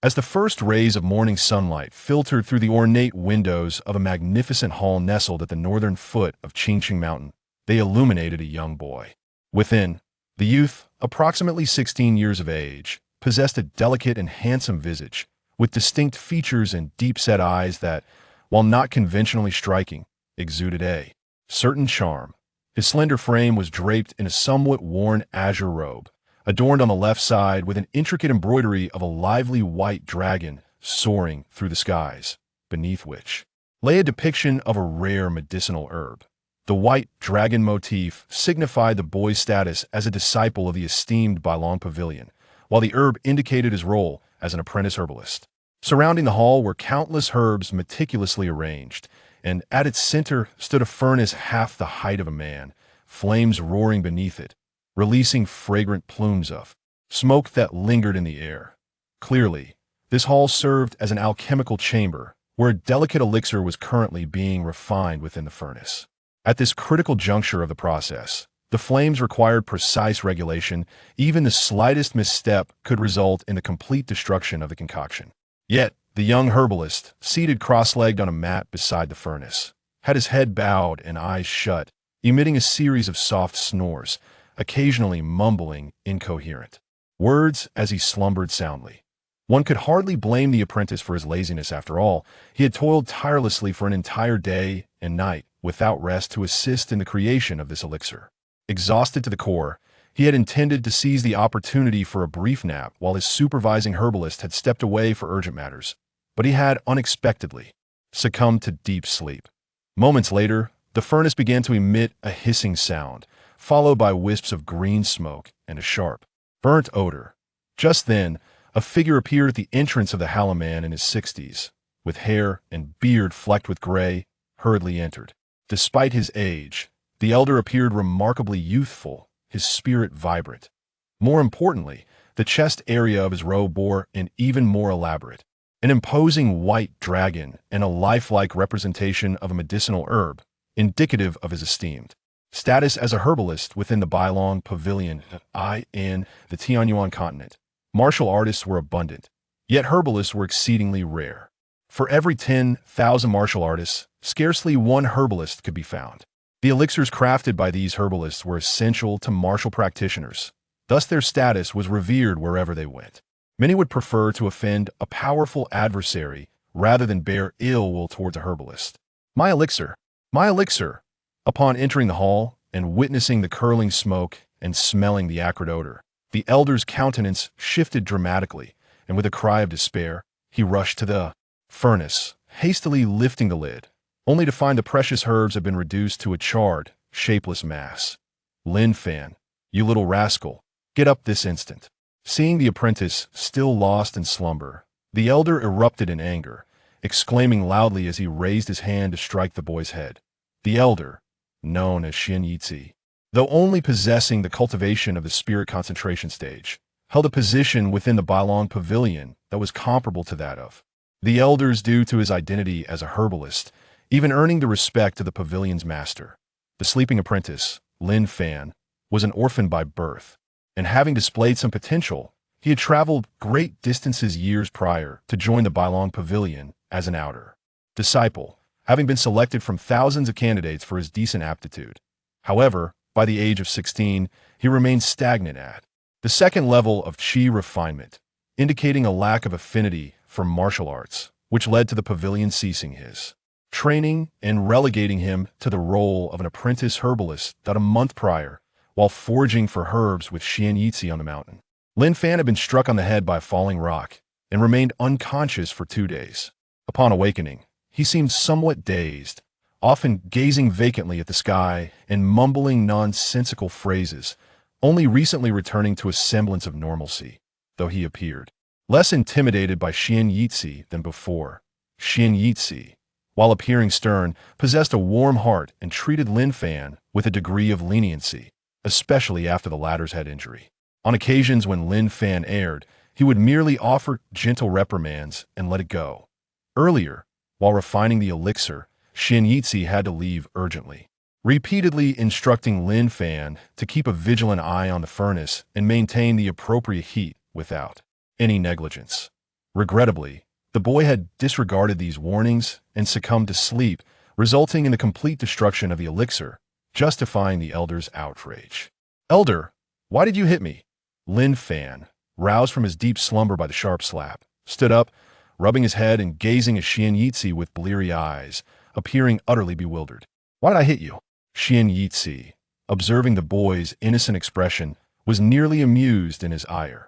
As the first rays of morning sunlight filtered through the ornate windows of a magnificent hall nestled at the northern foot of Qingqing Mountain, they illuminated a young boy. Within, the youth, approximately 16 years of age, possessed a delicate and handsome visage, with distinct features and deep-set eyes that, while not conventionally striking, exuded a certain charm. His slender frame was draped in a somewhat worn azure robe, adorned on the left side with an intricate embroidery of a lively white dragon soaring through the skies, beneath which lay a depiction of a rare medicinal herb. The white dragon motif signified the boy's status as a disciple of the esteemed Bailong Pavilion, while the herb indicated his role as an apprentice herbalist. Surrounding the hall were countless herbs meticulously arranged, and at its center stood a furnace half the height of a man, flames roaring beneath it, releasing fragrant plumes of smoke that lingered in the air. Clearly, this hall served as an alchemical chamber where a delicate elixir was currently being refined within the furnace. At this critical juncture of the process, the flames required precise regulation. Even the slightest misstep could result in the complete destruction of the concoction. Yet, the young herbalist, seated cross-legged on a mat beside the furnace, had his head bowed and eyes shut, emitting a series of soft snores, occasionally mumbling incoherent words as he slumbered soundly. One could hardly blame the apprentice for his laziness after all. He had toiled tirelessly for an entire day and night without rest to assist in the creation of this elixir. Exhausted to the core, he had intended to seize the opportunity for a brief nap while his supervising herbalist had stepped away for urgent matters, but he had unexpectedly succumbed to deep sleep. Moments later, the furnace began to emit a hissing sound, followed by wisps of green smoke and a sharp, burnt odor. Just then, a figure appeared at the entrance of the Hala man in his 60s, with hair and beard flecked with gray, hurriedly entered. Despite his age, the elder appeared remarkably youthful, his spirit vibrant. More importantly, the chest area of his robe bore an even more elaborate, an imposing white dragon and a lifelike representation of a medicinal herb, indicative of his esteemed status as a herbalist within the Bailong Pavilion in the Tianyuan Continent. Martial artists were abundant, yet herbalists were exceedingly rare. For every 10,000 martial artists, scarcely one herbalist could be found. The elixirs crafted by these herbalists were essential to martial practitioners. Thus their status was revered wherever they went. Many would prefer to offend a powerful adversary rather than bear ill will towards a herbalist. My elixir! My elixir! Upon entering the hall and witnessing the curling smoke and smelling the acrid odor, the elder's countenance shifted dramatically, and with a cry of despair, he rushed to the furnace, hastily lifting the lid, only to find the precious herbs had been reduced to a charred, shapeless mass. Lin Fan, you little rascal, get up this instant. Seeing the apprentice still lost in slumber, the elder erupted in anger, exclaiming loudly as he raised his hand to strike the boy's head. The elder, known as Genjutsu, though only possessing the cultivation of the spirit concentration stage, held a position within the Bailong Pavilion that was comparable to that of the elders due to his identity as a herbalist, even earning the respect of the pavilion's master. The sleeping apprentice, Lin Fan, was an orphan by birth, and having displayed some potential, he had traveled great distances years prior to join the Bailong Pavilion as an outer disciple, having been selected from thousands of candidates for his decent aptitude. However, by the age of 16, he remained stagnant at the second level of qi refinement, indicating a lack of affinity for martial arts, which led to the pavilion ceasing his training and relegating him to the role of an apprentice herbalist that a month prior, while foraging for herbs with Tianyuan on the mountain, Lin Fan had been struck on the head by a falling rock and remained unconscious for 2 days. Upon awakening, he seemed somewhat dazed, often gazing vacantly at the sky and mumbling nonsensical phrases, only recently returning to a semblance of normalcy, though he appeared less intimidated by Tianyuan than before. Tianyuan, while appearing stern, possessed a warm heart and treated Lin Fan with a degree of leniency, especially after the latter's head injury. On occasions when Lin Fan erred, he would merely offer gentle reprimands and let it go. Earlier, while refining the elixir, Tianyuan had to leave urgently, repeatedly instructing Lin Fan to keep a vigilant eye on the furnace and maintain the appropriate heat without any negligence. Regrettably, the boy had disregarded these warnings and succumbed to sleep, resulting in the complete destruction of the elixir, justifying the elder's outrage. Elder, why did you hit me? Lin Fan, roused from his deep slumber by the sharp slap, stood up, rubbing his head and gazing at Tianyuan with bleary eyes, appearing utterly bewildered. Why did I hit you? Tianyuan, observing the boy's innocent expression, was nearly amused in his ire.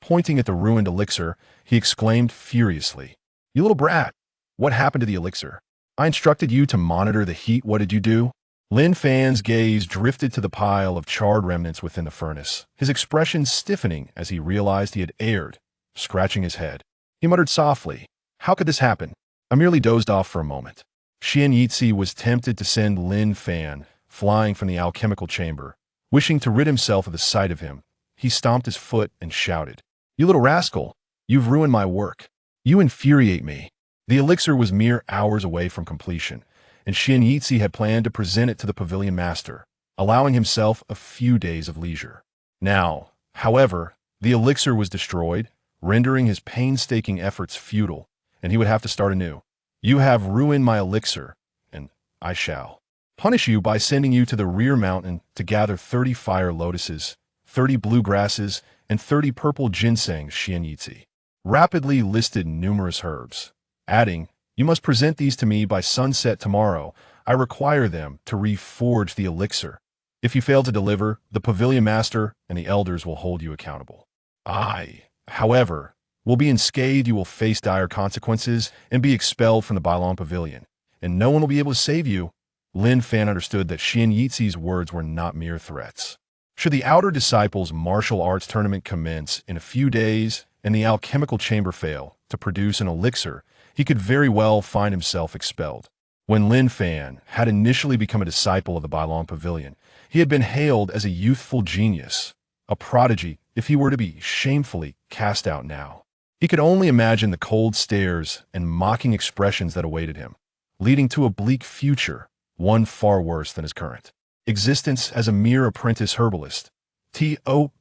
Pointing at the ruined elixir, he exclaimed furiously, "You little brat! What happened to the elixir? I instructed you to monitor the heat. What did you do?" Lin Fan's gaze drifted to the pile of charred remnants within the furnace, his expression stiffening as he realized he had erred, scratching his head. He muttered softly, "How could this happen? I merely dozed off for a moment." Tianyuan was tempted to send Lin Fan flying from the alchemical chamber. Wishing to rid himself of the sight of him, he stomped his foot and shouted, "You little rascal! You've ruined my work. You infuriate me." The elixir was mere hours away from completion, and Tianyuan had planned to present it to the pavilion master, allowing himself a few days of leisure. Now, however, the elixir was destroyed, rendering his painstaking efforts futile, and he would have to start anew. "You have ruined my elixir, and I shall punish you by sending you to the rear mountain to gather 30 fire lotuses, 30 blue grasses, and 30 purple ginsengs." Tianyuan rapidly listed numerous herbs, adding, "You must present these to me by sunset tomorrow. I require them to reforge the elixir. If you fail to deliver, the pavilion master and the elders will hold you accountable. I, however, will be unscathed. You will face dire consequences and be expelled from the Bailon Pavilion, and no one will be able to save you." Lin Fan understood that Tianyuan's words were not mere threats. Should the outer disciples' martial arts tournament commence in a few days and the alchemical chamber fail to produce an elixir, he could very well find himself expelled. When Lin Fan had initially become a disciple of the Bailon Pavilion, he had been hailed as a youthful genius, a prodigy if he were to be shamefully cast out now. He could only imagine the cold stares and mocking expressions that awaited him, leading to a bleak future, one far worse than his current existence as a mere apprentice herbalist.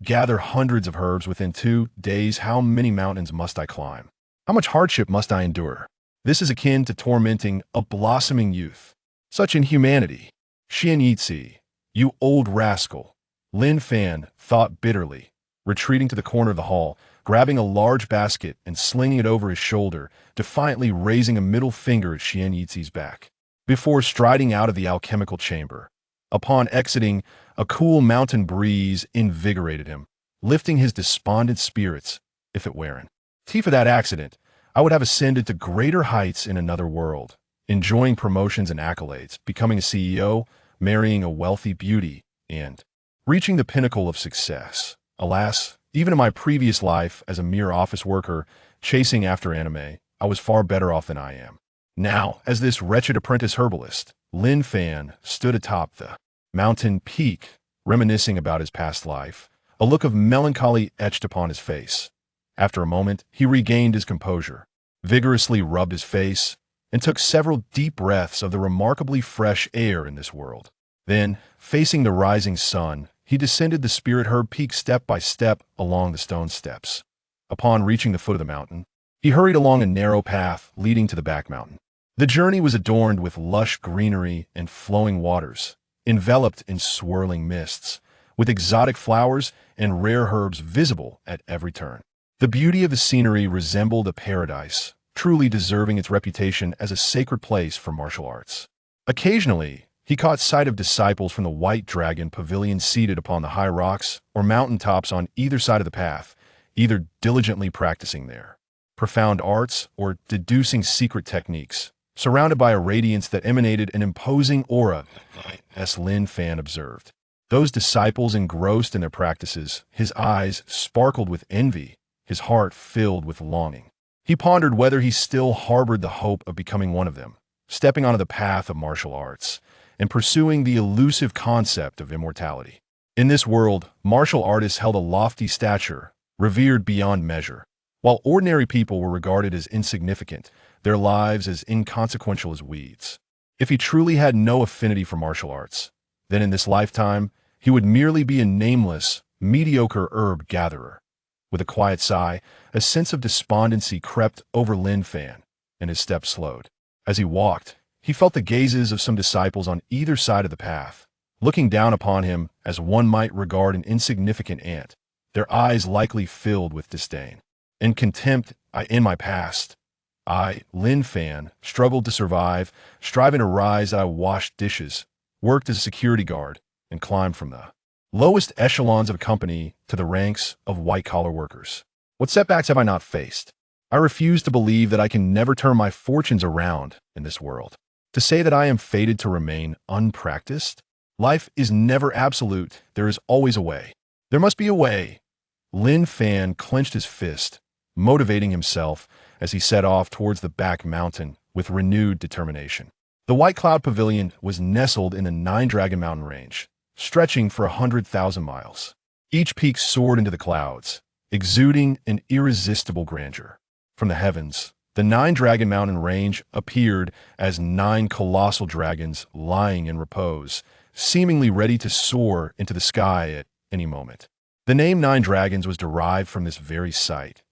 Gather hundreds of herbs within 2 days. How many mountains must I climb? How much hardship must I endure? This is akin to tormenting a blossoming youth. Such inhumanity. Tianyuan, you old rascal. Lin Fan thought bitterly, retreating to the corner of the hall, grabbing a large basket and slinging it over his shoulder, defiantly raising a middle finger at Tianyuan's back, before striding out of the alchemical chamber. Upon exiting, a cool mountain breeze invigorated him, lifting his despondent spirits, if it weren't for that accident, I would have ascended to greater heights in another world, enjoying promotions and accolades, becoming a CEO, marrying a wealthy beauty, and reaching the pinnacle of success. Alas, even in my previous life as a mere office worker, chasing after anime, I was far better off than I am. Now, as this wretched apprentice herbalist, Lin Fan stood atop the mountain peak, reminiscing about his past life, a look of melancholy etched upon his face. After a moment, he regained his composure, vigorously rubbed his face, and took several deep breaths of the remarkably fresh air in this world. Then, facing the rising sun, he descended the spirit herb peak step by step along the stone steps. Upon reaching the foot of the mountain, he hurried along a narrow path leading to the back mountain. The journey was adorned with lush greenery and flowing waters, enveloped in swirling mists, with exotic flowers and rare herbs visible at every turn. The beauty of the scenery resembled a paradise, truly deserving its reputation as a sacred place for martial arts. Occasionally, he caught sight of disciples from the White Dragon Pavilion seated upon the high rocks or mountain tops on either side of the path, either diligently practicing their profound arts or deducing secret techniques, surrounded by a radiance that emanated an imposing aura, as Lin Fan observed. Those disciples engrossed in their practices, his eyes sparkled with envy, his heart filled with longing. He pondered whether he still harbored the hope of becoming one of them, stepping onto the path of martial arts, and pursuing the elusive concept of immortality. In this world, martial artists held a lofty stature, revered beyond measure. While ordinary people were regarded as insignificant, their lives as inconsequential as weeds. If he truly had no affinity for martial arts, then in this lifetime, he would merely be a nameless, mediocre herb gatherer. With a quiet sigh, a sense of despondency crept over Lin Fan, and his steps slowed. As he walked, he felt the gazes of some disciples on either side of the path, looking down upon him as one might regard an insignificant ant, their eyes likely filled with disdain. In contempt, in my past, I, Lin Fan, struggled to survive, striving to rise. I washed dishes, worked as a security guard, and climbed from the lowest echelons of a company to the ranks of white-collar workers. What setbacks have I not faced? I refuse to believe that I can never turn my fortunes around in this world. To say that I am fated to remain unpracticed? Life is never absolute. There is always a way. There must be a way. Lin Fan clenched his fist, motivating himself as he set off towards the back mountain with renewed determination. The White Cloud Pavilion was nestled in the Nine Dragon Mountain range, stretching for 100,000 miles. Each peak soared into the clouds, exuding an irresistible grandeur. From the heavens, the Nine Dragon Mountain range appeared as 9 colossal dragons lying in repose, seemingly ready to soar into the sky at any moment. The name Nine Dragons was derived from this very sight.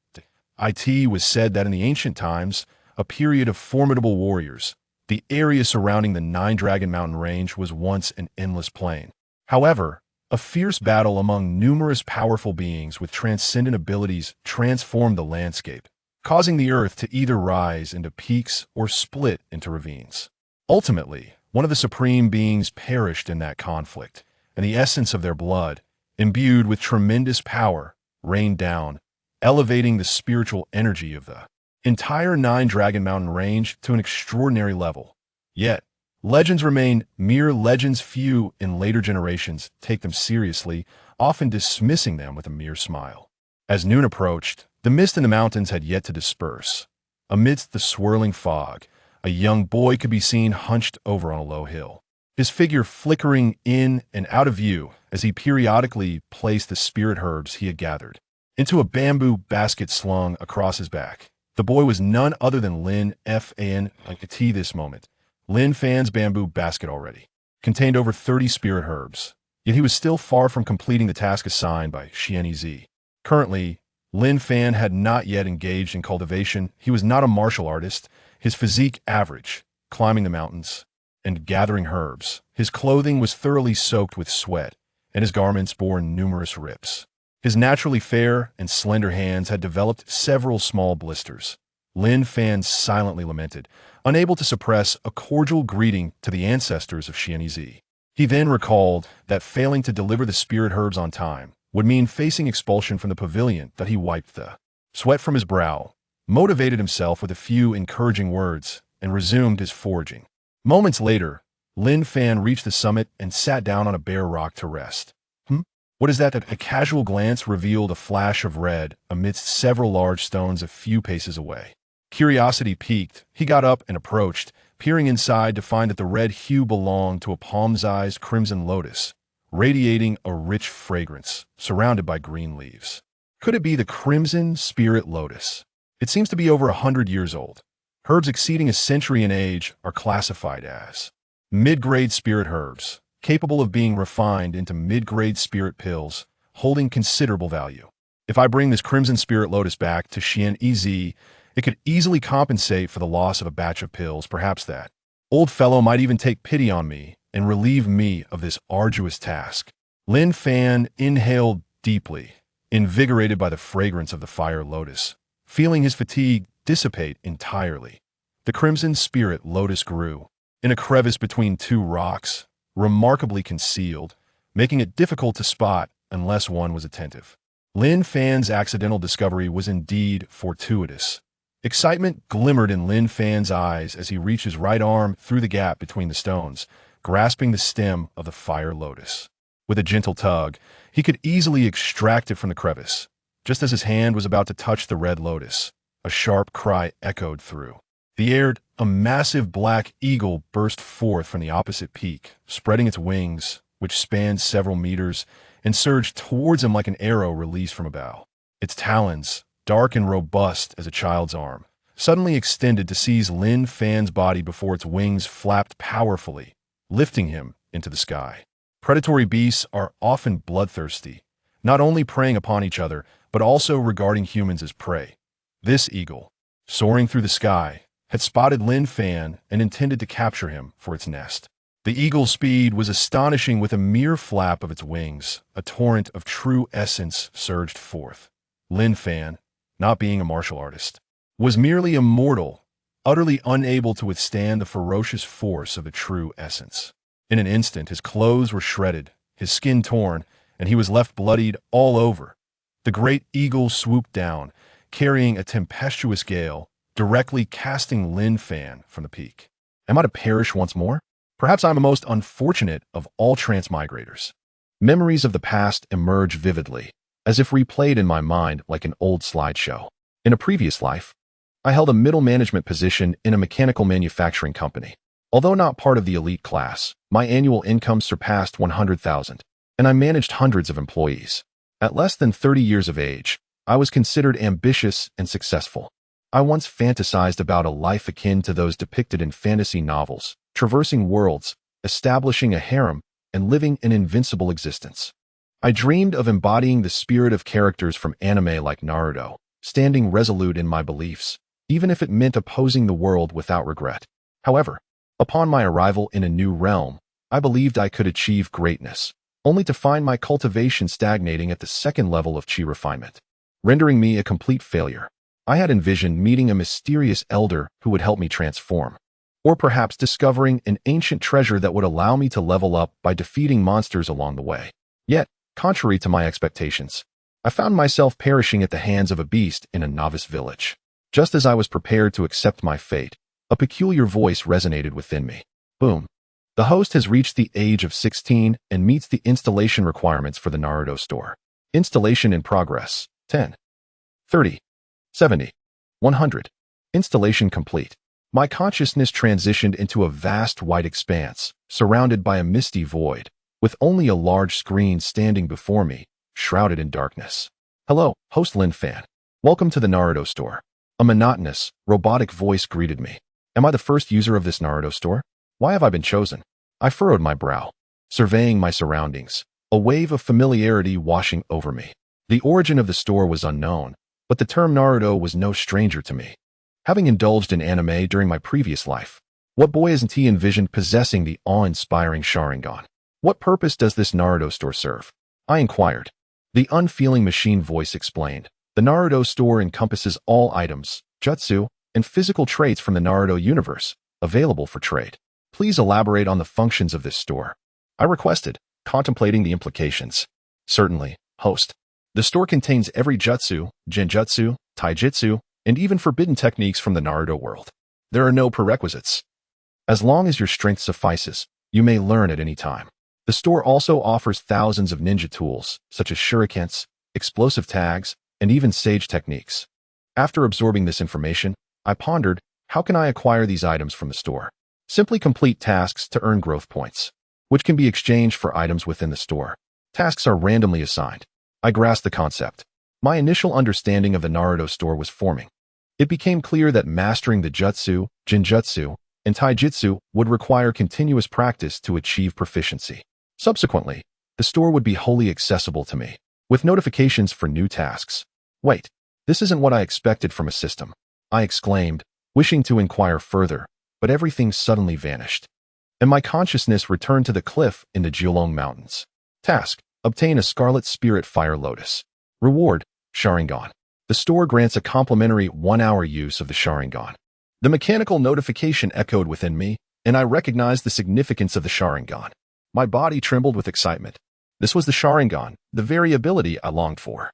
It was said that in the ancient times, a period of formidable warriors, the area surrounding the Nine Dragon Mountain range was once an endless plain. However, a fierce battle among numerous powerful beings with transcendent abilities transformed the landscape, causing the earth to either rise into peaks or split into ravines. Ultimately, one of the supreme beings perished in that conflict, and the essence of their blood, imbued with tremendous power, rained down, elevating the spiritual energy of the entire Nine Dragon Mountain range to an extraordinary level. Yet, legends remain mere legends. Few in later generations take them seriously, often dismissing them with a mere smile. As noon approached, the mist in the mountains had yet to disperse. Amidst the swirling fog, a young boy could be seen hunched over on a low hill, his figure flickering in and out of view as he periodically placed the spirit herbs he had gathered into a bamboo basket slung across his back. The boy was none other than Lin Fan. This moment, Lin Fan's bamboo basket already contained over 30 spirit herbs, yet he was still far from completing the task assigned by Xianzi. Currently, Lin Fan had not yet engaged in cultivation. He was not a martial artist, his physique average, climbing the mountains and gathering herbs. His clothing was thoroughly soaked with sweat, and his garments bore numerous rips. His naturally fair and slender hands had developed several small blisters. Lin Fan silently lamented, unable to suppress a cordial greeting to the ancestors of Xianzi. He then recalled that failing to deliver the spirit herbs on time would mean facing expulsion from the pavilion. That he wiped the sweat from his brow, motivated himself with a few encouraging words, and resumed his foraging. Moments later, Lin Fan reached the summit and sat down on a bare rock to rest. What is that? A casual glance revealed a flash of red amidst several large stones a few paces away. Curiosity piqued, he got up and approached, peering inside to find that the red hue belonged to a palm-sized crimson lotus, radiating a rich fragrance, surrounded by green leaves. Could it be the crimson spirit lotus? It seems to be over 100 years old. Herbs exceeding a century in age are classified as mid-grade spirit herbs, capable of being refined into mid-grade spirit pills, holding considerable value. If I bring this crimson spirit lotus back to Xianzi, it could easily compensate for the loss of a batch of pills. Perhaps that old fellow might even take pity on me and relieve me of this arduous task. Lin Fan inhaled deeply, invigorated by the fragrance of the fire lotus, feeling his fatigue dissipate entirely. The crimson spirit lotus grew in a crevice between 2 rocks, remarkably concealed, making it difficult to spot unless one was attentive. Lin Fan's accidental discovery was indeed fortuitous. Excitement glimmered in Lin Fan's eyes as he reached his right arm through the gap between the stones, grasping the stem of the fire lotus. With a gentle tug, he could easily extract it from the crevice. Just as his hand was about to touch the red lotus, a sharp cry echoed through the air. A massive black eagle burst forth from the opposite peak, spreading its wings, which spanned several meters, and surged towards him like an arrow released from a bow. Its talons, dark and robust as a child's arm, suddenly extended to seize Lin Fan's body before its wings flapped powerfully, lifting him into the sky. Predatory beasts are often bloodthirsty, not only preying upon each other, but also regarding humans as prey. This eagle, soaring through the sky, had spotted Lin Fan and intended to capture him for its nest. The eagle's speed was astonishing. With a mere flap of its wings, a torrent of true essence surged forth. Lin Fan, not being a martial artist, was merely immortal, utterly unable to withstand the ferocious force of the true essence. In an instant, his clothes were shredded, his skin torn, and he was left bloodied all over. The great eagle swooped down, carrying a tempestuous gale, directly casting Lin Fan from the peak. Am I to perish once more? Perhaps I'm the most unfortunate of all transmigrators. Memories of the past emerge vividly, as if replayed in my mind like an old slideshow. In a previous life, I held a middle management position in a mechanical manufacturing company. Although not part of the elite class, my annual income surpassed 100,000, and I managed hundreds of employees. At less than 30 years of age, I was considered ambitious and successful. I once fantasized about a life akin to those depicted in fantasy novels, traversing worlds, establishing a harem, and living an invincible existence. I dreamed of embodying the spirit of characters from anime like Naruto, standing resolute in my beliefs, even if it meant opposing the world without regret. However, upon my arrival in a new realm, I believed I could achieve greatness, only to find my cultivation stagnating at the second level of chi refinement, rendering me a complete failure. I had envisioned meeting a mysterious elder who would help me transform, or perhaps discovering an ancient treasure that would allow me to level up by defeating monsters along the way. Yet, contrary to my expectations, I found myself perishing at the hands of a beast in a novice village. Just as I was prepared to accept my fate, a peculiar voice resonated within me. Boom. The host has reached the age of 16 and meets the installation requirements for the Naruto Store. Installation in progress. 10, 30, 70, 100. Installation complete. My consciousness transitioned into a vast white expanse, surrounded by a misty void, with only a large screen standing before me, shrouded in darkness. Hello, host Lin Fan. Welcome to the Naruto Store. A monotonous, robotic voice greeted me. Am I the first user of this Naruto Store? Why have I been chosen? I furrowed my brow, surveying my surroundings, a wave of familiarity washing over me. The origin of the store was unknown, but the term Naruto was no stranger to me. Having indulged in anime during my previous life, what boy hasn't he envisioned possessing the awe-inspiring Sharingan? What purpose does this Naruto Store serve? I inquired. The unfeeling machine voice explained. The Naruto Store encompasses all items, jutsu, and physical traits from the Naruto universe, available for trade. Please elaborate on the functions of this store. I requested, contemplating the implications. Certainly, host. The store contains every jutsu, genjutsu, taijutsu, and even forbidden techniques from the Naruto world. There are no prerequisites. As long as your strength suffices, you may learn at any time. The store also offers thousands of ninja tools, such as shurikens, explosive tags, and even sage techniques. After absorbing this information, I pondered, how can I acquire these items from the store? Simply complete tasks to earn growth points, which can be exchanged for items within the store. Tasks are randomly assigned. I grasped the concept. My initial understanding of the Naruto Store was forming. It became clear that mastering the jutsu, genjutsu, and taijutsu would require continuous practice to achieve proficiency. Subsequently, the store would be wholly accessible to me, with notifications for new tasks. Wait, this isn't what I expected from a system, I exclaimed, wishing to inquire further, but everything suddenly vanished, and my consciousness returned to the cliff in the Jiulong Mountains. Task: obtain a Scarlet Spirit Fire Lotus. Reward: Sharingan. The store grants a complimentary 1-hour use of the Sharingan. The mechanical notification echoed within me, and I recognized the significance of the Sharingan. My body trembled with excitement. This was the Sharingan, the very ability I longed for.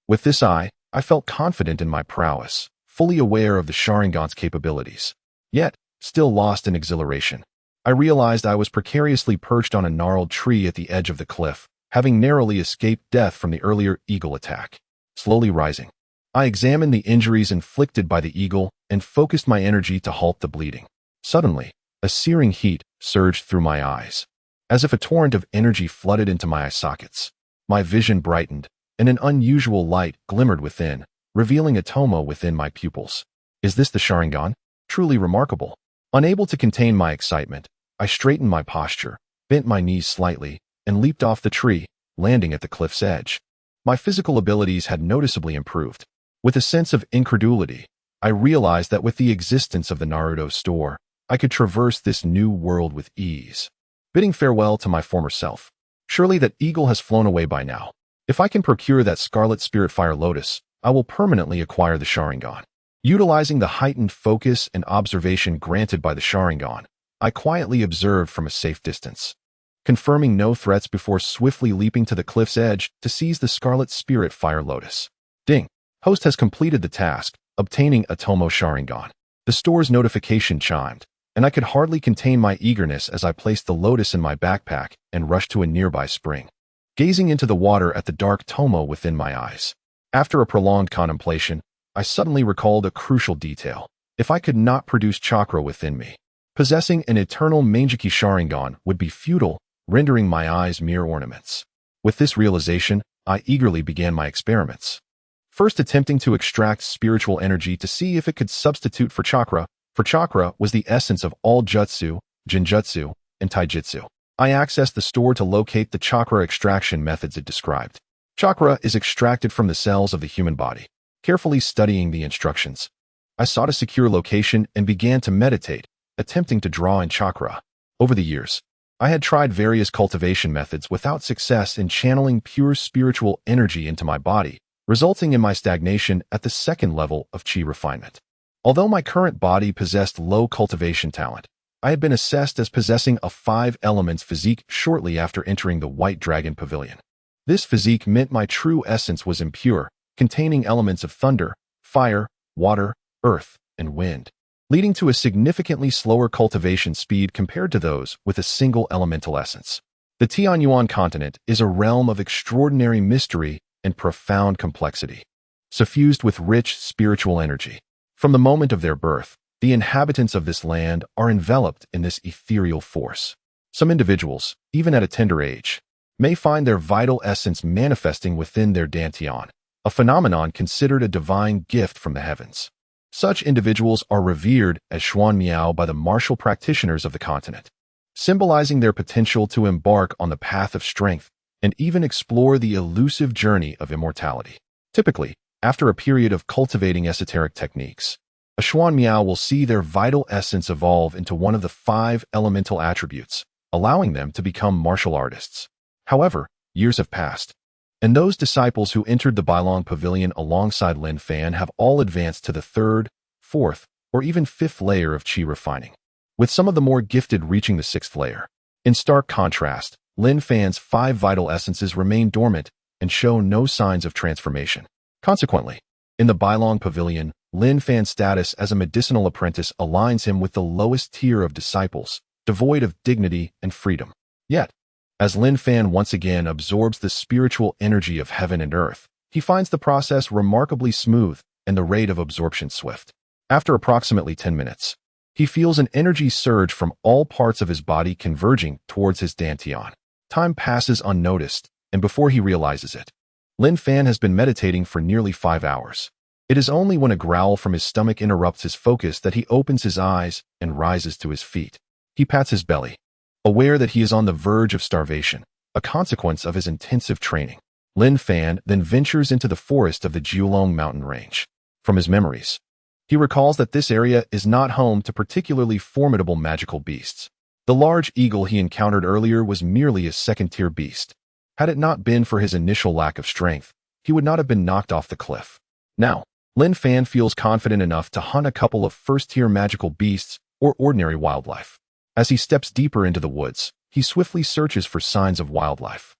With this eye, I felt confident in my prowess, fully aware of the Sharingan's capabilities. Yet, still lost in exhilaration, I realized I was precariously perched on a gnarled tree at the edge of the cliff, having narrowly escaped death from the earlier eagle attack. Slowly rising, I examined the injuries inflicted by the eagle and focused my energy to halt the bleeding. Suddenly, a searing heat surged through my eyes, as if a torrent of energy flooded into my eye sockets. My vision brightened, and an unusual light glimmered within, revealing a toma within my pupils. Is this the Sharingan? Truly remarkable. Unable to contain my excitement, I straightened my posture, bent my knees slightly, and leaped off the tree, landing at the cliff's edge. My physical abilities had noticeably improved. With a sense of incredulity, I realized that with the existence of the Naruto Store, I could traverse this new world with ease. Bidding farewell to my former self. Surely that eagle has flown away by now. If I can procure that scarlet spirit fire lotus, I will permanently acquire the Sharingan. Utilizing the heightened focus and observation granted by the Sharingan, I quietly observed from a safe distance, confirming no threats before swiftly leaping to the cliff's edge to seize the scarlet spirit fire lotus. Ding! Host has completed the task, obtaining a Tomo Sharingan. The store's notification chimed, and I could hardly contain my eagerness as I placed the lotus in my backpack and rushed to a nearby spring, gazing into the water at the dark Tomo within my eyes. After a prolonged contemplation, I suddenly recalled a crucial detail. If I could not produce chakra within me, possessing an eternal Manjiki Sharingan would be futile, rendering my eyes mere ornaments. With this realization, I eagerly began my experiments. First attempting to extract spiritual energy to see if it could substitute for chakra, for chakra was the essence of all jutsu, genjutsu, and taijutsu. I accessed the store to locate the chakra extraction methods it described. Chakra is extracted from the cells of the human body. Carefully studying the instructions, I sought a secure location and began to meditate, attempting to draw in chakra. Over the years, I had tried various cultivation methods without success in channeling pure spiritual energy into my body, resulting in my stagnation at the second level of chi refinement. Although my current body possessed low cultivation talent, I had been assessed as possessing a 5 elements physique shortly after entering the White Dragon Pavilion. This physique meant my true essence was impure, containing elements of thunder, fire, water, earth, and wind, leading to a significantly slower cultivation speed compared to those with a single elemental essence. The Tianyuan Continent is a realm of extraordinary mystery and profound complexity, suffused with rich spiritual energy. From the moment of their birth, the inhabitants of this land are enveloped in this ethereal force. Some individuals, even at a tender age, may find their vital essence manifesting within their dantian, a phenomenon considered a divine gift from the heavens. Such individuals are revered as Xuan Miao by the martial practitioners of the continent, symbolizing their potential to embark on the path of strength and even explore the elusive journey of immortality. Typically, after a period of cultivating esoteric techniques, a Xuan Miao will see their vital essence evolve into one of the 5 elemental attributes, allowing them to become martial artists. However, years have passed, and those disciples who entered the Bailong Pavilion alongside Lin Fan have all advanced to the 3rd, 4th, or even 5th layer of chi refining, with some of the more gifted reaching the 6th layer. In stark contrast, Lin Fan's 5 vital essences remain dormant and show no signs of transformation. Consequently, in the Bailong Pavilion, Lin Fan's status as a medicinal apprentice aligns him with the lowest tier of disciples, devoid of dignity and freedom. Yet, as Lin Fan once again absorbs the spiritual energy of heaven and earth, he finds the process remarkably smooth and the rate of absorption swift. After approximately 10 minutes, he feels an energy surge from all parts of his body converging towards his dantian. Time passes unnoticed, and before he realizes it, Lin Fan has been meditating for nearly 5 hours. It is only when a growl from his stomach interrupts his focus that he opens his eyes and rises to his feet. He pats his belly, aware that he is on the verge of starvation, a consequence of his intensive training. Lin Fan then ventures into the forest of the Jiulong mountain range. From his memories, he recalls that this area is not home to particularly formidable magical beasts. The large eagle he encountered earlier was merely a second-tier beast. Had it not been for his initial lack of strength, he would not have been knocked off the cliff. Now, Lin Fan feels confident enough to hunt a couple of first-tier magical beasts or ordinary wildlife. As he steps deeper into the woods, he swiftly searches for signs of wildlife.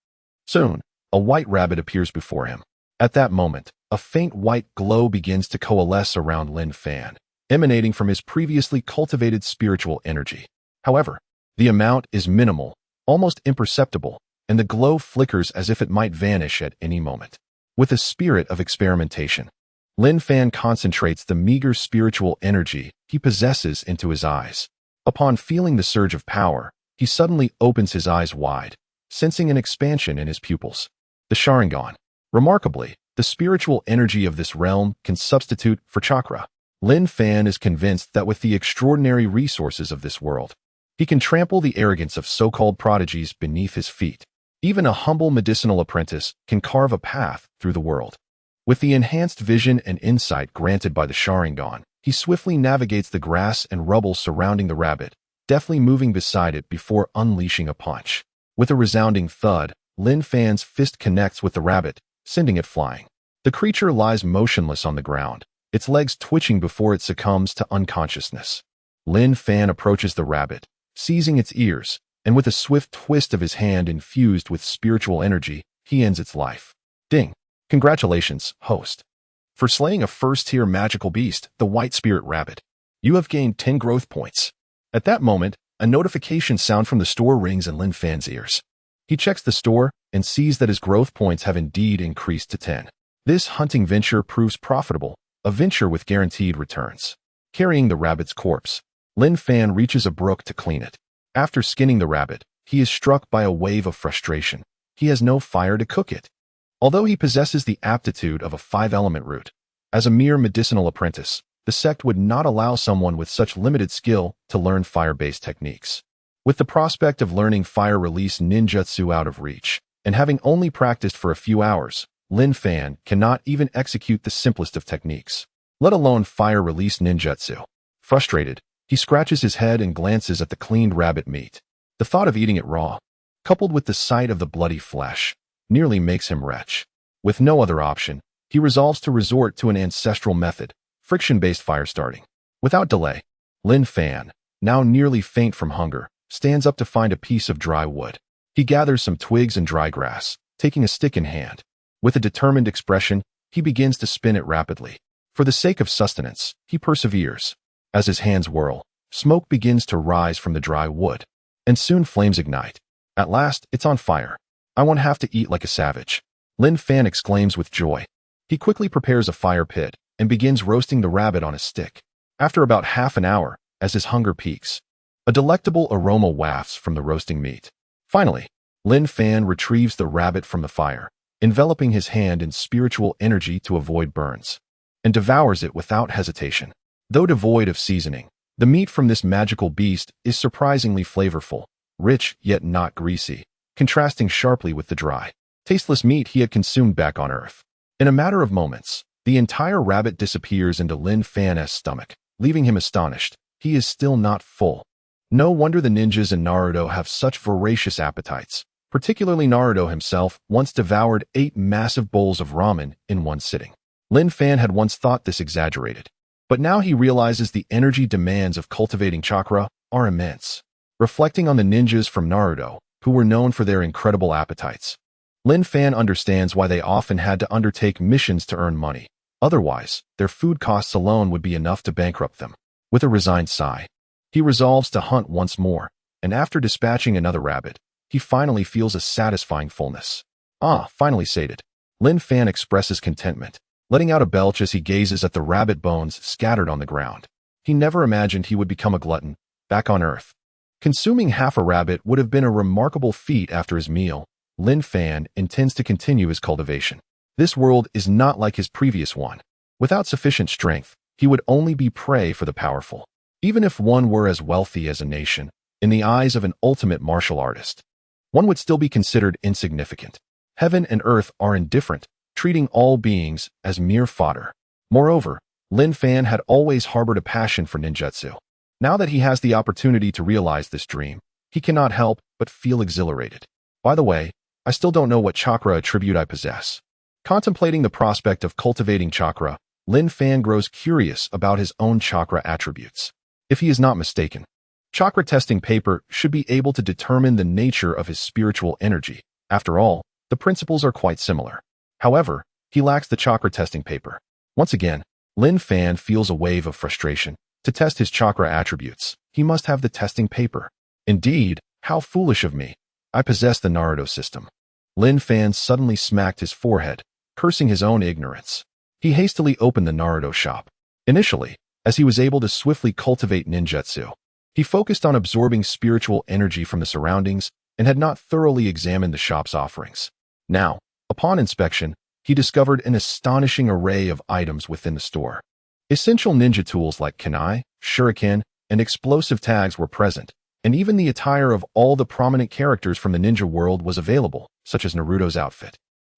Soon, a white rabbit appears before him. At that moment, a faint white glow begins to coalesce around Lin Fan, emanating from his previously cultivated spiritual energy. However, the amount is minimal, almost imperceptible, and the glow flickers as if it might vanish at any moment. With a spirit of experimentation, Lin Fan concentrates the meager spiritual energy he possesses into his eyes. Upon feeling the surge of power, he suddenly opens his eyes wide, sensing an expansion in his pupils. The Sharingan. Remarkably, the spiritual energy of this realm can substitute for chakra. Lin Fan is convinced that with the extraordinary resources of this world, he can trample the arrogance of so-called prodigies beneath his feet. Even a humble medicinal apprentice can carve a path through the world. With the enhanced vision and insight granted by the Sharingan, he swiftly navigates the grass and rubble surrounding the rabbit, deftly moving beside it before unleashing a punch. With a resounding thud, Lin Fan's fist connects with the rabbit, sending it flying. The creature lies motionless on the ground, its legs twitching before it succumbs to unconsciousness. Lin Fan approaches the rabbit, seizing its ears, and with a swift twist of his hand infused with spiritual energy, he ends its life. Ding! Congratulations, host, for slaying a first-tier magical beast, the White Spirit Rabbit. You have gained 10 growth points. At that moment, a notification sound from the store rings in Lin Fan's ears. He checks the store and sees that his growth points have indeed increased to 10. This hunting venture proves profitable, a venture with guaranteed returns. Carrying the rabbit's corpse, Lin Fan reaches a brook to clean it. After skinning the rabbit, he is struck by a wave of frustration. He has no fire to cook it. Although he possesses the aptitude of a 5-element root, as a mere medicinal apprentice, the sect would not allow someone with such limited skill to learn fire-based techniques. With the prospect of learning fire-release ninjutsu out of reach, and having only practiced for a few hours, Lin Fan cannot even execute the simplest of techniques, let alone fire-release ninjutsu. Frustrated, he scratches his head and glances at the cleaned rabbit meat. The thought of eating it raw, coupled with the sight of the bloody flesh, nearly makes him retch. With no other option, he resolves to resort to an ancestral method, friction-based fire starting. Without delay, Lin Fan, now nearly faint from hunger, stands up to find a piece of dry wood. He gathers some twigs and dry grass, taking a stick in hand. With a determined expression, he begins to spin it rapidly. For the sake of sustenance, he perseveres. As his hands whirl, smoke begins to rise from the dry wood, and soon flames ignite. At last, it's on fire. I won't have to eat like a savage, Lin Fan exclaims with joy. He quickly prepares a fire pit and begins roasting the rabbit on a stick. After about half an hour, as his hunger peaks, a delectable aroma wafts from the roasting meat. Finally, Lin Fan retrieves the rabbit from the fire, enveloping his hand in spiritual energy to avoid burns, and devours it without hesitation. Though devoid of seasoning, the meat from this magical beast is surprisingly flavorful, rich yet not greasy, contrasting sharply with the dry, tasteless meat he had consumed back on Earth. In a matter of moments, the entire rabbit disappears into Lin Fan's stomach, leaving him astonished. He is still not full. No wonder the ninjas in Naruto have such voracious appetites. Particularly Naruto himself once devoured 8 massive bowls of ramen in one sitting. Lin Fan had once thought this exaggerated, but now he realizes the energy demands of cultivating chakra are immense. Reflecting on the ninjas from Naruto, who were known for their incredible appetites, Lin Fan understands why they often had to undertake missions to earn money. Otherwise, their food costs alone would be enough to bankrupt them. With a resigned sigh, he resolves to hunt once more, and after dispatching another rabbit, he finally feels a satisfying fullness. Finally sated, Lin Fan expresses contentment, letting out a belch as he gazes at the rabbit bones scattered on the ground. He never imagined he would become a glutton, back on Earth. Consuming half a rabbit would have been a remarkable feat after his meal. Lin Fan intends to continue his cultivation. This world is not like his previous one. Without sufficient strength, he would only be prey for the powerful. Even if one were as wealthy as a nation, in the eyes of an ultimate martial artist, one would still be considered insignificant. Heaven and earth are indifferent, treating all beings as mere fodder. Moreover, Lin Fan had always harbored a passion for ninjutsu. Now that he has the opportunity to realize this dream, he cannot help but feel exhilarated. By the way, I still don't know what chakra attribute I possess. Contemplating the prospect of cultivating chakra, Lin Fan grows curious about his own chakra attributes. If he is not mistaken, chakra testing paper should be able to determine the nature of his spiritual energy. After all, the principles are quite similar. However, he lacks the chakra testing paper. Once again, Lin Fan feels a wave of frustration. To test his chakra attributes, he must have the testing paper. Indeed, how foolish of me. I possess the Naruto system. Lin Fan suddenly smacked his forehead, cursing his own ignorance. He hastily opened the Naruto shop. Initially, as he was able to swiftly cultivate ninjutsu, he focused on absorbing spiritual energy from the surroundings and had not thoroughly examined the shop's offerings. Now, upon inspection, he discovered an astonishing array of items within the store. Essential ninja tools like kunai, shuriken, and explosive tags were present, and even the attire of all the prominent characters from the ninja world was available, such as Naruto's outfit,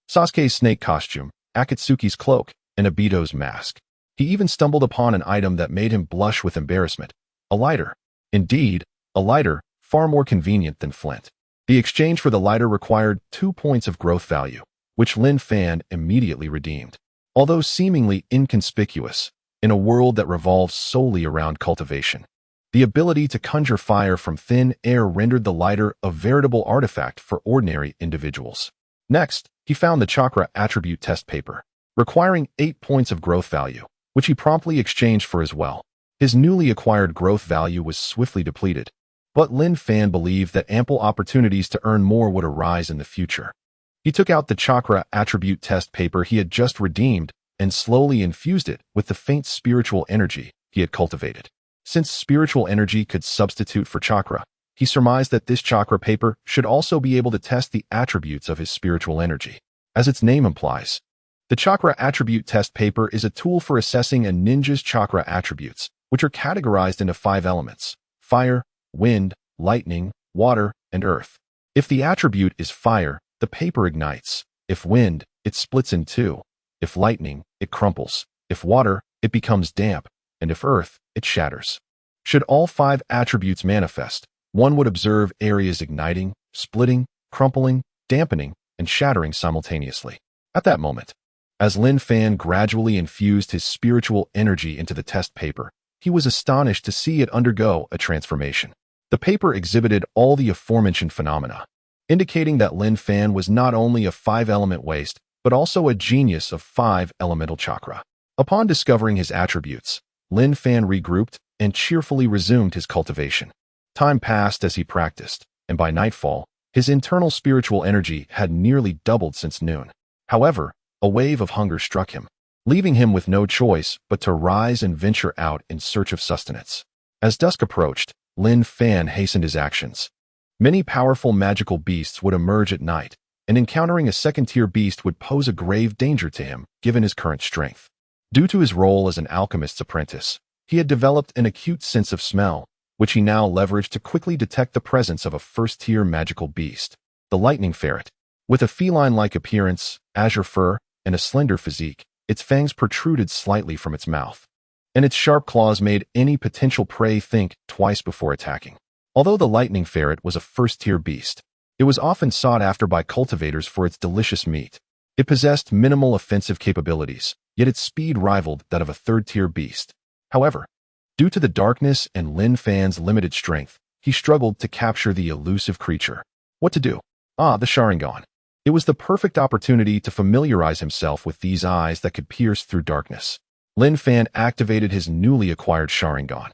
Sasuke's snake costume, Akatsuki's cloak, and Obito's mask. He even stumbled upon an item that made him blush with embarrassment: a lighter. Indeed, a lighter, far more convenient than flint. The exchange for the lighter required 2 points of growth value, which Lin Fan immediately redeemed. Although seemingly inconspicuous, in a world that revolves solely around cultivation, the ability to conjure fire from thin air rendered the lighter a veritable artifact for ordinary individuals. Next, he found the chakra attribute test paper, requiring 8 points of growth value, which he promptly exchanged for as well. His newly acquired growth value was swiftly depleted, but Lin Fan believed that ample opportunities to earn more would arise in the future. He took out the chakra attribute test paper he had just redeemed and slowly infused it with the faint spiritual energy he had cultivated. Since spiritual energy could substitute for chakra, he surmised that this chakra paper should also be able to test the attributes of his spiritual energy. As its name implies, the chakra attribute test paper is a tool for assessing a ninja's chakra attributes, which are categorized into 5 elements: fire, wind, lightning, water, and earth. If the attribute is fire, the paper ignites. If wind, it splits in 2. If lightning, it crumples. If water, it becomes damp. And if earth, it shatters. Should all 5 attributes manifest, one would observe areas igniting, splitting, crumpling, dampening, and shattering simultaneously. At that moment, as Lin Fan gradually infused his spiritual energy into the test paper, he was astonished to see it undergo a transformation. The paper exhibited all the aforementioned phenomena, indicating that Lin Fan was not only a 5-element waste, but also a genius of 5 elemental chakra. Upon discovering his attributes, Lin Fan regrouped and cheerfully resumed his cultivation. Time passed as he practiced, and by nightfall, his internal spiritual energy had nearly doubled since noon. However, a wave of hunger struck him, leaving him with no choice but to rise and venture out in search of sustenance. As dusk approached, Lin Fan hastened his actions. Many powerful magical beasts would emerge at night, and encountering a second-tier beast would pose a grave danger to him, given his current strength. Due to his role as an alchemist's apprentice, he had developed an acute sense of smell, which he now leveraged to quickly detect the presence of a first-tier magical beast. The lightning ferret. With a feline-like appearance, azure fur, and a slender physique, its fangs protruded slightly from its mouth, and its sharp claws made any potential prey think twice before attacking. Although the lightning ferret was a first-tier beast, it was often sought after by cultivators for its delicious meat. It possessed minimal offensive capabilities, yet its speed rivaled that of a third-tier beast. However, due to the darkness and Lin Fan's limited strength, he struggled to capture the elusive creature. What to do? The Sharingan. It was the perfect opportunity to familiarize himself with these eyes that could pierce through darkness. Lin Fan activated his newly acquired Sharingan.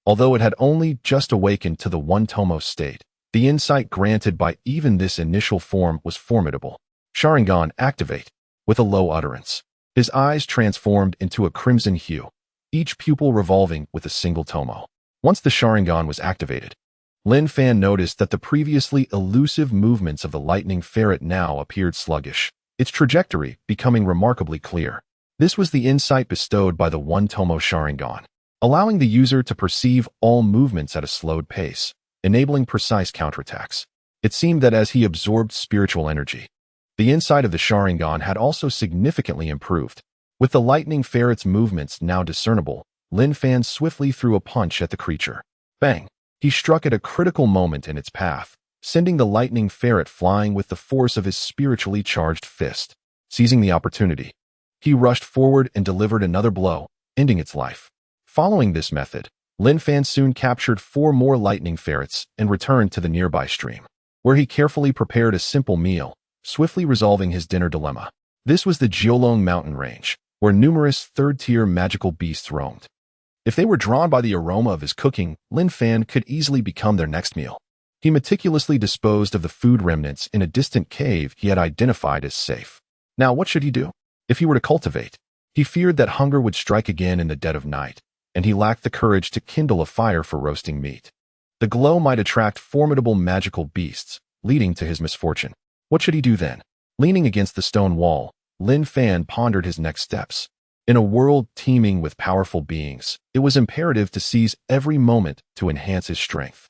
Although it had only just awakened to the one-tomo state, the insight granted by even this initial form was formidable. Sharingan, activate. With a low utterance, his eyes transformed into a crimson hue, each pupil revolving with a single tomo. Once the Sharingan was activated, Lin Fan noticed that the previously elusive movements of the lightning ferret now appeared sluggish, its trajectory becoming remarkably clear. This was the insight bestowed by the one-tomo Sharingan, allowing the user to perceive all movements at a slowed pace, enabling precise counterattacks. It seemed that as he absorbed spiritual energy, the insight of the Sharingan had also significantly improved. With the lightning ferret's movements now discernible, Lin Fan swiftly threw a punch at the creature. Bang! He struck at a critical moment in its path, sending the lightning ferret flying with the force of his spiritually charged fist. Seizing the opportunity, he rushed forward and delivered another blow, ending its life. Following this method, Lin Fan soon captured 4 more lightning ferrets and returned to the nearby stream, where he carefully prepared a simple meal, swiftly resolving his dinner dilemma. This was the Jiolong mountain range, where numerous third-tier magical beasts roamed. If they were drawn by the aroma of his cooking, Lin Fan could easily become their next meal. He meticulously disposed of the food remnants in a distant cave he had identified as safe. Now, what should he do? If he were to cultivate, he feared that hunger would strike again in the dead of night, and he lacked the courage to kindle a fire for roasting meat. The glow might attract formidable magical beasts, leading to his misfortune. What should he do then? Leaning against the stone wall, Lin Fan pondered his next steps. In a world teeming with powerful beings, it was imperative to seize every moment to enhance his strength.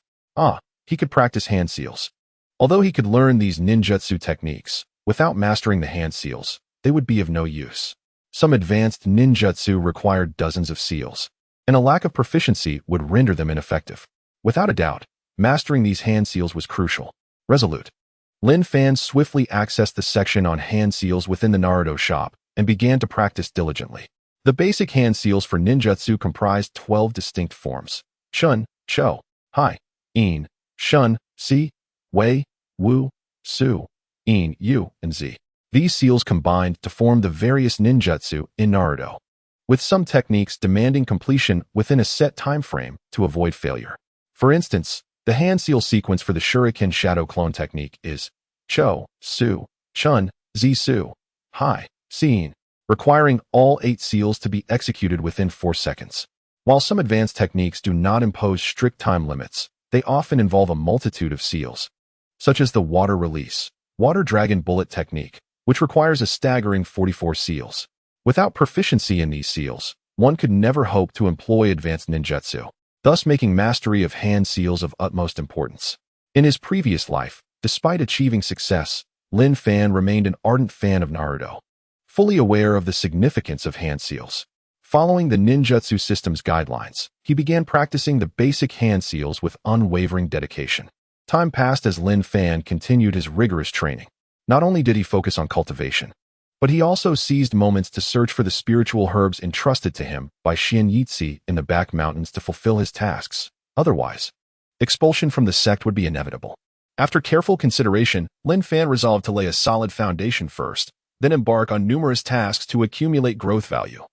He could practice hand seals. Although he could learn these ninjutsu techniques, without mastering the hand seals, they would be of no use. Some advanced ninjutsu required dozens of seals, and a lack of proficiency would render them ineffective. Without a doubt, mastering these hand seals was crucial. Resolute, Lin Fan swiftly accessed the section on hand seals within the Naruto shop and began to practice diligently. The basic hand seals for ninjutsu comprised 12 distinct forms: Chun, Cho, Hai, In, Shun, Si, Wei, Wu, Su, In, Yu, and Zi. These seals combined to form the various ninjutsu in Naruto, with some techniques demanding completion within a set time frame to avoid failure. For instance, the hand seal sequence for the Shuriken Shadow Clone technique is Cho, Su, Chun, Zi Su, Hai, Sin, requiring all 8 seals to be executed within 4 seconds. While some advanced techniques do not impose strict time limits, they often involve a multitude of seals, such as the water release, water dragon bullet technique, which requires a staggering 44 seals. Without proficiency in these seals, one could never hope to employ advanced ninjutsu, thus making mastery of hand seals of utmost importance. In his previous life, despite achieving success, Lin Fan remained an ardent fan of Naruto, fully aware of the significance of hand seals. Following the ninjutsu system's guidelines, he began practicing the basic hand seals with unwavering dedication. Time passed as Lin Fan continued his rigorous training. Not only did he focus on cultivation, but he also seized moments to search for the spiritual herbs entrusted to him by Xianyitsi in the back mountains to fulfill his tasks. Otherwise, expulsion from the sect would be inevitable. After careful consideration, Lin Fan resolved to lay a solid foundation first, then embark on numerous tasks to accumulate growth value.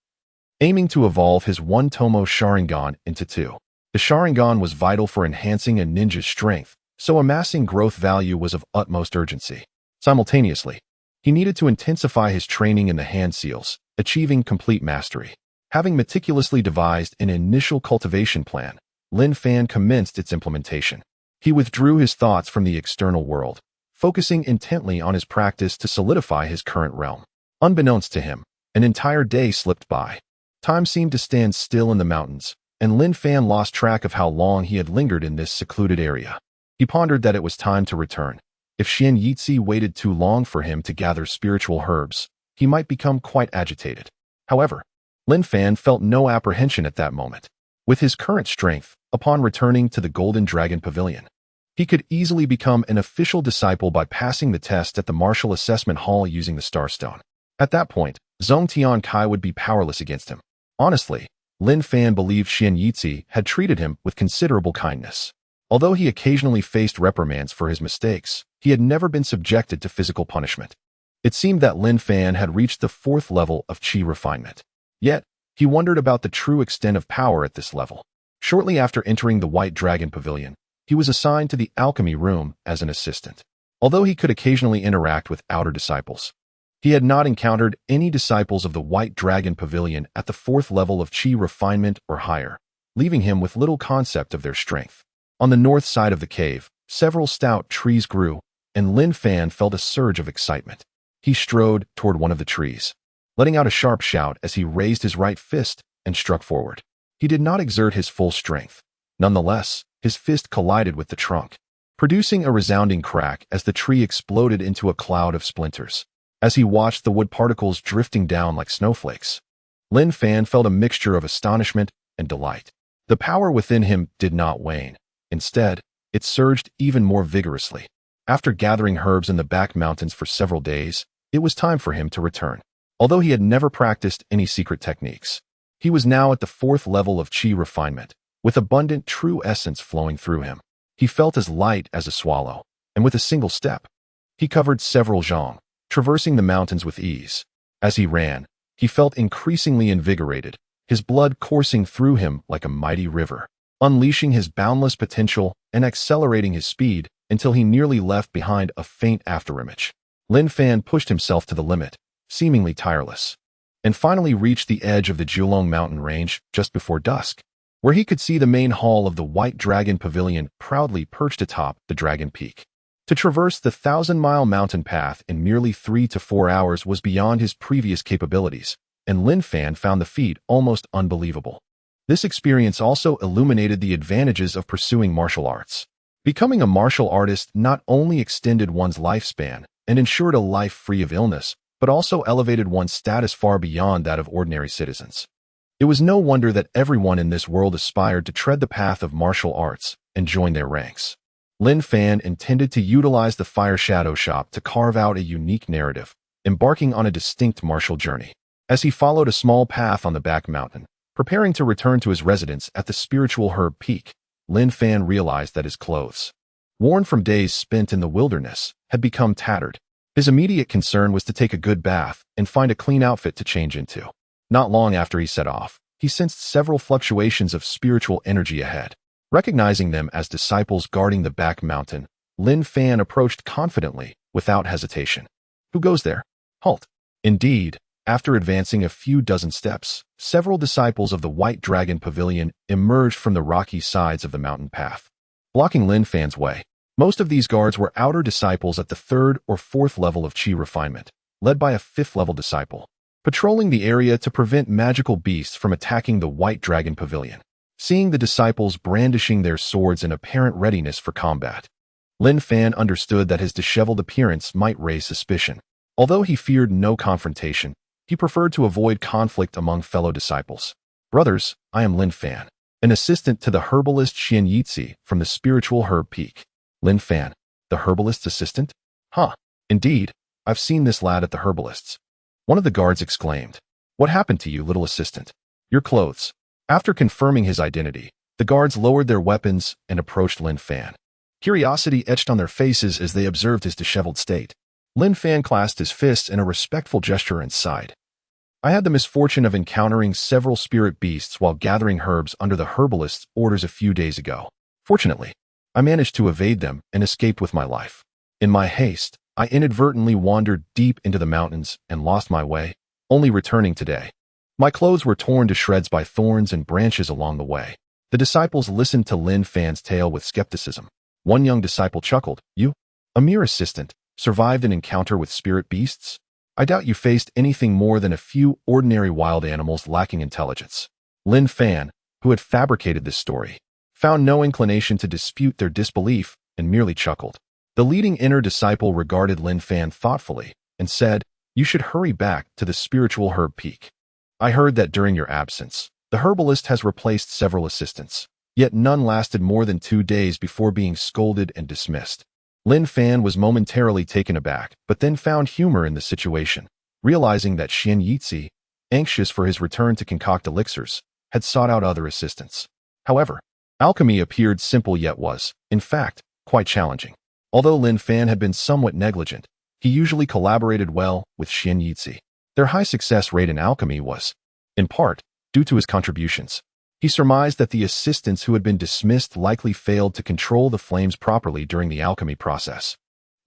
Aiming to evolve his one-tomo Sharingan into 2. The Sharingan was vital for enhancing a ninja's strength, so amassing growth value was of utmost urgency. Simultaneously, he needed to intensify his training in the hand seals, achieving complete mastery. Having meticulously devised an initial cultivation plan, Lin Fan commenced its implementation. He withdrew his thoughts from the external world, focusing intently on his practice to solidify his current realm. Unbeknownst to him, an entire day slipped by. Time seemed to stand still in the mountains, and Lin Fan lost track of how long he had lingered in this secluded area. He pondered that it was time to return. If Xianyitsi waited too long for him to gather spiritual herbs, he might become quite agitated. However, Lin Fan felt no apprehension at that moment. With his current strength, upon returning to the Golden Dragon Pavilion, he could easily become an official disciple by passing the test at the Martial Assessment Hall using the Starstone. At that point, Zhong Tian Kai would be powerless against him. Honestly, Lin Fan believed Xianyitsi had treated him with considerable kindness. Although he occasionally faced reprimands for his mistakes, he had never been subjected to physical punishment. It seemed that Lin Fan had reached the 4th level of chi refinement. Yet, he wondered about the true extent of power at this level. Shortly after entering the White Dragon Pavilion, he was assigned to the alchemy room as an assistant. Although he could occasionally interact with outer disciples, he had not encountered any disciples of the White Dragon Pavilion at the 4th level of chi refinement or higher, leaving him with little concept of their strength. On the north side of the cave, several stout trees grew, and Lin Fan felt a surge of excitement. He strode toward one of the trees, letting out a sharp shout as he raised his right fist and struck forward. He did not exert his full strength. Nonetheless, his fist collided with the trunk, producing a resounding crack as the tree exploded into a cloud of splinters. As he watched the wood particles drifting down like snowflakes, Lin Fan felt a mixture of astonishment and delight. The power within him did not wane. Instead, it surged even more vigorously. After gathering herbs in the back mountains for several days, it was time for him to return. Although he had never practiced any secret techniques, he was now at the 4th level of chi refinement, with abundant true essence flowing through him. He felt as light as a swallow, and with a single step, he covered several zhang, traversing the mountains with ease. As he ran, he felt increasingly invigorated, his blood coursing through him like a mighty river, unleashing his boundless potential and accelerating his speed until he nearly left behind a faint afterimage. Lin Fan pushed himself to the limit, seemingly tireless, and finally reached the edge of the Julong mountain range just before dusk, where he could see the main hall of the White Dragon Pavilion proudly perched atop the Dragon Peak. To traverse the 1,000-mile mountain path in merely 3 to 4 hours was beyond his previous capabilities, and Lin Fan found the feat almost unbelievable. This experience also illuminated the advantages of pursuing martial arts. Becoming a martial artist not only extended one's lifespan and ensured a life free of illness, but also elevated one's status far beyond that of ordinary citizens. It was no wonder that everyone in this world aspired to tread the path of martial arts and join their ranks. Lin Fan intended to utilize the Fire Shadow Shop to carve out a unique narrative, embarking on a distinct martial journey. As he followed a small path on the back mountain, preparing to return to his residence at the spiritual herb peak, Lin Fan realized that his clothes, worn from days spent in the wilderness, had become tattered. His immediate concern was to take a good bath and find a clean outfit to change into. Not long after he set off, he sensed several fluctuations of spiritual energy ahead. Recognizing them as disciples guarding the back mountain, Lin Fan approached confidently, without hesitation. Who goes there? Halt. Indeed, after advancing a few dozen steps, several disciples of the White Dragon Pavilion emerged from the rocky sides of the mountain path, blocking Lin Fan's way. Most of these guards were outer disciples at the 3rd or 4th level of Qi refinement, led by a 5th-level disciple, patrolling the area to prevent magical beasts from attacking the White Dragon Pavilion. Seeing the disciples brandishing their swords in apparent readiness for combat, Lin Fan understood that his disheveled appearance might raise suspicion. Although he feared no confrontation, he preferred to avoid conflict among fellow disciples. Brothers, I am Lin Fan, an assistant to the herbalist Tianyuan from the spiritual herb peak. Lin Fan, the herbalist's assistant? Huh, indeed, I've seen this lad at the herbalist's. One of the guards exclaimed. What happened to you, little assistant? Your clothes. After confirming his identity, the guards lowered their weapons and approached Lin Fan. Curiosity etched on their faces as they observed his disheveled state. Lin Fan clasped his fists in a respectful gesture and sighed. I had the misfortune of encountering several spirit beasts while gathering herbs under the herbalist's orders a few days ago. Fortunately, I managed to evade them and escaped with my life. In my haste, I inadvertently wandered deep into the mountains and lost my way, only returning today. My clothes were torn to shreds by thorns and branches along the way. The disciples listened to Lin Fan's tale with skepticism. One young disciple chuckled. You, a mere assistant, survived an encounter with spirit beasts? I doubt you faced anything more than a few ordinary wild animals lacking intelligence. Lin Fan, who had fabricated this story, found no inclination to dispute their disbelief and merely chuckled. The leading inner disciple regarded Lin Fan thoughtfully and said, You should hurry back to the spiritual herb peak. I heard that during your absence, the herbalist has replaced several assistants, yet none lasted more than 2 days before being scolded and dismissed. Lin Fan was momentarily taken aback, but then found humor in the situation, realizing that Tianyuan, anxious for his return to concoct elixirs, had sought out other assistants. However, alchemy appeared simple yet was, in fact, quite challenging. Although Lin Fan had been somewhat negligent, he usually collaborated well with Tianyuan. Their high success rate in alchemy was, in part, due to his contributions. He surmised that the assistants who had been dismissed likely failed to control the flames properly during the alchemy process,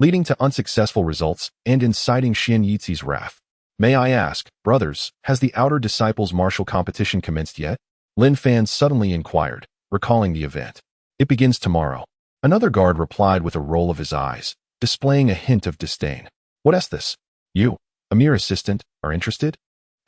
leading to unsuccessful results and inciting Tianyuan's wrath. May I ask, brothers, has the outer disciples' martial competition commenced yet? Lin Fan suddenly inquired, recalling the event. It begins tomorrow. Another guard replied with a roll of his eyes, displaying a hint of disdain. What is this? You, a mere assistant, are interested?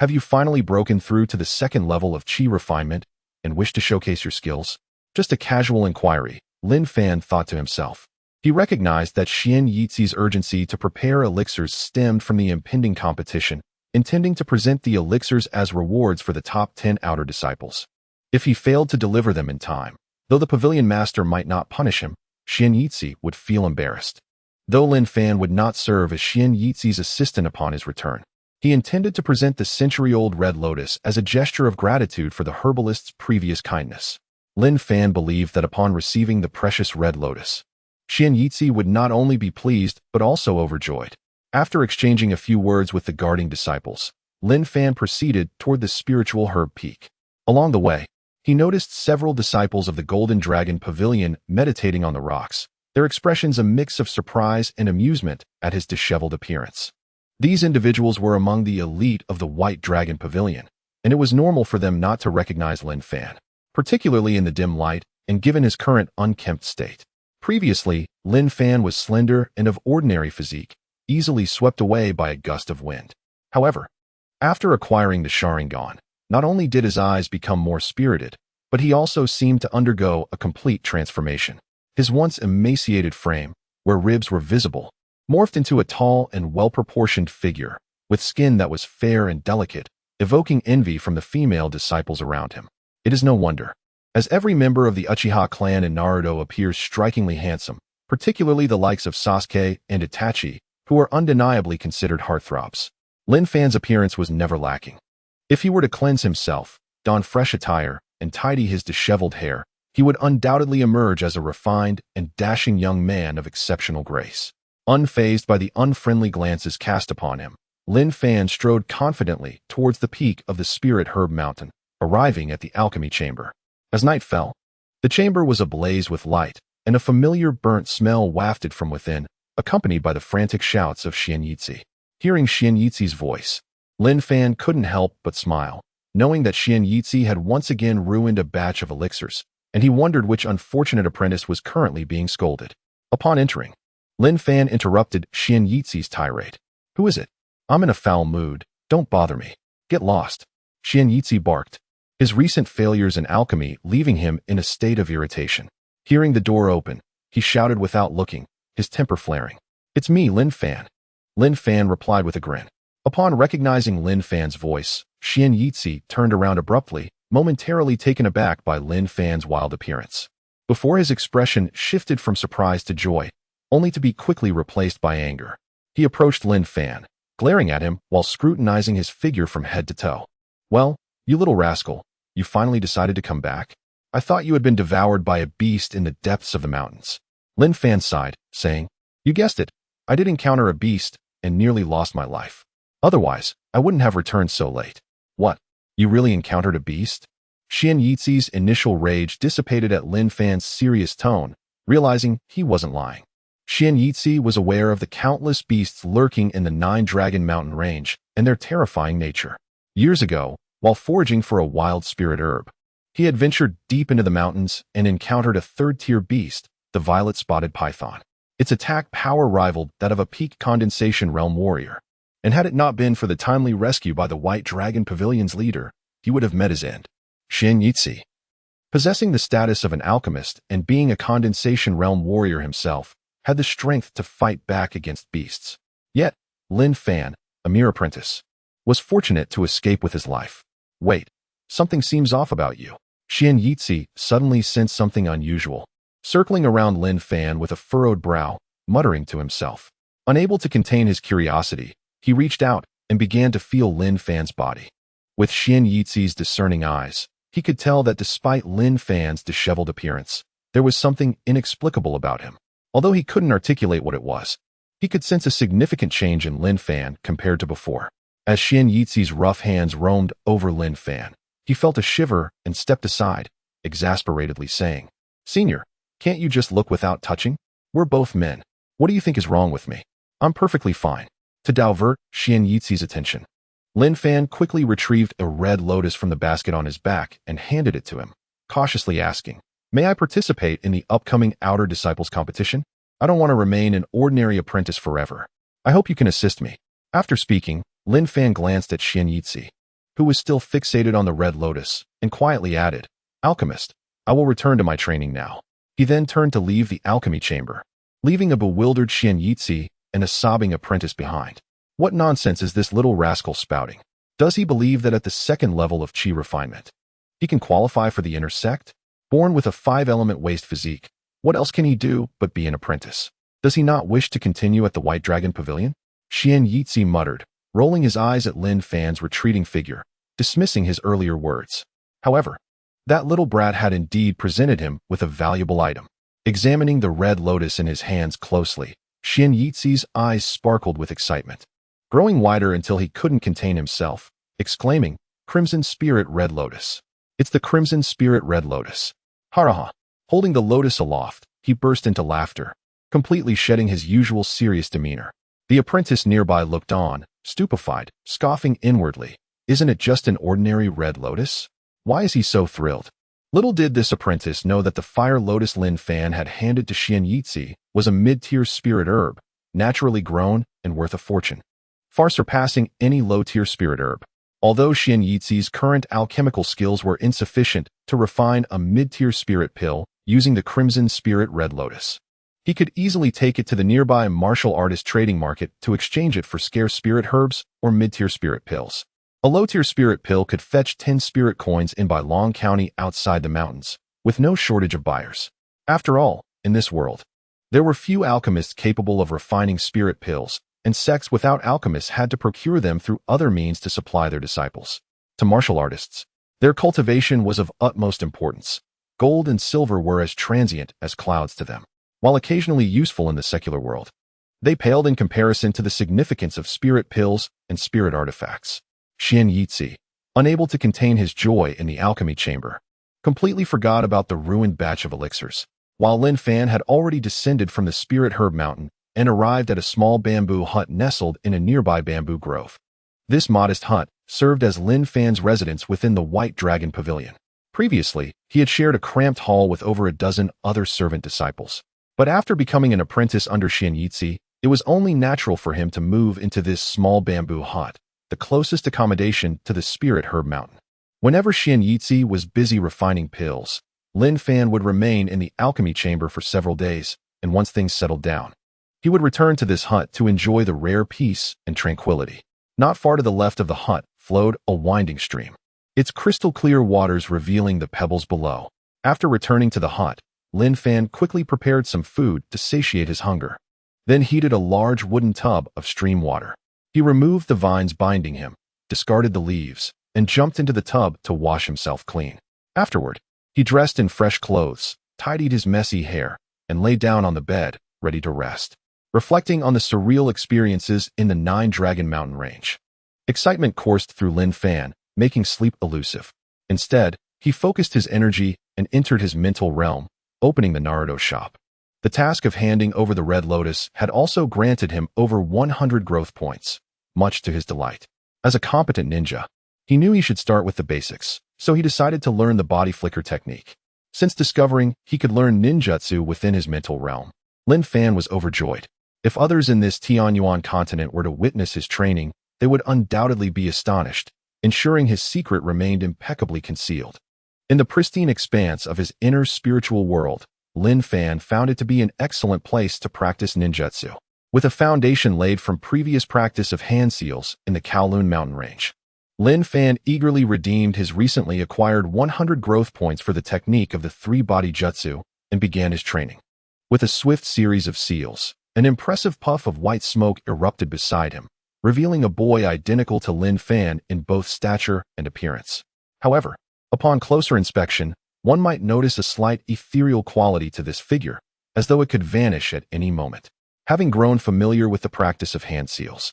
Have you finally broken through to the 2nd level of Qi refinement and wish to showcase your skills? Just a casual inquiry, Lin Fan thought to himself. He recognized that Tianyuan's urgency to prepare elixirs stemmed from the impending competition, intending to present the elixirs as rewards for the top 10 outer disciples. If he failed to deliver them in time, though the pavilion master might not punish him, Tianyuan would feel embarrassed. Though Lin Fan would not serve as Tianyuan's assistant upon his return, he intended to present the century-old red lotus as a gesture of gratitude for the herbalist's previous kindness. Lin Fan believed that upon receiving the precious red lotus, Tianyuan would not only be pleased but also overjoyed. After exchanging a few words with the guarding disciples, Lin Fan proceeded toward the spiritual herb peak. Along the way, he noticed several disciples of the Golden Dragon Pavilion meditating on the rocks, their expressions a mix of surprise and amusement at his disheveled appearance. These individuals were among the elite of the White Dragon Pavilion, and it was normal for them not to recognize Lin Fan, particularly in the dim light and given his current unkempt state. Previously, Lin Fan was slender and of ordinary physique, easily swept away by a gust of wind. However, after acquiring the Sharingan, not only did his eyes become more spirited, but he also seemed to undergo a complete transformation. His once emaciated frame, where ribs were visible, morphed into a tall and well-proportioned figure, with skin that was fair and delicate, evoking envy from the female disciples around him. It is no wonder, as every member of the Uchiha clan in Naruto appears strikingly handsome, particularly the likes of Sasuke and Itachi, who are undeniably considered heartthrobs. Lin Fan's appearance was never lacking. If he were to cleanse himself, don fresh attire, and tidy his disheveled hair, he would undoubtedly emerge as a refined and dashing young man of exceptional grace. Unfazed by the unfriendly glances cast upon him, Lin Fan strode confidently towards the peak of the Spirit Herb Mountain, arriving at the alchemy chamber. As night fell, the chamber was ablaze with light, and a familiar burnt smell wafted from within, accompanied by the frantic shouts of Xianyitsi. Hearing Xianyitzi's voice, Lin Fan couldn't help but smile, knowing that Xianyitsi had once again ruined a batch of elixirs, and he wondered which unfortunate apprentice was currently being scolded. Upon entering, Lin Fan interrupted Xianyitzi's tirade. "Who is it? I'm in a foul mood. Don't bother me. Get lost." Xianyitsi barked, his recent failures in alchemy leaving him in a state of irritation. Hearing the door open, he shouted without looking, his temper flaring. "It's me, Lin Fan." Lin Fan replied with a grin. Upon recognizing Lin Fan's voice, Xianyitsi turned around abruptly, momentarily taken aback by Lin Fan's wild appearance. Before his expression shifted from surprise to joy, only to be quickly replaced by anger. He approached Lin Fan, glaring at him while scrutinizing his figure from head to toe. "Well, you little rascal, you finally decided to come back? I thought you had been devoured by a beast in the depths of the mountains." Lin Fan sighed, saying, "You guessed it. I did encounter a beast and nearly lost my life. Otherwise, I wouldn't have returned so late." "What? You really encountered a beast?" Xianyitsi's initial rage dissipated at Lin Fan's serious tone, realizing he wasn't lying. Xianyitsi was aware of the countless beasts lurking in the Nine-Dragon Mountain range and their terrifying nature. Years ago, while foraging for a wild spirit herb, he had ventured deep into the mountains and encountered a third-tier beast, the violet-spotted python. Its attack power rivaled that of a peak condensation realm warrior, and had it not been for the timely rescue by the White Dragon Pavilion's leader, he would have met his end. Xianyitsi, possessing the status of an alchemist and being a condensation realm warrior himself, had the strength to fight back against beasts. Yet, Lin Fan, a mere apprentice, was fortunate to escape with his life. "Wait, something seems off about you." Xianyitsi suddenly sensed something unusual, circling around Lin Fan with a furrowed brow, muttering to himself. Unable to contain his curiosity, he reached out and began to feel Lin Fan's body. With Xianyitsi's discerning eyes, he could tell that despite Lin Fan's disheveled appearance, there was something inexplicable about him. Although he couldn't articulate what it was, he could sense a significant change in Lin Fan compared to before. As Xianyitsi's rough hands roamed over Lin Fan, he felt a shiver and stepped aside, exasperatedly saying, "Senior, can't you just look without touching? We're both men. What do you think is wrong with me? I'm perfectly fine." To divert Xianyitsi's attention, Lin Fan quickly retrieved a red lotus from the basket on his back and handed it to him, cautiously asking, "May I participate in the upcoming Outer Disciples competition? I don't want to remain an ordinary apprentice forever. I hope you can assist me." After speaking, Lin Fan glanced at Xianyitsi, who was still fixated on the red lotus, and quietly added, "Alchemist, I will return to my training now." He then turned to leave the alchemy chamber, leaving a bewildered Xianyitsi and a sobbing apprentice behind. What nonsense is this little rascal spouting? Does he believe that at the second level of chi refinement, he can qualify for the inner sect? Born with a 5-element waste physique, what else can he do but be an apprentice? Does he not wish to continue at the White Dragon Pavilion? Xianyitsi muttered, rolling his eyes at Lin Fan's retreating figure, dismissing his earlier words. However, that little brat had indeed presented him with a valuable item. Examining the red lotus in his hands closely, Xianyitsi's eyes sparkled with excitement, growing wider until he couldn't contain himself, exclaiming, "Crimson Spirit Red Lotus. It's the Crimson Spirit Red Lotus." Haraha. Holding the lotus aloft, he burst into laughter, completely shedding his usual serious demeanor. The apprentice nearby looked on, stupefied, scoffing inwardly. Isn't it just an ordinary red lotus? Why is he so thrilled? Little did this apprentice know that the fire lotus Lin Fan had handed to Xianyitsi was a mid-tier spirit herb, naturally grown and worth a fortune, far surpassing any low-tier spirit herb. Although Xianyitsi's current alchemical skills were insufficient to refine a mid-tier spirit pill using the Crimson Spirit Red Lotus. He could easily take it to the nearby martial artist trading market to exchange it for scarce spirit herbs or mid-tier spirit pills. A low-tier spirit pill could fetch 10 spirit coins in by Long County outside the mountains, with no shortage of buyers. After all, in this world, there were few alchemists capable of refining spirit pills, and sects without alchemists had to procure them through other means to supply their disciples. To martial artists, their cultivation was of utmost importance. Gold and silver were as transient as clouds to them. While occasionally useful in the secular world, they paled in comparison to the significance of spirit pills and spirit artifacts. Tianyuan, unable to contain his joy in the alchemy chamber, completely forgot about the ruined batch of elixirs, while Lin Fan had already descended from the spirit herb mountain and arrived at a small bamboo hut nestled in a nearby bamboo grove. This modest hut served as Lin Fan's residence within the White Dragon Pavilion. Previously, he had shared a cramped hall with over a dozen other servant disciples. But after becoming an apprentice under Tianyuan, it was only natural for him to move into this small bamboo hut, the closest accommodation to the spirit herb mountain. Whenever Tianyuan was busy refining pills, Lin Fan would remain in the alchemy chamber for several days, and once things settled down, he would return to this hut to enjoy the rare peace and tranquility. Not far to the left of the hut flowed a winding stream, its crystal-clear waters revealing the pebbles below. After returning to the hut, Lin Fan quickly prepared some food to satiate his hunger, then heated a large wooden tub of stream water. He removed the vines binding him, discarded the leaves, and jumped into the tub to wash himself clean. Afterward, he dressed in fresh clothes, tidied his messy hair, and lay down on the bed, ready to rest, reflecting on the surreal experiences in the Nine Dragon Mountain range. Excitement coursed through Lin Fan, making sleep elusive. Instead, he focused his energy and entered his mental realm, opening the Naruto shop. The task of handing over the Red Lotus had also granted him over 100 growth points, much to his delight. As a competent ninja, he knew he should start with the basics, so he decided to learn the body flicker technique. Since discovering he could learn ninjutsu within his mental realm, Lin Fan was overjoyed. If others in this Tianyuan Continent were to witness his training, they would undoubtedly be astonished, ensuring his secret remained impeccably concealed. In the pristine expanse of his inner spiritual world, Lin Fan found it to be an excellent place to practice ninjutsu, with a foundation laid from previous practice of hand seals in the Kowloon mountain range. Lin Fan eagerly redeemed his recently acquired 100 growth points for the technique of the three-body jutsu and began his training. With a swift series of seals, an impressive puff of white smoke erupted beside him, revealing a boy identical to Lin Fan in both stature and appearance. However, upon closer inspection, one might notice a slight ethereal quality to this figure, as though it could vanish at any moment. Having grown familiar with the practice of hand seals,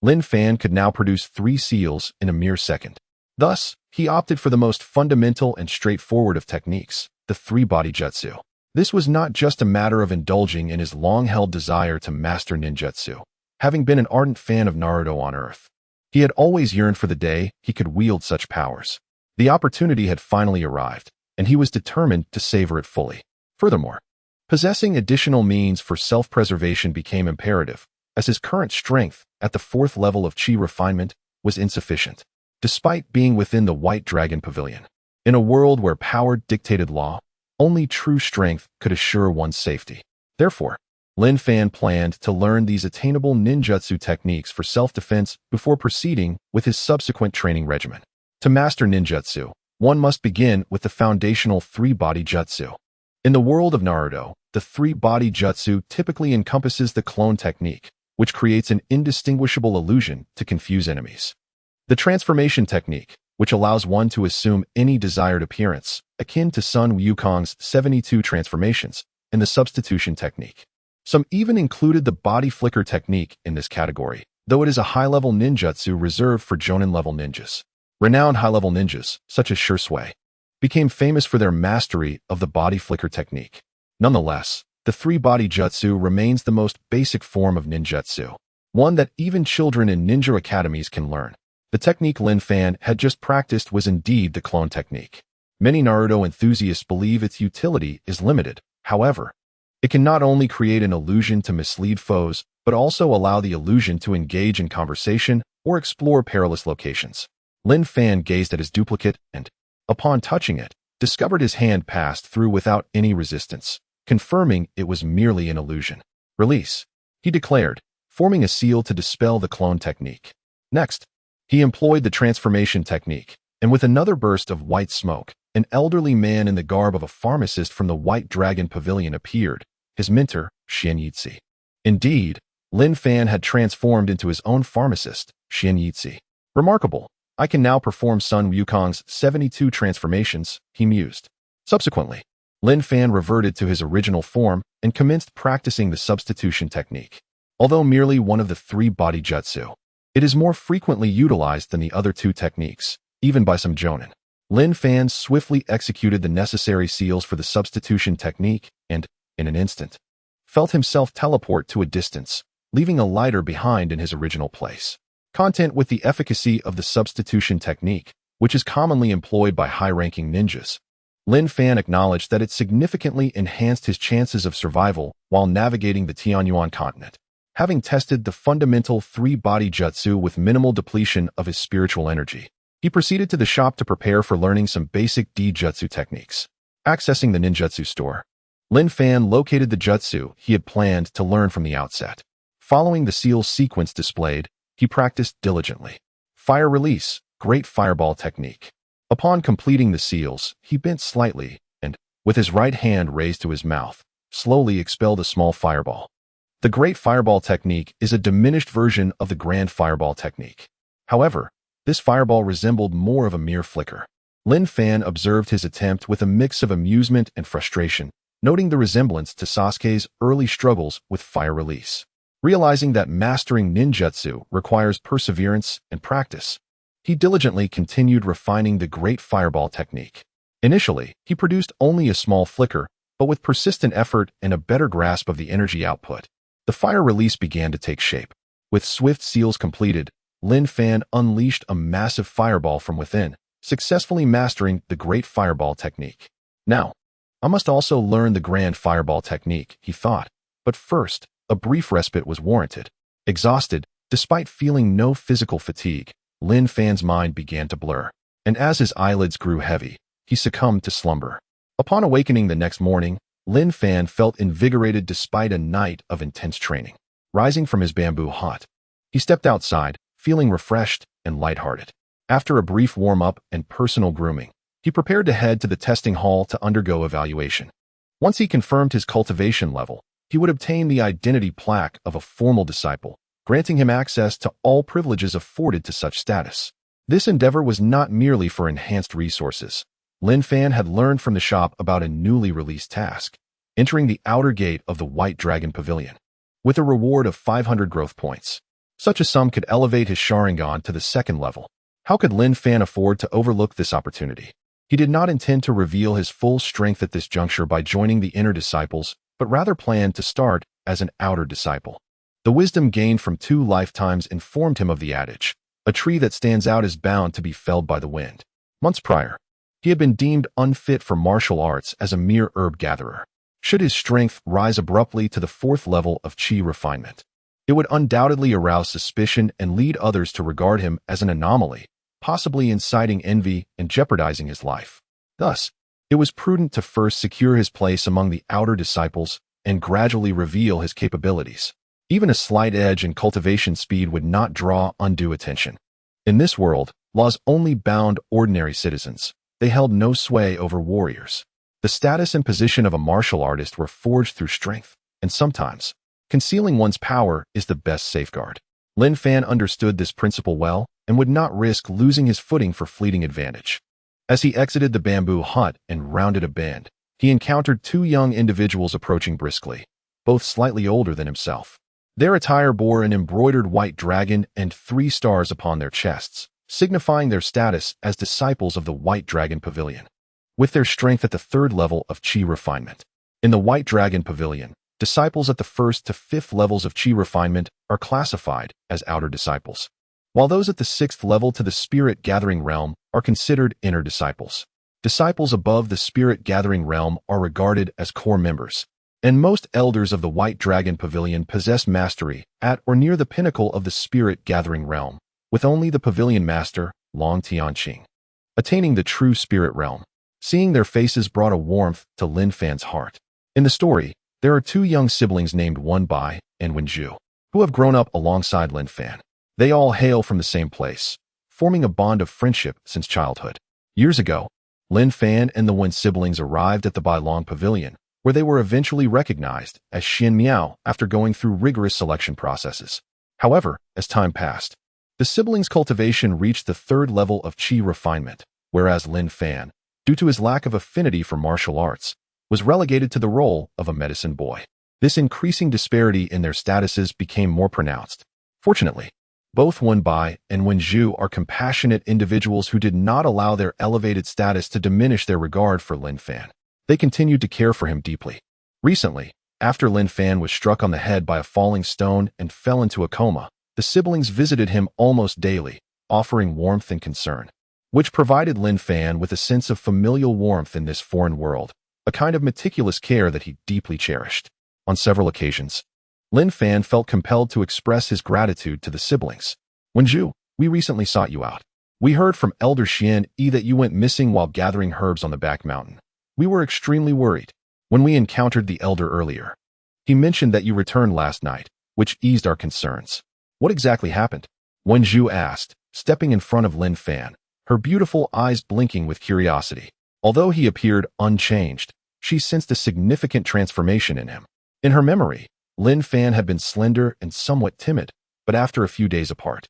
Lin Fan could now produce 3 seals in a mere second. Thus, he opted for the most fundamental and straightforward of techniques, the three-body jutsu. This was not just a matter of indulging in his long-held desire to master ninjutsu. Having been an ardent fan of Naruto on Earth, he had always yearned for the day he could wield such powers. The opportunity had finally arrived, and he was determined to savor it fully. Furthermore, possessing additional means for self-preservation became imperative, as his current strength at the 4th level of chi refinement was insufficient, despite being within the White Dragon Pavilion. In a world where power dictated law, only true strength could assure one's safety. Therefore, Lin Fan planned to learn these attainable ninjutsu techniques for self-defense before proceeding with his subsequent training regimen. To master ninjutsu, one must begin with the foundational three-body jutsu. In the world of Naruto, the three-body jutsu typically encompasses the clone technique, which creates an indistinguishable illusion to confuse enemies. The transformation technique, which allows one to assume any desired appearance, akin to Sun Wukong's 72 transformations, and the substitution technique. Some even included the body flicker technique in this category, though it is a high-level ninjutsu reserved for Jonin-level ninjas. Renowned high-level ninjas, such as Shui, became famous for their mastery of the body flicker technique. Nonetheless, the three-body jutsu remains the most basic form of ninjutsu, one that even children in ninja academies can learn. The technique Lin Fan had just practiced was indeed the clone technique. Many Naruto enthusiasts believe its utility is limited. However, it can not only create an illusion to mislead foes, but also allow the illusion to engage in conversation or explore perilous locations. Lin Fan gazed at his duplicate and, upon touching it, discovered his hand passed through without any resistance, confirming it was merely an illusion. Release, he declared, forming a seal to dispel the clone technique. Next, he employed the transformation technique, and with another burst of white smoke, an elderly man in the garb of a pharmacist from the White Dragon Pavilion appeared, his mentor, Xianyitsi. Indeed, Lin Fan had transformed into his own pharmacist, Xianyitsi. Remarkable, I can now perform Sun Wukong's 72 transformations, he mused. Subsequently, Lin Fan reverted to his original form and commenced practicing the substitution technique. Although merely one of the 3 body jutsu, it is more frequently utilized than the other 2 techniques, even by some jonin. Lin Fan swiftly executed the necessary seals for the substitution technique and, in an instant, felt himself teleport to a distance, leaving a lighter behind in his original place. Content with the efficacy of the substitution technique, which is commonly employed by high-ranking ninjas, Lin Fan acknowledged that it significantly enhanced his chances of survival while navigating the Tianyuan Continent. Having tested the fundamental 3-body jutsu with minimal depletion of his spiritual energy, he proceeded to the shop to prepare for learning some basic D-jutsu techniques. Accessing the Ninjutsu Store, Lin Fan located the jutsu he had planned to learn from the outset. Following the seal sequence displayed, he practiced diligently. Fire release, great fireball technique. Upon completing the seals, he bent slightly and, with his right hand raised to his mouth, slowly expelled a small fireball. The great fireball technique is a diminished version of the grand fireball technique. However, this fireball resembled more of a mere flicker. Lin Fan observed his attempt with a mix of amusement and frustration, noting the resemblance to Sasuke's early struggles with fire release. Realizing that mastering ninjutsu requires perseverance and practice, he diligently continued refining the great fireball technique. Initially, he produced only a small flicker, but with persistent effort and a better grasp of the energy output, the fire release began to take shape. With swift seals completed, Lin Fan unleashed a massive fireball from within, successfully mastering the great fireball technique. Now, I must also learn the grand fireball technique, he thought, but first, a brief respite was warranted. Exhausted, despite feeling no physical fatigue, Lin Fan's mind began to blur, and as his eyelids grew heavy, he succumbed to slumber. Upon awakening the next morning, Lin Fan felt invigorated despite a night of intense training. Rising from his bamboo hut, he stepped outside, feeling refreshed and lighthearted. After a brief warm-up and personal grooming, he prepared to head to the testing hall to undergo evaluation. Once he confirmed his cultivation level, he would obtain the identity plaque of a formal disciple, granting him access to all privileges afforded to such status. This endeavor was not merely for enhanced resources. Lin Fan had learned from the shop about a newly released task, entering the outer gate of the White Dragon Pavilion, with a reward of 500 growth points. Such a sum could elevate his Sharingan to the 2nd level. How could Lin Fan afford to overlook this opportunity? He did not intend to reveal his full strength at this juncture by joining the inner disciples, but rather planned to start as an outer disciple. The wisdom gained from 2 lifetimes informed him of the adage, a tree that stands out is bound to be felled by the wind. Months prior, he had been deemed unfit for martial arts as a mere herb gatherer. Should his strength rise abruptly to the 4th level of chi refinement, it would undoubtedly arouse suspicion and lead others to regard him as an anomaly, possibly inciting envy and jeopardizing his life. Thus, it was prudent to first secure his place among the outer disciples and gradually reveal his capabilities. Even a slight edge in cultivation speed would not draw undue attention. In this world, laws only bound ordinary citizens. They held no sway over warriors. The status and position of a martial artist were forged through strength, and sometimes, concealing one's power is the best safeguard. Lin Fan understood this principle well and would not risk losing his footing for fleeting advantage. As he exited the bamboo hut and rounded a bend, he encountered 2 young individuals approaching briskly, both slightly older than himself. Their attire bore an embroidered white dragon and 3 stars upon their chests, signifying their status as disciples of the White Dragon Pavilion, with their strength at the 3rd level of chi refinement. In the White Dragon Pavilion, disciples at the 1st to 5th levels of chi refinement are classified as outer disciples, while those at the 6th level to the spirit gathering realm are considered inner disciples. Disciples above the spirit gathering realm are regarded as core members, and most elders of the White Dragon Pavilion possess mastery at or near the pinnacle of the spirit gathering realm, with only the pavilion master, Long Tianqing, attaining the true spirit realm. Seeing their faces brought a warmth to Lin Fan's heart. In the story, there are two young siblings named Wen Bai and Wen Zhu, who have grown up alongside Lin Fan. They all hail from the same place, forming a bond of friendship since childhood. Years ago, Lin Fan and the Wen siblings arrived at the Bailong Pavilion, where they were eventually recognized as Xin Miao after going through rigorous selection processes. However, as time passed, the siblings' cultivation reached the third level of qi refinement, whereas Lin Fan, due to his lack of affinity for martial arts, was relegated to the role of a medicine boy. This increasing disparity in their statuses became more pronounced. Fortunately, both Wen Bai and Wen Zhu are compassionate individuals who did not allow their elevated status to diminish their regard for Lin Fan. They continued to care for him deeply. Recently, after Lin Fan was struck on the head by a falling stone and fell into a coma, the siblings visited him almost daily, offering warmth and concern, which provided Lin Fan with a sense of familial warmth in this foreign world, a kind of meticulous care that he deeply cherished. On several occasions, Lin Fan felt compelled to express his gratitude to the siblings. Wen Zhu, we recently sought you out. We heard from Elder Xian Yi that you went missing while gathering herbs on the back mountain. We were extremely worried when we encountered the elder earlier. He mentioned that you returned last night, which eased our concerns. What exactly happened? Wen Zhu asked, stepping in front of Lin Fan, her beautiful eyes blinking with curiosity. Although he appeared unchanged, she sensed a significant transformation in him. In her memory, Lin Fan had been slender and somewhat timid, but after a few days apart,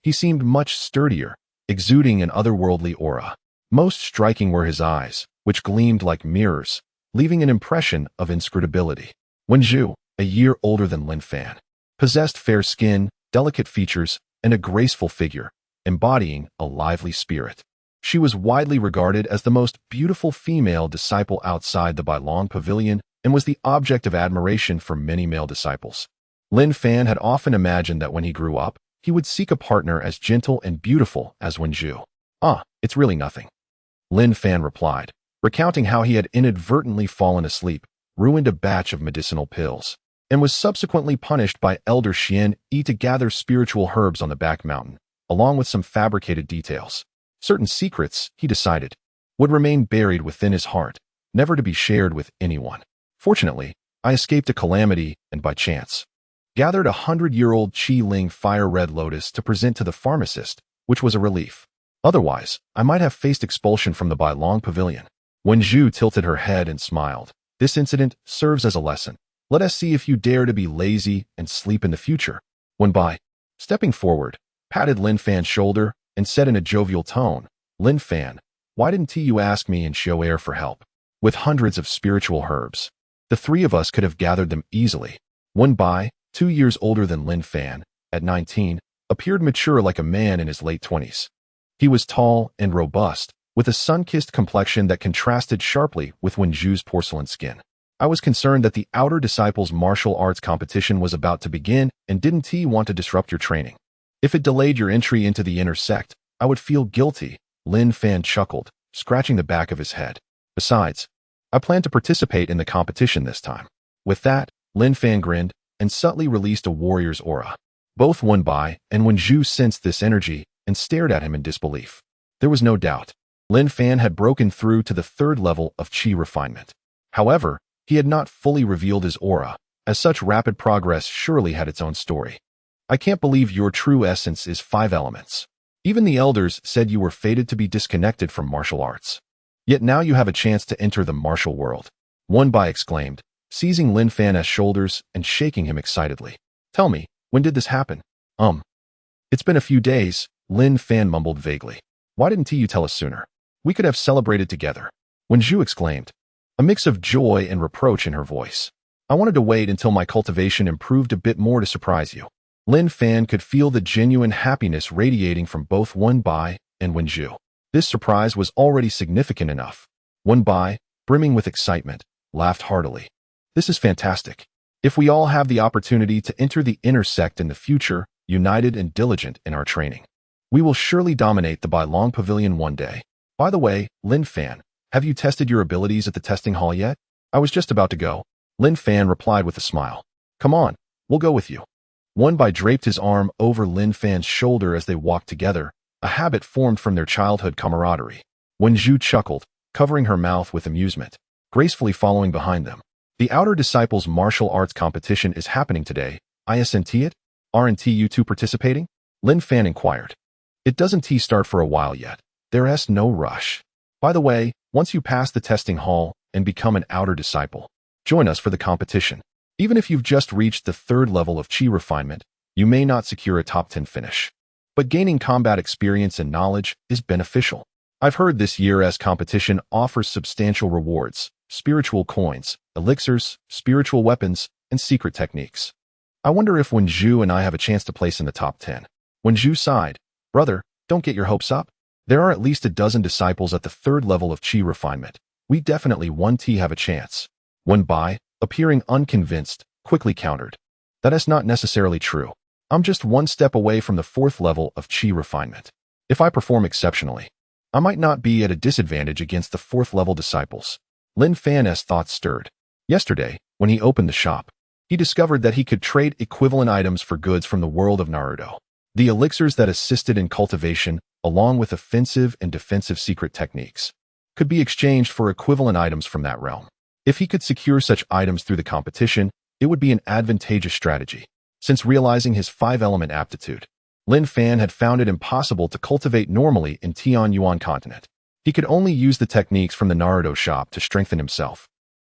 he seemed much sturdier, exuding an otherworldly aura. Most striking were his eyes, which gleamed like mirrors, leaving an impression of inscrutability. Wen Zhu, a year older than Lin Fan, possessed fair skin, delicate features, and a graceful figure, embodying a lively spirit. She was widely regarded as the most beautiful female disciple outside the Bailong Pavilion and was the object of admiration for many male disciples. Lin Fan had often imagined that when he grew up, he would seek a partner as gentle and beautiful as Wen Zhu. It's really nothing. Lin Fan replied, recounting how he had inadvertently fallen asleep, ruined a batch of medicinal pills, and was subsequently punished by Elder Xian Yi to gather spiritual herbs on the back mountain, along with some fabricated details. Certain secrets, he decided, would remain buried within his heart, never to be shared with anyone. Fortunately, I escaped a calamity and by chance gathered 100-year-old Qi Ling fire red lotus to present to the pharmacist, which was a relief. Otherwise, I might have faced expulsion from the Bailong Pavilion. Wen Zhu tilted her head and smiled. This incident serves as a lesson. Let us see if you dare to be lazy and sleep in the future. Wen Bai, stepping forward, patted Lin Fan's shoulder and said in a jovial tone, Lin Fan, why didn't you ask me and show air for help? With hundreds of spiritual herbs, the three of us could have gathered them easily. Wen Bai, 2 years older than Lin Fan, at 19, appeared mature like a man in his late 20s. He was tall and robust, with a sun-kissed complexion that contrasted sharply with Wen Zhu's porcelain skin. I was concerned that the outer disciples' martial arts competition was about to begin and didn't he want to disrupt your training. If it delayed your entry into the inner sect, I would feel guilty, Lin Fan chuckled, scratching the back of his head. Besides, I plan to participate in the competition this time. With that, Lin Fan grinned and subtly released a warrior's aura. Both Wen Bai and Wen Zhu sensed this energy and stared at him in disbelief. There was no doubt. Lin Fan had broken through to the third level of qi refinement. However, he had not fully revealed his aura, as such rapid progress surely had its own story. I can't believe your true essence is 5 elements. Even the elders said you were fated to be disconnected from martial arts. Yet now you have a chance to enter the martial world. Wen Bai exclaimed, seizing Lin Fan's shoulders and shaking him excitedly. Tell me, when did this happen? It's been a few days, Lin Fan mumbled vaguely. Why didn't you tell us sooner? We could have celebrated together. Wen Zhu exclaimed, a mix of joy and reproach in her voice. I wanted to wait until my cultivation improved a bit more to surprise you. Lin Fan could feel the genuine happiness radiating from both Wen Bai and Wen Zhu. This surprise was already significant enough. Wen Bai, brimming with excitement, laughed heartily. This is fantastic. If we all have the opportunity to enter the inner sect in the future, united and diligent in our training, we will surely dominate the Bailong Pavilion one day. By the way, Lin Fan, have you tested your abilities at the testing hall yet? I was just about to go. Lin Fan replied with a smile. Come on, we'll go with you. Wen Bai draped his arm over Lin Fan's shoulder as they walked together, a habit formed from their childhood camaraderie. Wen Zhu chuckled, covering her mouth with amusement, gracefully following behind them. The outer disciples' martial arts competition is happening today. Isn't it? Aren't you two participating? Lin Fan inquired. It doesn't start for a while yet. There's no rush. By the way, once you pass the testing hall and become an outer disciple, join us for the competition. Even if you've just reached the 3rd level of chi refinement, you may not secure a top 10 finish. But gaining combat experience and knowledge is beneficial. I've heard this year's competition offers substantial rewards, spiritual coins, elixirs, spiritual weapons, and secret techniques. I wonder if Wenju and I have a chance to place in the top 10. Wenju sighed. Brother, don't get your hopes up. There are at least a dozen disciples at the 3rd level of chi refinement. We definitely won't have a chance. Wenbai, appearing unconvinced, quickly countered. That is not necessarily true. I'm just one step away from the 4th level of chi refinement. If I perform exceptionally, I might not be at a disadvantage against the 4th level disciples. Lin Fan's thoughts stirred. Yesterday, when he opened the shop, he discovered that he could trade equivalent items for goods from the world of Naruto. The elixirs that assisted in cultivation, along with offensive and defensive secret techniques, could be exchanged for equivalent items from that realm. If he could secure such items through the competition, it would be an advantageous strategy. Since realizing his 5-element aptitude, Lin Fan had found it impossible to cultivate normally in Tianyuan Continent. He could only use the techniques from the Naruto shop to strengthen himself,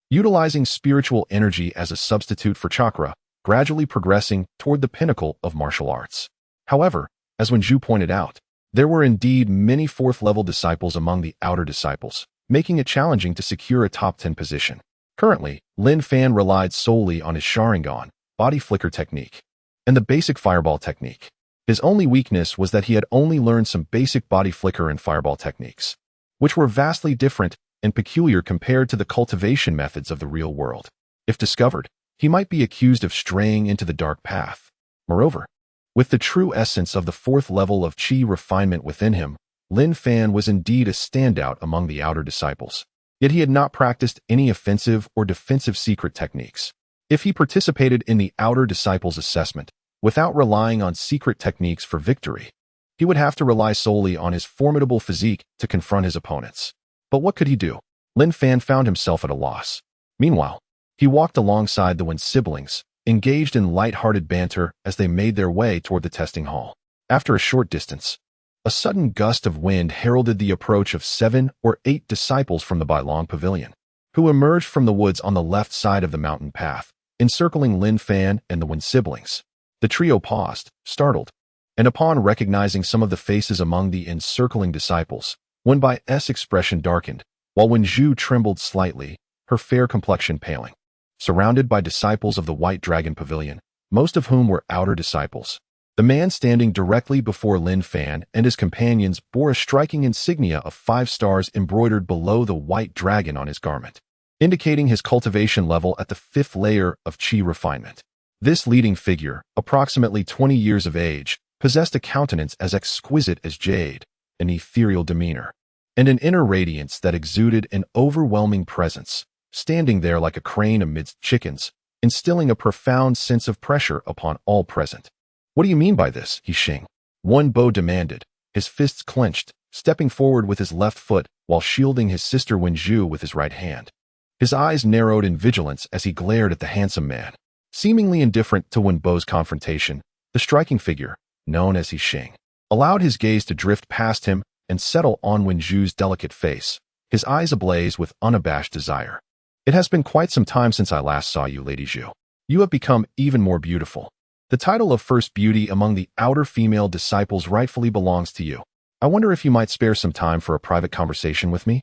utilizing spiritual energy as a substitute for chakra, gradually progressing toward the pinnacle of martial arts. However, as Wenju pointed out, there were indeed many 4th-level disciples among the outer disciples, making it challenging to secure a top 10 position. Currently, Lin Fan relied solely on his Sharingan, body flicker technique, and the basic fireball technique. His only weakness was that he had only learned some basic body flicker and fireball techniques, which were vastly different and peculiar compared to the cultivation methods of the real world. If discovered, he might be accused of straying into the dark path. Moreover, with the true essence of the 4th level of chi refinement within him, Lin Fan was indeed a standout among the outer disciples. Yet he had not practiced any offensive or defensive secret techniques. If he participated in the outer disciples' assessment, without relying on secret techniques for victory, he would have to rely solely on his formidable physique to confront his opponents. But what could he do? Lin Fan found himself at a loss. Meanwhile, he walked alongside the Wen siblings, engaged in light-hearted banter as they made their way toward the testing hall. After a short distance, a sudden gust of wind heralded the approach of 7 or 8 disciples from the White Dragon Pavilion, who emerged from the woods on the left side of the mountain path, encircling Lin Fan and the Wen siblings. The trio paused, startled, and upon recognizing some of the faces among the encircling disciples, Wenbai's expression darkened, while Wenju trembled slightly, her fair complexion paling. Surrounded by disciples of the White Dragon Pavilion, most of whom were outer disciples, the man standing directly before Lin Fan and his companions bore a striking insignia of 5 stars embroidered below the white dragon on his garment, indicating his cultivation level at the 5th layer of chi refinement. This leading figure, approximately 20 years of age, possessed a countenance as exquisite as jade, an ethereal demeanor, and an inner radiance that exuded an overwhelming presence, standing there like a crane amidst chickens, instilling a profound sense of pressure upon all present. What do you mean by this, Yixing? Wenbo demanded, his fists clenched, stepping forward with his left foot while shielding his sister Wenju with his right hand. His eyes narrowed in vigilance as he glared at the handsome man. Seemingly indifferent to Wenbo's confrontation, the striking figure, known as Yixing, allowed his gaze to drift past him and settle on Wenju's delicate face, his eyes ablaze with unabashed desire. It has been quite some time since I last saw you, Lady Zhu. You have become even more beautiful. The title of first beauty among the outer female disciples rightfully belongs to you. I wonder if you might spare some time for a private conversation with me?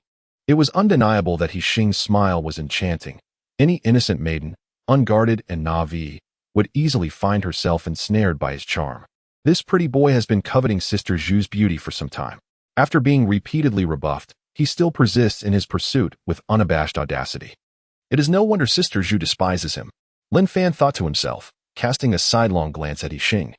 It was undeniable that Yixing's smile was enchanting. Any innocent maiden, unguarded and naive, would easily find herself ensnared by his charm. This pretty boy has been coveting Sister Zhu's beauty for some time. After being repeatedly rebuffed, he still persists in his pursuit with unabashed audacity. It is no wonder Sister Zhu despises him, Lin Fan thought to himself, casting a sidelong glance at Yixing,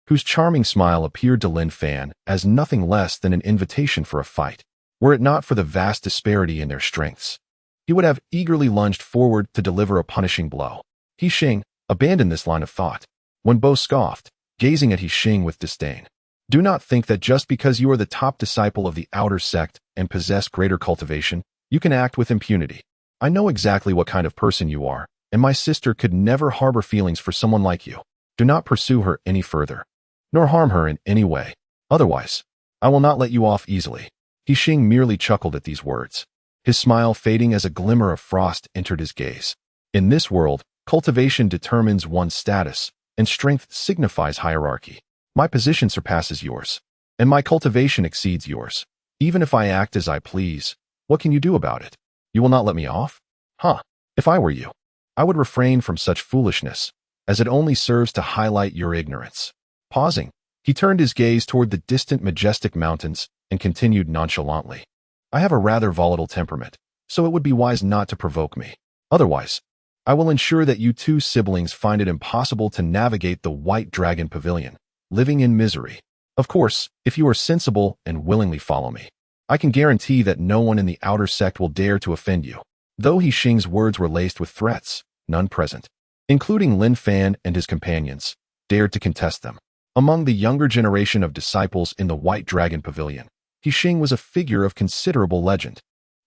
whose charming smile appeared to Lin Fan as nothing less than an invitation for a fight. Were it not for the vast disparity in their strengths, he would have eagerly lunged forward to deliver a punishing blow. Yixing abandoned this line of thought. Wenbo scoffed, gazing at Yixing with disdain. Do not think that just because you are the top disciple of the outer sect and possess greater cultivation, You can act with impunity. I know exactly what kind of person you are, and my sister could never harbor feelings for someone like you. Do not pursue her any further, nor harm her in any way. Otherwise, I will not let you off easily." He Xing merely chuckled at these words, his smile fading as a glimmer of frost entered his gaze. In this world, cultivation determines one's status, and strength signifies hierarchy. My position surpasses yours, and my cultivation exceeds yours. Even if I act as I please, what can you do about it? You will not let me off? Huh. If I were you, I would refrain from such foolishness, as it only serves to highlight your ignorance. Pausing, he turned his gaze toward the distant majestic mountains and continued nonchalantly. I have a rather volatile temperament, so it would be wise not to provoke me. Otherwise, I will ensure that you two siblings find it impossible to navigate the White Dragon Pavilion, living in misery. Of course, if you are sensible and willingly follow me, I can guarantee that no one in the outer sect will dare to offend you. Though He Xing's words were laced with threats, none present, including Lin Fan and his companions, dared to contest them. Among the younger generation of disciples in the White Dragon Pavilion, He Xing was a figure of considerable legend,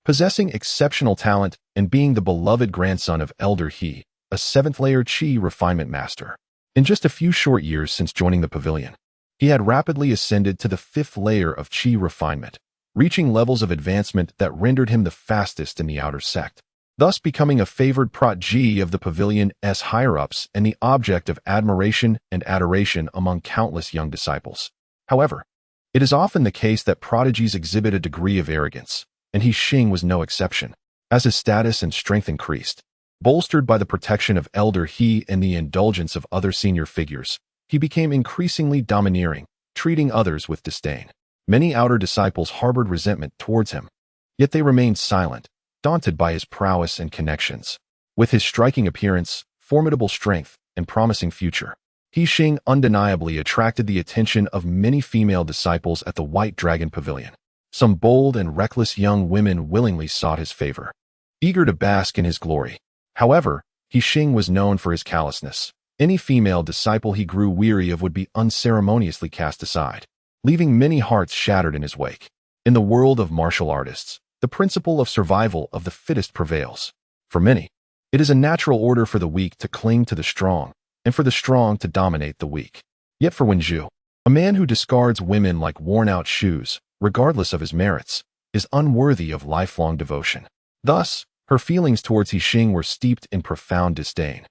possessing exceptional talent and being the beloved grandson of Elder He, a seventh-layer Qi refinement master. In just a few short years since joining the pavilion, he had rapidly ascended to the fifth layer of Qi refinement, reaching levels of advancement that rendered him the fastest in the outer sect, thus becoming a favored protege of the pavilion's higher-ups and the object of admiration and adoration among countless young disciples. However, it is often the case that prodigies exhibit a degree of arrogance, and He Xing was no exception. As his status and strength increased, bolstered by the protection of Elder He and the indulgence of other senior figures, he became increasingly domineering, treating others with disdain. Many outer disciples harbored resentment towards him, yet they remained silent, daunted by his prowess and connections. With his striking appearance, formidable strength, and promising future, He Xing undeniably attracted the attention of many female disciples at the White Dragon Pavilion. Some bold and reckless young women willingly sought his favor, eager to bask in his glory. However, He Xing was known for his callousness. Any female disciple he grew weary of would be unceremoniously cast aside, leaving many hearts shattered in his wake. In the world of martial artists, the principle of survival of the fittest prevails. For many, it is a natural order for the weak to cling to the strong, and for the strong to dominate the weak. Yet for Wenju, a man who discards women like worn-out shoes, regardless of his merits, is unworthy of lifelong devotion. Thus, her feelings towards He Xing were steeped in profound disdain.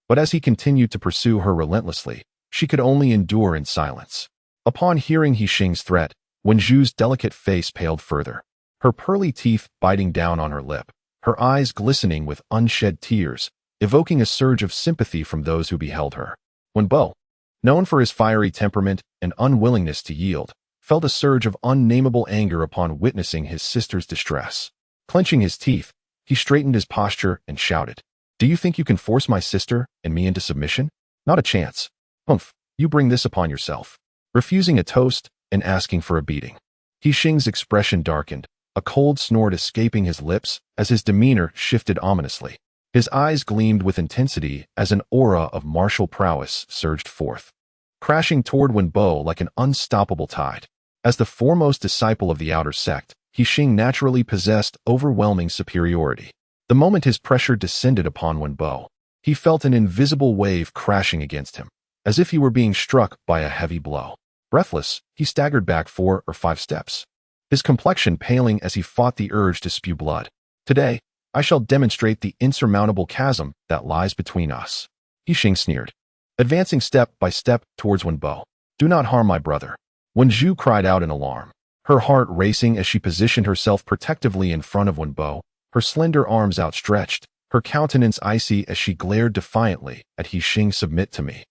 But as he continued to pursue her relentlessly, she could only endure in silence. Upon hearing He Xing's threat, Wenju's delicate face paled further, her pearly teeth biting down on her lip, her eyes glistening with unshed tears, evoking a surge of sympathy from those who beheld her. Wenbo, known for his fiery temperament and unwillingness to yield, felt a surge of unnameable anger upon witnessing his sister's distress. Clenching his teeth, he straightened his posture and shouted, "Do you think you can force my sister and me into submission? Not a chance. Humph, you bring this upon yourself." Refusing a toast and asking for a beating, He Xing's expression darkened, a cold snort escaping his lips as his demeanor shifted ominously. His eyes gleamed with intensity as an aura of martial prowess surged forth, crashing toward Wenbo like an unstoppable tide. As the foremost disciple of the outer sect, He Xing naturally possessed overwhelming superiority. The moment his pressure descended upon Wenbo, he felt an invisible wave crashing against him, as if he were being struck by a heavy blow. Breathless, he staggered back 4 or 5 steps, his complexion paling as he fought the urge to spew blood. "Today, I shall demonstrate the insurmountable chasm that lies between us," He Xing sneered, advancing step by step towards Wenbo. "Do not harm my brother." Wenju cried out in alarm, her heart racing as she positioned herself protectively in front of Wenbo, her slender arms outstretched, her countenance icy as she glared defiantly at He Xing. "Submit to me,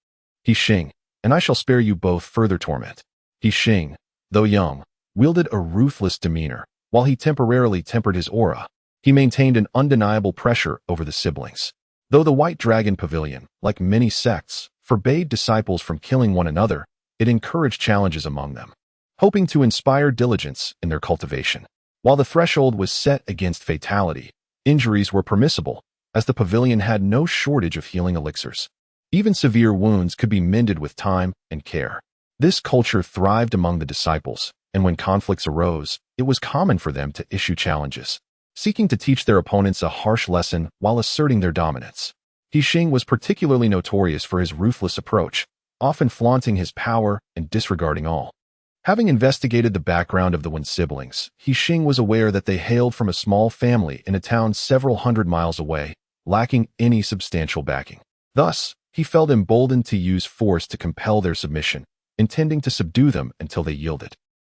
He Xing, and I shall spare you both further torment." He Xing, though young, wielded a ruthless demeanor. While he temporarily tempered his aura, he maintained an undeniable pressure over the siblings. Though the White Dragon Pavilion, like many sects, forbade disciples from killing one another, it encouraged challenges among them, hoping to inspire diligence in their cultivation. While the threshold was set against fatality, injuries were permissible, as the pavilion had no shortage of healing elixirs. Even severe wounds could be mended with time and care. This culture thrived among the disciples, and when conflicts arose, it was common for them to issue challenges. seeking to teach their opponents a harsh lesson while asserting their dominance. Xing was particularly notorious for his ruthless approach, often flaunting his power and disregarding all. Having investigated the background of the Wen siblings, Xing was aware that they hailed from a small family in a town several hundred miles away, lacking any substantial backing. Thus, he felt emboldened to use force to compel their submission, intending to subdue them until they yielded.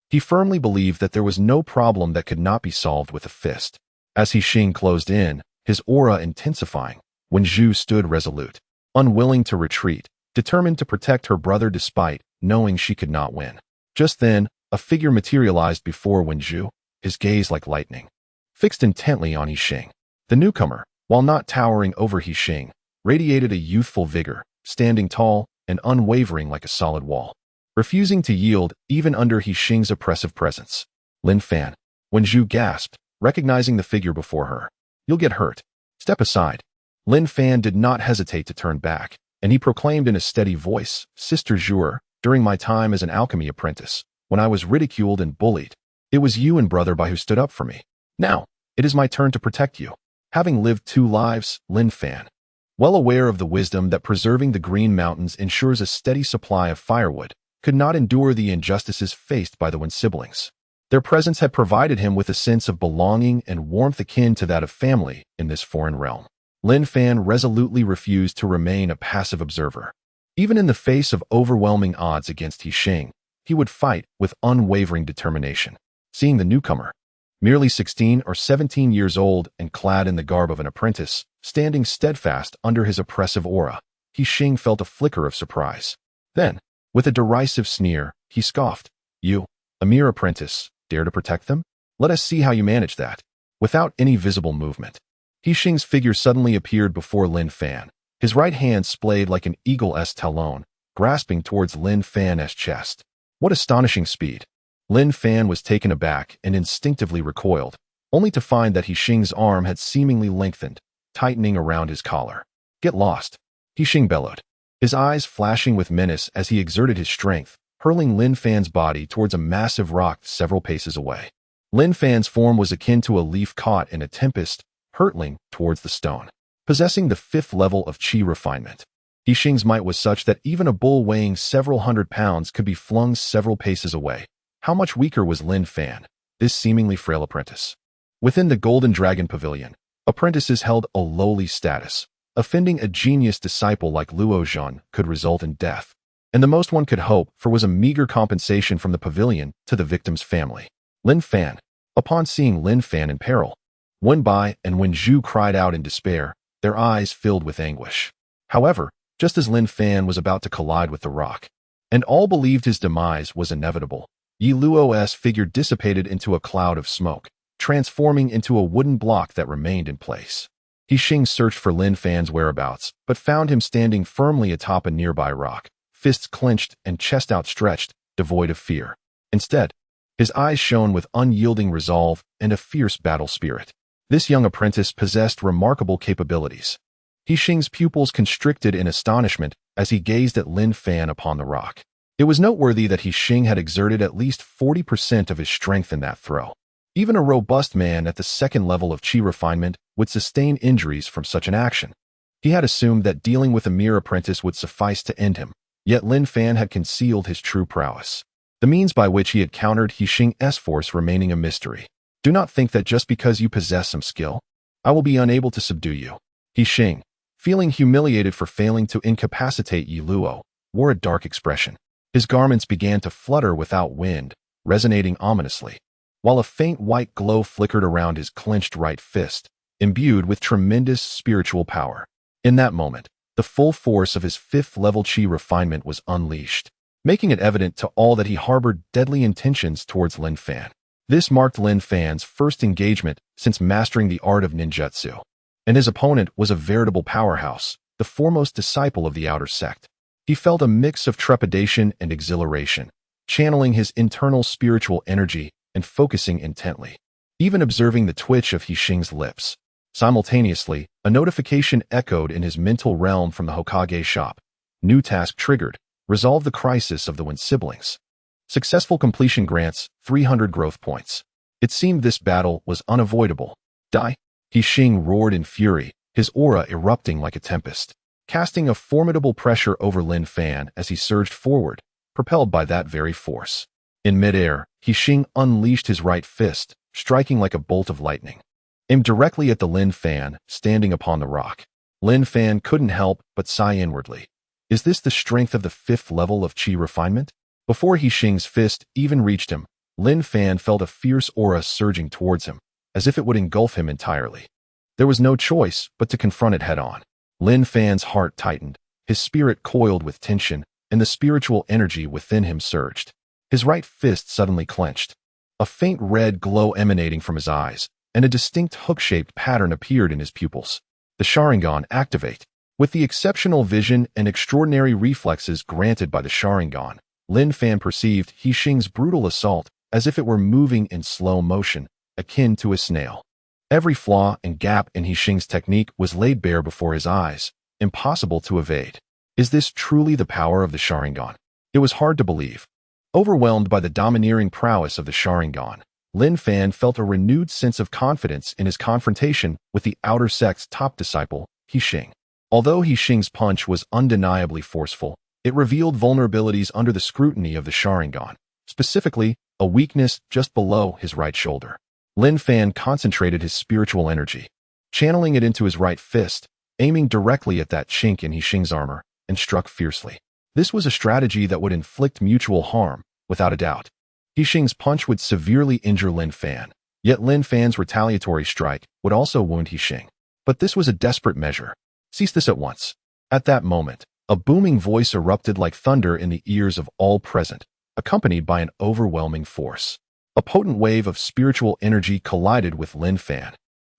He firmly believed that there was no problem that could not be solved with a fist. As Xing closed in, his aura intensifying, Wenju stood resolute, unwilling to retreat, determined to protect her brother despite knowing she could not win. Just then, a figure materialized before Wenju, his gaze like lightning, fixed intently on Xing. The newcomer, while not towering over Xing, radiated a youthful vigor, standing tall and unwavering like a solid wall, refusing to yield even under Xing's oppressive presence. Lin Fan. Wenju gasped, recognizing the figure before her. "You'll get hurt. Step aside." Lin Fan did not hesitate to turn back, and he proclaimed in a steady voice, "Sister Zhuer, during my time as an alchemy apprentice, when I was ridiculed and bullied, it was you and Brother Bai who stood up for me. Now, it is my turn to protect you." Having lived 2 lives, Lin Fan, well aware of the wisdom that preserving the Green Mountains ensures a steady supply of firewood, could not endure the injustices faced by the Wen siblings. Their presence had provided him with a sense of belonging and warmth akin to that of family in this foreign realm. Lin Fan resolutely refused to remain a passive observer. Even in the face of overwhelming odds against Xing, he would fight with unwavering determination. Seeing the newcomer, merely 16 or 17 years old and clad in the garb of an apprentice, standing steadfast under his oppressive aura, Xing felt a flicker of surprise. Then, with a derisive sneer, he scoffed, "You, a mere apprentice, dare to protect them? Let us see how you manage that." Without any visible movement, Xing's figure suddenly appeared before Lin Fan, his right hand splayed like an eagle's talon, grasping towards Lin Fan's chest. What astonishing speed! Lin Fan was taken aback and instinctively recoiled, only to find that Xing's arm had seemingly lengthened, tightening around his collar. "Get lost!" Xing bellowed, his eyes flashing with menace as he exerted his strength, hurling Lin Fan's body towards a massive rock several paces away. Lin Fan's form was akin to a leaf caught in a tempest, hurtling towards the stone. Possessing the 5th level of qi refinement, Xing's might was such that even a bull weighing several hundred pounds could be flung several paces away. How much weaker was Lin Fan, this seemingly frail apprentice? Within the Golden Dragon Pavilion, apprentices held a lowly status. Offending a genius disciple like Luo Zhan could result in death, and the most one could hope for was a meager compensation from the pavilion to the victim's family. Lin Fan. Upon seeing Lin Fan in peril, Wen Bai and Wenju cried out in despair, their eyes filled with anguish. However, just as Lin Fan was about to collide with the rock, and all believed his demise was inevitable, Yi Luo's figure dissipated into a cloud of smoke, transforming into a wooden block that remained in place. Xing searched for Lin Fan's whereabouts, but found him standing firmly atop a nearby rock, fists clenched and chest outstretched, devoid of fear. Instead, his eyes shone with unyielding resolve and a fierce battle spirit. This young apprentice possessed remarkable capabilities. Xing's pupils constricted in astonishment as he gazed at Lin Fan upon the rock. It was noteworthy that Xing had exerted at least 40% of his strength in that throw. Even a robust man at the 2nd level of qi refinement would sustain injuries from such an action. He had assumed that dealing with a mere apprentice would suffice to end him, yet Lin Fan had concealed his true prowess. The means by which he had countered Xing's force remaining a mystery. "Do not think that just because you possess some skill, I will be unable to subdue you." Xing, feeling humiliated for failing to incapacitate Yi Luo, wore a dark expression. His garments began to flutter without wind, resonating ominously, while a faint white glow flickered around his clenched right fist, imbued with tremendous spiritual power. In that moment, the full force of his 5th level qi refinement was unleashed, making it evident to all that he harbored deadly intentions towards Lin Fan. This marked Lin Fan's first engagement since mastering the art of ninjutsu, and his opponent was a veritable powerhouse, the foremost disciple of the outer sect. He felt a mix of trepidation and exhilaration, channeling his internal spiritual energy and focusing intently, even observing the twitch of Xing's lips. Simultaneously, a notification echoed in his mental realm from the Hokage shop. New task triggered. Resolve the crisis of the Wen siblings. Successful completion grants 300 growth points. It seemed this battle was unavoidable. Die! He Xing roared in fury, his aura erupting like a tempest, casting a formidable pressure over Lin Fan as he surged forward, propelled by that very force. In midair, He Xing unleashed his right fist, striking like a bolt of lightning, aimed directly at the Lin Fan standing upon the rock. Lin Fan couldn't help but sigh inwardly. Is this the strength of the 5th level of Qi refinement? Before He Xing's fist even reached him, Lin Fan felt a fierce aura surging towards him, as if it would engulf him entirely. There was no choice but to confront it head-on. Lin Fan's heart tightened, his spirit coiled with tension, and the spiritual energy within him surged. His right fist suddenly clenched. A faint red glow emanating from his eyes, and a distinct hook-shaped pattern appeared in his pupils. The Sharingan activate. With the exceptional vision and extraordinary reflexes granted by the Sharingan, Lin Fan perceived He Xing's brutal assault as if it were moving in slow motion, akin to a snail. Every flaw and gap in He Xing's technique was laid bare before his eyes, impossible to evade. Is this truly the power of the Sharingan? It was hard to believe. Overwhelmed by the domineering prowess of the Sharingan, Lin Fan felt a renewed sense of confidence in his confrontation with the outer sect's top disciple, He Xing. Although He Xing's punch was undeniably forceful, it revealed vulnerabilities under the scrutiny of the Sharingan, specifically, a weakness just below his right shoulder. Lin Fan concentrated his spiritual energy, channeling it into his right fist, aiming directly at that chink in He Xing's armor, and struck fiercely. This was a strategy that would inflict mutual harm, without a doubt. He Xing's punch would severely injure Lin Fan, yet Lin Fan's retaliatory strike would also wound He Xing. But this was a desperate measure. Cease this at once. At that moment, a booming voice erupted like thunder in the ears of all present, accompanied by an overwhelming force. A potent wave of spiritual energy collided with Lin Fan,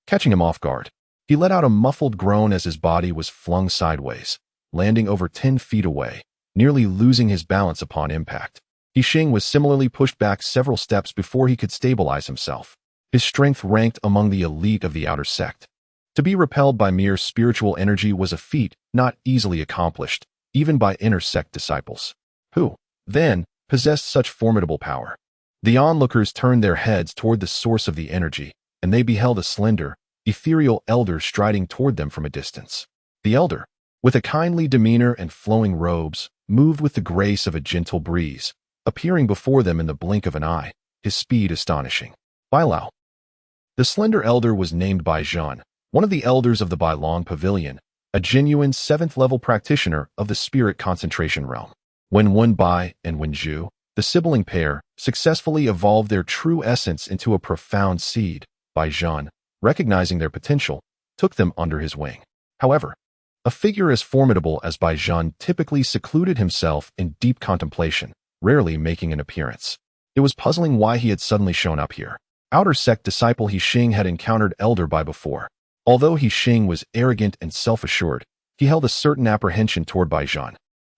catching him off guard. He let out a muffled groan as his body was flung sideways, landing over 10 feet away, nearly losing his balance upon impact. He Xing was similarly pushed back several steps before he could stabilize himself. His strength ranked among the elite of the outer sect. To be repelled by mere spiritual energy was a feat not easily accomplished, even by inner sect disciples, who, then, possessed such formidable power. The onlookers turned their heads toward the source of the energy, and they beheld a slender, ethereal elder striding toward them from a distance. The elder, with a kindly demeanor and flowing robes, moved with the grace of a gentle breeze, appearing before them in the blink of an eye, his speed astonishing. Bailao. The slender elder was named Bai Zhan, one of the elders of the Bailong Pavilion, a genuine 7th-level practitioner of the spirit concentration realm. When Wen Bai and Wen Zhu, the sibling pair, successfully evolved their true essence into a profound seed, Bai Zhan, recognizing their potential, took them under his wing. However, a figure as formidable as Bai Zhan typically secluded himself in deep contemplation, rarely making an appearance. It was puzzling why he had suddenly shown up here. Outer sect disciple He Xing had encountered Elder Bai before. Although He Xing was arrogant and self-assured, he held a certain apprehension toward Bai Zhan,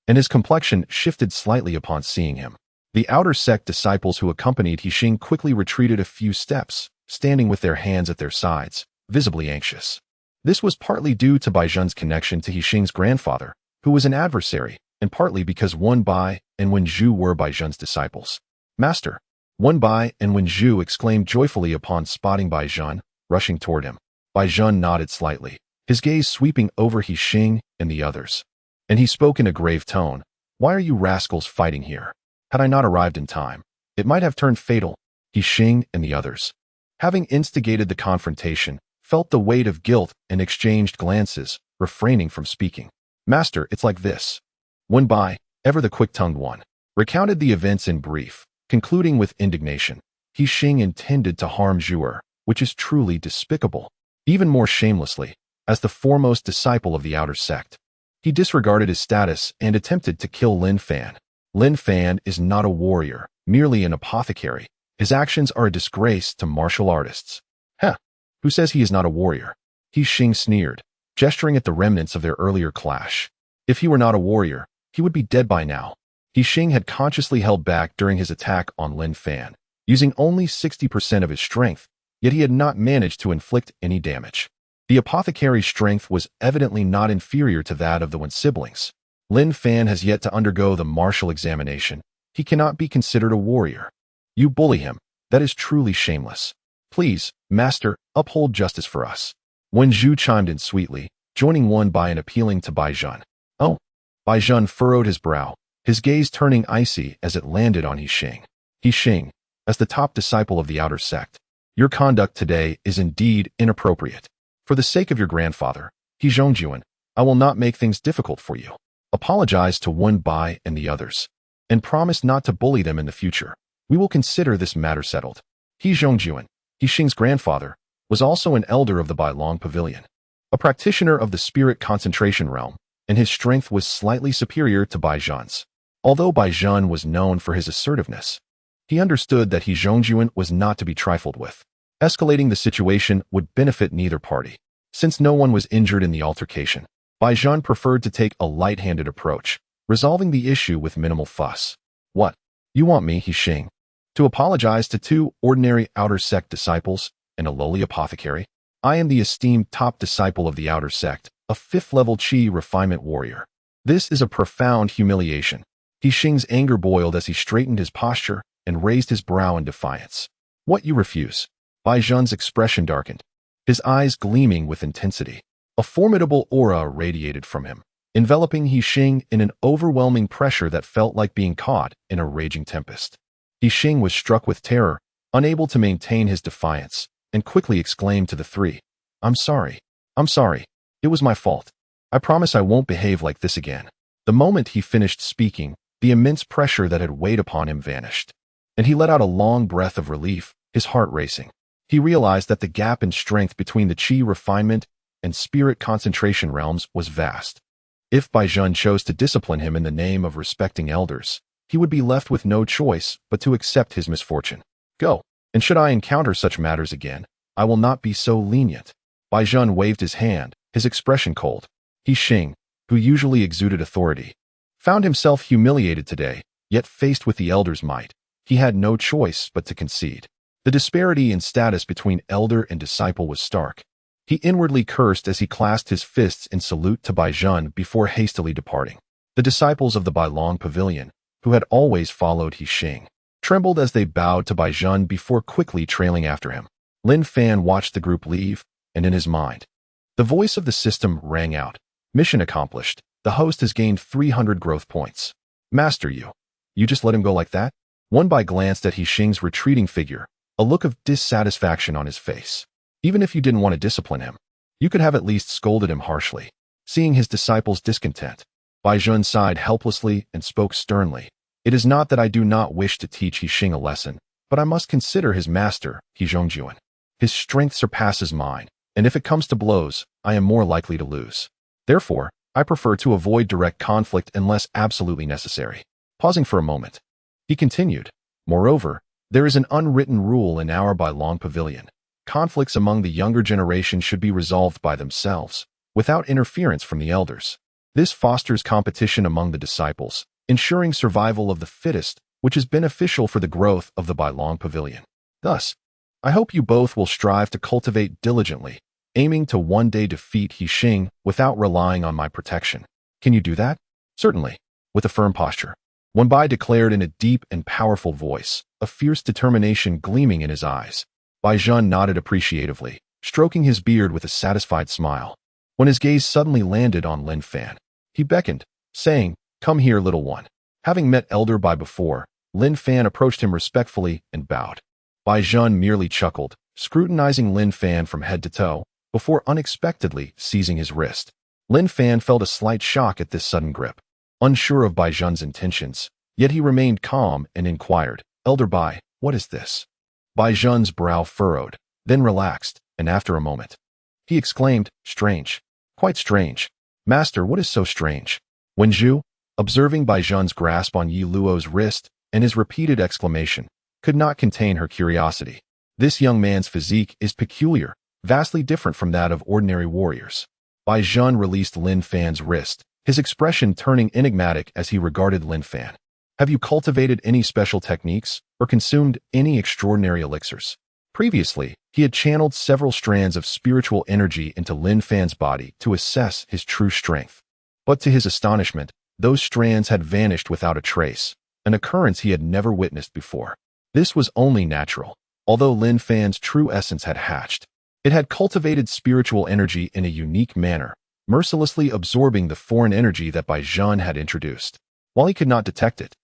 and his complexion shifted slightly upon seeing him. The outer sect disciples who accompanied He Xing quickly retreated a few steps, standing with their hands at their sides, visibly anxious. This was partly due to Bai Zhan's connection to He Xing's grandfather, who was an adversary, and partly because Wen Bai and Wen Zhu were Bai Zhan's disciples. Master, Wen Bai and Wen Zhu exclaimed joyfully upon spotting Bai Zhan, rushing toward him. Bai Zhan nodded slightly, his gaze sweeping over He Xing and the others. And he spoke in a grave tone. Why are you rascals fighting here? Had I not arrived in time, it might have turned fatal. He Xing and the others, having instigated the confrontation, felt the weight of guilt and exchanged glances, refraining from speaking. Master, it's like this. Wen Bai, ever the quick-tongued one, recounted the events in brief, concluding with indignation. He Xing intended to harm Zhu'er, which is truly despicable. Even more shamelessly, as the foremost disciple of the outer sect. He disregarded his status and attempted to kill Lin Fan. Lin Fan is not a warrior, merely an apothecary. His actions are a disgrace to martial artists. Heh, who says he is not a warrior? He Xing sneered, gesturing at the remnants of their earlier clash. If he were not a warrior, he would be dead by now. He Xing had consciously held back during his attack on Lin Fan, using only 60% of his strength, yet he had not managed to inflict any damage. The apothecary's strength was evidently not inferior to that of the Wen siblings. Lin Fan has yet to undergo the martial examination. He cannot be considered a warrior. You bully him. That is truly shameless. Please, master, uphold justice for us. Wen Zhu chimed in sweetly, joining Wen Bai in appealing to Bai Zhen. Oh. Bai Zhen furrowed his brow, his gaze turning icy as it landed on He Xing. He Xing, as the top disciple of the outer sect, your conduct today is indeed inappropriate. For the sake of your grandfather, He Zhongjuan, I will not make things difficult for you. Apologize to Wen Bai and the others, and promise not to bully them in the future. We will consider this matter settled. He Zhongjuan, He Xing's grandfather, was also an elder of the Bailong Pavilion, a practitioner of the spirit concentration realm, and his strength was slightly superior to Bai Zhen's. Although Bai Zhen was known for his assertiveness, he understood that He Zhongjuan was not to be trifled with. Escalating the situation would benefit neither party. Since no one was injured in the altercation, Bai Zhen preferred to take a light-handed approach, resolving the issue with minimal fuss. What? You want me, He Xing, to apologize to two ordinary outer sect disciples and a lowly apothecary? I am the esteemed top disciple of the outer sect, a 5th-level Qi refinement warrior. This is a profound humiliation. He Xing's anger boiled as he straightened his posture and raised his brow in defiance. What, you refuse? Bai Zhen's expression darkened, his eyes gleaming with intensity. A formidable aura radiated from him, enveloping He Xing in an overwhelming pressure that felt like being caught in a raging tempest. He Xing was struck with terror, unable to maintain his defiance, and quickly exclaimed to the three, I'm sorry. It was my fault. I promise I won't behave like this again. The moment he finished speaking, the immense pressure that had weighed upon him vanished, and he let out a long breath of relief, his heart racing. He realized that the gap in strength between the Qi refinement and spirit concentration realms was vast. If Bai Zhen chose to discipline him in the name of respecting elders, he would be left with no choice but to accept his misfortune. Go, and should I encounter such matters again, I will not be so lenient. Bai Zhen waved his hand, his expression cold. He Xing, who usually exuded authority, found himself humiliated today, yet faced with the elder's might, he had no choice but to concede. The disparity in status between elder and disciple was stark. He inwardly cursed as he clasped his fists in salute to Bai Zhen before hastily departing. The disciples of the Bailong Pavilion, who had always followed He Xing, trembled as they bowed to Bai Zhen before quickly trailing after him. Lin Fan watched the group leave, and in his mind, the voice of the system rang out. Mission accomplished. The host has gained 300 growth points. Master, you just let him go like that? Wen Bai glanced at He Xing's retreating figure, a look of dissatisfaction on his face. Even if you didn't want to discipline him, you could have at least scolded him harshly. Seeing his disciples' discontent, Bai Zhen sighed helplessly and spoke sternly. It is not that I do not wish to teach He Xing a lesson, but I must consider his master, He Zhongjuan. His strength surpasses mine, and if it comes to blows, I am more likely to lose. Therefore, I prefer to avoid direct conflict unless absolutely necessary. Pausing for a moment, he continued, moreover, there is an unwritten rule in our Bailong Pavilion. Conflicts among the younger generation should be resolved by themselves, without interference from the elders. This fosters competition among the disciples, ensuring survival of the fittest, which is beneficial for the growth of the Bailong Pavilion. Thus, I hope you both will strive to cultivate diligently, aiming to one day defeat He Xing without relying on my protection. Can you do that? Certainly, with a firm posture. Wen Bai declared in a deep and powerful voice, a fierce determination gleaming in his eyes. Bai Zhen nodded appreciatively, stroking his beard with a satisfied smile. When his gaze suddenly landed on Lin Fan, he beckoned, saying, Come here, little one. Having met Elder Bai before, Lin Fan approached him respectfully and bowed. Bai Zhen merely chuckled, scrutinizing Lin Fan from head to toe, before unexpectedly seizing his wrist. Lin Fan felt a slight shock at this sudden grip. Unsure of Bai Zhen's intentions, yet he remained calm and inquired, Elder Bai, what is this? Bai Zhen's brow furrowed, then relaxed, and after a moment, he exclaimed, Strange. Quite strange. Master, what is so strange? Wen Zhu, observing Bai Zhen's grasp on Yi Luo's wrist and his repeated exclamation, could not contain her curiosity. This young man's physique is peculiar, vastly different from that of ordinary warriors. Bai Zhen released Lin Fan's wrist, his expression turning enigmatic as he regarded Lin Fan. Have you cultivated any special techniques or consumed any extraordinary elixirs? Previously, he had channeled several strands of spiritual energy into Lin Fan's body to assess his true strength. But to his astonishment, those strands had vanished without a trace, an occurrence he had never witnessed before. This was only natural. Although Lin Fan's true essence had hatched, it had cultivated spiritual energy in a unique manner, mercilessly absorbing the foreign energy that Bai Zhan had introduced. While he could not detect it,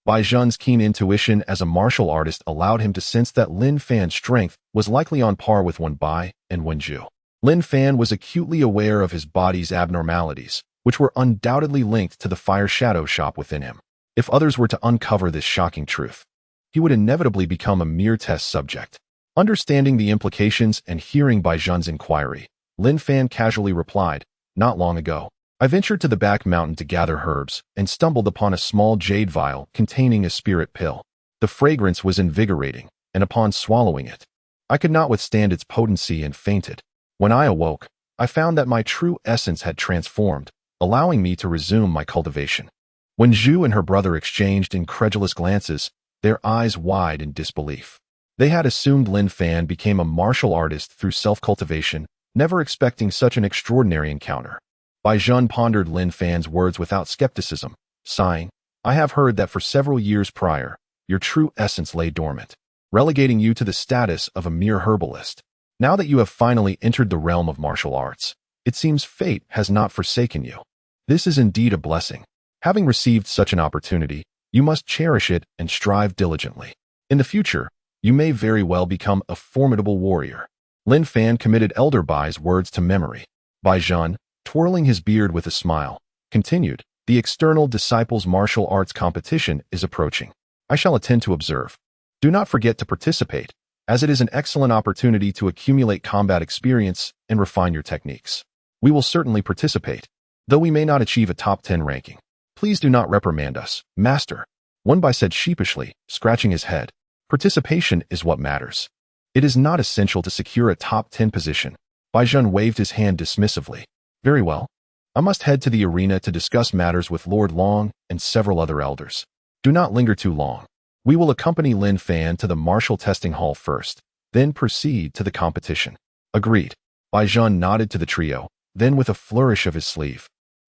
Bai Zhan's keen intuition as a martial artist allowed him to sense that Lin Fan's strength was likely on par with Wen Bai and Wen Zhu. Lin Fan was acutely aware of his body's abnormalities, which were undoubtedly linked to the fire shadow shop within him. If others were to uncover this shocking truth, he would inevitably become a mere test subject. Understanding the implications and hearing Bai Zhan's inquiry, Lin Fan casually replied, "Not long ago, I ventured to the back mountain to gather herbs and stumbled upon a small jade vial containing a spirit pill. The fragrance was invigorating, and upon swallowing it, I could not withstand its potency and fainted. When I awoke, I found that my true essence had transformed, allowing me to resume my cultivation." When Zhu and her brother exchanged incredulous glances, their eyes wide in disbelief. They had assumed Lin Fan became a martial artist through self-cultivation, never expecting such an extraordinary encounter. Bai Zhan pondered Lin Fan's words without skepticism, sighing, "I have heard that for several years prior, your true essence lay dormant, relegating you to the status of a mere herbalist. Now that you have finally entered the realm of martial arts, it seems fate has not forsaken you. This is indeed a blessing. Having received such an opportunity, you must cherish it and strive diligently. In the future, you may very well become a formidable warrior." Lin Fan committed Elder Bai's words to memory. Bai Zhan, twirling his beard with a smile, continued, "The external disciples' martial arts competition is approaching. I shall attend to observe. Do not forget to participate, as it is an excellent opportunity to accumulate combat experience and refine your techniques." "We will certainly participate, though we may not achieve a top 10 ranking. Please do not reprimand us, Master," Wen Bai said sheepishly, scratching his head. "Participation is what matters. It is not essential to secure a top 10 position." Bai Zhan waved his hand dismissively. "Very well. I must head to the arena to discuss matters with Lord Long and several other elders. Do not linger too long. We will accompany Lin Fan to the martial testing hall first, then proceed to the competition." "Agreed." Bai Zhan nodded to the trio, then with a flourish of his sleeve,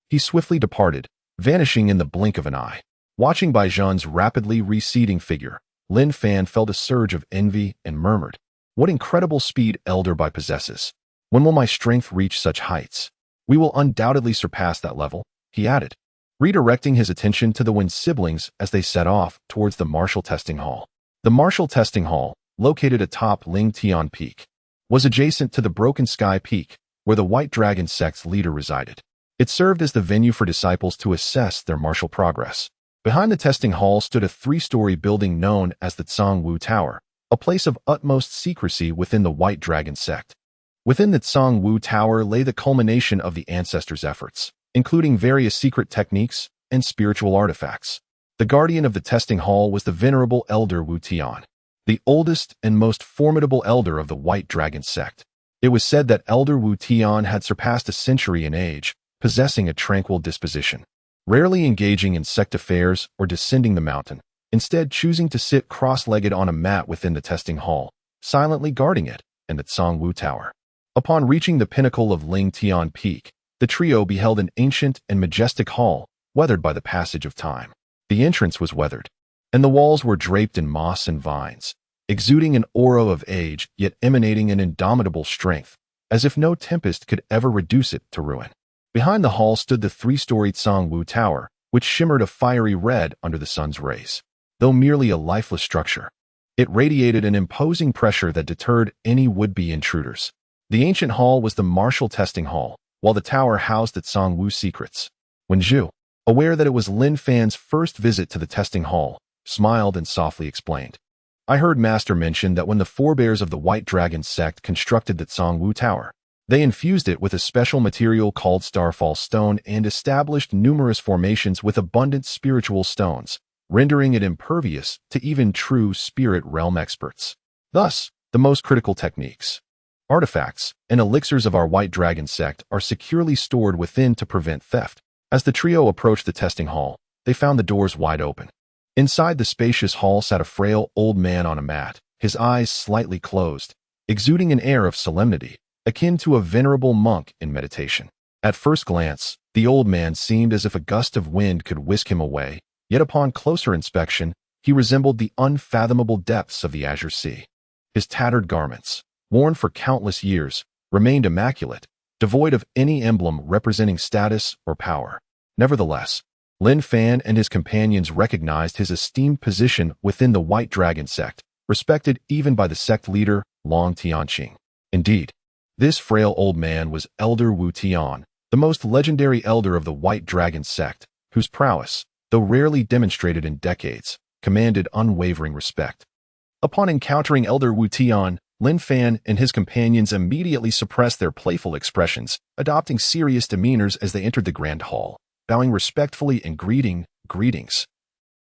he swiftly departed, vanishing in the blink of an eye. Watching Bai Zhan's rapidly receding figure, Lin Fan felt a surge of envy and murmured, "What incredible speed Elder Bai possesses. When will my strength reach such heights?" "We will undoubtedly surpass that level," he added, redirecting his attention to the Wen siblings as they set off towards the martial testing hall. The martial testing hall, located atop Ling Tian Peak, was adjacent to the Broken Sky Peak, where the White Dragon sect's leader resided. It served as the venue for disciples to assess their martial progress. Behind the testing hall stood a 3-story building known as the Tsang Tower, a place of utmost secrecy within the White Dragon sect. Within the Tsang Tower lay the culmination of the ancestors' efforts, including various secret techniques and spiritual artifacts. The guardian of the testing hall was the venerable Elder Wu Tian, the oldest and most formidable elder of the White Dragon sect. It was said that Elder Wu Tian had surpassed a century in age, possessing a tranquil disposition, rarely engaging in sect affairs or descending the mountain, instead choosing to sit cross-legged on a mat within the testing hall, silently guarding it and the Tsang Tower. Upon reaching the pinnacle of Ling Tian Peak, the trio beheld an ancient and majestic hall, weathered by the passage of time. The entrance was weathered, and the walls were draped in moss and vines, exuding an aura of age yet emanating an indomitable strength, as if no tempest could ever reduce it to ruin. Behind the hall stood the 3-story Tsang Tower, which shimmered a fiery red under the sun's rays. Though merely a lifeless structure, it radiated an imposing pressure that deterred any would-be intruders. The ancient hall was the martial testing hall, while the tower housed the Tsang secrets. When Zhu, aware that it was Lin Fan's first visit to the testing hall, smiled and softly explained, "I heard Master mention that when the forebears of the White Dragon sect constructed the Tsang Tower, they infused it with a special material called Starfall Stone and established numerous formations with abundant spiritual stones, rendering it impervious to even true spirit realm experts. Thus, the most critical techniques, artifacts, and elixirs of our White Dragon sect are securely stored within to prevent theft." As the trio approached the testing hall, they found the doors wide open. Inside the spacious hall sat a frail old man on a mat, his eyes slightly closed, exuding an air of solemnity, akin to a venerable monk in meditation. At first glance, the old man seemed as if a gust of wind could whisk him away, yet upon closer inspection, he resembled the unfathomable depths of the azure sea. His tattered garments, worn for countless years, remained immaculate, devoid of any emblem representing status or power. Nevertheless, Lin Fan and his companions recognized his esteemed position within the White Dragon sect, respected even by the sect leader, Long Tianqing. Indeed, this frail old man was Elder Wu Tian, the most legendary elder of the White Dragon sect, whose prowess, though rarely demonstrated in decades, commanded unwavering respect. Upon encountering Elder Wu Tian, Lin Fan and his companions immediately suppressed their playful expressions, adopting serious demeanors as they entered the grand hall, bowing respectfully and greetings.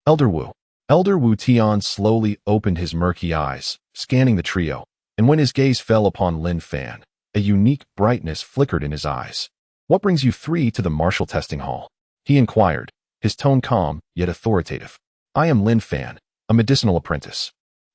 Elder Wu. Elder Wu Tian slowly opened his murky eyes, scanning the trio, and when his gaze fell upon Lin Fan, a unique brightness flickered in his eyes. "What brings you three to the martial testing hall?" he inquired, his tone calm yet authoritative. "I am Lin Fan, a medicinal apprentice.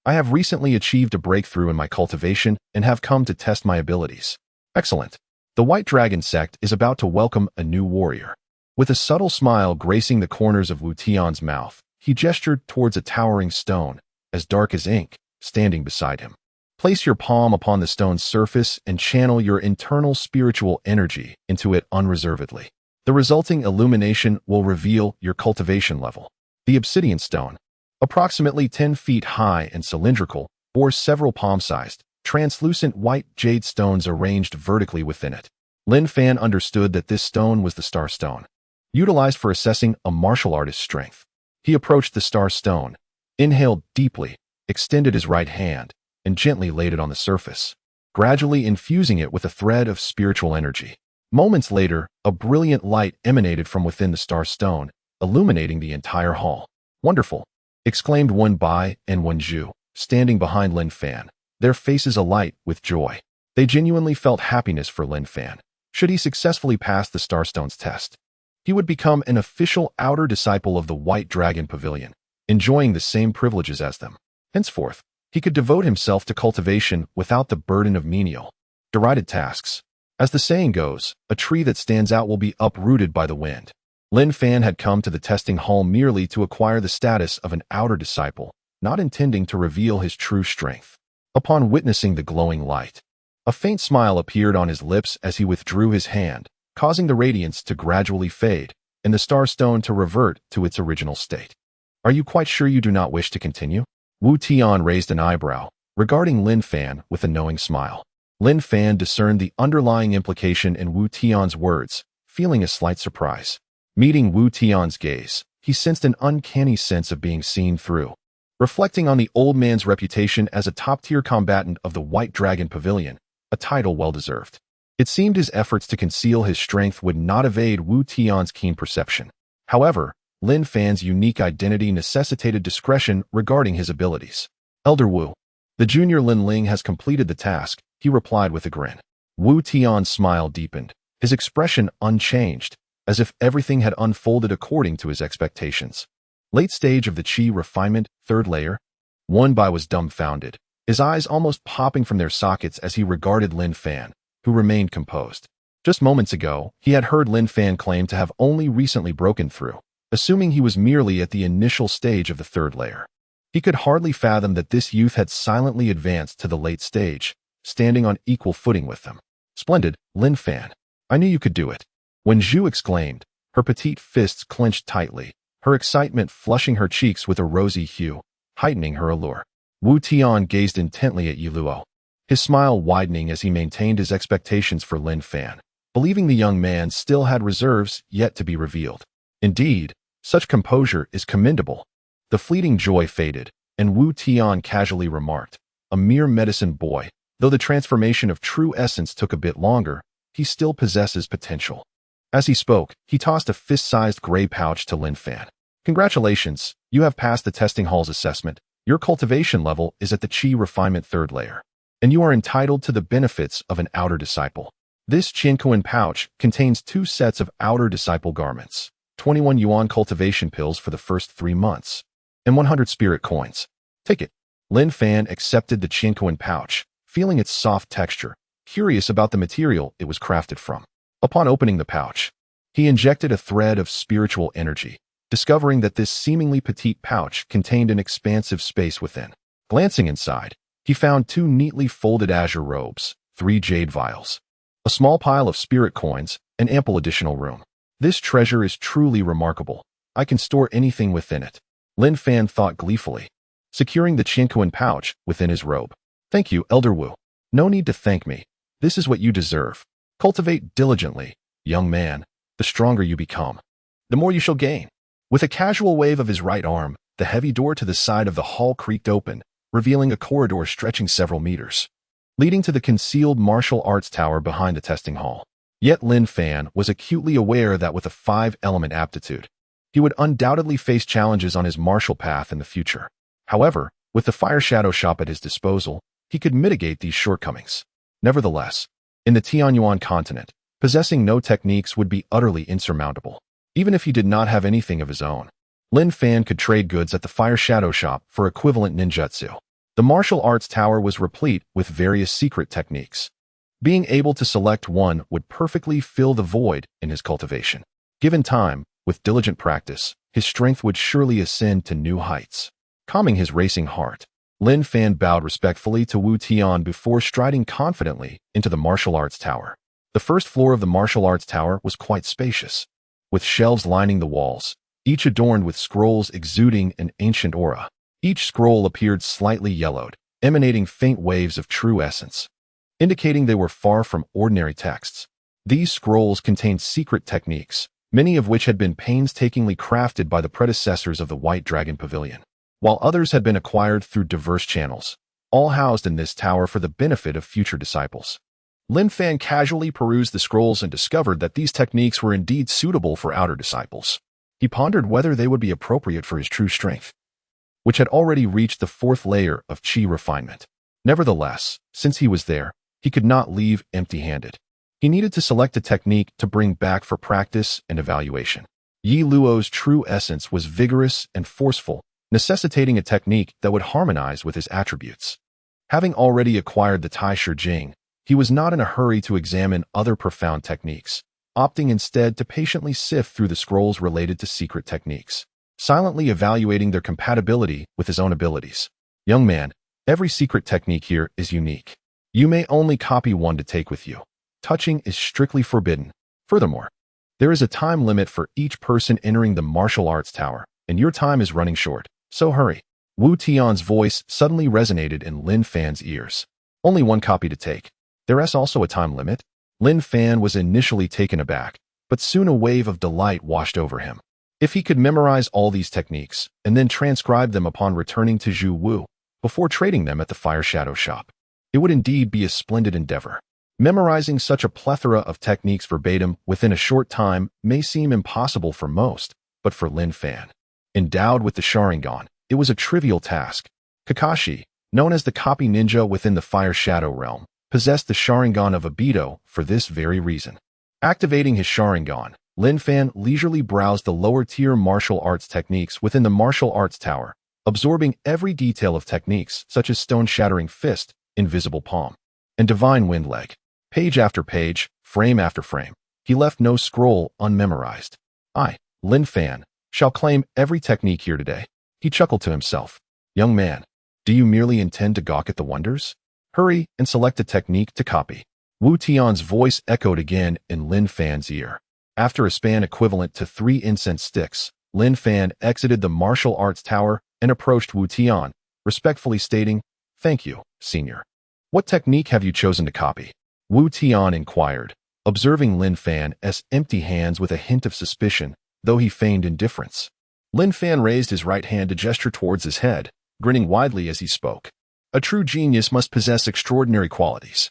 I have recently achieved a breakthrough in my cultivation and have come to test my abilities." "Excellent. The White Dragon sect is about to welcome a new warrior." With a subtle smile gracing the corners of Wu Tian's mouth, he gestured towards a towering stone, as dark as ink, standing beside him. "Place your palm upon the stone's surface and channel your internal spiritual energy into it unreservedly. The resulting illumination will reveal your cultivation level." The obsidian stone, approximately 10 feet high and cylindrical, bore several palm-sized, translucent white jade stones arranged vertically within it. Lin Fan understood that this stone was the star stone, utilized for assessing a martial artist's strength. He approached the star stone, inhaled deeply, extended his right hand, and gently laid it on the surface, gradually infusing it with a thread of spiritual energy. Moments later, a brilliant light emanated from within the star stone, illuminating the entire hall. "Wonderful!" exclaimed Wen Bai and Wen Zhu, standing behind Lin Fan, their faces alight with joy. They genuinely felt happiness for Lin Fan. Should he successfully pass the Starstone's test, he would become an official outer disciple of the White Dragon Pavilion, enjoying the same privileges as them. Henceforth, he could devote himself to cultivation without the burden of menial, derided tasks. As the saying goes, a tree that stands out will be uprooted by the wind. Lin Fan had come to the testing hall merely to acquire the status of an outer disciple, not intending to reveal his true strength. Upon witnessing the glowing light, a faint smile appeared on his lips as he withdrew his hand, causing the radiance to gradually fade and the star stone to revert to its original state. "Are you quite sure you do not wish to continue?" Wu Tian raised an eyebrow, regarding Lin Fan with a knowing smile. Lin Fan discerned the underlying implication in Wu Tian's words, feeling a slight surprise. Meeting Wu Tian's gaze, he sensed an uncanny sense of being seen through. Reflecting on the old man's reputation as a top-tier combatant of the White Dragon Pavilion, a title well-deserved, it seemed his efforts to conceal his strength would not evade Wu Tian's keen perception. However, Lin Fan's unique identity necessitated discretion regarding his abilities. "Elder Wu, the junior Lin Ling has completed the task," he replied with a grin. Wu Tian's smile deepened, his expression unchanged, as if everything had unfolded according to his expectations. Late stage of the Qi refinement, third layer. Wen Bai was dumbfounded, his eyes almost popping from their sockets as he regarded Lin Fan, who remained composed. Just moments ago, he had heard Lin Fan claim to have only recently broken through, assuming he was merely at the initial stage of the third layer. He could hardly fathom that this youth had silently advanced to the late stage, standing on equal footing with them. "Splendid, Lin Fan. I knew you could do it." When Zhu exclaimed, her petite fists clenched tightly, her excitement flushing her cheeks with a rosy hue, heightening her allure. Wu Tian gazed intently at Yiluo, his smile widening as he maintained his expectations for Lin Fan, believing the young man still had reserves yet to be revealed. Indeed, such composure is commendable. The fleeting joy faded, and Wu Tian casually remarked, "A mere medicine boy, though the transformation of true essence took a bit longer, he still possesses potential." As he spoke, he tossed a fist-sized gray pouch to Lin Fan. "Congratulations, you have passed the testing hall's assessment. Your cultivation level is at the Qi refinement third layer, and you are entitled to the benefits of an outer disciple. This Tianyuan pouch contains 2 sets of outer disciple garments, 21 yuan cultivation pills for the first 3 months, and 100 spirit coins. Take it." Lin Fan accepted the Tianyuan pouch, feeling its soft texture, curious about the material it was crafted from. Upon opening the pouch, he injected a thread of spiritual energy, discovering that this seemingly petite pouch contained an expansive space within. Glancing inside, He found 2 neatly folded azure robes, 3 jade vials, a small pile of spirit coins, and ample additional room. This treasure is truly remarkable. I can store anything within it. Lin Fan thought gleefully, securing the Tianyuan pouch within his robe. Thank you, Elder Wu. No need to thank me. This is what you deserve. Cultivate diligently, young man. The stronger you become, the more you shall gain. With a casual wave of his right arm, the heavy door to the side of the hall creaked open, revealing a corridor stretching several meters, leading to the concealed martial arts tower behind the testing hall. Yet Lin Fan was acutely aware that with a 5-element aptitude, he would undoubtedly face challenges on his martial path in the future. However, with the Fire Shadow Shop at his disposal, he could mitigate these shortcomings. Nevertheless, in the Tianyuan Continent, possessing no techniques would be utterly insurmountable. Even if he did not have anything of his own, Lin Fan could trade goods at the Fire Shadow Shop for equivalent ninjutsu. The martial arts tower was replete with various secret techniques. Being able to select one would perfectly fill the void in his cultivation. Given time, with diligent practice, his strength would surely ascend to new heights. Calming his racing heart, Lin Fan bowed respectfully to Wu Tian before striding confidently into the martial arts tower. The first floor of the martial arts tower was quite spacious, with shelves lining the walls, each adorned with scrolls exuding an ancient aura. Each scroll appeared slightly yellowed, emanating faint waves of true essence, indicating they were far from ordinary texts. These scrolls contained secret techniques, many of which had been painstakingly crafted by the predecessors of the White Dragon Pavilion, while others had been acquired through diverse channels, all housed in this tower for the benefit of future disciples. Lin Fan casually perused the scrolls and discovered that these techniques were indeed suitable for outer disciples. He pondered whether they would be appropriate for his true strength, which had already reached the 4th layer of qi refinement. Nevertheless, since he was there, he could not leave empty-handed. He needed to select a technique to bring back for practice and evaluation. Yi Luo's true essence was vigorous and forceful, necessitating a technique that would harmonize with his attributes. Having already acquired the Tai Shi Jing, he was not in a hurry to examine other profound techniques, opting instead to patiently sift through the scrolls related to secret techniques, silently evaluating their compatibility with his own abilities. Young man, every secret technique here is unique. You may only copy one to take with you. Touching is strictly forbidden. Furthermore, there is a time limit for each person entering the martial arts tower, and your time is running short, so hurry. Wu Tian's voice suddenly resonated in Lin Fan's ears. Only one copy to take. There is also a time limit. Lin Fan was initially taken aback, but soon a wave of delight washed over him. If he could memorize all these techniques and then transcribe them upon returning to Zhu Wu, before trading them at the Fire Shadow Shop, it would indeed be a splendid endeavor. Memorizing such a plethora of techniques verbatim within a short time may seem impossible for most, but for Lin Fan, endowed with the Sharingan, it was a trivial task. Kakashi, known as the copy ninja within the Fire Shadow realm, possessed the Sharingan of Obito for this very reason. Activating his Sharingan, Lin Fan leisurely browsed the lower-tier martial arts techniques within the martial arts tower, absorbing every detail of techniques such as stone-shattering fist, invisible palm, and divine wind leg. Page after page, frame after frame, he left no scroll unmemorized. I, Lin Fan, shall claim every technique here today. He chuckled to himself. Young man, do you merely intend to gawk at the wonders? Hurry and select a technique to copy. Wu Tian's voice echoed again in Lin Fan's ear. After a span equivalent to 3 incense sticks, Lin Fan exited the martial arts tower and approached Wu Tian, respectfully stating, "Thank you, senior. What technique have you chosen to copy?" Wu Tian inquired, observing Lin Fan's empty hands with a hint of suspicion, though he feigned indifference. Lin Fan raised his right hand to gesture towards his head, grinning widely as he spoke. A true genius must possess extraordinary qualities.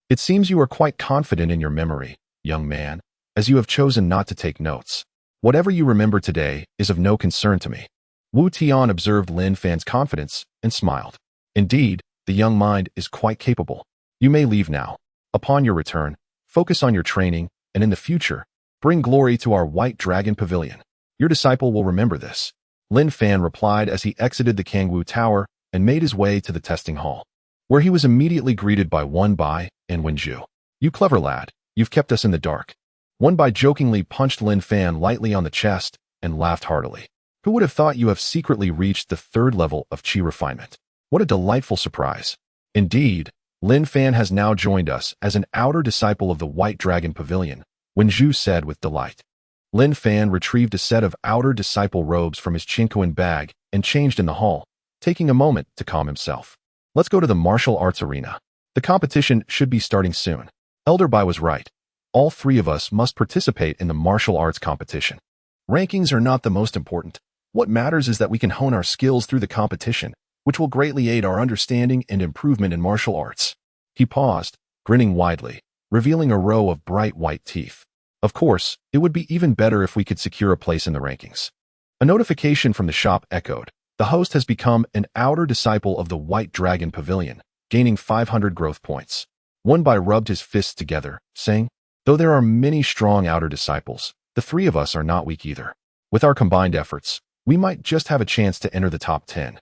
It seems you are quite confident in your memory, young man, as you have chosen not to take notes. Whatever you remember today is of no concern to me. Wu Tian observed Lin Fan's confidence and smiled. Indeed, the young mind is quite capable. You may leave now. Upon your return, focus on your training, and in the future, bring glory to our White Dragon Pavilion. Your disciple will remember this. Lin Fan replied as he exited the Kangwu Tower and made his way to the testing hall, where he was immediately greeted by Wen Bai and Wen Zhu. You clever lad, you've kept us in the dark. Wen Bai jokingly punched Lin Fan lightly on the chest and laughed heartily. Who would have thought you have secretly reached the 3rd level of qi refinement? What a delightful surprise. Indeed, Lin Fan has now joined us as an outer disciple of the White Dragon Pavilion, Wenju said with delight. Lin Fan retrieved a set of outer disciple robes from his chinkoan bag and changed in the hall, taking a moment to calm himself. Let's go to the martial arts arena. The competition should be starting soon. Elder Bai was right. All three of us must participate in the martial arts competition. Rankings are not the most important. What matters is that we can hone our skills through the competition, which will greatly aid our understanding and improvement in martial arts. He paused, grinning widely, revealing a row of bright white teeth. Of course, it would be even better if we could secure a place in the rankings. A notification from the shop echoed. The host has become an outer disciple of the White Dragon Pavilion, gaining 500 growth points. One Bai rubbed his fists together, saying, though there are many strong outer disciples, the three of us are not weak either. With our combined efforts, we might just have a chance to enter the top 10.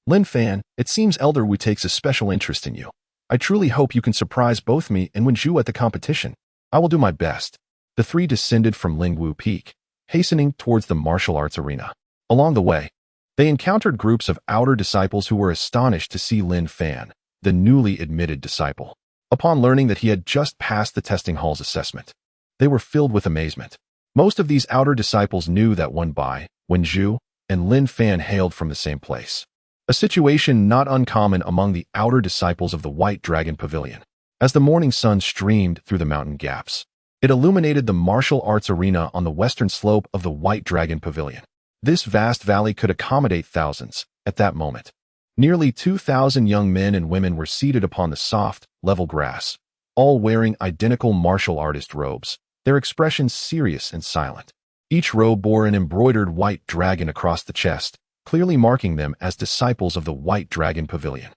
Lin Fan, it seems Elder Wu takes a special interest in you. I truly hope you can surprise both me and Wenju at the competition. I will do my best. The three descended from Lingwu Peak, hastening towards the martial arts arena. Along the way, they encountered groups of outer disciples who were astonished to see Lin Fan, the newly admitted disciple. Upon learning that he had just passed the testing hall's assessment, they were filled with amazement. Most of these outer disciples knew that Wen Bai, Wenju, and Lin Fan hailed from the same place. A situation not uncommon among the outer disciples of the White Dragon Pavilion. As the morning sun streamed through the mountain gaps, it illuminated the martial arts arena on the western slope of the White Dragon Pavilion. This vast valley could accommodate thousands at that moment. Nearly 2,000 young men and women were seated upon the soft, level grass, all wearing identical martial artist robes, their expressions serious and silent. Each robe bore an embroidered white dragon across the chest, clearly marking them as disciples of the White Dragon Pavilion.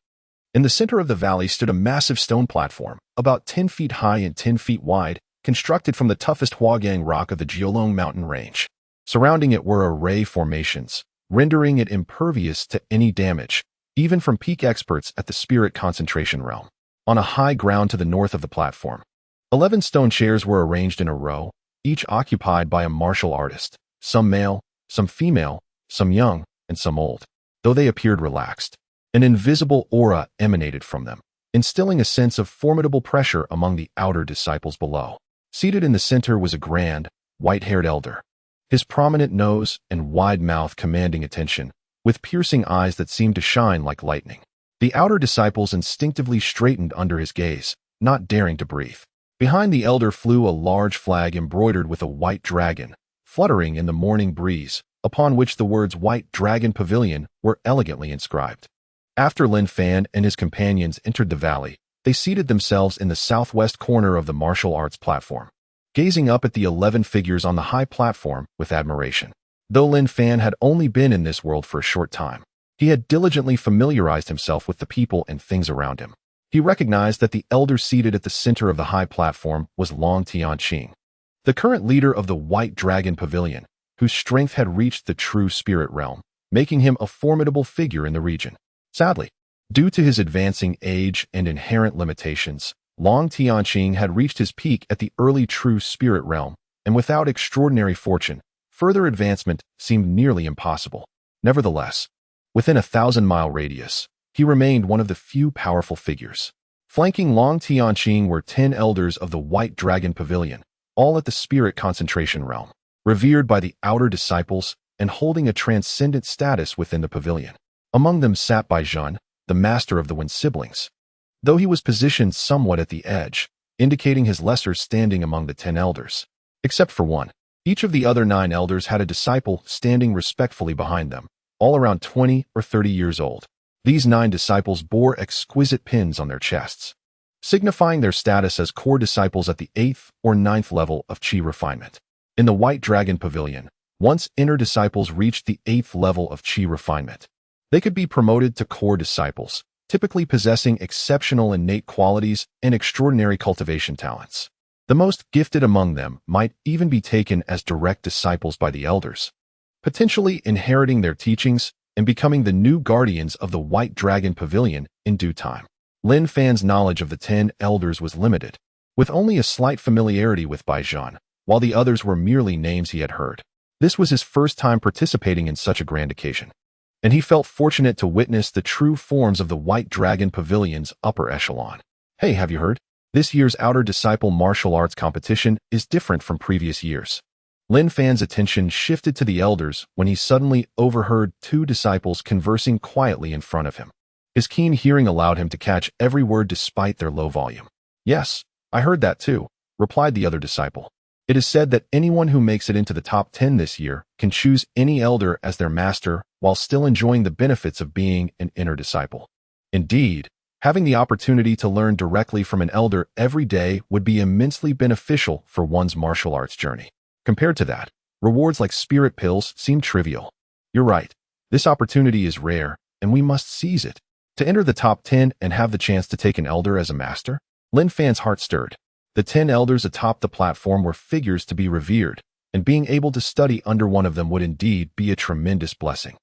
In the center of the valley stood a massive stone platform, about 10 feet high and 10 feet wide, constructed from the toughest Huagang rock of the Jiolong mountain range. Surrounding it were array formations, rendering it impervious to any damage, even from peak experts at the spirit concentration realm. On a high ground to the north of the platform, 11 stone chairs were arranged in a row, each occupied by a martial artist, some male, some female, some young, and some old. Though they appeared relaxed, an invisible aura emanated from them, instilling a sense of formidable pressure among the outer disciples below. Seated in the center was a grand, white-haired elder, his prominent nose and wide mouth commanding attention, with piercing eyes that seemed to shine like lightning. The outer disciples instinctively straightened under his gaze, not daring to breathe. Behind the elder flew a large flag embroidered with a white dragon, fluttering in the morning breeze, upon which the words White Dragon Pavilion were elegantly inscribed. After Lin Fan and his companions entered the valley, they seated themselves in the southwest corner of the martial arts platform, gazing up at the 11 figures on the high platform with admiration. Though Lin Fan had only been in this world for a short time, he had diligently familiarized himself with the people and things around him. He recognized that the elder seated at the center of the high platform was Long Tianqing, the current leader of the White Dragon Pavilion, whose strength had reached the true spirit realm, making him a formidable figure in the region. Sadly, due to his advancing age and inherent limitations, Long Tianqing had reached his peak at the early true spirit realm, and without extraordinary fortune, further advancement seemed nearly impossible. Nevertheless, within a 1,000-mile radius, he remained one of the few powerful figures. Flanking Long Tianqing were 10 elders of the White Dragon Pavilion, all at the spirit concentration realm, revered by the outer disciples and holding a transcendent status within the pavilion. Among them sat Baizhan, the master of the Wen siblings, though he was positioned somewhat at the edge, indicating his lesser standing among the 10 elders. Except for one, each of the other 9 elders had a disciple standing respectfully behind them, all around 20 or 30 years old. These 9 disciples bore exquisite pins on their chests, signifying their status as core disciples at the 8th or 9th level of Qi refinement. In the White Dragon Pavilion, once inner disciples reached the 8th level of Qi refinement, they could be promoted to core disciples, typically possessing exceptional innate qualities and extraordinary cultivation talents. The most gifted among them might even be taken as direct disciples by the elders, potentially inheriting their teachings and becoming the new guardians of the White Dragon Pavilion in due time. Lin Fan's knowledge of the 10 elders was limited, with only a slight familiarity with Baizhan, while the others were merely names he had heard. This was his first time participating in such a grand occasion. and he felt fortunate to witness the true forms of the White Dragon Pavilion's upper echelon. Hey, have you heard? This year's Outer Disciple martial arts competition is different from previous years. Lin Fan's attention shifted to the elders when he suddenly overheard two disciples conversing quietly in front of him. His keen hearing allowed him to catch every word despite their low volume. Yes, I heard that too, replied the other disciple. It is said that anyone who makes it into the top 10 this year can choose any elder as their master while still enjoying the benefits of being an inner disciple. Indeed, having the opportunity to learn directly from an elder every day would be immensely beneficial for one's martial arts journey. Compared to that, rewards like spirit pills seem trivial. You're right, this opportunity is rare, and we must seize it. To enter the top 10 and have the chance to take an elder as a master? Lin Fan's heart stirred. The 10 elders atop the platform were figures to be revered, and being able to study under one of them would indeed be a tremendous blessing.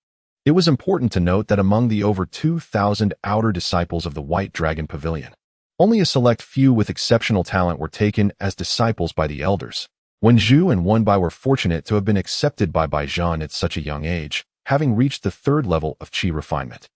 It was important to note that among the over 2,000 outer disciples of the White Dragon Pavilion, only a select few with exceptional talent were taken as disciples by the elders. Wen Zhu and Wen Bai were fortunate to have been accepted by Baijian at such a young age, having reached the third level of qi refinement.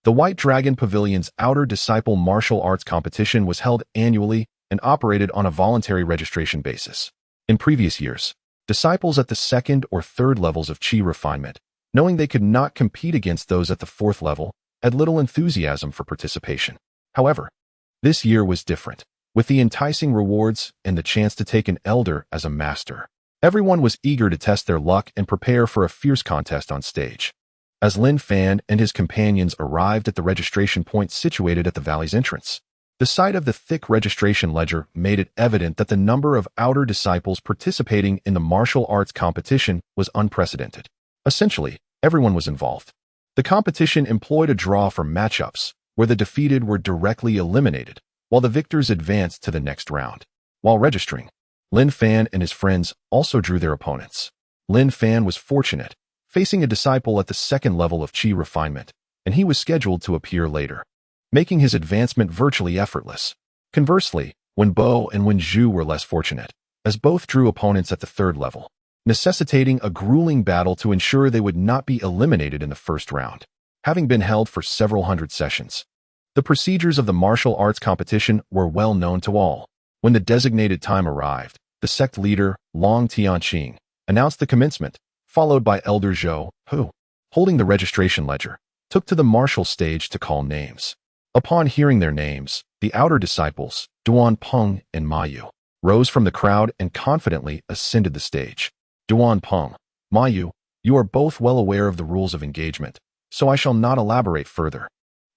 The White Dragon Pavilion's Outer Disciple martial arts competition was held annually and operated on a voluntary registration basis. In previous years, disciples at the second or third levels of qi refinement, knowing they could not compete against those at the fourth level, had little enthusiasm for participation. However, this year was different. With the enticing rewards and the chance to take an elder as a master, everyone was eager to test their luck and prepare for a fierce contest on stage. As Lin Fan and his companions arrived at the registration point situated at the valley's entrance, the sight of the thick registration ledger made it evident that the number of outer disciples participating in the martial arts competition was unprecedented. Essentially, everyone was involved. The competition employed a draw for matchups, where the defeated were directly eliminated, while the victors advanced to the next round. While registering, Lin Fan and his friends also drew their opponents. Lin Fan was fortunate, facing a disciple at the second level of qi refinement, and he was scheduled to appear later, making his advancement virtually effortless. Conversely, Wen Bo and Wen Zhu were less fortunate, as both drew opponents at the third level, necessitating a grueling battle to ensure they would not be eliminated in the first round. Having been held for several hundred sessions, the procedures of the martial arts competition were well known to all. When the designated time arrived, the sect leader, Long Tianqing, announced the commencement, followed by Elder Zhou, who, holding the registration ledger, took to the martial stage to call names. Upon hearing their names, the outer disciples, Duan Peng and Ma Yu, rose from the crowd and confidently ascended the stage. Duan Peng, Ma Yu, you are both well aware of the rules of engagement, so I shall not elaborate further.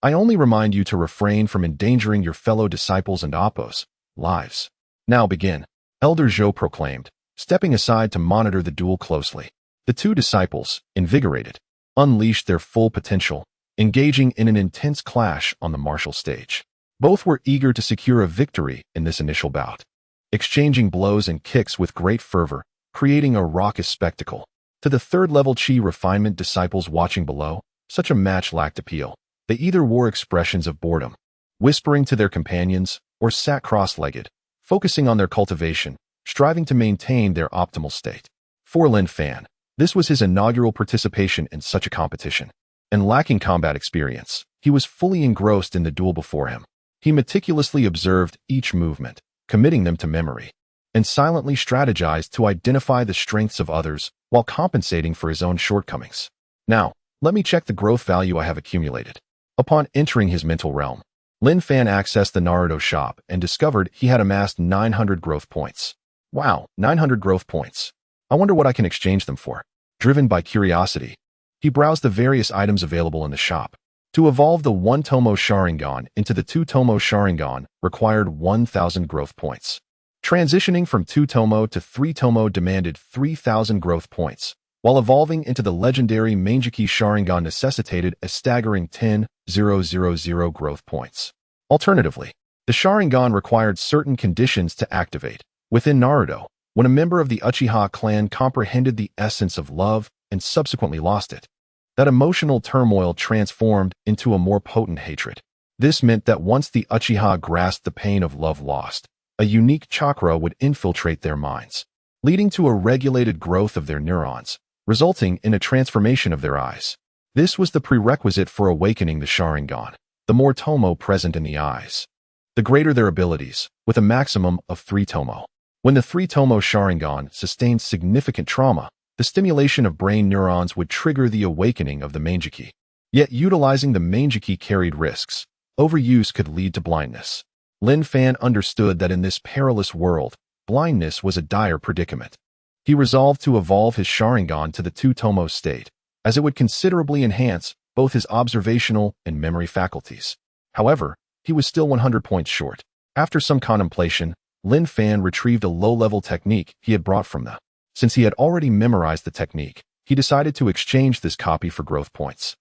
I only remind you to refrain from endangering your fellow disciples and oppos' lives. Now begin, Elder Zhou proclaimed, stepping aside to monitor the duel closely. The two disciples, invigorated, unleashed their full potential, engaging in an intense clash on the martial stage. Both were eager to secure a victory in this initial bout, exchanging blows and kicks with great fervor, creating a raucous spectacle. To the third-level qi refinement disciples watching below, such a match lacked appeal. They either wore expressions of boredom, whispering to their companions, or sat cross-legged, focusing on their cultivation, striving to maintain their optimal state. For Lin Fan, this was his inaugural participation in such a competition, and lacking combat experience, he was fully engrossed in the duel before him. He meticulously observed each movement, committing them to memory, and silently strategized to identify the strengths of others while compensating for his own shortcomings. Now, let me check the growth value I have accumulated. Upon entering his mental realm, Lin Fan accessed the Naruto shop and discovered he had amassed 900 growth points. Wow, 900 growth points. I wonder what I can exchange them for. Driven by curiosity, he browsed the various items available in the shop. To evolve the 1-Tomo Sharingan into the 2-Tomo Sharingan required 1,000 growth points. Transitioning from 2-Tomo to 3-Tomo demanded 3,000 growth points, while evolving into the legendary Manjiki Sharingan necessitated a staggering 10,000 growth points. Alternatively, the Sharingan required certain conditions to activate. Within Naruto, when a member of the Uchiha clan comprehended the essence of love and subsequently lost it, that emotional turmoil transformed into a more potent hatred. This meant that once the Uchiha grasped the pain of love lost, a unique chakra would infiltrate their minds, leading to a regulated growth of their neurons, resulting in a transformation of their eyes. This was the prerequisite for awakening the Sharingan, the more tomo present in the eyes, the greater their abilities, with a maximum of 3 tomo. When the 3 tomo Sharingan sustained significant trauma, the stimulation of brain neurons would trigger the awakening of the Manjiki. Yet utilizing the Manjiki carried risks. Overuse could lead to blindness. Lin Fan understood that in this perilous world, blindness was a dire predicament. He resolved to evolve his Sharingan to the 2 tomo state, as it would considerably enhance both his observational and memory faculties. However, he was still 100 points short. After some contemplation, Lin Fan retrieved a low-level technique he had brought from the. Since he had already memorized the technique, he decided to exchange this copy for growth points.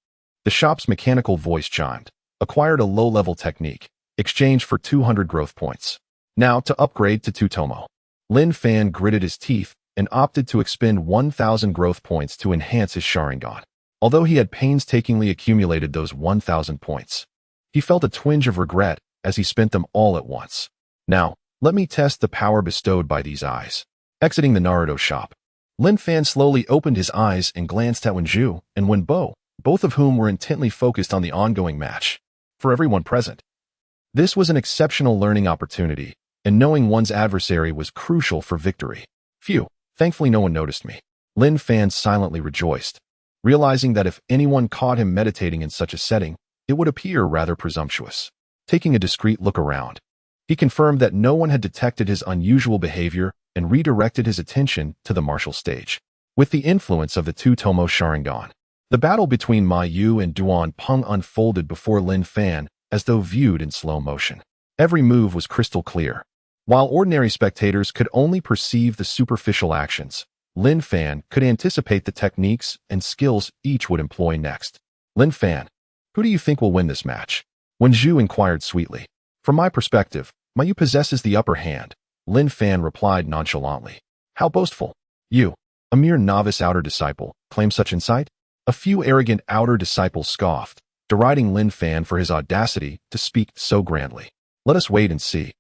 The shop's mechanical voice chimed. Acquired a low-level technique. Exchange for 200 growth points. Now to upgrade to 2 tomo. Lin Fan gritted his teeth and opted to expend 1,000 growth points to enhance his Sharingan. Although he had painstakingly accumulated those 1,000 points, he felt a twinge of regret as he spent them all at once. Now, let me test the power bestowed by these eyes. Exiting the Naruto shop, Lin Fan slowly opened his eyes and glanced at Wenju and Wenbo, both of whom were intently focused on the ongoing match. For everyone present, this was an exceptional learning opportunity, and knowing one's adversary was crucial for victory. Phew, thankfully no one noticed me. Lin Fan silently rejoiced, realizing that if anyone caught him meditating in such a setting, it would appear rather presumptuous. Taking a discreet look around, he confirmed that no one had detected his unusual behavior and redirected his attention to the martial stage. With the influence of the 2 tomo Sharingan, the battle between Ma Yu and Duan Peng unfolded before Lin Fan as though viewed in slow motion. Every move was crystal clear. While ordinary spectators could only perceive the superficial actions, Lin Fan could anticipate the techniques and skills each would employ next. Lin Fan, who do you think will win this match? Wenju inquired sweetly. From my perspective, Ma Yu possesses the upper hand, Lin Fan replied nonchalantly. How boastful. You, a mere novice outer disciple, claim such insight? A few arrogant outer disciples scoffed, deriding Lin Fan for his audacity to speak so grandly. Let us wait and see.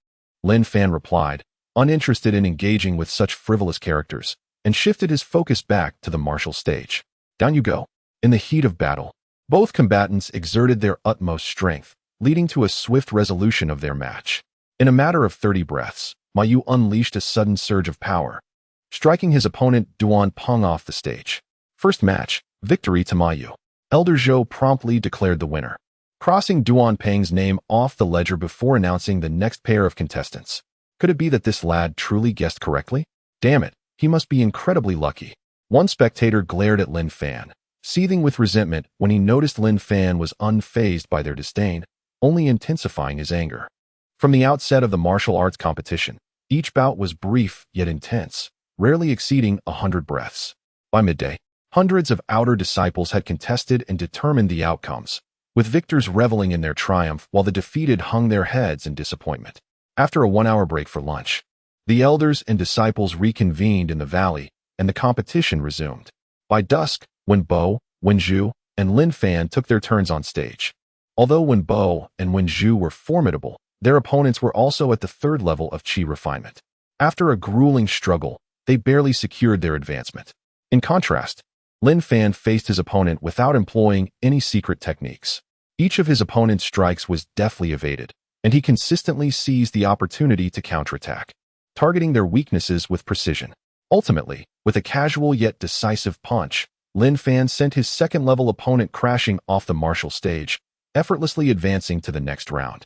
Lin Fan replied, uninterested in engaging with such frivolous characters, and shifted his focus back to the martial stage. Down you go. In the heat of battle, both combatants exerted their utmost strength, leading to a swift resolution of their match. In a matter of 30 breaths, Ma Yu unleashed a sudden surge of power, striking his opponent Duan Peng off the stage. First match, victory to Ma Yu. Elder Zhou promptly declared the winner, crossing Duan Peng's name off the ledger before announcing the next pair of contestants. Could it be that this lad truly guessed correctly? Damn it, he must be incredibly lucky. One spectator glared at Lin Fan, seething with resentment when he noticed Lin Fan was unfazed by their disdain, only intensifying his anger. From the outset of the martial arts competition, each bout was brief yet intense, rarely exceeding 100 breaths. By midday, hundreds of outer disciples had contested and determined the outcomes, with victors reveling in their triumph while the defeated hung their heads in disappointment. After a 1-hour break for lunch, the elders and disciples reconvened in the valley, and the competition resumed. By dusk, Wenbo, Wenju, and Lin Fan took their turns on stage. Although Wenbo and Wenju were formidable, their opponents were also at the 3rd level of chi refinement. After a grueling struggle, they barely secured their advancement. In contrast, Lin Fan faced his opponent without employing any secret techniques. Each of his opponent's strikes was deftly evaded, and he consistently seized the opportunity to counterattack, targeting their weaknesses with precision. Ultimately, with a casual yet decisive punch, Lin Fan sent his 2nd-level opponent crashing off the martial stage, effortlessly advancing to the next round.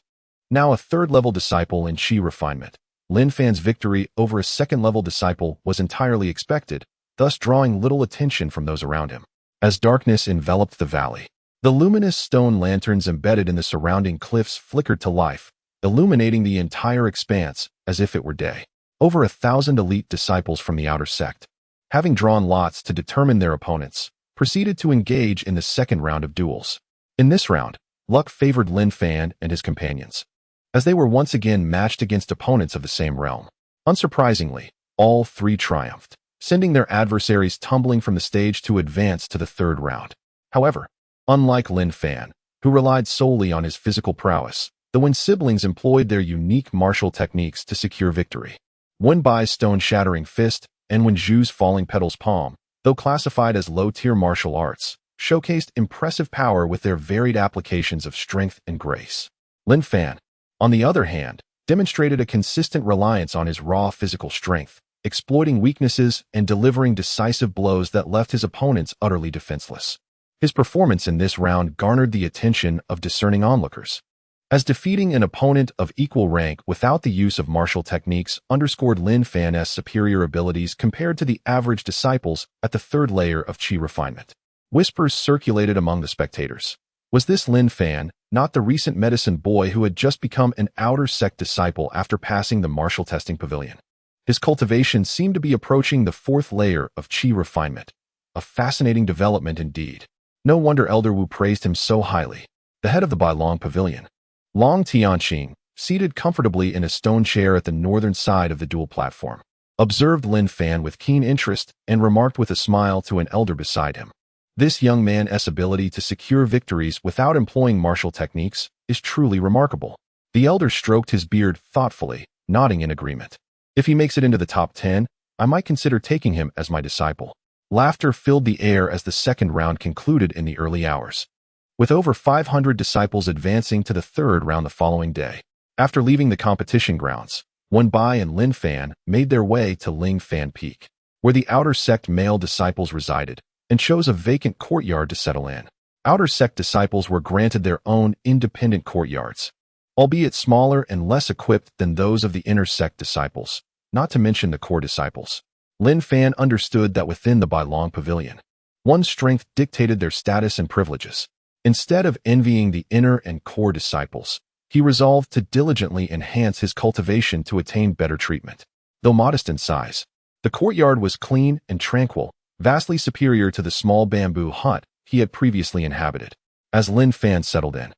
Now a 3rd-level disciple in chi refinement, Lin Fan's victory over a 2nd-level disciple was entirely expected, thus drawing little attention from those around him. As darkness enveloped the valley, the luminous stone lanterns embedded in the surrounding cliffs flickered to life, illuminating the entire expanse as if it were day. Over 1,000 elite disciples from the outer sect, having drawn lots to determine their opponents, proceeded to engage in the 2nd round of duels. In this round, luck favored Lin Fan and his companions, as they were once again matched against opponents of the same realm. Unsurprisingly, all 3 triumphed, sending their adversaries tumbling from the stage to advance to the 3rd round. However, unlike Lin Fan, who relied solely on his physical prowess, the Wen siblings employed their unique martial techniques to secure victory. Wenbai's stone-shattering fist and Wenju's falling petals palm, though classified as low-tier martial arts, showcased impressive power with their varied applications of strength and grace. Lin Fan, on the other hand, demonstrated a consistent reliance on his raw physical strength, exploiting weaknesses and delivering decisive blows that left his opponents utterly defenseless. His performance in this round garnered the attention of discerning onlookers, as defeating an opponent of equal rank without the use of martial techniques underscored Lin Fan's superior abilities compared to the average disciples at the third layer of Qi refinement. Whispers circulated among the spectators. Was this Lin Fan, not the recent medicine boy who had just become an outer sect disciple after passing the martial testing pavilion? His cultivation seemed to be approaching the fourth layer of Qi refinement. A fascinating development indeed. No wonder Elder Wu praised him so highly. The head of the Bailong Pavilion, Long Tianqing, seated comfortably in a stone chair at the northern side of the dual platform, observed Lin Fan with keen interest and remarked with a smile to an elder beside him. This young man's ability to secure victories without employing martial techniques is truly remarkable. The elder stroked his beard thoughtfully, nodding in agreement. If he makes it into the top 10, I might consider taking him as my disciple. Laughter filled the air as the second round concluded in the early hours, with over 500 disciples advancing to the third round the following day. After leaving the competition grounds, Wen Bai and Lin Fan made their way to Ling Fan Peak, where the outer sect male disciples resided, and chose a vacant courtyard to settle in. Outer sect disciples were granted their own independent courtyards, albeit smaller and less equipped than those of the inner sect disciples, not to mention the core disciples. Lin Fan understood that within the Bailong Pavilion, one's strength dictated their status and privileges. Instead of envying the inner and core disciples, he resolved to diligently enhance his cultivation to attain better treatment. Though modest in size, the courtyard was clean and tranquil, vastly superior to the small bamboo hut he had previously inhabited. As Lin Fan settled in,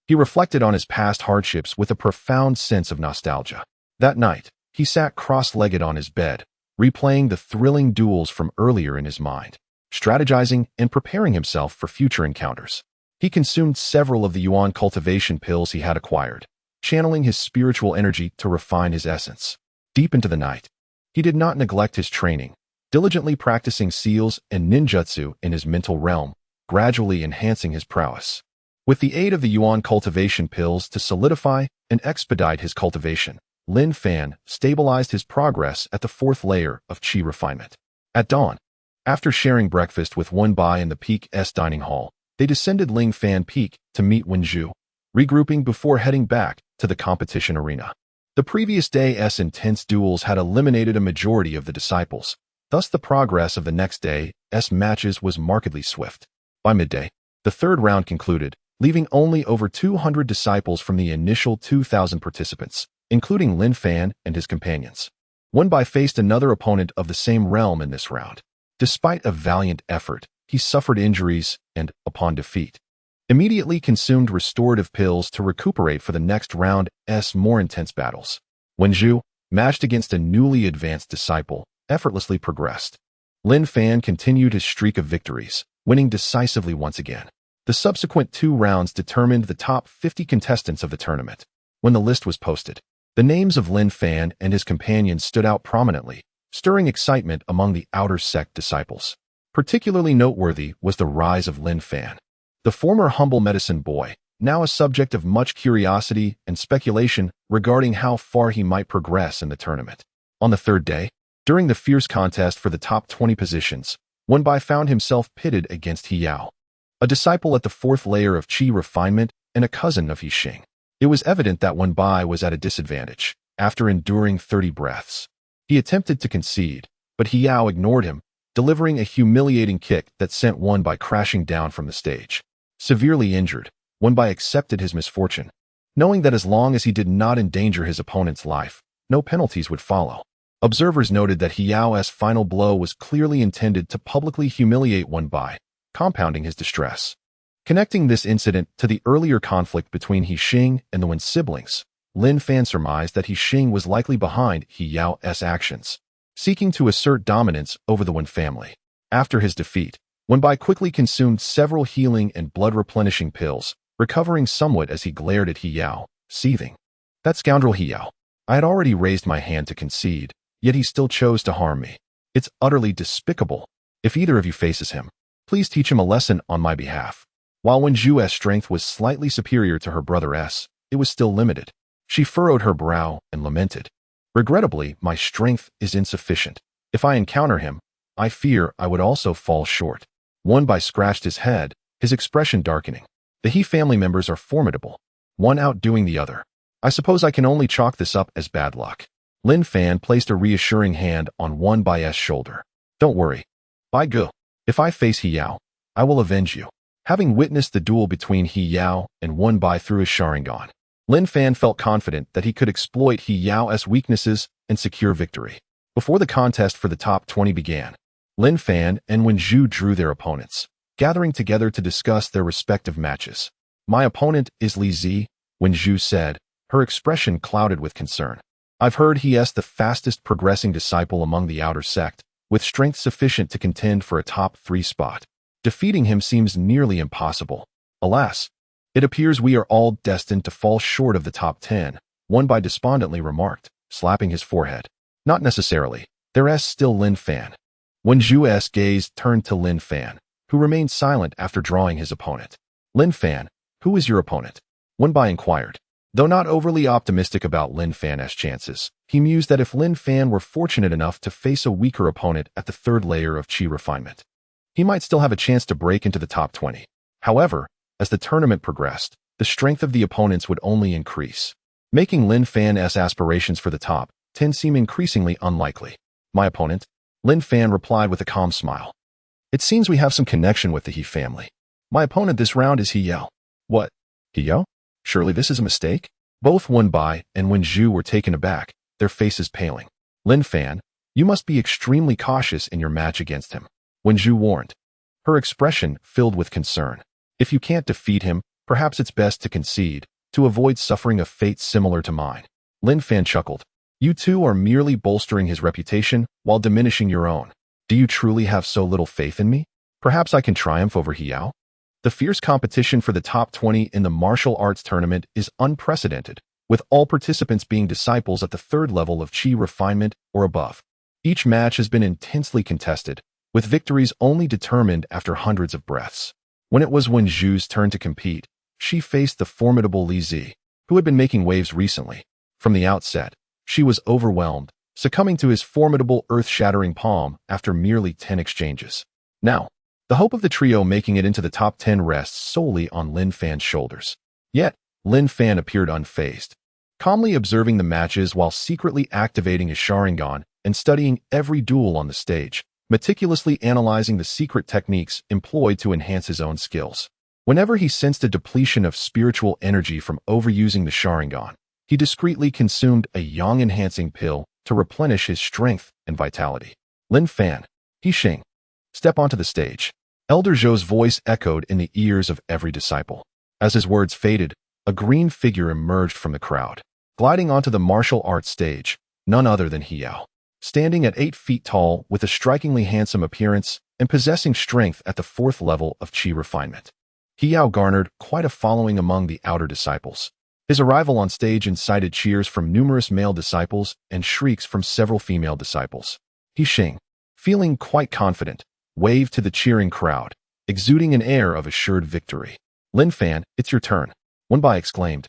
he reflected on his past hardships with a profound sense of nostalgia. That night, he sat cross-legged on his bed, replaying the thrilling duels from earlier in his mind, strategizing and preparing himself for future encounters. He consumed several of the yuan cultivation pills he had acquired, channeling his spiritual energy to refine his essence. Deep into the night, he did not neglect his training, diligently practicing seals and ninjutsu in his mental realm, gradually enhancing his prowess. With the aid of the yuan cultivation pills to solidify and expedite his cultivation, Lin Fan stabilized his progress at the fourth layer of Qi refinement. At dawn, after sharing breakfast with Wen Bai in the Peak's dining hall, they descended Ling Fan Peak to meet Wenju, regrouping before heading back to the competition arena. The previous day's intense duels had eliminated a majority of the disciples, thus the progress of the next day's matches was markedly swift. By midday, the third round concluded, leaving only over 200 disciples from the initial 2,000 participants, including Lin Fan and his companions. Wen Bai faced another opponent of the same realm in this round. Despite a valiant effort, he suffered injuries and, upon defeat, immediately consumed restorative pills to recuperate for the next round's more intense battles. Wenju, matched against a newly advanced disciple, effortlessly progressed. Lin Fan continued his streak of victories, winning decisively once again. The subsequent 2 rounds determined the top 50 contestants of the tournament. When the list was posted, the names of Lin Fan and his companions stood out prominently, stirring excitement among the outer sect disciples. Particularly noteworthy was the rise of Lin Fan, the former humble medicine boy, now a subject of much curiosity and speculation regarding how far he might progress in the tournament. On the third day, during the fierce contest for the top 20 positions, Wen Bai found himself pitted against He Yao, a disciple at the fourth layer of Qi refinement and a cousin of He Xing. It was evident that Wen Bai was at a disadvantage. After enduring 30 breaths, he attempted to concede, but He Yao ignored him, delivering a humiliating kick that sent Wen Bai crashing down from the stage. Severely injured, Wen Bai accepted his misfortune, knowing that as long as he did not endanger his opponent's life, no penalties would follow. Observers noted that He Yao's final blow was clearly intended to publicly humiliate Wen Bai, compounding his distress. Connecting this incident to the earlier conflict between He Xing and the Wen siblings, Lin Fan surmised that He Xing was likely behind He Yao's actions, seeking to assert dominance over the Wen family. After his defeat, Wen Bai quickly consumed several healing and blood-replenishing pills, recovering somewhat as he glared at He Yao, seething. That scoundrel He Yao. I had already raised my hand to concede, yet he still chose to harm me. It's utterly despicable. If either of you faces him, Please teach him a lesson on my behalf. While Wen Zhu's strength was slightly superior to her brother's, it was still limited. She furrowed her brow and lamented. Regrettably, my strength is insufficient. If I encounter him, I fear I would also fall short. Wenbai scratched his head, his expression darkening. The He family members are formidable, one outdoing the other. I suppose I can only chalk this up as bad luck. Lin Fan placed a reassuring hand on Wenbai's shoulder. Don't worry. By Gu, if I face He Yao, I will avenge you. Having witnessed the duel between He Yao and Wenbai through his Sharingan, Lin Fan felt confident that he could exploit He Yao's weaknesses and secure victory. Before the contest for the top 20 began, Lin Fan and Wen Zhu drew their opponents, gathering together to discuss their respective matches. My opponent is Li Zi, Wen Zhu said, her expression clouded with concern. I've heard he is the fastest progressing disciple among the outer sect, with strength sufficient to contend for a top 3 spot. Defeating him seems nearly impossible. Alas, it appears we are all destined to fall short of the top 10, Wenbai despondently remarked, slapping his forehead. Not necessarily. There is still Lin Fan. Wen Zhu's gaze turned to Lin Fan, who remained silent after drawing his opponent. Lin Fan, who is your opponent? Wenbai inquired. Though not overly optimistic about Lin Fan's chances, he mused that if Lin Fan were fortunate enough to face a weaker opponent at the 3rd layer of Qi refinement, he might still have a chance to break into the top 20. However, as the tournament progressed, the strength of the opponents would only increase, making Lin Fan's aspirations for the top 10 seem increasingly unlikely. My opponent? Lin Fan replied with a calm smile. It seems we have some connection with the He family. My opponent this round is He Yao. What? He Yao? Surely this is a mistake? Both Wenbai and Wen Zhu were taken aback, their faces paling. Lin Fan, you must be extremely cautious in your match against him, Wen Zhu warned, her expression filled with concern. If you can't defeat him, perhaps it's best to concede, to avoid suffering a fate similar to mine. Lin Fan chuckled. You two are merely bolstering his reputation while diminishing your own. Do you truly have so little faith in me? Perhaps I can triumph over He Yao? The fierce competition for the top 20 in the martial arts tournament is unprecedented, with all participants being disciples at the 3rd level of Qi refinement or above. Each match has been intensely contested, with victories only determined after hundreds of breaths. When it was Wen Zhu's turn to compete, she faced the formidable Li Zi, who had been making waves recently. From the outset, she was overwhelmed, succumbing to his formidable earth-shattering palm after merely 10 exchanges. Now, the hope of the trio making it into the top 10 rests solely on Lin Fan's shoulders. Yet, Lin Fan appeared unfazed, calmly observing the matches while secretly activating his Sharingan and studying every duel on the stage, meticulously analyzing the secret techniques employed to enhance his own skills. Whenever he sensed a depletion of spiritual energy from overusing the Sharingan, he discreetly consumed a yang-enhancing pill to replenish his strength and vitality. Lin Fan, He Xing, step onto the stage. Elder Zhou's voice echoed in the ears of every disciple. As his words faded, a green figure emerged from the crowd, gliding onto the martial arts stage, none other than He Yao. Standing at 8 feet tall with a strikingly handsome appearance and possessing strength at the 4th level of Qi refinement, He Yao garnered quite a following among the outer disciples. His arrival on stage incited cheers from numerous male disciples and shrieks from several female disciples. He Xing, feeling quite confident, waved to the cheering crowd, exuding an air of assured victory. Lin Fan, it's your turn, Wenbai exclaimed,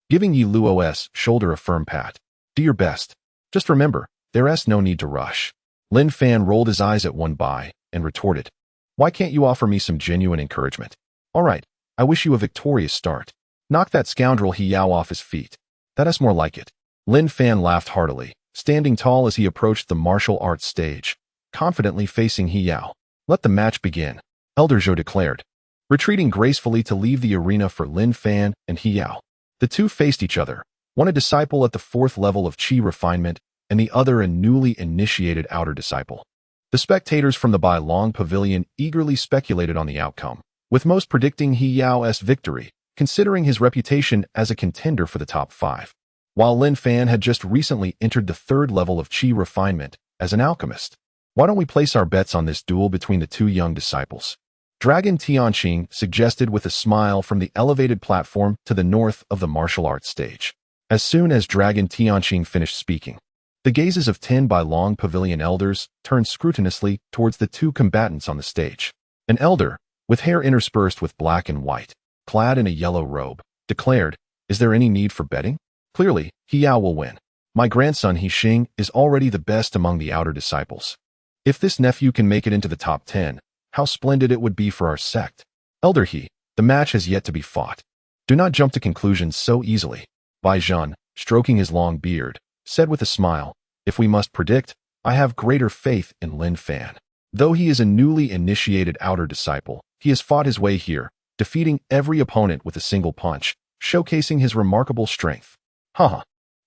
giving Yi Luo's shoulder a firm pat. Do your best. Just remember, there's no need to rush. Lin Fan rolled his eyes at Wenbai and retorted, why can't you offer me some genuine encouragement? All right, I wish you a victorious start. Knock that scoundrel He Yao off his feet. That is more like it. Lin Fan laughed heartily, standing tall as he approached the martial arts stage, confidently facing He Yao. Let the match begin, Elder Zhou declared, retreating gracefully to leave the arena for Lin Fan and He Yao. The two faced each other, one a disciple at the 4th level of Qi refinement and the other a newly initiated outer disciple. The spectators from the Bai Long Pavilion eagerly speculated on the outcome, with most predicting He Yao's victory, considering his reputation as a contender for the top 5. While Lin Fan had just recently entered the 3rd level of Qi refinement as an alchemist. Why don't we place our bets on this duel between the two young disciples? Dragon Tianyuan suggested with a smile from the elevated platform to the north of the martial arts stage. As soon as Dragon Tianyuan finished speaking, the gazes of 10 Bai Long Pavilion elders turned scrupulously towards the two combatants on the stage. An elder, with hair interspersed with black and white, clad in a yellow robe, declared, "Is there any need for betting? Clearly, He Yao will win. My grandson He Xing is already the best among the outer disciples. If this nephew can make it into the top 10, how splendid it would be for our sect. Elder He, the match has yet to be fought. Do not jump to conclusions so easily." Bai Zhan, stroking his long beard, said with a smile, "If we must predict, I have greater faith in Lin Fan. Though he is a newly initiated outer disciple, he has fought his way here, defeating every opponent with a single punch, showcasing his remarkable strength. Haha,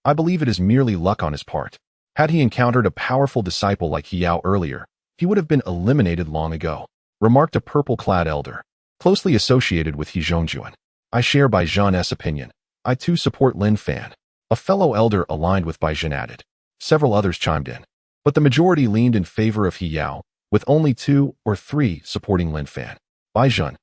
I believe it is merely luck on his part. Had he encountered a powerful disciple like He Yao earlier, he would have been eliminated long ago," remarked a purple-clad elder, closely associated with He Zhongjuan. "I share Bai Zhan's opinion. I too support Lin Fan." A fellow elder aligned with Bai Zhan added. Several others chimed in, but the majority leaned in favor of He Yao, with only 2 or 3 supporting Lin Fan. Bai Zhan,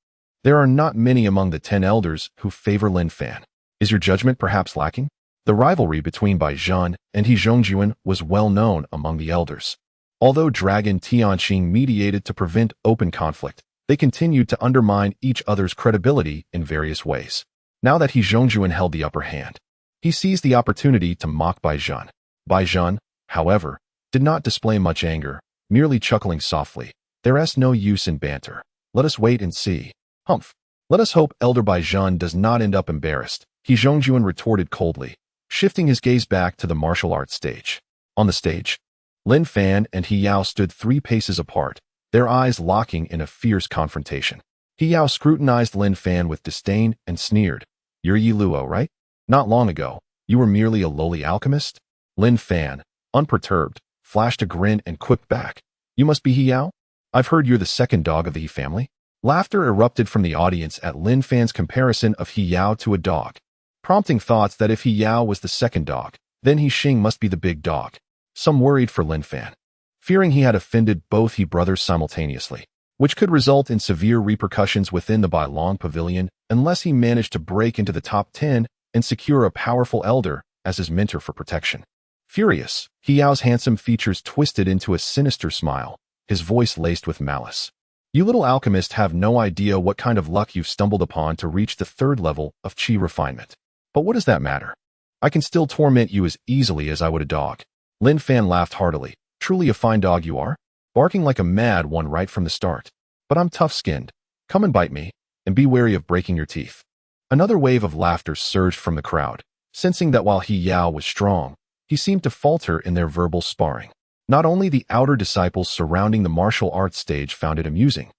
there are not many among the 10 elders who favor Lin Fan. Is your judgment perhaps lacking? The rivalry between Bai Zhan and He Zhongjuan was well known among the elders. Although Dragon Tianqing mediated to prevent open conflict, they continued to undermine each other's credibility in various ways. Now that He Zhongjuan held the upper hand, he seized the opportunity to mock Bai Zhan. Bai Zhan, however, did not display much anger, merely chuckling softly. "There's no use in banter. Let us wait and see." "Humph. Let us hope Elder Bai Zhan does not end up embarrassed," He Zhongjuan retorted coldly, shifting his gaze back to the martial arts stage. On the stage, Lin Fan and He Yao stood 3 paces apart, their eyes locking in a fierce confrontation. He Yao scrutinized Lin Fan with disdain and sneered. "You're Yi Luo, right? Not long ago, you were merely a lowly alchemist?" Lin Fan, unperturbed, flashed a grin and quipped back. "You must be He Yao? I've heard you're the second dog of the He family." Laughter erupted from the audience at Lin Fan's comparison of He Yao to a dog, prompting thoughts that if He Yao was the second dog, then He Xing must be the big dog. Some worried for Lin Fan, fearing he had offended both He brothers simultaneously, which could result in severe repercussions within the Bai Long Pavilion unless he managed to break into the top 10 and secure a powerful elder as his mentor for protection. Furious, He Yao's handsome features twisted into a sinister smile, his voice laced with malice. "You little alchemist have no idea what kind of luck you've stumbled upon to reach the 3rd level of Qi refinement. But what does that matter? I can still torment you as easily as I would a dog." Lin Fan laughed heartily. "Truly a fine dog you are, barking like a mad one right from the start. But I'm tough-skinned. Come and bite me, and be wary of breaking your teeth." Another wave of laughter surged from the crowd, sensing that while He Yao was strong, he seemed to falter in their verbal sparring. Not only the outer disciples surrounding the martial arts stage found it amusing,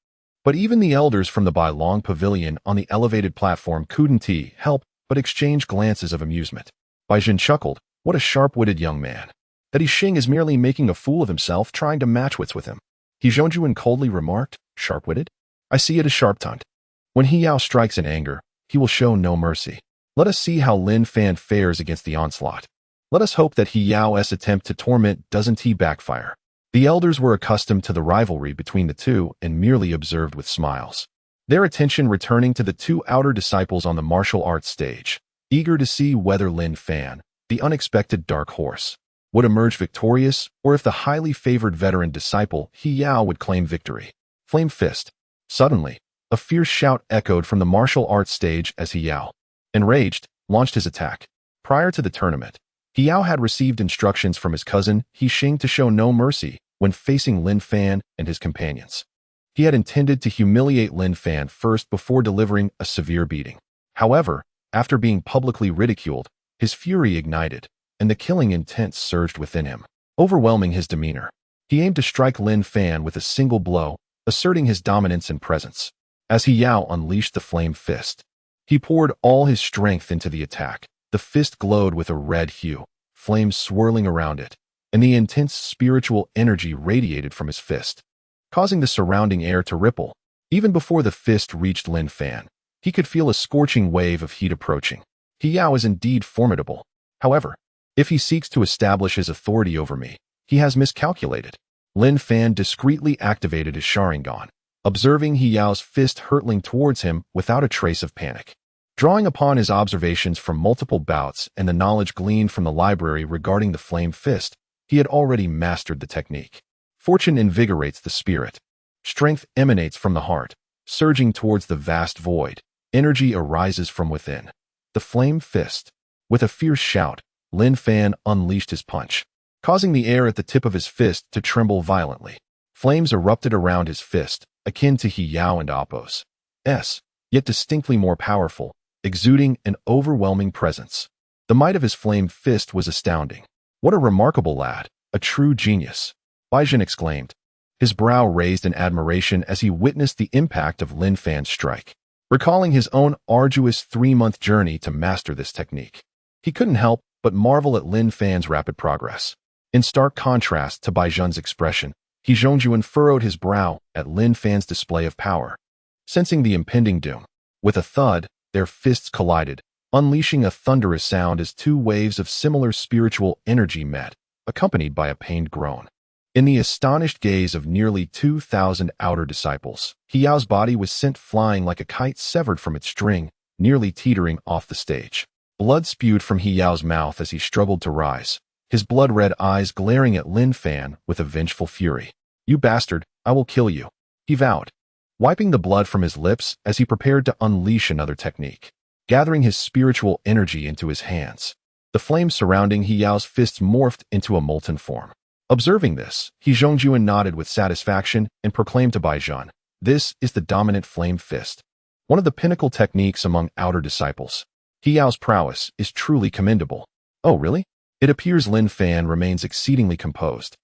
but even the elders from the Bai Long Pavilion on the elevated platform couldn't help but exchange glances of amusement. Bai Zhan chuckled. "What a sharp-witted young man. That He Xing is merely making a fool of himself trying to match wits with him." He Zhongjuan coldly remarked, "Sharp-witted? I see it as sharp-tongued. When He Yao strikes in anger, he will show no mercy. Let us see how Lin Fan fares against the onslaught. Let us hope that He Yao's attempt to torment doesn't backfire." The elders were accustomed to the rivalry between the two and merely observed with smiles, their attention returning to the 2 outer disciples on the martial arts stage, eager to see whether Lin Fan, the unexpected dark horse, would emerge victorious or if the highly favored veteran disciple He Yao would claim victory. Flame Fist. Suddenly, a fierce shout echoed from the martial arts stage as He Yao, enraged, launched his attack. Prior to the tournament, He Yao had received instructions from his cousin He Xing to show no mercy when facing Lin Fan and his companions. He had intended to humiliate Lin Fan first before delivering a severe beating. However, after being publicly ridiculed, his fury ignited, and the killing intent surged within him, overwhelming his demeanor. He aimed to strike Lin Fan with a single blow, asserting his dominance and presence. As He Yao unleashed the flame fist, he poured all his strength into the attack. The fist glowed with a red hue, flames swirling around it, and the intense spiritual energy radiated from his fist, causing the surrounding air to ripple. Even before the fist reached Lin Fan, he could feel a scorching wave of heat approaching. He Yao is indeed formidable. However, if he seeks to establish his authority over me, he has miscalculated. Lin Fan discreetly activated his Sharingan, observing He Yao's fist hurtling towards him without a trace of panic. Drawing upon his observations from multiple bouts and the knowledge gleaned from the library regarding the flame fist, he had already mastered the technique. Fortune invigorates the spirit. Strength emanates from the heart, surging towards the vast void. Energy arises from within. The flame fist. With a fierce shout, Lin Fan unleashed his punch, causing the air at the tip of his fist to tremble violently. Flames erupted around his fist, akin to Hiyao and Appo's, yet distinctly more powerful, exuding an overwhelming presence. The might of his flame fist was astounding. What a remarkable lad, a true genius, Baizhen exclaimed, his brow raised in admiration as he witnessed the impact of Lin Fan's strike. Recalling his own arduous 3-month journey to master this technique, he couldn't help but marvel at Lin Fan's rapid progress. In stark contrast to Baizhen's expression, Tianyuan furrowed his brow at Lin Fan's display of power. Sensing the impending doom, with a thud, their fists collided, unleashing a thunderous sound as two waves of similar spiritual energy met, accompanied by a pained groan. In the astonished gaze of nearly 2,000 outer disciples, Hiyao's body was sent flying like a kite severed from its string, nearly teetering off the stage. Blood spewed from Hiyao's mouth as he struggled to rise, his blood-red eyes glaring at Lin Fan with a vengeful fury. "You bastard, I will kill you," he vowed, wiping the blood from his lips as he prepared to unleash another technique. Gathering his spiritual energy into his hands, the flames surrounding Hiyao's fists morphed into a molten form. Observing this, Tianyuan nodded with satisfaction and proclaimed to Baizhen, "This is the dominant flame fist, one of the pinnacle techniques among outer disciples. Hiyao's prowess is truly commendable." "Oh, really?" It appears Lin Fan remains exceedingly composed,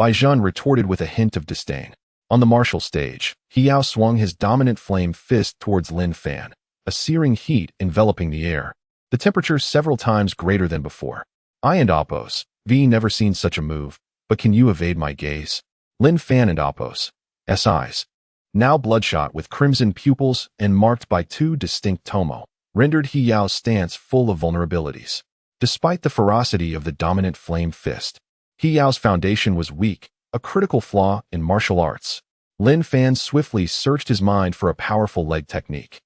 Baizhen retorted with a hint of disdain. On the martial stage, Hiyao swung his dominant flame fist towards Lin Fan, a searing heat enveloping the air, the temperature several times greater than before. "I and Appo's, never seen such a move, but can you evade my gaze?" Lin Fan and Appo's eyes, now bloodshot with crimson pupils and marked by two distinct tomo, rendered Hiyao's stance full of vulnerabilities. Despite the ferocity of the dominant flame fist, Hiyao's foundation was weak, a critical flaw in martial arts. Lin Fan swiftly searched his mind for a powerful leg technique,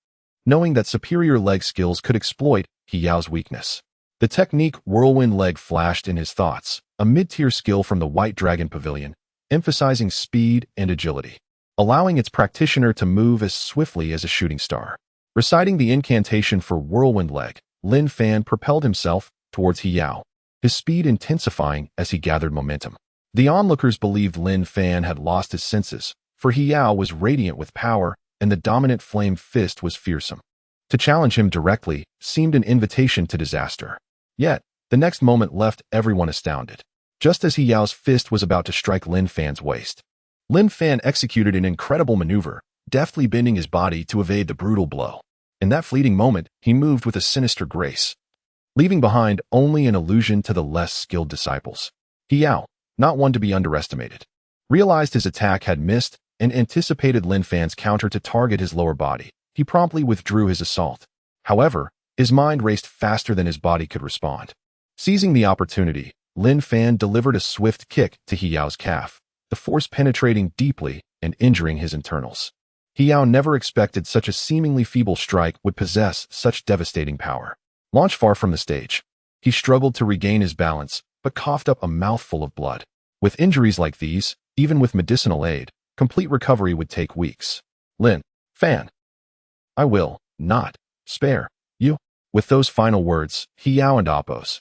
knowing that superior leg skills could exploit Hiyao's weakness. The technique whirlwind leg flashed in his thoughts, a mid-tier skill from the White Dragon Pavilion, emphasizing speed and agility, allowing its practitioner to move as swiftly as a shooting star. Reciting the incantation for whirlwind leg, Lin Fan propelled himself towards Hiyao, his speed intensifying as he gathered momentum. The onlookers believed Lin Fan had lost his senses, for Hiyao was radiant with power and the dominant flame fist was fearsome. To challenge him directly seemed an invitation to disaster. Yet, the next moment left everyone astounded. Just as Hiyao's fist was about to strike Lin Fan's waist, Lin Fan executed an incredible maneuver, deftly bending his body to evade the brutal blow. In that fleeting moment, he moved with a sinister grace, leaving behind only an illusion to the less skilled disciples. Hiyao, not one to be underestimated, realized his attack had missed and anticipated Lin Fan's counter to target his lower body. He promptly withdrew his assault. However, his mind raced faster than his body could respond. Seizing the opportunity, Lin Fan delivered a swift kick to Hiyao's calf, the force penetrating deeply and injuring his internals. Hiyao never expected such a seemingly feeble strike would possess such devastating power. Launched far from the stage, he struggled to regain his balance, but coughed up a mouthful of blood. With injuries like these, even with medicinal aid, complete recovery would take weeks. "Lin Fan, I will not spare you." With those final words, Hiyao and Appo's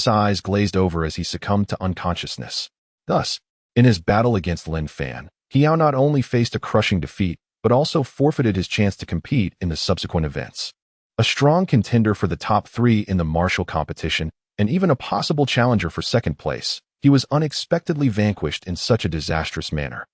eyes glazed over as he succumbed to unconsciousness. Thus, in his battle against Lin Fan, Hiyao not only faced a crushing defeat, but also forfeited his chance to compete in the subsequent events. A strong contender for the top 3 in the martial competition, and even a possible challenger for second place, he was unexpectedly vanquished in such a disastrous manner.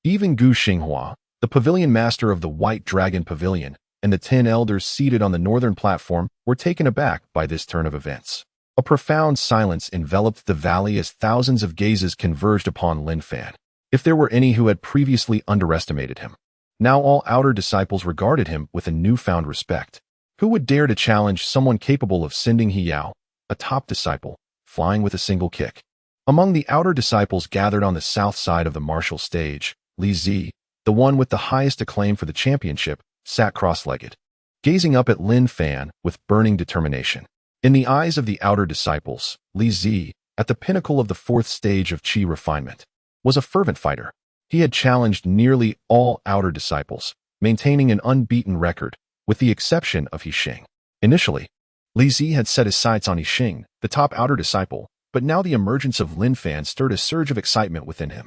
Even Gu Xinghua, the pavilion master of the White Dragon Pavilion, and the 10 elders seated on the northern platform were taken aback by this turn of events. A profound silence enveloped the valley as thousands of gazes converged upon Lin Fan. If there were any who had previously underestimated him, now all outer disciples regarded him with a newfound respect. Who would dare to challenge someone capable of sending Hiyao, a top disciple, flying with a single kick? Among the outer disciples gathered on the south side of the martial stage, Li Zi, the one with the highest acclaim for the championship, sat cross-legged, gazing up at Lin Fan with burning determination. In the eyes of the outer disciples, Li Zi, at the pinnacle of the 4th stage of Qi refinement, was a fervent fighter, He had challenged nearly all outer disciples, maintaining an unbeaten record, with the exception of Xing. Initially, Li Zi had set his sights on Xing, the top outer disciple, but now the emergence of Lin Fan stirred a surge of excitement within him.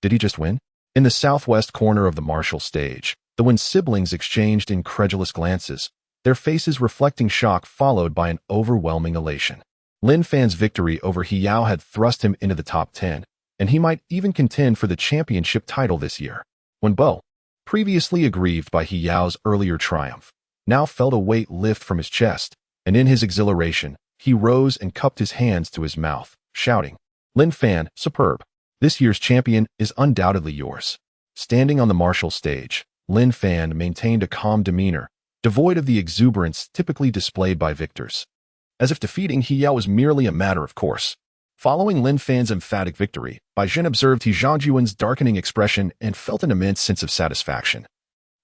Did he just win? In the southwest corner of the martial stage, the Wen siblings exchanged incredulous glances, their faces reflecting shock followed by an overwhelming elation. Lin Fan's victory over He Yao had thrust him into the top 10, and he might even contend for the championship title this year. When Bo, previously aggrieved by He Yao's earlier triumph, now felt a weight lift from his chest, and in his exhilaration, he rose and cupped his hands to his mouth, shouting, "Lin Fan, superb. This year's champion is undoubtedly yours." Standing on the martial stage, Lin Fan maintained a calm demeanor, devoid of the exuberance typically displayed by victors, as if defeating He Yao was merely a matter of course. Following Lin Fan's emphatic victory, Bai Zhen observed He Zhongyuan's darkening expression and felt an immense sense of satisfaction.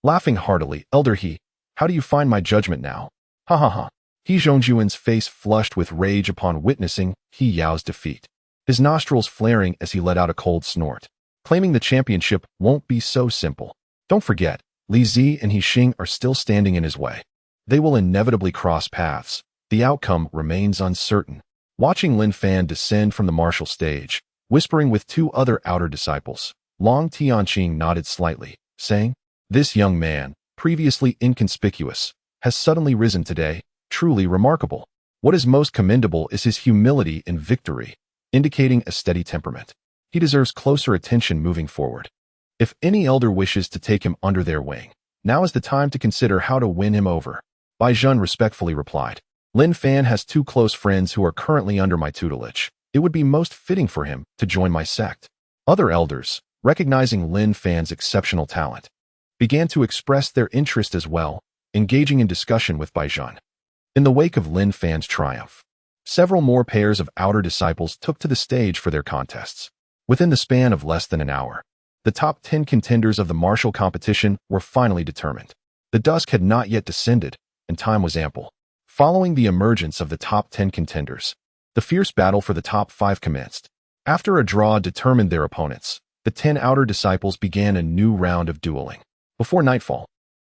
Laughing heartily, "Elder He, how do you find my judgment now?" "Ha ha ha." He Zhongyuan's face flushed with rage upon witnessing He Yao's defeat, his nostrils flaring as he let out a cold snort. Claiming the championship won't be so simple. Don't forget, Li Zi and Xing are still standing in his way. They will inevitably cross paths. The outcome remains uncertain. Watching Lin Fan descend from the martial stage, whispering with two other outer disciples, Long Tianqing nodded slightly, saying, "This young man, previously inconspicuous, has suddenly risen today, truly remarkable. What is most commendable is his humility in victory, indicating a steady temperament. He deserves closer attention moving forward. If any elder wishes to take him under their wing, now is the time to consider how to win him over." Bai Zhen respectfully replied, "Lin Fan has two close friends who are currently under my tutelage. It would be most fitting for him to join my sect." Other elders, recognizing Lin Fan's exceptional talent, began to express their interest as well, engaging in discussion with Bai Zhen. In the wake of Lin Fan's triumph, several more pairs of outer disciples took to the stage for their contests. Within the span of less than an hour, the top 10 contenders of the martial competition were finally determined. The dusk had not yet descended, and time was ample. Following the emergence of the top 10 contenders, the fierce battle for the top 5 commenced. After a draw determined their opponents, the 10 outer disciples began a new round of dueling. Before nightfall,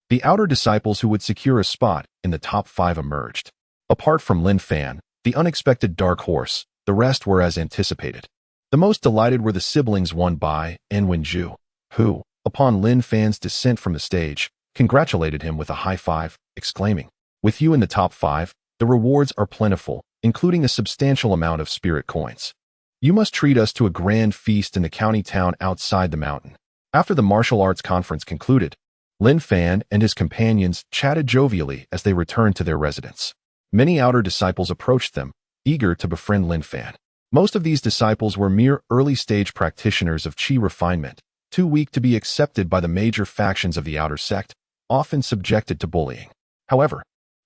the outer disciples who would secure a spot in the top 5 emerged. Apart from Lin Fan, the unexpected dark horse, the rest were as anticipated. The most delighted were the siblings Wen Bai and Wen Zhu, who, upon Lin Fan's descent from the stage, congratulated him with a high five, exclaiming, "With you in the top 5, the rewards are plentiful, including a substantial amount of spirit coins. You must treat us to a grand feast in the county town outside the mountain." After the martial arts conference concluded, Lin Fan and his companions chatted jovially as they returned to their residence. Many outer disciples approached them, eager to befriend Lin Fan. Most of these disciples were mere early-stage practitioners of qi refinement, too weak to be accepted by the major factions of the outer sect, often subjected to bullying. However,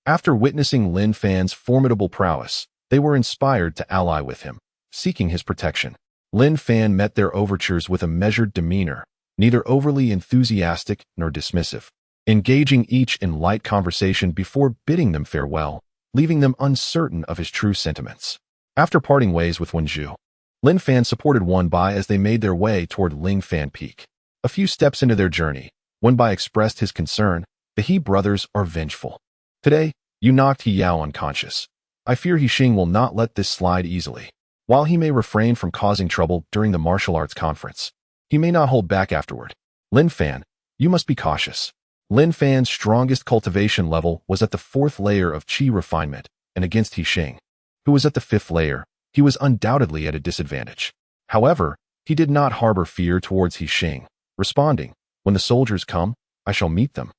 after witnessing Lin Fan's formidable prowess, they were inspired to ally with him, seeking his protection. Lin Fan met their overtures with a measured demeanor, neither overly enthusiastic nor dismissive, engaging each in light conversation before bidding them farewell, leaving them uncertain of his true sentiments. After parting ways with Wen Zhu, Lin Fan supported Wen Bai as they made their way toward Ling Fan Peak. A few steps into their journey, Wen Bai expressed his concern. "The He brothers are vengeful. Today, you knocked He Yao unconscious. I fear Xing will not let this slide easily. While he may refrain from causing trouble during the martial arts conference, he may not hold back afterward. Lin Fan, you must be cautious." Lin Fan's strongest cultivation level was at the 4th layer of qi refinement, and against Xing, who was at the 5th layer, he was undoubtedly at a disadvantage. However, he did not harbor fear towards Xing, responding, "When the soldiers come, I shall meet them.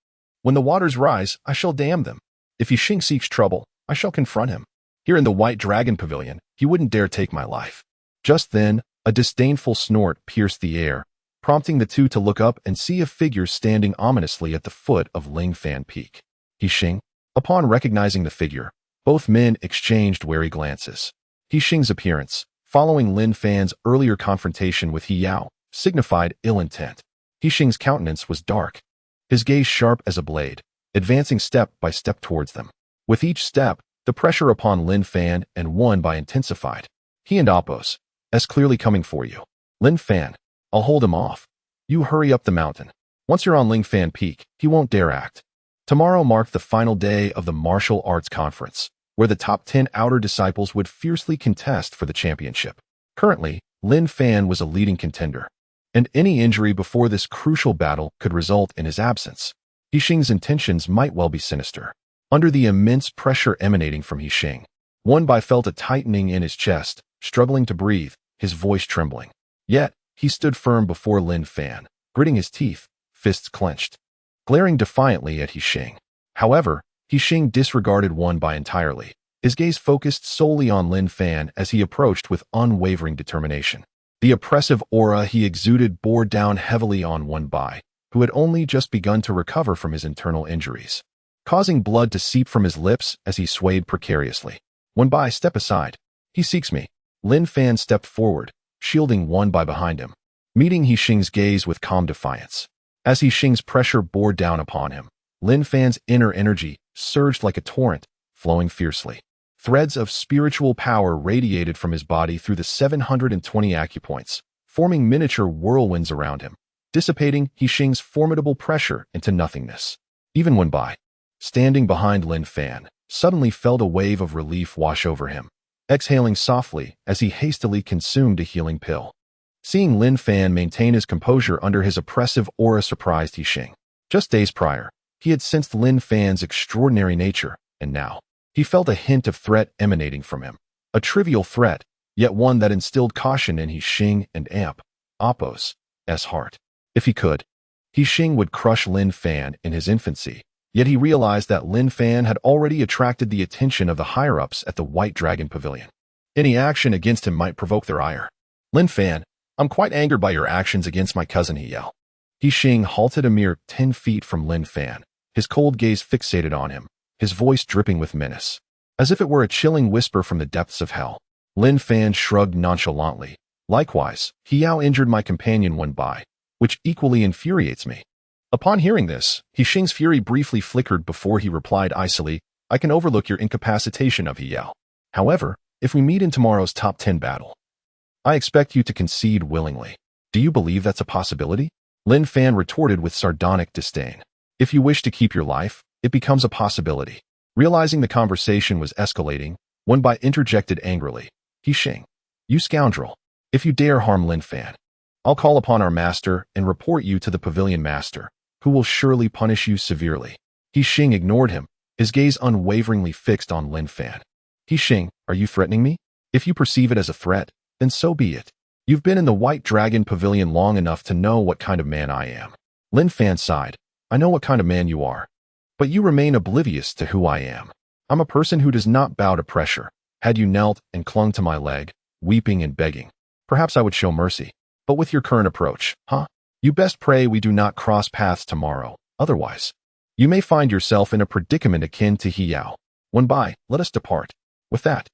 When the waters rise, I shall dam them. If Xing seeks trouble, I shall confront him. Here in the White Dragon Pavilion, he wouldn't dare take my life." Just then, a disdainful snort pierced the air, prompting the two to look up and see a figure standing ominously at the foot of Ling Fan Peak. Xing. Upon recognizing the figure, both men exchanged wary glances. Xing's appearance, following Lin Fan's earlier confrontation with He Yao, signified ill intent. Xing's countenance was dark, his gaze sharp as a blade, advancing step by step towards them. With each step, the pressure upon Lin Fan and Wen Bai intensified. "He and Oppos, as clearly coming for you. Lin Fan, I'll hold him off." You hurry up the mountain. Once you're on Lin Fan Peak, he won't dare act. Tomorrow marked the final day of the martial arts conference, where the top 10 outer disciples would fiercely contest for the championship. Currently, Lin Fan was a leading contender, and any injury before this crucial battle could result in his absence. Yixing's intentions might well be sinister. Under the immense pressure emanating from Yixing, Wenbai felt a tightening in his chest, struggling to breathe, his voice trembling. Yet, he stood firm before Lin Fan, gritting his teeth, fists clenched, glaring defiantly at Yixing. However, Yixing disregarded Wenbai entirely, his gaze focused solely on Lin Fan as he approached with unwavering determination. The oppressive aura he exuded bore down heavily on Wenbai, who had only just begun to recover from his internal injuries, causing blood to seep from his lips as he swayed precariously. Wenbai, step aside. He seeks me. Lin Fan stepped forward, shielding Wenbai behind him, meeting Yixing's gaze with calm defiance. As Yixing's pressure bore down upon him, Lin Fan's inner energy surged like a torrent, flowing fiercely. Threads of spiritual power radiated from his body through the 720 acupoints, forming miniature whirlwinds around him, dissipating Yixing's formidable pressure into nothingness. Even Wenbai, standing behind Lin Fan, suddenly felt a wave of relief wash over him, exhaling softly as he hastily consumed a healing pill. Seeing Lin Fan maintain his composure under his oppressive aura surprised Yixing. Just days prior, he had sensed Lin Fan's extraordinary nature, and now, he felt a hint of threat emanating from him. A trivial threat, yet one that instilled caution in Yixing and Appo's heart. If he could, Yixing would crush Lin Fan in his infancy, yet he realized that Lin Fan had already attracted the attention of the higher-ups at the White Dragon Pavilion. Any action against him might provoke their ire. Lin Fan, I'm quite angered by your actions against my cousin, he yelled. Yixing halted a mere 10 feet from Lin Fan, his cold gaze fixated on him, his voice dripping with menace. As if it were a chilling whisper from the depths of hell, Lin Fan shrugged nonchalantly. Likewise, Hiao injured my companion Wenbai, which equally infuriates me. Upon hearing this, Yixing's fury briefly flickered before he replied icily, I can overlook your incapacitation of Hiao. However, if we meet in tomorrow's top 10 battle, I expect you to concede willingly. Do you believe that's a possibility? Lin Fan retorted with sardonic disdain. If you wish to keep your life, it becomes a possibility. Realizing the conversation was escalating, Wenbai interjected angrily. Yixing, you scoundrel. If you dare harm Lin Fan, I'll call upon our master and report you to the pavilion master, who will surely punish you severely. Yixing ignored him, his gaze unwaveringly fixed on Lin Fan. Yixing, are you threatening me? If you perceive it as a threat, then so be it. You've been in the White Dragon Pavilion long enough to know what kind of man I am. Lin Fan sighed. I know what kind of man you are, but you remain oblivious to who I am. I'm a person who does not bow to pressure. Had you knelt and clung to my leg, weeping and begging, perhaps I would show mercy. But with your current approach, you best pray we do not cross paths tomorrow. Otherwise, you may find yourself in a predicament akin to Hiao. Wenbai, let us depart. With that,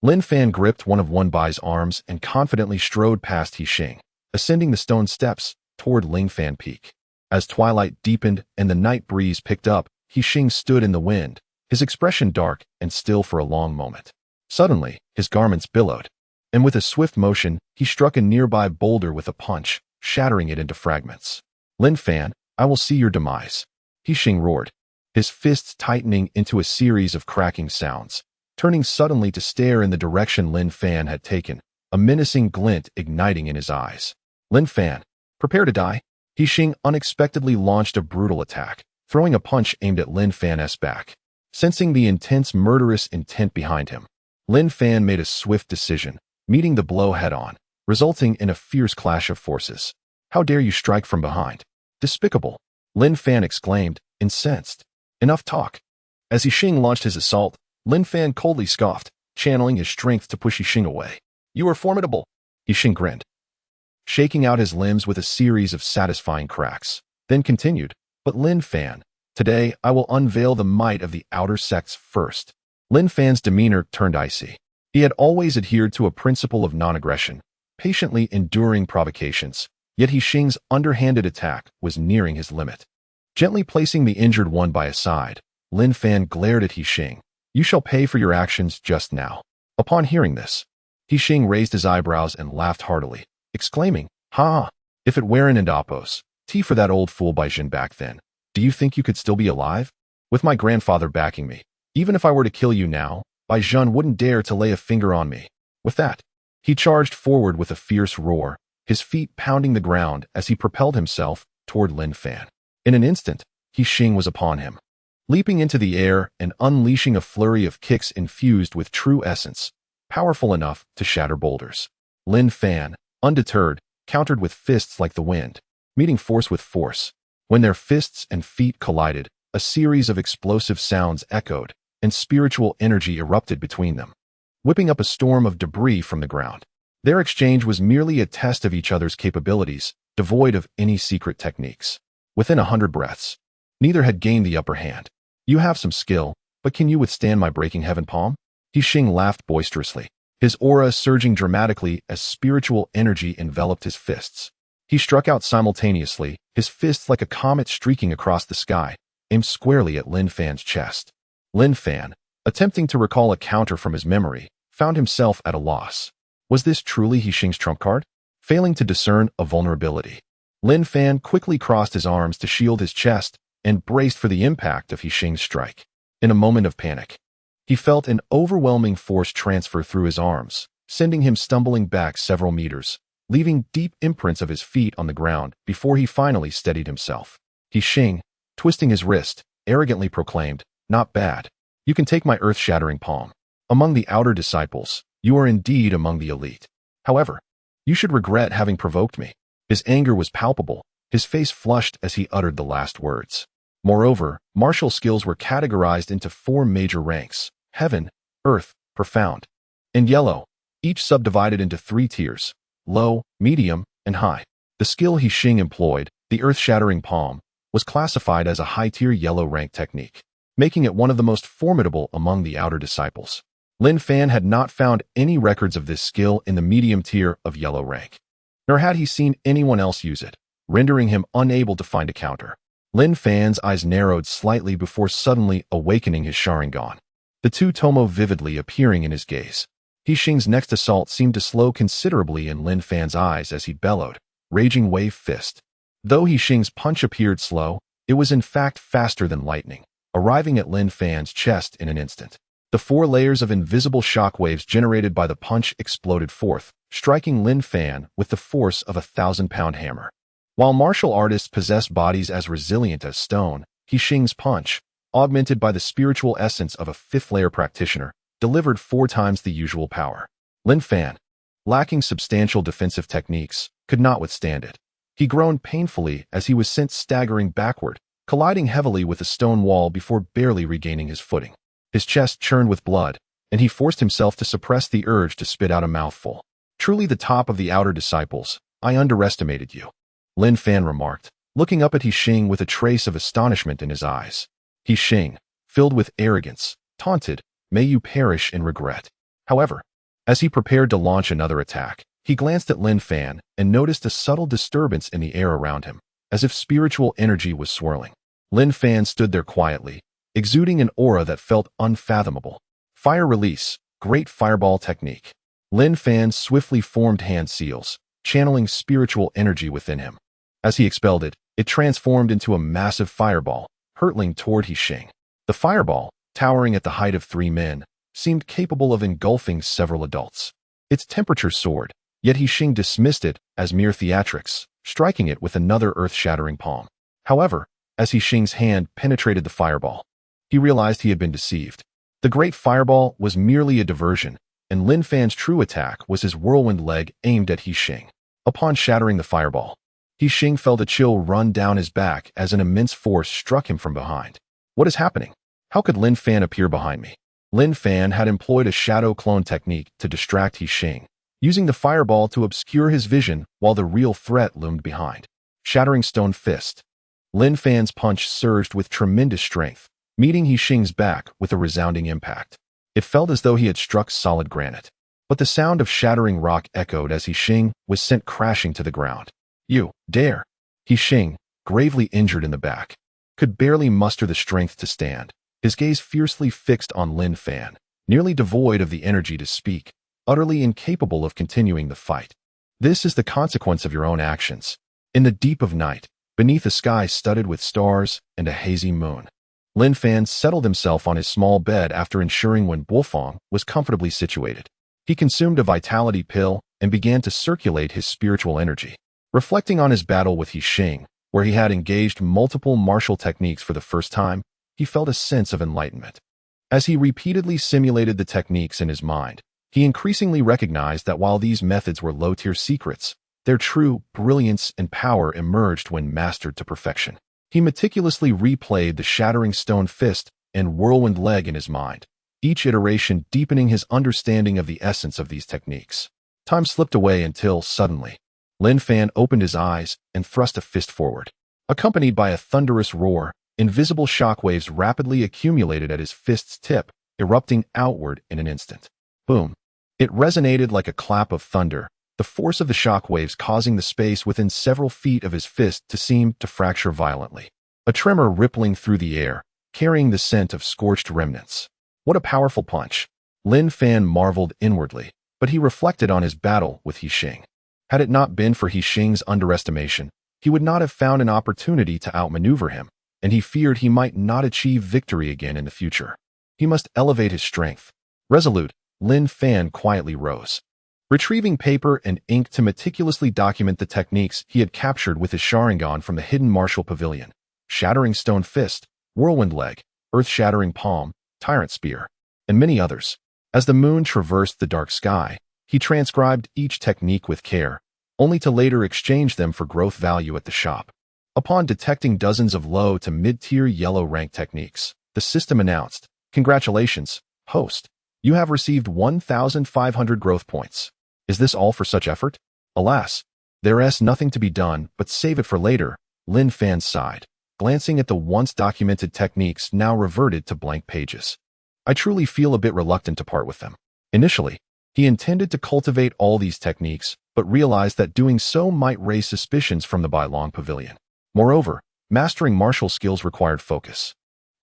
Lin Fan gripped one of Wenbai's arms and confidently strode past Yixing, ascending the stone steps toward Lin Fan Peak. As twilight deepened and the night breeze picked up, Yixing stood in the wind, his expression dark and still for a long moment. Suddenly, his garments billowed, and with a swift motion, he struck a nearby boulder with a punch, shattering it into fragments. Lin Fan, I will see your demise. Yixing roared, his fists tightening into a series of cracking sounds, turning suddenly to stare in the direction Lin Fan had taken, a menacing glint igniting in his eyes. Lin Fan, prepare to die. Yixing unexpectedly launched a brutal attack, throwing a punch aimed at Lin Fan's back. Sensing the intense murderous intent behind him, Lin Fan made a swift decision, meeting the blow head-on, resulting in a fierce clash of forces. How dare you strike from behind? Despicable! Lin Fan exclaimed, incensed. Enough talk. As Yixing launched his assault, Lin Fan coldly scoffed, channeling his strength to push Yixing away. You are formidable! Yixing grinned, shaking out his limbs with a series of satisfying cracks, then continued, but Lin Fan, today I will unveil the might of the outer sects first. Lin Fan's demeanor turned icy. He had always adhered to a principle of non-aggression, patiently enduring provocations, yet Yixing's underhanded attack was nearing his limit. Gently placing the injured one by his side, Lin Fan glared at Yixing. You shall pay for your actions just now. Upon hearing this, Yixing raised his eyebrows and laughed heartily, exclaiming, Ha! If it weren't and oppos, tea for that old fool by Jin back then, do you think you could still be alive? With my grandfather backing me, even if I were to kill you now, Bai Jun wouldn't dare to lay a finger on me. With that, he charged forward with a fierce roar, his feet pounding the ground as he propelled himself toward Lin Fan. In an instant, He Xing was upon him, leaping into the air and unleashing a flurry of kicks infused with true essence, powerful enough to shatter boulders. Lin Fan, undeterred, countered with fists like the wind, meeting force with force. When their fists and feet collided, a series of explosive sounds echoed, and spiritual energy erupted between them, whipping up a storm of debris from the ground. Their exchange was merely a test of each other's capabilities, devoid of any secret techniques. Within 100 breaths, neither had gained the upper hand. You have some skill, but can you withstand my breaking heaven palm? He Xing laughed boisterously, his aura surging dramatically as spiritual energy enveloped his fists. He struck out simultaneously, his fists like a comet streaking across the sky, aimed squarely at Lin Fan's chest. Lin Fan, attempting to recall a counter from his memory, found himself at a loss. Was this truly He Xing's trump card? Failing to discern a vulnerability, Lin Fan quickly crossed his arms to shield his chest and braced for the impact of He Xing's strike. In a moment of panic, he felt an overwhelming force transfer through his arms, sending him stumbling back several meters, leaving deep imprints of his feet on the ground before he finally steadied himself. He Xing, twisting his wrist, arrogantly proclaimed, "Not bad. You can take my earth-shattering palm. Among the outer disciples, you are indeed among the elite. However, you should regret having provoked me." His anger was palpable, his face flushed as he uttered the last words. Moreover, martial skills were categorized into 4 major ranks: heaven, earth, profound, and yellow, each subdivided into 3 tiers: low, medium, and high. The skill He Xing employed, the earth-shattering palm, was classified as a high-tier yellow rank technique, making it one of the most formidable among the outer disciples. Lin Fan had not found any records of this skill in the medium tier of yellow rank, nor had he seen anyone else use it, rendering him unable to find a counter. Lin Fan's eyes narrowed slightly before suddenly awakening his Sharingan, the 2 tomo vividly appearing in his gaze. He Xing's next assault seemed to slow considerably in Lin Fan's eyes as he bellowed, raging wave fist. Though He Xing's punch appeared slow, it was in fact faster than lightning, arriving at Lin Fan's chest in an instant. The 4 layers of invisible shockwaves generated by the punch exploded forth, striking Lin Fan with the force of a 1,000-pound hammer. While martial artists possess bodies as resilient as stone, He Xing's punch, augmented by the spiritual essence of a 5th-layer practitioner, delivered 4 times the usual power. Lin Fan, lacking substantial defensive techniques, could not withstand it. He groaned painfully as he was sent staggering backward, colliding heavily with a stone wall before barely regaining his footing. His chest churned with blood, and he forced himself to suppress the urge to spit out a mouthful. "Truly the top of the outer disciples, I underestimated you," Lin Fan remarked, looking up at He Xing with a trace of astonishment in his eyes. He Xing, filled with arrogance, taunted, "May you perish in regret." However, as he prepared to launch another attack, he glanced at Lin Fan and noticed a subtle disturbance in the air around him, as if spiritual energy was swirling. Lin Fan stood there quietly, exuding an aura that felt unfathomable. Fire release, great fireball technique. Lin Fan swiftly formed hand seals, channeling spiritual energy within him. As he expelled it, it transformed into a massive fireball, hurtling toward He Xing. The fireball, towering at the height of 3 men, seemed capable of engulfing several adults. Its temperature soared, yet He Xing dismissed it as mere theatrics, striking it with another earth-shattering palm. However, as He Xing's hand penetrated the fireball, he realized he had been deceived. The great fireball was merely a diversion, and Lin Fan's true attack was his whirlwind leg aimed at He Xing. Upon shattering the fireball, He Xing felt a chill run down his back as an immense force struck him from behind. What is happening? How could Lin Fan appear behind me? Lin Fan had employed a shadow clone technique to distract He Xing, using the fireball to obscure his vision while the real threat loomed behind. Shattering stone fist. Lin Fan's punch surged with tremendous strength, meeting He Xing's back with a resounding impact. It felt as though he had struck solid granite, but the sound of shattering rock echoed as He Xing was sent crashing to the ground. "You dare!" He Xing, gravely injured in the back, could barely muster the strength to stand, his gaze fiercely fixed on Lin Fan, nearly devoid of the energy to speak, utterly incapable of continuing the fight. "This is the consequence of your own actions. In the deep of night, beneath a sky studded with stars and a hazy moon, Lin Fan settled himself on his small bed after ensuring Wen Buofeng was comfortably situated. He consumed a vitality pill and began to circulate his spiritual energy. Reflecting on his battle with Yixing, where he had engaged multiple martial techniques for the first time, he felt a sense of enlightenment. As he repeatedly simulated the techniques in his mind, he increasingly recognized that while these methods were low-tier secrets, their true brilliance and power emerged when mastered to perfection. He meticulously replayed the shattering stone fist and whirlwind leg in his mind, each iteration deepening his understanding of the essence of these techniques. Time slipped away until, suddenly, Lin Fan opened his eyes and thrust a fist forward. Accompanied by a thunderous roar, invisible shockwaves rapidly accumulated at his fist's tip, erupting outward in an instant. Boom! It resonated like a clap of thunder, the force of the shockwaves causing the space within several feet of his fist to seem to fracture violently. A tremor rippling through the air, carrying the scent of scorched remnants. What a powerful punch! Lin Fan marveled inwardly, but he reflected on his battle with Yixing. Had it not been for Yixing's underestimation, he would not have found an opportunity to outmaneuver him, and he feared he might not achieve victory again in the future. He must elevate his strength. Resolute, Lin Fan quietly rose. Retrieving paper and ink to meticulously document the techniques he had captured with his Sharingan from the hidden martial pavilion, shattering stone fist, whirlwind leg, earth-shattering palm, tyrant spear, and many others. As the moon traversed the dark sky, he transcribed each technique with care, only to later exchange them for growth value at the shop. Upon detecting dozens of low to mid-tier yellow rank techniques, the system announced, "Congratulations, host. You have received 1,500 growth points. Is this all for such effort? Alas, there is nothing to be done but save it for later," Lin Fan sighed, glancing at the once documented techniques now reverted to blank pages. "I truly feel a bit reluctant to part with them." Initially, he intended to cultivate all these techniques, but realized that doing so might raise suspicions from the Bailong Pavilion. Moreover, mastering martial skills required focus.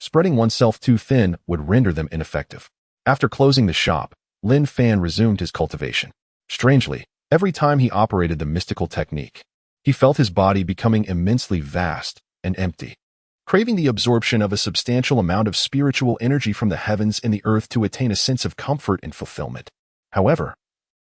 Spreading oneself too thin would render them ineffective. After closing the shop, Lin Fan resumed his cultivation. Strangely, every time he operated the mystical technique, he felt his body becoming immensely vast and empty, craving the absorption of a substantial amount of spiritual energy from the heavens and the earth to attain a sense of comfort and fulfillment. However,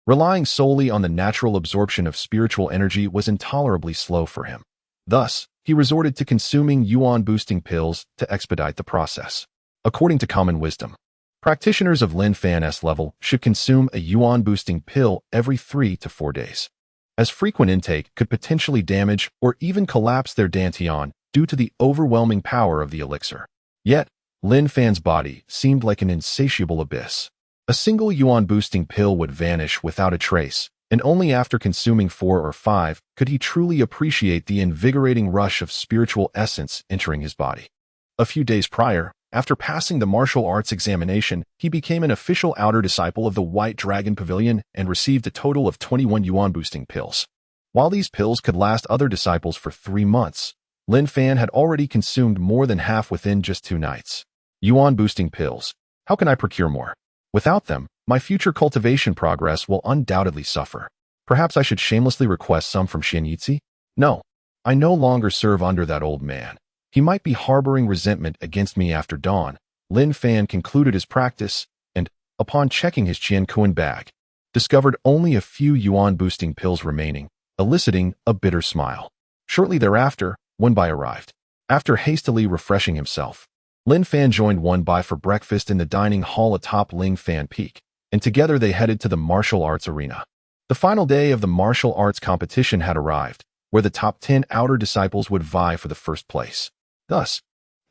relying solely on the natural absorption of spiritual energy was intolerably slow for him. Thus, he resorted to consuming yuan-boosting pills to expedite the process. According to common wisdom, practitioners of Lin Fan's level should consume a yuan-boosting pill every 3 to 4 days, as frequent intake could potentially damage or even collapse their dantian due to the overwhelming power of the elixir. Yet, Lin Fan's body seemed like an insatiable abyss. A single yuan-boosting pill would vanish without a trace, and only after consuming 4 or 5 could he truly appreciate the invigorating rush of spiritual essence entering his body. A few days prior, after passing the martial arts examination, he became an official outer disciple of the White Dragon Pavilion and received a total of 21 yuan-boosting pills. While these pills could last other disciples for 3 months, Lin Fan had already consumed more than half within just 2 nights. Yuan-boosting pills. How can I procure more? Without them, my future cultivation progress will undoubtedly suffer. Perhaps I should shamelessly request some from Xianyutsu? No, I no longer serve under that old man. He might be harboring resentment against me after dawn. Lin Fan concluded his practice and, upon checking his Tianyuan bag, discovered only a few yuan-boosting pills remaining, eliciting a bitter smile. Shortly thereafter, Wenbai arrived. After hastily refreshing himself, Lin Fan joined Wenbai for breakfast in the dining hall atop Lin Fan Peak, and together they headed to the martial arts arena. The final day of the martial arts competition had arrived, where the top 10 outer disciples would vie for the first place. Thus,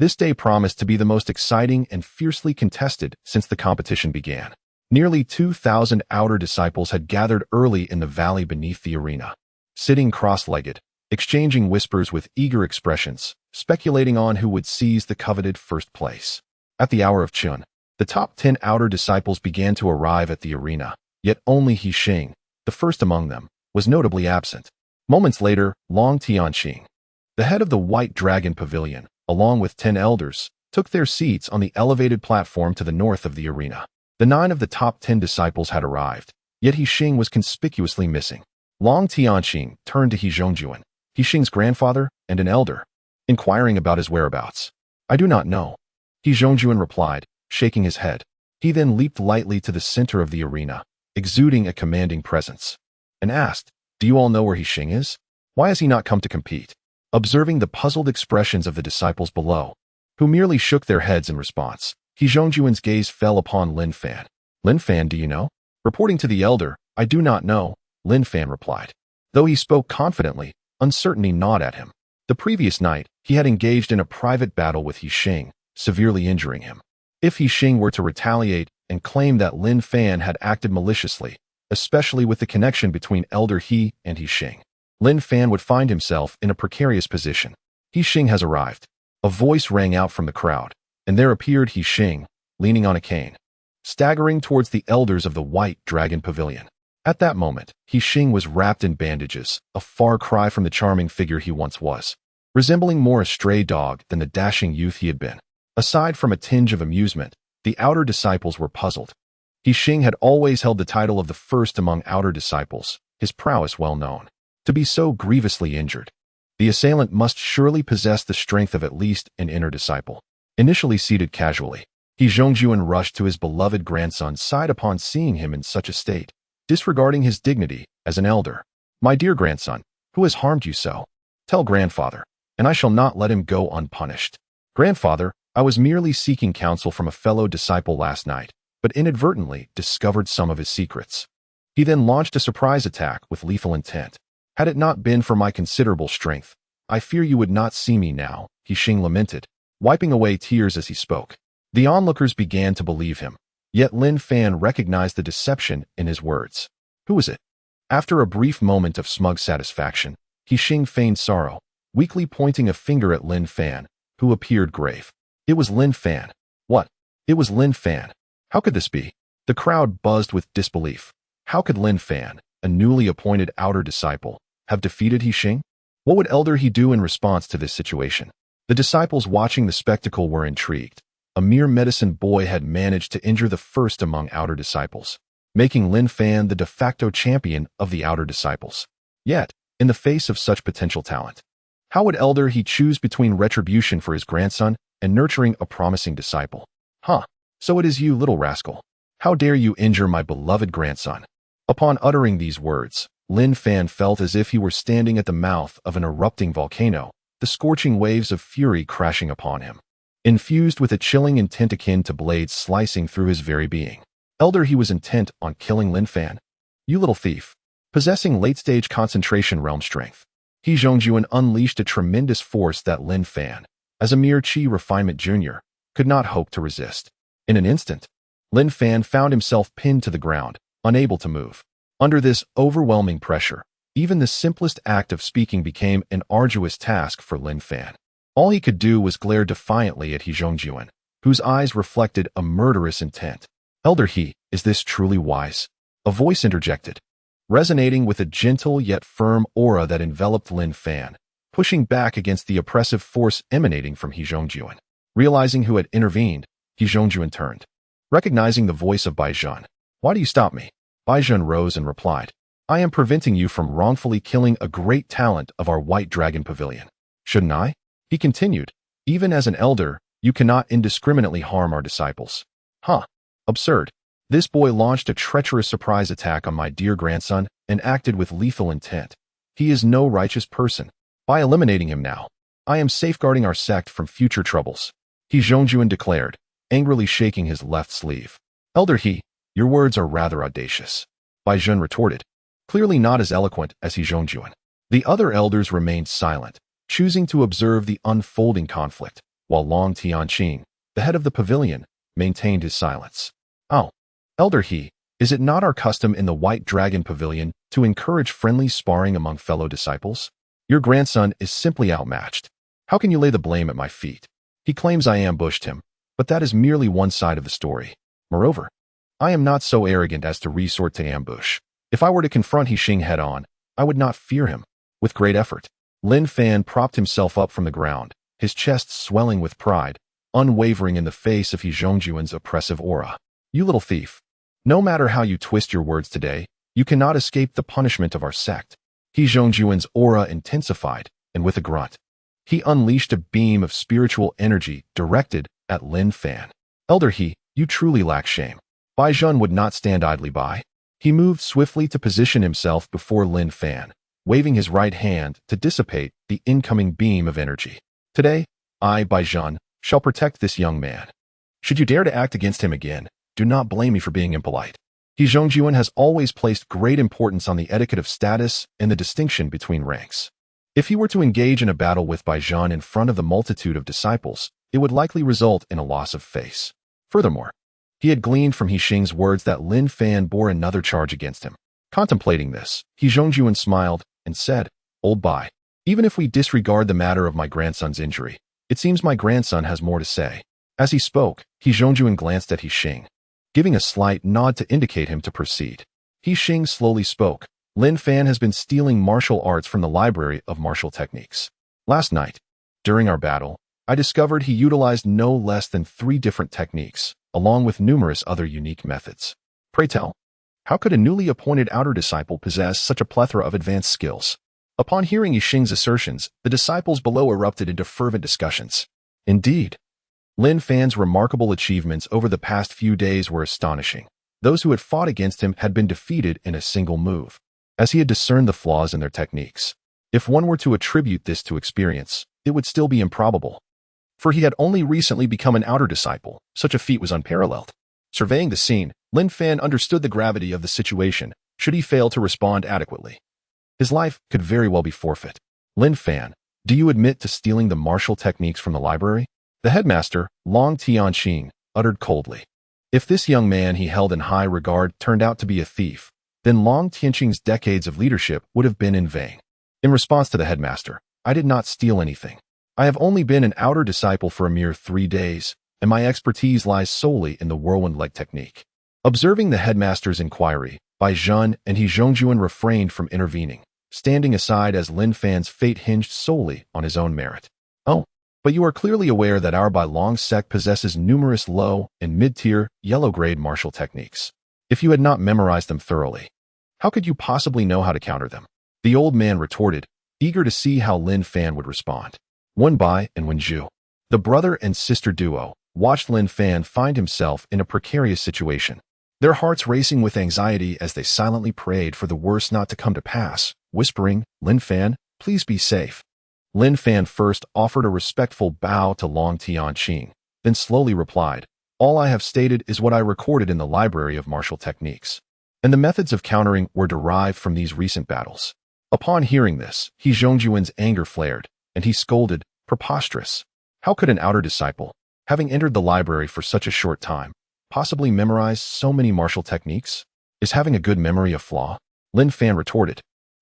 this day promised to be the most exciting and fiercely contested since the competition began. Nearly 2,000 outer disciples had gathered early in the valley beneath the arena, sitting cross-legged, exchanging whispers with eager expressions, speculating on who would seize the coveted first place. At the hour of Chun, the top 10 outer disciples began to arrive at the arena, yet only Yixing, the first among them, was notably absent. Moments later, Long Tianqing, the head of the White Dragon Pavilion, along with 10 elders, took their seats on the elevated platform to the north of the arena. The 9 of the top 10 disciples had arrived, yet Yixing was conspicuously missing. Long Tianqing turned to He Zhongjuan. Xing's grandfather and an elder, inquiring about his whereabouts. I do not know, Zhongjuan replied, shaking his head. He then leaped lightly to the center of the arena, exuding a commanding presence, and asked, do you all know where Xing is? Why has he not come to compete? Observing the puzzled expressions of the disciples below, who merely shook their heads in response, Zhongjuan's gaze fell upon Lin Fan. Lin Fan, do you know? Reporting to the elder, I do not know, Lin Fan replied. Though he spoke confidently, uncertainty gnawed at him. The previous night, he had engaged in a private battle with Xing, severely injuring him. If Xing were to retaliate and claim that Lin Fan had acted maliciously, especially with the connection between Elder He and Xing, Lin Fan would find himself in a precarious position. Xing has arrived. A voice rang out from the crowd, and there appeared Xing, leaning on a cane, staggering towards the elders of the White Dragon Pavilion. At that moment, Xing was wrapped in bandages, a far cry from the charming figure he once was, resembling more a stray dog than the dashing youth he had been. Aside from a tinge of amusement, the outer disciples were puzzled. Xing had always held the title of the first among outer disciples, his prowess well known. To be so grievously injured, the assailant must surely possess the strength of at least an inner disciple. Initially seated casually, Zhongjuan rushed to his beloved grandson's side upon seeing him in such a state, disregarding his dignity as an elder. My dear grandson, who has harmed you so? Tell grandfather, and I shall not let him go unpunished. Grandfather, I was merely seeking counsel from a fellow disciple last night, but inadvertently discovered some of his secrets. He then launched a surprise attack with lethal intent. Had it not been for my considerable strength, I fear you would not see me now, Xing lamented, wiping away tears as he spoke. The onlookers began to believe him, yet Lin Fan recognized the deception in his words. Who is it? After a brief moment of smug satisfaction, Xing feigned sorrow, weakly pointing a finger at Lin Fan, who appeared grave. It was Lin Fan. What? It was Lin Fan. How could this be? The crowd buzzed with disbelief. How could Lin Fan, a newly appointed outer disciple, have defeated Xing? What would Elder He do in response to this situation? The disciples watching the spectacle were intrigued. A mere medicine boy had managed to injure the first among outer disciples, making Lin Fan the de facto champion of the outer disciples. Yet, in the face of such potential talent, how would Elder He choose between retribution for his grandson and nurturing a promising disciple? So it is you, little rascal. How dare you injure my beloved grandson? Upon uttering these words, Lin Fan felt as if he were standing at the mouth of an erupting volcano, the scorching waves of fury crashing upon him, infused with a chilling intent akin to blades slicing through his very being. Elder He was intent on killing Lin Fan. You little thief. Possessing late-stage concentration realm strength, Zhongjuan unleashed a tremendous force that Lin Fan, as a mere chi refinement junior, could not hope to resist. In an instant, Lin Fan found himself pinned to the ground, unable to move. Under this overwhelming pressure, even the simplest act of speaking became an arduous task for Lin Fan. All he could do was glare defiantly at Zhongjuan, whose eyes reflected a murderous intent. Elder He, is this truly wise? A voice interjected, resonating with a gentle yet firm aura that enveloped Lin Fan, pushing back against the oppressive force emanating from Zhongjuan. Realizing who had intervened, Zhongjuan turned. Recognizing the voice of Baizhen, why do you stop me? Baizhen rose and replied, I am preventing you from wrongfully killing a great talent of our White Dragon Pavilion. Shouldn't I? He continued, even as an elder, you cannot indiscriminately harm our disciples. Absurd. This boy launched a treacherous surprise attack on my dear grandson and acted with lethal intent. He is no righteous person. By eliminating him now, I am safeguarding our sect from future troubles. Zhongjuan declared, angrily shaking his left sleeve. Elder He, your words are rather audacious. Baizhen retorted, clearly not as eloquent as Zhongjuan. The other elders remained silent, choosing to observe the unfolding conflict, while Long Tianqing, the head of the pavilion, maintained his silence. Oh, Elder He, is it not our custom in the White Dragon Pavilion to encourage friendly sparring among fellow disciples? Your grandson is simply outmatched. How can you lay the blame at my feet? He claims I ambushed him, but that is merely one side of the story. Moreover, I am not so arrogant as to resort to ambush. If I were to confront Xing head-on, I would not fear him. With great effort, Lin Fan propped himself up from the ground, his chest swelling with pride, unwavering in the face of Zhongjuan's oppressive aura. You little thief. No matter how you twist your words today, you cannot escape the punishment of our sect. He Zhongjuan's aura intensified, and with a grunt, he unleashed a beam of spiritual energy directed at Lin Fan. Elder He, you truly lack shame. Bai Zhen would not stand idly by. He moved swiftly to position himself before Lin Fan, waving his right hand to dissipate the incoming beam of energy. Today, I, Bai Zhen, shall protect this young man. Should you dare to act against him again, do not blame me for being impolite. He Zhongjuan has always placed great importance on the etiquette of status and the distinction between ranks. If he were to engage in a battle with Bai Zhen in front of the multitude of disciples, it would likely result in a loss of face. Furthermore, he had gleaned from He Xing's words that Lin Fan bore another charge against him. Contemplating this, He Zhongjuan smiled and said, Old Bai, even if we disregard the matter of my grandson's injury, it seems my grandson has more to say. As he spoke, He Zhongjuan glanced at He Xing, giving a slight nod to indicate him to proceed. He Xing slowly spoke. Lin Fan has been stealing martial arts from the library of martial techniques. Last night, during our battle, I discovered he utilized no less than 3 different techniques, along with numerous other unique methods. Pray tell, how could a newly appointed outer disciple possess such a plethora of advanced skills? Upon hearing He Xing's assertions, the disciples below erupted into fervent discussions. Indeed, Lin Fan's remarkable achievements over the past few days were astonishing. Those who had fought against him had been defeated in a single move, as he had discerned the flaws in their techniques. If one were to attribute this to experience, it would still be improbable, for he had only recently become an outer disciple. Such a feat was unparalleled. Surveying the scene, Lin Fan understood the gravity of the situation should he fail to respond adequately. His life could very well be forfeit. Lin Fan, do you admit to stealing the martial techniques from the library? The headmaster, Long Tianqing, uttered coldly. If this young man he held in high regard turned out to be a thief, then Long Tianqing's decades of leadership would have been in vain. In response to the headmaster, I did not steal anything. I have only been an outer disciple for a mere 3 days, and my expertise lies solely in the whirlwind leg technique. Observing the headmaster's inquiry, Bai Zhen and He Zhongjuan refrained from intervening, standing aside as Lin Fan's fate hinged solely on his own merit. Oh, but you are clearly aware that our Bai Long sect possesses numerous low and mid-tier yellow-grade martial techniques. If you had not memorized them thoroughly, how could you possibly know how to counter them? The old man retorted, eager to see how Lin Fan would respond. Wen Bai and Wen Zhu, the brother and sister duo, watched Lin Fan find himself in a precarious situation, their hearts racing with anxiety as they silently prayed for the worst not to come to pass, whispering, Lin Fan, please be safe. Lin Fan first offered a respectful bow to Long Tianqing, then slowly replied, all I have stated is what I recorded in the library of martial techniques, and the methods of countering were derived from these recent battles. Upon hearing this, He Zhongjuan's anger flared, and he scolded, preposterous. How could an outer disciple, having entered the library for such a short time, possibly memorize so many martial techniques? Is having a good memory a flaw? Lin Fan retorted.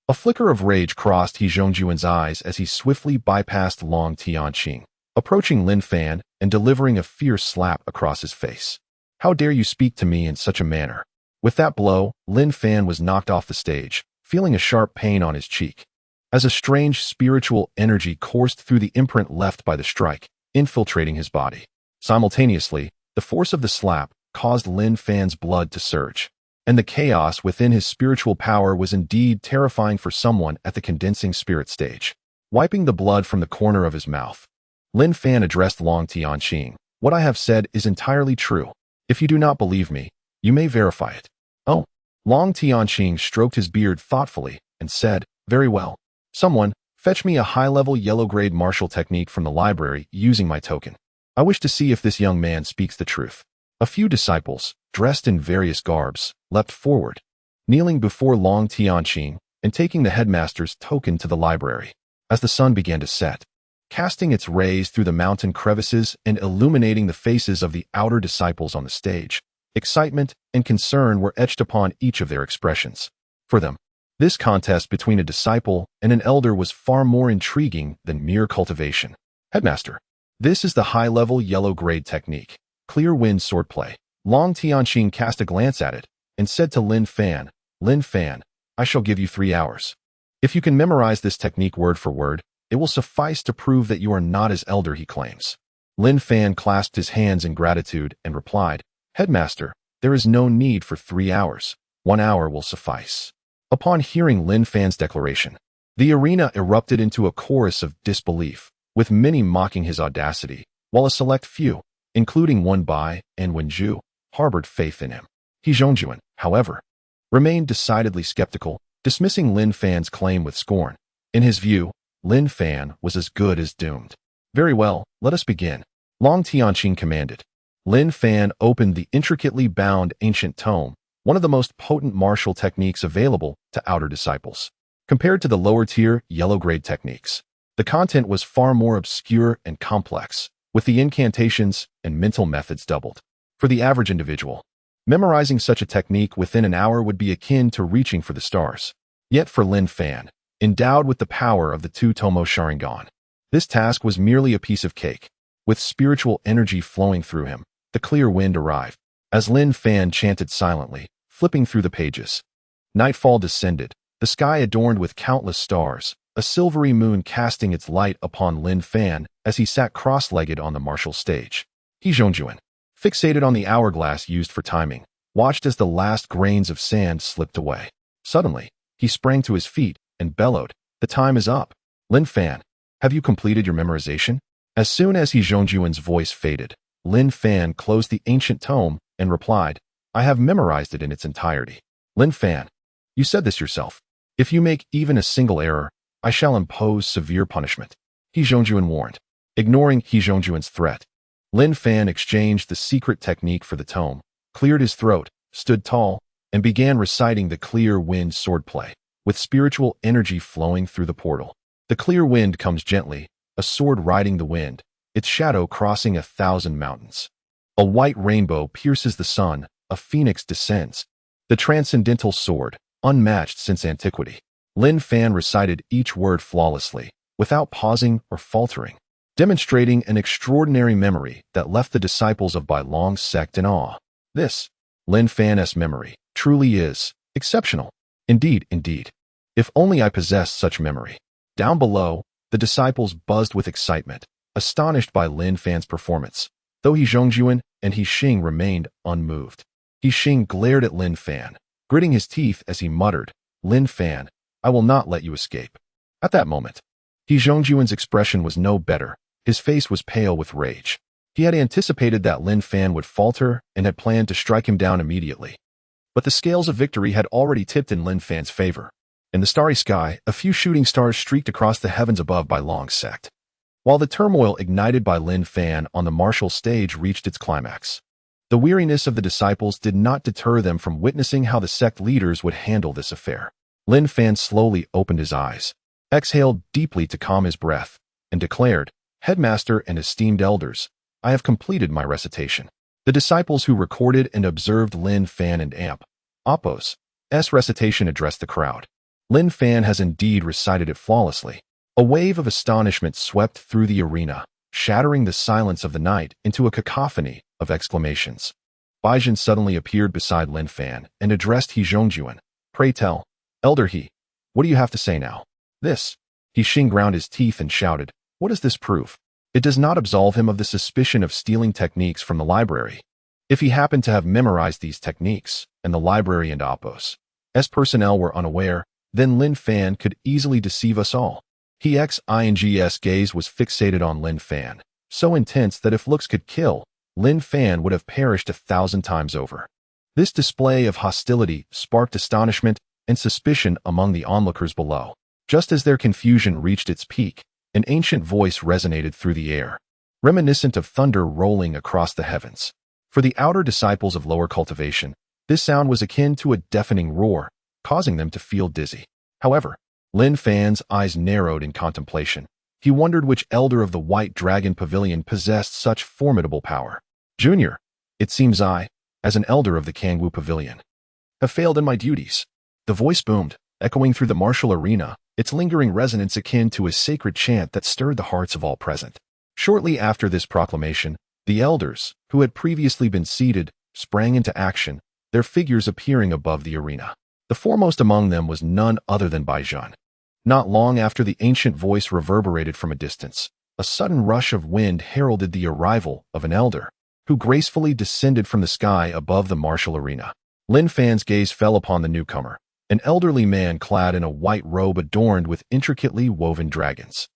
A flicker of rage crossed He Zhongjuan's eyes as he swiftly bypassed Long Tianqing, approaching Lin Fan and delivering a fierce slap across his face. How dare you speak to me in such a manner? With that blow, Lin Fan was knocked off the stage, feeling a sharp pain on his cheek, as a strange spiritual energy coursed through the imprint left by the strike, infiltrating his body. Simultaneously, the force of the slap caused Lin Fan's blood to surge, and the chaos within his spiritual power was indeed terrifying for someone at the condensing spirit stage. Wiping the blood from the corner of his mouth, Lin Fan addressed Long Tianqing. What I have said is entirely true. If you do not believe me, you may verify it. Oh. Long Tianqing stroked his beard thoughtfully and said, very well. Someone, fetch me a high-level yellow-grade martial technique from the library using my token. I wish to see if this young man speaks the truth. A few disciples, dressed in various garbs, leapt forward, kneeling before Long Tianqing and taking the headmaster's token to the library. As the sun began to set, casting its rays through the mountain crevices and illuminating the faces of the outer disciples on the stage, excitement and concern were etched upon each of their expressions. For them, this contest between a disciple and an elder was far more intriguing than mere cultivation. Headmaster, this is the high-level yellow-grade technique, clear wind swordplay. Long Tianqing cast a glance at it and said to Lin Fan, I shall give you 3 hours. If you can memorize this technique word for word, it will suffice to prove that you are not as elder he claims. Lin Fan clasped his hands in gratitude and replied, Headmaster, there is no need for 3 hours. 1 hour will suffice. Upon hearing Lin Fan's declaration, the arena erupted into a chorus of disbelief, with many mocking his audacity, while a select few, including Wen Bai and Wen Zhu, harbored faith in him. He Zhongjuan, however, remained decidedly skeptical, dismissing Lin Fan's claim with scorn. In his view, Lin Fan was as good as doomed. Very well, let us begin. Long Tianqing commanded. Lin Fan opened the intricately bound ancient tome, one of the most potent martial techniques available to outer disciples. Compared to the lower-tier, yellow-grade techniques, the content was far more obscure and complex, with the incantations and mental methods doubled. For the average individual, memorizing such a technique within an hour would be akin to reaching for the stars. Yet for Lin Fan, endowed with the power of the two-tomo Sharingan, this task was merely a piece of cake. With spiritual energy flowing through him, the clear wind arrived. As Lin Fan chanted silently, flipping through the pages, nightfall descended, the sky adorned with countless stars, a silvery moon casting its light upon Lin Fan as he sat cross-legged on the martial stage. He Zhongjuan, fixated on the hourglass used for timing, watched as the last grains of sand slipped away. Suddenly, he sprang to his feet and bellowed, "The time is up. Lin Fan, have you completed your memorization?" As soon as He Zhongjuan's voice faded, Lin Fan closed the ancient tome and replied, "I have memorized it in its entirety." Lin Fan, you said this yourself. If you make even a single error, I shall impose severe punishment. He Zhongjuan warned. Ignoring He Zhongjuan's threat, Lin Fan exchanged the secret technique for the tome, cleared his throat, stood tall, and began reciting the clear wind swordplay, with spiritual energy flowing through the portal. The clear wind comes gently, a sword riding the wind, its shadow crossing 1,000 mountains. A white rainbow pierces the sun, a phoenix descends. The transcendental sword, unmatched since antiquity. Lin Fan recited each word flawlessly, without pausing or faltering, demonstrating an extraordinary memory that left the disciples of Bai Long's sect in awe. This, Lin Fan's memory, truly is exceptional. Indeed, indeed. If only I possessed such memory. Down below, the disciples buzzed with excitement, astonished by Lin Fan's performance, though He Zhongjuan and He Xing remained unmoved. He Xing glared at Lin Fan, gritting his teeth as he muttered, "Lin Fan, I will not let you escape." At that moment, He Zhongjuan's expression was no better. His face was pale with rage. He had anticipated that Lin Fan would falter and had planned to strike him down immediately. But the scales of victory had already tipped in Lin Fan's favor. In the starry sky, a few shooting stars streaked across the heavens above Bai Long's sect, while the turmoil ignited by Lin Fan on the martial stage reached its climax. The weariness of the disciples did not deter them from witnessing how the sect leaders would handle this affair. Lin Fan slowly opened his eyes, exhaled deeply to calm his breath, and declared, "Headmaster and esteemed elders, I have completed my recitation." The disciples who recorded and observed Lin Fan and Appo's recitation addressed the crowd. Lin Fan has indeed recited it flawlessly. A wave of astonishment swept through the arena, shattering the silence of the night into a cacophony of exclamations. Baizhen suddenly appeared beside Lin Fan and addressed He Zhongjuan. "Pray tell, Elder He, what do you have to say now?" This, He Xing ground his teeth and shouted, "What does this prove? It does not absolve him of the suspicion of stealing techniques from the library. If he happened to have memorized these techniques, and the library and Appo's personnel were unaware, then Lin Fan could easily deceive us all." He Xing's gaze was fixated on Lin Fan, so intense that if looks could kill, Lin Fan would have perished 1,000 times over. This display of hostility sparked astonishment and suspicion among the onlookers below. Just as their confusion reached its peak, an ancient voice resonated through the air, reminiscent of thunder rolling across the heavens. For the outer disciples of lower cultivation, this sound was akin to a deafening roar, causing them to feel dizzy. However, Lin Fan's eyes narrowed in contemplation. He wondered which elder of the White Dragon Pavilion possessed such formidable power. "Junior, it seems I, as an elder of the Kangwu Pavilion, have failed in my duties." The voice boomed, echoing through the martial arena, its lingering resonance akin to a sacred chant that stirred the hearts of all present. Shortly after this proclamation, the elders, who had previously been seated, sprang into action, their figures appearing above the arena. The foremost among them was none other than Baizhen. Not long after the ancient voice reverberated from a distance, a sudden rush of wind heralded the arrival of an elder, who gracefully descended from the sky above the martial arena. Lin Fan's gaze fell upon the newcomer, an elderly man clad in a white robe adorned with intricately woven dragons.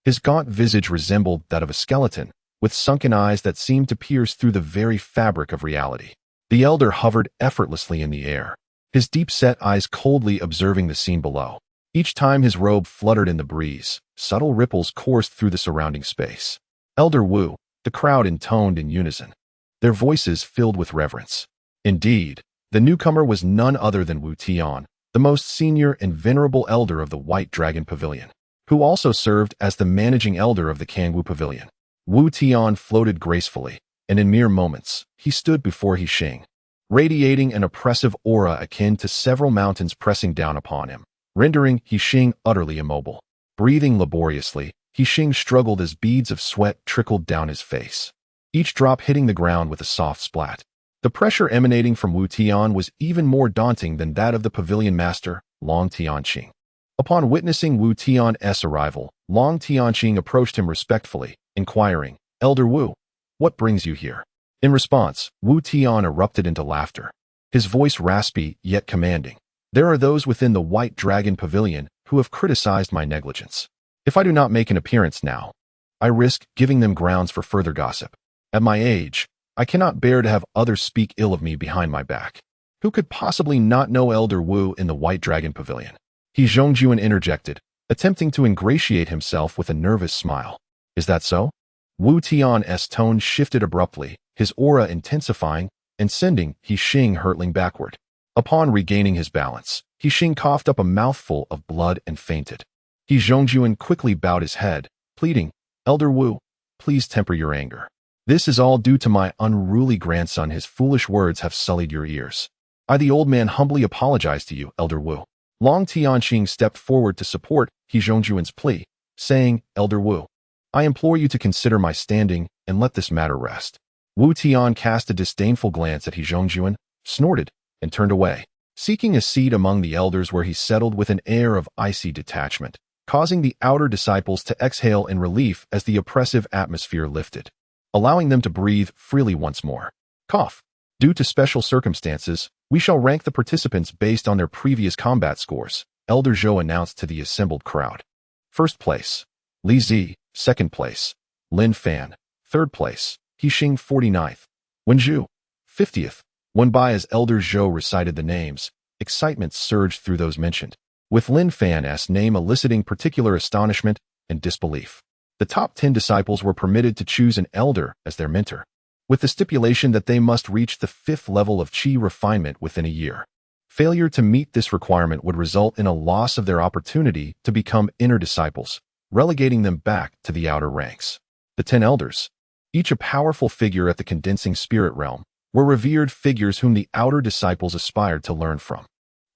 His gaunt visage resembled that of a skeleton, with sunken eyes that seemed to pierce through the very fabric of reality. The elder hovered effortlessly in the air, his deep-set eyes coldly observing the scene below. Each time his robe fluttered in the breeze, subtle ripples coursed through the surrounding space. Elder Wu, the crowd intoned in unison, their voices filled with reverence. Indeed, the newcomer was none other than Wu Tian, the most senior and venerable elder of the White Dragon Pavilion, who also served as the managing elder of the Kangwu Pavilion. Wu Tian floated gracefully, and in mere moments, he stood before Hixing, radiating an oppressive aura akin to several mountains pressing down upon him, rendering Hixing utterly immobile. Breathing laboriously, Hixing struggled as beads of sweat trickled down his face, each drop hitting the ground with a soft splat. The pressure emanating from Wu Tian was even more daunting than that of the pavilion master, Long Tianqing. Upon witnessing Wu Tian's arrival, Long Tianqing approached him respectfully, inquiring, "Elder Wu, what brings you here?" In response, Wu Tian erupted into laughter, his voice raspy yet commanding. "There are those within the White Dragon Pavilion who have criticized my negligence. If I do not make an appearance now, I risk giving them grounds for further gossip. At my age, I cannot bear to have others speak ill of me behind my back. Who could possibly not know Elder Wu in the White Dragon Pavilion?" He Zhongjuan interjected, attempting to ingratiate himself with a nervous smile. "Is that so?" Wu Tian's tone shifted abruptly, his aura intensifying and sending Hixing hurtling backward. Upon regaining his balance, Hixing coughed up a mouthful of blood and fainted. He Zhongjuan quickly bowed his head, pleading, "Elder Wu, please temper your anger. This is all due to my unruly grandson. His foolish words have sullied your ears. I, the old man, humbly apologize to you, Elder Wu." Long Tianqing stepped forward to support He Zhongjuan's plea, saying, "Elder Wu, I implore you to consider my standing and let this matter rest." Wu Tian cast a disdainful glance at He Zhongjuan, snorted, and turned away, seeking a seat among the elders where he settled with an air of icy detachment, causing the outer disciples to exhale in relief as the oppressive atmosphere lifted, allowing them to breathe freely once more. Cough. Due to special circumstances, we shall rank the participants based on their previous combat scores, Elder Zhou announced to the assembled crowd. First place, Li Zi. Second place, Lin Fan. Third place, Hixing 49th. Wenju, 50th. When by as Elder Zhou recited the names, excitement surged through those mentioned, with Lin Fan's name eliciting particular astonishment and disbelief. The top 10 disciples were permitted to choose an elder as their mentor, with the stipulation that they must reach the 5th level of qi refinement within a year. Failure to meet this requirement would result in a loss of their opportunity to become inner disciples, relegating them back to the outer ranks. The 10 elders, each a powerful figure at the condensing spirit realm, were revered figures whom the outer disciples aspired to learn from.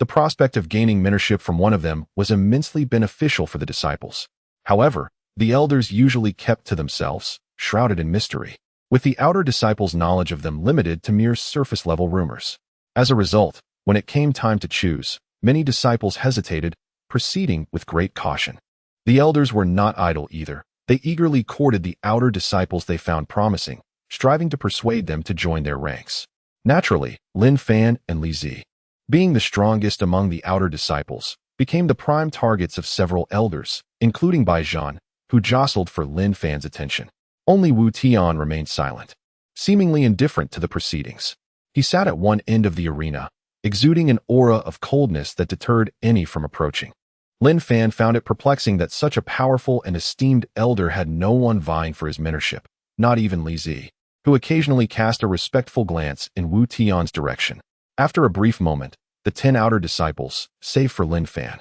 The prospect of gaining mentorship from one of them was immensely beneficial for the disciples. However, the elders usually kept to themselves, shrouded in mystery, with the outer disciples' knowledge of them limited to mere surface-level rumors. As a result, when it came time to choose, many disciples hesitated, proceeding with great caution. The elders were not idle either. They eagerly courted the outer disciples they found promising, striving to persuade them to join their ranks. Naturally, Lin Fan and Li Zi, being the strongest among the outer disciples, became the prime targets of several elders, including Bai Zhan, who jostled for Lin Fan's attention. Only Wu Tian remained silent, seemingly indifferent to the proceedings. He sat at one end of the arena, exuding an aura of coldness that deterred any from approaching. Lin Fan found it perplexing that such a powerful and esteemed elder had no one vying for his mentorship, not even Li Zi, who occasionally cast a respectful glance in Wu Tian's direction. After a brief moment, the 10 outer disciples, save for Lin Fan,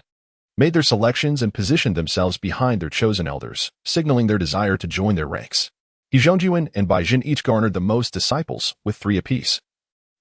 made their selections and positioned themselves behind their chosen elders, signaling their desire to join their ranks. He Zhongjuan and Bai Jin each garnered the most disciples, with 3 apiece,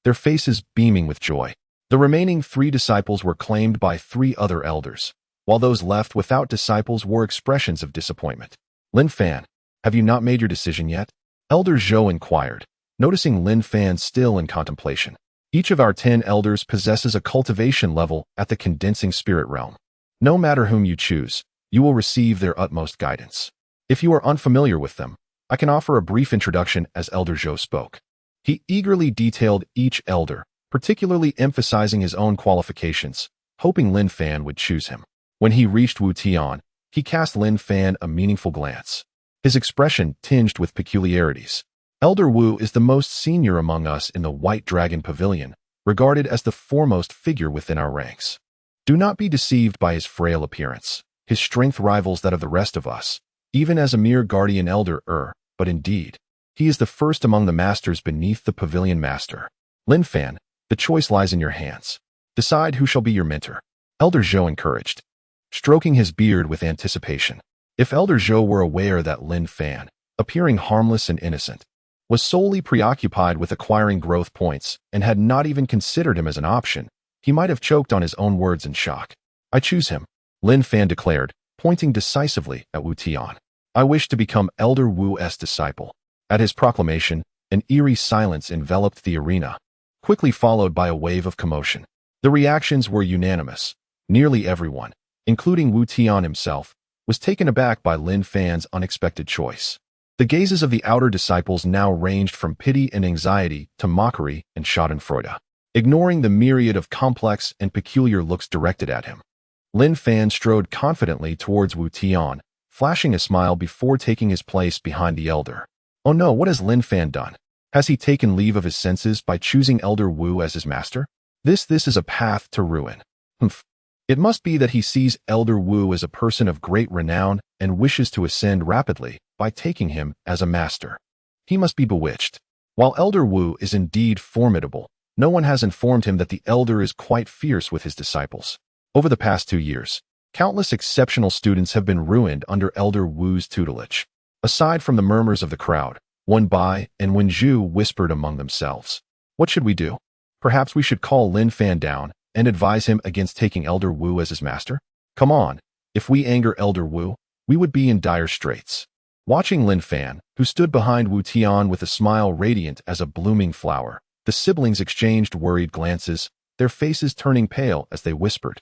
their faces beaming with joy. The remaining 3 disciples were claimed by 3 other elders, while those left without disciples wore expressions of disappointment. Lin Fan, have you not made your decision yet? Elder Zhou inquired, noticing Lin Fan still in contemplation. Each of our 10 elders possesses a cultivation level at the condensing spirit realm. No matter whom you choose, you will receive their utmost guidance. If you are unfamiliar with them, I can offer a brief introduction as Elder Zhou spoke. He eagerly detailed each elder, particularly emphasizing his own qualifications, hoping Lin Fan would choose him. When he reached Wu Tian, he cast Lin Fan a meaningful glance. His expression tinged with peculiarities. Elder Wu is the most senior among us in the White Dragon Pavilion, regarded as the foremost figure within our ranks. Do not be deceived by his frail appearance. His strength rivals that of the rest of us, even as a mere guardian elder, but indeed, he is the first among the masters beneath the pavilion master. Lin Fan, the choice lies in your hands. Decide who shall be your mentor. Elder Zhou encouraged, stroking his beard with anticipation. If Elder Zhou were aware that Lin Fan, appearing harmless and innocent, was solely preoccupied with acquiring growth points and had not even considered him as an option, he might have choked on his own words in shock. I choose him, Lin Fan declared, pointing decisively at Wu Tian. I wish to become Elder Wu's disciple. At his proclamation, an eerie silence enveloped the arena, quickly followed by a wave of commotion. The reactions were unanimous. Nearly everyone, including Wu Tian himself, was taken aback by Lin Fan's unexpected choice. The gazes of the outer disciples now ranged from pity and anxiety to mockery and schadenfreude, ignoring the myriad of complex and peculiar looks directed at him. Lin Fan strode confidently towards Wu Tian, flashing a smile before taking his place behind the elder. Oh no, what has Lin Fan done? Has he taken leave of his senses by choosing Elder Wu as his master? This is a path to ruin. Humph. It must be that he sees Elder Wu as a person of great renown and wishes to ascend rapidly by taking him as a master. He must be bewitched. While Elder Wu is indeed formidable, no one has informed him that the elder is quite fierce with his disciples. Over the past 2 years, countless exceptional students have been ruined under Elder Wu's tutelage. Aside from the murmurs of the crowd, Wen Bai and Wen Zhu whispered among themselves. What should we do? Perhaps we should call Lin Fan down and advise him against taking Elder Wu as his master? Come on, if we anger Elder Wu, we would be in dire straits. Watching Lin Fan, who stood behind Wu Tian with a smile radiant as a blooming flower, the siblings exchanged worried glances, their faces turning pale as they whispered,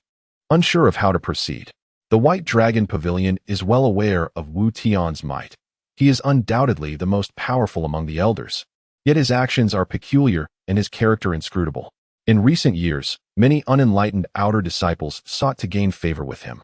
unsure of how to proceed. The White Dragon Pavilion is well aware of Wu Tian's might. He is undoubtedly the most powerful among the elders. Yet his actions are peculiar and his character inscrutable. In recent years, many unenlightened outer disciples sought to gain favor with him,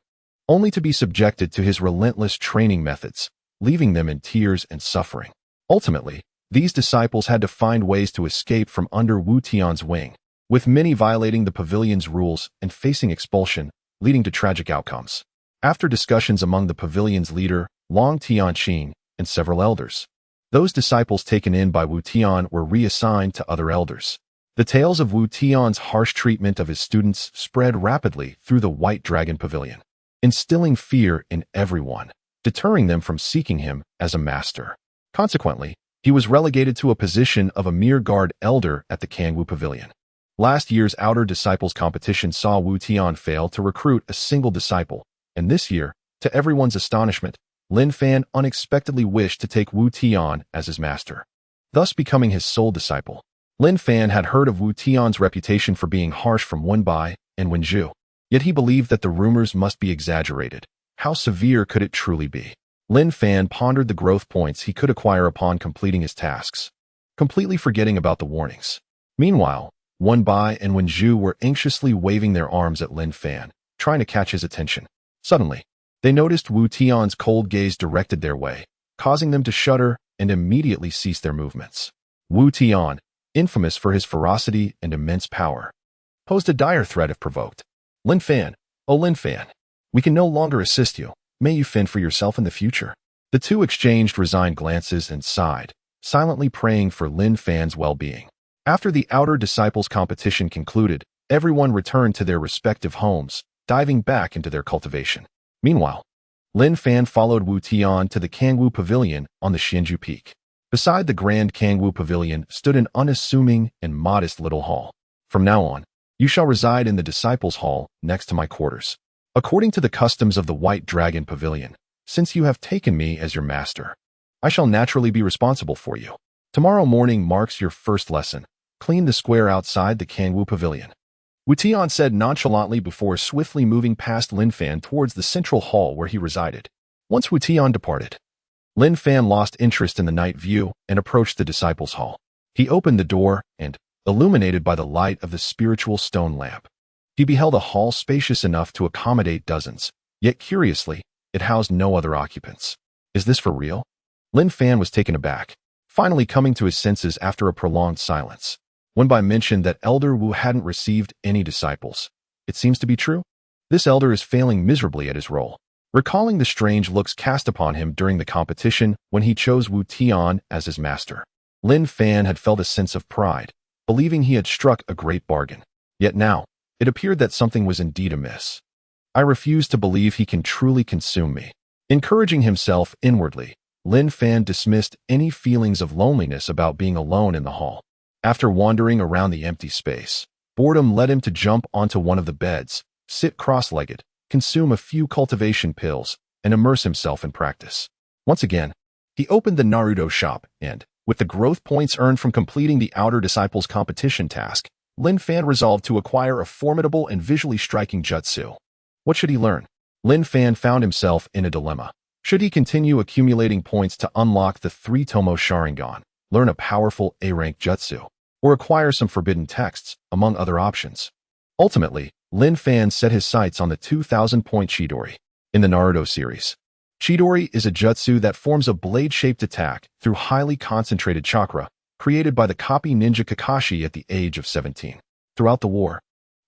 only to be subjected to his relentless training methods, leaving them in tears and suffering. Ultimately, these disciples had to find ways to escape from under Wu Tian's wing, with many violating the pavilion's rules and facing expulsion, leading to tragic outcomes. After discussions among the pavilion's leader, Long Tianqing, and several elders, those disciples taken in by Wu Tian were reassigned to other elders. The tales of Wu Tian's harsh treatment of his students spread rapidly through the White Dragon Pavilion, instilling fear in everyone, deterring them from seeking him as a master. Consequently, he was relegated to a position of a mere guard elder at the Kangwu Pavilion. Last year's outer disciples competition saw Wu Tian fail to recruit a single disciple, and this year, to everyone's astonishment, Lin Fan unexpectedly wished to take Wu Tian as his master, thus becoming his sole disciple. Lin Fan had heard of Wu Tian's reputation for being harsh from Wen Bai and Wen Zhu, yet he believed that the rumors must be exaggerated. How severe could it truly be? Lin Fan pondered the growth points he could acquire upon completing his tasks, completely forgetting about the warnings. Meanwhile, Wen Bai and Wen Zhu were anxiously waving their arms at Lin Fan, trying to catch his attention. Suddenly, they noticed Wu Tian's cold gaze directed their way, causing them to shudder and immediately cease their movements. Wu Tian, infamous for his ferocity and immense power, posed a dire threat if provoked. Lin Fan, oh Lin Fan, we can no longer assist you. May you fend for yourself in the future. The two exchanged resigned glances and sighed, silently praying for Lin Fan's well-being. After the outer disciples competition concluded, everyone returned to their respective homes, diving back into their cultivation. Meanwhile, Lin Fan followed Wu Tian to the Kangwu Pavilion on the Xinju Peak. Beside the grand Kangwu Pavilion stood an unassuming and modest little hall. From now on, you shall reside in the Disciples' Hall next to my quarters, according to the customs of the White Dragon Pavilion. Since you have taken me as your master, I shall naturally be responsible for you. Tomorrow morning marks your first lesson. Clean the square outside the Kangwu Pavilion. Wu Tian said nonchalantly before swiftly moving past Lin Fan towards the central hall where he resided. Once Wu Tian departed, Lin Fan lost interest in the night view and approached the Disciples' Hall. He opened the door and, illuminated by the light of the spiritual stone lamp, He beheld a hall spacious enough to accommodate dozens, yet curiously, it housed no other occupants. Is this for real? Lin Fan was taken aback, finally coming to his senses after a prolonged silence. Wenbai mentioned that Elder Wu hadn't received any disciples. It seems to be true. This elder is failing miserably at his role. Recalling the strange looks cast upon him during the competition when he chose Wu Tian as his master, Lin Fan had felt a sense of pride, believing he had struck a great bargain. Yet now, it appeared that something was indeed amiss. I refuse to believe he can truly consume me. Encouraging himself inwardly, Lin Fan dismissed any feelings of loneliness about being alone in the hall. After wandering around the empty space, boredom led him to jump onto one of the beds, sit cross-legged, consume a few cultivation pills, and immerse himself in practice. Once again, he opened the Naruto shop and, with the growth points earned from completing the Outer Disciples competition task, Lin Fan resolved to acquire a formidable and visually striking jutsu. What should he learn? Lin Fan found himself in a dilemma. Should he continue accumulating points to unlock the 3-tomo Sharingan, learn a powerful A-rank jutsu, or acquire some forbidden texts, among other options? Ultimately, Lin Fan set his sights on the 2,000-point Chidori. In the Naruto series, Chidori is a jutsu that forms a blade-shaped attack through highly concentrated chakra, created by the copy ninja Kakashi at the age of 17. Throughout the war,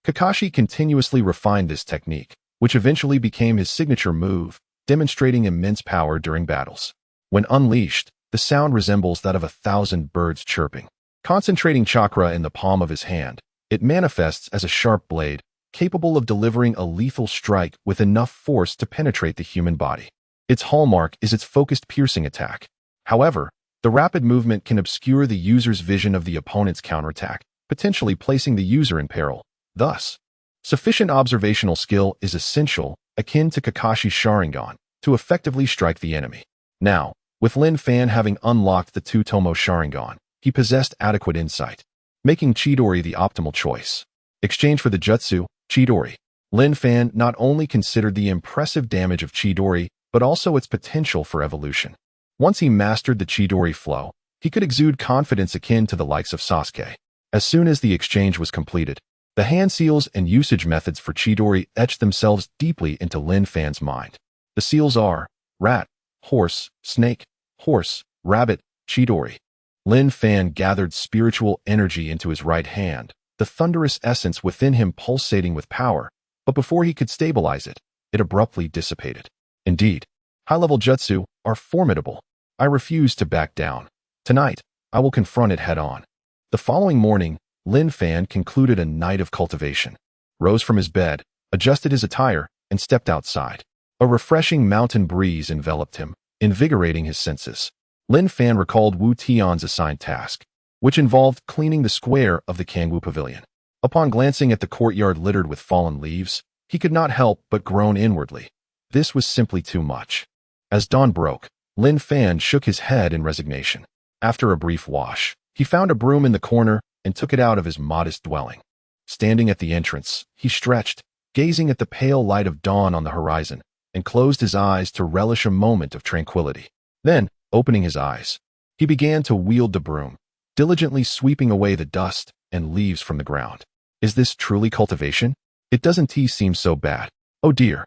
Kakashi continuously refined this technique, which eventually became his signature move, demonstrating immense power during battles. When unleashed, the sound resembles that of 1,000 birds chirping. Concentrating chakra in the palm of his hand, it manifests as a sharp blade, capable of delivering a lethal strike with enough force to penetrate the human body. Its hallmark is its focused piercing attack. However, the rapid movement can obscure the user's vision of the opponent's counterattack, potentially placing the user in peril. Thus, sufficient observational skill is essential, akin to Kakashi's Sharingan, to effectively strike the enemy. Now, with Lin Fan having unlocked the 2-tomo Sharingan, he possessed adequate insight, making Chidori the optimal choice. Exchange for the jutsu, Chidori. Lin Fan not only considered the impressive damage of Chidori, but also its potential for evolution. Once he mastered the Chidori flow, he could exude confidence akin to the likes of Sasuke. As soon as the exchange was completed, the hand seals and usage methods for Chidori etched themselves deeply into Lin Fan's mind. The seals are rat, horse, snake, horse, rabbit, Chidori. Lin Fan gathered spiritual energy into his right hand, the thunderous essence within him pulsating with power, but before he could stabilize it, it abruptly dissipated. Indeed, high-level jutsu are formidable. I refuse to back down. Tonight, I will confront it head-on. The following morning, Lin Fan concluded a night of cultivation, rose from his bed, adjusted his attire, and stepped outside. A refreshing mountain breeze enveloped him, invigorating his senses. Lin Fan recalled Wu Tian's assigned task, which involved cleaning the square of the Kangwu Pavilion. Upon glancing at the courtyard littered with fallen leaves, he could not help but groan inwardly. This was simply too much. As dawn broke, Lin Fan shook his head in resignation. After a brief wash, he found a broom in the corner and took it out of his modest dwelling. Standing at the entrance, he stretched, gazing at the pale light of dawn on the horizon, and closed his eyes to relish a moment of tranquility. Then, opening his eyes, he began to wield the broom, diligently sweeping away the dust and leaves from the ground. Is this truly cultivation? It doesn't seem so bad. Oh dear.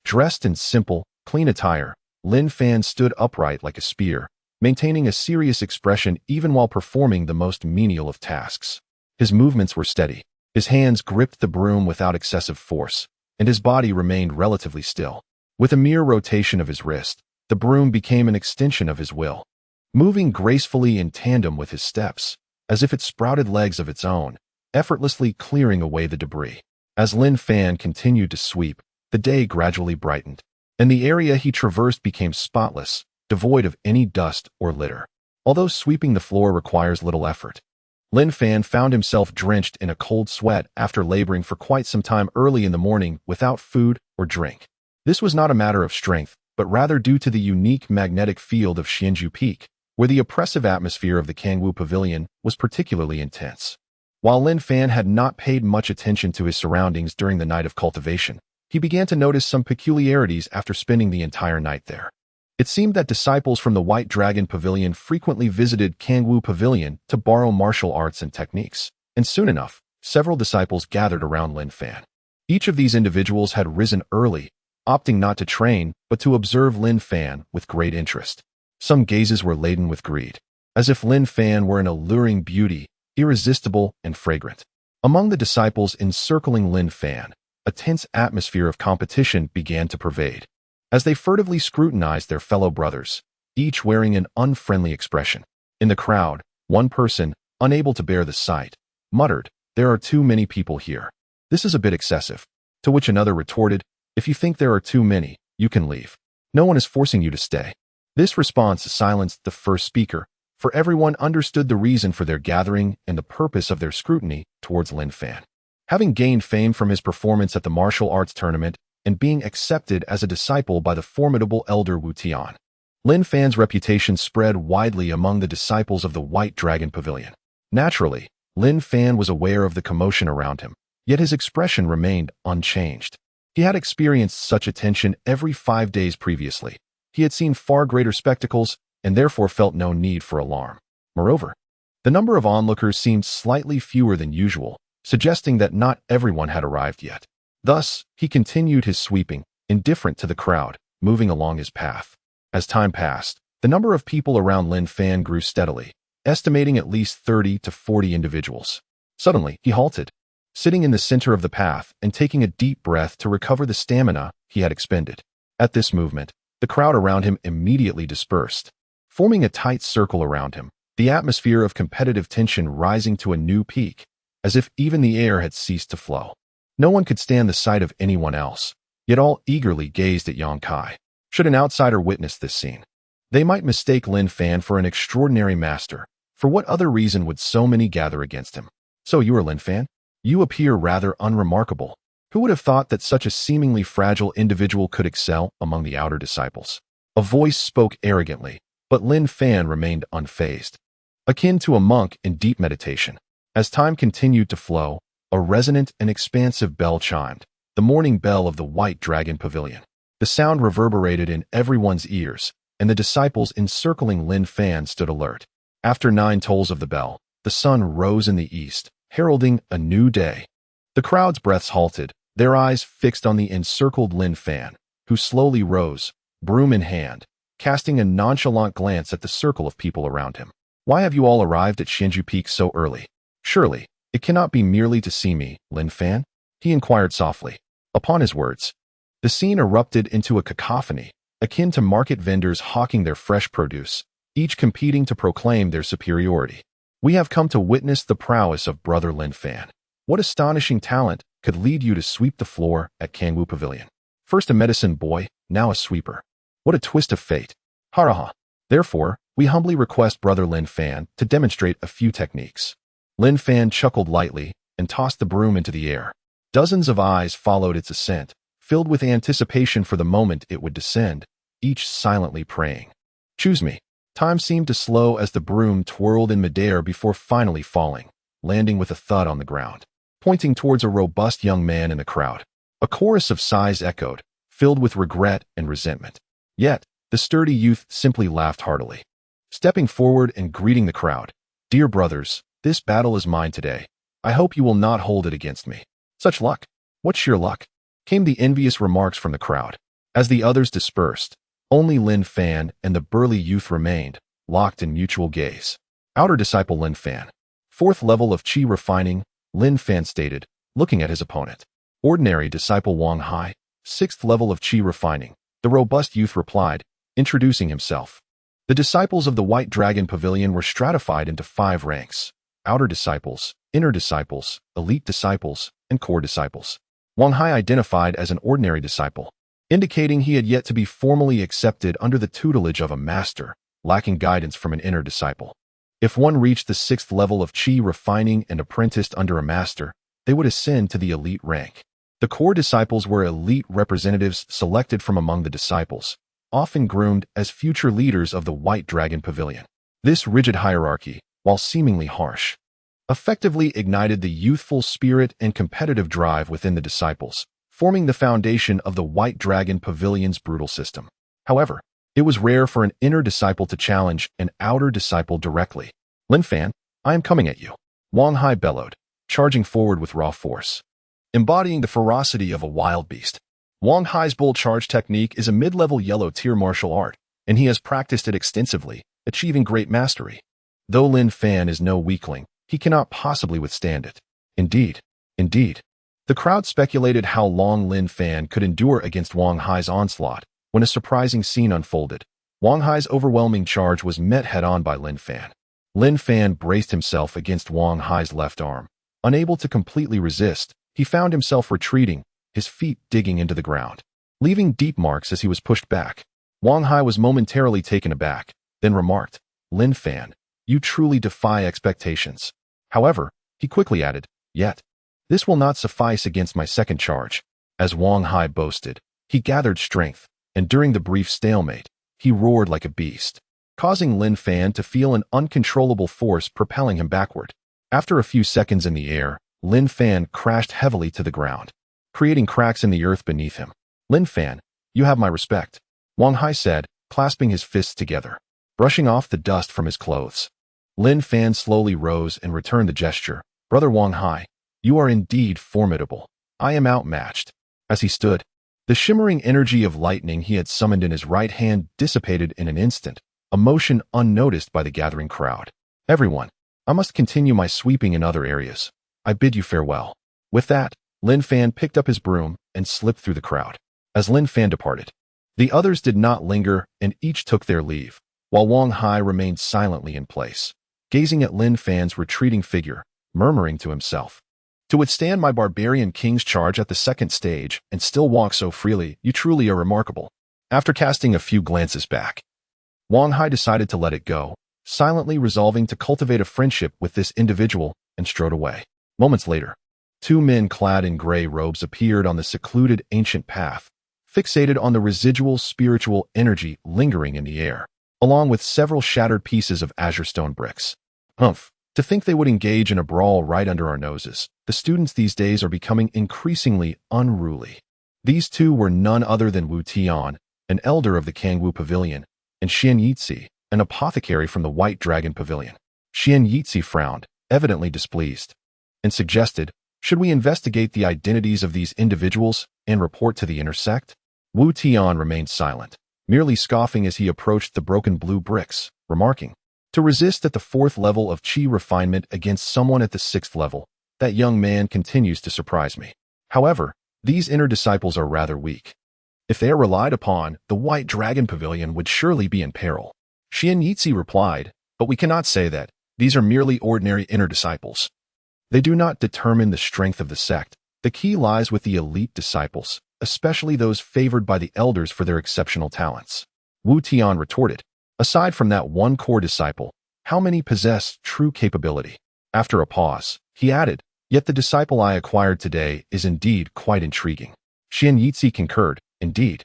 Dressed in simple, clean attire, Lin Fan stood upright like a spear, maintaining a serious expression even while performing the most menial of tasks. His movements were steady, his hands gripped the broom without excessive force, and his body remained relatively still. With a mere rotation of his wrist, the broom became an extension of his will, moving gracefully in tandem with his steps, as if it sprouted legs of its own, effortlessly clearing away the debris. As Lin Fan continued to sweep, the day gradually brightened, and the area he traversed became spotless, devoid of any dust or litter. Although sweeping the floor requires little effort, Lin Fan found himself drenched in a cold sweat after laboring for quite some time early in the morning without food or drink. This was not a matter of strength, but rather due to the unique magnetic field of Xianju Peak, where the oppressive atmosphere of the Kangwu Pavilion was particularly intense. While Lin Fan had not paid much attention to his surroundings during the night of cultivation, he began to notice some peculiarities after spending the entire night there. It seemed that disciples from the White Dragon Pavilion frequently visited Kangwu Pavilion to borrow martial arts and techniques, and soon enough, several disciples gathered around Lin Fan. Each of these individuals had risen early, opting not to train but to observe Lin Fan with great interest. Some gazes were laden with greed, as if Lin Fan were an alluring beauty, irresistible and fragrant. Among the disciples encircling Lin Fan, a tense atmosphere of competition began to pervade. As they furtively scrutinized their fellow brothers, each wearing an unfriendly expression. In the crowd, one person, unable to bear the sight, muttered, "There are too many people here. This is a bit excessive." To which another retorted, "If you think there are too many, you can leave. No one is forcing you to stay." This response silenced the first speaker, for everyone understood the reason for their gathering and the purpose of their scrutiny towards Lin Fan. Having gained fame from his performance at the martial arts tournament and being accepted as a disciple by the formidable elder Wu Tian, Lin Fan's reputation spread widely among the disciples of the White Dragon Pavilion. Naturally, Lin Fan was aware of the commotion around him, yet his expression remained unchanged. He had experienced such attention every 5 days previously. He had seen far greater spectacles and therefore felt no need for alarm. Moreover, the number of onlookers seemed slightly fewer than usual, suggesting that not everyone had arrived yet. Thus, he continued his sweeping, indifferent to the crowd, moving along his path. As time passed, the number of people around Lin Fan grew steadily, estimating at least 30 to 40 individuals. Suddenly, he halted, sitting in the center of the path and taking a deep breath to recover the stamina he had expended. At this movement, the crowd around him immediately dispersed, forming a tight circle around him, the atmosphere of competitive tension rising to a new peak, as if even the air had ceased to flow. No one could stand the sight of anyone else, yet all eagerly gazed at Yang Kai. Should an outsider witness this scene, they might mistake Lin Fan for an extraordinary master. For what other reason would so many gather against him? "So you are Lin Fan? You appear rather unremarkable. Who would have thought that such a seemingly fragile individual could excel among the outer disciples?" A voice spoke arrogantly, but Lin Fan remained unfazed, akin to a monk in deep meditation. As time continued to flow, a resonant and expansive bell chimed, the morning bell of the White Dragon Pavilion. The sound reverberated in everyone's ears, and the disciples encircling Lin Fan stood alert. After 9 tolls of the bell, the sun rose in the east, heralding a new day. The crowd's breaths halted, their eyes fixed on the encircled Lin Fan, who slowly rose, broom in hand, casting a nonchalant glance at the circle of people around him. "Why have you all arrived at Shinju Peak so early? Surely, it cannot be merely to see me, Lin Fan?" he inquired softly. Upon his words, the scene erupted into a cacophony, akin to market vendors hawking their fresh produce, each competing to proclaim their superiority. "We have come to witness the prowess of brother Lin Fan. What astonishing talent could lead you to sweep the floor at Kangwu Pavilion? First a medicine boy, now a sweeper. What a twist of fate. Haraha. Therefore, we humbly request brother Lin Fan to demonstrate a few techniques." Lin Fan chuckled lightly and tossed the broom into the air. Dozens of eyes followed its ascent, filled with anticipation for the moment it would descend, each silently praying. "Choose me." Time seemed to slow as the broom twirled in midair before finally falling, landing with a thud on the ground, pointing towards a robust young man in the crowd. A chorus of sighs echoed, filled with regret and resentment. Yet, the sturdy youth simply laughed heartily. Stepping forward and greeting the crowd, "Dear brothers, this battle is mine today. I hope you will not hold it against me." "Such luck? What sheer luck?" came the envious remarks from the crowd. As the others dispersed, only Lin Fan and the burly youth remained, locked in mutual gaze. Outer disciple Lin Fan. 4th level of Qi refining, Lin Fan stated, looking at his opponent. Ordinary disciple Wang Hai. 6th level of Qi refining, the robust youth replied, introducing himself. The disciples of the White Dragon Pavilion were stratified into 5 ranks: outer disciples, inner disciples, elite disciples, and core disciples. Wang Hai identified as an ordinary disciple, indicating he had yet to be formally accepted under the tutelage of a master, lacking guidance from an inner disciple. If one reached the 6th level of Qi refining and apprenticed under a master, they would ascend to the elite rank. The core disciples were elite representatives selected from among the disciples, often groomed as future leaders of the White Dragon Pavilion. This rigid hierarchy, while seemingly harsh, effectively ignited the youthful spirit and competitive drive within the disciples, forming the foundation of the White Dragon Pavilion's brutal system. However, it was rare for an inner disciple to challenge an outer disciple directly. "Lin Fan, I am coming at you," Wang Hai bellowed, charging forward with raw force, embodying the ferocity of a wild beast. Wang Hai's bull charge technique is a mid-level yellow-tier martial art, and he has practiced it extensively, achieving great mastery. Though Lin Fan is no weakling, he cannot possibly withstand it. Indeed. The crowd speculated how long Lin Fan could endure against Wang Hai's onslaught, when a surprising scene unfolded. Wang Hai's overwhelming charge was met head-on by Lin Fan. Lin Fan braced himself against Wang Hai's left arm. Unable to completely resist, he found himself retreating, his feet digging into the ground, leaving deep marks as he was pushed back. Wang Hai was momentarily taken aback, then remarked, "Lin Fan, you truly defy expectations." However, he quickly added, "Yet, this will not suffice against my second charge." As Wang Hai boasted, he gathered strength, and during the brief stalemate, he roared like a beast, causing Lin Fan to feel an uncontrollable force propelling him backward. After a few seconds in the air, Lin Fan crashed heavily to the ground, creating cracks in the earth beneath him. "Lin Fan, you have my respect," Wang Hai said, clasping his fists together, brushing off the dust from his clothes. Lin Fan slowly rose and returned the gesture. "Brother Wang Hai, you are indeed formidable. I am outmatched." As he stood, the shimmering energy of lightning he had summoned in his right hand dissipated in an instant, a motion unnoticed by the gathering crowd. "Everyone, I must continue my sweeping in other areas. I bid you farewell." With that, Lin Fan picked up his broom and slipped through the crowd. As Lin Fan departed, the others did not linger and each took their leave, while Wang Hai remained silently in place, gazing at Lin Fan's retreating figure, murmuring to himself, "To withstand my barbarian king's charge at the second stage and still walk so freely, you truly are remarkable." After casting a few glances back, Wang Hai decided to let it go, silently resolving to cultivate a friendship with this individual, and strode away. Moments later, two men clad in gray robes appeared on the secluded ancient path, fixated on the residual spiritual energy lingering in the air, along with several shattered pieces of azure stone bricks. Humph, to think they would engage in a brawl right under our noses. The students these days are becoming increasingly unruly. These two were none other than Wu Tian, an elder of the Kangwu Pavilion, and Xian Yitzi, an apothecary from the White Dragon Pavilion. Xian Yitzi frowned, evidently displeased, and suggested, "Should we investigate the identities of these individuals and report to the intersect?" Wu Tian remained silent, merely scoffing as he approached the broken blue bricks, remarking, "To resist at the 4th level of Qi refinement against someone at the 6th level, that young man continues to surprise me. However, these inner disciples are rather weak. If they are relied upon, the White Dragon Pavilion would surely be in peril." Xian Yitzi replied, "But we cannot say that. These are merely ordinary inner disciples. They do not determine the strength of the sect. The key lies with the elite disciples, especially those favored by the elders for their exceptional talents." Wu Tian retorted, "Aside from that one core disciple, how many possess true capability?" After a pause, he added, "Yet the disciple I acquired today is indeed quite intriguing." Xian Yitzi concurred, "Indeed.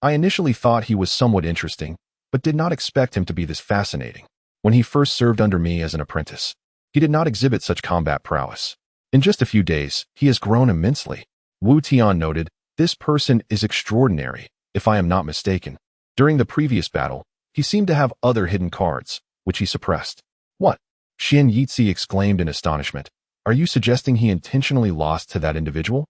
I initially thought he was somewhat interesting, but did not expect him to be this fascinating. When he first served under me as an apprentice, he did not exhibit such combat prowess. In just a few days, he has grown immensely." Wu Tian noted, "This person is extraordinary, if I am not mistaken. During the previous battle, he seemed to have other hidden cards, which he suppressed." "What?" Xian Yitzi exclaimed in astonishment. "Are you suggesting he intentionally lost to that individual?"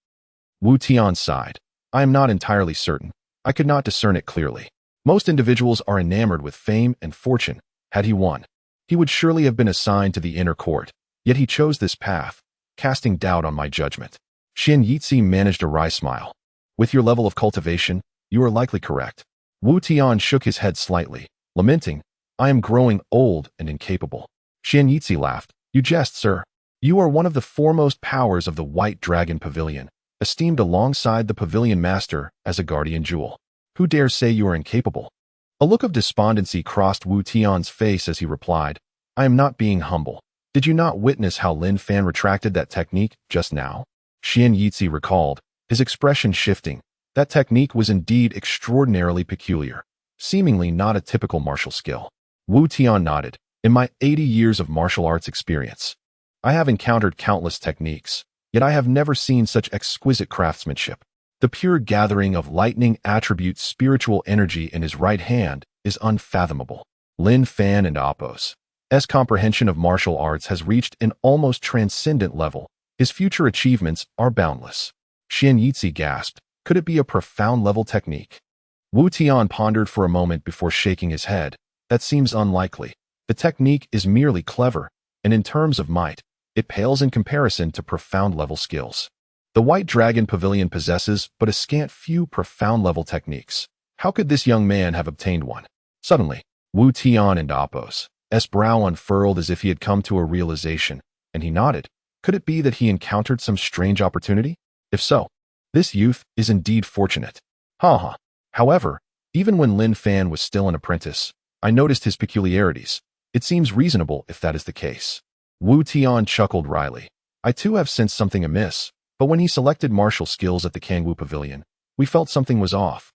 Wu Tian sighed. "I am not entirely certain. I could not discern it clearly. Most individuals are enamored with fame and fortune. Had he won, he would surely have been assigned to the inner court, yet he chose this path, casting doubt on my judgment." Xian Yitzi managed a wry smile. "With your level of cultivation, you are likely correct." Wu Tian shook his head slightly, lamenting, "I am growing old and incapable." Xian Yitzi laughed. "You jest, sir. You are one of the foremost powers of the White Dragon Pavilion, esteemed alongside the Pavilion Master as a guardian jewel. Who dares say you are incapable?" A look of despondency crossed Wu Tian's face as he replied, "I am not being humble. Did you not witness how Lin Fan retracted that technique just now?" Xian Yitzi recalled, his expression shifting. That technique was indeed extraordinarily peculiar, seemingly not a typical martial skill. Wu Tian nodded. "In my 80 years of martial arts experience, I have encountered countless techniques, yet I have never seen such exquisite craftsmanship. The pure gathering of lightning attribute spiritual energy in his right hand is unfathomable." Lin Fan and Appo's comprehension of martial arts has reached an almost transcendent level, His future achievements are boundless. Xian Yitzi gasped. Could it be a profound-level technique? Wu Tian pondered for a moment before shaking his head. That seems unlikely. The technique is merely clever, and in terms of might, it pales in comparison to profound-level skills. The White Dragon Pavilion possesses but a scant few profound-level techniques. How could this young man have obtained one? Suddenly, Wu Tian and Appo's brow unfurled as if he had come to a realization, and he nodded. Could it be that he encountered some strange opportunity? If so, this youth is indeed fortunate. Ha. However, even when Lin Fan was still an apprentice, I noticed his peculiarities. It seems reasonable if that is the case. Wu Tian chuckled wryly. I too have sensed something amiss, but when he selected martial skills at the Kangwu Pavilion, we felt something was off,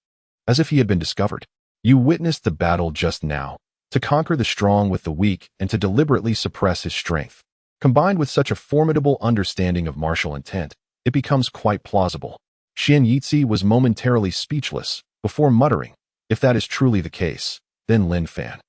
as if he had been discovered. You witnessed the battle just now, to conquer the strong with the weak and to deliberately suppress his strength. Combined with such a formidable understanding of martial intent, it becomes quite plausible. Xian Yitzi was momentarily speechless, before muttering, if that is truly the case, then Lin Fan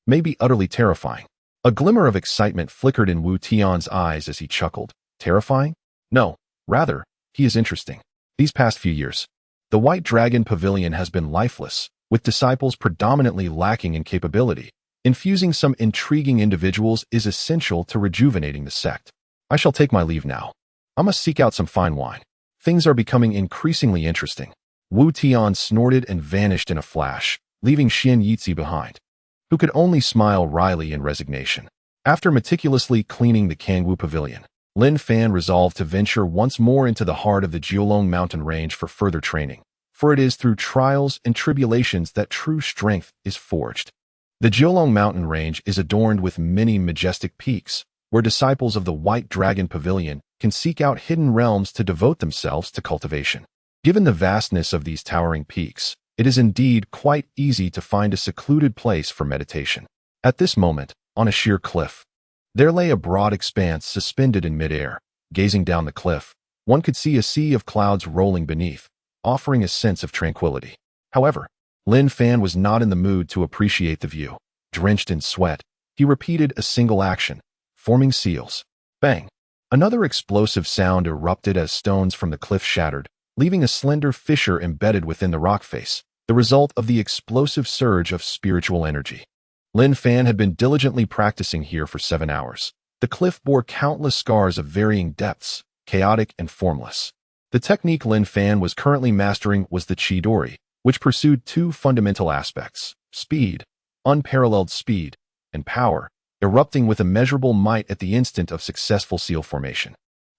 may be utterly terrifying. A glimmer of excitement flickered in Wu Tian's eyes as he chuckled. Terrifying? No, rather, he is interesting. These past few years, the White Dragon Pavilion has been lifeless, with disciples predominantly lacking in capability. Infusing some intriguing individuals is essential to rejuvenating the sect. I shall take my leave now. I must seek out some fine wine. Things are becoming increasingly interesting. Wu Tian snorted and vanished in a flash, leaving Xian Yitzi behind, who could only smile wryly in resignation. After meticulously cleaning the Kangwu Pavilion, Lin Fan resolved to venture once more into the heart of the Jiulong mountain range for further training, for it is through trials and tribulations that true strength is forged. The Jiulong mountain range is adorned with many majestic peaks, where disciples of the White Dragon Pavilion can seek out hidden realms to devote themselves to cultivation. Given the vastness of these towering peaks, it is indeed quite easy to find a secluded place for meditation. At this moment, on a sheer cliff, there lay a broad expanse suspended in midair. Gazing down the cliff, one could see a sea of clouds rolling beneath, offering a sense of tranquility. However, Lin Fan was not in the mood to appreciate the view. Drenched in sweat, he repeated a single action, forming seals. Bang! Another explosive sound erupted as stones from the cliff shattered, leaving a slender fissure embedded within the rock face, the result of the explosive surge of spiritual energy. Lin Fan had been diligently practicing here for 7 hours. The cliff bore countless scars of varying depths, chaotic and formless. The technique Lin Fan was currently mastering was the Chidori, which pursued two fundamental aspects: speed, unparalleled speed, and power, erupting with immeasurable might at the instant of successful seal formation.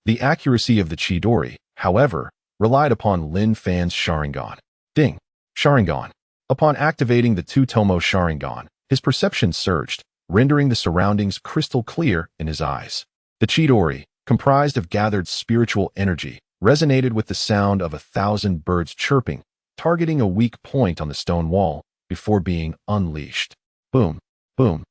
The accuracy of the Chidori, however, relied upon Lin Fan's Sharingan. Ding! Sharingan. Upon activating the Two-Tomo Sharingan, his perception surged, rendering the surroundings crystal clear in his eyes. The Chidori, comprised of gathered spiritual energy, resonated with the sound of 1,000 birds chirping, targeting a weak point on the stone wall before being unleashed. Boom! Boom!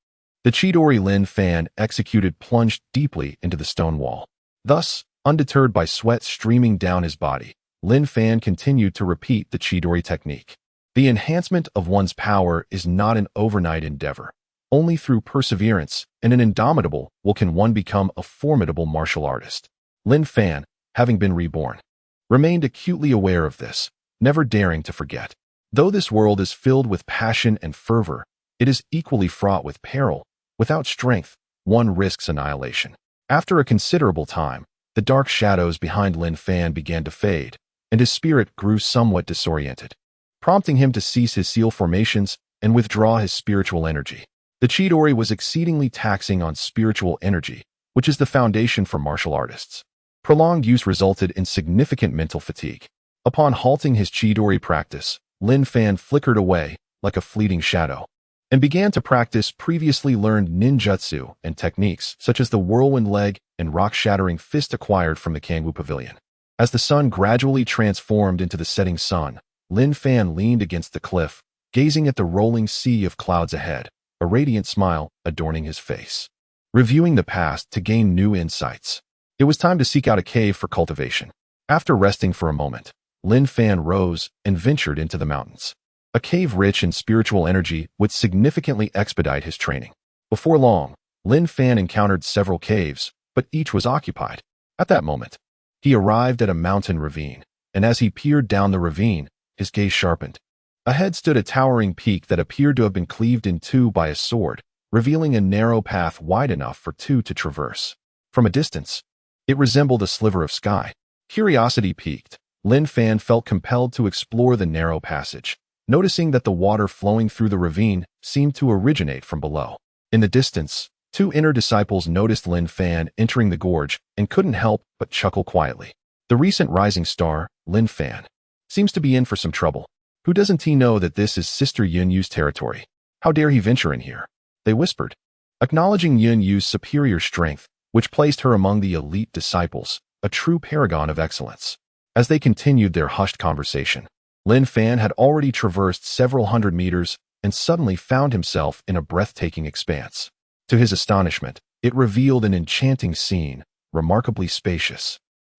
The Chidori Lin Fan executed plunged deeply into the stone wall. Thus, undeterred by sweat streaming down his body, Lin Fan continued to repeat the Chidori technique. The enhancement of one's power is not an overnight endeavor. Only through perseverance and an indomitable will can one become a formidable martial artist. Lin Fan, having been reborn, remained acutely aware of this, never daring to forget. Though this world is filled with passion and fervor, it is equally fraught with peril. Without strength, one risks annihilation. After a considerable time, the dark shadows behind Lin Fan began to fade, and his spirit grew somewhat disoriented, prompting him to cease his seal formations and withdraw his spiritual energy. The Chidori was exceedingly taxing on spiritual energy, which is the foundation for martial artists. Prolonged use resulted in significant mental fatigue. Upon halting his Chidori practice, Lin Fan flickered away like a fleeting shadow and began to practice previously learned ninjutsu and techniques such as the whirlwind leg and rock-shattering fist acquired from the Kangwu Pavilion. As the sun gradually transformed into the setting sun, Lin Fan leaned against the cliff, gazing at the rolling sea of clouds ahead, a radiant smile adorning his face. Reviewing the past to gain new insights, it was time to seek out a cave for cultivation. After resting for a moment, Lin Fan rose and ventured into the mountains. A cave rich in spiritual energy would significantly expedite his training. Before long, Lin Fan encountered several caves, but each was occupied. At that moment, he arrived at a mountain ravine, and as he peered down the ravine, his gaze sharpened. Ahead stood a towering peak that appeared to have been cleaved in two by a sword, revealing a narrow path wide enough for two to traverse. From a distance, it resembled a sliver of sky. Curiosity piqued. Lin Fan felt compelled to explore the narrow passage, noticing that the water flowing through the ravine seemed to originate from below. In the distance, two inner disciples noticed Lin Fan entering the gorge and couldn't help but chuckle quietly. The recent rising star, Lin Fan, seems to be in for some trouble. Who doesn't he know that this is Sister Yun Yu's territory? How dare he venture in here? They whispered, acknowledging Yun Yu's superior strength, which placed her among the elite disciples, a true paragon of excellence. As they continued their hushed conversation, Lin Fan had already traversed several hundred meters and suddenly found himself in a breathtaking expanse. To his astonishment, it revealed an enchanting scene, remarkably spacious.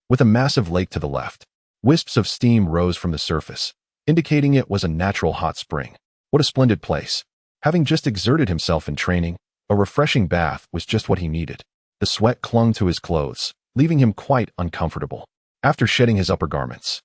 With a massive lake to the left, wisps of steam rose from the surface, indicating it was a natural hot spring. What a splendid place. Having just exerted himself in training, a refreshing bath was just what he needed. The sweat clung to his clothes, leaving him quite uncomfortable. After shedding his upper garments,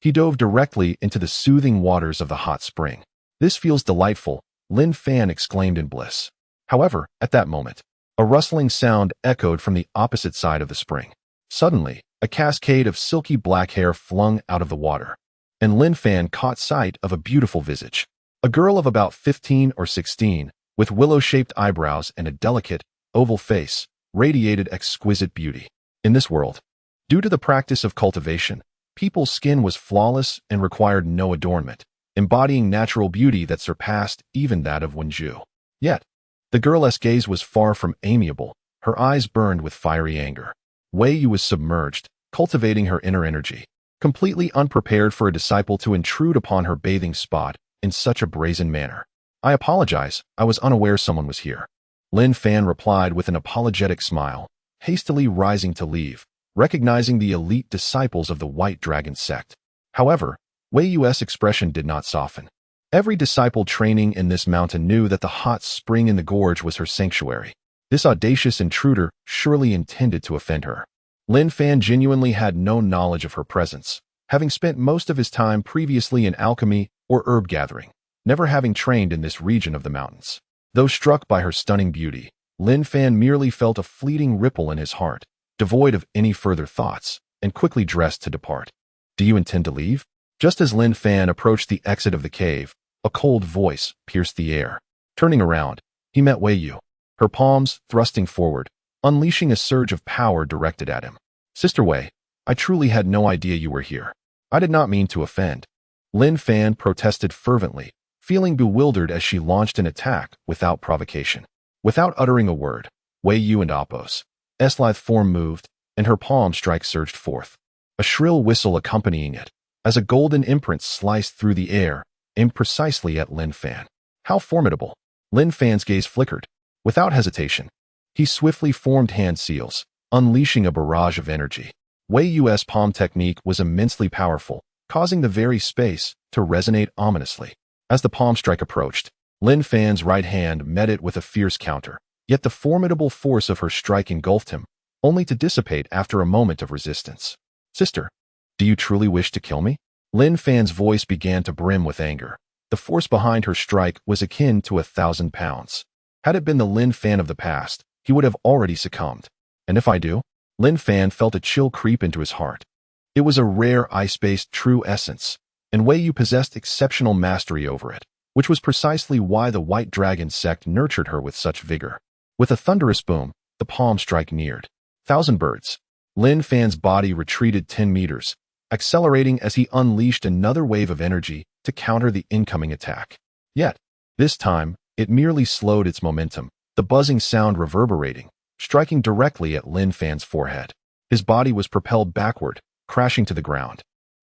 he dove directly into the soothing waters of the hot spring. This feels delightful, Lin Fan exclaimed in bliss. However, at that moment, a rustling sound echoed from the opposite side of the spring. Suddenly, a cascade of silky black hair flung out of the water, and Lin Fan caught sight of a beautiful visage. A girl of about 15 or 16, with willow-shaped eyebrows and a delicate, oval face, radiated exquisite beauty. In this world, due to the practice of cultivation, people's skin was flawless and required no adornment, embodying natural beauty that surpassed even that of Wenju. Yet, the girl's gaze was far from amiable. Her eyes burned with fiery anger. Wei Yu was submerged, cultivating her inner energy, completely unprepared for a disciple to intrude upon her bathing spot in such a brazen manner. I apologize, I was unaware someone was here. Lin Fan replied with an apologetic smile, hastily rising to leave, recognizing the elite disciples of the White Dragon sect. However, Wei Yu's expression did not soften. Every disciple training in this mountain knew that the hot spring in the gorge was her sanctuary. This audacious intruder surely intended to offend her. Lin Fan genuinely had no knowledge of her presence, having spent most of his time previously in alchemy or herb gathering, never having trained in this region of the mountains. Though struck by her stunning beauty, Lin Fan merely felt a fleeting ripple in his heart, devoid of any further thoughts, and quickly dressed to depart. Do you intend to leave? Just as Lin Fan approached the exit of the cave, a cold voice pierced the air. Turning around, he met Wei Yu, her palms thrusting forward, unleashing a surge of power directed at him. Sister Wei, I truly had no idea you were here. I did not mean to offend. Lin Fan protested fervently, feeling bewildered as she launched an attack without provocation. Without uttering a word, Wei Yu and Appo's lithe form moved, and her palm strike surged forth, a shrill whistle accompanying it, as a golden imprint sliced through the air, aimed precisely at Lin Fan. How formidable! Lin Fan's gaze flickered. Without hesitation, he swiftly formed hand seals, unleashing a barrage of energy. Wei Yu's palm technique was immensely powerful, causing the very space to resonate ominously. As the palm strike approached, Lin Fan's right hand met it with a fierce counter, yet the formidable force of her strike engulfed him, only to dissipate after a moment of resistance. Sister, do you truly wish to kill me? Lin Fan's voice began to brim with anger. The force behind her strike was akin to 1,000 pounds. Had it been the Lin Fan of the past, he would have already succumbed. And if I do? Lin Fan felt a chill creep into his heart. It was a rare ice-based true essence, and Wei Yu possessed exceptional mastery over it, which was precisely why the White Dragon sect nurtured her with such vigor. With a thunderous boom, the palm strike neared. 1,000 birds. Lin Fan's body retreated 10 meters, accelerating as he unleashed another wave of energy to counter the incoming attack. Yet, this time, it merely slowed its momentum, the buzzing sound reverberating, striking directly at Lin Fan's forehead. His body was propelled backward, crashing to the ground.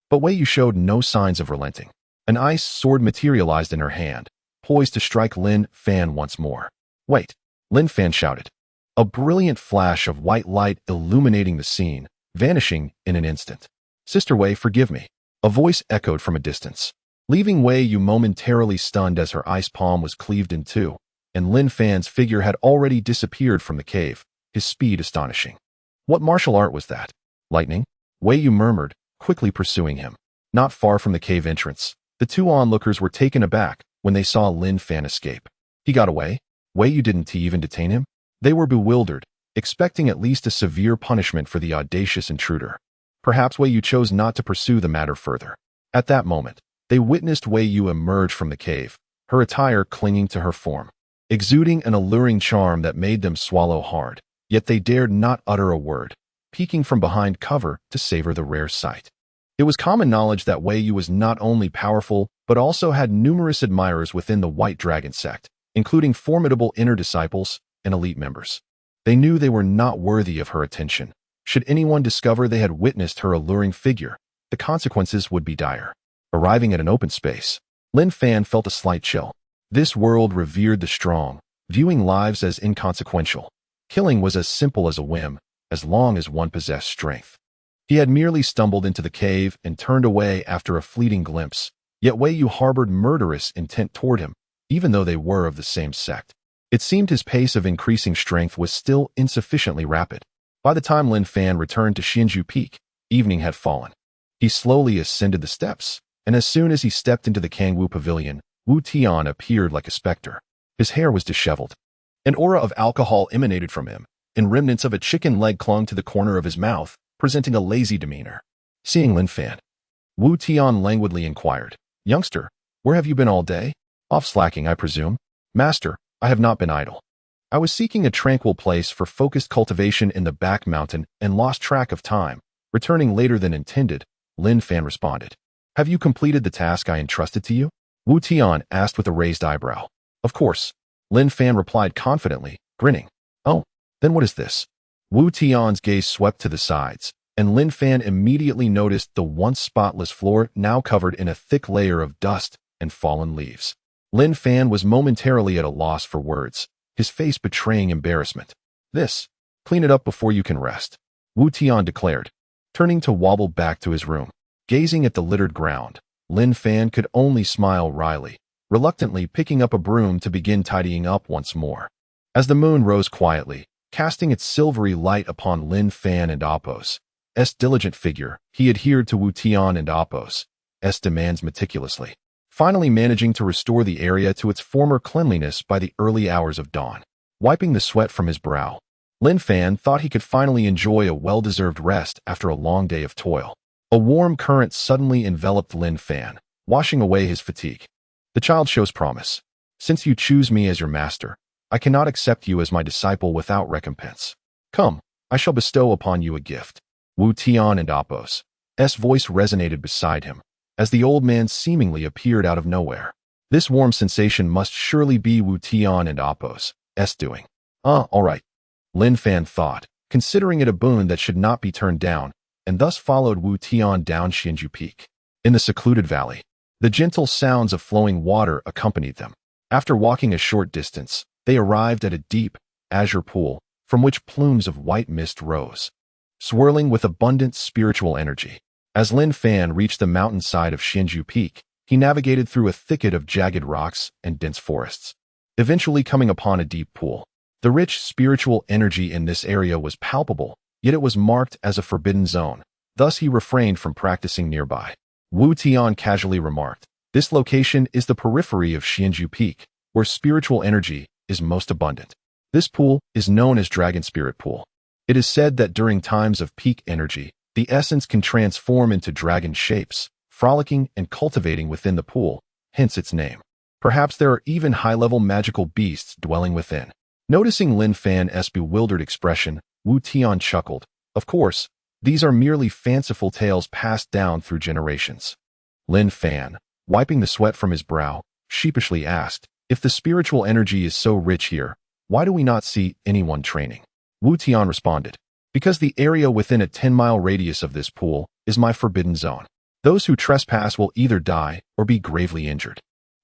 But Wei Yu showed no signs of relenting. An ice sword materialized in her hand, poised to strike Lin Fan once more. Wait! Lin Fan shouted. A brilliant flash of white light illuminating the scene, vanishing in an instant. Sister Wei, forgive me. A voice echoed from a distance, leaving Wei Yu momentarily stunned as her ice palm was cleaved in two, and Lin Fan's figure had already disappeared from the cave, his speed astonishing. What martial art was that? Lightning? Wei Yu murmured, quickly pursuing him. Not far from the cave entrance, the two onlookers were taken aback when they saw Lin Fan escape. He got away? Wei Yu didn't even detain him? They were bewildered, expecting at least a severe punishment for the audacious intruder. Perhaps Wei Yu chose not to pursue the matter further. At that moment, they witnessed Wei Yu emerge from the cave, her attire clinging to her form, exuding an alluring charm that made them swallow hard, yet they dared not utter a word, peeking from behind cover to savor the rare sight. It was common knowledge that Wei Yu was not only powerful, but also had numerous admirers within the White Dragon sect, including formidable inner disciples and elite members. They knew they were not worthy of her attention. Should anyone discover they had witnessed her alluring figure, the consequences would be dire. Arriving at an open space, Lin Fan felt a slight chill. This world revered the strong, viewing lives as inconsequential. Killing was as simple as a whim, as long as one possessed strength. He had merely stumbled into the cave and turned away after a fleeting glimpse, yet Wei Yu harbored murderous intent toward him, even though they were of the same sect. It seemed his pace of increasing strength was still insufficiently rapid. By the time Lin Fan returned to Xianju Peak, evening had fallen. He slowly ascended the steps, and as soon as he stepped into the Kangwu Pavilion, Wu Tian appeared like a specter. His hair was disheveled. An aura of alcohol emanated from him, and remnants of a chicken leg clung to the corner of his mouth, presenting a lazy demeanor. Seeing Lin Fan, Wu Tian languidly inquired, "Youngster, where have you been all day? Off slacking, I presume?" "Master, I have not been idle. I was seeking a tranquil place for focused cultivation in the back mountain and lost track of time, returning later than intended," Lin Fan responded. "Have you completed the task I entrusted to you?" Wu Tian asked with a raised eyebrow. "Of course," Lin Fan replied confidently, grinning. "Oh, then what is this?" Wu Tian's gaze swept to the sides, and Lin Fan immediately noticed the once spotless floor now covered in a thick layer of dust and fallen leaves. Lin Fan was momentarily at a loss for words, his face betraying embarrassment. "This, clean it up before you can rest," Wu Tian declared, turning to wobble back to his room. Gazing at the littered ground, Lin Fan could only smile wryly, reluctantly picking up a broom to begin tidying up once more. As the moon rose quietly, casting its silvery light upon Lin Fan and Appo's diligent figure, he adhered to Wu Tian and Appo's demands meticulously, finally managing to restore the area to its former cleanliness by the early hours of dawn. Wiping the sweat from his brow, Lin Fan thought he could finally enjoy a well-deserved rest after a long day of toil. A warm current suddenly enveloped Lin Fan, washing away his fatigue. "The child shows promise. Since you choose me as your master, I cannot accept you as my disciple without recompense. Come, I shall bestow upon you a gift." Wu Tian and Appo's voice resonated beside him, as the old man seemingly appeared out of nowhere. This warm sensation must surely be Wu Tian and Appo's doing. All right, Lin Fan thought, considering it a boon that should not be turned down, and thus followed Wu Tian down Xianju Peak. In the secluded valley, the gentle sounds of flowing water accompanied them. After walking a short distance, they arrived at a deep, azure pool, from which plumes of white mist rose, swirling with abundant spiritual energy. As Lin Fan reached the mountainside of Xianju Peak, he navigated through a thicket of jagged rocks and dense forests, eventually coming upon a deep pool. The rich spiritual energy in this area was palpable, yet it was marked as a forbidden zone. Thus he refrained from practicing nearby. Wu Tian casually remarked, "This location is the periphery of Xianju Peak, where spiritual energy is most abundant. This pool is known as Dragon Spirit Pool. It is said that during times of peak energy, the essence can transform into dragon shapes, frolicking and cultivating within the pool, hence its name. Perhaps there are even high-level magical beasts dwelling within." Noticing Lin Fan's bewildered expression, Wu Tian chuckled. "Of course, these are merely fanciful tales passed down through generations." Lin Fan, wiping the sweat from his brow, sheepishly asked, "If the spiritual energy is so rich here, why do we not see anyone training?" Wu Tian responded, "Because the area within a 10-mile radius of this pool is my forbidden zone. Those who trespass will either die or be gravely injured.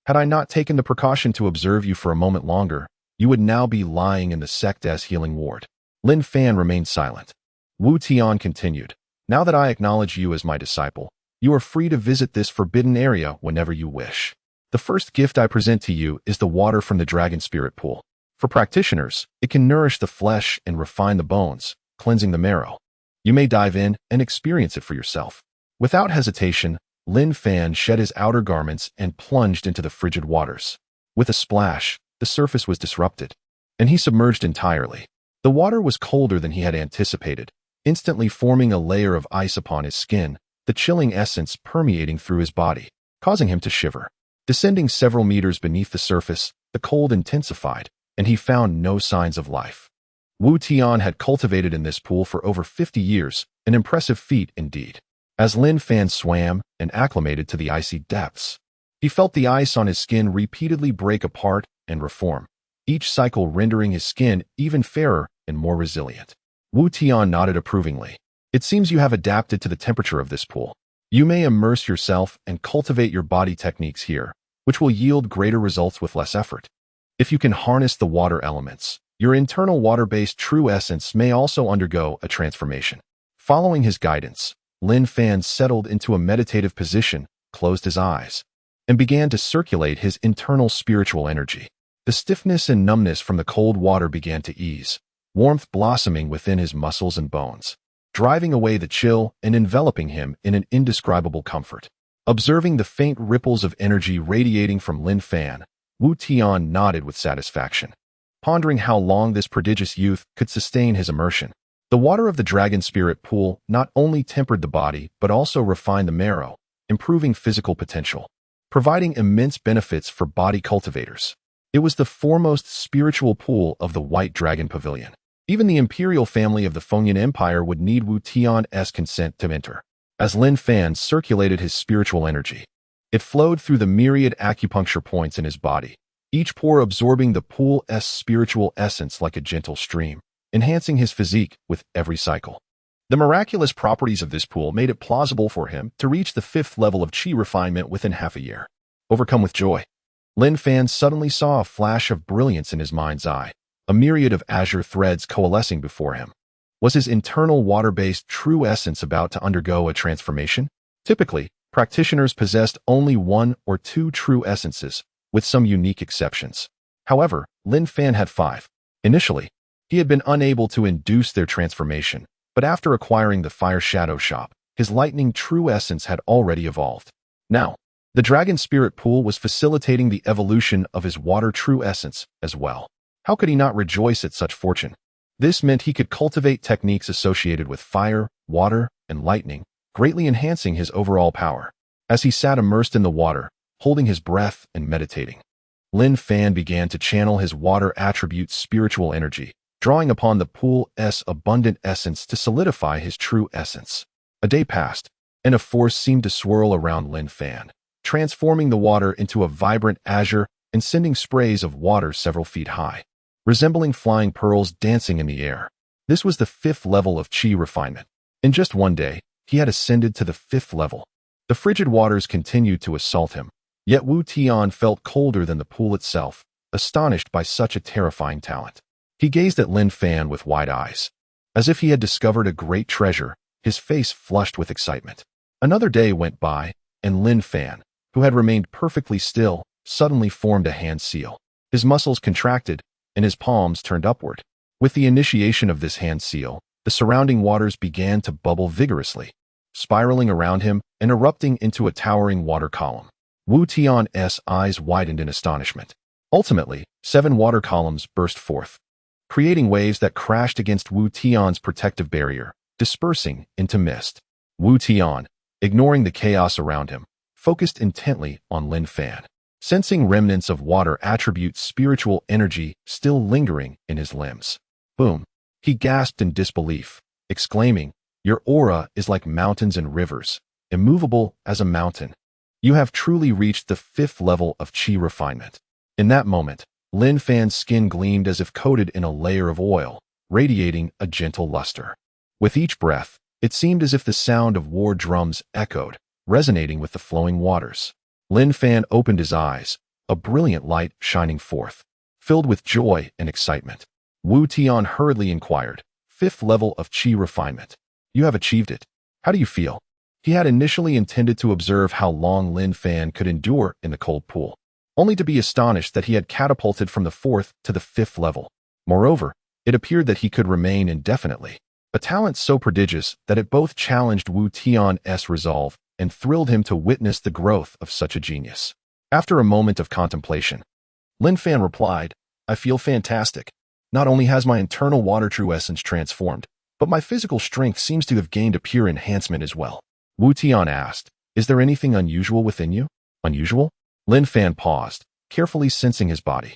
Had I not taken the precaution to observe you for a moment longer, you would now be lying in the sect's healing ward." Lin Fan remained silent. Wu Tian continued, "Now that I acknowledge you as my disciple, you are free to visit this forbidden area whenever you wish. The first gift I present to you is the water from the Dragon Spirit Pool. For practitioners, it can nourish the flesh and refine the bones, cleansing the marrow. You may dive in and experience it for yourself. Without hesitation, Lin Fan shed his outer garments and plunged into the frigid waters. With a splash, the surface was disrupted, and he submerged entirely. The water was colder than he had anticipated, instantly forming a layer of ice upon his skin, the chilling essence permeating through his body, causing him to shiver. Descending several meters beneath the surface, the cold intensified, and he found no signs of life. Wu Tian had cultivated in this pool for over 50 years, an impressive feat indeed. As Lin Fan swam and acclimated to the icy depths, he felt the ice on his skin repeatedly break apart and reform, each cycle rendering his skin even fairer and more resilient. Wu Tian nodded approvingly. It seems you have adapted to the temperature of this pool. You may immerse yourself and cultivate your body techniques here, which will yield greater results with less effort. If you can harness the water elements, your internal water-based true essence may also undergo a transformation. Following his guidance, Lin Fan settled into a meditative position, closed his eyes, and began to circulate his internal spiritual energy. The stiffness and numbness from the cold water began to ease, warmth blossoming within his muscles and bones, driving away the chill and enveloping him in an indescribable comfort. Observing the faint ripples of energy radiating from Lin Fan, Wu Tian nodded with satisfaction, pondering how long this prodigious youth could sustain his immersion. The water of the dragon spirit pool not only tempered the body but also refined the marrow, improving physical potential, providing immense benefits for body cultivators. It was the foremost spiritual pool of the White Dragon Pavilion. Even the imperial family of the Fengyan Empire would need Wu Tian's consent to enter. As Lin Fan circulated his spiritual energy, it flowed through the myriad acupuncture points in his body, each pore absorbing the pool's spiritual essence like a gentle stream, enhancing his physique with every cycle. The miraculous properties of this pool made it plausible for him to reach the 5th level of qi refinement within half a year. Overcome with joy, Lin Fan suddenly saw a flash of brilliance in his mind's eye, a myriad of azure threads coalescing before him. Was his internal water-based true essence about to undergo a transformation? Typically, practitioners possessed only 1 or 2 true essences, with some unique exceptions. However, Lin Fan had 5. Initially, he had been unable to induce their transformation, but after acquiring the Fire Shadow Shop, his lightning true essence had already evolved. Now, the Dragon Spirit Pool was facilitating the evolution of his water true essence as well. How could he not rejoice at such fortune? This meant he could cultivate techniques associated with fire, water, and lightning, greatly enhancing his overall power. As he sat immersed in the water, holding his breath and meditating, Lin Fan began to channel his water attribute's spiritual energy, drawing upon the pool's abundant essence to solidify his true essence. A day passed, and a force seemed to swirl around Lin Fan, transforming the water into a vibrant azure and sending sprays of water several feet high, resembling flying pearls dancing in the air. This was the 5th level of qi refinement. In just one day, he had ascended to the 5th level. The frigid waters continued to assault him, yet Wu Tian felt colder than the pool itself, astonished by such a terrifying talent. He gazed at Lin Fan with wide eyes. As if he had discovered a great treasure, his face flushed with excitement. Another day went by, and Lin Fan, who had remained perfectly still, suddenly formed a hand seal. His muscles contracted, and his palms turned upward. With the initiation of this hand seal, the surrounding waters began to bubble vigorously, spiraling around him and erupting into a towering water column. Wu Tian's eyes widened in astonishment. Ultimately, 7 water columns burst forth, creating waves that crashed against Wu Tian's protective barrier, dispersing into mist. Wu Tian, ignoring the chaos around him, focused intently on Lin Fan, sensing remnants of water attribute spiritual energy still lingering in his limbs. Boom! He gasped in disbelief, exclaiming, "Your aura is like mountains and rivers, immovable as a mountain. You have truly reached the 5th level of qi refinement." In that moment, Lin Fan's skin gleamed as if coated in a layer of oil, radiating a gentle luster. With each breath, it seemed as if the sound of war drums echoed, resonating with the flowing waters. Lin Fan opened his eyes, a brilliant light shining forth, filled with joy and excitement. Wu Tian hurriedly inquired, "5th level of qi refinement. You have achieved it. How do you feel?" He had initially intended to observe how long Lin Fan could endure in the cold pool, only to be astonished that he had catapulted from the 4th to the 5th level. Moreover, it appeared that he could remain indefinitely. a talent so prodigious that it both challenged Wu Tian's resolve and thrilled him to witness the growth of such a genius. After a moment of contemplation, Lin Fan replied, I feel fantastic. Not only has my internal water true essence transformed, but my physical strength seems to have gained a pure enhancement as well. Wu Tian asked, is there anything unusual within you? Unusual? Lin Fan paused, carefully sensing his body.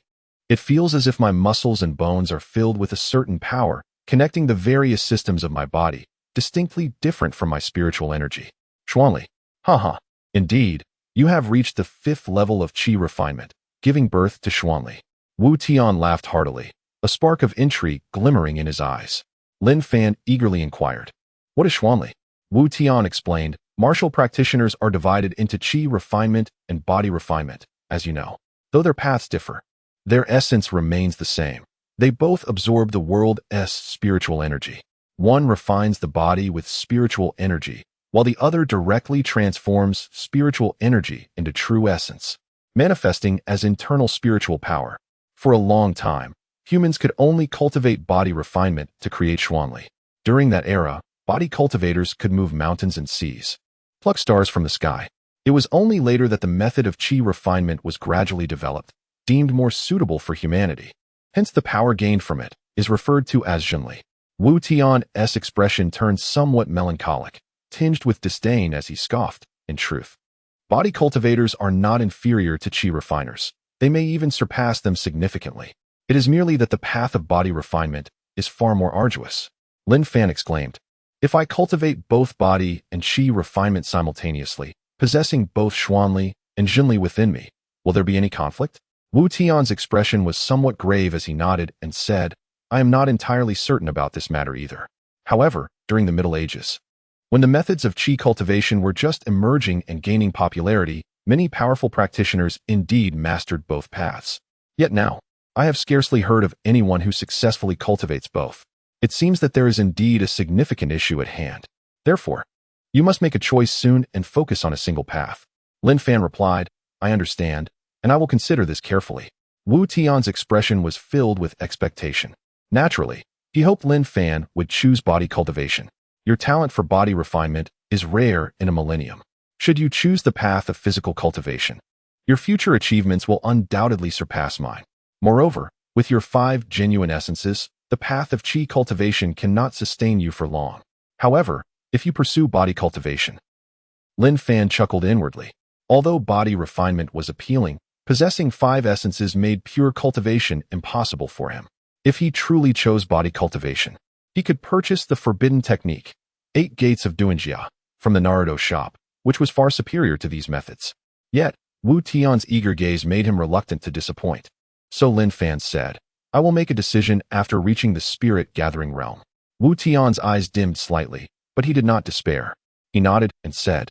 It feels as if my muscles and bones are filled with a certain power, connecting the various systems of my body, distinctly different from my spiritual energy. Xuanli. Haha. Indeed, you have reached the 5th level of qi refinement, giving birth to Xuanli. Wu Tian laughed heartily, a spark of intrigue glimmering in his eyes. Lin Fan eagerly inquired, what is Xuanli? Wu Tian explained, martial practitioners are divided into qi refinement and body refinement, as you know. Though their paths differ, their essence remains the same. They both absorb the world's spiritual energy. One refines the body with spiritual energy, while the other directly transforms spiritual energy into true essence, manifesting as internal spiritual power. For a long time, humans could only cultivate body refinement to create Xuanli. During that era, body cultivators could move mountains and seas, pluck stars from the sky. It was only later that the method of qi refinement was gradually developed, deemed more suitable for humanity. Hence the power gained from it is referred to as Zhenli. Wu Tian's expression turned somewhat melancholic, tinged with disdain as he scoffed, in truth. Body cultivators are not inferior to qi refiners. They may even surpass them significantly. It is merely that the path of body refinement is far more arduous. Lin Fan exclaimed, if I cultivate both body and qi refinement simultaneously, possessing both Xuanli and Zhenli within me, will there be any conflict? Wu Tian's expression was somewhat grave as he nodded and said, I am not entirely certain about this matter either. However, during the Middle Ages, when the methods of qi cultivation were just emerging and gaining popularity, many powerful practitioners indeed mastered both paths. Yet now, I have scarcely heard of anyone who successfully cultivates both. It seems that there is indeed a significant issue at hand. Therefore, you must make a choice soon and focus on a single path. Lin Fan replied, I understand, and I will consider this carefully. Wu Tian's expression was filled with expectation. Naturally, he hoped Lin Fan would choose body cultivation. Your talent for body refinement is rare in a millennium. Should you choose the path of physical cultivation, your future achievements will undoubtedly surpass mine. Moreover, with your 5 genuine essences, the path of qi cultivation cannot sustain you for long. However, if you pursue body cultivation, Lin Fan chuckled inwardly. Although body refinement was appealing, possessing 5 essences made pure cultivation impossible for him. If he truly chose body cultivation, he could purchase the forbidden technique, 8 Gates of Duanjia, from the Naruto shop, which was far superior to these methods. Yet, Wu Tian's eager gaze made him reluctant to disappoint. So Lin Fan said, I will make a decision after reaching the spirit gathering realm. Wu Tian's eyes dimmed slightly, but he did not despair. He nodded and said,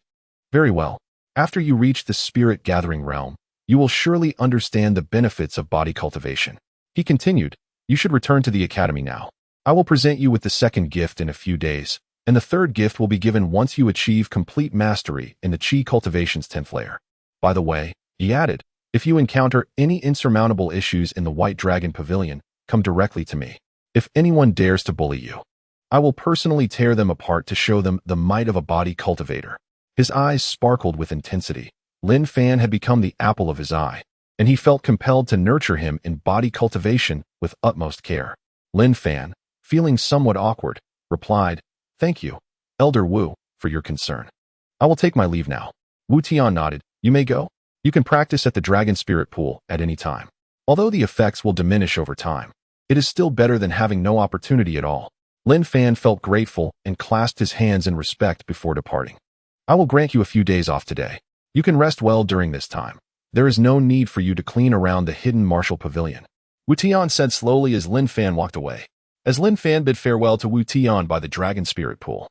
very well. After you reach the spirit gathering realm, you will surely understand the benefits of body cultivation. He continued, you should return to the academy now. I will present you with the 2nd gift in a few days, and the 3rd gift will be given once you achieve complete mastery in the qi cultivation's 10th layer. By the way, he added, if you encounter any insurmountable issues in the White Dragon Pavilion, come directly to me. If anyone dares to bully you, I will personally tear them apart to show them the might of a body cultivator. His eyes sparkled with intensity. Lin Fan had become the apple of his eye, and he felt compelled to nurture him in body cultivation with utmost care. Lin Fan, feeling somewhat awkward, replied, thank you, Elder Wu, for your concern. I will take my leave now. Wu Tian nodded, you may go. You can practice at the Dragon Spirit Pool at any time. Although the effects will diminish over time, it is still better than having no opportunity at all. Lin Fan felt grateful and clasped his hands in respect before departing. I will grant you a few days off today. You can rest well during this time. There is no need for you to clean around the hidden martial pavilion. Wu Tian said slowly as Lin Fan walked away. As Lin Fan bid farewell to Wu Tian by the Dragon Spirit Pool,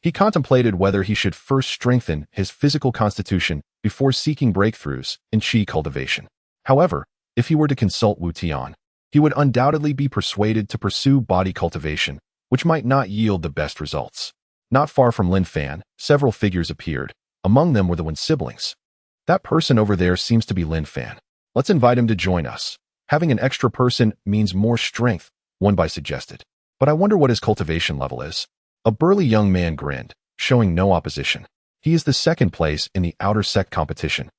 he contemplated whether he should first strengthen his physical constitution before seeking breakthroughs in qi cultivation. However, if he were to consult Wu Tian, he would undoubtedly be persuaded to pursue body cultivation, which might not yield the best results. Not far from Lin Fan, several figures appeared. Among them were the Wen siblings. That person over there seems to be Lin Fan. Let's invite him to join us. Having an extra person means more strength, Wenbai suggested. But I wonder what his cultivation level is. A burly young man grinned, showing no opposition. He is the second place in the outer sect competition,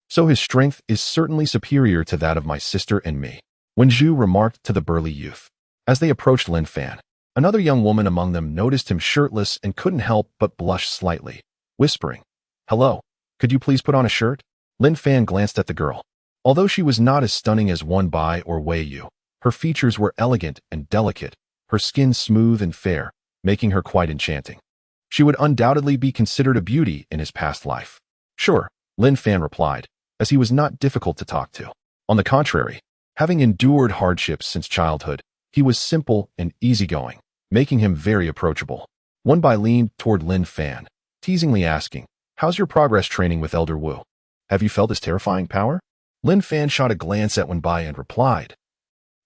so his strength is certainly superior to that of my sister and me, Wen Zhu remarked to the burly youth. As they approached Lin Fan, another young woman among them noticed him shirtless and couldn't help but blush slightly, whispering, "Hello, could you please put on a shirt?" Lin Fan glanced at the girl. Although she was not as stunning as Wen Bai or Wei Yu, her features were elegant and delicate, her skin smooth and fair, making her quite enchanting. She would undoubtedly be considered a beauty in his past life. Sure, Lin Fan replied, as he was not difficult to talk to. On the contrary, having endured hardships since childhood, he was simple and easygoing, making him very approachable. Wen Bai leaned toward Lin Fan, teasingly asking, "How's your progress training with Elder Wu? Have you felt his terrifying power?" Lin Fan shot a glance at Wen Bai and replied,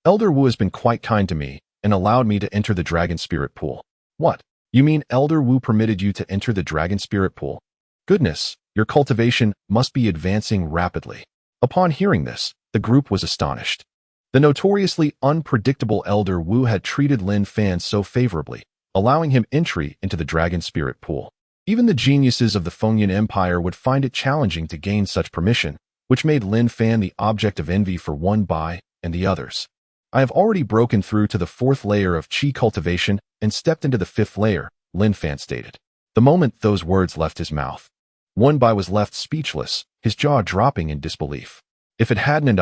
"Elder Wu has been quite kind to me and allowed me to enter the Dragon Spirit Pool." "What? You mean Elder Wu permitted you to enter the Dragon Spirit Pool? Goodness, your cultivation must be advancing rapidly." Upon hearing this, the group was astonished. The notoriously unpredictable Elder Wu had treated Lin Fan so favorably, allowing him entry into the Dragon Spirit Pool. Even the geniuses of the Fengyan Empire would find it challenging to gain such permission, which made Lin Fan the object of envy for Wen Bai and the others. "I have already broken through to the 4th layer of Qi cultivation and stepped into the 5th layer," Lin Fan stated. The moment those words left his mouth, Wen Bai was left speechless, his jaw dropping in disbelief. If it hadn't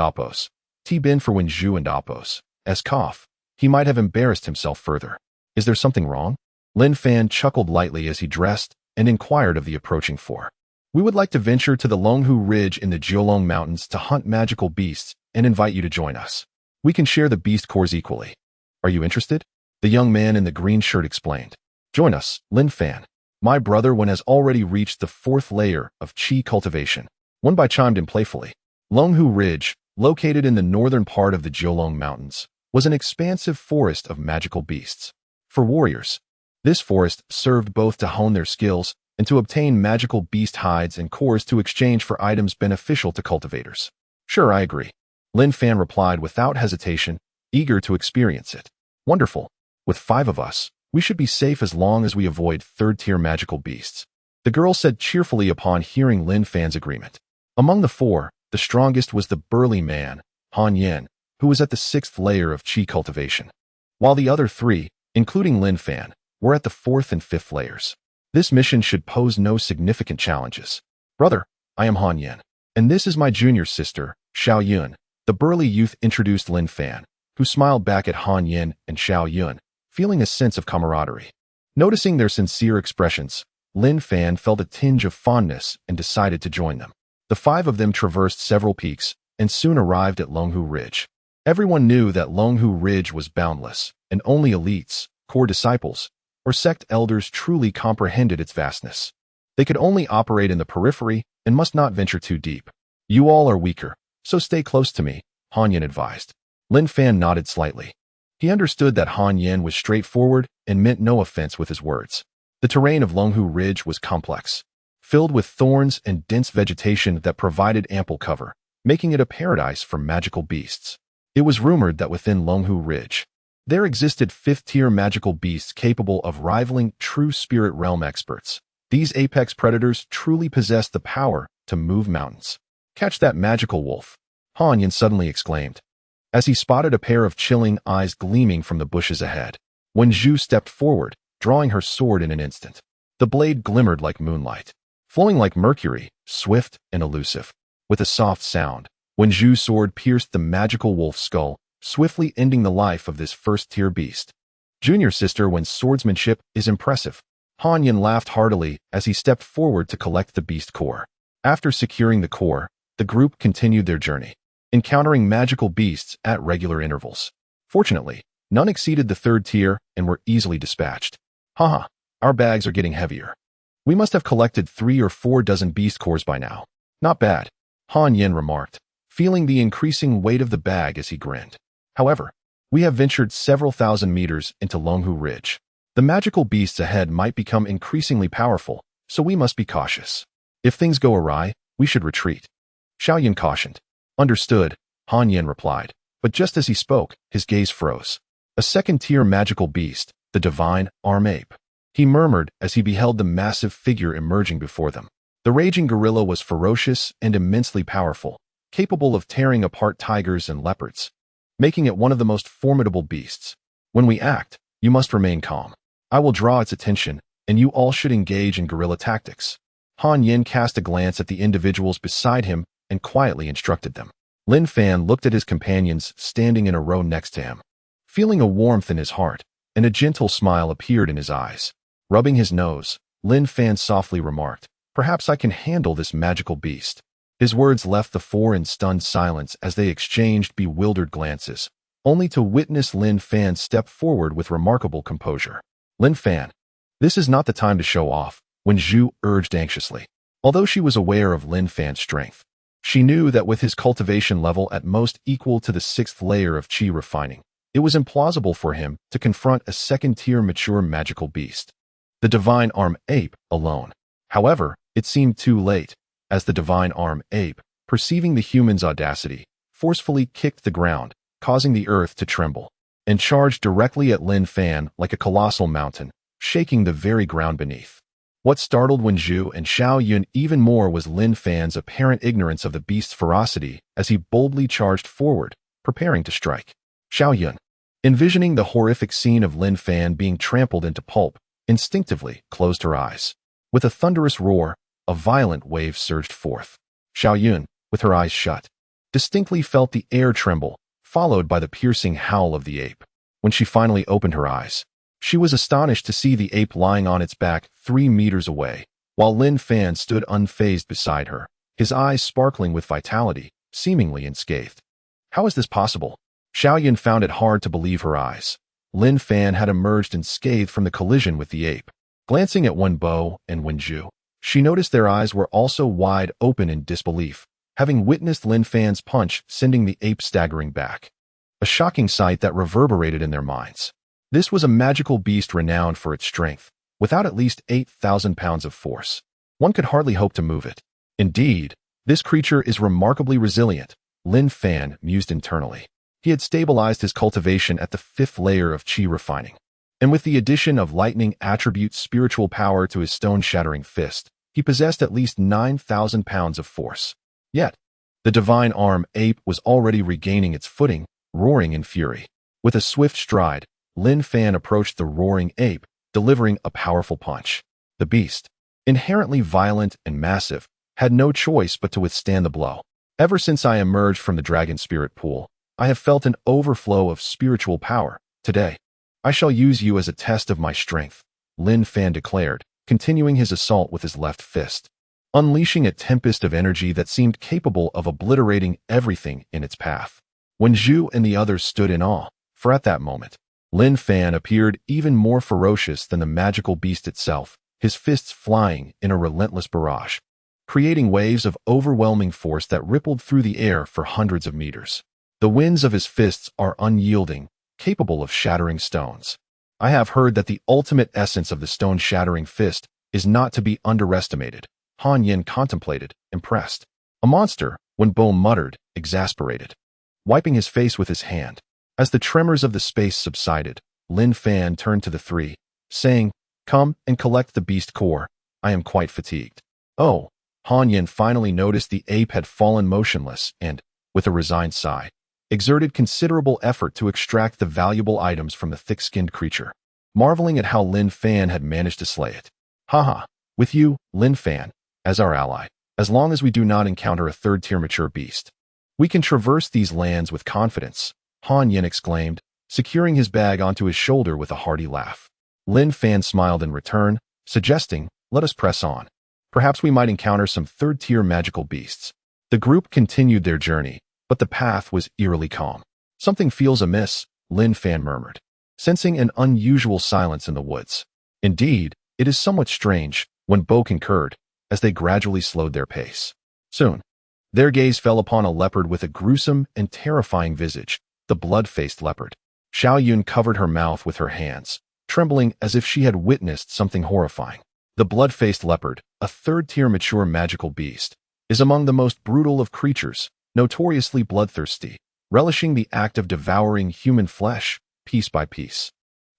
been for Wen Zhu and Appos, as cough, he might have embarrassed himself further. "Is there something wrong?" Lin Fan chuckled lightly as he dressed and inquired of the approaching four. "We would like to venture to the Longhu Ridge in the Jiulong Mountains to hunt magical beasts and invite you to join us. We can share the beast cores equally. Are you interested?" The young man in the green shirt explained. "Join us, Lin Fan. My brother Wen has already reached the 4th layer of Qi cultivation." Wen Bai chimed in playfully. Longhu Ridge, located in the northern part of the Jiulong Mountains, was an expansive forest of magical beasts. For warriors, this forest served both to hone their skills and to obtain magical beast hides and cores to exchange for items beneficial to cultivators. "Sure, I agree," Lin Fan replied without hesitation, eager to experience it. "Wonderful. With 5 of us, we should be safe as long as we avoid 3rd-tier magical beasts," the girl said cheerfully upon hearing Lin Fan's agreement. Among the 4, the strongest was the burly man, Han Yan, who was at the 6th layer of Qi cultivation, while the other 3, including Lin Fan, were at the 4th and 5th layers. This mission should pose no significant challenges. "Brother, I am Han Yan, and this is my junior sister, Xiao Yun," the burly youth introduced Lin Fan, who smiled back at Han Yan and Xiao Yun, feeling a sense of camaraderie. Noticing their sincere expressions, Lin Fan felt a tinge of fondness and decided to join them. The 5 of them traversed several peaks and soon arrived at Longhu Ridge. Everyone knew that Longhu Ridge was boundless, and only elites, core disciples, or sect elders truly comprehended its vastness. They could only operate in the periphery and must not venture too deep. "You all are weaker, so stay close to me," Han Yan advised. Lin Fan nodded slightly. He understood that Han Yan was straightforward and meant no offense with his words. The terrain of Longhu Ridge was complex, filled with thorns and dense vegetation that provided ample cover, making it a paradise for magical beasts. It was rumored that within Longhu Ridge, there existed 5th-tier magical beasts capable of rivaling true spirit realm experts. These apex predators truly possessed the power to move mountains. "Catch that magical wolf," Han Yan suddenly exclaimed, as he spotted a pair of chilling eyes gleaming from the bushes ahead. Wen Zhu stepped forward, drawing her sword in an instant. The blade glimmered like moonlight, flowing like mercury, swift and elusive. With a soft sound, Wen Zhu's sword pierced the magical wolf's skull, swiftly ending the life of this 1st-tier beast. "Junior sister Wen's swordsmanship is impressive." Han Yan laughed heartily as he stepped forward to collect the beast core. After securing the core, the group continued their journey, encountering magical beasts at regular intervals. Fortunately, none exceeded the 3rd tier and were easily dispatched. "Haha, our bags are getting heavier. We must have collected 3 or 4 dozen beast cores by now. Not bad," Han Yan remarked, feeling the increasing weight of the bag as he grinned. "However, we have ventured several thousand meters into Longhu Ridge. The magical beasts ahead might become increasingly powerful, so we must be cautious. If things go awry, we should retreat," Xiao Yun cautioned. "Understood," Han Yan replied, but just as he spoke, his gaze froze. A second-tier magical beast, the divine arm ape. He murmured as he beheld the massive figure emerging before them. The raging gorilla was ferocious and immensely powerful, capable of tearing apart tigers and leopards, making it one of the most formidable beasts. When we act, you must remain calm. I will draw its attention, and you all should engage in guerrilla tactics. Han Yin cast a glance at the individuals beside him and quietly instructed them. Lin Fan looked at his companions standing in a row next to him. Feeling a warmth in his heart, and a gentle smile appeared in his eyes. Rubbing his nose, Lin Fan softly remarked, "Perhaps I can handle this magical beast." His words left the four in stunned silence as they exchanged bewildered glances, only to witness Lin Fan step forward with remarkable composure. "Lin Fan, this is not the time to show off," Wen Zhu urged anxiously. Although she was aware of Lin Fan's strength, she knew that with his cultivation level at most equal to the 6th layer of qi refining, it was implausible for him to confront a second-tier mature magical beast, the divine arm ape, alone. However, it seemed too late, as the divine arm ape, perceiving the human's audacity, forcefully kicked the ground, causing the earth to tremble, and charged directly at Lin Fan like a colossal mountain, shaking the very ground beneath. What startled Wen Zhu and Xiao Yun even more was Lin Fan's apparent ignorance of the beast's ferocity as he boldly charged forward, preparing to strike. Xiao Yun, envisioning the horrific scene of Lin Fan being trampled into pulp, instinctively closed her eyes. With a thunderous roar, a violent wave surged forth. Xiao Yun, with her eyes shut, distinctly felt the air tremble, followed by the piercing howl of the ape. When she finally opened her eyes, she was astonished to see the ape lying on its back 3 meters away, while Lin Fan stood unfazed beside her, his eyes sparkling with vitality, seemingly unscathed. How is this possible? Xiao Yun found it hard to believe her eyes. Lin Fan had emerged unscathed from the collision with the ape. Glancing at Wen Bo and Wen Zhu, she noticed their eyes were also wide open in disbelief, having witnessed Lin Fan's punch sending the ape staggering back. A shocking sight that reverberated in their minds. This was a magical beast renowned for its strength, without at least 8,000 pounds of force. One could hardly hope to move it. Indeed, this creature is remarkably resilient, Lin Fan mused internally. He had stabilized his cultivation at the 5th layer of qi refining, and with the addition of lightning attribute spiritual power to his stone-shattering fist, he possessed at least 9,000 pounds of force. Yet, the divine arm ape was already regaining its footing, roaring in fury. With a swift stride, Lin Fan approached the roaring ape, delivering a powerful punch. The beast, inherently violent and massive, had no choice but to withstand the blow. Ever since I emerged from the dragon spirit pool, I have felt an overflow of spiritual power. Today, I shall use you as a test of my strength, Lin Fan declared, continuing his assault with his left fist, unleashing a tempest of energy that seemed capable of obliterating everything in its path. Wen Zhu and the others stood in awe, for at that moment, Lin Fan appeared even more ferocious than the magical beast itself, his fists flying in a relentless barrage, creating waves of overwhelming force that rippled through the air for hundreds of meters. The winds of his fists are unyielding, capable of shattering stones. I have heard that the ultimate essence of the stone-shattering fist is not to be underestimated. Han Yin contemplated, impressed. A monster, Wen Bo muttered, exasperated, wiping his face with his hand. As the tremors of the space subsided, Lin Fan turned to the three, saying, "Come and collect the beast core. I am quite fatigued." Oh, Han Yin finally noticed the ape had fallen motionless and, with a resigned sigh, exerted considerable effort to extract the valuable items from the thick-skinned creature, marveling at how Lin Fan had managed to slay it. "Haha, with you, Lin Fan, as our ally, as long as we do not encounter a 3rd-tier mature beast, we can traverse these lands with confidence," Han Yin exclaimed, securing his bag onto his shoulder with a hearty laugh. Lin Fan smiled in return, suggesting, "Let us press on. Perhaps we might encounter some 3rd-tier magical beasts." The group continued their journey, but the path was eerily calm. "Something feels amiss," Lin Fan murmured, sensing an unusual silence in the woods. "Indeed, it is somewhat strange," Wen Bo concurred, as they gradually slowed their pace. Soon, their gaze fell upon a leopard with a gruesome and terrifying visage, the blood-faced leopard. Xiao Yun covered her mouth with her hands, trembling as if she had witnessed something horrifying. The blood-faced leopard, a 3rd-tier mature magical beast, is among the most brutal of creatures, notoriously bloodthirsty, relishing the act of devouring human flesh, piece by piece.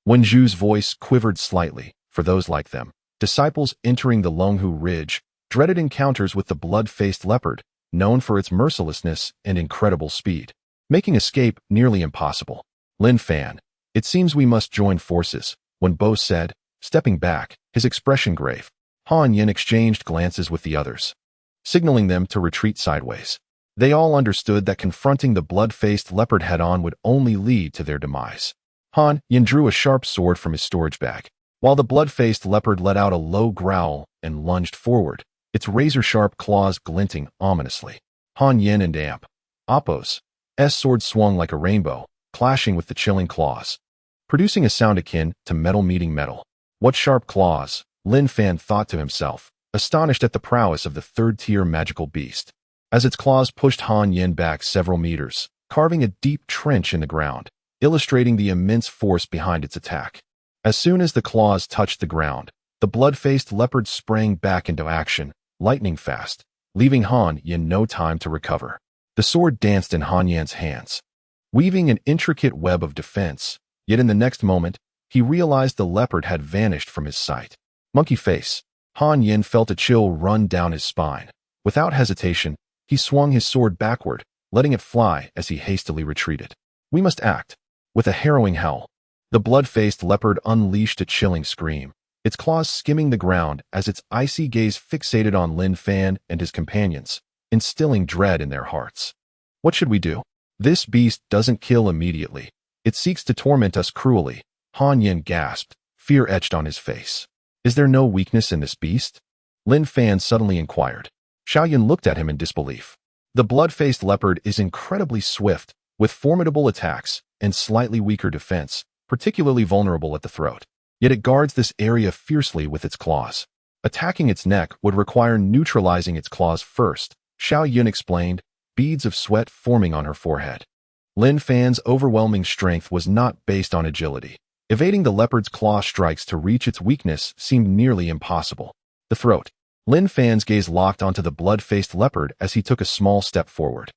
Wenju's voice quivered slightly. For those like them, disciples entering the Longhu Ridge, dreaded encounters with the blood-faced leopard, known for its mercilessness and incredible speed, making escape nearly impossible. Lin Fan, it seems we must join forces, Wenbo said, stepping back, his expression grave. Han Yin exchanged glances with the others, signaling them to retreat sideways. They all understood that confronting the blood-faced leopard head-on would only lead to their demise. Han Yin drew a sharp sword from his storage bag, while the blood-faced leopard let out a low growl and lunged forward, its razor-sharp claws glinting ominously. Han Yin and Amp Appo's sword swung like a rainbow, clashing with the chilling claws, producing a sound akin to metal meeting metal. What sharp claws, Lin Fan thought to himself, astonished at the prowess of the third-tier magical beast. As its claws pushed Han Yin back several meters, carving a deep trench in the ground, illustrating the immense force behind its attack. As soon as the claws touched the ground, the blood-faced leopard sprang back into action, lightning fast, leaving Han Yin no time to recover. The sword danced in Han Yin's hands, weaving an intricate web of defense, yet in the next moment, he realized the leopard had vanished from his sight. Monkey face. Han Yin felt a chill run down his spine. Without hesitation, he swung his sword backward, letting it fly as he hastily retreated. We must act. With a harrowing howl, the blood-faced leopard unleashed a chilling scream, its claws skimming the ground as its icy gaze fixated on Lin Fan and his companions, instilling dread in their hearts. What should we do? This beast doesn't kill immediately. It seeks to torment us cruelly. Han Yin gasped, fear etched on his face. Is there no weakness in this beast? Lin Fan suddenly inquired. Xiaoyan looked at him in disbelief. The blood-faced leopard is incredibly swift, with formidable attacks and slightly weaker defense, particularly vulnerable at the throat. Yet it guards this area fiercely with its claws. Attacking its neck would require neutralizing its claws first, Xiaoyan explained, beads of sweat forming on her forehead. Lin Fan's overwhelming strength was not based on agility. Evading the leopard's claw strikes to reach its weakness seemed nearly impossible. The throat. Lin Fan's gaze locked onto the blood-faced leopard as he took a small step forward.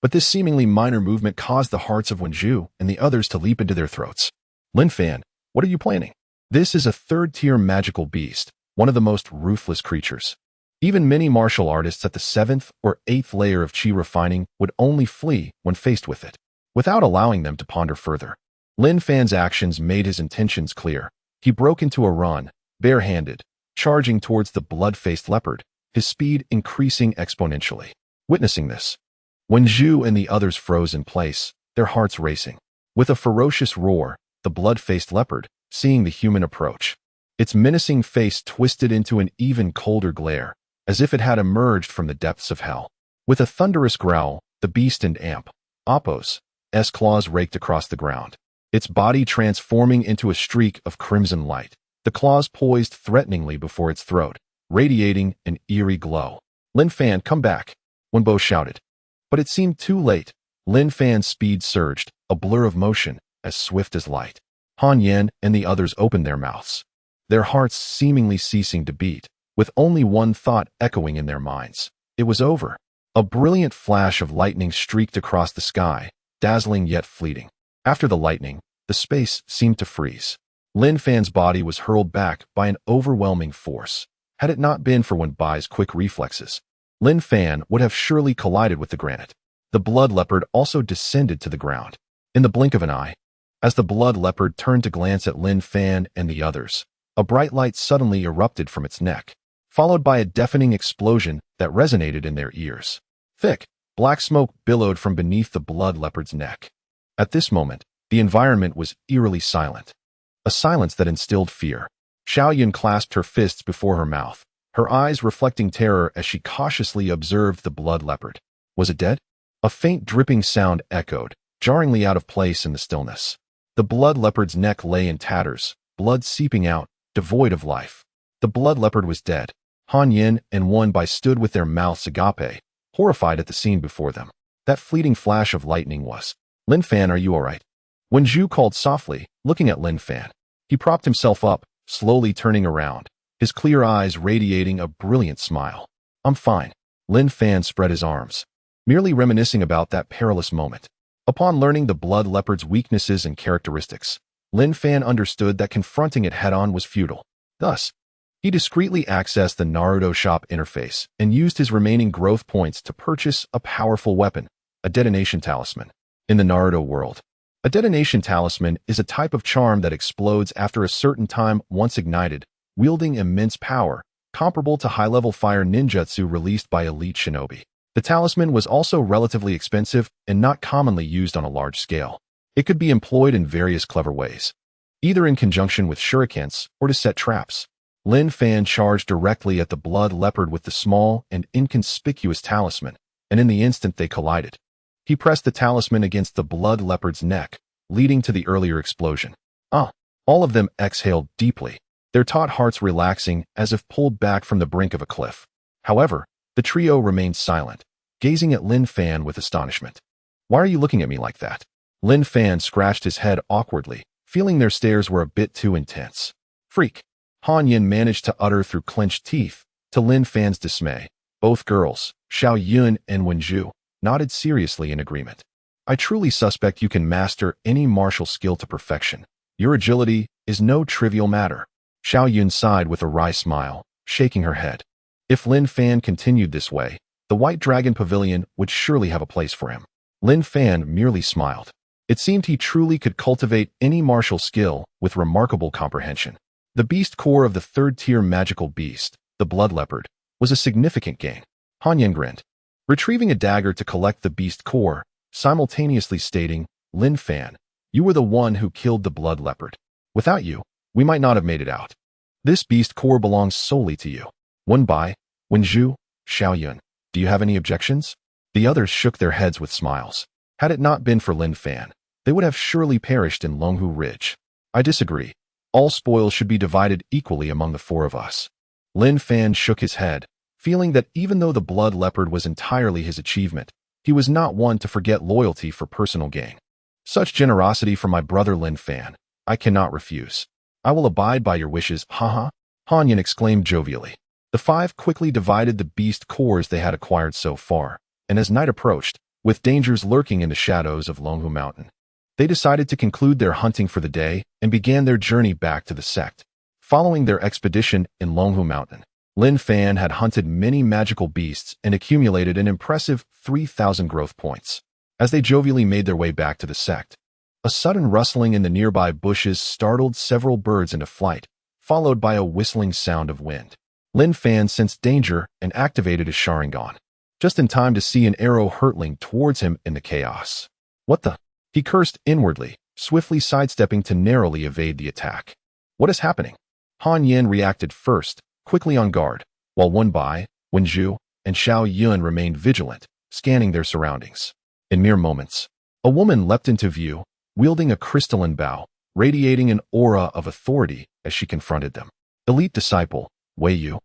But this seemingly minor movement caused the hearts of Wenju and the others to leap into their throats. Lin Fan, what are you planning? This is a third-tier magical beast, one of the most ruthless creatures. Even many martial artists at the 7th or 8th layer of chi refining would only flee when faced with it. Without allowing them to ponder further, Lin Fan's actions made his intentions clear. He broke into a run, barehanded, charging towards the blood-faced leopard, his speed increasing exponentially. Witnessing this, Wenju and the others froze in place, their hearts racing. With a ferocious roar, the blood-faced leopard, seeing the human approach, its menacing face twisted into an even colder glare, as if it had emerged from the depths of hell. With a thunderous growl, the beast and Amp Appo's claws raked across the ground, its body transforming into a streak of crimson light, the claws poised threateningly before its throat, radiating an eerie glow. Lin Fan, come back, Wenbo shouted. But it seemed too late. Lin Fan's speed surged, a blur of motion, as swift as light. Han Yin and the others opened their mouths, their hearts seemingly ceasing to beat, with only one thought echoing in their minds. It was over. A brilliant flash of lightning streaked across the sky, dazzling yet fleeting. After the lightning, the space seemed to freeze. Lin Fan's body was hurled back by an overwhelming force. Had it not been for Wenbai's quick reflexes, Lin Fan would have surely collided with the granite. The blood leopard also descended to the ground. In the blink of an eye, as the blood leopard turned to glance at Lin Fan and the others, a bright light suddenly erupted from its neck, followed by a deafening explosion that resonated in their ears. Thick, black smoke billowed from beneath the blood leopard's neck. At this moment, the environment was eerily silent, a silence that instilled fear. Xiaoyan clasped her fists before her mouth, her eyes reflecting terror as she cautiously observed the blood leopard. Was it dead? A faint dripping sound echoed, jarringly out of place in the stillness. The blood leopard's neck lay in tatters, blood seeping out, devoid of life. The blood leopard was dead. Han Yin and Wenbai stood with their mouths agape, horrified at the scene before them. That fleeting flash of lightning was. Lin Fan, are you all right? Wenju called softly, looking at Lin Fan. He propped himself up, slowly turning around, his clear eyes radiating a brilliant smile. I'm fine. Lin Fan spread his arms, merely reminiscing about that perilous moment. Upon learning the blood leopard's weaknesses and characteristics, Lin Fan understood that confronting it head-on was futile. Thus, he discreetly accessed the Naruto shop interface and used his remaining growth points to purchase a powerful weapon, a detonation talisman. In the Naruto world, a detonation talisman is a type of charm that explodes after a certain time once ignited, wielding immense power, comparable to high-level fire ninjutsu released by elite shinobi. The talisman was also relatively expensive and not commonly used on a large scale. It could be employed in various clever ways, either in conjunction with shurikens or to set traps. Lin Fan charged directly at the blood leopard with the small and inconspicuous talisman, and in the instant they collided, he pressed the talisman against the blood leopard's neck, leading to the earlier explosion. All of them exhaled deeply, their taut hearts relaxing as if pulled back from the brink of a cliff. However, the trio remained silent, gazing at Lin Fan with astonishment. "Why are you looking at me like that?" Lin Fan scratched his head awkwardly, feeling their stares were a bit too intense. "Freak," Han Yin managed to utter through clenched teeth, to Lin Fan's dismay. Both girls, Xiao Yun and Wenju, nodded seriously in agreement. "I truly suspect you can master any martial skill to perfection. Your agility is no trivial matter." Xiao Yun sighed with a wry smile, shaking her head. If Lin Fan continued this way, the White Dragon Pavilion would surely have a place for him. Lin Fan merely smiled. It seemed he truly could cultivate any martial skill with remarkable comprehension. The beast core of the third-tier magical beast, the blood leopard, was a significant gain. Han Yin grinned, retrieving a dagger to collect the beast core, simultaneously stating, "Lin Fan, you were the one who killed the blood leopard. Without you, we might not have made it out. This beast core belongs solely to you." Wenju, Xiao Yun, do you have any objections? The others shook their heads with smiles. Had it not been for Lin Fan, they would have surely perished in Longhu Ridge. "I disagree. All spoils should be divided equally among the four of us." Lin Fan shook his head, feeling that even though the blood leopard was entirely his achievement, he was not one to forget loyalty for personal gain. "Such generosity from my brother Lin Fan, I cannot refuse. I will abide by your wishes, haha," Han Yin exclaimed jovially. The five quickly divided the beast cores they had acquired so far, and as night approached, with dangers lurking in the shadows of Longhu Mountain, they decided to conclude their hunting for the day and began their journey back to the sect. Following their expedition in Longhu Mountain, Lin Fan had hunted many magical beasts and accumulated an impressive 3,000 growth points. As they jovially made their way back to the sect, a sudden rustling in the nearby bushes startled several birds into flight, followed by a whistling sound of wind. Lin Fan sensed danger and activated his Sharingan, just in time to see an arrow hurtling towards him in the chaos. "What the?" He cursed inwardly, swiftly sidestepping to narrowly evade the attack. "What is happening?" Han Yin reacted first, quickly on guard, while Wenju, and Xiao Yun remained vigilant, scanning their surroundings. In mere moments, a woman leapt into view, wielding a crystalline bow, radiating an aura of authority as she confronted them. "Elite disciple, Wei Yu."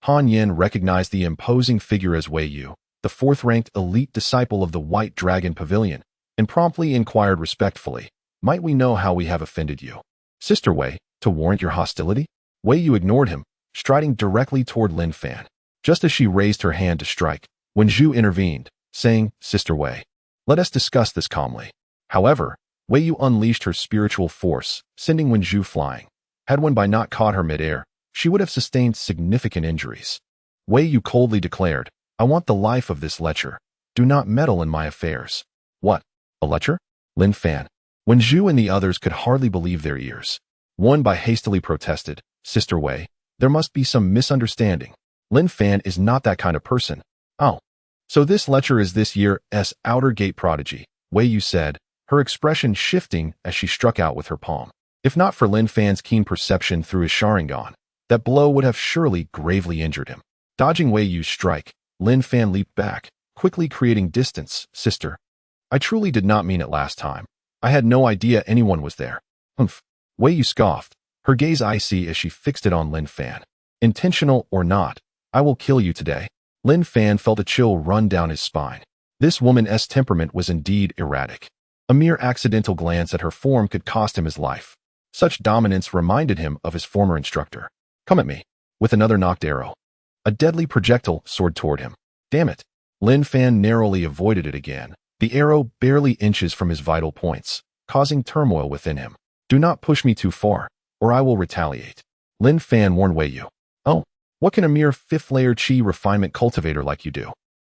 Han Yin recognized the imposing figure as Wei Yu, the fourth-ranked elite disciple of the White Dragon Pavilion, and promptly inquired respectfully, "Might we know how we have offended you?" "Sister Wei, to warrant your hostility?" Wei Yu ignored him, striding directly toward Lin Fan. Just as she raised her hand to strike, Wenju intervened, saying, "Sister Wei, let us discuss this calmly." However, Wei Yu unleashed her spiritual force, sending Wenju flying. Had Wenbai not caught her midair, she would have sustained significant injuries. Wei Yu coldly declared, "I want the life of this lecher. Do not meddle in my affairs." "What? A lecher?" Lin Fan, Wenju and the others could hardly believe their ears. Wenbai hastily protested, "Sister Wei, there must be some misunderstanding. Lin Fan is not that kind of person." "Oh, so this lecher is this year's outer gate prodigy," Wei Yu said, her expression shifting as she struck out with her palm. If not for Lin Fan's keen perception through his Sharingan, that blow would have surely gravely injured him. Dodging Wei Yu's strike, Lin Fan leaped back, quickly creating distance. "Sister, I truly did not mean it last time. I had no idea anyone was there." "Humph." Wei Yu scoffed, her gaze icy as she fixed it on Lin Fan. "Intentional or not, I will kill you today." Lin Fan felt a chill run down his spine. This woman's temperament was indeed erratic. A mere accidental glance at her form could cost him his life. Such dominance reminded him of his former instructor. "Come at me." With another knocked arrow, a deadly projectile soared toward him. Damn it. Lin Fan narrowly avoided it again, The arrow barely inches from his vital points, causing turmoil within him. Do not push me too far, or I will retaliate. Lin Fan warned Wei Yu. Oh, what can a mere fifth-layer chi refinement cultivator like you do?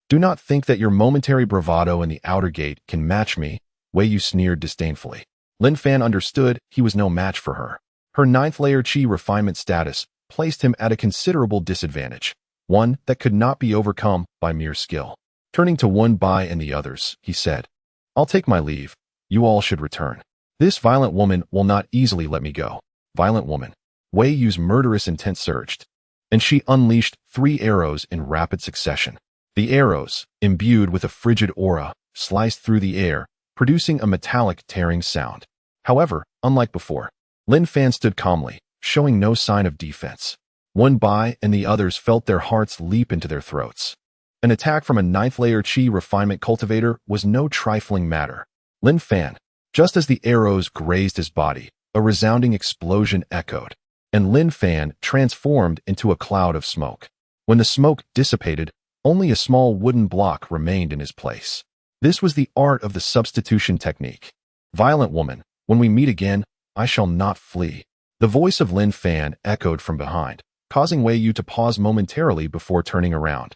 Do not think that your momentary bravado in the outer gate can match me, Wei Yu sneered disdainfully. Lin Fan understood he was no match for her. Her ninth-layer chi refinement status placed him at a considerable disadvantage, one that could not be overcome by mere skill. Turning to Wen Bai and the others, he said, I'll take my leave. You all should return. This violent woman will not easily let me go. Violent woman. Wei Yu's murderous intent surged, and she unleashed 3 arrows in rapid succession. The arrows, imbued with a frigid aura, sliced through the air, producing a metallic tearing sound. However, unlike before, Lin Fan stood calmly, showing no sign of defense. Wen Bai and the others felt their hearts leap into their throats. An attack from a ninth-layer chi refinement cultivator was no trifling matter. Lin Fan, just as the arrows grazed his body, a resounding explosion echoed, and Lin Fan transformed into a cloud of smoke. When the smoke dissipated, only a small wooden block remained in his place. This was the art of the substitution technique. Violent woman, when we meet again, I shall not flee. The voice of Lin Fan echoed from behind, causing Wei Yu to pause momentarily before turning around,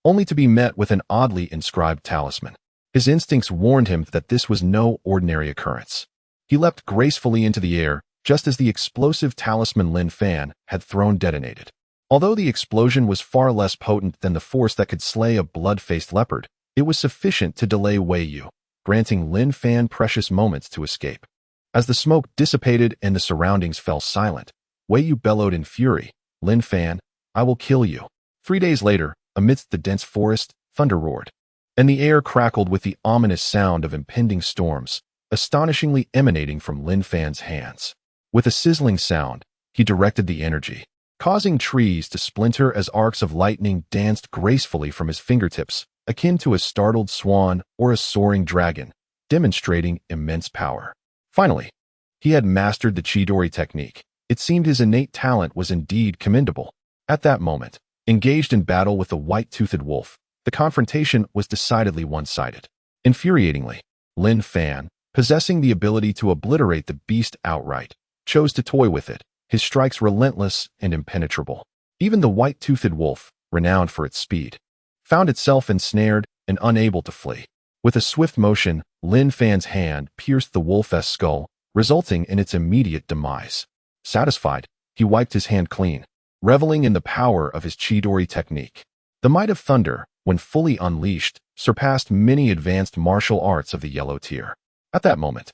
only to be met with an oddly inscribed talisman. His instincts warned him that this was no ordinary occurrence. He leapt gracefully into the air, just as the explosive talisman Lin Fan had thrown detonated. Although the explosion was far less potent than the force that could slay a blood-faced leopard, it was sufficient to delay Wei Yu, granting Lin Fan precious moments to escape. As the smoke dissipated and the surroundings fell silent, Wei Yu bellowed in fury, Lin Fan, I will kill you. 3 days later, amidst the dense forest, thunder roared, and the air crackled with the ominous sound of impending storms, astonishingly emanating from Lin Fan's hands. With a sizzling sound, he directed the energy, causing trees to splinter as arcs of lightning danced gracefully from his fingertips, akin to a startled swan or a soaring dragon, demonstrating immense power. Finally, he had mastered the Chidori technique. It seemed his innate talent was indeed commendable. At that moment, engaged in battle with the white-toothed wolf, the confrontation was decidedly one-sided. Infuriatingly, Lin Fan, possessing the ability to obliterate the beast outright, chose to toy with it, his strikes relentless and impenetrable. Even the white-toothed wolf, renowned for its speed, found itself ensnared and unable to flee. With a swift motion, Lin Fan's hand pierced the wolf's skull, resulting in its immediate demise. Satisfied, he wiped his hand clean, reveling in the power of his Chidori technique. The might of thunder, when fully unleashed, surpassed many advanced martial arts of the yellow tier. At that moment,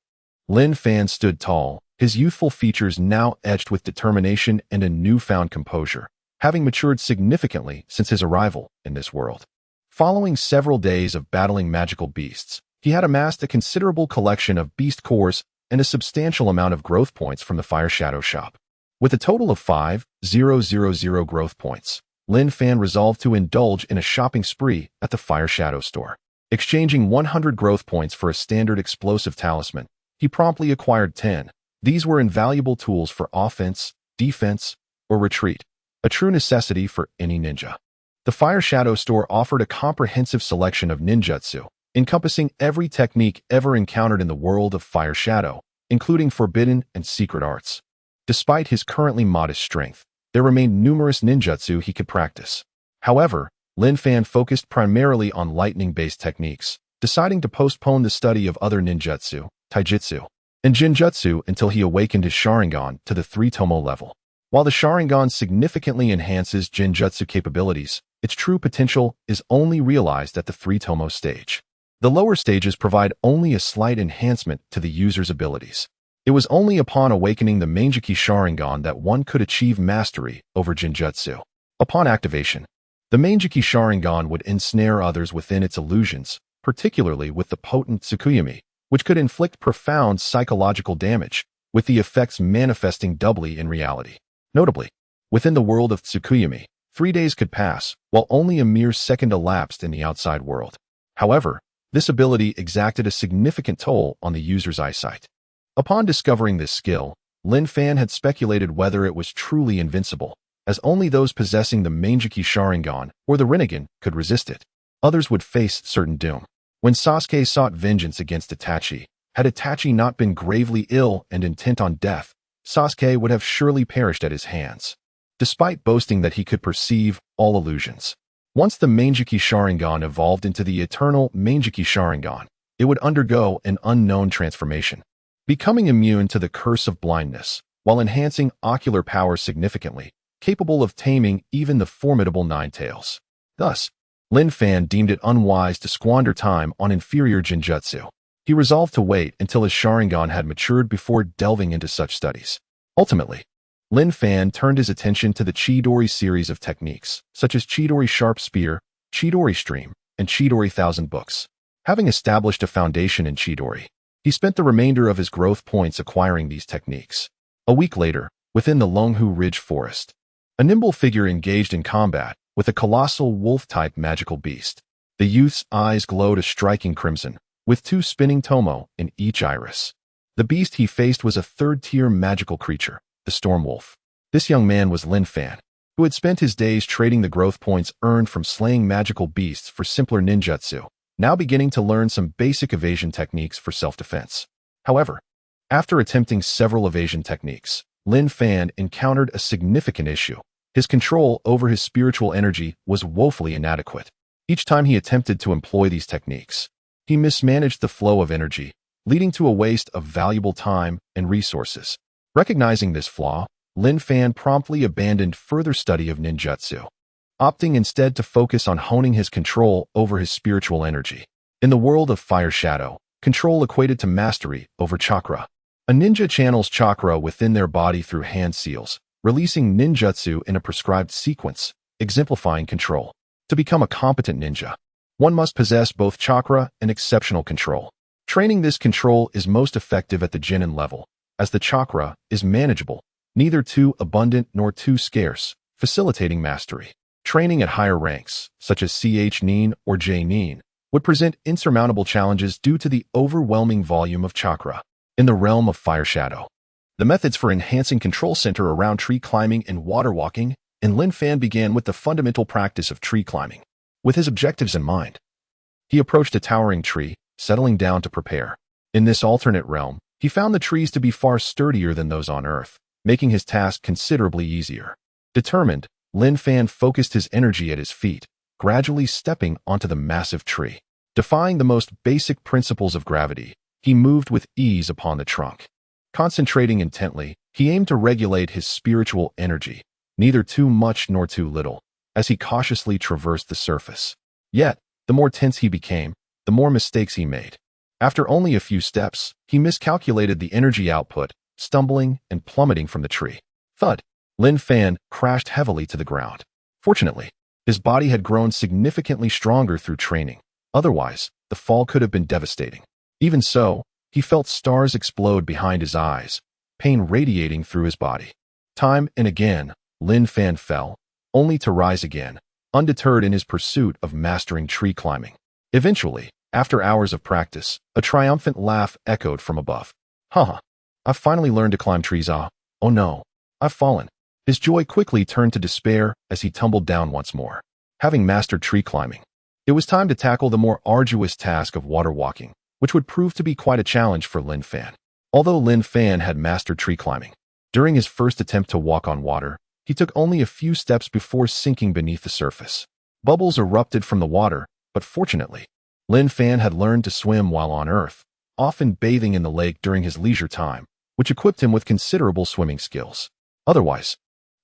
Lin Fan stood tall, his youthful features now etched with determination and a newfound composure, having matured significantly since his arrival in this world. Following several days of battling magical beasts, he had amassed a considerable collection of beast cores and a substantial amount of growth points from the Fire Shadow shop. With a total of 5,000 growth points, Lin Fan resolved to indulge in a shopping spree at the Fire Shadow store. Exchanging 100 growth points for a standard explosive talisman, he promptly acquired 10. These were invaluable tools for offense, defense, or retreat, a true necessity for any ninja. The Fire Shadow store offered a comprehensive selection of ninjutsu, encompassing every technique ever encountered in the world of Fire Shadow, including forbidden and secret arts. Despite his currently modest strength, there remained numerous ninjutsu he could practice. However, Lin Fan focused primarily on lightning-based techniques, deciding to postpone the study of other ninjutsu, taijutsu, and genjutsu until he awakened his Sharingan to the 3-tomo level. While the Sharingan significantly enhances genjutsu capabilities, its true potential is only realized at the 3-tomo stage. The lower stages provide only a slight enhancement to the user's abilities. It was only upon awakening the Manjiki Sharingan that one could achieve mastery over genjutsu. Upon activation, the Manjiki Sharingan would ensnare others within its illusions, particularly with the potent Tsukuyami, which could inflict profound psychological damage, with the effects manifesting doubly in reality. Notably, within the world of Tsukuyami, 3 days could pass, while only a mere second elapsed in the outside world. However, this ability exacted a significant toll on the user's eyesight. Upon discovering this skill, Lin Fan had speculated whether it was truly invincible, as only those possessing the Manjiki Sharingan or the Rinnegan could resist it. Others would face certain doom. When Sasuke sought vengeance against Itachi, had Itachi not been gravely ill and intent on death, Sasuke would have surely perished at his hands, despite boasting that he could perceive all illusions. Once the Mangekyou Sharingan evolved into the eternal Mangekyou Sharingan, it would undergo an unknown transformation, becoming immune to the curse of blindness, while enhancing ocular power significantly, capable of taming even the formidable Nine Tails. Thus, Lin Fan deemed it unwise to squander time on inferior genjutsu. He resolved to wait until his Sharingan had matured before delving into such studies. Ultimately, Lin Fan turned his attention to the Chidori series of techniques, such as Chidori Sharp Spear, Chidori Stream, and Chidori Thousand Books. Having established a foundation in Chidori, he spent the remainder of his growth points acquiring these techniques. A week later, within the Longhu Ridge Forest, a nimble figure engaged in combat with a colossal wolf-type magical beast. The youth's eyes glowed a striking crimson, with two spinning tomo in each iris. The beast he faced was a third-tier magical creature, the Storm Wolf. This young man was Lin Fan, who had spent his days trading the growth points earned from slaying magical beasts for simpler ninjutsu, now beginning to learn some basic evasion techniques for self-defense. However, after attempting several evasion techniques, Lin Fan encountered a significant issue. His control over his spiritual energy was woefully inadequate. Each time he attempted to employ these techniques, he mismanaged the flow of energy, leading to a waste of valuable time and resources. Recognizing this flaw, Lin Fan promptly abandoned further study of ninjutsu, opting instead to focus on honing his control over his spiritual energy. In the world of Fire Shadow, control equated to mastery over chakra. A ninja channels chakra within their body through hand seals, releasing ninjutsu in a prescribed sequence, exemplifying control. To become a competent ninja, one must possess both chakra and exceptional control. Training this control is most effective at the genin level, as the chakra is manageable, neither too abundant nor too scarce, facilitating mastery. Training at higher ranks, such as CH Nin or J Nin, would present insurmountable challenges due to the overwhelming volume of chakra. In the realm of Fire Shadow, the methods for enhancing control center around tree climbing and water walking, and Lin Fan began with the fundamental practice of tree climbing. With his objectives in mind, he approached a towering tree, settling down to prepare. In this alternate realm, he found the trees to be far sturdier than those on Earth, making his task considerably easier. Determined, Lin Fan focused his energy at his feet, gradually stepping onto the massive tree. Defying the most basic principles of gravity, he moved with ease upon the trunk. Concentrating intently, he aimed to regulate his spiritual energy, neither too much nor too little, as he cautiously traversed the surface. Yet, the more tense he became, the more mistakes he made. After only a few steps, he miscalculated the energy output, stumbling and plummeting from the tree. Thud! Lin Fan crashed heavily to the ground. Fortunately, his body had grown significantly stronger through training. Otherwise, the fall could have been devastating. Even so, he felt stars explode behind his eyes, pain radiating through his body. Time and again, Lin Fan fell, only to rise again, undeterred in his pursuit of mastering tree climbing. Eventually, after hours of practice, a triumphant laugh echoed from above. Haha, I've finally learned to climb trees. Oh no, I've fallen. His joy quickly turned to despair as he tumbled down once more. Having mastered tree climbing, it was time to tackle the more arduous task of water walking, which would prove to be quite a challenge for Lin Fan. Although Lin Fan had mastered tree climbing, during his first attempt to walk on water, he took only a few steps before sinking beneath the surface. Bubbles erupted from the water, but fortunately, Lin Fan had learned to swim while on Earth, often bathing in the lake during his leisure time, which equipped him with considerable swimming skills. Otherwise,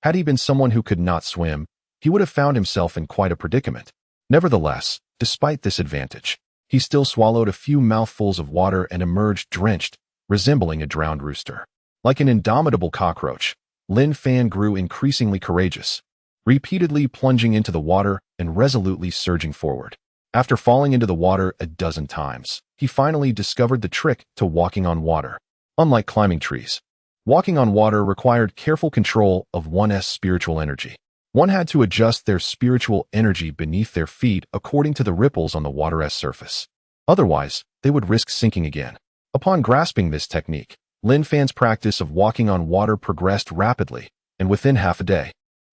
had he been someone who could not swim, he would have found himself in quite a predicament. Nevertheless, despite this advantage, he still swallowed a few mouthfuls of water and emerged drenched, resembling a drowned rooster. Like an indomitable cockroach, Lin Fan grew increasingly courageous, repeatedly plunging into the water and resolutely surging forward. After falling into the water a dozen times, he finally discovered the trick to walking on water. Unlike climbing trees, walking on water required careful control of one's spiritual energy. One had to adjust their spiritual energy beneath their feet according to the ripples on the water's surface. Otherwise, they would risk sinking again. Upon grasping this technique, Lin Fan's practice of walking on water progressed rapidly, and within half a day,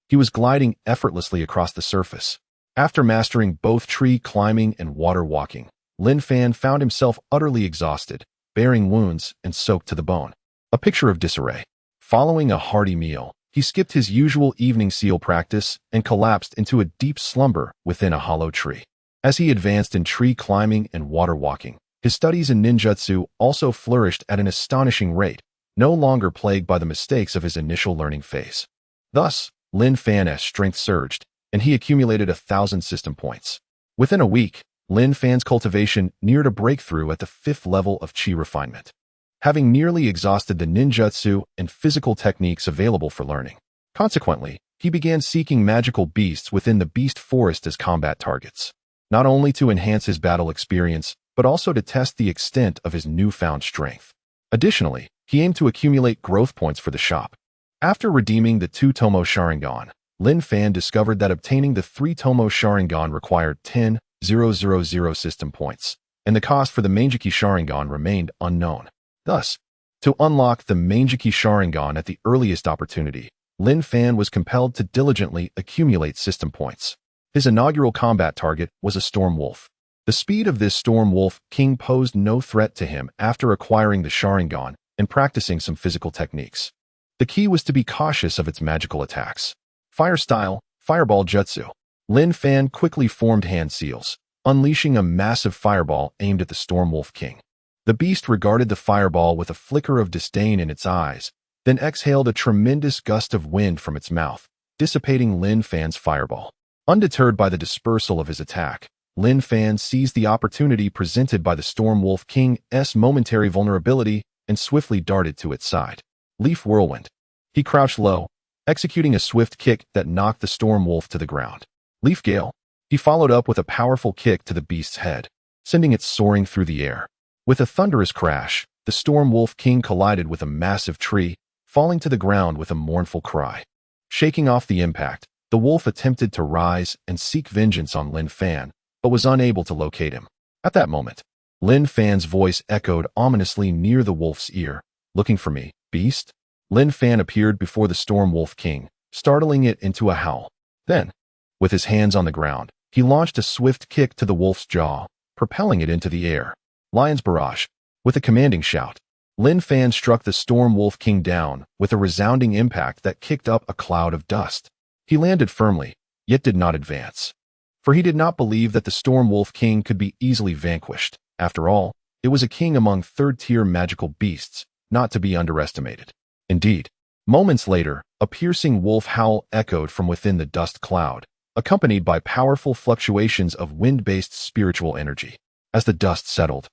he was gliding effortlessly across the surface. After mastering both tree climbing and water walking, Lin Fan found himself utterly exhausted, bearing wounds and soaked to the bone. A picture of disarray. Following a hearty meal, he skipped his usual evening seal practice and collapsed into a deep slumber within a hollow tree. As he advanced in tree climbing and water walking, his studies in ninjutsu also flourished at an astonishing rate, no longer plagued by the mistakes of his initial learning phase. Thus, Lin Fan's strength surged, and he accumulated 1,000 system points. Within a week, Lin Fan's cultivation neared a breakthrough at the 5th level of chi refinement, having nearly exhausted the ninjutsu and physical techniques available for learning. Consequently, he began seeking magical beasts within the beast forest as combat targets, not only to enhance his battle experience, but also to test the extent of his newfound strength. Additionally, he aimed to accumulate growth points for the shop. After redeeming the 2-Tomo Sharingan, Lin Fan discovered that obtaining the 3-Tomo Sharingan required 10,000 system points, and the cost for the Manjiki Sharingan remained unknown. Thus, to unlock the Manjiki Sharingan at the earliest opportunity, Lin Fan was compelled to diligently accumulate system points. His inaugural combat target was a storm wolf. The speed of this storm wolf king posed no threat to him after acquiring the Sharingan and practicing some physical techniques. The key was to be cautious of its magical attacks. Fire style, fireball jutsu. Lin Fan quickly formed hand seals, unleashing a massive fireball aimed at the storm wolf king. The beast regarded the fireball with a flicker of disdain in its eyes, then exhaled a tremendous gust of wind from its mouth, dissipating Lin Fan's fireball. Undeterred by the dispersal of his attack, Lin Fan seized the opportunity presented by the Storm Wolf King's momentary vulnerability and swiftly darted to its side. Leaf Whirlwind. He crouched low, executing a swift kick that knocked the Storm Wolf to the ground. Leaf Gale. He followed up with a powerful kick to the beast's head, sending it soaring through the air. With a thunderous crash, the Storm Wolf King collided with a massive tree, falling to the ground with a mournful cry. Shaking off the impact, the wolf attempted to rise and seek vengeance on Lin Fan, but was unable to locate him. At that moment, Lin Fan's voice echoed ominously near the wolf's ear. "Looking for me, beast?" Lin Fan appeared before the Storm Wolf King, startling it into a howl. Then, with his hands on the ground, he launched a swift kick to the wolf's jaw, propelling it into the air. Lion's Barrage. With a commanding shout, Lin Fan struck the Storm Wolf King down with a resounding impact that kicked up a cloud of dust. He landed firmly, yet did not advance, for he did not believe that the Storm Wolf King could be easily vanquished. After all, it was a king among third-tier magical beasts, not to be underestimated. Indeed, moments later, a piercing wolf howl echoed from within the dust cloud, accompanied by powerful fluctuations of wind-based spiritual energy. As the dust settled,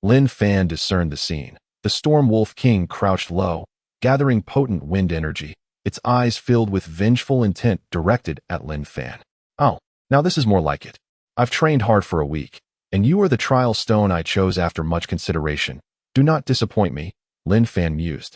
Lin Fan discerned the scene. The Storm Wolf King crouched low, gathering potent wind energy, its eyes filled with vengeful intent directed at Lin Fan. "Oh, now this is more like it. I've trained hard for a week, and you are the trial stone I chose after much consideration. Do not disappoint me," Lin Fan mused,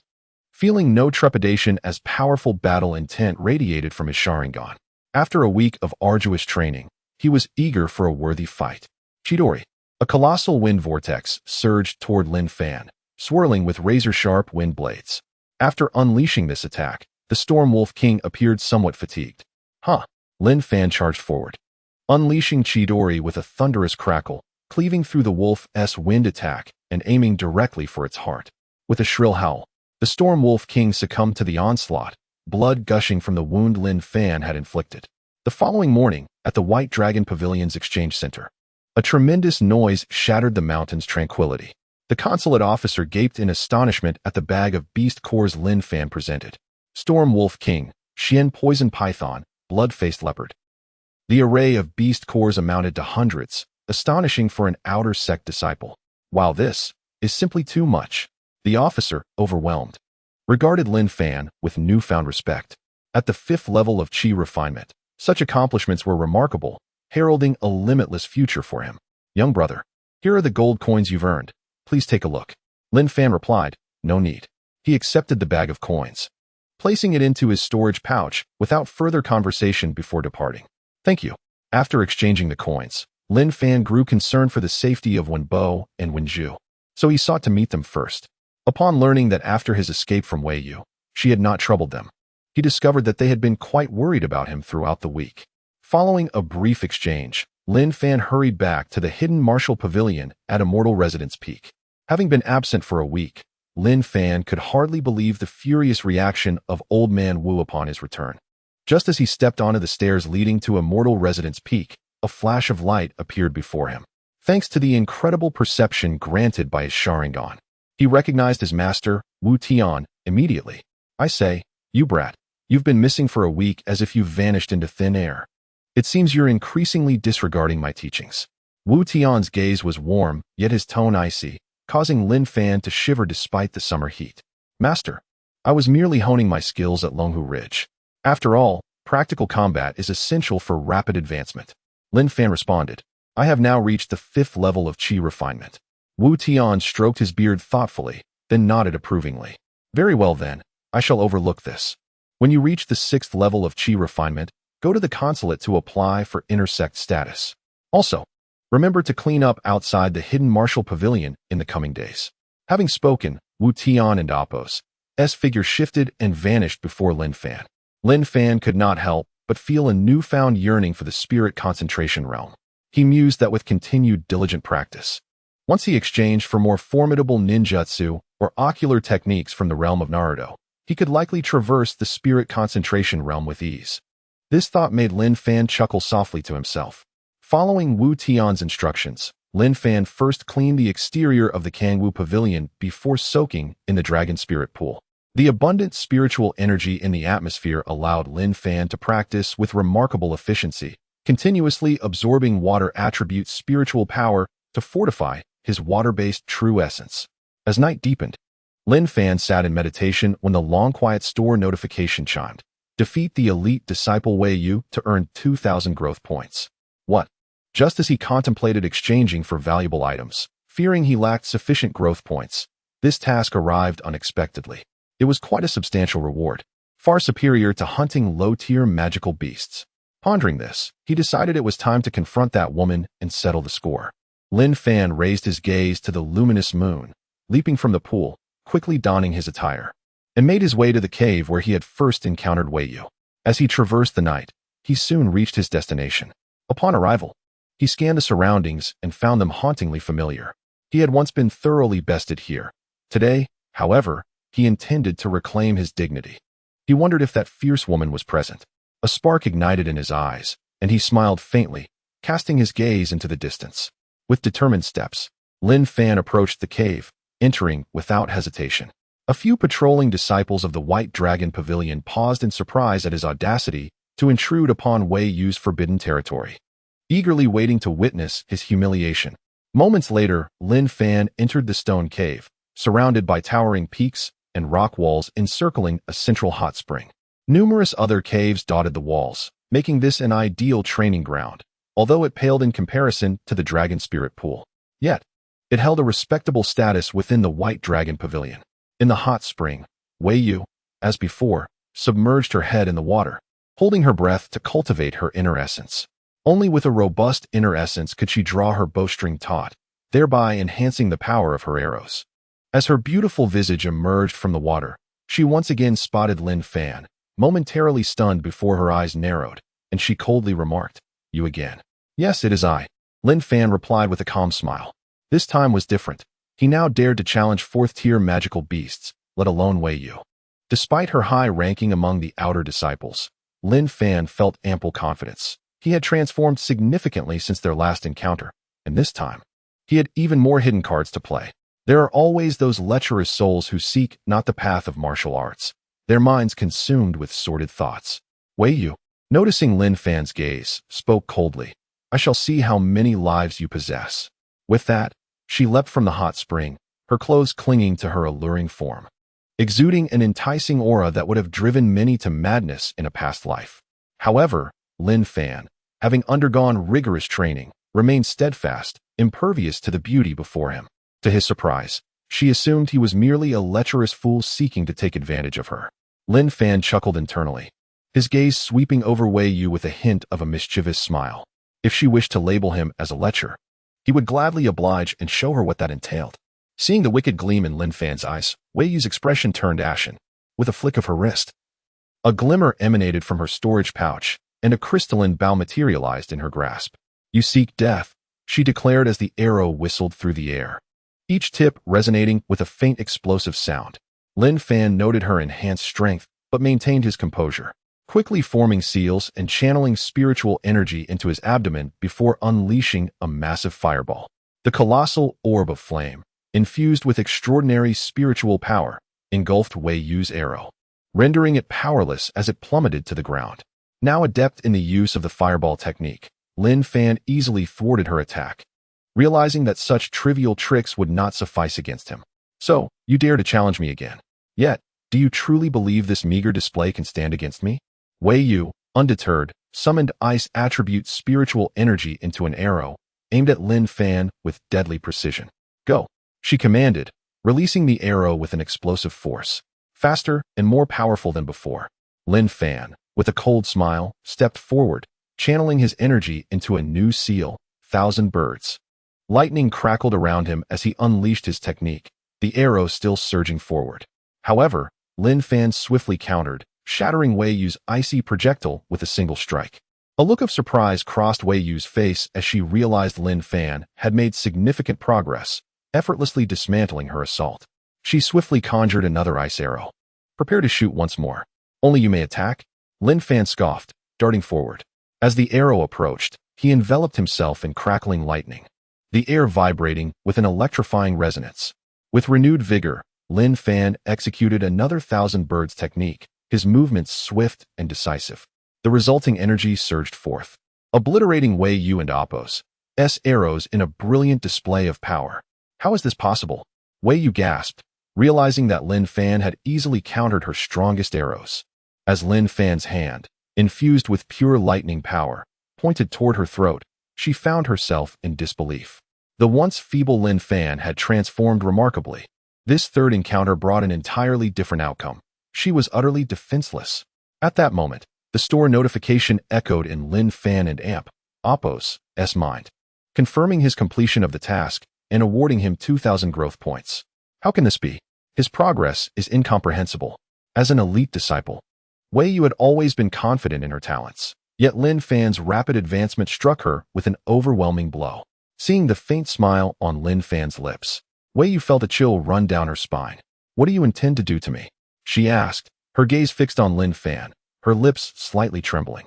feeling no trepidation as powerful battle intent radiated from his Sharingan. After a week of arduous training, he was eager for a worthy fight. Chidori. A colossal wind vortex surged toward Lin Fan, swirling with razor-sharp wind blades. After unleashing this attack, the Storm Wolf King appeared somewhat fatigued. Lin Fan charged forward, unleashing Chidori with a thunderous crackle, cleaving through the wolf's wind attack and aiming directly for its heart. With a shrill howl, the Storm Wolf King succumbed to the onslaught, blood gushing from the wound Lin Fan had inflicted. The following morning, at the White Dragon Pavilion's exchange center, a tremendous noise shattered the mountain's tranquility. The consulate officer gaped in astonishment at the bag of beast cores Lin Fan presented. Storm Wolf King, Xian Poison Python, Blood-Faced Leopard. The array of beast cores amounted to hundreds, astonishing for an outer sect disciple. While this is simply too much, the officer, overwhelmed, regarded Lin Fan with newfound respect. At the 5th level of chi refinement, such accomplishments were remarkable, heralding a limitless future for him. "Young brother, here are the gold coins you've earned. Please take a look." Lin Fan replied, "No need." He accepted the bag of coins, placing it into his storage pouch without further conversation before departing. "Thank you." After exchanging the coins, Lin Fan grew concerned for the safety of Wenbo and Wenju, so he sought to meet them first. Upon learning that after his escape from Weiyu, she had not troubled them, he discovered that they had been quite worried about him throughout the week. Following a brief exchange, Lin Fan hurried back to the hidden martial pavilion at Immortal Residence Peak. Having been absent for a week, Lin Fan could hardly believe the furious reaction of Old Man Wu upon his return. Just as he stepped onto the stairs leading to Immortal Residence Peak, a flash of light appeared before him. Thanks to the incredible perception granted by his Sharingan, he recognized his master, Wu Tian, immediately. "I say, you brat, you've been missing for a week as if you've vanished into thin air. It seems you're increasingly disregarding my teachings." Wu Tian's gaze was warm, yet his tone icy, causing Lin Fan to shiver despite the summer heat. "Master, I was merely honing my skills at Longhu Ridge. After all, practical combat is essential for rapid advancement." Lin Fan responded, "I have now reached the 5th level of Qi refinement." Wu Tian stroked his beard thoughtfully, then nodded approvingly. "Very well then, I shall overlook this. When you reach the 6th level of Qi refinement, go to the consulate to apply for intersect status. Also, remember to clean up outside the hidden martial pavilion in the coming days." Having spoken, Wu Tian and Appo's figure shifted and vanished before Lin Fan. Lin Fan could not help but feel a newfound yearning for the spirit concentration realm. He mused that with continued diligent practice, once he exchanged for more formidable ninjutsu or ocular techniques from the realm of Naruto, he could likely traverse the spirit concentration realm with ease. This thought made Lin Fan chuckle softly to himself. Following Wu Tian's instructions, Lin Fan first cleaned the exterior of the Kangwu Pavilion before soaking in the Dragon Spirit Pool. The abundant spiritual energy in the atmosphere allowed Lin Fan to practice with remarkable efficiency, continuously absorbing water attributes' spiritual power to fortify his water-based true essence. As night deepened, Lin Fan sat in meditation when the long quiet store notification chimed. Defeat the elite disciple Wei Yu to earn 2,000 growth points. What? Just as he contemplated exchanging for valuable items, fearing he lacked sufficient growth points, this task arrived unexpectedly. It was quite a substantial reward, far superior to hunting low-tier magical beasts. Pondering this, he decided it was time to confront that woman and settle the score. Lin Fan raised his gaze to the luminous moon, leaping from the pool, quickly donning his attire, and made his way to the cave where he had first encountered Wei Yu. As he traversed the night, he soon reached his destination. Upon arrival, he scanned the surroundings and found them hauntingly familiar. He had once been thoroughly bested here. Today, however, he intended to reclaim his dignity. He wondered if that fierce woman was present. A spark ignited in his eyes, and he smiled faintly, casting his gaze into the distance. With determined steps, Lin Fan approached the cave, entering without hesitation. A few patrolling disciples of the White Dragon Pavilion paused in surprise at his audacity to intrude upon Wei Yu's forbidden territory, eagerly waiting to witness his humiliation. Moments later, Lin Fan entered the stone cave, surrounded by towering peaks and rock walls encircling a central hot spring. Numerous other caves dotted the walls, making this an ideal training ground, although it paled in comparison to the Dragon Spirit Pool. Yet, it held a respectable status within the White Dragon Pavilion. In the hot spring, Wei Yu, as before, submerged her head in the water, holding her breath to cultivate her inner essence. Only with a robust inner essence could she draw her bowstring taut, thereby enhancing the power of her arrows. As her beautiful visage emerged from the water, she once again spotted Lin Fan, momentarily stunned before her eyes narrowed, and she coldly remarked, "You again?" "Yes, it is I," Lin Fan replied with a calm smile. This time was different. He now dared to challenge 4th-tier magical beasts, let alone Wei Yu. Despite her high ranking among the outer disciples, Lin Fan felt ample confidence. He had transformed significantly since their last encounter, and this time, he had even more hidden cards to play. There are always those lecherous souls who seek not the path of martial arts, their minds consumed with sordid thoughts. Wei Yu, noticing Lin Fan's gaze, spoke coldly, "I shall see how many lives you possess." With that, she leapt from the hot spring, her clothes clinging to her alluring form, exuding an enticing aura that would have driven many to madness in a past life. However, Lin Fan, having undergone rigorous training, remained steadfast, impervious to the beauty before him. To his surprise, she assumed he was merely a lecherous fool seeking to take advantage of her. Lin Fan chuckled internally, his gaze sweeping over Wei Yu with a hint of a mischievous smile. If she wished to label him as a lecher, he would gladly oblige and show her what that entailed. Seeing the wicked gleam in Lin Fan's eyes, Wei Yu's expression turned ashen. With a flick of her wrist, a glimmer emanated from her storage pouch, and a crystalline bowl materialized in her grasp. You seek death, she declared as the arrow whistled through the air, each tip resonating with a faint explosive sound. Lin Fan noted her enhanced strength, but maintained his composure, quickly forming seals and channeling spiritual energy into his abdomen before unleashing a massive fireball. The colossal orb of flame, infused with extraordinary spiritual power, engulfed Wei Yu's arrow, rendering it powerless as it plummeted to the ground. Now adept in the use of the fireball technique, Lin Fan easily thwarted her attack, realizing that such trivial tricks would not suffice against him. So, you dare to challenge me again? Yet, do you truly believe this meager display can stand against me? Wei Yu, undeterred, summoned ice attribute spiritual energy into an arrow, aimed at Lin Fan with deadly precision. Go, she commanded, releasing the arrow with an explosive force, faster and more powerful than before. Lin Fan, with a cold smile, stepped forward, channeling his energy into a new seal, 1,000 birds. Lightning crackled around him as he unleashed his technique, the arrow still surging forward. However, Lin Fan swiftly countered, shattering Wei Yu's icy projectile with a single strike. A look of surprise crossed Wei Yu's face as she realized Lin Fan had made significant progress, effortlessly dismantling her assault. She swiftly conjured another ice arrow. Prepare to shoot once more. Only you may attack? Lin Fan scoffed, darting forward. As the arrow approached, he enveloped himself in crackling lightning, the air vibrating with an electrifying resonance. With renewed vigor, Lin Fan executed another 1,000 birds technique, his movements swift and decisive. The resulting energy surged forth, obliterating Wei Yu and Appo's arrows in a brilliant display of power. How is this possible? Wei Yu gasped, realizing that Lin Fan had easily countered her strongest arrows. As Lin Fan's hand, infused with pure lightning power, pointed toward her throat, she found herself in disbelief. The once feeble Lin Fan had transformed remarkably. This third encounter brought an entirely different outcome. She was utterly defenseless. At that moment, the store notification echoed in Lin Fan and Appo's mind, confirming his completion of the task and awarding him 2,000 growth points. How can this be? His progress is incomprehensible. As an elite disciple, Wei Yu had always been confident in her talents, yet Lin Fan's rapid advancement struck her with an overwhelming blow. Seeing the faint smile on Lin Fan's lips, Wei Yu felt a chill run down her spine. What do you intend to do to me? She asked, her gaze fixed on Lin Fan, her lips slightly trembling.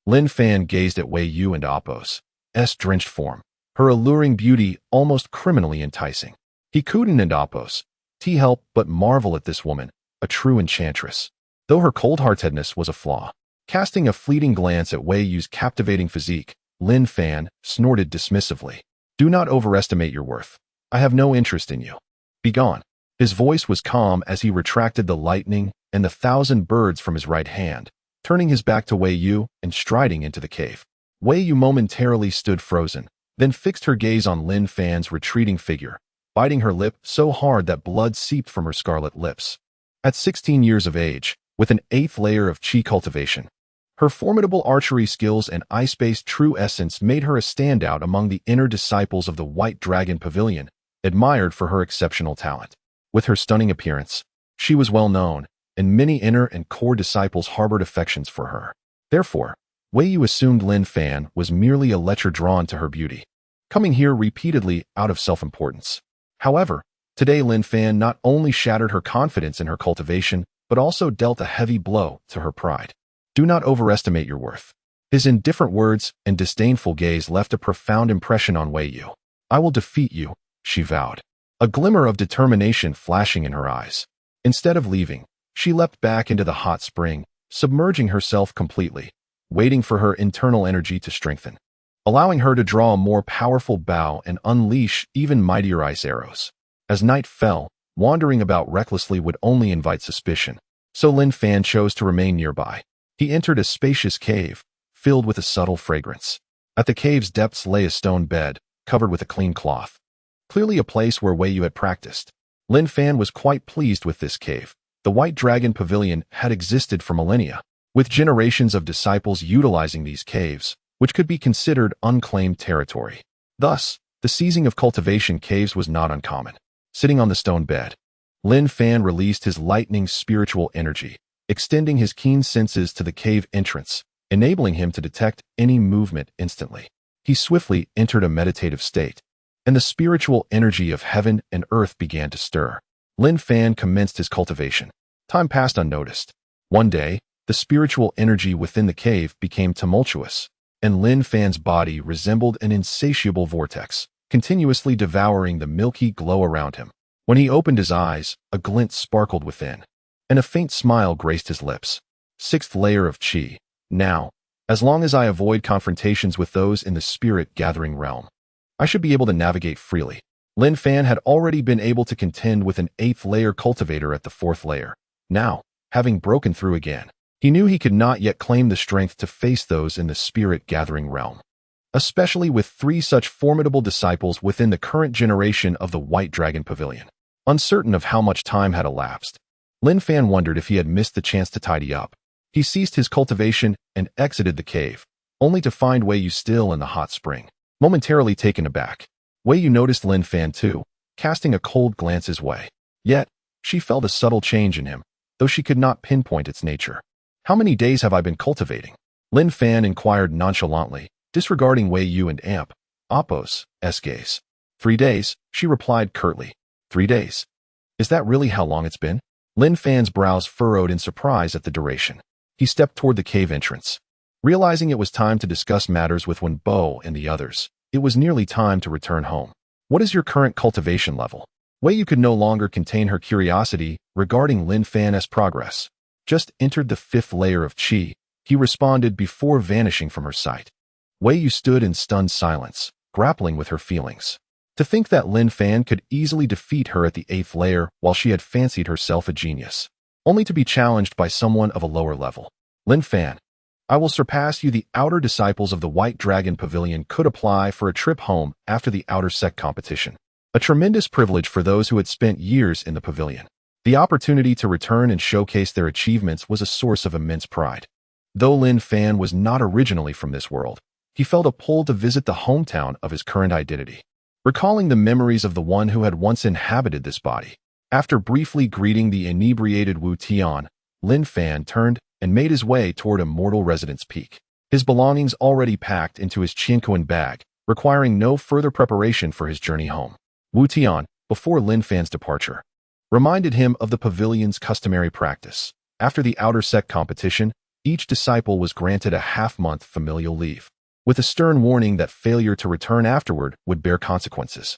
Lin Fan gazed at Wei Yu and Appo's drenched form, her alluring beauty almost criminally enticing. He couldn't and Appo's help but marvel at this woman, a true enchantress, though her cold-heartedness was a flaw. Casting a fleeting glance at Wei Yu's captivating physique, Lin Fan snorted dismissively. Do not overestimate your worth. I have no interest in you. Begone. His voice was calm as he retracted the lightning and the 1,000 birds from his right hand, turning his back to Wei Yu and striding into the cave. Wei Yu momentarily stood frozen, then fixed her gaze on Lin Fan's retreating figure, biting her lip so hard that blood seeped from her scarlet lips. At 16 years of age, with an 8th layer of chi cultivation, her formidable archery skills and ice-based true essence made her a standout among the inner disciples of the White Dragon Pavilion, admired for her exceptional talent. With her stunning appearance, she was well known, and many inner and core disciples harbored affections for her. Therefore, Wei Yu assumed Lin Fan was merely a lecher drawn to her beauty, coming here repeatedly out of self-importance. However, today Lin Fan not only shattered her confidence in her cultivation, but also dealt a heavy blow to her pride. Do not overestimate your worth. His indifferent words and disdainful gaze left a profound impression on Wei Yu. I will defeat you, she vowed, a glimmer of determination flashing in her eyes. Instead of leaving, she leapt back into the hot spring, submerging herself completely, waiting for her internal energy to strengthen, allowing her to draw a more powerful bow and unleash even mightier ice arrows. As night fell, wandering about recklessly would only invite suspicion, so Lin Fan chose to remain nearby. He entered a spacious cave, filled with a subtle fragrance. At the cave's depths lay a stone bed, covered with a clean cloth, clearly a place where Wei Yu had practiced. Lin Fan was quite pleased with this cave. The White Dragon Pavilion had existed for millennia, with generations of disciples utilizing these caves, which could be considered unclaimed territory. Thus, the seizing of cultivation caves was not uncommon. Sitting on the stone bed, Lin Fan released his lightning spiritual energy, extending his keen senses to the cave entrance, enabling him to detect any movement instantly. he swiftly entered a meditative state, and the spiritual energy of heaven and earth began to stir. Lin Fan commenced his cultivation. Time passed unnoticed. One day, the spiritual energy within the cave became tumultuous, and Lin Fan's body resembled an insatiable vortex, continuously devouring the milky glow around him. When he opened his eyes, a glint sparkled within, and a faint smile graced his lips. Sixth layer of Qi. Now, as long as I avoid confrontations with those in the spirit-gathering realm, I should be able to navigate freely. Lin Fan had already been able to contend with an 8th layer cultivator at the 4th layer. Now, having broken through again, he knew he could not yet claim the strength to face those in the spirit-gathering realm, especially with 3 such formidable disciples within the current generation of the White Dragon Pavilion. Uncertain of how much time had elapsed, Lin Fan wondered if he had missed the chance to tidy up. He ceased his cultivation and exited the cave, only to find Wei Yu still in the hot spring. Momentarily taken aback, Wei Yu noticed Lin Fan too, casting a cold glance his way. Yet, she felt a subtle change in him, though she could not pinpoint its nature. How many days have I been cultivating? Lin Fan inquired nonchalantly, disregarding Wei Yu and Appo's gaze. 3 days, she replied curtly. 3 days. Is that really how long it's been? Lin Fan's brows furrowed in surprise at the duration. He stepped toward the cave entrance. Realizing it was time to discuss matters with Wenbo and the others, it was nearly time to return home. What is your current cultivation level? Wei Yu could no longer contain her curiosity regarding Lin Fan's progress. Just entered the 5th layer of Qi, he responded before vanishing from her sight. Wei Yu stood in stunned silence, grappling with her feelings. To think that Lin Fan could easily defeat her at the 8th layer while she had fancied herself a genius, only to be challenged by someone of a lower level. Lin Fan, I will surpass you. The outer disciples of the White Dragon Pavilion could apply for a trip home after the outer sect competition. A tremendous privilege for those who had spent years in the pavilion. The opportunity to return and showcase their achievements was a source of immense pride. Though Lin Fan was not originally from this world, he felt a pull to visit the hometown of his current identity, recalling the memories of the one who had once inhabited this body. After briefly greeting the inebriated Wu Tian, Lin Fan turned and made his way toward Immortal Residence Peak, his belongings already packed into his Tianyuan bag, requiring no further preparation for his journey home. Wu Tian, before Lin Fan's departure, reminded him of the pavilion's customary practice. After the outer sect competition, each disciple was granted a half-month familial leave, with a stern warning that failure to return afterward would bear consequences.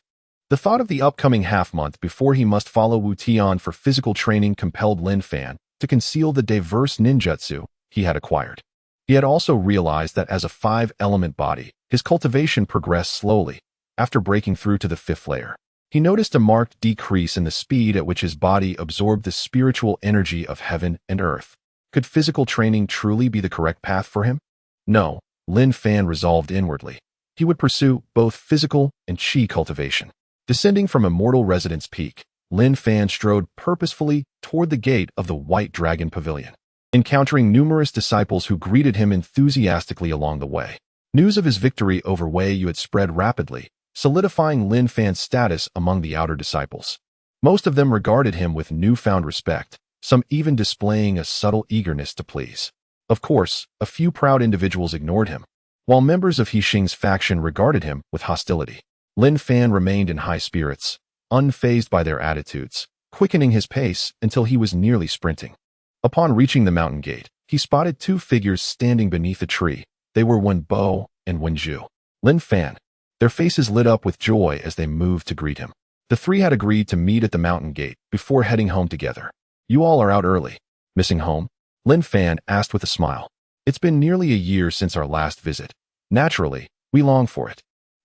The thought of the upcoming half-month before he must follow Wu Tian for physical training compelled Lin Fan to conceal the diverse ninjutsu he had acquired. He had also realized that as a 5-element body, his cultivation progressed slowly. After breaking through to the 5th layer, he noticed a marked decrease in the speed at which his body absorbed the spiritual energy of heaven and earth. Could physical training truly be the correct path for him? No, Lin Fan resolved inwardly. He would pursue both physical and Qi cultivation. Descending from Immortal Residence Peak, Lin Fan strode purposefully toward the gate of the White Dragon Pavilion, encountering numerous disciples who greeted him enthusiastically along the way. News of his victory over Wei Yu had spread rapidly, solidifying Lin Fan's status among the outer disciples. Most of them regarded him with newfound respect, some even displaying a subtle eagerness to please. Of course, a few proud individuals ignored him, while members of He Xing's faction regarded him with hostility. Lin Fan remained in high spirits, unfazed by their attitudes, quickening his pace until he was nearly sprinting. Upon reaching the mountain gate, he spotted 2 figures standing beneath a tree. They were Wenbo and Wenju. Lin Fan. Their faces lit up with joy as they moved to greet him. The 3 had agreed to meet at the mountain gate before heading home together. You all are out early. Missing home? Lin Fan asked with a smile. It's been nearly a year since our last visit. Naturally, we long for it.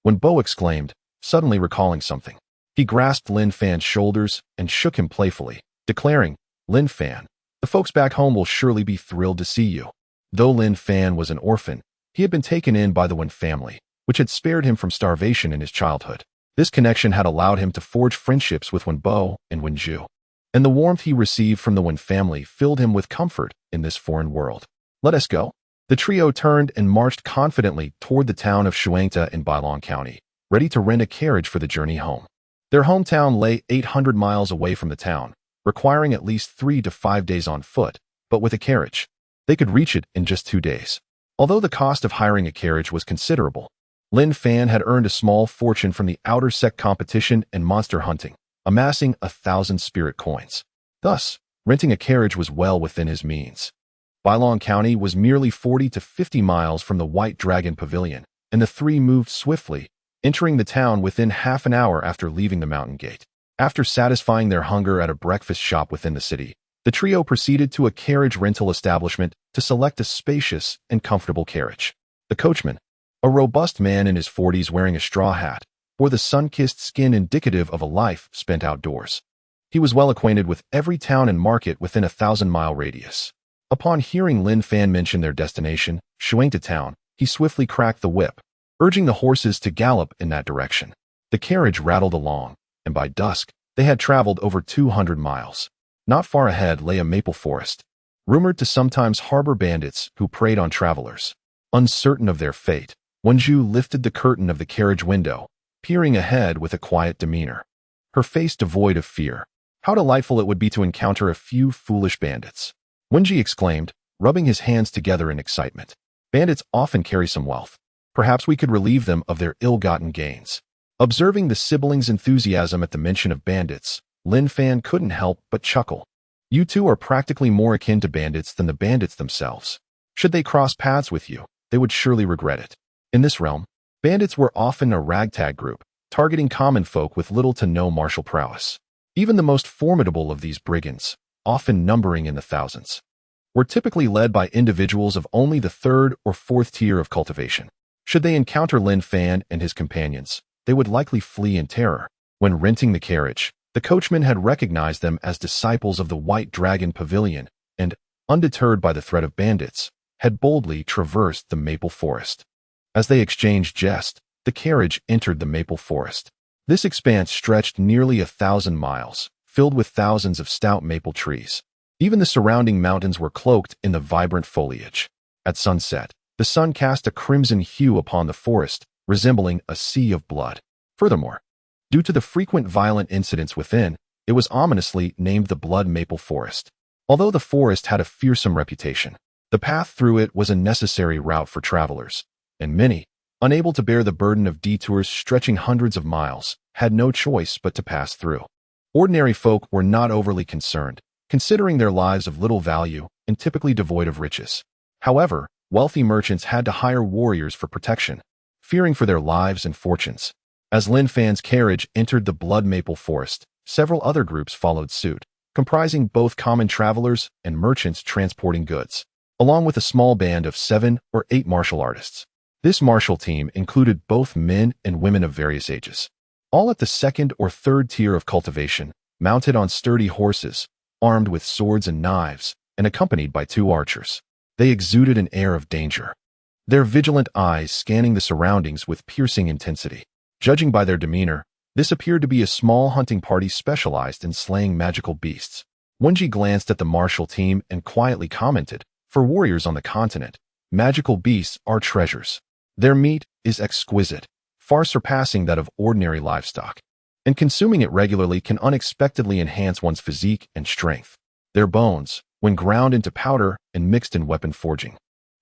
Wenbo exclaimed, suddenly recalling something. He grasped Lin Fan's shoulders and shook him playfully, declaring, Lin Fan, the folks back home will surely be thrilled to see you. Though Lin Fan was an orphan, he had been taken in by the Wen family, which had spared him from starvation in his childhood. This connection had allowed him to forge friendships with Wenbo and Wenju, and the warmth he received from the Wen family filled him with comfort in this foreign world. Let us go. The trio turned and marched confidently toward the town of Shuangta in Bailong County, ready to rent a carriage for the journey home. Their hometown lay 800 miles away from the town, requiring at least 3 to 5 days on foot, but with a carriage, they could reach it in just 2 days. Although the cost of hiring a carriage was considerable, Lin Fan had earned a small fortune from the outer sect competition and monster hunting, amassing 1,000 spirit coins. Thus, renting a carriage was well within his means. Bailong County was merely 40 to 50 miles from the White Dragon Pavilion, and the three moved swiftly, entering the town within half an hour after leaving the mountain gate. After satisfying their hunger at a breakfast shop within the city, the trio proceeded to a carriage rental establishment to select a spacious and comfortable carriage. The coachman, a robust man in his 40s wearing a straw hat, wore the sun-kissed skin indicative of a life spent outdoors. He was well acquainted with every town and market within a 1,000-mile radius. Upon hearing Lin Fan mention their destination, Shuangta Town, he swiftly cracked the whip, urging the horses to gallop in that direction. The carriage rattled along, and by dusk, they had traveled over 200 miles. Not far ahead lay a maple forest, rumored to sometimes harbor bandits who preyed on travelers. Uncertain of their fate, Wenju lifted the curtain of the carriage window, peering ahead with a quiet demeanor, her face devoid of fear. How delightful it would be to encounter a few foolish bandits, Wenji exclaimed, rubbing his hands together in excitement. Bandits often carry some wealth. Perhaps we could relieve them of their ill-gotten gains. Observing the siblings' enthusiasm at the mention of bandits, Lin Fan couldn't help but chuckle. You two are practically more akin to bandits than the bandits themselves. Should they cross paths with you, they would surely regret it. In this realm, bandits were often a ragtag group, targeting common folk with little to no martial prowess. Even the most formidable of these brigands, often numbering in the thousands, were typically led by individuals of only the third or fourth tier of cultivation. Should they encounter Lin Fan and his companions, they would likely flee in terror. When renting the carriage, the coachman had recognized them as disciples of the White Dragon Pavilion and, undeterred by the threat of bandits, had boldly traversed the maple forest. As they exchanged jest, the carriage entered the maple forest. This expanse stretched nearly 1,000 miles, filled with thousands of stout maple trees. Even the surrounding mountains were cloaked in the vibrant foliage. At sunset, the sun cast a crimson hue upon the forest, resembling a sea of blood. Furthermore, due to the frequent violent incidents within, it was ominously named the Blood Maple Forest. Although the forest had a fearsome reputation, the path through it was a necessary route for travelers, and many, unable to bear the burden of detours stretching hundreds of miles, had no choice but to pass through. Ordinary folk were not overly concerned, considering their lives of little value and typically devoid of riches. However, wealthy merchants had to hire warriors for protection, fearing for their lives and fortunes. As Lin Fan's carriage entered the Blood Maple Forest, several other groups followed suit, comprising both common travelers and merchants transporting goods, along with a small band of 7 or 8 martial artists. This martial team included both men and women of various ages, all at the second or third tier of cultivation, mounted on sturdy horses, armed with swords and knives, and accompanied by 2 archers. They exuded an air of danger, their vigilant eyes scanning the surroundings with piercing intensity. Judging by their demeanor, this appeared to be a small hunting party specialized in slaying magical beasts. Wenji glanced at the martial team and quietly commented, "For warriors on the continent, magical beasts are treasures. Their meat is exquisite, far surpassing that of ordinary livestock, and consuming it regularly can unexpectedly enhance one's physique and strength. Their bones, when ground into powder and mixed in weapon forging,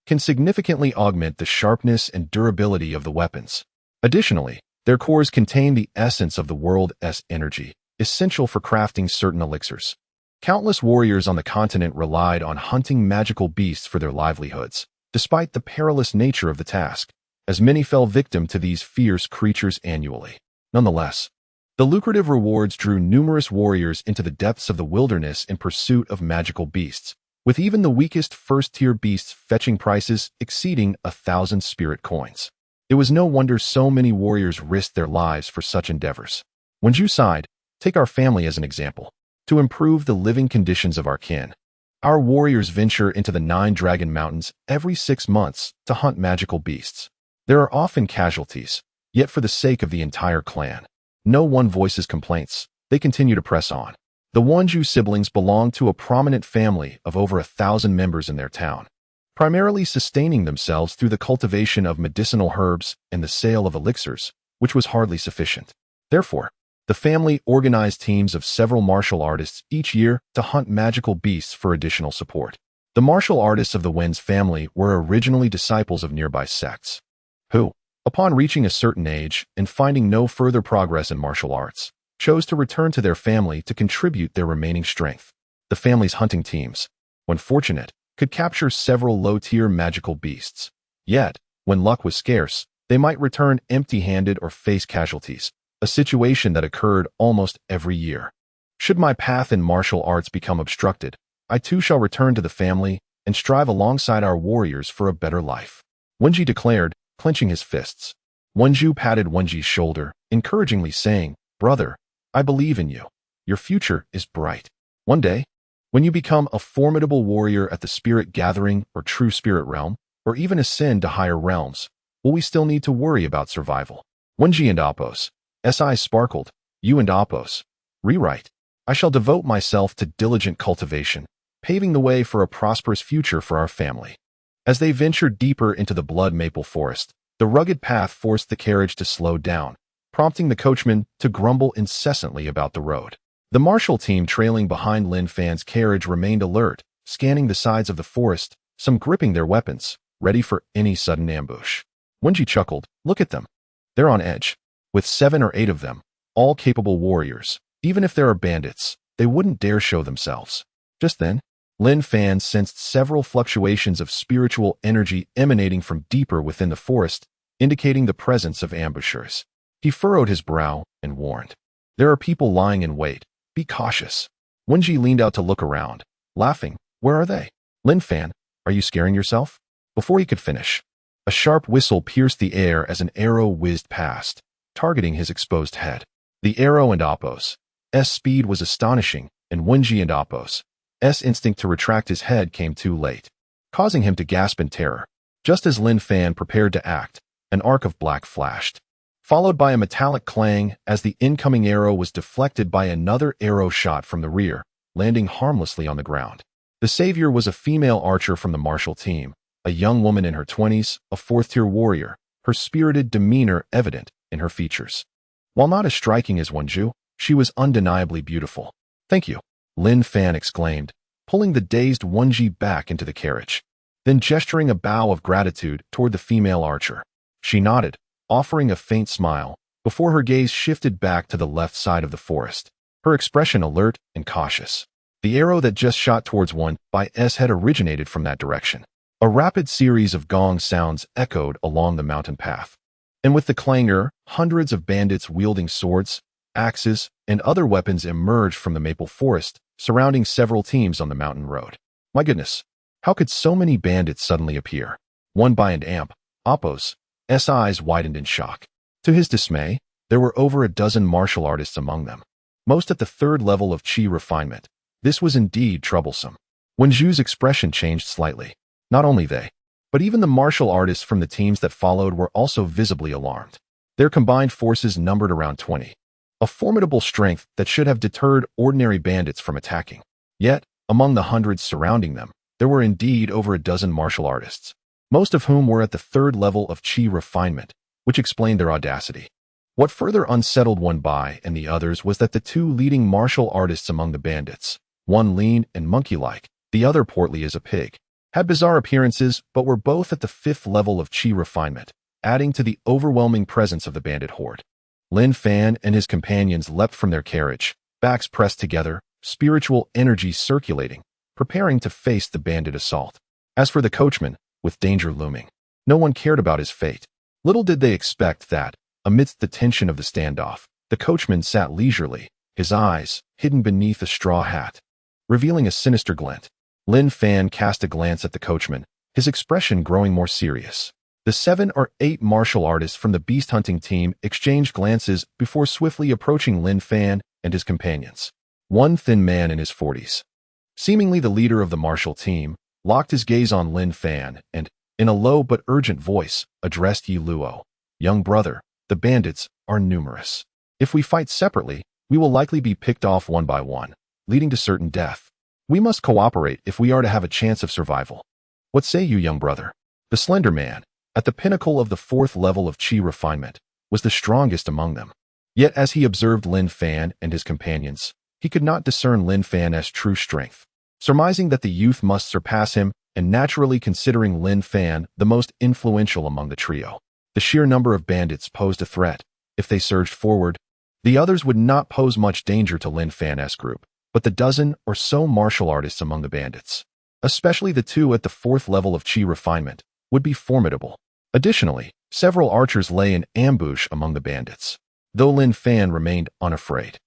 can significantly augment the sharpness and durability of the weapons. Additionally, their cores contain the essence of the world's energy, essential for crafting certain elixirs. Countless warriors on the continent relied on hunting magical beasts for their livelihoods, despite the perilous nature of the task, as many fell victim to these fierce creatures annually. Nonetheless, the lucrative rewards drew numerous warriors into the depths of the wilderness in pursuit of magical beasts, with even the weakest first-tier beasts fetching prices exceeding 1,000 spirit coins. It was no wonder so many warriors risked their lives for such endeavors. Wenju sighed, "Take our family as an example. To improve the living conditions of our kin, our warriors venture into the 9 Dragon Mountains every 6 months to hunt magical beasts. There are often casualties, yet for the sake of the entire clan, no one voices complaints. They continue to press on." The Wenju siblings belonged to a prominent family of over 1,000 members in their town, primarily sustaining themselves through the cultivation of medicinal herbs and the sale of elixirs, which was hardly sufficient. Therefore, the family organized teams of several martial artists each year to hunt magical beasts for additional support. The martial artists of the Wen's family were originally disciples of nearby sects, who, Upon reaching a certain age and finding no further progress in martial arts, chose to return to their family to contribute their remaining strength. The family's hunting teams, when fortunate, could capture several low-tier magical beasts. Yet, when luck was scarce, they might return empty-handed or face casualties, a situation that occurred almost every year. Should my path in martial arts become obstructed, I too shall return to the family and strive alongside our warriors for a better life, Wenji declared, clenching his fists. Wenju patted Wenji's shoulder, encouragingly saying, "Brother, I believe in you. Your future is bright. One day, when you become a formidable warrior at the spirit gathering or true spirit realm, or even ascend to higher realms, will we still need to worry about survival?" Wenji and Appos. S.I. sparkled. You and Appos. Rewrite. I shall devote myself to diligent cultivation, paving the way for a prosperous future for our family. As they ventured deeper into the blood maple forest, the rugged path forced the carriage to slow down, prompting the coachman to grumble incessantly about the road. The martial team trailing behind Lin Fan's carriage remained alert, scanning the sides of the forest, some gripping their weapons, ready for any sudden ambush. Wenji chuckled. Look at them. They're on edge. With 7 or 8 of them, all capable warriors, even if there are bandits, they wouldn't dare show themselves. Just then, Lin Fan sensed several fluctuations of spiritual energy emanating from deeper within the forest, indicating the presence of ambushers. He furrowed his brow and warned, "There are people lying in wait. Be cautious." Wenji leaned out to look around, laughing. "Where are they?" "Lin Fan, are you scaring yourself?" Before he could finish, a sharp whistle pierced the air as an arrow whizzed past, targeting his exposed head. The arrow and Appos' speed was astonishing, and Wenji and Appos' instinct to retract his head came too late, causing him to gasp in terror. Just as Lin Fan prepared to act, an arc of black flashed, followed by a metallic clang as the incoming arrow was deflected by another arrow shot from the rear, landing harmlessly on the ground. The savior was a female archer from the martial team, a young woman in her 20s, a 4th-tier warrior, her spirited demeanor evident in her features. While not as striking as Wenju, she was undeniably beautiful. "Thank you," Lin Fan exclaimed, pulling the dazed Wenji back into the carriage, then gesturing a bow of gratitude toward the female archer. She nodded, offering a faint smile, before her gaze shifted back to the left side of the forest, her expression alert and cautious. The arrow that just shot towards Wenji's head originated from that direction. A rapid series of gong sounds echoed along the mountain path, and with the clangor, hundreds of bandits wielding swords, axes, and other weapons emerged from the maple forest, surrounding several teams on the mountain road. My goodness, how could so many bandits suddenly appear? Wenji and Appos' eyes widened in shock. To his dismay, there were over a dozen martial artists among them, most at the 3rd level of chi refinement. This was indeed troublesome. Wenju's expression changed slightly. Not only they, but even the martial artists from the teams that followed were also visibly alarmed. Their combined forces numbered around 20. A formidable strength that should have deterred ordinary bandits from attacking. Yet, among the hundreds surrounding them, there were indeed over a dozen martial artists, most of whom were at the 3rd level of chi refinement, which explained their audacity. What further unsettled Wenji and the others was that the 2 leading martial artists among the bandits, one lean and monkey-like, the other portly as a pig, had bizarre appearances but were both at the 5th level of chi refinement, adding to the overwhelming presence of the bandit horde. Lin Fan and his companions leapt from their carriage, backs pressed together, spiritual energy circulating, preparing to face the bandit assault. As for the coachman, with danger looming, no one cared about his fate. Little did they expect that, amidst the tension of the standoff, the coachman sat leisurely, his eyes hidden beneath a straw hat, revealing a sinister glint. Lin Fan cast a glance at the coachman, his expression growing more serious. The 7 or 8 martial artists from the beast hunting team exchanged glances before swiftly approaching Lin Fan and his companions. One thin man in his 40s, seemingly the leader of the martial team, locked his gaze on Lin Fan and, in a low but urgent voice, addressed Yi Luo. "Young brother, the bandits are numerous. If we fight separately, we will likely be picked off one by one, leading to certain death. We must cooperate if we are to have a chance of survival. What say you, young brother?" The slender man, at the pinnacle of the 4th level of chi refinement, was the strongest among them. Yet as he observed Lin Fan and his companions, he could not discern Lin Fan's true strength. Surmising that the youth must surpass him, and naturally considering Lin Fan the most influential among the trio, The sheer number of bandits posed a threat. If they surged forward, the others would not pose much danger to Lin Fan's group, but the dozen or so martial artists among the bandits, especially the two at the fourth level of chi refinement, would be formidable. Additionally, several archers lay in ambush among the bandits, though Lin Fan remained unafraid.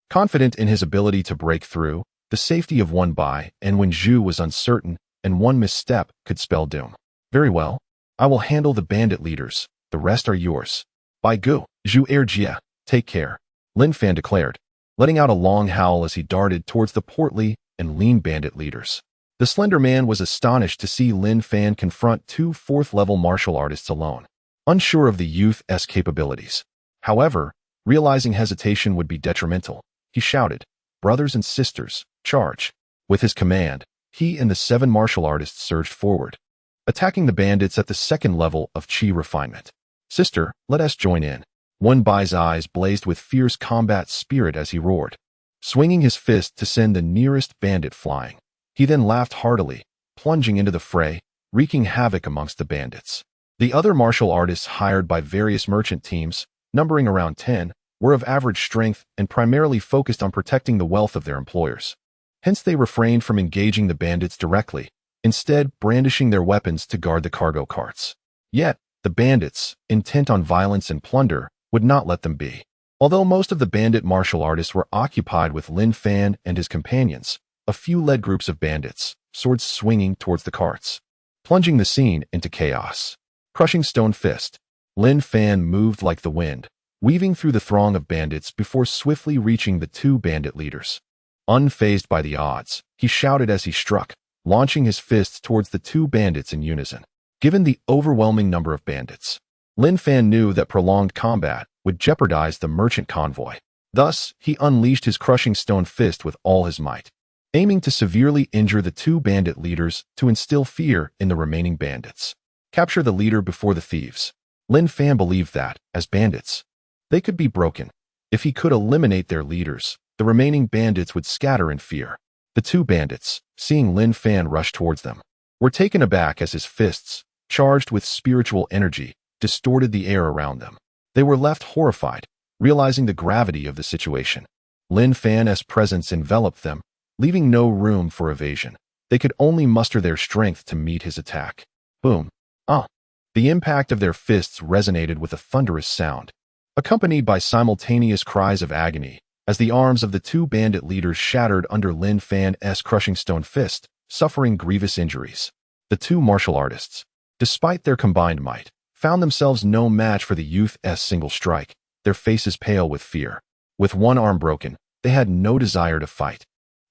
Confident in his ability to break through, the safety of one Bai and Wen Zhu was uncertain, and one misstep could spell doom. Very well, I will handle the bandit leaders, the rest are yours. Bai Gu, Zhu Jia, take care, Lin Fan declared, letting out a long howl as he darted towards the portly and lean bandit leaders. The slender man was astonished to see Lin Fan confront two fourth-level martial artists alone, unsure of the youth's capabilities. However, realizing hesitation would be detrimental, he shouted, "Brothers and sisters, charge!" With his command, he and the 7 martial artists surged forward, attacking the bandits at the second level of chi refinement. "Sister, let us join in." One Bai's eyes blazed with fierce combat spirit as he roared, swinging his fist to send the nearest bandit flying. He then laughed heartily, plunging into the fray, wreaking havoc amongst the bandits. The other martial artists hired by various merchant teams, numbering around 10, were of average strength and primarily focused on protecting the wealth of their employers. Hence they refrained from engaging the bandits directly, instead brandishing their weapons to guard the cargo carts. Yet, the bandits, intent on violence and plunder, would not let them be. Although most of the bandit martial artists were occupied with Lin Fan and his companions, a few led groups of bandits, swords swinging towards the carts, plunging the scene into chaos. Crushing stone fist, Lin Fan moved like the wind, weaving through the throng of bandits before swiftly reaching the 2 bandit leaders. Unfazed by the odds, he shouted as he struck, launching his fists towards the 2 bandits in unison. Given the overwhelming number of bandits, Lin Fan knew that prolonged combat would jeopardize the merchant convoy. Thus, he unleashed his crushing stone fist with all his might, aiming to severely injure the 2 bandit leaders to instill fear in the remaining bandits. Capture the leader before the thieves. Lin Fan believed that, as bandits, they could be broken. If he could eliminate their leaders, the remaining bandits would scatter in fear. The 2 bandits, seeing Lin Fan rush towards them, were taken aback as his fists, charged with spiritual energy, distorted the air around them. They were left horrified, realizing the gravity of the situation. Lin Fan's presence enveloped them, leaving no room for evasion. They could only muster their strength to meet his attack. Boom. Ah! The impact of their fists resonated with a thunderous sound, accompanied by simultaneous cries of agony, as the arms of the 2 bandit leaders shattered under Lin Fan's crushing stone fist, suffering grievous injuries. The 2 martial artists, despite their combined might, found themselves no match for the youth's single strike, their faces pale with fear. With one arm broken, they had no desire to fight.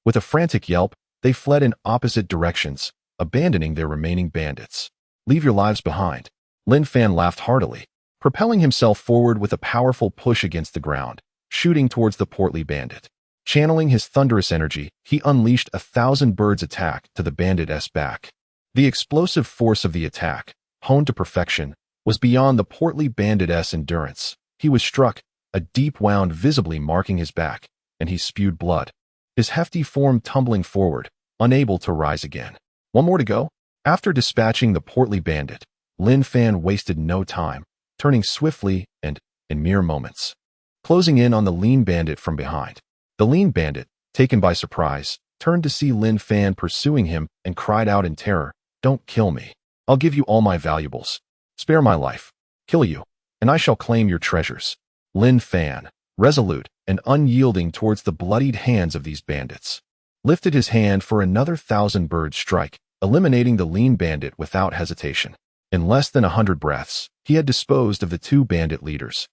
With a frantic yelp, they fled in opposite directions, abandoning their remaining bandits. "Leave your lives behind." Lin Fan laughed heartily, propelling himself forward with a powerful push against the ground, shooting towards the portly bandit. Channeling his thunderous energy, he unleashed a 1,000 birds attack to the bandit's back. The explosive force of the attack, honed to perfection, was beyond the portly bandit's endurance. He was struck, a deep wound visibly marking his back, and he spewed blood, his hefty form tumbling forward, unable to rise again. One more to go? After dispatching the portly bandit, Lin Fan wasted no time, turning swiftly and, in mere moments, closing in on the lean bandit from behind. The lean bandit, taken by surprise, turned to see Lin Fan pursuing him and cried out in terror, "Don't kill me. I'll give you all my valuables. Spare my life. Kill you, and I shall claim your treasures." Lin Fan, resolute and unyielding towards the bloodied hands of these bandits, lifted his hand for another 1,000 bird strike, eliminating the lean bandit without hesitation. In less than 100 breaths, he had disposed of the 2 bandit leaders,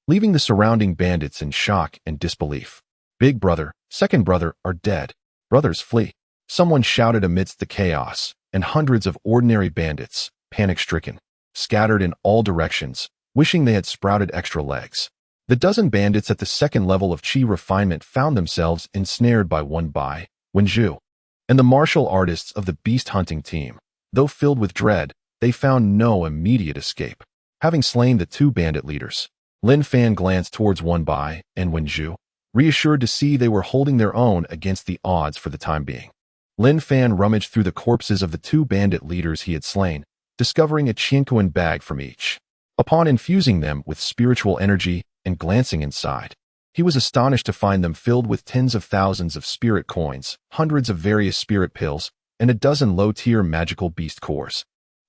leaving the surrounding bandits in shock and disbelief. "Big brother, second brother are dead. Brothers flee," someone shouted amidst the chaos, and hundreds of ordinary bandits, panic-stricken, scattered in all directions, wishing they had sprouted extra legs. The dozen bandits at the second level of chi refinement found themselves ensnared by one Bai, Wen Zhu, and the martial artists of the beast hunting team. Though filled with dread, they found no immediate escape. Having slain the 2 bandit leaders, Lin Fan glanced towards one Bai and Wen Zhu, reassured to see they were holding their own against the odds for the time being. Lin Fan rummaged through the corpses of the 2 bandit leaders he had slain, discovering a Tianyuan bag from each. Upon infusing them with spiritual energy and glancing inside, he was astonished to find them filled with tens of thousands of spirit coins, hundreds of various spirit pills, and a dozen low-tier magical beast cores.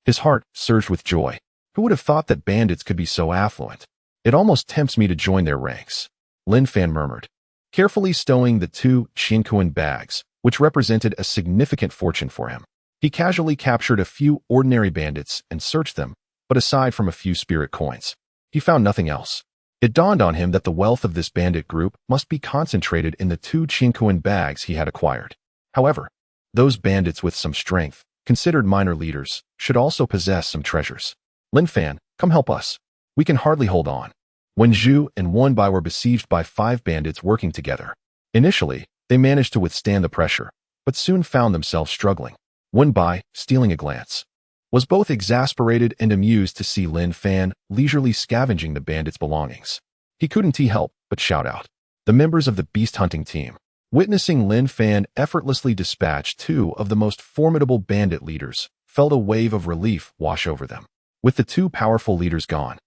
His heart surged with joy. Who would have thought that bandits could be so affluent? It almost tempts me to join their ranks, Lin Fan murmured, carefully stowing the 2 Tianyuan bags, which represented a significant fortune for him. He casually captured a few ordinary bandits and searched them, but aside from a few spirit coins, he found nothing else. It dawned on him that the wealth of this bandit group must be concentrated in the 2 Tianyuan bags he had acquired. However, those bandits with some strength, considered minor leaders, should also possess some treasures. Lin Fan, come help us. We can hardly hold on. When Zhu and Wenbai were besieged by 5 bandits working together, initially, they managed to withstand the pressure, but soon found themselves struggling. Wenbai, stealing a glance, was both exasperated and amused to see Lin Fan leisurely scavenging the bandits' belongings. He couldn't help but shout out. The members of the beast hunting team, witnessing Lin Fan effortlessly dispatch 2 of the most formidable bandit leaders, felt a wave of relief wash over them. With the 2 powerful leaders gone,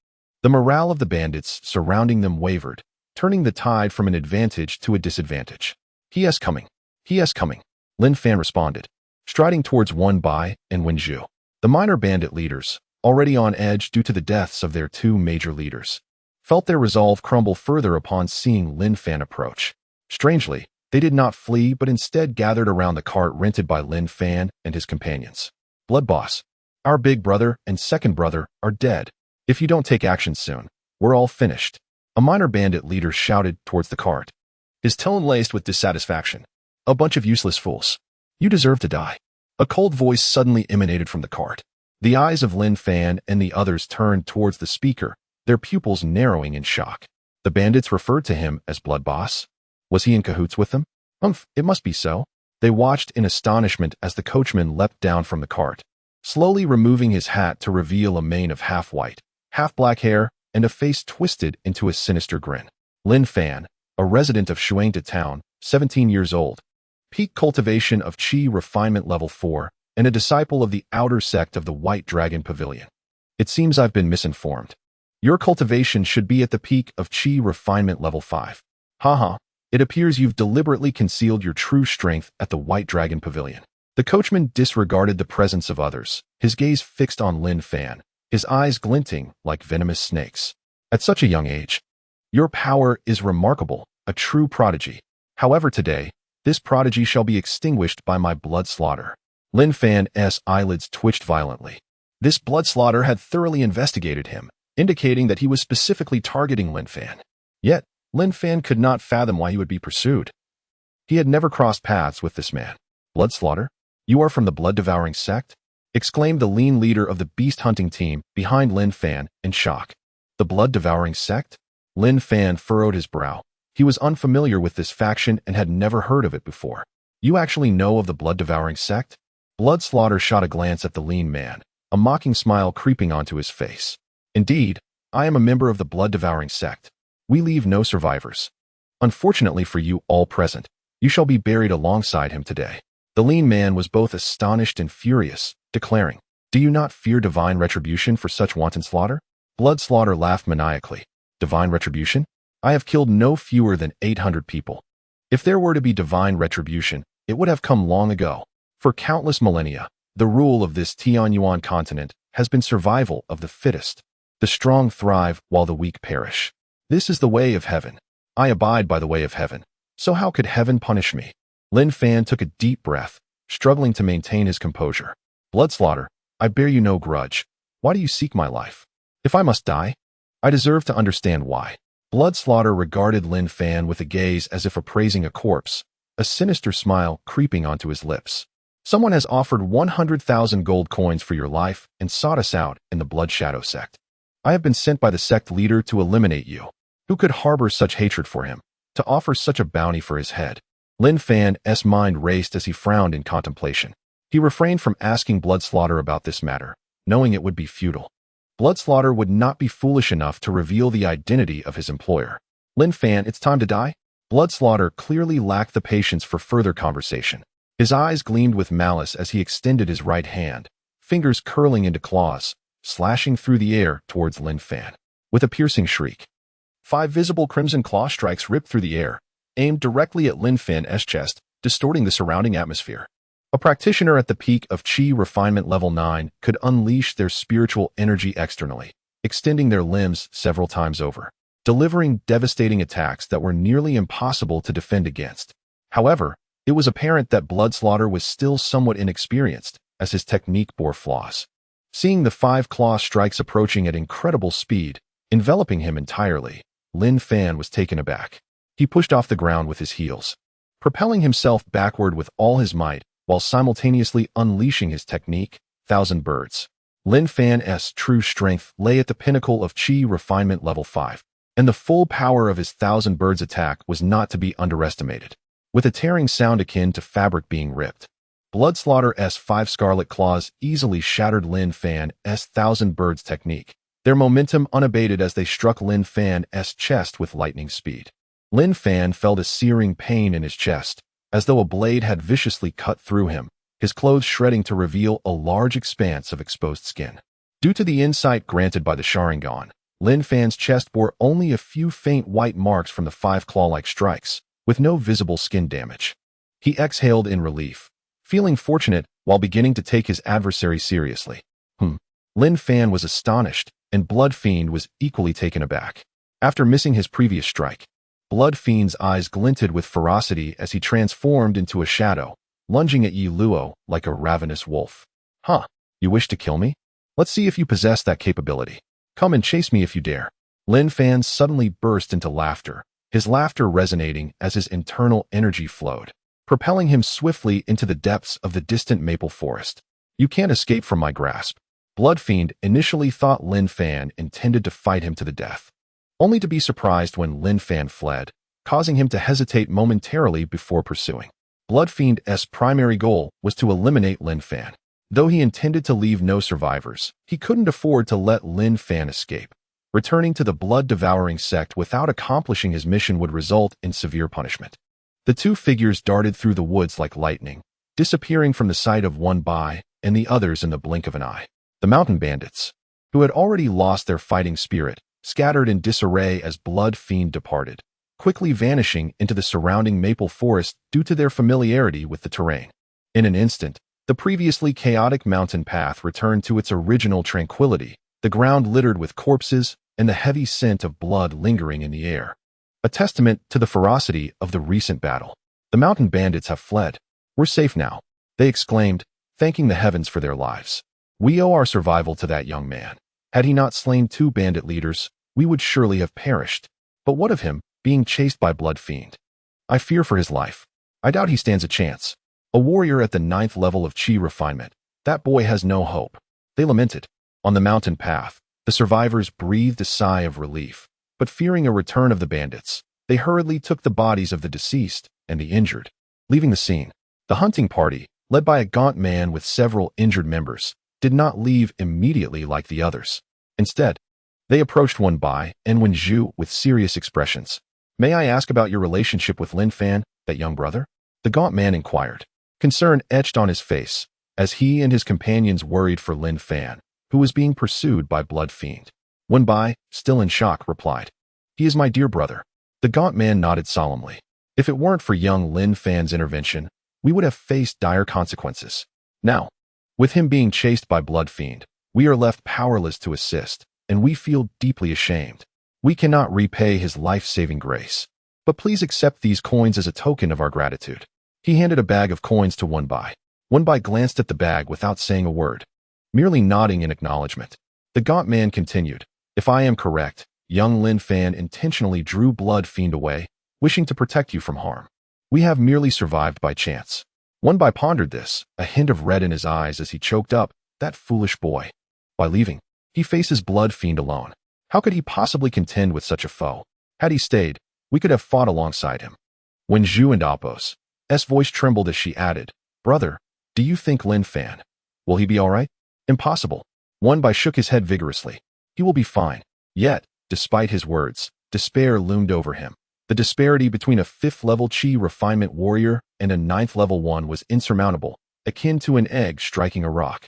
the morale of the bandits surrounding them wavered, turning the tide from an advantage to a disadvantage. He is coming. He is coming, Lin Fan responded, striding towards Wenbai and Wenju. The minor bandit leaders, already on edge due to the deaths of their 2 major leaders, felt their resolve crumble further upon seeing Lin Fan approach. Strangely, they did not flee but instead gathered around the cart rented by Lin Fan and his companions. Blood Boss, our big brother and second brother are dead. If you don't take action soon, we're all finished, a minor bandit leader shouted towards the cart, his tone laced with dissatisfaction. A bunch of useless fools. You deserve to die. A cold voice suddenly emanated from the cart. The eyes of Lin Fan and the others turned towards the speaker, their pupils narrowing in shock. The bandits referred to him as Blood Boss. Was he in cahoots with them? It must be so. They watched in astonishment as the coachman leapt down from the cart, slowly removing his hat to reveal a mane of half-white, half-black hair, and a face twisted into a sinister grin. Lin Fan, a resident of Shuangda Town, 17 years old, peak cultivation of Qi refinement level 4, and a disciple of the outer sect of the White Dragon Pavilion. It seems I've been misinformed. Your cultivation should be at the peak of Qi refinement level 5. Haha, it appears you've deliberately concealed your true strength at the White Dragon Pavilion. The coachman disregarded the presence of others, his gaze fixed on Lin Fan, his eyes glinting like venomous snakes. At such a young age, your power is remarkable, a true prodigy. However, today, this prodigy shall be extinguished by my blood slaughter. Lin Fan's eyelids twitched violently. This blood slaughter had thoroughly investigated him, indicating that he was specifically targeting Lin Fan. Yet, Lin Fan could not fathom why he would be pursued. He had never crossed paths with this man. Blood slaughter? You are from the blood-devouring sect? Exclaimed the lean leader of the beast hunting team behind Lin Fan in shock. The blood-devouring sect? Lin Fan furrowed his brow. He was unfamiliar with this faction and had never heard of it before. You actually know of the blood-devouring sect? Blood Slaughter shot a glance at the lean man, a mocking smile creeping onto his face. Indeed, I am a member of the blood-devouring sect. We leave no survivors. Unfortunately for you all present, you shall be buried alongside him today. The lean man was both astonished and furious, declaring, Do you not fear divine retribution for such wanton slaughter? Blood Slaughter laughed maniacally. Divine retribution? I have killed no fewer than 800 people. If there were to be divine retribution, it would have come long ago. For countless millennia, the rule of this Tianyuan Continent has been survival of the fittest. The strong thrive while the weak perish. This is the way of heaven. I abide by the way of heaven. So how could heaven punish me? Lin Fan took a deep breath, struggling to maintain his composure. Blood Slaughter, I bear you no grudge. Why do you seek my life? If I must die, I deserve to understand why. Blood Slaughter regarded Lin Fan with a gaze as if appraising a corpse, a sinister smile creeping onto his lips. Someone has offered 100,000 gold coins for your life and sought us out in the Blood Shadow sect. I have been sent by the sect leader to eliminate you. Who could harbor such hatred for him, to offer such a bounty for his head? Lin Fan's mind raced as he frowned in contemplation. He refrained from asking Blood Slaughter about this matter, knowing it would be futile. Blood Slaughter would not be foolish enough to reveal the identity of his employer. Lin Fan, it's time to die? Blood Slaughter clearly lacked the patience for further conversation. His eyes gleamed with malice as he extended his right hand, fingers curling into claws, slashing through the air towards Lin Fan. With a piercing shriek, 5 visible crimson claw strikes ripped through the air, aimed directly at Lin Fan's chest, distorting the surrounding atmosphere. A practitioner at the peak of Qi refinement level 9 could unleash their spiritual energy externally, extending their limbs several times over, delivering devastating attacks that were nearly impossible to defend against. However, it was apparent that Bloodslaughter was still somewhat inexperienced, as his technique bore flaws. Seeing the 5 claw strikes approaching at incredible speed, enveloping him entirely, Lin Fan was taken aback. He pushed off the ground with his heels, propelling himself backward with all his might, while simultaneously unleashing his technique, Thousand Birds. Lin Fan's true strength lay at the pinnacle of Qi refinement level 5, and the full power of his Thousand Birds attack was not to be underestimated. With a tearing sound akin to fabric being ripped, Bloodslaughter's 5 scarlet claws easily shattered Lin Fan's Thousand Birds technique, their momentum unabated as they struck Lin Fan's chest with lightning speed. Lin Fan felt a searing pain in his chest, as though a blade had viciously cut through him, his clothes shredding to reveal a large expanse of exposed skin. Due to the insight granted by the Sharingan, Lin Fan's chest bore only a few faint white marks from the 5 claw-like strikes, with no visible skin damage. He exhaled in relief, feeling fortunate while beginning to take his adversary seriously. Lin Fan was astonished, and Blood Fiend was equally taken aback. After missing his previous strike, Blood Fiend's eyes glinted with ferocity as he transformed into a shadow, lunging at Yi Luo like a ravenous wolf. You wish to kill me? Let's see if you possess that capability. Come and chase me if you dare. Lin Fan suddenly burst into laughter, his laughter resonating as his internal energy flowed, propelling him swiftly into the depths of the distant maple forest. You can't escape from my grasp. Blood Fiend initially thought Lin Fan intended to fight him to the death, only to be surprised when Lin Fan fled, causing him to hesitate momentarily before pursuing. Blood Fiend's primary goal was to eliminate Lin Fan. Though he intended to leave no survivors, he couldn't afford to let Lin Fan escape. Returning to the blood-devouring sect without accomplishing his mission would result in severe punishment. The 2 figures darted through the woods like lightning, disappearing from the sight of one by and the others in the blink of an eye. The mountain bandits, who had already lost their fighting spirit, scattered in disarray as Blood Fiend departed, quickly vanishing into the surrounding maple forest due to their familiarity with the terrain. In an instant, the previously chaotic mountain path returned to its original tranquility, the ground littered with corpses and the heavy scent of blood lingering in the air, a testament to the ferocity of the recent battle. The mountain bandits have fled. We're safe now, they exclaimed, thanking the heavens for their lives. We owe our survival to that young man. Had he not slain 2 bandit leaders, we would surely have perished. But what of him, being chased by Blood Fiend? I fear for his life. I doubt he stands a chance. A warrior at the 9th level of Qi refinement. That boy has no hope. They lamented. On the mountain path, the survivors breathed a sigh of relief, but fearing a return of the bandits, they hurriedly took the bodies of the deceased and the injured. Leaving the scene, the hunting party, led by a gaunt man with several injured members, did not leave immediately like the others. Instead, they approached Wen Bai and Wen Zhu with serious expressions. May I ask about your relationship with Lin Fan, that young brother? The gaunt man inquired. Concern etched on his face, as he and his companions worried for Lin Fan, who was being pursued by Blood Fiend. Wen Bai, still in shock, replied, He is my dear brother. The gaunt man nodded solemnly. If it weren't for young Lin Fan's intervention, we would have faced dire consequences. Now, with him being chased by Blood Fiend, we are left powerless to assist, and we feel deeply ashamed. We cannot repay his life-saving grace. But please accept these coins as a token of our gratitude. He handed a bag of coins to Wen Bai. Wen Bai glanced at the bag without saying a word, merely nodding in acknowledgement. The gaunt man continued, If I am correct, young Lin Fan intentionally drew Blood Fiend away, wishing to protect you from harm. We have merely survived by chance. Wen Bai pondered this, a hint of red in his eyes as he choked up, that foolish boy. By leaving, he faces Blood Fiend alone. How could he possibly contend with such a foe? Had he stayed, we could have fought alongside him. Wen Zhu and Appo's voice trembled as she added, Brother, do you think Lin Fan? Will he be all right? Impossible. Wen Bai shook his head vigorously. He will be fine. Yet, despite his words, despair loomed over him. The disparity between a 5th-level Qi refinement warrior and a 9th-level one was insurmountable, akin to an egg striking a rock.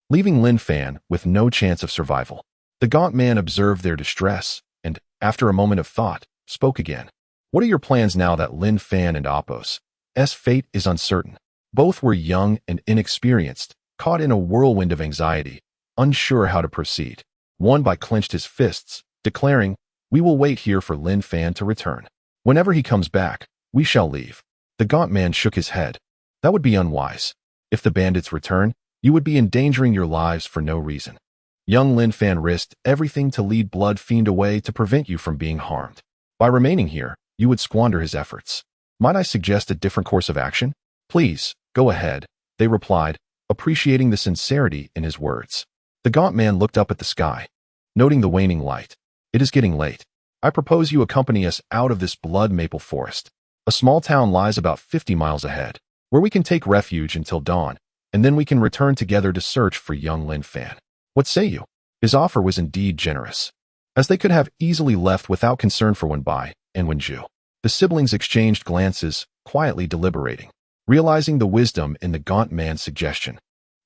leaving Lin Fan with no chance of survival. The gaunt man observed their distress and, after a moment of thought, spoke again. What are your plans now that Lin Fan and Apos' fate is uncertain? Both were young and inexperienced, caught in a whirlwind of anxiety, unsure how to proceed. One by clenched his fists, declaring, "We will wait here for Lin Fan to return. Whenever he comes back, we shall leave." The gaunt man shook his head. "That would be unwise. If the bandits return, you would be endangering your lives for no reason." Young Lin Fan risked everything to lead Blood Fiend away to prevent you from being harmed. By remaining here, you would squander his efforts. Might I suggest a different course of action? Please, go ahead, they replied, appreciating the sincerity in his words. The gaunt man looked up at the sky, noting the waning light. "It is getting late. I propose you accompany us out of this blood maple forest. A small town lies about 50 miles ahead, where we can take refuge until dawn, and then we can return together to search for young Lin Fan. What say you?" His offer was indeed generous, as they could have easily left without concern for Wenbai and Wenju. The siblings exchanged glances, quietly deliberating. Realizing the wisdom in the gaunt man's suggestion,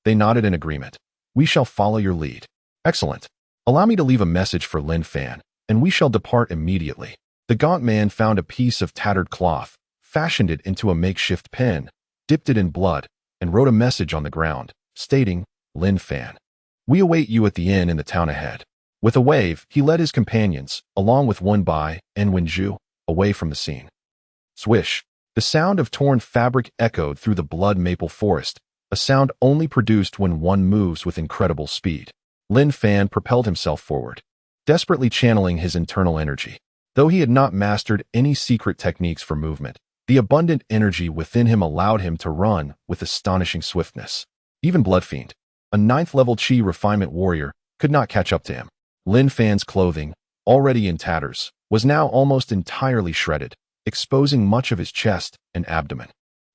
they nodded in agreement. "We shall follow your lead." "Excellent. Allow me to leave a message for Lin Fan, and we shall depart immediately." The gaunt man found a piece of tattered cloth, fashioned it into a makeshift pen, dipped it in blood, and wrote a message on the ground, stating, "Lin Fan, we await you at the inn in the town ahead." With a wave, he led his companions, along with Wenbai and Wenju, away from the scene. Swish! The sound of torn fabric echoed through the blood maple forest, a sound only produced when one moves with incredible speed. Lin Fan propelled himself forward, desperately channeling his internal energy. Though he had not mastered any secret techniques for movement, the abundant energy within him allowed him to run with astonishing swiftness. Even Bloodfiend, a 9th-level Chi refinement warrior, could not catch up to him. Lin Fan's clothing, already in tatters, was now almost entirely shredded, exposing much of his chest and abdomen.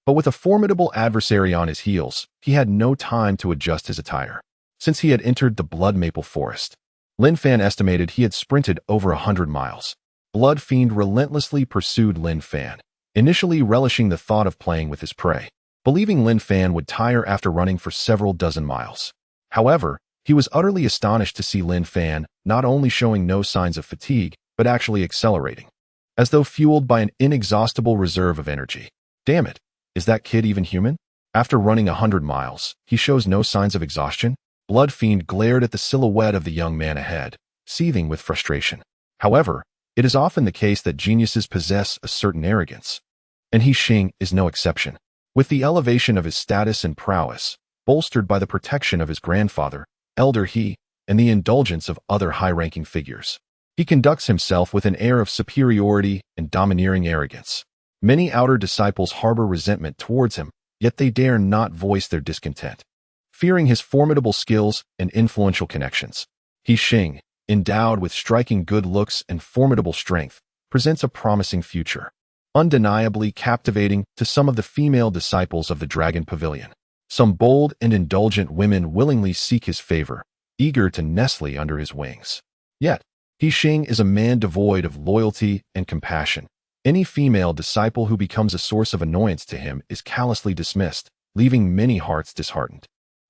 But with a formidable adversary on his heels, he had no time to adjust his attire. Since he had entered the blood maple forest, Lin Fan estimated he had sprinted over 100 miles. Blood Fiend relentlessly pursued Lin Fan, initially relishing the thought of playing with his prey, believing Lin Fan would tire after running for several dozen miles. However, he was utterly astonished to see Lin Fan not only showing no signs of fatigue, but actually accelerating, as though fueled by an inexhaustible reserve of energy. Damn it, is that kid even human? After running 100 miles, he shows no signs of exhaustion? Blood Fiend glared at the silhouette of the young man ahead, seething with frustration. However, it is often the case that geniuses possess a certain arrogance, and He Xing is no exception. With the elevation of his status and prowess, bolstered by the protection of his grandfather, Elder He, and the indulgence of other high-ranking figures, he conducts himself with an air of superiority and domineering arrogance. Many outer disciples harbor resentment towards him, yet they dare not voice their discontent, fearing his formidable skills and influential connections. He Xing, endowed with striking good looks and formidable strength, presents a promising future, undeniably captivating to some of the female disciples of the Dragon Pavilion. Some bold and indulgent women willingly seek his favor, eager to nestle under his wings. Yet, He Xing is a man devoid of loyalty and compassion. Any female disciple who becomes a source of annoyance to him is callously dismissed, leaving many hearts disheartened.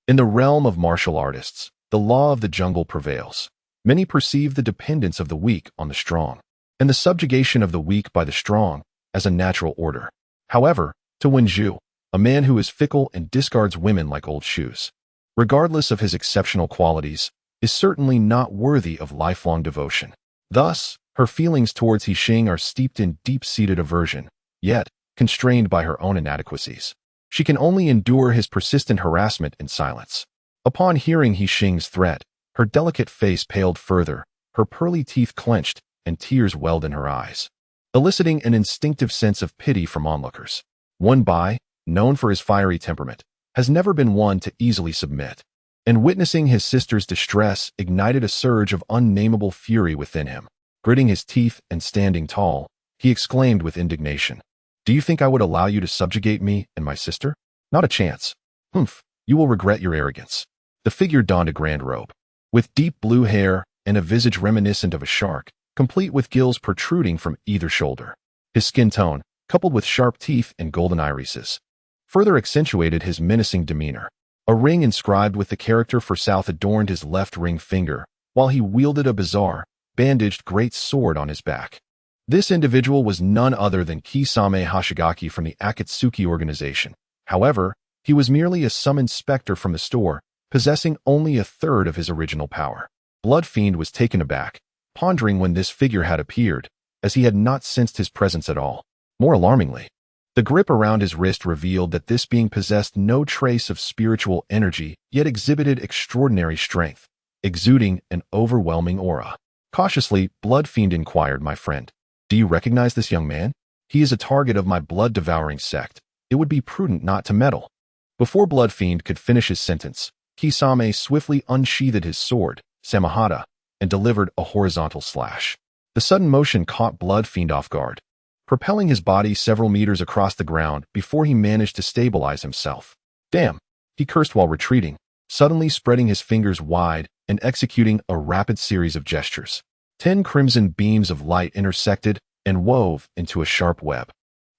In the realm of martial artists, the law of the jungle prevails. Many perceive the dependence of the weak on the strong, and the subjugation of the weak by the strong as a natural order. However, to Wenju, a man who is fickle and discards women like old shoes, regardless of his exceptional qualities, is certainly not worthy of lifelong devotion. Thus, her feelings towards He Xing are steeped in deep-seated aversion, yet constrained by her own inadequacies. She can only endure his persistent harassment in silence. Upon hearing He Xing's threat, her delicate face paled further, her pearly teeth clenched, and tears welled in her eyes, eliciting an instinctive sense of pity from onlookers. Wenbai, known for his fiery temperament, has never been one to easily submit, and witnessing his sister's distress ignited a surge of unnameable fury within him. Gritting his teeth and standing tall, he exclaimed with indignation, "Do you think I would allow you to subjugate me and my sister? Not a chance. Humph, you will regret your arrogance." The figure donned a grand robe, with deep blue hair and a visage reminiscent of a shark, complete with gills protruding from either shoulder. His skin tone, coupled with sharp teeth and golden irises, further accentuated his menacing demeanor. A ring inscribed with the character for south adorned his left ring finger, while he wielded a bizarre, bandaged great sword on his back. This individual was none other than Kisame Hashigaki from the Akatsuki organization. However, he was merely a summoned specter from the store, possessing only a third of his original power. Blood Fiend was taken aback, pondering when this figure had appeared, as he had not sensed his presence at all. More alarmingly, the grip around his wrist revealed that this being possessed no trace of spiritual energy, yet exhibited extraordinary strength, exuding an overwhelming aura. Cautiously, Blood Fiend inquired, "My friend, do you recognize this young man? He is a target of my blood-devouring sect. It would be prudent not to meddle." Before Blood Fiend could finish his sentence, Kisame swiftly unsheathed his sword, Samahata, and delivered a horizontal slash. The sudden motion caught Blood Fiend off guard, propelling his body several meters across the ground before he managed to stabilize himself. "Damn," he cursed while retreating, suddenly spreading his fingers wide and executing a rapid series of gestures. 10 crimson beams of light intersected and wove into a sharp web,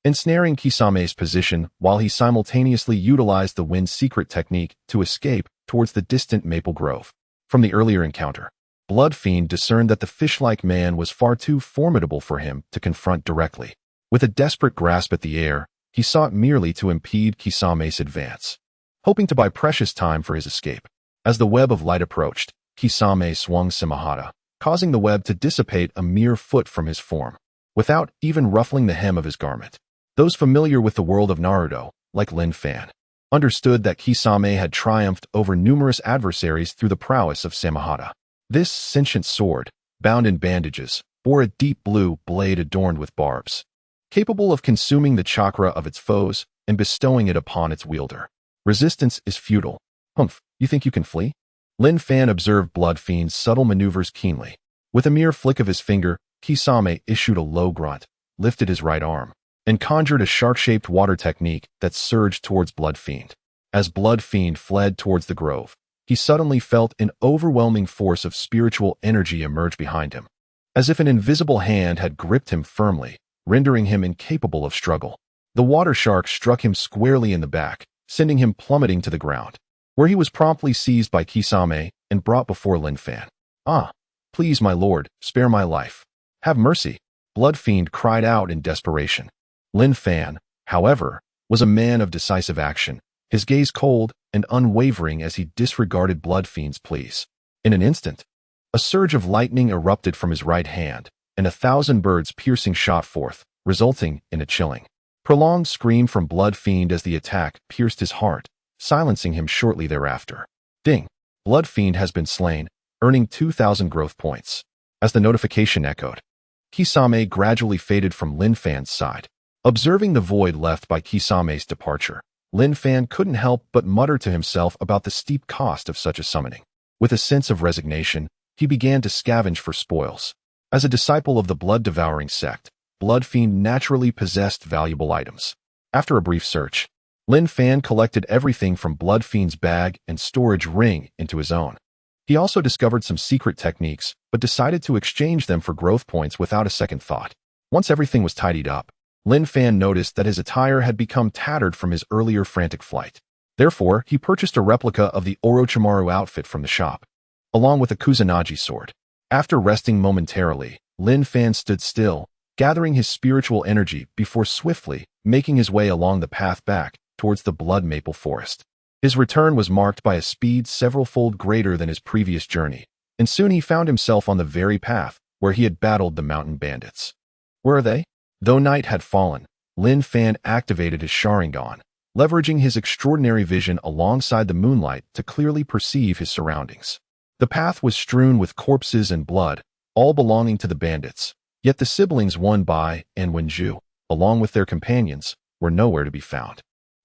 ensnaring Kisame's position while he simultaneously utilized the wind secret technique to escape towards the distant maple grove. From the earlier encounter, Blood Fiend discerned that the fish-like man was far too formidable for him to confront directly. With a desperate grasp at the air, he sought merely to impede Kisame's advance, hoping to buy precious time for his escape. As the web of light approached, Kisame swung Samahata, causing the web to dissipate a mere foot from his form, without even ruffling the hem of his garment. Those familiar with the world of Naruto, like Lin Fan, understood that Kisame had triumphed over numerous adversaries through the prowess of Samahata. This sentient sword, bound in bandages, bore a deep blue blade adorned with barbs, capable of consuming the chakra of its foes and bestowing it upon its wielder. Resistance is futile. Humph, you think you can flee? Lin Fan observed Blood Fiend's subtle maneuvers keenly. With a mere flick of his finger, Kisame issued a low grunt, lifted his right arm, and conjured a shark-shaped water technique that surged towards Blood Fiend. As Blood Fiend fled towards the grove, he suddenly felt an overwhelming force of spiritual energy emerge behind him, as if an invisible hand had gripped him firmly, rendering him incapable of struggle. The water shark struck him squarely in the back, sending him plummeting to the ground, where he was promptly seized by Kisame and brought before Lin Fan. "Ah, please, my lord, spare my life. Have mercy," Blood Fiend cried out in desperation. Lin Fan, however, was a man of decisive action, his gaze cold and unwavering as he disregarded Blood Fiend's pleas. In an instant, a surge of lightning erupted from his right hand, and 1,000 birds piercing shot forth, resulting in a chilling, prolonged scream from Blood Fiend as the attack pierced his heart, silencing him shortly thereafter. Ding! Blood Fiend has been slain, earning 2,000 growth points. As the notification echoed, Kisame gradually faded from Lin Fan's side. Observing the void left by Kisame's departure, Lin Fan couldn't help but mutter to himself about the steep cost of such a summoning. With a sense of resignation, he began to scavenge for spoils. As a disciple of the blood-devouring sect, Blood Fiend naturally possessed valuable items. After a brief search, Lin Fan collected everything from Blood Fiend's bag and storage ring into his own. He also discovered some secret techniques, but decided to exchange them for growth points without a second thought. Once everything was tidied up, Lin Fan noticed that his attire had become tattered from his earlier frantic flight. Therefore, he purchased a replica of the Orochimaru outfit from the shop, along with a Kusanagi sword. After resting momentarily, Lin Fan stood still, gathering his spiritual energy before swiftly making his way along the path back towards the blood maple forest. His return was marked by a speed several-fold greater than his previous journey, and soon he found himself on the very path where he had battled the mountain bandits. Where are they? Though night had fallen, Lin Fan activated his Sharingan, leveraging his extraordinary vision alongside the moonlight to clearly perceive his surroundings. The path was strewn with corpses and blood, all belonging to the bandits, yet the siblings Wan Bai and Wenju, along with their companions, were nowhere to be found.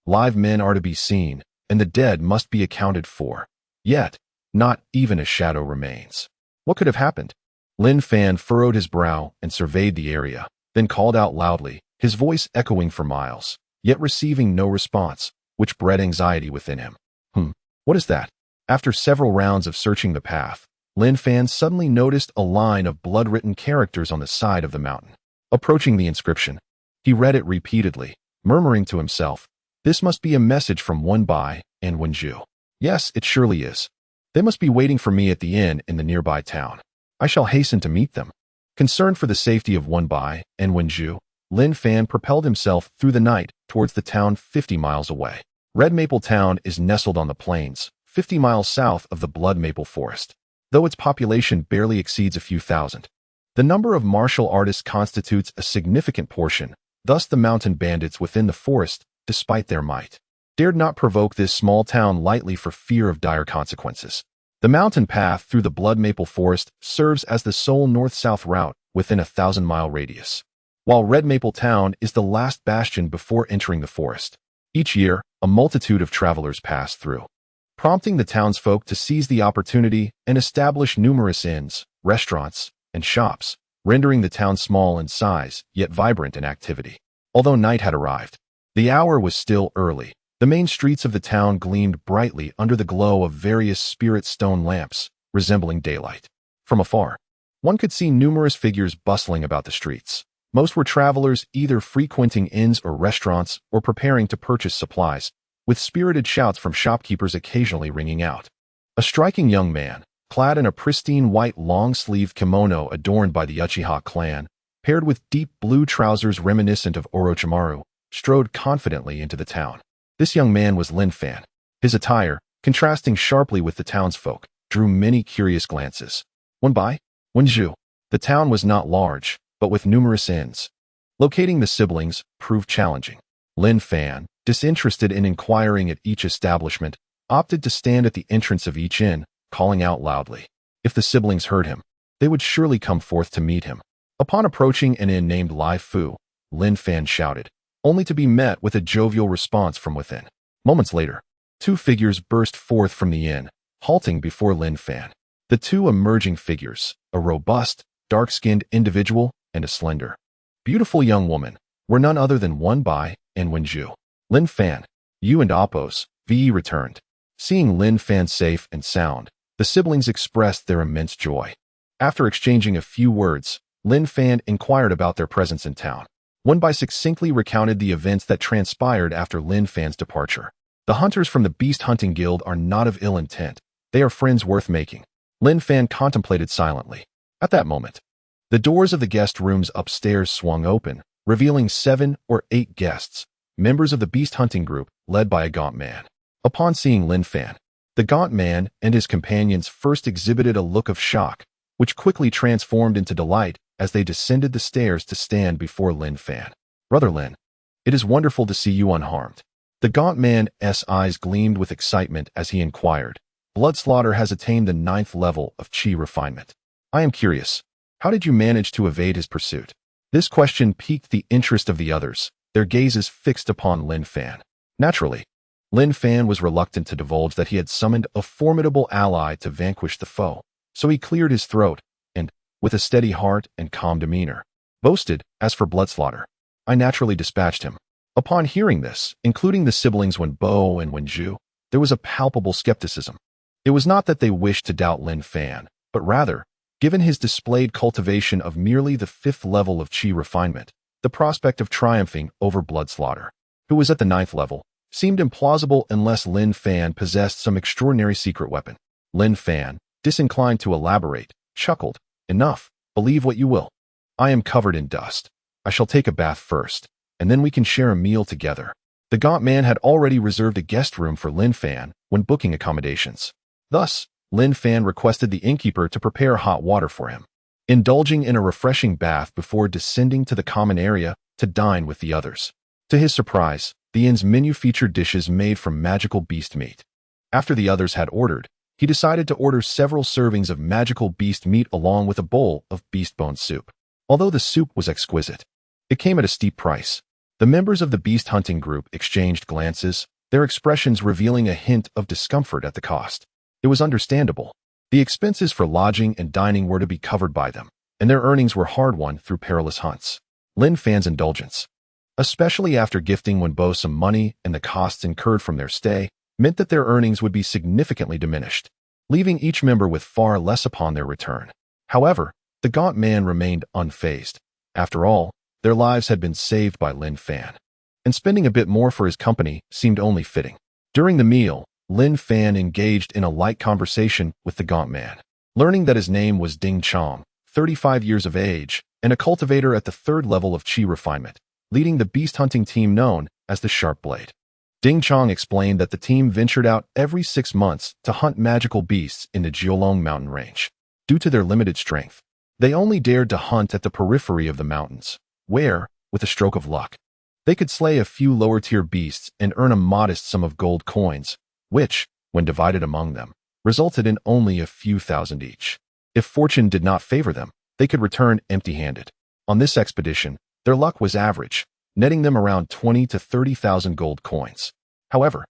Live men are to be seen, and the dead must be accounted for. Yet, not even a shadow remains. What could have happened? Lin Fan furrowed his brow and surveyed the area, then called out loudly, his voice echoing for miles, yet receiving no response, which bred anxiety within him. What is that? After several rounds of searching the path, Lin Fan suddenly noticed a line of blood-written characters on the side of the mountain. Approaching the inscription, he read it repeatedly, murmuring to himself, "This must be a message from Wan Bai and Wenju." Yes, it surely is. They must be waiting for me at the inn in the nearby town. I shall hasten to meet them. Concerned for the safety of Wenbai and Wenju, Lin Fan propelled himself through the night towards the town 50 miles away. Red Maple Town is nestled on the plains, 50 miles south of the Blood Maple Forest. Though its population barely exceeds a few thousand, the number of martial artists constitutes a significant portion. Thus the mountain bandits within the forest, despite their might, dared not provoke this small town lightly for fear of dire consequences. The mountain path through the Blood Maple Forest serves as the sole north-south route within a 1,000-mile radius, while Red Maple Town is the last bastion before entering the forest. Each year, a multitude of travelers pass through, prompting the townsfolk to seize the opportunity and establish numerous inns, restaurants, and shops, rendering the town small in size, yet vibrant in activity. Although night had arrived, the hour was still early. The main streets of the town gleamed brightly under the glow of various spirit stone lamps, resembling daylight. From afar, one could see numerous figures bustling about the streets. Most were travelers either frequenting inns or restaurants or preparing to purchase supplies, with spirited shouts from shopkeepers occasionally ringing out. A striking young man, clad in a pristine white long-sleeved kimono adorned by the Uchiha clan, paired with deep blue trousers reminiscent of Orochimaru, strode confidently into the town. This young man was Lin Fan. His attire, contrasting sharply with the townsfolk, drew many curious glances. Wenbai, Wenju. The town was not large, but with numerous inns. Locating the siblings proved challenging. Lin Fan, disinterested in inquiring at each establishment, opted to stand at the entrance of each inn, calling out loudly. If the siblings heard him, they would surely come forth to meet him. Upon approaching an inn named Lai Fu, Lin Fan shouted, only to be met with a jovial response from within. Moments later, two figures burst forth from the inn, halting before Lin Fan. The two emerging figures, a robust, dark-skinned individual and a slender, beautiful young woman, were none other than Wenbai and Wenju. Lin Fan, you and Appos, VE returned. Seeing Lin Fan safe and sound, the siblings expressed their immense joy. After exchanging a few words, Lin Fan inquired about their presence in town. Wenbai succinctly recounted the events that transpired after Lin Fan's departure. The hunters from the Beast Hunting Guild are not of ill intent. They are friends worth making. Lin Fan contemplated silently. At that moment, the doors of the guest rooms upstairs swung open, revealing 7 or 8 guests, members of the Beast Hunting group, led by a gaunt man. Upon seeing Lin Fan, the gaunt man and his companions first exhibited a look of shock, which quickly transformed into delight as they descended the stairs to stand before Lin Fan. Brother Lin, it is wonderful to see you unharmed. The gaunt man's eyes gleamed with excitement as he inquired. Bloodslaughter has attained the 9th level of chi refinement. I am curious, how did you manage to evade his pursuit? This question piqued the interest of the others, their gazes fixed upon Lin Fan. Naturally, Lin Fan was reluctant to divulge that he had summoned a formidable ally to vanquish the foe, so he cleared his throat and, with a steady heart and calm demeanor, boasted, as for Bloodslaughter, I naturally dispatched him. Upon hearing this, including the siblings Wenbo and Wenju, there was a palpable skepticism. It was not that they wished to doubt Lin Fan, but rather, given his displayed cultivation of merely the 5th level of chi refinement, the prospect of triumphing over Bloodslaughter, who was at the 9th level, seemed implausible unless Lin Fan possessed some extraordinary secret weapon. Lin Fan, disinclined to elaborate, chuckled, Enough, believe what you will. I am covered in dust. I shall take a bath first, and then we can share a meal together. The gaunt man had already reserved a guest room for Lin Fan when booking accommodations. Thus, Lin Fan requested the innkeeper to prepare hot water for him, indulging in a refreshing bath before descending to the common area to dine with the others. To his surprise, the inn's menu featured dishes made from magical beast meat. After the others had ordered, he decided to order several servings of magical beast meat along with a bowl of beast bone soup. Although the soup was exquisite, it came at a steep price. The members of the beast hunting group exchanged glances, their expressions revealing a hint of discomfort at the cost. It was understandable. The expenses for lodging and dining were to be covered by them, and their earnings were hard-won through perilous hunts. Lin Fan's indulgence, especially after gifting Wenbo some money and the costs incurred from their stay, meant that their earnings would be significantly diminished, leaving each member with far less upon their return. However, the gaunt man remained unfazed. After all, their lives had been saved by Lin Fan, and spending a bit more for his company seemed only fitting. During the meal, Lin Fan engaged in a light conversation with the gaunt man. Learning that his name was Ding Chong, 35 years of age, and a cultivator at the 3rd level of Qi refinement, leading the beast hunting team known as the Sharp Blade. Ding Chong explained that the team ventured out every 6 months to hunt magical beasts in the Jiulong mountain range. Due to their limited strength, they only dared to hunt at the periphery of the mountains, where, with a stroke of luck, they could slay a few lower-tier beasts and earn a modest sum of gold coins, which, when divided among them, resulted in only a few thousand each. If fortune did not favor them, they could return empty-handed. On this expedition, their luck was average, netting them around 20 to 30,000 gold coins. However,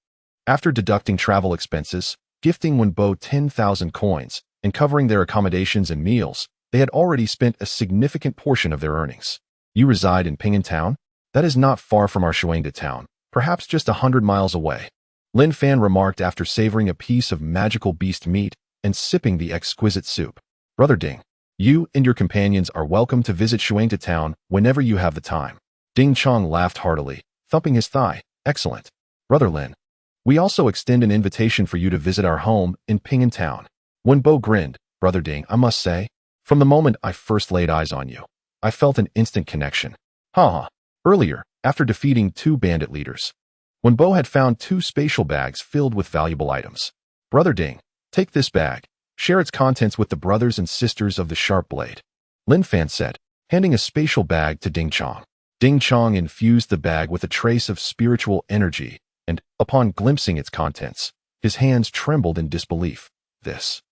after deducting travel expenses, gifting Wenbo 10,000 coins, and covering their accommodations and meals, they had already spent a significant portion of their earnings. You reside in Ping'an Town? That is not far from our Shuangda town, perhaps just 100 miles away. Lin Fan remarked after savoring a piece of magical beast meat and sipping the exquisite soup. Brother Ding, you and your companions are welcome to visit Shuangda town whenever you have the time. Ding Chong laughed heartily, thumping his thigh. Excellent. Brother Lin, we also extend an invitation for you to visit our home in Ping'an town. Wenbo grinned. Brother Ding, I must say, from the moment I first laid eyes on you, I felt an instant connection. Haha. Earlier, after defeating 2 bandit leaders, Wenbo had found 2 spatial bags filled with valuable items. Brother Ding, take this bag. Share its contents with the brothers and sisters of the Sharp Blade. Lin Fan said, handing a spatial bag to Ding Chong. Ding Chong infused the bag with a trace of spiritual energy, and, upon glimpsing its contents, his hands trembled in disbelief. This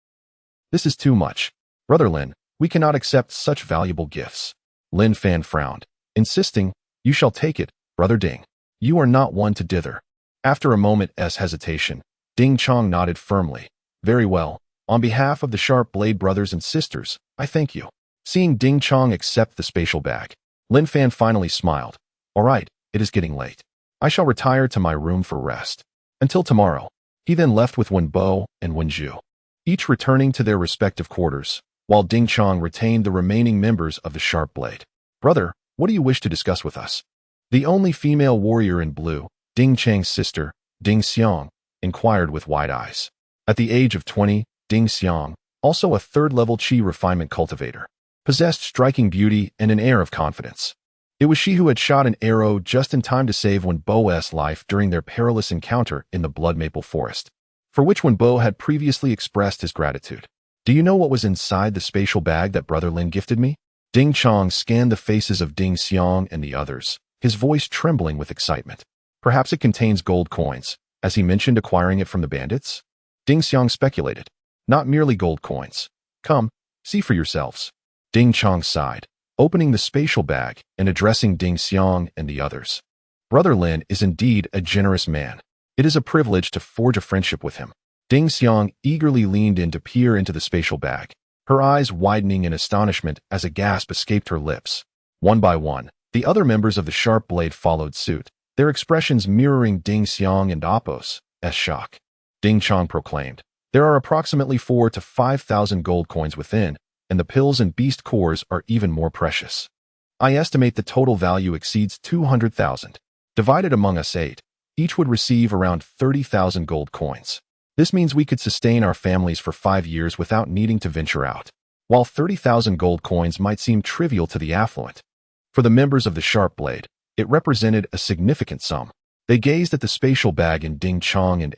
is too much. Brother Lin, we cannot accept such valuable gifts. Lin Fan frowned, insisting, you shall take it, Brother Ding. You are not one to dither. After a moment's hesitation, Ding Chong nodded firmly. Very well. On behalf of the Sharp Blade brothers and sisters, I thank you. Seeing Ding Chong accept the spatial bag, Lin Fan finally smiled. All right, it is getting late. I shall retire to my room for rest. Until tomorrow. He then left with Wenbo and Wenju, each returning to their respective quarters, while Ding Chong retained the remaining members of the Sharp Blade. Brother, what do you wish to discuss with us? The only female warrior in blue, Ding Chang's sister, Ding Xiang, inquired with wide eyes. At the age of 20, Ding Xiang, also a 3rd-level Qi refinement cultivator, possessed striking beauty and an air of confidence. It was she who had shot an arrow just in time to save Wenbo's life during their perilous encounter in the Blood Maple Forest, for which Wenbo had previously expressed his gratitude. Do you know what was inside the spatial bag that Brother Lin gifted me? Ding Chong scanned the faces of Ding Xiang and the others, his voice trembling with excitement. Perhaps it contains gold coins, as he mentioned acquiring it from the bandits? Ding Xiang speculated. Not merely gold coins. Come, see for yourselves. Ding Chong sighed, opening the spatial bag and addressing Ding Xiang and the others. Brother Lin is indeed a generous man. It is a privilege to forge a friendship with him. Ding Xiang eagerly leaned in to peer into the spatial bag, her eyes widening in astonishment as a gasp escaped her lips. One by one, the other members of the Sharp Blade followed suit, their expressions mirroring Ding Xiang and Appo's shock. Ding Chong proclaimed, there are approximately 4,000 to 5,000 gold coins within, and the pills and beast cores are even more precious. I estimate the total value exceeds 200,000. Divided among us 8, each would receive around 30,000 gold coins. This means we could sustain our families for 5 years without needing to venture out. While 30,000 gold coins might seem trivial to the affluent, for the members of the Sharp Blade, it represented a significant sum. They gazed at the spatial bag in Ding Chong and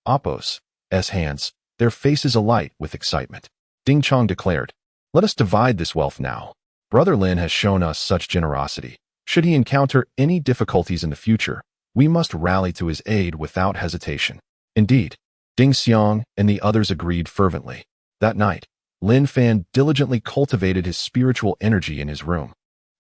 Appo's hands, their faces alight with excitement. Ding Chong declared, let us divide this wealth now. Brother Lin has shown us such generosity. Should he encounter any difficulties in the future, we must rally to his aid without hesitation. Indeed, Ding Xiang and the others agreed fervently. That night, Lin Fan diligently cultivated his spiritual energy in his room,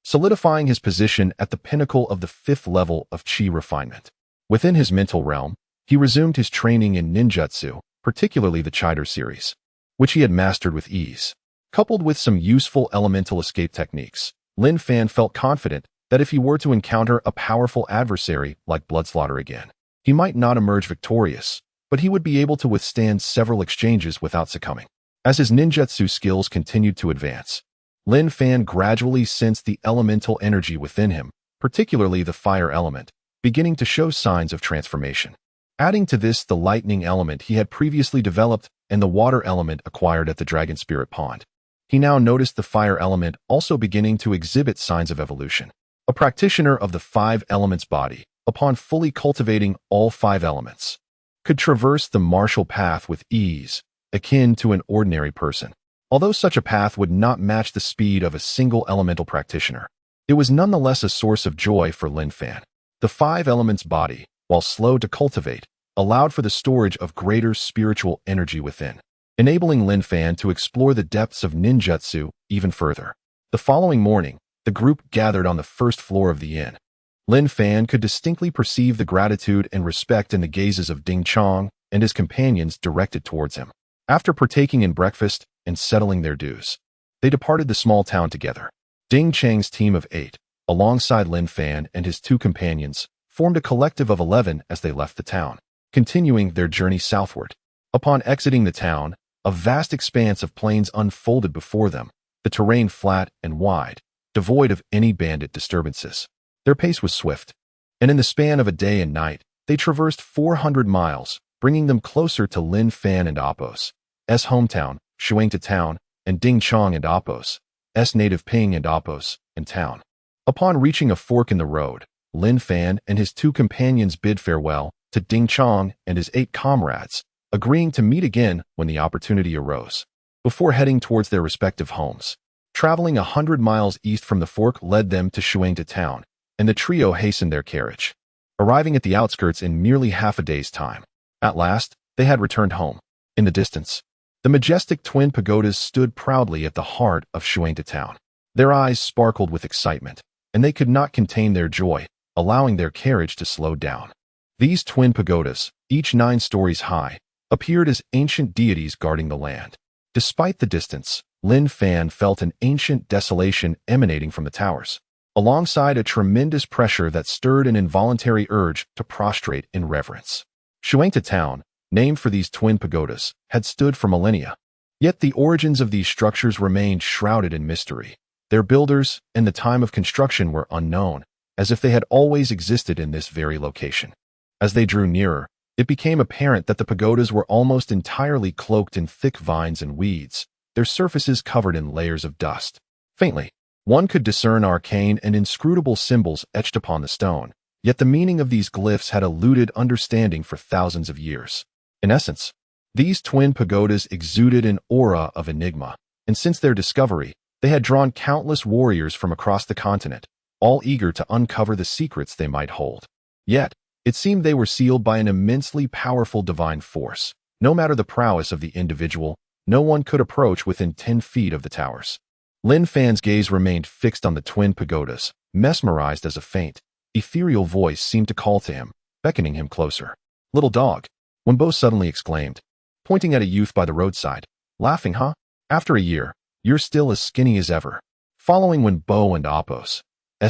solidifying his position at the pinnacle of the 5th level of Qi refinement. Within his mental realm, he resumed his training in ninjutsu, particularly the Chider series, which he had mastered with ease. Coupled with some useful elemental escape techniques, Lin Fan felt confident that if he were to encounter a powerful adversary like Bloodslaughter again, he might not emerge victorious, but he would be able to withstand several exchanges without succumbing. As his ninjutsu skills continued to advance, Lin Fan gradually sensed the elemental energy within him, particularly the fire element, beginning to show signs of transformation. Adding to this the lightning element he had previously developed and the water element acquired at the Dragon Spirit Pond. He now noticed the fire element also beginning to exhibit signs of evolution. A practitioner of the 5 elements body, upon fully cultivating all 5 elements, could traverse the martial path with ease, akin to an ordinary person. Although such a path would not match the speed of a single elemental practitioner, it was nonetheless a source of joy for Lin Fan. The 5 elements body, while slow to cultivate, allowed for the storage of greater spiritual energy within, enabling Lin Fan to explore the depths of ninjutsu even further. The following morning, the group gathered on the first floor of the inn. Lin Fan could distinctly perceive the gratitude and respect in the gazes of Ding Chong and his companions directed towards him. After partaking in breakfast and settling their dues, they departed the small town together. Ding Chang's team of 8, alongside Lin Fan and his 2 companions, formed a collective of 11 as they left the town, continuing their journey southward. Upon exiting the town, a vast expanse of plains unfolded before them, the terrain flat and wide, devoid of any bandit disturbances. Their pace was swift, and in the span of a day and night, they traversed 400 miles, bringing them closer to Lin Fan and Appo's hometown, Shuangta Town, and Ding Chong and Appo's native Ping and Appo's town. Upon reaching a fork in the road, Lin Fan and his 2 companions bid farewell to Ding Chong and his 8 comrades, agreeing to meet again when the opportunity arose, before heading towards their respective homes. Traveling 100 miles east from the fork led them to Shuangta Town, and the trio hastened their carriage, arriving at the outskirts in merely half a day's time. At last, they had returned home. In the distance, the majestic twin pagodas stood proudly at the heart of Shuangta Town. Their eyes sparkled with excitement, and they could not contain their joy, allowing their carriage to slow down. These twin pagodas, each 9 stories high, appeared as ancient deities guarding the land. Despite the distance, Lin Fan felt an ancient desolation emanating from the towers, alongside a tremendous pressure that stirred an involuntary urge to prostrate in reverence. Shuangta Town, named for these twin pagodas, had stood for millennia. Yet the origins of these structures remained shrouded in mystery. Their builders and the time of construction were unknown, as if they had always existed in this very location. As they drew nearer, it became apparent that the pagodas were almost entirely cloaked in thick vines and weeds, their surfaces covered in layers of dust. Faintly, one could discern arcane and inscrutable symbols etched upon the stone, yet the meaning of these glyphs had eluded understanding for thousands of years. In essence, these twin pagodas exuded an aura of enigma, and since their discovery, they had drawn countless warriors from across the continent, all eager to uncover the secrets they might hold. Yet, it seemed they were sealed by an immensely powerful divine force. No matter the prowess of the individual, no one could approach within 10 feet of the towers. Lin Fan's gaze remained fixed on the twin pagodas, mesmerized as a faint, ethereal voice seemed to call to him, beckoning him closer. "Little dog," Wenbo suddenly exclaimed, pointing at a youth by the roadside. "Laughing, huh? After a year, you're still as skinny as ever." Following Wenbo and Appo's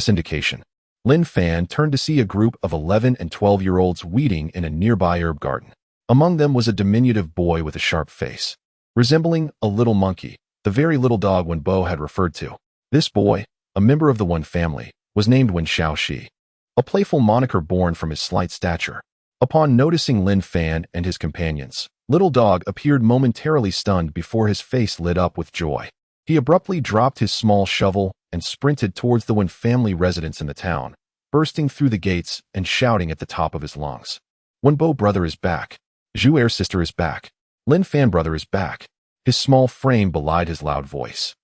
indication, Lin Fan turned to see a group of 11 and 12-year-olds weeding in a nearby herb garden. Among them was a diminutive boy with a sharp face, resembling a little monkey, the very little dog Wenbo had referred to. This boy, a member of the Wen family, was named Wen Xiaoxi, a playful moniker born from his slight stature. Upon noticing Lin Fan and his companions, Little Dog appeared momentarily stunned before his face lit up with joy. He abruptly dropped his small shovel and sprinted towards the Wen family residence in the town, bursting through the gates and shouting at the top of his lungs. "Wenbo brother is back. Zhu Air sister is back. Lin Fan brother is back." His small frame belied his loud voice,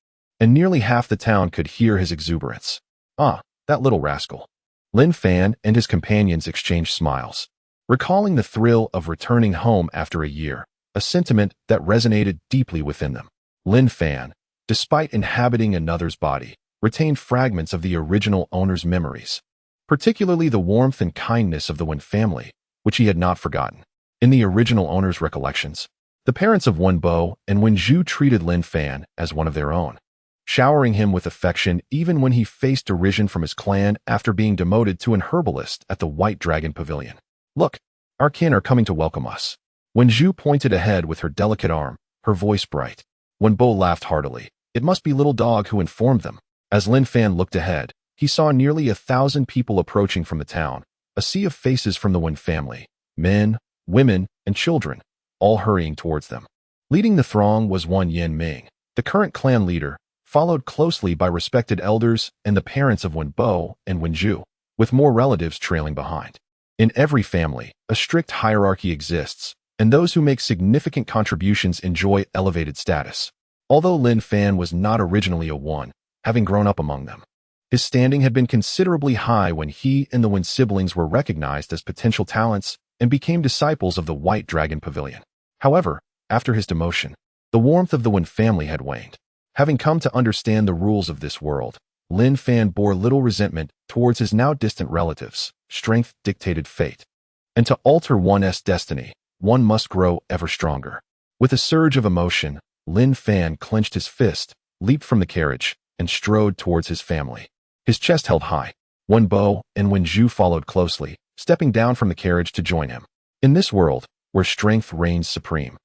and nearly half the town could hear his exuberance. "Ah, that little rascal." Lin Fan and his companions exchanged smiles, recalling the thrill of returning home after a year, a sentiment that resonated deeply within them. Lin Fan, despite inhabiting another's body, retained fragments of the original owner's memories, particularly the warmth and kindness of the Wen family, which he had not forgotten. In the original owner's recollections, the parents of Wenbo and Wenju treated Lin Fan as one of their own, showering him with affection even when he faced derision from his clan after being demoted to an herbalist at the White Dragon Pavilion. "Look, our kin are coming to welcome us." Wenju pointed ahead with her delicate arm, her voice bright. Wenbo laughed heartily. It must be Little Dog who informed them. As Lin Fan looked ahead, he saw nearly 1,000 people approaching from the town, a sea of faces from the Wen family, men, women, and children, all hurrying towards them. Leading the throng was one Yin Ming, the current clan leader, followed closely by respected elders and the parents of Wen Bo and Wen Zhu, with more relatives trailing behind. In every family, a strict hierarchy exists, and those who make significant contributions enjoy elevated status. Although Lin Fan was not originally a Yuan, having grown up among them, his standing had been considerably high when he and the Wen siblings were recognized as potential talents and became disciples of the White Dragon Pavilion. However, after his demotion, the warmth of the Wen family had waned. Having come to understand the rules of this world, Lin Fan bore little resentment towards his now distant relatives. Strength dictated fate. And to alter one's destiny, one must grow ever stronger. With a surge of emotion, Lin Fan clenched his fist, leaped from the carriage, and strode towards his family. His chest held high. Wen Bo and Wen Zhu followed closely, stepping down from the carriage to join him. In this world, where strength reigns supreme,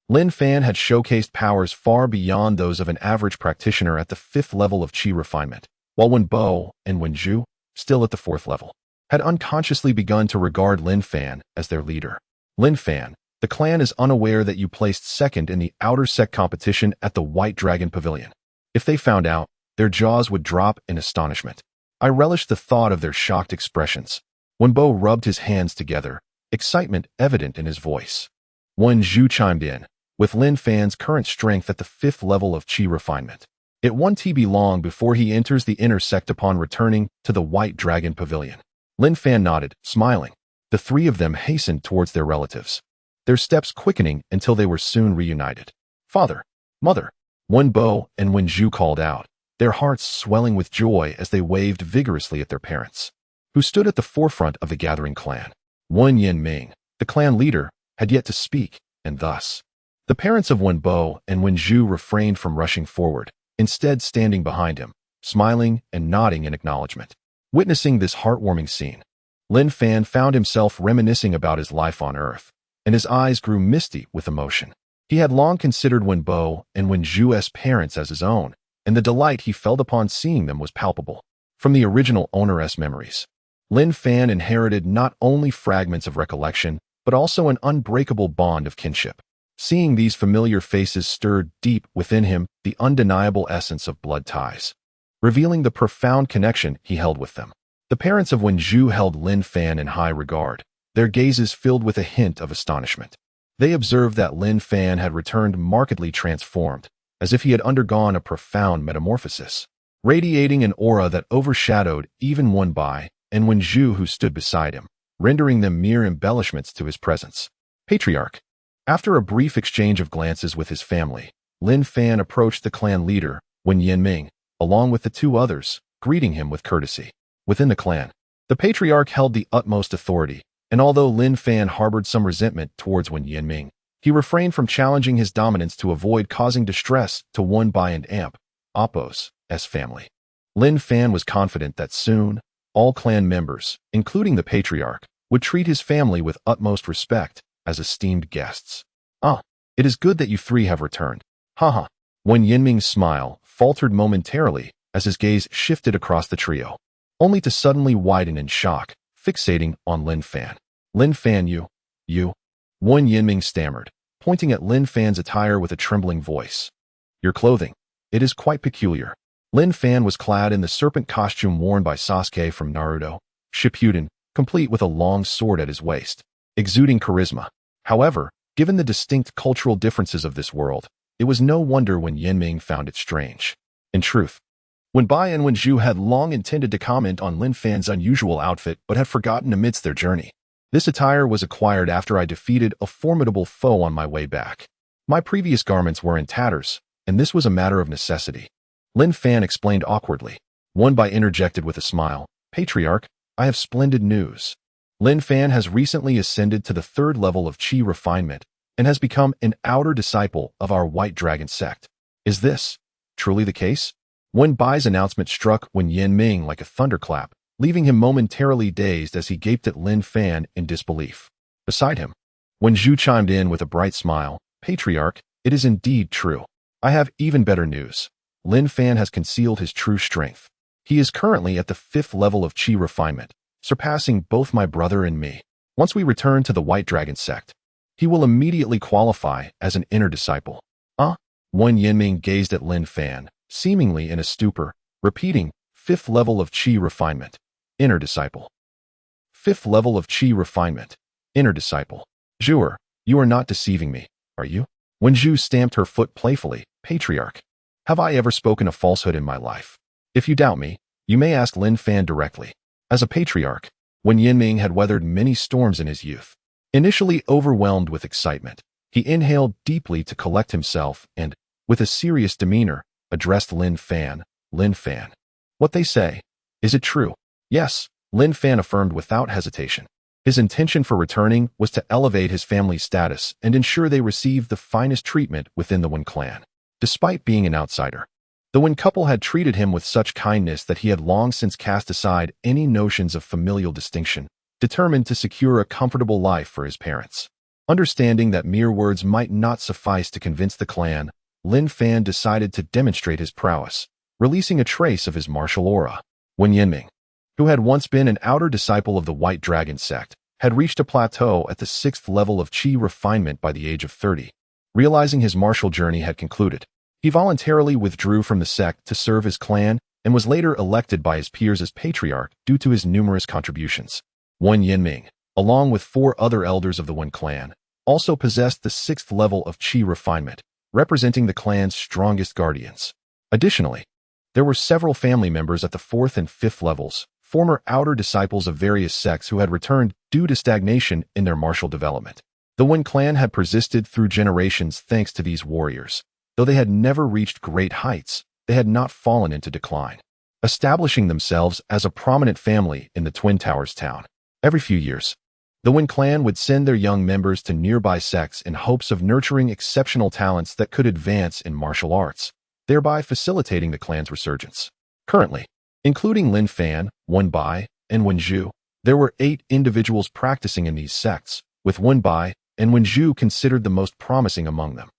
Lin Fan had showcased powers far beyond those of an average practitioner at the 5th level of Qi refinement, while Wen Bo and Wen Zhu, still at the 4th level, had unconsciously begun to regard Lin Fan as their leader. Lin Fan, the clan is unaware that you placed second in the outer sect competition at the White Dragon Pavilion. If they found out, their jaws would drop in astonishment. I relished the thought of their shocked expressions. Wen Bo rubbed his hands together, excitement evident in his voice. Wen Zhu chimed in, with Lin Fan's current strength at the 5th level of Qi refinement. It won't be long before he enters the inner sect upon returning to the White Dragon Pavilion. Lin Fan nodded, smiling. The three of them hastened towards their relatives, their steps quickening until they were soon reunited. Father, mother, Wen Bo and Wen Zhu called out, their hearts swelling with joy as they waved vigorously at their parents, who stood at the forefront of the gathering clan. Wen Yin Ming, the clan leader, had yet to speak, and thus, the parents of Wen Bo and Wen Zhu refrained from rushing forward, instead standing behind him, smiling and nodding in acknowledgement. Witnessing this heartwarming scene, Lin Fan found himself reminiscing about his life on Earth, and his eyes grew misty with emotion. He had long considered Wen Bo and Wen Zhu's parents as his own, and the delight he felt upon seeing them was palpable. From the original owner's memories, Lin Fan inherited not only fragments of recollection, but also an unbreakable bond of kinship. Seeing these familiar faces stirred deep within him the undeniable essence of blood ties, revealing the profound connection he held with them. The parents of Wen Zhu held Lin Fan in high regard, their gazes filled with a hint of astonishment. They observed that Lin Fan had returned markedly transformed, as if he had undergone a profound metamorphosis, radiating an aura that overshadowed even Wen Bai and Wen Zhu who stood beside him, rendering them mere embellishments to his presence. Patriarch. After a brief exchange of glances with his family, Lin Fan approached the clan leader, Wen Yinming, along with the two others, greeting him with courtesy. Within the clan, the patriarch held the utmost authority, and although Lin Fan harbored some resentment towards Wen Yinming, he refrained from challenging his dominance to avoid causing distress to Wen Bai and Amp, Appo's family. Lin Fan was confident that soon, all clan members, including the patriarch, would treat his family with utmost respect as esteemed guests. Ah, it is good that you three have returned. Haha. Wen Yinming's smile faltered momentarily as his gaze shifted across the trio, only to suddenly widen in shock, fixating on Lin Fan. Lin Fan, you. Wen Yinming stammered, pointing at Lin Fan's attire with a trembling voice. Your clothing. It is quite peculiar. Lin Fan was clad in the serpent costume worn by Sasuke from Naruto Shippuden, complete with a long sword at his waist, exuding charisma. However, given the distinct cultural differences of this world, it was no wonder when Yinming found it strange. In truth, Wen Bai and Wen Zhu had long intended to comment on Lin Fan's unusual outfit but had forgotten amidst their journey. This attire was acquired after I defeated a formidable foe on my way back. My previous garments were in tatters, and this was a matter of necessity. Lin Fan explained awkwardly. Wen Bai interjected with a smile. Patriarch, I have splendid news. Lin Fan has recently ascended to the 3rd level of Qi refinement and has become an outer disciple of our White Dragon sect. Is this truly the case? Wen Bai's announcement struck Wen Yinming like a thunderclap, leaving him momentarily dazed as he gaped at Lin Fan in disbelief. Beside him, Wen Zhu chimed in with a bright smile. Patriarch, it is indeed true. I have even better news. Lin Fan has concealed his true strength. He is currently at the 5th level of Qi refinement, surpassing both my brother and me. Once we return to the White Dragon sect, he will immediately qualify as an inner disciple. Wen Yinming gazed at Lin Fan, seemingly in a stupor, repeating, 5th level of qi refinement, inner disciple. 5th level of qi refinement, inner disciple. Zhuer, you are not deceiving me, are you? Wen Zhu stamped her foot playfully. Patriarch, have I ever spoken a falsehood in my life? If you doubt me, you may ask Lin Fan directly. As a patriarch, Wen Yinming had weathered many storms in his youth. Initially overwhelmed with excitement, he inhaled deeply to collect himself and, with a serious demeanor, addressed Lin Fan. Lin Fan. What they say, is it true? Yes, Lin Fan affirmed without hesitation. His intention for returning was to elevate his family's status and ensure they received the finest treatment within the Wen clan. Despite being an outsider, the Wen couple had treated him with such kindness that he had long since cast aside any notions of familial distinction, determined to secure a comfortable life for his parents. Understanding that mere words might not suffice to convince the clan, Lin Fan decided to demonstrate his prowess, releasing a trace of his martial aura. Wen Yinming, who had once been an outer disciple of the White Dragon sect, had reached a plateau at the 6th level of qi refinement by the age of 30. Realizing his martial journey had concluded, he voluntarily withdrew from the sect to serve his clan and was later elected by his peers as patriarch due to his numerous contributions. Wen Yinming, along with 4 other elders of the Wen clan, also possessed the 6th level of qi refinement, representing the clan's strongest guardians. Additionally, there were several family members at the 4th and 5th levels, former outer disciples of various sects who had returned due to stagnation in their martial development. The Wen clan had persisted through generations thanks to these warriors. Though they had never reached great heights, they had not fallen into decline, establishing themselves as a prominent family in the Twin Towers town. Every few years, the Wen clan would send their young members to nearby sects in hopes of nurturing exceptional talents that could advance in martial arts, thereby facilitating the clan's resurgence. Currently, including Lin Fan, Wen Bai, and Wen Zhu, there were 8 individuals practicing in these sects, with Wen Bai and Wen Zhu considered the most promising among them.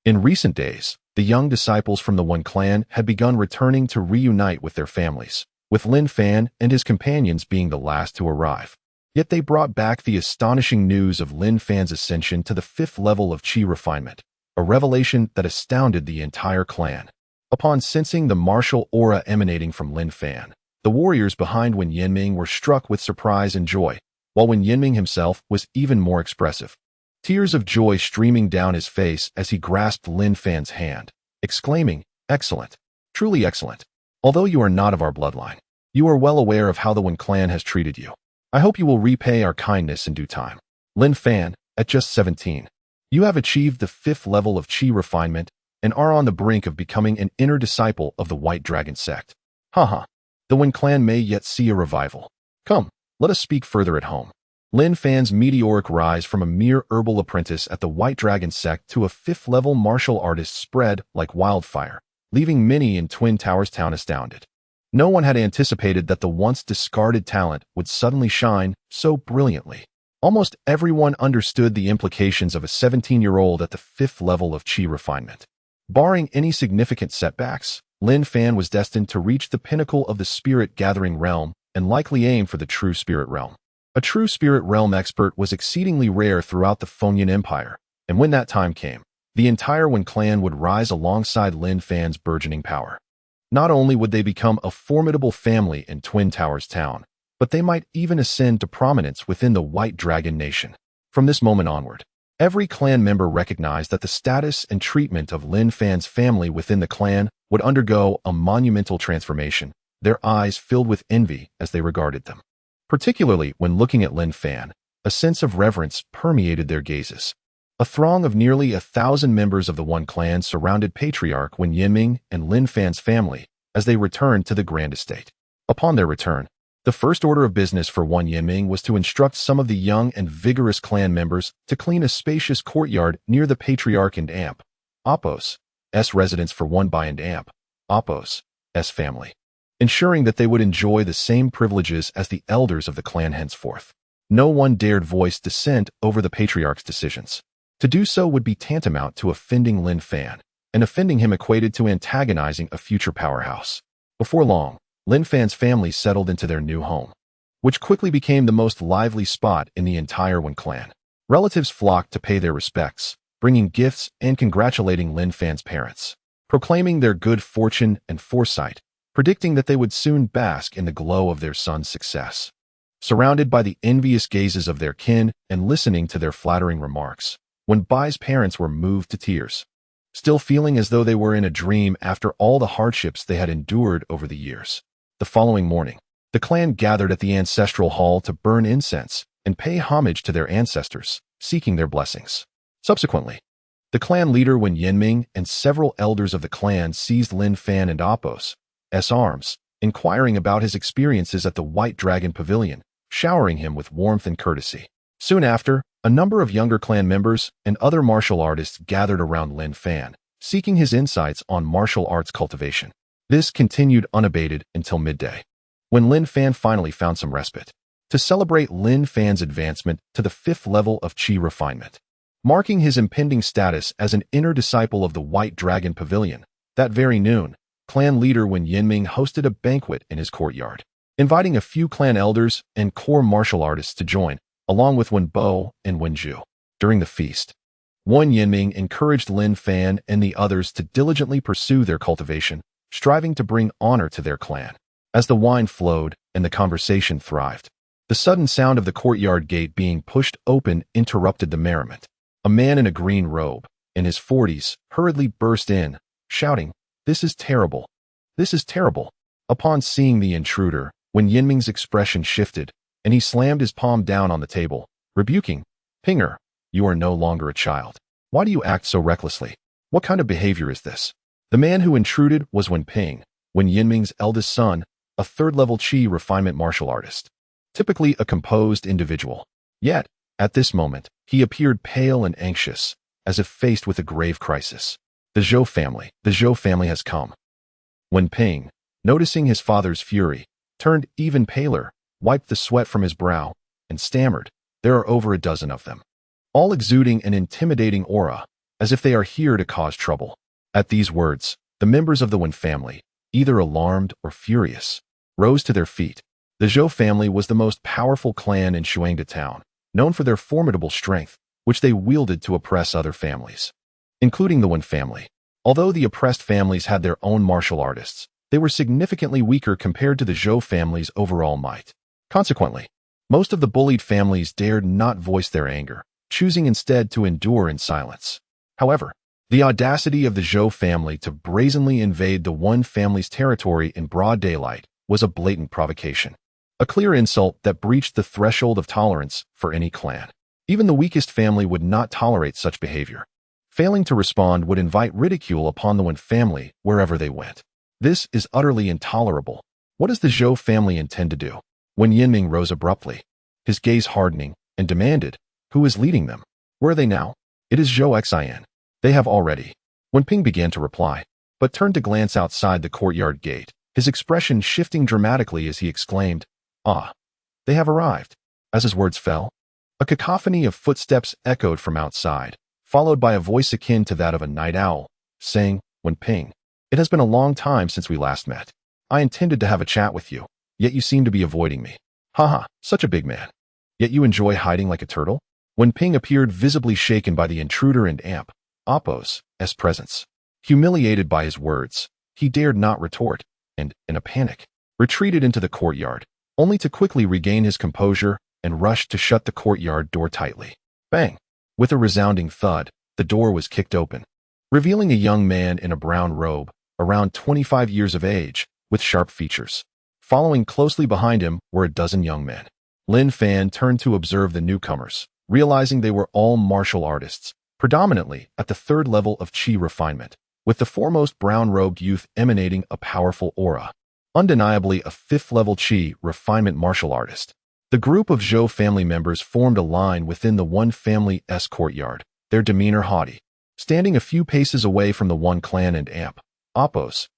In recent days, the young disciples from the Wen clan had begun returning to reunite with their families, with Lin Fan and his companions being the last to arrive. Yet they brought back the astonishing news of Lin Fan's ascension to the 5th level of qi refinement, a revelation that astounded the entire clan. Upon sensing the martial aura emanating from Lin Fan, the warriors behind Wen Yinming were struck with surprise and joy, while Wen Yinming himself was even more expressive. Tears of joy streaming down his face as he grasped Lin Fan's hand, exclaiming, "Excellent, truly excellent. Although you are not of our bloodline, you are well aware of how the Wen clan has treated you. I hope you will repay our kindness in due time." Lin Fan, at just 17, you have achieved the 5th level of qi refinement and are on the brink of becoming an inner disciple of the White Dragon sect. Haha, the Wen clan may yet see a revival. Come, let us speak further at home. Lin Fan's meteoric rise from a mere herbal apprentice at the White Dragon sect to a 5th level martial artist spread like wildfire, leaving many in Twin Towers town astounded. No one had anticipated that the once discarded talent would suddenly shine so brilliantly. Almost everyone understood the implications of a 17-year-old at the 5th level of qi refinement. Barring any significant setbacks, Lin Fan was destined to reach the pinnacle of the spirit-gathering realm and likely aim for the true spirit realm. A true spirit realm expert was exceedingly rare throughout the Fengyan Empire, and when that time came, the entire Wen clan would rise alongside Lin Fan's burgeoning power. Not only would they become a formidable family in Twin Towers town, but they might even ascend to prominence within the White Dragon Nation. From this moment onward, every clan member recognized that the status and treatment of Lin Fan's family within the clan would undergo a monumental transformation, their eyes filled with envy as they regarded them. Particularly when looking at Lin Fan, a sense of reverence permeated their gazes. A throng of nearly 1,000 members of the Wen clan surrounded Patriarch Wen Yinming and Lin Fan's family as they returned to the Grand Estate. Upon their return, the first order of business for Wen Yinming was to instruct some of the young and vigorous clan members to clean a spacious courtyard near the Patriarch and Amp, Appo's residence for Wen Bai and Amp, Appo's family, ensuring that they would enjoy the same privileges as the elders of the clan henceforth. No one dared voice dissent over the Patriarch's decisions. To do so would be tantamount to offending Lin Fan, and offending him equated to antagonizing a future powerhouse. Before long, Lin Fan's family settled into their new home, which quickly became the most lively spot in the entire Wen clan. Relatives flocked to pay their respects, bringing gifts and congratulating Lin Fan's parents, proclaiming their good fortune and foresight, predicting that they would soon bask in the glow of their son's success. Surrounded by the envious gazes of their kin and listening to their flattering remarks, Wen Bai's parents were moved to tears, still feeling as though they were in a dream after all the hardships they had endured over the years. The following morning, the clan gathered at the ancestral hall to burn incense and pay homage to their ancestors, seeking their blessings. Subsequently, the clan leader Wen Yinming and several elders of the clan seized Lin Fan and Appo's arms, inquiring about his experiences at the White Dragon Pavilion, showering him with warmth and courtesy. Soon after, a number of younger clan members and other martial artists gathered around Lin Fan, seeking his insights on martial arts cultivation. This continued unabated until midday, when Lin Fan finally found some respite. To celebrate Lin Fan's advancement to the 5th level of Qi refinement, marking his impending status as an inner disciple of the White Dragon Pavilion, that very noon, clan leader Wen Yinming hosted a banquet in his courtyard, inviting a few clan elders and core martial artists to join, along with Wen Bo and Wen Zhu. During the feast, Wen Yinming encouraged Lin Fan and the others to diligently pursue their cultivation, striving to bring honor to their clan. As the wine flowed and the conversation thrived, the sudden sound of the courtyard gate being pushed open interrupted the merriment. A man in a green robe, in his 40s, hurriedly burst in, shouting, "This is terrible! This is terrible!" Upon seeing the intruder, Wen Yinming's expression shifted, and he slammed his palm down on the table, rebuking, "Pinger, you are no longer a child. Why do you act so recklessly? What kind of behavior is this?" The man who intruded was Wen Ping, Wen Yinming's eldest son, a 3rd-level Qi refinement martial artist, typically a composed individual. Yet, at this moment, he appeared pale and anxious, as if faced with a grave crisis. The Zhou family has come. Wen Ping, noticing his father's fury, turned even paler, wiped the sweat from his brow, and stammered, "There are over a dozen of them, all exuding an intimidating aura, as if they are here to cause trouble." At these words, the members of the Wen family, either alarmed or furious, rose to their feet. The Zhou family was the most powerful clan in Shuangda town, known for their formidable strength, which they wielded to oppress other families, including the Wen family. Although the oppressed families had their own martial artists, they were significantly weaker compared to the Zhou family's overall might. Consequently, most of the bullied families dared not voice their anger, choosing instead to endure in silence. However, the audacity of the Zhou family to brazenly invade the Wen family's territory in broad daylight was a blatant provocation, a clear insult that breached the threshold of tolerance for any clan. Even the weakest family would not tolerate such behavior. Failing to respond would invite ridicule upon the Wen family wherever they went. This is utterly intolerable. What does the Zhou family intend to do? Wen Yinming rose abruptly, his gaze hardening, and demanded, "Who is leading them? Where are they now?" "It is Zhou Xian. They have already." Wen Ping began to reply, but turned to glance outside the courtyard gate, his expression shifting dramatically as he exclaimed, "Ah, they have arrived." As his words fell, a cacophony of footsteps echoed from outside, followed by a voice akin to that of a night owl, saying, "Wen Ping, it has been a long time since we last met. I intended to have a chat with you, yet you seem to be avoiding me. Haha, such a big man. Yet you enjoy hiding like a turtle?" Wen Ping appeared visibly shaken by the intruder and Appo's presence. Humiliated by his words, he dared not retort, and, in a panic, retreated into the courtyard, only to quickly regain his composure and rush to shut the courtyard door tightly. Bang! With a resounding thud, the door was kicked open, revealing a young man in a brown robe, around 25 years of age, with sharp features. Following closely behind him were a dozen young men. Lin Fan turned to observe the newcomers, realizing they were all martial artists, predominantly at the 3rd level of Qi refinement, with the foremost brown-robed youth emanating a powerful aura, undeniably a 5th-level Qi refinement martial artist. The group of Zhou family members formed a line within the Wen family's courtyard, their demeanor haughty, standing a few paces away from the Wen clan and Appo's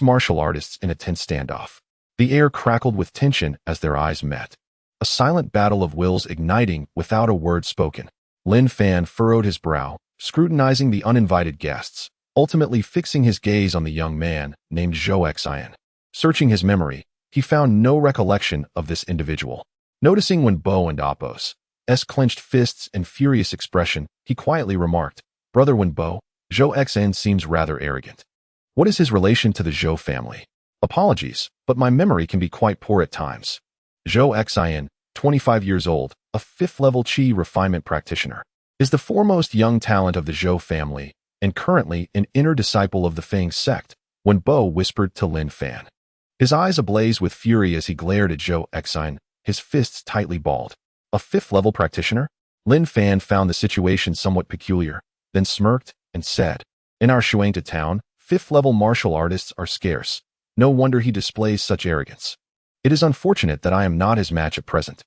martial artists in a tense standoff. The air crackled with tension as their eyes met, a silent battle of wills igniting without a word spoken. Lin Fan furrowed his brow, scrutinizing the uninvited guests, ultimately fixing his gaze on the young man named Zhou Xian. Searching his memory, he found no recollection of this individual. Noticing Wen Bo and Appo's clenched fists and furious expression, he quietly remarked, "Brother Wenbo, Zhou Xn seems rather arrogant. What is his relation to the Zhou family? Apologies, but my memory can be quite poor at times." Zhou Xin, 25 years old, a 5th-level Qi refinement practitioner, is the foremost young talent of the Zhou family and currently an inner disciple of the Fang sect, Wenbo whispered to Lin Fan. His eyes ablaze with fury as he glared at Zhou Xin, his fists tightly balled. A 5th-level practitioner? Lin Fan found the situation somewhat peculiar, then smirked and said, "In our Shuangda town, 5th-level martial artists are scarce. No wonder he displays such arrogance. It is unfortunate that I am not his match at present,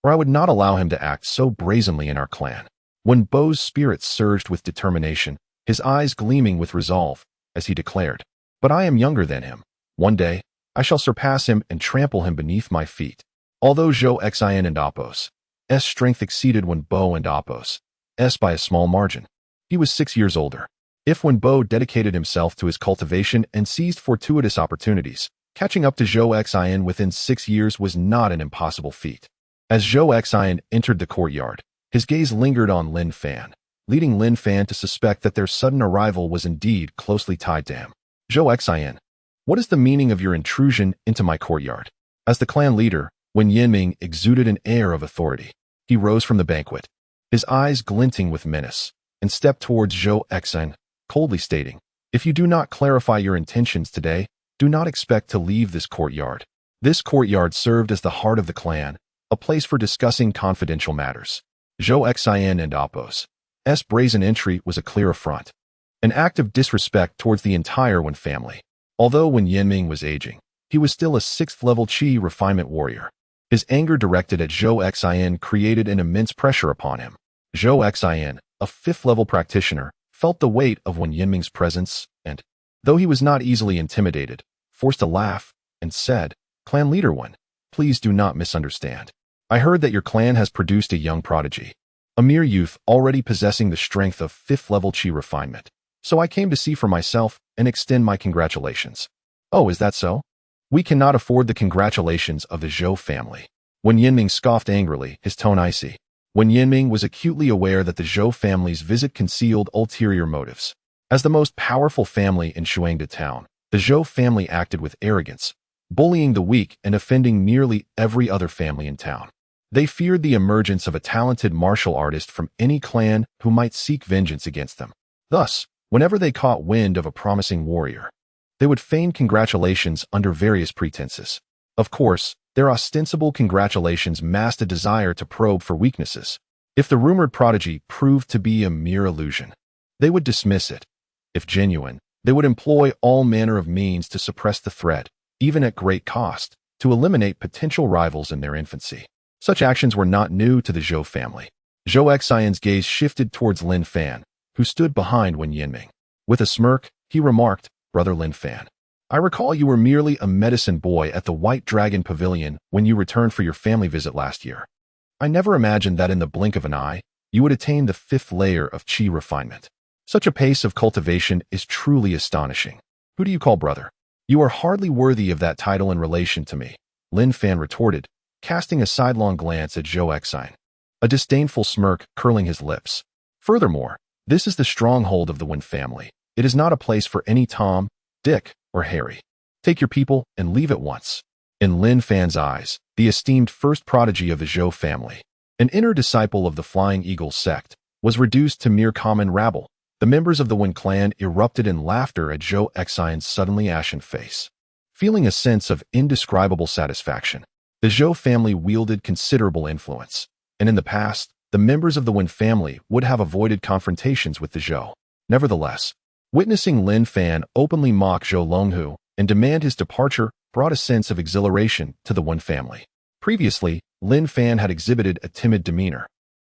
or I would not allow him to act so brazenly in our clan." When Bo's spirit surged with determination, his eyes gleaming with resolve, as he declared, "But I am younger than him. One day, I shall surpass him and trample him beneath my feet." Although Zhou Xin and Apos' strength exceeded Wenbo and Apos' by a small margin, he was 6 years older. If Wenbo dedicated himself to his cultivation and seized fortuitous opportunities, catching up to Zhou Xin within 6 years was not an impossible feat. As Zhou Xin entered the courtyard, his gaze lingered on Lin Fan, leading Lin Fan to suspect that their sudden arrival was indeed closely tied to him. "Zhou Xin, what is the meaning of your intrusion into my courtyard?" As the clan leader, Wen Yinming exuded an air of authority. He rose from the banquet, his eyes glinting with menace, and stepped towards Zhou Xin, coldly stating, "If you do not clarify your intentions today, do not expect to leave this courtyard." This courtyard served as the heart of the clan, a place for discussing confidential matters. Zhou Xin and Apos' brazen entry was a clear affront, an act of disrespect towards the entire Wen family. Although Wen Yinming was aging, he was still a 6th-level Qi refinement warrior. His anger directed at Zhou Xin created an immense pressure upon him. Zhou Xin, a 5th-level practitioner, felt the weight of Wen Yinming's presence and, though he was not easily intimidated, forced a laugh and said, "Clan leader Wen, please do not misunderstand. I heard that your clan has produced a young prodigy, a mere youth already possessing the strength of 5th-level Qi refinement. So I came to see for myself and extend my congratulations." "Oh, is that so? We cannot afford the congratulations of the Zhou family." Wen Yinming scoffed angrily, his tone icy. Wen Yinming was acutely aware that the Zhou family's visit concealed ulterior motives. As the most powerful family in Shuangda town, the Zhou family acted with arrogance, bullying the weak and offending nearly every other family in town. They feared the emergence of a talented martial artist from any clan who might seek vengeance against them. Thus, whenever they caught wind of a promising warrior, they would feign congratulations under various pretenses. Of course, their ostensible congratulations masked a desire to probe for weaknesses. If the rumored prodigy proved to be a mere illusion, they would dismiss it. If genuine, they would employ all manner of means to suppress the threat, even at great cost, to eliminate potential rivals in their infancy. Such actions were not new to the Zhou family. Zhou Xion's gaze shifted towards Lin Fan, who stood behind Wen Yinming. With a smirk, he remarked, "Brother Lin Fan, I recall you were merely a medicine boy at the White Dragon Pavilion when you returned for your family visit last year. I never imagined that in the blink of an eye, you would attain the 5th layer of Qi refinement. Such a pace of cultivation is truly astonishing. Who do you call brother? You are hardly worthy of that title in relation to me," Lin Fan retorted, casting a sidelong glance at Zhou Xin, a disdainful smirk curling his lips. "Furthermore, this is the stronghold of the Wen family. It is not a place for any Tom, Dick, or Harry. Take your people and leave at once." In Lin Fan's eyes, the esteemed first prodigy of the Zhou family, an inner disciple of the Flying Eagle sect, was reduced to mere common rabble. The members of the Wen clan erupted in laughter at Zhou Xion's suddenly ashen face. Feeling a sense of indescribable satisfaction, the Zhou family wielded considerable influence, and in the past, the members of the Wen family would have avoided confrontations with the Zhou. Nevertheless, witnessing Lin Fan openly mock Zhou Longhu and demand his departure brought a sense of exhilaration to the Wen family. Previously, Lin Fan had exhibited a timid demeanor,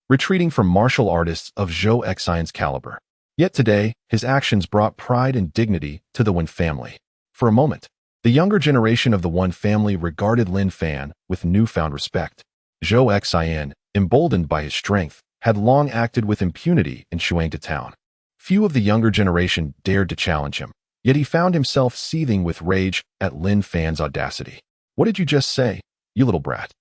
retreating from martial artists of Zhou Xion's caliber. Yet today, his actions brought pride and dignity to the Wen family. For a moment, the younger generation of the Wen family regarded Lin Fan with newfound respect. Zhou Xian, emboldened by his strength, had long acted with impunity in Shuangda town. Few of the younger generation dared to challenge him, yet he found himself seething with rage at Lin Fan's audacity. "What did you just say, you little brat?"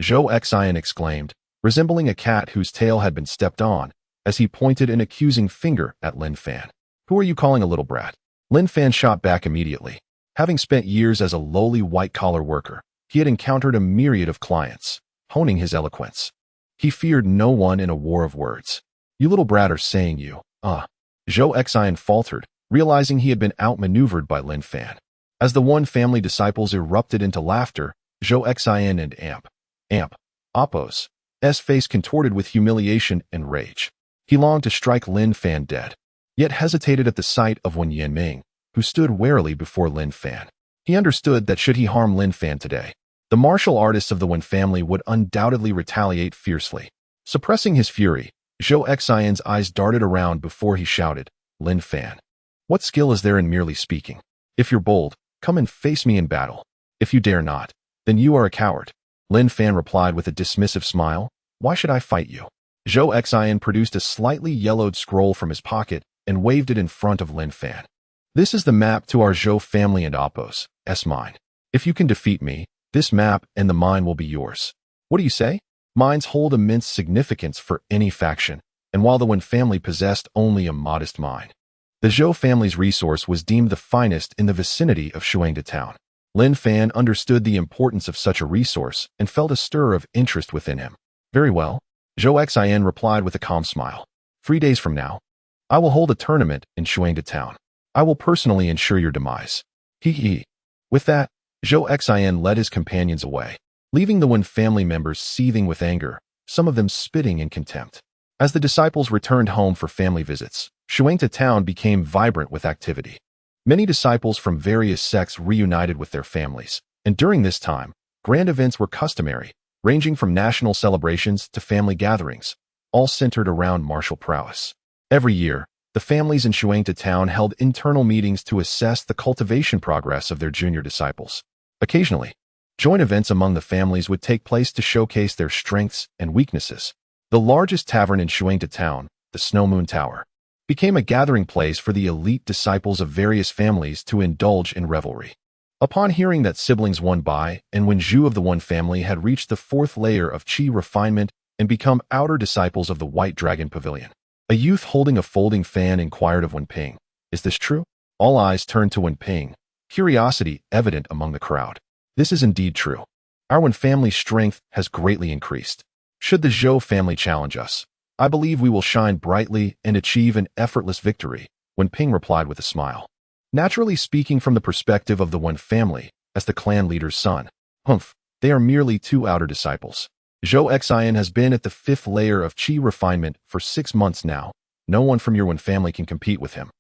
Zhou Xian exclaimed, resembling a cat whose tail had been stepped on, as he pointed an accusing finger at Lin Fan. "Who are you calling a little brat?" Lin Fan shot back immediately. Having spent years as a lowly white-collar worker, he had encountered a myriad of clients, honing his eloquence. He feared no one in a war of words. "You little brat are saying you, Zhou Xian faltered, realizing he had been outmaneuvered by Lin Fan. As the One family disciples erupted into laughter, Zhou Xian and Appo's face contorted with humiliation and rage. He longed to strike Lin Fan dead, yet hesitated at the sight of Wen Yanming, who stood warily before Lin Fan. He understood that should he harm Lin Fan today, the martial artists of the Wen family would undoubtedly retaliate fiercely. Suppressing his fury, Zhou Xian's eyes darted around before he shouted, "Lin Fan, what skill is there in merely speaking? If you're bold, come and face me in battle. If you dare not, then you are a coward." Lin Fan replied with a dismissive smile, "Why should I fight you?" Zhou Xian produced a slightly yellowed scroll from his pocket and waved it in front of Lin Fan. "This is the map to our Zhou family and Appo's mine. If you can defeat me, this map and the mine will be yours. What do you say?" Mines hold immense significance for any faction, and while the Wen family possessed only a modest mine, the Zhou family's resource was deemed the finest in the vicinity of Shuangda town. Lin Fan understood the importance of such a resource and felt a stir of interest within him. "Very well," Zhou Xian replied with a calm smile. 3 days from now, I will hold a tournament in Shuangda town. I will personally ensure your demise." He. With that, Zhou Xian led his companions away, leaving the Wen family members seething with anger, some of them spitting in contempt. As the disciples returned home for family visits, Shuangda town became vibrant with activity. Many disciples from various sects reunited with their families, and during this time, grand events were customary, ranging from national celebrations to family gatherings, all centered around martial prowess. Every year, the families in Shuangda town held internal meetings to assess the cultivation progress of their junior disciples. Occasionally, joint events among the families would take place to showcase their strengths and weaknesses. The largest tavern in Shuangda town, the Snow Moon Tower, became a gathering place for the elite disciples of various families to indulge in revelry. Upon hearing that siblings Wen Bai and Wen Zhu of the One family had reached the 4th layer of qi refinement and become outer disciples of the White Dragon Pavilion, a youth holding a folding fan inquired of Wen Ping, "Is this true?" All eyes turned to Wen Ping, curiosity evident among the crowd. "This is indeed true. Our Wen family's strength has greatly increased. Should the Zhou family challenge us, I believe we will shine brightly and achieve an effortless victory," Wen Ping replied with a smile. Naturally speaking from the perspective of the Wen family, as the clan leader's son, they are merely 2 outer disciples. Zhou Xian has been at the 5th layer of qi refinement for 6 months now. No one from your Wen family can compete with him,"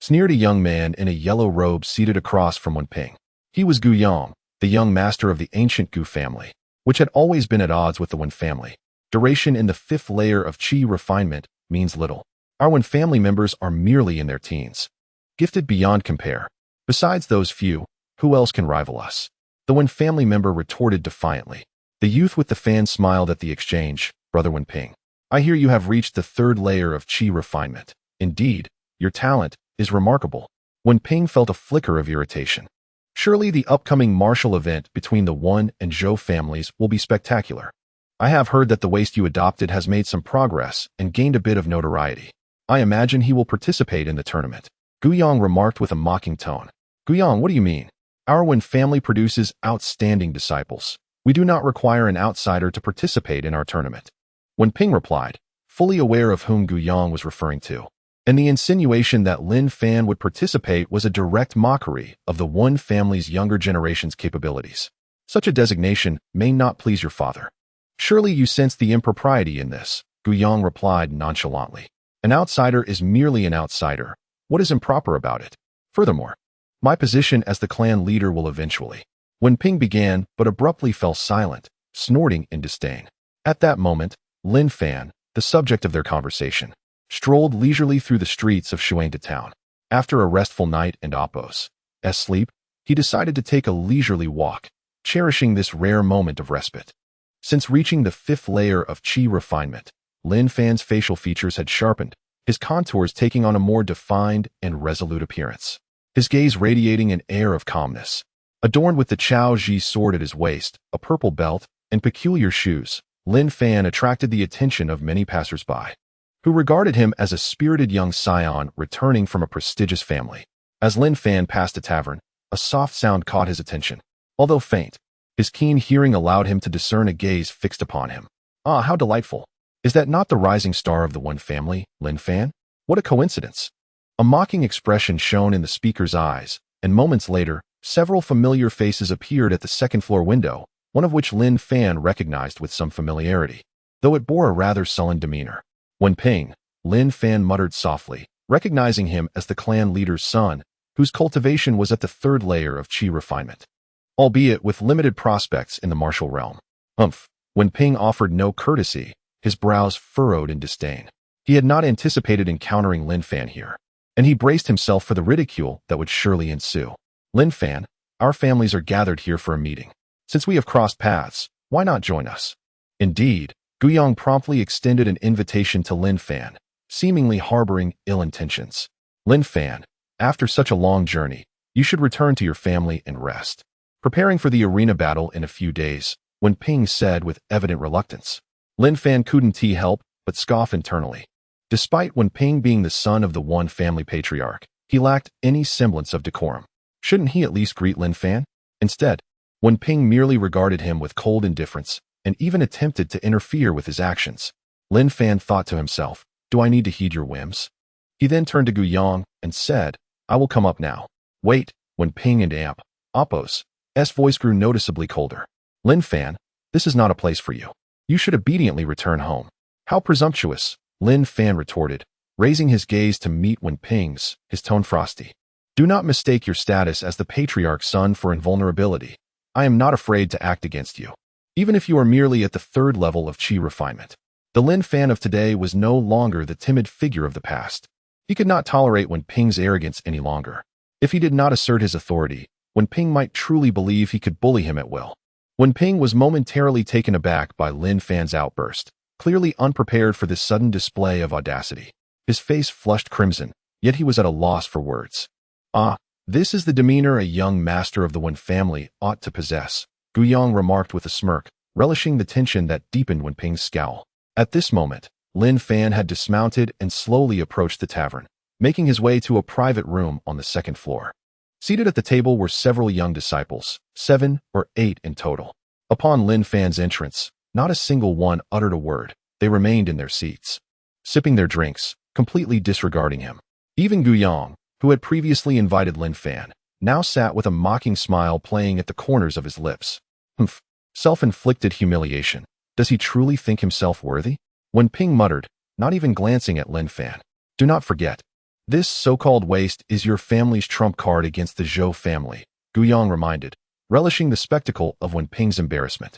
sneered a young man in a yellow robe seated across from Wen Ping. He was Gu Yang, the young master of the ancient Gu family, which had always been at odds with the Wen family. Duration in the 5th layer of qi refinement means little. Our Wen family members are merely in their teens, gifted beyond compare. Besides those few, who else can rival us? The Wen family member retorted defiantly. The youth with the fan smiled at the exchange. "Brother Wen Ping, I hear you have reached the 3rd layer of qi refinement. Indeed, your talent is remarkable." Wen Ping felt a flicker of irritation. Surely the upcoming martial event between the Wen and Zhou families will be spectacular. "I have heard that the waste you adopted has made some progress and gained a bit of notoriety. I imagine he will participate in the tournament," Gu Yang remarked with a mocking tone. "Gu Yang, what do you mean? Our Wen family produces outstanding disciples. We do not require an outsider to participate in our tournament." Wen Ping replied, fully aware of whom Gu Yang was referring to, and the insinuation that Lin Fan would participate was a direct mockery of the Wen family's younger generation's capabilities. "Such a designation may not please your father. Surely you sense the impropriety in this," Gu Yang replied nonchalantly. "An outsider is merely an outsider. What is improper about it? Furthermore, my position as the clan leader will eventually—" Wen Ping began, but abruptly fell silent, snorting in disdain. At that moment, Lin Fan, the subject of their conversation, strolled leisurely through the streets of Shuangda town. After a restful night and Appo's sleep, he decided to take a leisurely walk, cherishing this rare moment of respite. Since reaching the 5th layer of qi refinement, Lin Fan's facial features had sharpened, his contours taking on a more defined and resolute appearance. His gaze radiating an air of calmness. Adorned with the Chao Ji sword at his waist, a purple belt, and peculiar shoes, Lin Fan attracted the attention of many passers-by, who regarded him as a spirited young scion returning from a prestigious family. As Lin Fan passed the tavern, a soft sound caught his attention. Although faint, his keen hearing allowed him to discern a gaze fixed upon him. Ah, how delightful! Is that not the rising star of the one family, Lin Fan? What a coincidence! A mocking expression shone in the speaker's eyes, and moments later, several familiar faces appeared at the second-floor window, one of which Lin Fan recognized with some familiarity, though it bore a rather sullen demeanor. When Ping, Lin Fan muttered softly, recognizing him as the clan leader's son, whose cultivation was at the third layer of qi refinement, albeit with limited prospects in the martial realm. When Ping offered no courtesy, his brows furrowed in disdain. He had not anticipated encountering Lin Fan here, and he braced himself for the ridicule that would surely ensue. Lin Fan, our families are gathered here for a meeting. Since we have crossed paths, why not join us? Indeed, Guyang promptly extended an invitation to Lin Fan, seemingly harboring ill intentions. Lin Fan, after such a long journey, you should return to your family and rest. Preparing for the arena battle in a few days, when Ping said with evident reluctance. Lin Fan couldn't help but scoff internally. Despite Wen Ping being the son of the one family patriarch, he lacked any semblance of decorum. Shouldn't he at least greet Lin Fan? Instead, Wen Ping merely regarded him with cold indifference and even attempted to interfere with his actions. Lin Fan thought to himself, do I need to heed your whims? He then turned to Guyang and said, I will come up now. Wait, Wen Ping and Appo's voice grew noticeably colder. Lin Fan, this is not a place for you. You should obediently return home. How presumptuous, Lin Fan retorted, raising his gaze to meet Wen Ping's, his tone frosty. Do not mistake your status as the patriarch's son for invulnerability. I am not afraid to act against you, even if you are merely at the third level of qi refinement. The Lin Fan of today was no longer the timid figure of the past. He could not tolerate Wen Ping's arrogance any longer. If he did not assert his authority, Wen Ping might truly believe he could bully him at will. Wen Ping was momentarily taken aback by Lin Fan's outburst, clearly unprepared for this sudden display of audacity. His face flushed crimson, yet he was at a loss for words. Ah, this is the demeanor a young master of the Wen family ought to possess, Guyang remarked with a smirk, relishing the tension that deepened Wen Ping's scowl. At this moment, Lin Fan had dismounted and slowly approached the tavern, making his way to a private room on the second floor. Seated at the table were several young disciples, 7 or 8 in total. Upon Lin Fan's entrance, not a single one uttered a word. They remained in their seats, sipping their drinks, completely disregarding him. Even Guyang, who had previously invited Lin Fan, now sat with a mocking smile playing at the corners of his lips. Self-inflicted humiliation. Does he truly think himself worthy? Wen Ping muttered, not even glancing at Lin Fan. Do not forget, this so-called waste is your family's trump card against the Zhou family, Guyang reminded, relishing the spectacle of Wen Ping's embarrassment.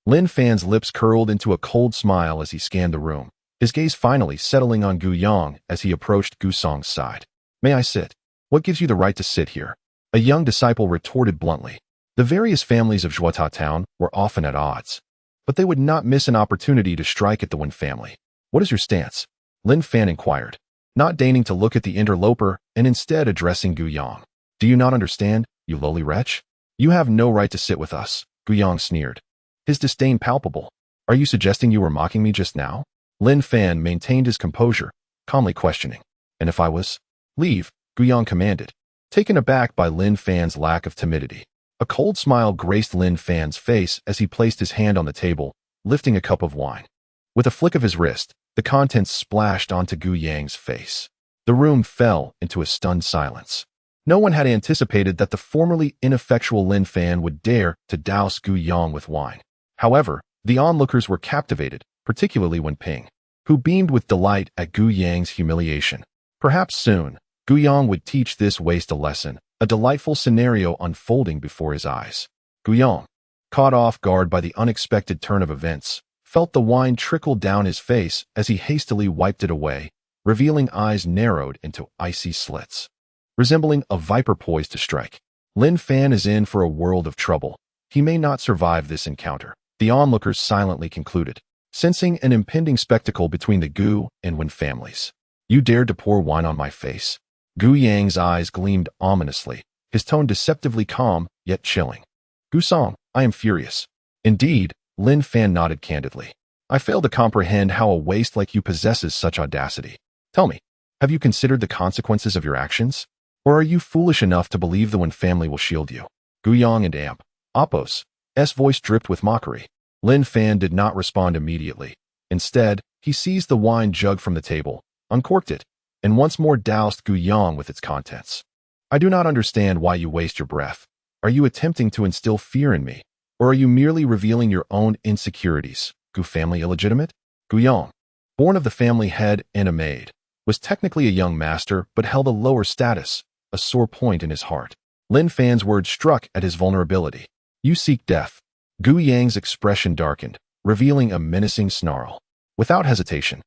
Lin Fan's lips curled into a cold smile as he scanned the room, his gaze finally settling on Guyang as he approached Gusong's side. May I sit? What gives you the right to sit here? A young disciple retorted bluntly. The various families of Zhuota town were often at odds, but they would not miss an opportunity to strike at the Wen family. What is your stance? Lin Fan inquired, not deigning to look at the interloper and instead addressing Guyang. Do you not understand, you lowly wretch? You have no right to sit with us, Guyang sneered, his disdain palpable. Are you suggesting you were mocking me just now? Lin Fan maintained his composure, calmly questioning. And if I was? Leave, Guyang commanded, taken aback by Lin Fan's lack of timidity. A cold smile graced Lin Fan's face as he placed his hand on the table, lifting a cup of wine. With a flick of his wrist, the contents splashed onto Guyang's face. The room fell into a stunned silence. No one had anticipated that the formerly ineffectual Lin Fan would dare to douse Guyang with wine. However, the onlookers were captivated, particularly Wen Ping, who beamed with delight at Guyang's humiliation. Perhaps soon, Guyang would teach this waste a lesson, a delightful scenario unfolding before his eyes. Guyang, caught off guard by the unexpected turn of events, felt the wine trickle down his face as he hastily wiped it away, revealing eyes narrowed into icy slits, resembling a viper poised to strike. Lin Fan is in for a world of trouble. He may not survive this encounter, the onlookers silently concluded, sensing an impending spectacle between the Gu and Wen families. You dared to pour wine on my face. Guyang's eyes gleamed ominously, his tone deceptively calm, yet chilling. Gusong, I am furious. Indeed, Lin Fan nodded candidly. I fail to comprehend how a waste like you possesses such audacity. Tell me, have you considered the consequences of your actions? Or are you foolish enough to believe the Wen family will shield you? Guyang and Amp. Appo's voice dripped with mockery. Lin Fan did not respond immediately. Instead, he seized the wine jug from the table, uncorked it, and once more doused Guyang with its contents. I do not understand why you waste your breath. Are you attempting to instill fear in me? Or are you merely revealing your own insecurities? Gu family illegitimate? Guyang, born of the family head and a maid, was technically a young master but held a lower status, a sore point in his heart. Lin Fan's words struck at his vulnerability. You seek death. Gu Yang's expression darkened, revealing a menacing snarl. Without hesitation,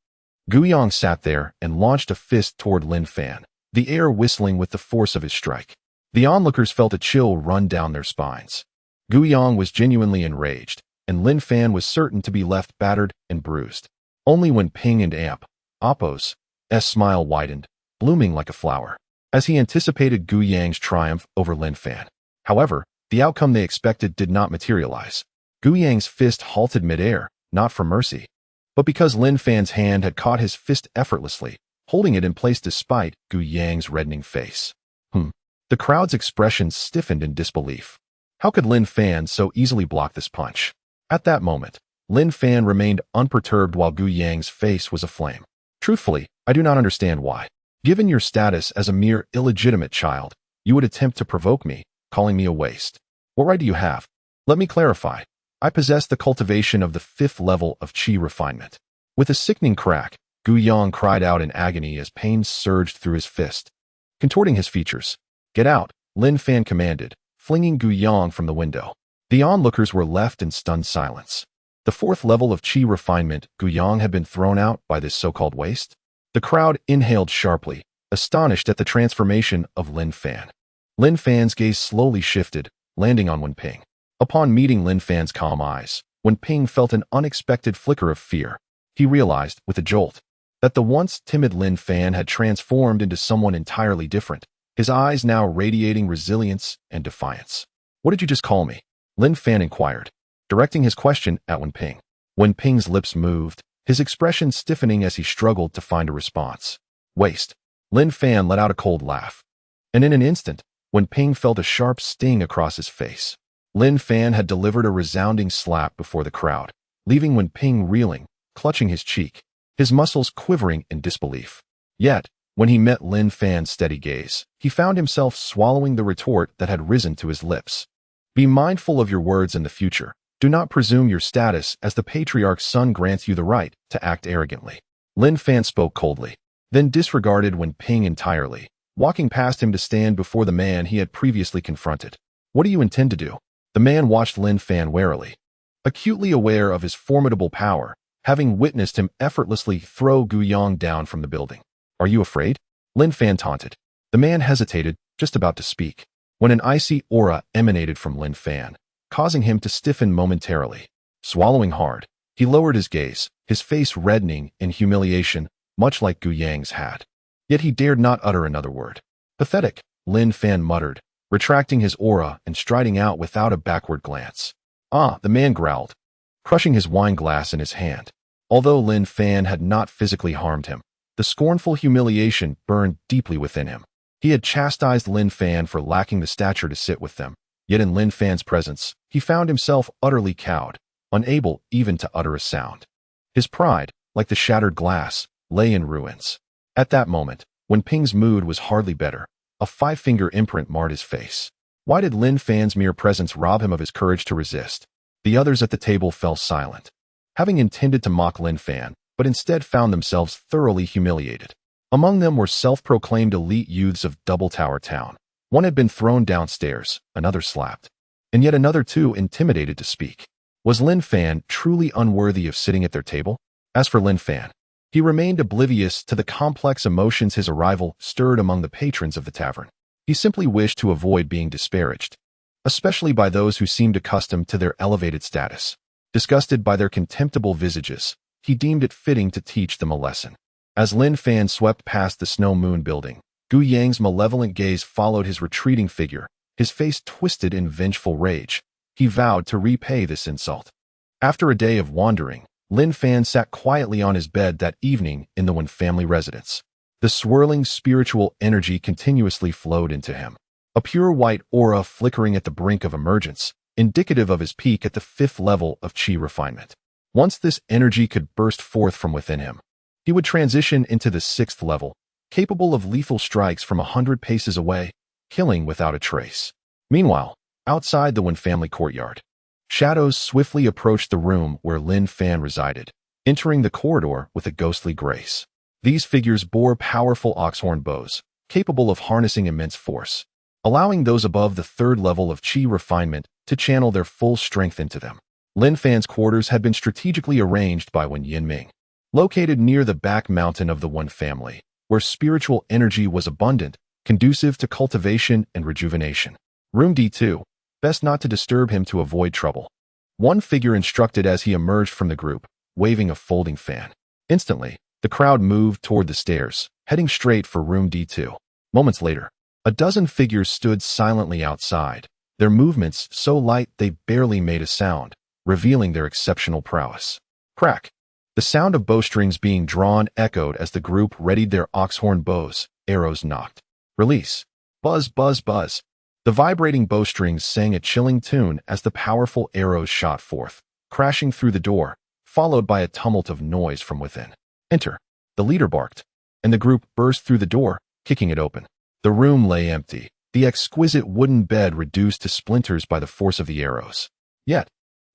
Gu Yang sat there and launched a fist toward Lin Fan, the air whistling with the force of his strike. The onlookers felt a chill run down their spines. Gu Yang was genuinely enraged, and Lin Fan was certain to be left battered and bruised. Only when Ping and Amp, Appo's smile widened, blooming like a flower, as he anticipated Gu Yang's triumph over Lin Fan. However, the outcome they expected did not materialize. Gu Yang's fist halted midair, not for mercy, but because Lin Fan's hand had caught his fist effortlessly, holding it in place despite Gu Yang's reddening face. The crowd's expressions stiffened in disbelief. How could Lin Fan so easily block this punch? At that moment, Lin Fan remained unperturbed while Gu Yang's face was aflame. Truthfully, I do not understand why. Given your status as a mere illegitimate child, you would attempt to provoke me, calling me a waste. What right do you have? Let me clarify. I possess the cultivation of the 5th level of Qi refinement. With a sickening crack, Gu Yang cried out in agony as pain surged through his fist, contorting his features. Get out, Lin Fan commanded, flinging Gu Yang from the window. The onlookers were left in stunned silence. The 4th level of Qi refinement, Gu Yang had been thrown out by this so-called waste? The crowd inhaled sharply, astonished at the transformation of Lin Fan. Lin Fan's gaze slowly shifted, landing on Wen Ping. Upon meeting Lin Fan's calm eyes, Wen Ping felt an unexpected flicker of fear. He realized, with a jolt, that the once timid Lin Fan had transformed into someone entirely different, his eyes now radiating resilience and defiance. What did you just call me? Lin Fan inquired, directing his question at Wen Ping. Wen Ping's lips moved, his expression stiffening as he struggled to find a response. Waste. Lin Fan let out a cold laugh. And in an instant, Wen Ping felt a sharp sting across his face. Lin Fan had delivered a resounding slap before the crowd, leaving Wen Ping reeling, clutching his cheek, his muscles quivering in disbelief. Yet, when he met Lin Fan's steady gaze, he found himself swallowing the retort that had risen to his lips. Be mindful of your words in the future. Do not presume your status as the patriarch's son grants you the right to act arrogantly. Lin Fan spoke coldly, then disregarded Wen Ping entirely, walking past him to stand before the man he had previously confronted. What do you intend to do? The man watched Lin Fan warily, acutely aware of his formidable power, having witnessed him effortlessly throw Gu Yang down from the building. Are you afraid? Lin Fan taunted. The man hesitated, just about to speak, when an icy aura emanated from Lin Fan, causing him to stiffen momentarily. Swallowing hard, he lowered his gaze, his face reddening in humiliation, much like Gu Yang's had. Yet he dared not utter another word. Pathetic, Lin Fan muttered, retracting his aura and striding out without a backward glance. Ah, the man growled, crushing his wine glass in his hand. Although Lin Fan had not physically harmed him, the scornful humiliation burned deeply within him. He had chastised Lin Fan for lacking the stature to sit with them. Yet in Lin Fan's presence, he found himself utterly cowed, unable even to utter a sound. His pride, like the shattered glass, lay in ruins. At that moment, Wen Ping's mood was hardly better, a 5-finger imprint marred his face. Why did Lin Fan's mere presence rob him of his courage to resist? The others at the table fell silent, having intended to mock Lin Fan, but instead found themselves thoroughly humiliated. Among them were self-proclaimed elite youths of Double Tower Town. One had been thrown downstairs, another slapped, and yet another too intimidated to speak. Was Lin Fan truly unworthy of sitting at their table? As for Lin Fan, he remained oblivious to the complex emotions his arrival stirred among the patrons of the tavern. He simply wished to avoid being disparaged, especially by those who seemed accustomed to their elevated status. Disgusted by their contemptible visages, he deemed it fitting to teach them a lesson. As Lin Fan swept past the Snow Moon building, Gu Yang's malevolent gaze followed his retreating figure, his face twisted in vengeful rage. He vowed to repay this insult. After a day of wandering, Lin Fan sat quietly on his bed that evening in the Wen family residence. The swirling spiritual energy continuously flowed into him. A pure white aura flickering at the brink of emergence, indicative of his peak at the 5th level of Qi refinement. Once this energy could burst forth from within him, he would transition into the 6th level, capable of lethal strikes from 100 paces away, killing without a trace. Meanwhile, outside the Wen family courtyard, shadows swiftly approached the room where Lin Fan resided, entering the corridor with a ghostly grace. These figures bore powerful oxhorn bows, capable of harnessing immense force, allowing those above the 3rd level of Qi refinement to channel their full strength into them. Lin Fan's quarters had been strategically arranged by Wen Yinming, located near the back mountain of the Wen family, where spiritual energy was abundant, conducive to cultivation and rejuvenation. Room D2, best not to disturb him to avoid trouble. One figure instructed as he emerged from the group, waving a folding fan. Instantly, the crowd moved toward the stairs, heading straight for room D2. Moments later, a dozen figures stood silently outside, their movements so light they barely made a sound, revealing their exceptional prowess. Crack! The sound of bowstrings being drawn echoed as the group readied their oxhorn bows, arrows knocked. Release! Buzz, buzz, buzz! The vibrating bowstrings sang a chilling tune as the powerful arrows shot forth, crashing through the door, followed by a tumult of noise from within. Enter! The leader barked, and the group burst through the door, kicking it open. The room lay empty, the exquisite wooden bed reduced to splinters by the force of the arrows. Yet,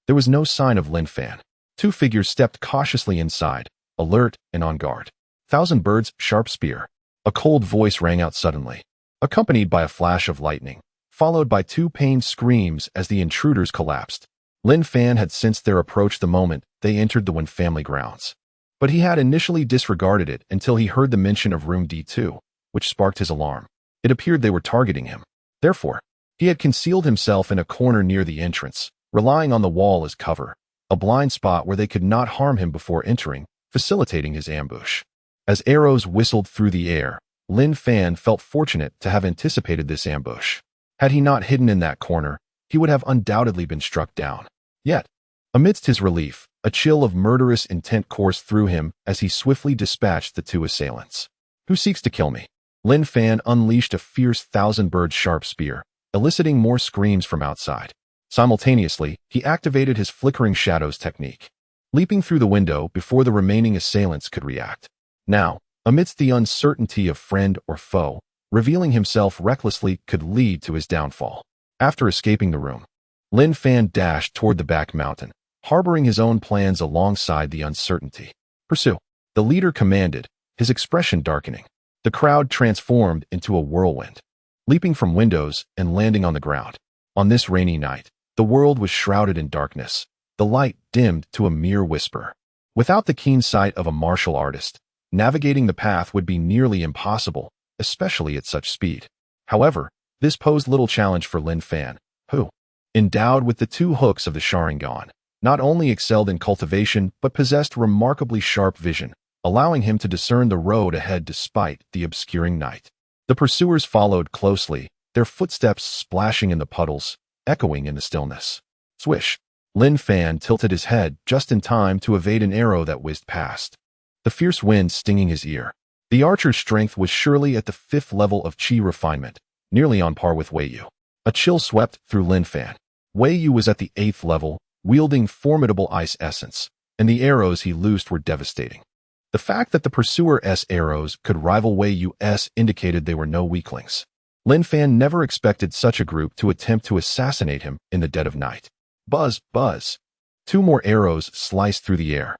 there was no sign of Lin Fan. Two figures stepped cautiously inside, alert and on guard. Thousand Birds' sharp spear. A cold voice rang out suddenly, accompanied by a flash of lightning, followed by two pained screams as the intruders collapsed. Lin Fan had sensed their approach the moment they entered the Wen family grounds, but he had initially disregarded it until he heard the mention of room D2, which sparked his alarm. It appeared they were targeting him. Therefore, he had concealed himself in a corner near the entrance, relying on the wall as cover, a blind spot where they could not harm him before entering, facilitating his ambush. As arrows whistled through the air, Lin Fan felt fortunate to have anticipated this ambush. Had he not hidden in that corner, he would have undoubtedly been struck down. Yet, amidst his relief, a chill of murderous intent coursed through him as he swiftly dispatched the two assailants. Who seeks to kill me? Lin Fan unleashed a fierce thousand-bird sharp spear, eliciting more screams from outside. Simultaneously, he activated his flickering shadows technique, leaping through the window before the remaining assailants could react. Now, amidst the uncertainty of friend or foe, revealing himself recklessly could lead to his downfall. After escaping the room, Lin Fan dashed toward the back mountain, harboring his own plans alongside the uncertainty. Pursue! The leader commanded, his expression darkening. The crowd transformed into a whirlwind, leaping from windows and landing on the ground. On this rainy night, the world was shrouded in darkness, the light dimmed to a mere whisper. Without the keen sight of a martial artist, navigating the path would be nearly impossible, especially at such speed. However, this posed little challenge for Lin Fan, who, endowed with the two hooks of the Sharingan, not only excelled in cultivation but possessed remarkably sharp vision, allowing him to discern the road ahead despite the obscuring night. The pursuers followed closely, their footsteps splashing in the puddles, echoing in the stillness. Swish! Lin Fan tilted his head just in time to evade an arrow that whizzed past, the fierce wind stinging his ear. The archer's strength was surely at the 5th level of Qi refinement, nearly on par with Wei Yu. A chill swept through Lin Fan. Wei Yu was at the 8th level, wielding formidable ice essence, and the arrows he loosed were devastating. The fact that the pursuer's arrows could rival Wei Yu's indicated they were no weaklings. Lin Fan never expected such a group to attempt to assassinate him in the dead of night. Buzz, buzz! Two more arrows sliced through the air.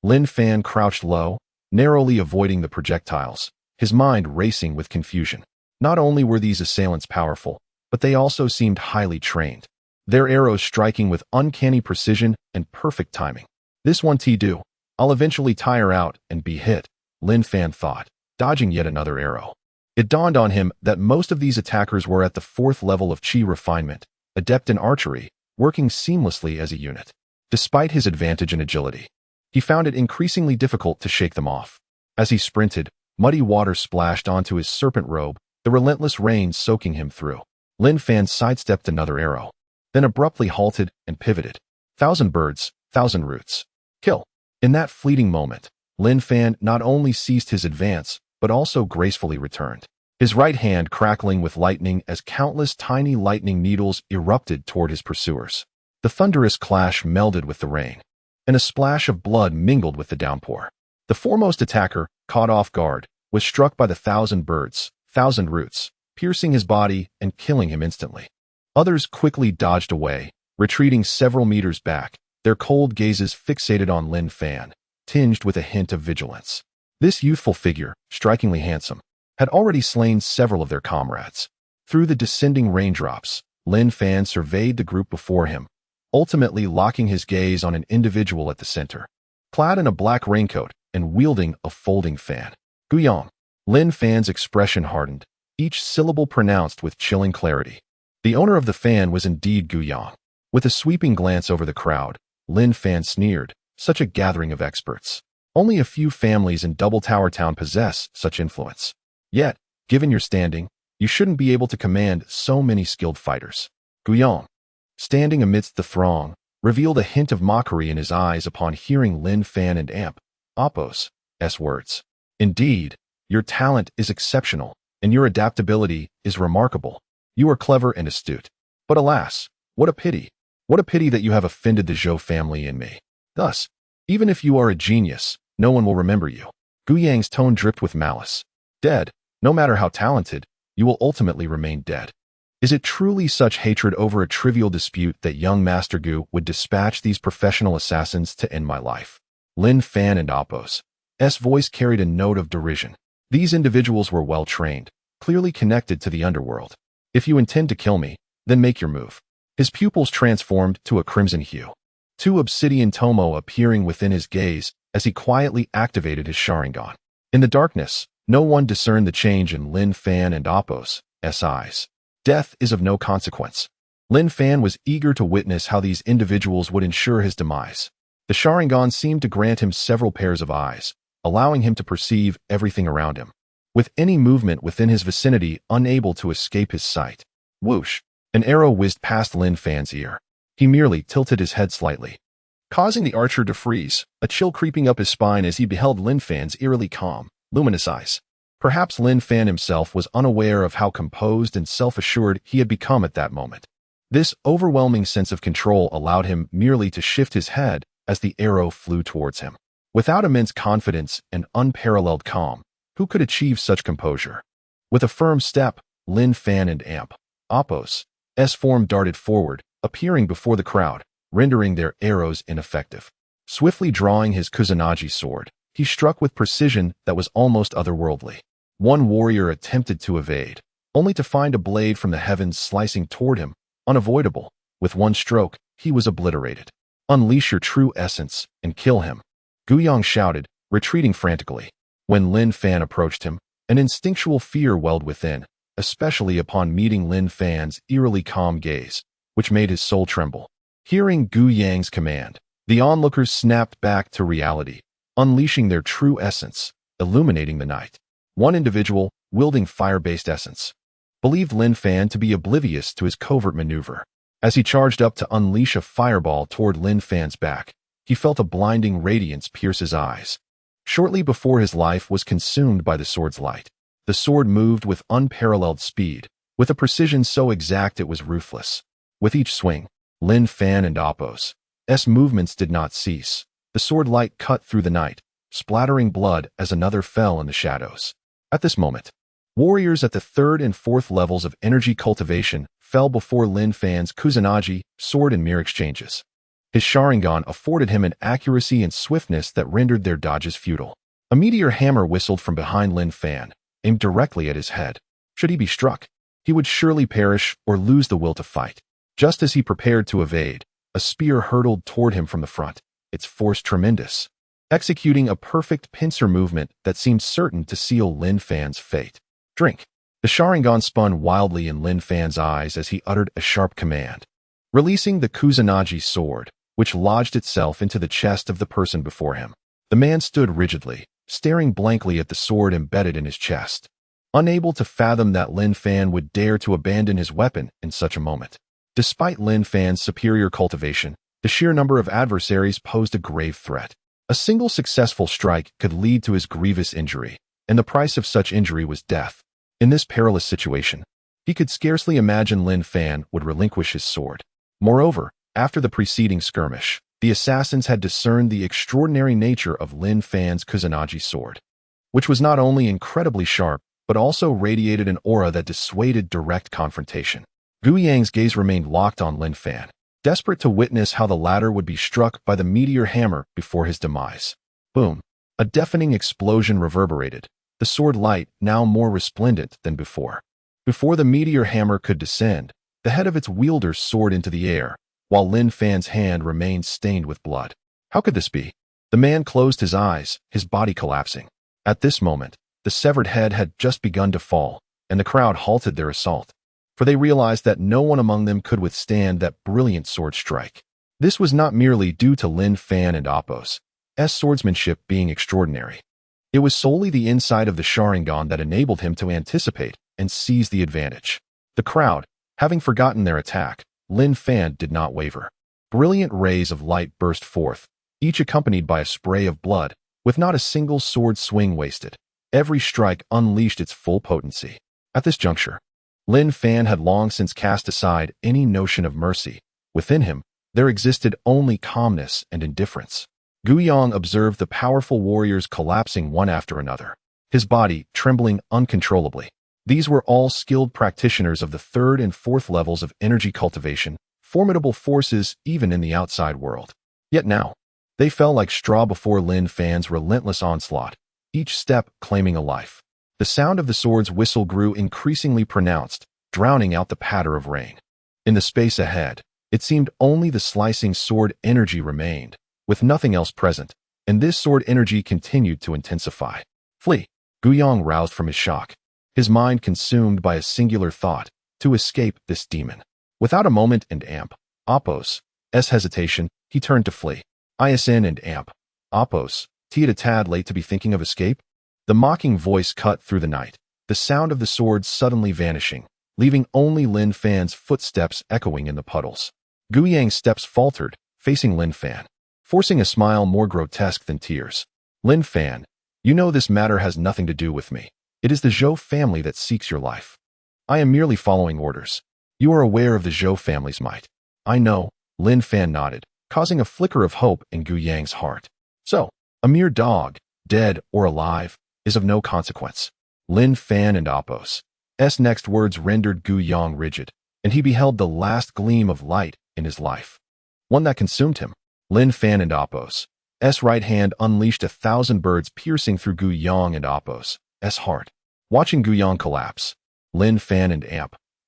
Lin Fan crouched low, narrowly avoiding the projectiles, his mind racing with confusion. Not only were these assailants powerful, but they also seemed highly trained, their arrows striking with uncanny precision and perfect timing. This one do. I'll eventually tire out and be hit, Lin Fan thought, dodging yet another arrow. It dawned on him that most of these attackers were at the 4th level of Qi refinement, adept in archery, working seamlessly as a unit. Despite his advantage in agility, he found it increasingly difficult to shake them off. As he sprinted, muddy water splashed onto his serpent robe, the relentless rain soaking him through. Lin Fan sidestepped another arrow, then abruptly halted and pivoted. Thousand birds, thousand roots. Kill! In that fleeting moment, Lin Fan not only ceased his advance, but also gracefully returned, his right hand crackling with lightning as countless tiny lightning needles erupted toward his pursuers. The thunderous clash melded with the rain, and a splash of blood mingled with the downpour. The foremost attacker, caught off guard, was struck by the thousand roots, piercing his body and killing him instantly. Others quickly dodged away, retreating several meters back, their cold gazes fixated on Lin Fan, tinged with a hint of vigilance. This youthful figure, strikingly handsome, had already slain several of their comrades. Through the descending raindrops, Lin Fan surveyed the group before him, ultimately locking his gaze on an individual at the center. Clad in a black raincoat and wielding a folding fan. Guiyang. Lin Fan's expression hardened, each syllable pronounced with chilling clarity. The owner of the fan was indeed Guiyang. With a sweeping glance over the crowd, Lin Fan sneered, such a gathering of experts. Only a few families in Double Tower Town possess such influence. Yet, given your standing, you shouldn't be able to command so many skilled fighters. Guiyang, standing amidst the throng, revealed a hint of mockery in his eyes upon hearing Lin Fan and Appo's words. Indeed, your talent is exceptional, and your adaptability is remarkable. You are clever and astute. But alas, what a pity. What a pity that you have offended the Zhou family and me. Thus, even if you are a genius, no one will remember you. Guiyang's tone dripped with malice. Dead, no matter how talented, you will ultimately remain dead. Is it truly such hatred over a trivial dispute that young Master Gu would dispatch these professional assassins to end my life? Lin Fan and Appo's voice carried a note of derision. These individuals were well-trained, clearly connected to the underworld. If you intend to kill me, then make your move. His pupils transformed to a crimson hue, two obsidian tomo appearing within his gaze as he quietly activated his Sharingan. In the darkness, no one discerned the change in Lin Fan and Appo's eyes. Death is of no consequence. Lin Fan was eager to witness how these individuals would ensure his demise. The Sharingan seemed to grant him several pairs of eyes, allowing him to perceive everything around him, with any movement within his vicinity unable to escape his sight. Whoosh! An arrow whizzed past Lin Fan's ear. He merely tilted his head slightly, causing the archer to freeze, a chill creeping up his spine as he beheld Lin Fan's eerily calm, luminous eyes. Perhaps Lin Fan himself was unaware of how composed and self-assured he had become at that moment. This overwhelming sense of control allowed him merely to shift his head as the arrow flew towards him. Without immense confidence and unparalleled calm, who could achieve such composure? With a firm step, Lin Fan and Appo's form darted forward, appearing before the crowd, rendering their arrows ineffective. Swiftly drawing his Kusanagi sword, he struck with precision that was almost otherworldly. One warrior attempted to evade, only to find a blade from the heavens slicing toward him, unavoidable. With one stroke, he was obliterated. Unleash your true essence and kill him, Guiyang shouted, retreating frantically. When Lin Fan approached him, an instinctual fear welled within, especially upon meeting Lin Fan's eerily calm gaze, which made his soul tremble. Hearing Guiyang's command, the onlookers snapped back to reality, unleashing their true essence, illuminating the night. One individual, wielding fire-based essence, believed Lin Fan to be oblivious to his covert maneuver. As he charged up to unleash a fireball toward Lin Fan's back, he felt a blinding radiance pierce his eyes. Shortly before his life was consumed by the sword's light, the sword moved with unparalleled speed, with a precision so exact it was ruthless. With each swing, Lin Fan and Appo's movements did not cease. The sword light cut through the night, splattering blood as another fell in the shadows. At this moment, warriors at the 3rd and 4th levels of energy cultivation fell before Lin Fan's Kusanagi, sword and mirror exchanges. His Sharingan afforded him an accuracy and swiftness that rendered their dodges futile. A meteor hammer whistled from behind Lin Fan, aimed directly at his head. Should he be struck, he would surely perish or lose the will to fight. Just as he prepared to evade, a spear hurtled toward him from the front, its force tremendous, executing a perfect pincer movement that seemed certain to seal Lin Fan's fate. Drink. The Sharingan spun wildly in Lin Fan's eyes as he uttered a sharp command. Releasing the Kusanagi sword, which lodged itself into the chest of the person before him, the man stood rigidly, staring blankly at the sword embedded in his chest, unable to fathom that Lin Fan would dare to abandon his weapon in such a moment. Despite Lin Fan's superior cultivation, the sheer number of adversaries posed a grave threat. A single successful strike could lead to his grievous injury, and the price of such injury was death. In this perilous situation, he could scarcely imagine Lin Fan would relinquish his sword. Moreover, after the preceding skirmish, the assassins had discerned the extraordinary nature of Lin Fan's Kusanagi sword, which was not only incredibly sharp, but also radiated an aura that dissuaded direct confrontation. Gu Yang's gaze remained locked on Lin Fan, desperate to witness how the latter would be struck by the meteor hammer before his demise. Boom! A deafening explosion reverberated, the sword light now more resplendent than before. Before the meteor hammer could descend, the head of its wielder soared into the air, while Lin Fan's hand remained stained with blood. How could this be? The man closed his eyes, his body collapsing. At this moment, the severed head had just begun to fall, and the crowd halted their assault, for they realized that no one among them could withstand that brilliant sword strike. This was not merely due to Lin Fan and Appo's swordsmanship being extraordinary. It was solely the inside of the Sharingan that enabled him to anticipate and seize the advantage. The crowd, having forgotten their attack, Lin Fan did not waver. Brilliant rays of light burst forth, each accompanied by a spray of blood, with not a single sword swing wasted. Every strike unleashed its full potency. At this juncture, Lin Fan had long since cast aside any notion of mercy. Within him, there existed only calmness and indifference. Gu Yang observed the powerful warriors collapsing one after another, his body trembling uncontrollably. These were all skilled practitioners of the third and fourth levels of energy cultivation, formidable forces even in the outside world. Yet now, they fell like straw before Lin Fan's relentless onslaught, each step claiming a life. The sound of the sword's whistle grew increasingly pronounced, drowning out the patter of rain. In the space ahead, it seemed only the slicing sword energy remained, with nothing else present, and this sword energy continued to intensify. Flee! Gu Yang roused from his shock, his mind consumed by a singular thought, to escape this demon. Without a moment and Appo's hesitation, he turned to flee. ISN and Appo's a tad late to be thinking of escape? The mocking voice cut through the night, the sound of the sword suddenly vanishing, leaving only Lin Fan's footsteps echoing in the puddles. Gu Yang's steps faltered, facing Lin Fan, forcing a smile more grotesque than tears. Lin Fan, you know this matter has nothing to do with me. It is the Zhou family that seeks your life. I am merely following orders. You are aware of the Zhou family's might. I know, Lin Fan nodded, causing a flicker of hope in Gu Yang's heart. So, a mere dog, dead or alive, is of no consequence. Lin Fan and Appo's next words rendered Gu Yang rigid, and he beheld the last gleam of light in his life, one that consumed him. Lin Fan and Appo's right hand unleashed 1,000 birds piercing through Gu Yang and Appo's heart. Watching Gu Yang collapse, Lin Fan and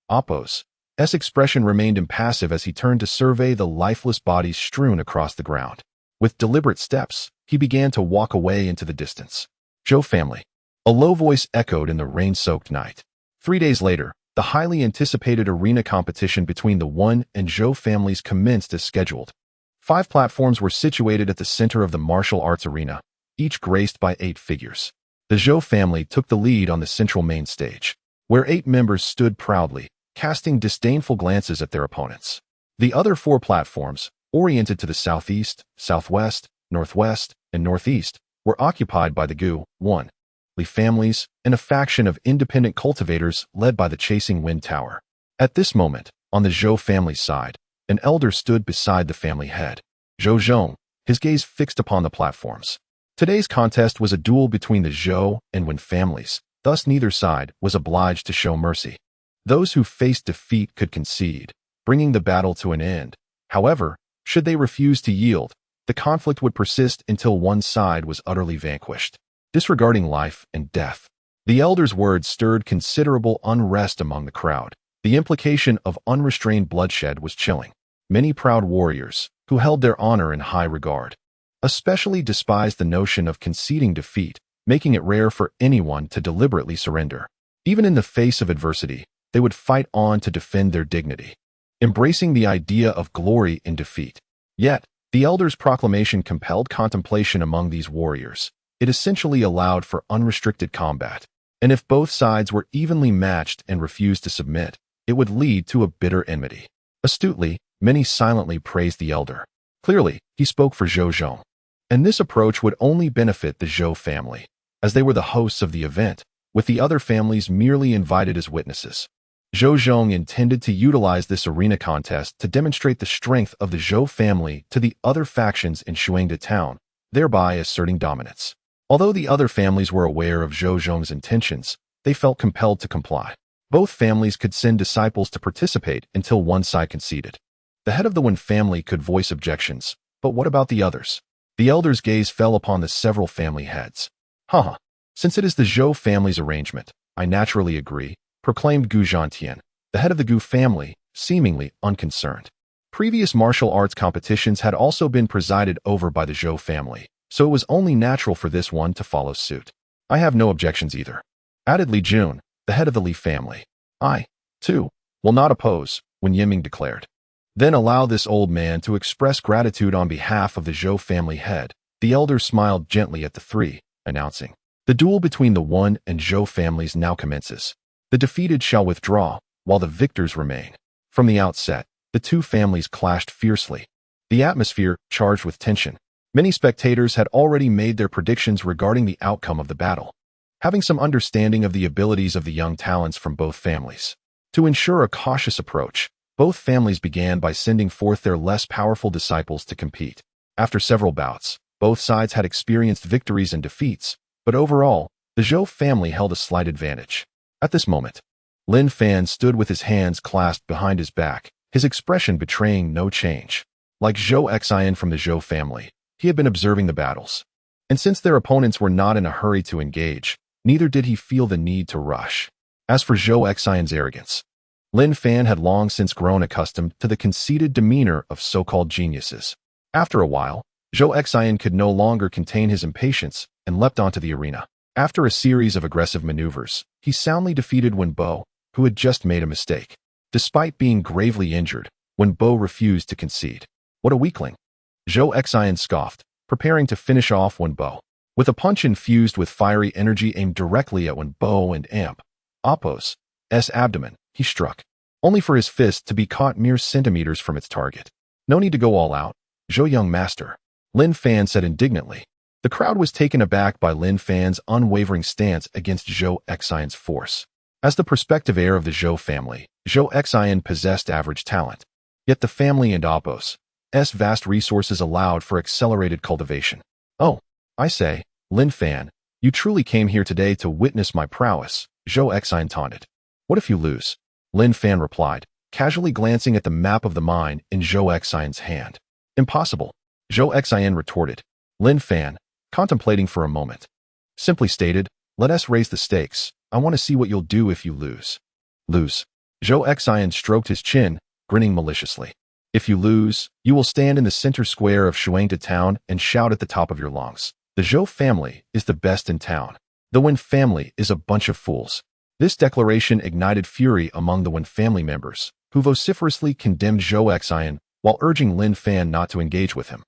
Appo's expression remained impassive as he turned to survey the lifeless bodies strewn across the ground. With deliberate steps, he began to walk away into the distance. Zhou family. A low voice echoed in the rain-soaked night. 3 days later, the highly anticipated arena competition between the Wan and Zhou families commenced as scheduled. 5 platforms were situated at the center of the martial arts arena, each graced by 8 figures. The Zhou family took the lead on the central main stage, where 8 members stood proudly, casting disdainful glances at their opponents. The other 4 platforms, oriented to the southeast, southwest, northwest, and northeast, were occupied by the Gu, Wan, Li families, and a faction of independent cultivators led by the Chasing Wind Tower. At this moment, on the Zhou family's side, an elder stood beside the family head, Zhou Zhong, his gaze fixed upon the platforms. Today's contest was a duel between the Zhou and Wan families, thus neither side was obliged to show mercy. Those who faced defeat could concede, bringing the battle to an end. However, should they refuse to yield, the conflict would persist until one side was utterly vanquished. Disregarding life and death, the elder's words stirred considerable unrest among the crowd. The implication of unrestrained bloodshed was chilling. Many proud warriors, who held their honor in high regard, especially despised the notion of conceding defeat, making it rare for anyone to deliberately surrender. Even in the face of adversity, they would fight on to defend their dignity, embracing the idea of glory in defeat. Yet, the elder's proclamation compelled contemplation among these warriors. It essentially allowed for unrestricted combat, and if both sides were evenly matched and refused to submit, it would lead to a bitter enmity. Astutely, many silently praised the elder. Clearly, he spoke for Zhou Zhong. And this approach would only benefit the Zhou family, as they were the hosts of the event, with the other families merely invited as witnesses. Zhou Zhong intended to utilize this arena contest to demonstrate the strength of the Zhou family to the other factions in Shuangde town, thereby asserting dominance. Although the other families were aware of Zhou Zhong's intentions, they felt compelled to comply. Both families could send disciples to participate until one side conceded. The head of the Wen family could voice objections, but what about the others? The elder's gaze fell upon the several family heads. Haha, since it is the Zhou family's arrangement, I naturally agree, proclaimed Gu Zhantian, the head of the Gu family, seemingly unconcerned. Previous martial arts competitions had also been presided over by the Zhou family, so it was only natural for this one to follow suit. I have no objections either, added Li Jun, the head of the Li family. I, too, will not oppose, Wen Yiming declared. Then allow this old man to express gratitude on behalf of the Zhou family head. The elder smiled gently at the three, announcing, the duel between the Wen and Zhou families now commences. The defeated shall withdraw, while the victors remain. From the outset, the two families clashed fiercely. The atmosphere charged with tension. Many spectators had already made their predictions regarding the outcome of the battle, having some understanding of the abilities of the young talents from both families. To ensure a cautious approach, both families began by sending forth their less powerful disciples to compete. After several bouts, both sides had experienced victories and defeats, but overall, the Zhou family held a slight advantage. At this moment, Lin Fan stood with his hands clasped behind his back, his expression betraying no change. Like Zhou Xian from the Zhou family, he had been observing the battles. And since their opponents were not in a hurry to engage, neither did he feel the need to rush. As for Zhou Xian's arrogance, Lin Fan had long since grown accustomed to the conceited demeanor of so-called geniuses. After a while, Zhou Xian could no longer contain his impatience and leapt onto the arena. After a series of aggressive maneuvers, he soundly defeated Wen Bo, who had just made a mistake. Despite being gravely injured, Wen Bo refused to concede. What a weakling! Zhou Xian scoffed, preparing to finish off Wen Bo. With a punch infused with fiery energy aimed directly at Wen Bo and Amp Oppo's abdomen, he struck, only for his fist to be caught mere centimeters from its target. No need to go all out, Zhou young master, Lin Fan said indignantly. The crowd was taken aback by Lin Fan's unwavering stance against Zhou Xian's force. As the prospective heir of the Zhou family, Zhou Xian possessed average talent. Yet the family and Oppo's vast resources allowed for accelerated cultivation. Oh, I say, Lin Fan, you truly came here today to witness my prowess, Zhou Xian taunted. What if you lose? Lin Fan replied, casually glancing at the map of the mine in Zhou Xian's hand. Impossible, Zhou Xian retorted. Lin Fan, contemplating for a moment, simply stated, let us raise the stakes. I want to see what you'll do if you lose. Lose. Zhou Xian stroked his chin, grinning maliciously. If you lose, you will stand in the center square of Shuangde town and shout at the top of your lungs. The Zhou family is the best in town. The Wen family is a bunch of fools. This declaration ignited fury among the Wen family members, who vociferously condemned Zhou Xian while urging Lin Fan not to engage with him.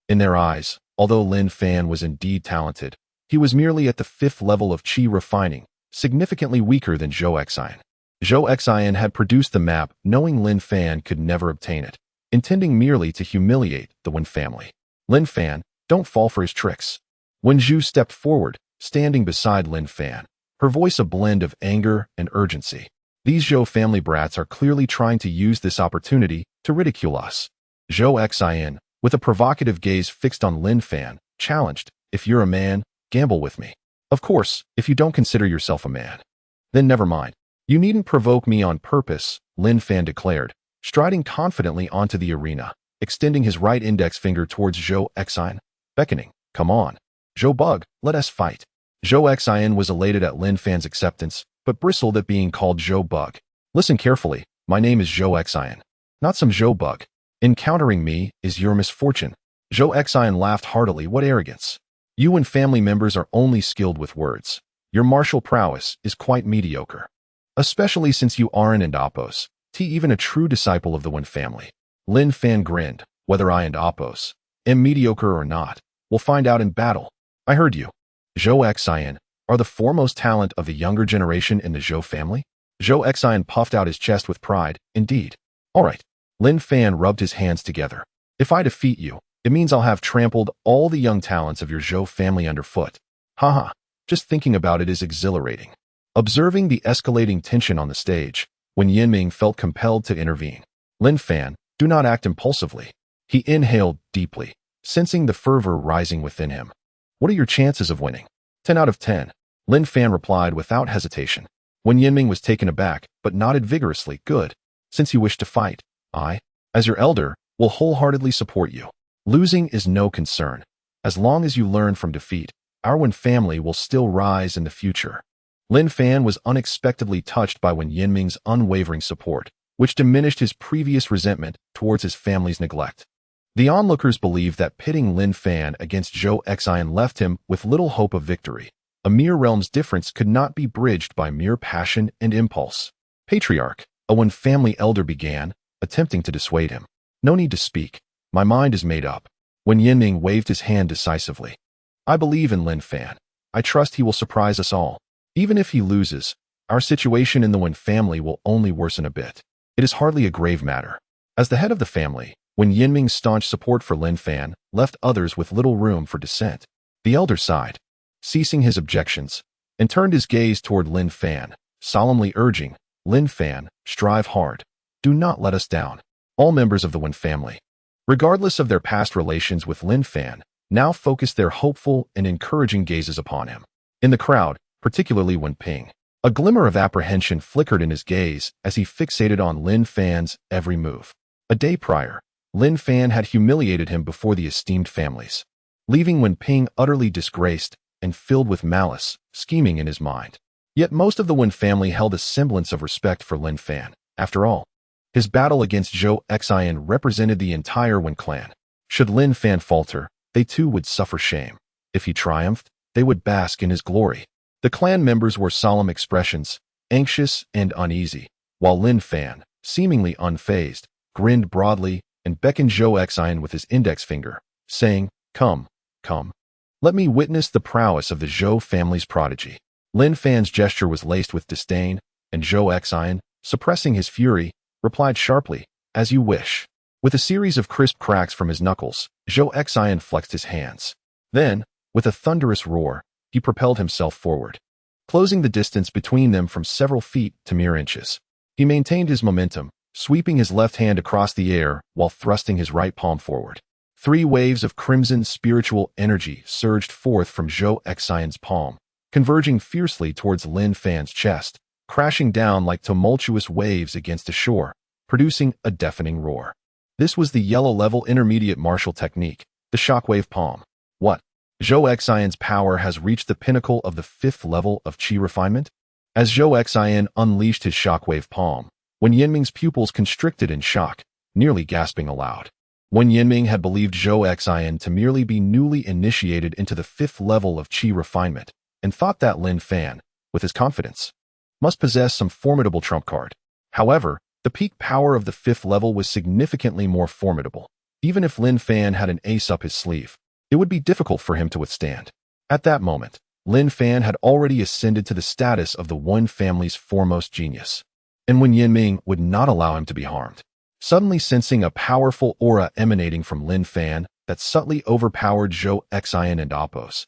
In their eyes, although Lin Fan was indeed talented, he was merely at the 5th level of qi refining, significantly weaker than Zhou Xian. Zhou Xian had produced the map knowing Lin Fan could never obtain it, intending merely to humiliate the Wen family. Lin Fan, don't fall for his tricks. Wen Zhu stepped forward, standing beside Lin Fan, her voice a blend of anger and urgency. These Zhou family brats are clearly trying to use this opportunity to ridicule us. Zhou Xian, with a provocative gaze fixed on Lin Fan, challenged, if you're a man, gamble with me. Of course, if you don't consider yourself a man, then never mind. You needn't provoke me on purpose, Lin Fan declared, striding confidently onto the arena, extending his right index finger towards Zhou Xian, beckoning, come on. Zhou Bug, let us fight. Zhou Xian was elated at Lin Fan's acceptance, but bristled at being called Zhou Bug. Listen carefully, my name is Zhou Xian, not some Zhou Bug. Encountering me is your misfortune. Zhou Xian laughed heartily. What arrogance. You and family members are only skilled with words. Your martial prowess is quite mediocre. Especially since you aren't and Oppo's, even a true disciple of the Wen family. Lin Fan grinned, whether I and Oppo's am mediocre or not, we'll find out in battle. I heard you. Zhou Xian, are the foremost talent of the younger generation in the Zhou family? Zhou Xian puffed out his chest with pride, indeed. All right. Lin Fan rubbed his hands together. If I defeat you, It means I'll have trampled all the young talents of your Zhou family underfoot. Haha, just thinking about it is exhilarating. Observing the escalating tension on the stage, when Yinming felt compelled to intervene. Lin Fan, do not act impulsively. He inhaled deeply, sensing the fervor rising within him. What are your chances of winning? 10 out of 10. Lin Fan replied without hesitation. When Yinming was taken aback, but nodded vigorously, good. Since you wish to fight, I, as your elder, will wholeheartedly support you. Losing is no concern. As long as you learn from defeat, our Wen family will still rise in the future. Lin Fan was unexpectedly touched by Wen Yinming's unwavering support, which diminished his previous resentment towards his family's neglect. The onlookers believed that pitting Lin Fan against Zhou Xian left him with little hope of victory. A mere realm's difference could not be bridged by mere passion and impulse. Patriarch, a Wen family elder began, attempting to dissuade him. No need to speak. My mind is made up. Wen Yinming waved his hand decisively. I believe in Lin Fan. I trust he will surprise us all. Even if he loses, our situation in the Wen family will only worsen a bit. It is hardly a grave matter. As the head of the family, Wen Yinming's staunch support for Lin Fan left others with little room for dissent. The elder sighed, ceasing his objections, and turned his gaze toward Lin Fan, solemnly urging, Lin Fan, strive hard. Do not let us down. All members of the Wen family, regardless of their past relations with Lin Fan, now focused their hopeful and encouraging gazes upon him. In the crowd, particularly Wen Ping, a glimmer of apprehension flickered in his gaze as he fixated on Lin Fan's every move. A day prior, Lin Fan had humiliated him before the esteemed families, leaving Wen Ping utterly disgraced and filled with malice, scheming in his mind. Yet most of the Wen family held a semblance of respect for Lin Fan. After all, his battle against Zhou Xian represented the entire Wen clan. Should Lin Fan falter, they too would suffer shame. If he triumphed, they would bask in his glory. The clan members wore solemn expressions, anxious and uneasy, while Lin Fan, seemingly unfazed, grinned broadly and beckoned Zhou Xian with his index finger, saying, Come, come. Let me witness the prowess of the Zhou family's prodigy. Lin Fan's gesture was laced with disdain, and Zhou Xian, suppressing his fury, replied sharply, As you wish. With a series of crisp cracks from his knuckles, Zhou Xian flexed his hands. Then, with a thunderous roar, he propelled himself forward, closing the distance between them from several feet to mere inches. He maintained his momentum, sweeping his left hand across the air while thrusting his right palm forward. 3 waves of crimson spiritual energy surged forth from Zhou Xian's palm, converging fiercely towards Lin Fan's chest, crashing down like tumultuous waves against the shore, producing a deafening roar. This was the yellow-level intermediate martial technique, the shockwave palm. What? Zhou Xian's power has reached the pinnacle of the 5th level of qi refinement? As Zhou Xian unleashed his shockwave palm, Wen Yinming's pupils constricted in shock, nearly gasping aloud. Wen Yinming had believed Zhou Xian to merely be newly initiated into the 5th level of qi refinement, and thought that Lin Fan, with his confidence, must possess some formidable trump card. However, the peak power of the 5th level was significantly more formidable. Even if Lin Fan had an ace up his sleeve, it would be difficult for him to withstand. At that moment, Lin Fan had already ascended to the status of the Wen family's foremost genius, and Wen Yinming would not allow him to be harmed. Suddenly sensing a powerful aura emanating from Lin Fan that subtly overpowered Zhou Xian and Appo's,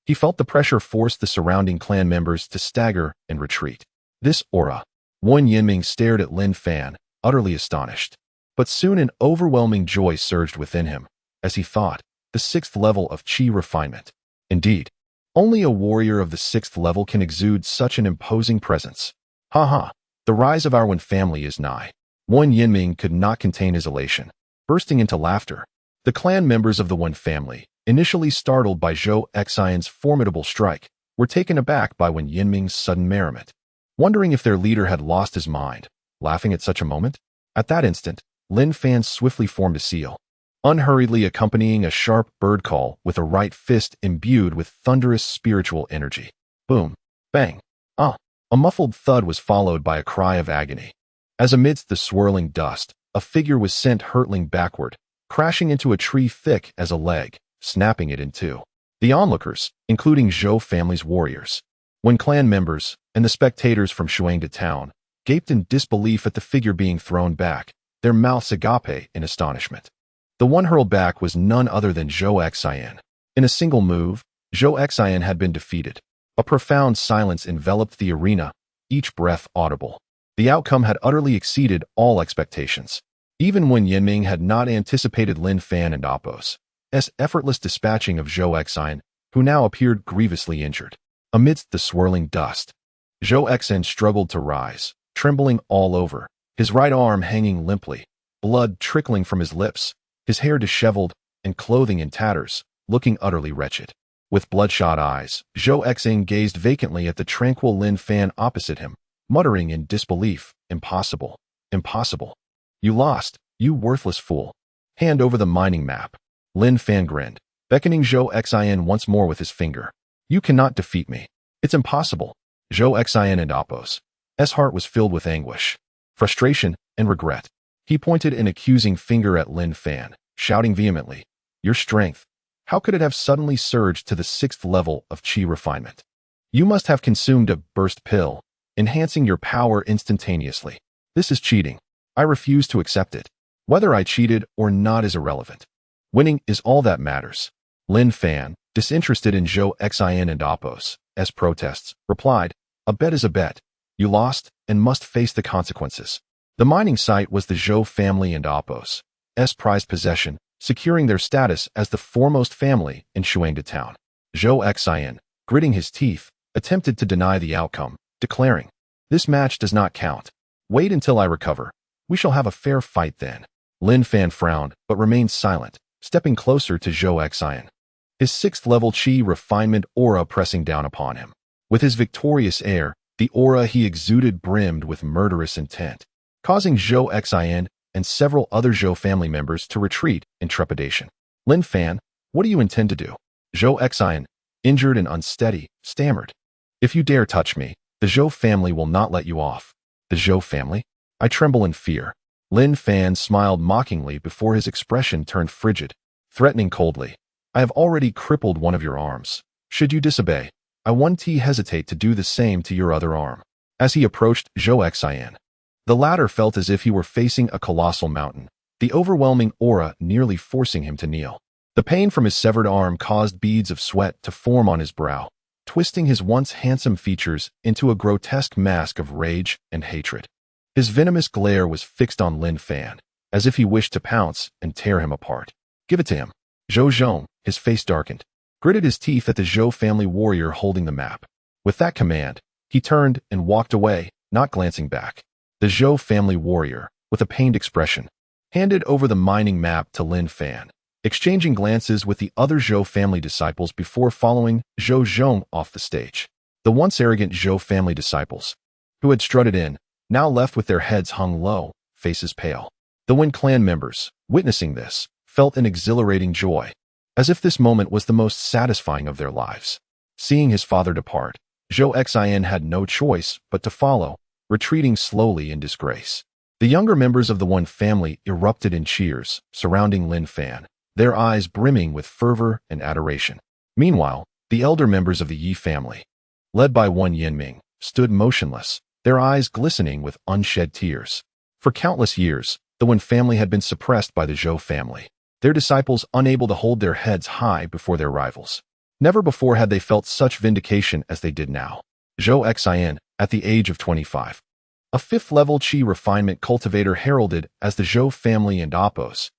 he felt the pressure force the surrounding clan members to stagger and retreat. This aura. Wen Yinming stared at Lin Fan, utterly astonished. But soon an overwhelming joy surged within him, as he thought, the 6th level of qi refinement. Indeed, only a warrior of the 6th level can exude such an imposing presence. Ha! The rise of our Wen family is nigh. Wen Yinming could not contain his elation, bursting into laughter. The clan members of the Wen family, initially startled by Zhou Xian's formidable strike, were taken aback by Wen Yinming's sudden merriment, wondering if their leader had lost his mind, laughing at such a moment. At that instant, Lin Fan swiftly formed a seal, unhurriedly accompanying a sharp bird call with a right fist imbued with thunderous spiritual energy. Boom! Bang! A muffled thud was followed by a cry of agony, as amidst the swirling dust, a figure was sent hurtling backward, crashing into a tree thick as a leg, snapping it in two. The onlookers, including Zhou family's warriors, Wen clan members, and the spectators from Shuangde town, gaped in disbelief at the figure being thrown back, their mouths agape in astonishment. The one hurled back was none other than Zhou Xian. In a single move, Zhou Xian had been defeated. A profound silence enveloped the arena, each breath audible. The outcome had utterly exceeded all expectations. Even when Yinming had not anticipated Lin Fan and Appo's effortless dispatching of Zhou Xian, who now appeared grievously injured. Amidst the swirling dust, Zhou Xian struggled to rise, trembling all over, his right arm hanging limply, blood trickling from his lips, his hair disheveled, and clothing in tatters, looking utterly wretched. With bloodshot eyes, Zhou Xian gazed vacantly at the tranquil Lin Fan opposite him, muttering in disbelief, "Impossible, impossible. You lost, you worthless fool. Hand over the mining map." Lin Fan grinned, beckoning Zhou Xian once more with his finger. "You cannot defeat me. It's impossible." Zhou Xian and Appo's heart was filled with anguish, frustration, and regret. He pointed an accusing finger at Lin Fan, shouting vehemently, "Your strength, how could it have suddenly surged to the 6th level of qi refinement? You must have consumed a burst pill, enhancing your power instantaneously. This is cheating. I refuse to accept it. Whether I cheated or not is irrelevant. Winning is all that matters." Lin Fan, disinterested in Zhou Xian and Appo's protests, replied, "A bet is a bet. You lost and must face the consequences." The mining site was the Zhou family and Appo's prized possession, securing their status as the foremost family in Shuangda town. Zhou Xian, gritting his teeth, attempted to deny the outcome, declaring, "This match does not count. Wait until I recover. We shall have a fair fight then." Lin Fan frowned, but remained silent, stepping closer to Zhou Xian, his 6th level qi refinement aura pressing down upon him. With his victorious air, the aura he exuded brimmed with murderous intent, causing Zhou Xian and several other Zhou family members to retreat in trepidation. "Lin Fan, what do you intend to do?" Zhou Xian, injured and unsteady, stammered. "If you dare touch me, the Zhou family will not let you off." "The Zhou family? I tremble in fear." Lin Fan smiled mockingly before his expression turned frigid, threatening coldly, "I have already crippled one of your arms. Should you disobey, I won't hesitate to do the same to your other arm." As he approached Zhou Xian, the latter felt as if he were facing a colossal mountain, the overwhelming aura nearly forcing him to kneel. The pain from his severed arm caused beads of sweat to form on his brow, twisting his once handsome features into a grotesque mask of rage and hatred. His venomous glare was fixed on Lin Fan, as if he wished to pounce and tear him apart. "Give it to him." Zhou Zhong, his face darkened, gritted his teeth at the Zhou family warrior holding the map. With that command, he turned and walked away, not glancing back. The Zhou family warrior, with a pained expression, handed over the mining map to Lin Fan, exchanging glances with the other Zhou family disciples before following Zhou Zhong off the stage. The once arrogant Zhou family disciples, who had strutted in, now left with their heads hung low, faces pale. The Wen clan members, witnessing this, felt an exhilarating joy, as if this moment was the most satisfying of their lives. Seeing his father depart, Zhou Xian had no choice but to follow, retreating slowly in disgrace. The younger members of the Wen family erupted in cheers, surrounding Lin Fan, their eyes brimming with fervor and adoration. Meanwhile, the elder members of the Yi family, led by one Yinming, stood motionless, their eyes glistening with unshed tears. For countless years, the Wen family had been suppressed by the Zhou family, their disciples unable to hold their heads high before their rivals. Never before had they felt such vindication as they did now. Zhou Xian, at the age of 25, a 5th-level qi refinement cultivator heralded as the Zhou family and Appo's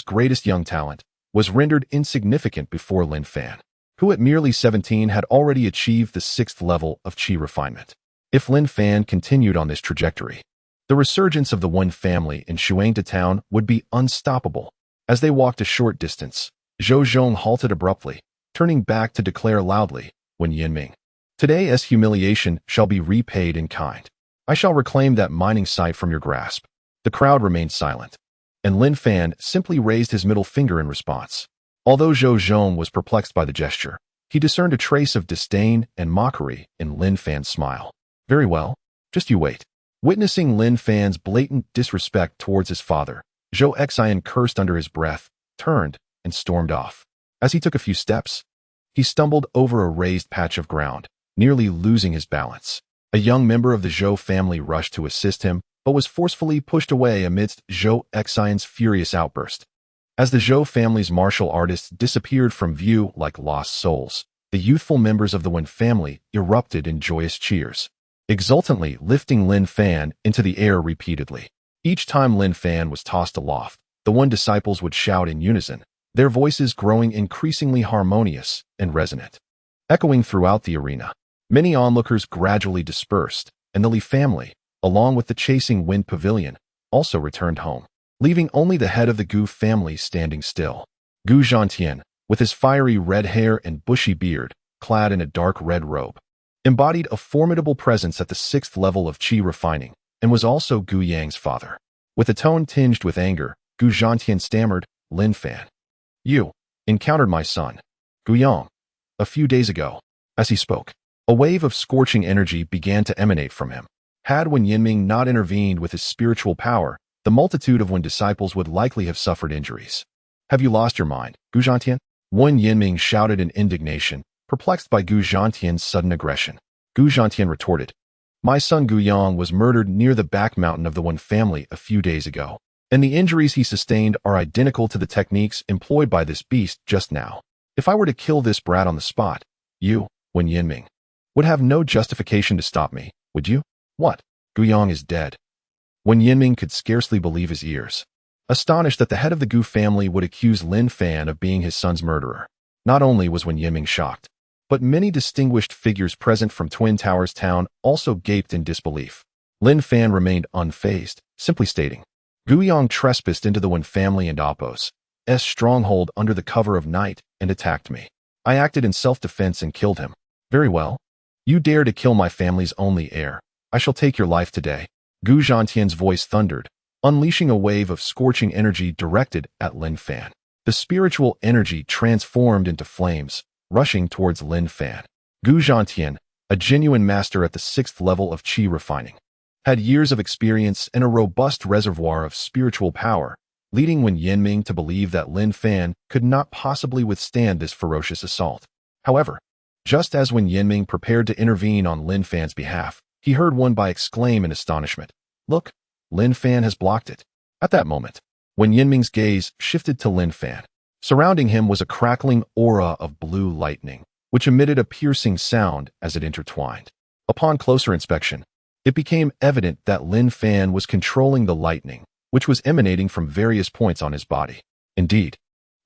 greatest young talent, was rendered insignificant before Lin Fan, who at merely 17 had already achieved the 6th level of qi refinement. If Lin Fan continued on this trajectory, the resurgence of the Wen family in Shuangda town would be unstoppable. As they walked a short distance, Zhou Zhong halted abruptly, turning back to declare loudly, "When Yinming, today's humiliation shall be repaid in kind. I shall reclaim that mining site from your grasp." The crowd remained silent, and Lin Fan simply raised his middle finger in response. Although Zhou Zhong was perplexed by the gesture, he discerned a trace of disdain and mockery in Lin Fan's smile. "Very well, just you wait." Witnessing Lin Fan's blatant disrespect towards his father, Zhou Xian cursed under his breath, turned, and stormed off. As he took a few steps, he stumbled over a raised patch of ground, nearly losing his balance. A young member of the Zhou family rushed to assist him, but was forcefully pushed away amidst Zhou Xian's furious outburst. As the Zhou family's martial artists disappeared from view like lost souls, the youthful members of the Wen family erupted in joyous cheers, exultantly lifting Lin Fan into the air repeatedly. Each time Lin Fan was tossed aloft, the Wen disciples would shout in unison, their voices growing increasingly harmonious and resonant. Echoing throughout the arena, many onlookers gradually dispersed, and the Li family, along with the chasing Wind Pavilion, also returned home, leaving only the head of the Gu family standing still. Gu Zhantian, with his fiery red hair and bushy beard, clad in a dark red robe, embodied a formidable presence at the 6th level of qi refining, and was also Gu Yang's father. With a tone tinged with anger, Gu Zhantian stammered, "Lin Fan, you encountered my son, Gu Yang, a few days ago." As he spoke, a wave of scorching energy began to emanate from him. Had Wen Yinming not intervened with his spiritual power, the multitude of Wen disciples would likely have suffered injuries. "Have you lost your mind, Gu Zhantian?" Wen Yinming shouted in indignation, perplexed by Gu Zhantian's sudden aggression. Gu Zhantian retorted, "My son Gu Yang was murdered near the back mountain of the Wen family a few days ago, and the injuries he sustained are identical to the techniques employed by this beast just now. If I were to kill this brat on the spot, you, Wen Yinming, would have no justification to stop me, would you?" "What? Gu Yang is dead?" Wen Yinming could scarcely believe his ears, astonished that the head of the Gu family would accuse Lin Fan of being his son's murderer. Not only was Wen Yinming shocked, but many distinguished figures present from Twin Towers Town also gaped in disbelief. Lin Fan remained unfazed, simply stating, "Gu Yang trespassed into the Wen family and Appo's stronghold under the cover of night and attacked me. I acted in self-defense and killed him." "Very well. You dare to kill my family's only heir. I shall take your life today." Gu Zhantian's voice thundered, unleashing a wave of scorching energy directed at Lin Fan. The spiritual energy transformed into flames, rushing towards Lin Fan. Gu Zhantian, a genuine master at the 6th level of qi refining, had years of experience and a robust reservoir of spiritual power, leading Wen Yinming to believe that Lin Fan could not possibly withstand this ferocious assault. However, just as Wen Yinming prepared to intervene on Lin Fan's behalf, he heard Wen Bai exclaim in astonishment, "Look, Lin Fan has blocked it." At that moment, Wen Yinming's gaze shifted to Lin Fan. Surrounding him was a crackling aura of blue lightning, which emitted a piercing sound as it intertwined. Upon closer inspection, it became evident that Lin Fan was controlling the lightning, which was emanating from various points on his body. Indeed,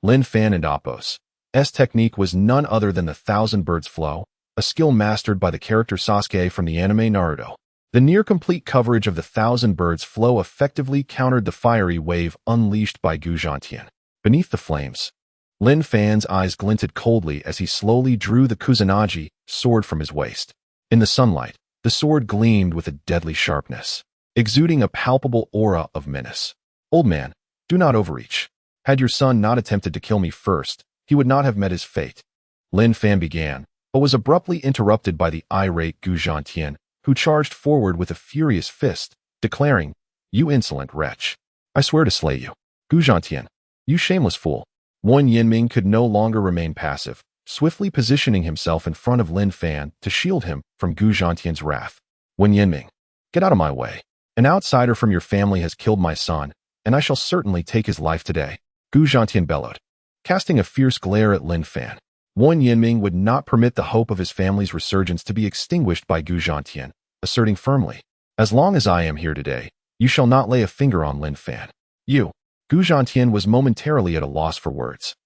Lin Fan and Appo's technique was none other than the Thousand Birds Flow, a skill mastered by the character Sasuke from the anime Naruto. The near-complete coverage of the Thousand Birds Flow effectively countered the fiery wave unleashed by Gu Zhantian. Beneath the flames, Lin Fan's eyes glinted coldly as he slowly drew the Kusanagi sword from his waist. In the sunlight, the sword gleamed with a deadly sharpness, exuding a palpable aura of menace. "Old man, do not overreach. Had your son not attempted to kill me first, he would not have met his fate." Lin Fan began, but was abruptly interrupted by the irate Gu Zhantian, who charged forward with a furious fist, declaring, "You insolent wretch. I swear to slay you. Gu Zhantian, you shameless fool." Wen Yinming could no longer remain passive, swiftly positioning himself in front of Lin Fan to shield him from Gu Zhantian's wrath. "Wen Yinming, get out of my way. An outsider from your family has killed my son, and I shall certainly take his life today," Gu Zhantian bellowed, casting a fierce glare at Lin Fan. Wen Yinming would not permit the hope of his family's resurgence to be extinguished by Gu Zhantian, asserting firmly, "As long as I am here today, you shall not lay a finger on Lin Fan." "You." Gu Zhantian was momentarily at a loss for words.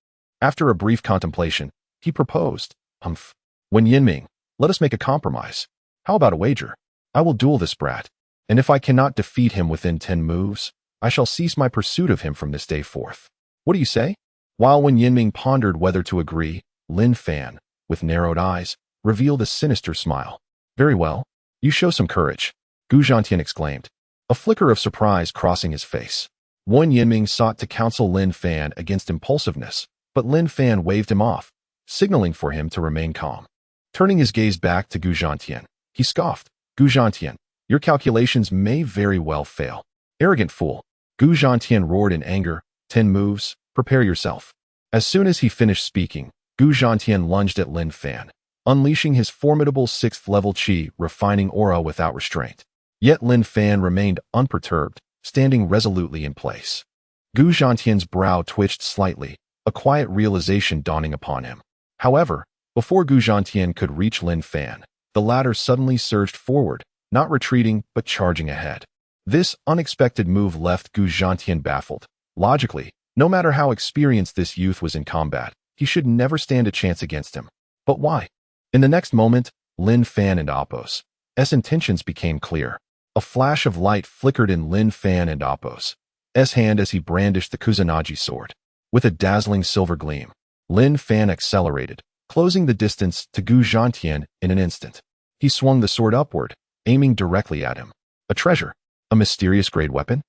After a brief contemplation, he proposed, "Wen Yinming, let us make a compromise. How about a wager? I will duel this brat, and if I cannot defeat him within 10 moves, I shall cease my pursuit of him from this day forth. What do you say?" While Wen Yinming pondered whether to agree, Lin Fan, with narrowed eyes, revealed a sinister smile. "Very well. You show some courage," Gu Zhantian exclaimed, a flicker of surprise crossing his face. Wen Yinming sought to counsel Lin Fan against impulsiveness, but Lin Fan waved him off, signaling for him to remain calm. Turning his gaze back to Gu Zhantian, he scoffed, "Gu Zhantian, your calculations may very well fail. Arrogant fool." Gu Zhantian roared in anger, 10 moves, prepare yourself." As soon as he finished speaking, Gu Zhantian lunged at Lin Fan, unleashing his formidable 6th level qi refining aura without restraint. Yet Lin Fan remained unperturbed, standing resolutely in place. Gu Zhantian's brow twitched slightly, a quiet realization dawning upon him. However, before Gu Zhantian could reach Lin Fan, the latter suddenly surged forward, not retreating but charging ahead. This unexpected move left Gu Zhantian baffled. Logically, no matter how experienced this youth was in combat, he should never stand a chance against him. But why? In the next moment, Lin Fan and Appo's intentions became clear. A flash of light flickered in Lin Fan and Appo's hand as he brandished the Kusanagi sword. With a dazzling silver gleam, Lin Fan accelerated, closing the distance to Gu Zhantian in an instant. He swung the sword upward, aiming directly at him. A treasure? A mysterious grade weapon?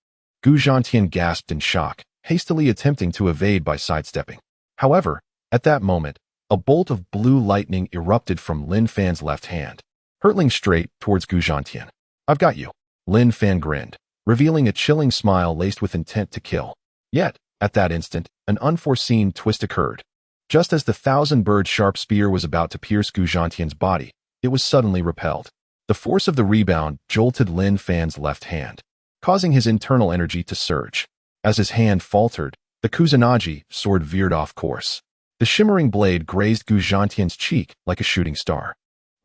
Gu Zhantian gasped in shock, hastily attempting to evade by sidestepping. However, at that moment, a bolt of blue lightning erupted from Lin Fan's left hand, hurtling straight towards Gu Zhantian. "I've got you." Lin Fan grinned, revealing a chilling smile laced with intent to kill. Yet, at that instant, an unforeseen twist occurred. Just as the thousand-bird sharp spear was about to pierce Gu Zhantian's body, it was suddenly repelled. The force of the rebound jolted Lin Fan's left hand, causing his internal energy to surge. As his hand faltered, the Kusanagi sword veered off course. The shimmering blade grazed Gu Zhantian's cheek like a shooting star.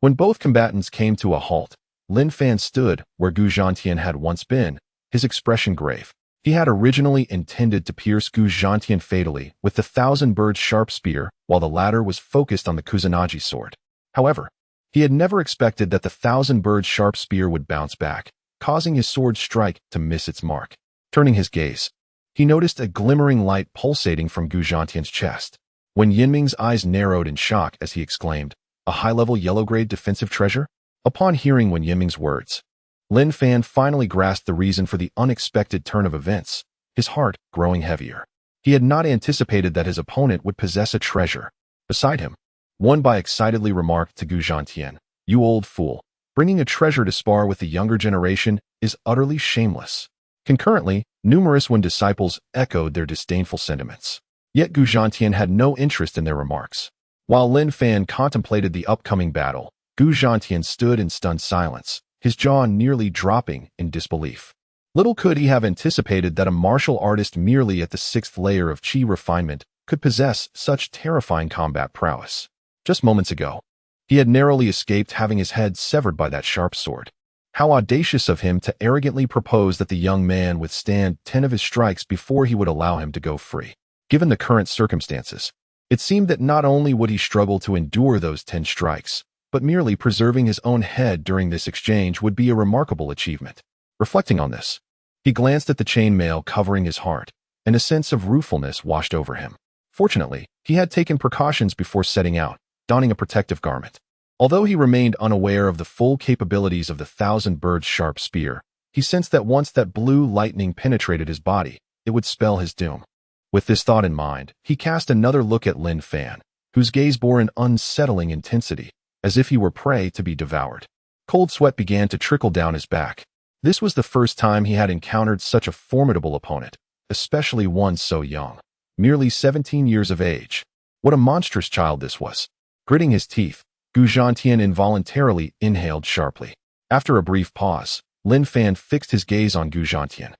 When both combatants came to a halt, Lin Fan stood where Gu Zhantian had once been, his expression grave. He had originally intended to pierce Gu Zhantian fatally with the thousand-bird sharp spear while the latter was focused on the Kusanagi sword. However, he had never expected that the thousand-bird sharp spear would bounce back, causing his sword strike to miss its mark. Turning his gaze, he noticed a glimmering light pulsating from Gu Zhantian's chest. When Yinming's eyes narrowed in shock as he exclaimed, "A high-level yellow-grade defensive treasure?" Upon hearing Wen Yinming's words, Lin Fan finally grasped the reason for the unexpected turn of events, his heart growing heavier. He had not anticipated that his opponent would possess a treasure. Beside him, Wen Bai excitedly remarked to Gu Zhantian, "You old fool, bringing a treasure to spar with the younger generation is utterly shameless." Concurrently, numerous Wen disciples echoed their disdainful sentiments. Yet Gu Zhantian had no interest in their remarks. While Lin Fan contemplated the upcoming battle, Gu Zhantian stood in stunned silence, his jaw nearly dropping in disbelief. Little could he have anticipated that a martial artist merely at the 6th layer of chi refinement could possess such terrifying combat prowess. Just moments ago, he had narrowly escaped having his head severed by that sharp sword. How audacious of him to arrogantly propose that the young man withstand 10 of his strikes before he would allow him to go free. Given the current circumstances, it seemed that not only would he struggle to endure those 10 strikes, but merely preserving his own head during this exchange would be a remarkable achievement. Reflecting on this, he glanced at the chainmail covering his heart, and a sense of ruefulness washed over him. Fortunately, he had taken precautions before setting out, donning a protective garment. Although he remained unaware of the full capabilities of the thousand-bird sharp spear, he sensed that once that blue lightning penetrated his body, it would spell his doom. With this thought in mind, he cast another look at Lin Fan, whose gaze bore an unsettling intensity, as if he were prey to be devoured. Cold sweat began to trickle down his back. This was the first time he had encountered such a formidable opponent, especially one so young, merely 17 years of age. What a monstrous child this was. Gritting his teeth, Gu Zhantian involuntarily inhaled sharply. After a brief pause, Lin Fan fixed his gaze on Gu Zhantian,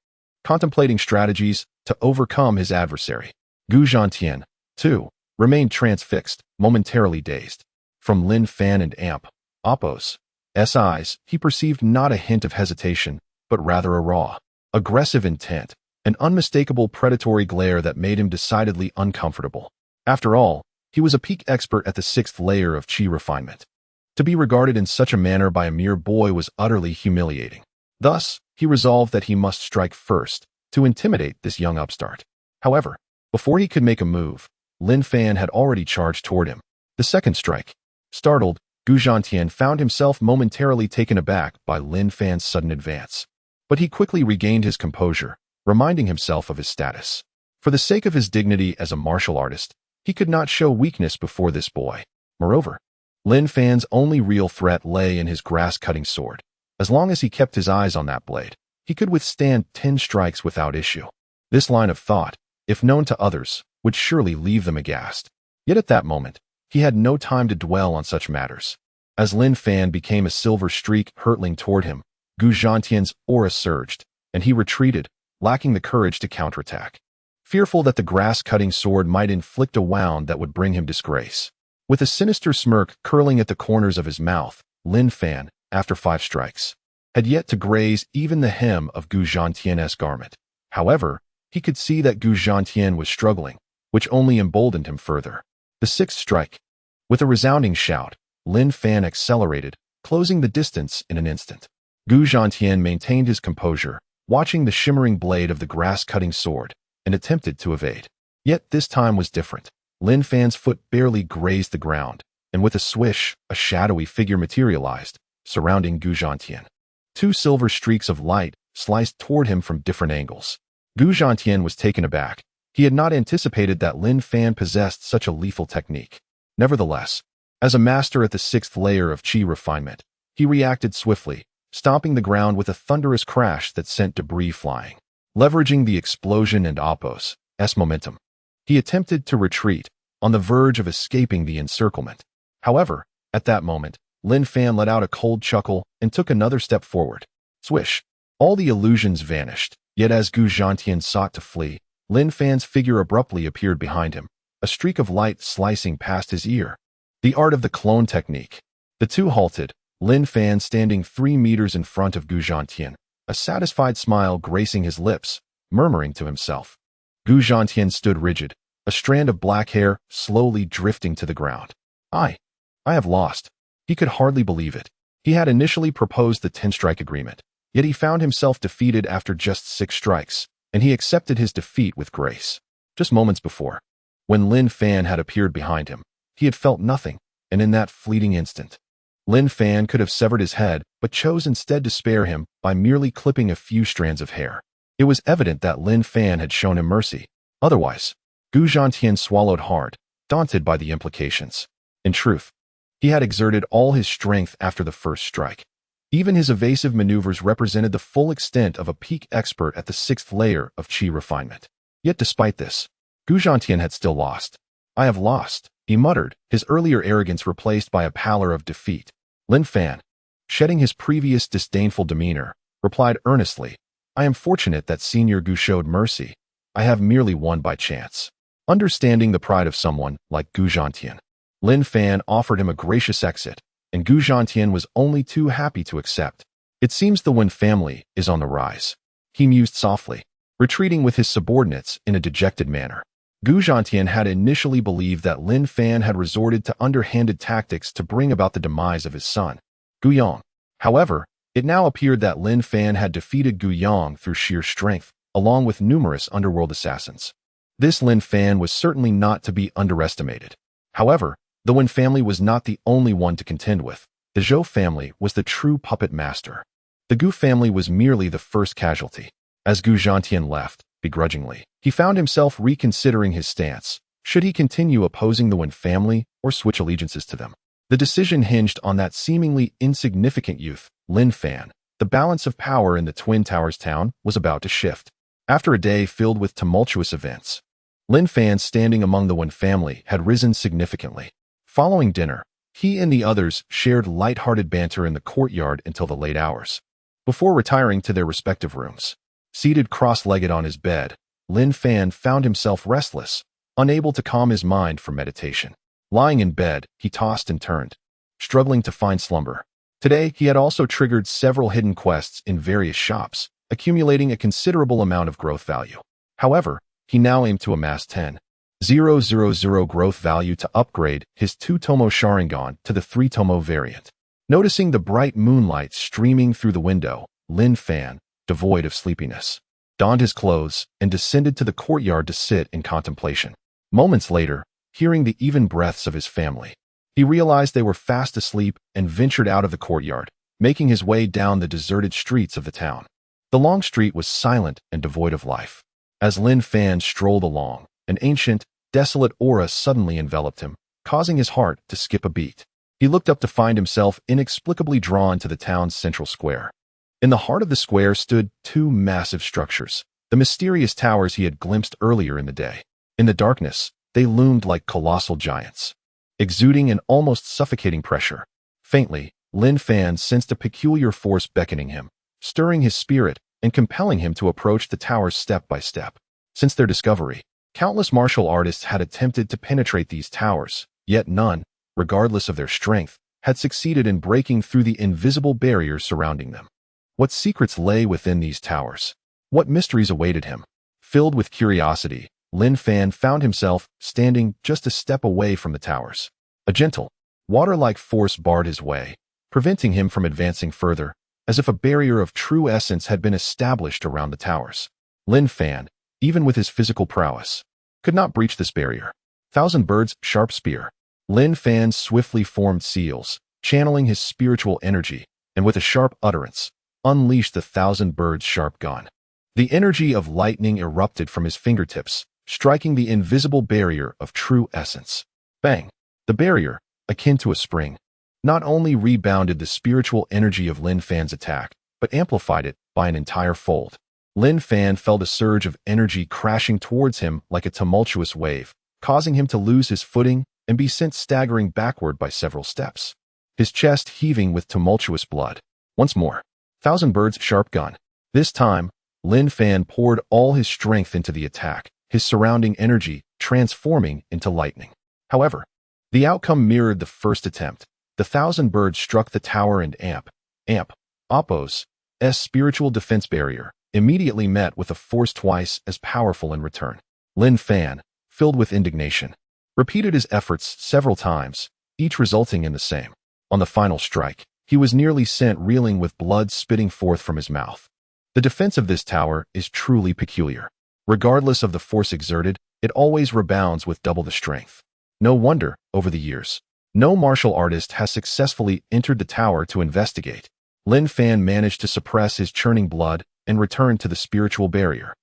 contemplating strategies to overcome his adversary. Gu Zhantian, too, remained transfixed, momentarily dazed. From Lin Fan and Appo's eyes, he perceived not a hint of hesitation, but rather a raw, aggressive intent, an unmistakable predatory glare that made him decidedly uncomfortable. After all, he was a peak expert at the 6th layer of chi refinement. To be regarded in such a manner by a mere boy was utterly humiliating. Thus, he resolved that he must strike first, to intimidate this young upstart. However, before he could make a move, Lin Fan had already charged toward him. The second strike. Startled, Gu Zhantian found himself momentarily taken aback by Lin Fan's sudden advance. But he quickly regained his composure, reminding himself of his status. For the sake of his dignity as a martial artist, he could not show weakness before this boy. Moreover, Lin Fan's only real threat lay in his grass-cutting sword. As long as he kept his eyes on that blade, he could withstand 10 strikes without issue. This line of thought, if known to others, would surely leave them aghast. Yet at that moment, he had no time to dwell on such matters. As Lin Fan became a silver streak hurtling toward him, Gu Zhantian's aura surged, and he retreated, lacking the courage to counterattack. fearful that the grass-cutting sword might inflict a wound that would bring him disgrace. With a sinister smirk curling at the corners of his mouth, Lin Fan, after 5 strikes, had yet to graze even the hem of Gu Zhantian's garment. However, he could see that Gu Zhantian was struggling, which only emboldened him further. The 6th strike. With a resounding shout, Lin Fan accelerated, closing the distance in an instant. Gu Zhantian maintained his composure, watching the shimmering blade of the grass-cutting sword, and attempted to evade. Yet this time was different. Lin Fan's foot barely grazed the ground, and with a swish, a shadowy figure materialized, surrounding Gu Zhantian. 2 silver streaks of light sliced toward him from different angles. Gu Zhantian was taken aback. He had not anticipated that Lin Fan possessed such a lethal technique. Nevertheless, as a master at the 6th layer of qi refinement, he reacted swiftly, stomping the ground with a thunderous crash that sent debris flying. Leveraging the explosion and Appo's momentum, he attempted to retreat, on the verge of escaping the encirclement. However, at that moment, Lin Fan let out a cold chuckle and took another step forward. Swish! All the illusions vanished, yet as Gu Zhantian sought to flee, Lin Fan's figure abruptly appeared behind him, a streak of light slicing past his ear. The art of the clone technique. The two halted, Lin Fan standing 3 meters in front of Gu Zhantian, a satisfied smile gracing his lips, murmuring to himself. Gu Zhantian stood rigid, a strand of black hair slowly drifting to the ground. I have lost. He could hardly believe it. He had initially proposed the 10-strike agreement, yet he found himself defeated after just 6 strikes, and he accepted his defeat with grace. Just moments before, when Lin Fan had appeared behind him, he had felt nothing, and in that fleeting instant, Lin Fan could have severed his head, but chose instead to spare him by merely clipping a few strands of hair. It was evident that Lin Fan had shown him mercy. Otherwise, Gu Zhantian swallowed hard, daunted by the implications. In truth, he had exerted all his strength after the first strike. Even his evasive maneuvers represented the full extent of a peak expert at the 6th layer of qi refinement. Yet despite this, Gu Zhantian had still lost. I have lost, he muttered, his earlier arrogance replaced by a pallor of defeat. Lin Fan, shedding his previous disdainful demeanor, replied earnestly, I am fortunate that Senior Gu showed mercy. I have merely won by chance. Understanding the pride of someone like Gu Zhantian, Lin Fan offered him a gracious exit, and Gu Zhantian was only too happy to accept. It seems the Wen family is on the rise, he mused softly, retreating with his subordinates in a dejected manner. Gu Zhantian had initially believed that Lin Fan had resorted to underhanded tactics to bring about the demise of his son, Gu Yang. However, it now appeared that Lin Fan had defeated Gu Yang through sheer strength, along with numerous underworld assassins. This Lin Fan was certainly not to be underestimated. However, the Wen family was not the only one to contend with. The Zhou family was the true puppet master. The Gu family was merely the first casualty. As Gu Zhantian left, begrudgingly, he found himself reconsidering his stance. Should he continue opposing the Wen family or switch allegiances to them? The decision hinged on that seemingly insignificant youth, Lin Fan. The balance of power in the Twin Towers town was about to shift. After a day filled with tumultuous events, Lin Fan, standing among the Wen family, had risen significantly. Following dinner, he and the others shared light-hearted banter in the courtyard until the late hours. Before retiring to their respective rooms, seated cross-legged on his bed, Lin Fan found himself restless, unable to calm his mind for meditation. Lying in bed, he tossed and turned, struggling to find slumber. Today, he had also triggered several hidden quests in various shops, accumulating a considerable amount of growth value. However, he now aimed to amass 10,000 growth value to upgrade his 2-tomo Sharingan to the 3-tomo variant. Noticing the bright moonlight streaming through the window, Lin Fan, devoid of sleepiness, donned his clothes and descended to the courtyard to sit in contemplation. Moments later, hearing the even breaths of his family, he realized they were fast asleep and ventured out of the courtyard, making his way down the deserted streets of the town. The long street was silent and devoid of life. As Lin Fan strolled along, an ancient, desolate aura suddenly enveloped him, causing his heart to skip a beat. He looked up to find himself inexplicably drawn to the town's central square. In the heart of the square stood 2 massive structures, the mysterious towers he had glimpsed earlier in the day. In the darkness, they loomed like colossal giants, exuding an almost suffocating pressure. Faintly, Lin Fan sensed a peculiar force beckoning him, stirring his spirit and compelling him to approach the towers step by step. Since their discovery, countless martial artists had attempted to penetrate these towers, yet none, regardless of their strength, had succeeded in breaking through the invisible barriers surrounding them. What secrets lay within these towers? What mysteries awaited him? Filled with curiosity, Lin Fan found himself standing just a step away from the towers. A gentle, water-like force barred his way, preventing him from advancing further, as if a barrier of true essence had been established around the towers. Lin Fan, even with his physical prowess, could not breach this barrier. Thousand Birds' sharp spear. Lin Fan swiftly formed seals, channeling his spiritual energy, and with a sharp utterance, unleashed the Thousand Birds' sharp gun. The energy of lightning erupted from his fingertips, striking the invisible barrier of true essence. Bang! The barrier, akin to a spring, not only rebounded the spiritual energy of Lin Fan's attack, but amplified it by an entire fold. Lin Fan felt a surge of energy crashing towards him like a tumultuous wave, causing him to lose his footing and be sent staggering backward by several steps. His chest heaving with tumultuous blood. Once more, Thousand Birds' sharp gun. This time, Lin Fan poured all his strength into the attack, his surrounding energy transforming into lightning. However, the outcome mirrored the first attempt. The Thousand Birds struck the tower and Oppo's spiritual defense barrier, immediately met with a force twice as powerful in return. Lin Fan, filled with indignation, repeated his efforts several times, each resulting in the same. On the final strike, he was nearly sent reeling with blood spitting forth from his mouth. The defense of this tower is truly peculiar. Regardless of the force exerted, it always rebounds with double the strength. No wonder, over the years, no martial artist has successfully entered the tower to investigate. Lin Fan managed to suppress his churning blood and return to the spiritual barrier.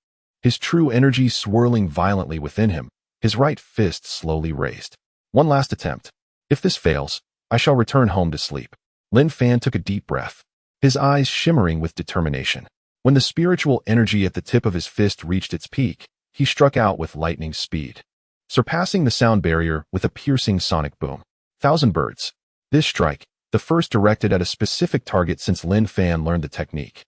His true energy swirling violently within him, his right fist slowly raised. One last attempt. If this fails, I shall return home to sleep. Lin Fan took a deep breath, his eyes shimmering with determination. When the spiritual energy at the tip of his fist reached its peak, he struck out with lightning speed, surpassing the sound barrier with a piercing sonic boom. Thousand Birds. This strike, the first directed at a specific target since Lin Fan learned the technique,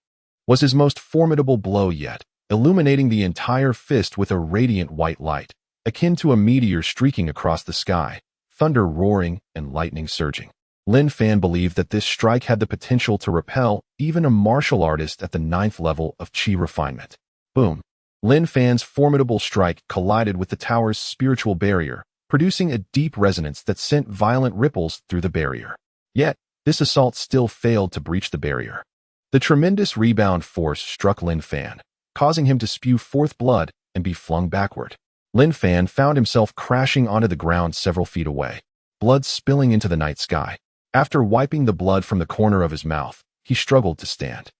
was his most formidable blow yet, illuminating the entire fist with a radiant white light, akin to a meteor streaking across the sky, thunder roaring and lightning surging. Lin Fan believed that this strike had the potential to repel even a martial artist at the 9th level of chi refinement. Boom! Lin Fan's formidable strike collided with the tower's spiritual barrier, producing a deep resonance that sent violent ripples through the barrier. Yet, this assault still failed to breach the barrier. The tremendous rebound force struck Lin Fan, causing him to spew forth blood and be flung backward. Lin Fan found himself crashing onto the ground several feet away, blood spilling into the night sky. After wiping the blood from the corner of his mouth, he struggled to stand.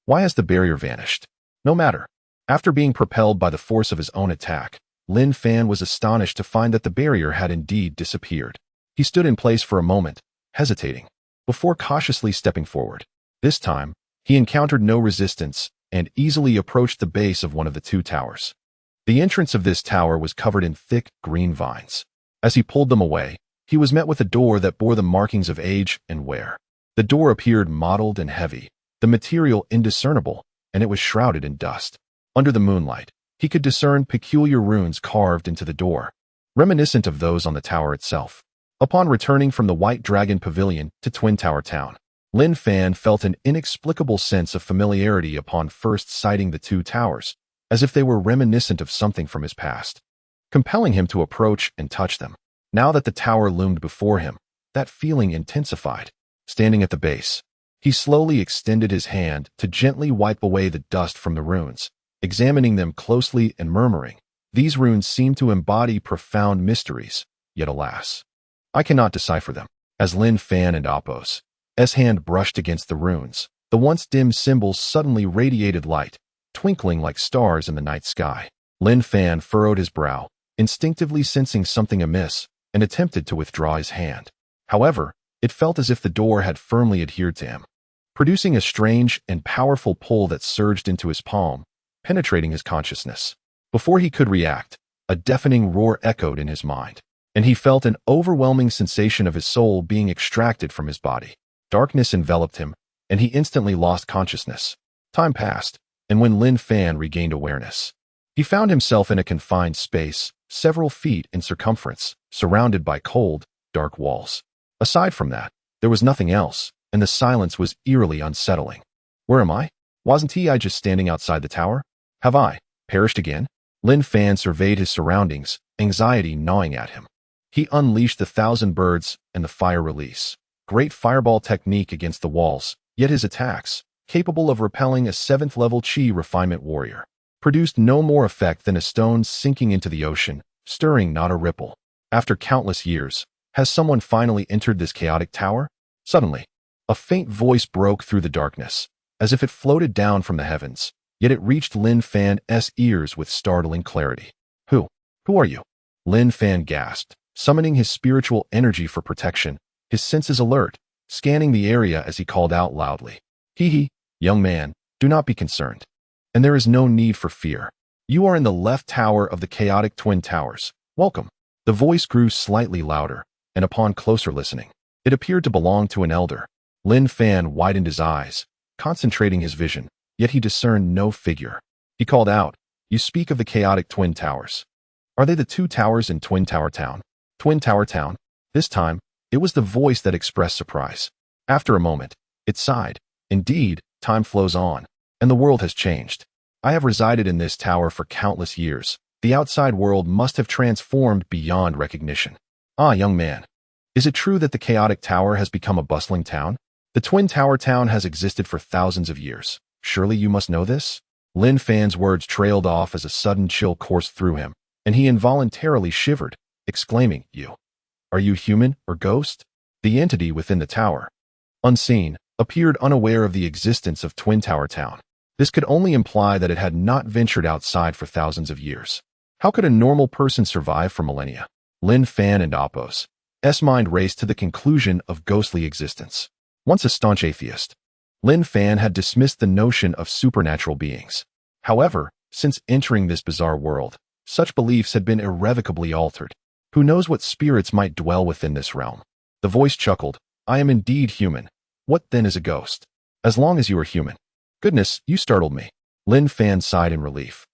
Why has the barrier vanished? No matter. After being propelled by the force of his own attack, Lin Fan was astonished to find that the barrier had indeed disappeared. He stood in place for a moment, hesitating, before cautiously stepping forward. This time, he encountered no resistance and easily approached the base of one of the two towers. The entrance of this tower was covered in thick, green vines. As he pulled them away, he was met with a door that bore the markings of age and wear. The door appeared mottled and heavy, the material indiscernible, and it was shrouded in dust. Under the moonlight, he could discern peculiar runes carved into the door, reminiscent of those on the tower itself. Upon returning from the White Dragon Pavilion to Twin Tower Town, Lin Fan felt an inexplicable sense of familiarity upon first sighting the two towers, as if they were reminiscent of something from his past, compelling him to approach and touch them. Now that the tower loomed before him, that feeling intensified. Standing at the base, he slowly extended his hand to gently wipe away the dust from the runes, examining them closely and murmuring, "These runes seem to embody profound mysteries, yet alas, I cannot decipher them." As Lin Fan and Oppo's hand brushed against the runes, the once dim symbols suddenly radiated light, twinkling like stars in the night sky. Lin Fan furrowed his brow, instinctively sensing something amiss, and attempted to withdraw his hand. However, it felt as if the door had firmly adhered to him, producing a strange and powerful pull that surged into his palm, penetrating his consciousness. Before he could react, a deafening roar echoed in his mind, and he felt an overwhelming sensation of his soul being extracted from his body. Darkness enveloped him, and he instantly lost consciousness. Time passed, and when Lin Fan regained awareness, He found himself in a confined space, several feet in circumference, surrounded by cold, dark walls. Aside from that, there was nothing else, and the silence was eerily unsettling. Where am I? Wasn't I just standing outside the tower? Have I perished again? Lin Fan surveyed his surroundings, anxiety gnawing at him. He unleashed the 1,000 birds and the fire release. Great fireball technique against the walls, yet his attacks, capable of repelling a 7th-level Qi refinement warrior, produced no more effect than a stone sinking into the ocean, stirring not a ripple. After countless years, has someone finally entered this chaotic tower? Suddenly, a faint voice broke through the darkness, as if it floated down from the heavens, yet it reached Lin Fan's ears with startling clarity. Who are you? Lin Fan gasped, summoning his spiritual energy for protection, his senses alert, scanning the area as he called out loudly. Young man, do not be concerned. And there is no need for fear. You are in the left tower of the chaotic twin towers. Welcome. The voice grew slightly louder, and upon closer listening, it appeared to belong to an elder. Lin Fan widened his eyes, concentrating his vision, yet he discerned no figure. He called out, You speak of the chaotic twin towers. Are they the 2 towers in Twin Tower Town? Twin Tower Town? This time, it was the voice that expressed surprise. After a moment, it sighed. Indeed, time flows on, and the world has changed. I have resided in this tower for countless years. The outside world must have transformed beyond recognition. Ah, young man, is it true that the chaotic tower has become a bustling town? The Twin Tower Town has existed for thousands of years. Surely you must know this? Lin Fan's words trailed off as a sudden chill coursed through him, and he involuntarily shivered, exclaiming, Are you human or ghost? The entity within the tower, unseen, appeared unaware of the existence of Twin Tower Town. This could only imply that it had not ventured outside for thousands of years. How could a normal person survive for millennia? Lin Fan and Appo's mind raced to the conclusion of ghostly existence. Once a staunch atheist, Lin Fan had dismissed the notion of supernatural beings. However, since entering this bizarre world, such beliefs had been irrevocably altered. Who knows what spirits might dwell within this realm? The voice chuckled, I am indeed human. What then is a ghost? As long as you are human. Goodness, you startled me. Lin Fan sighed in relief,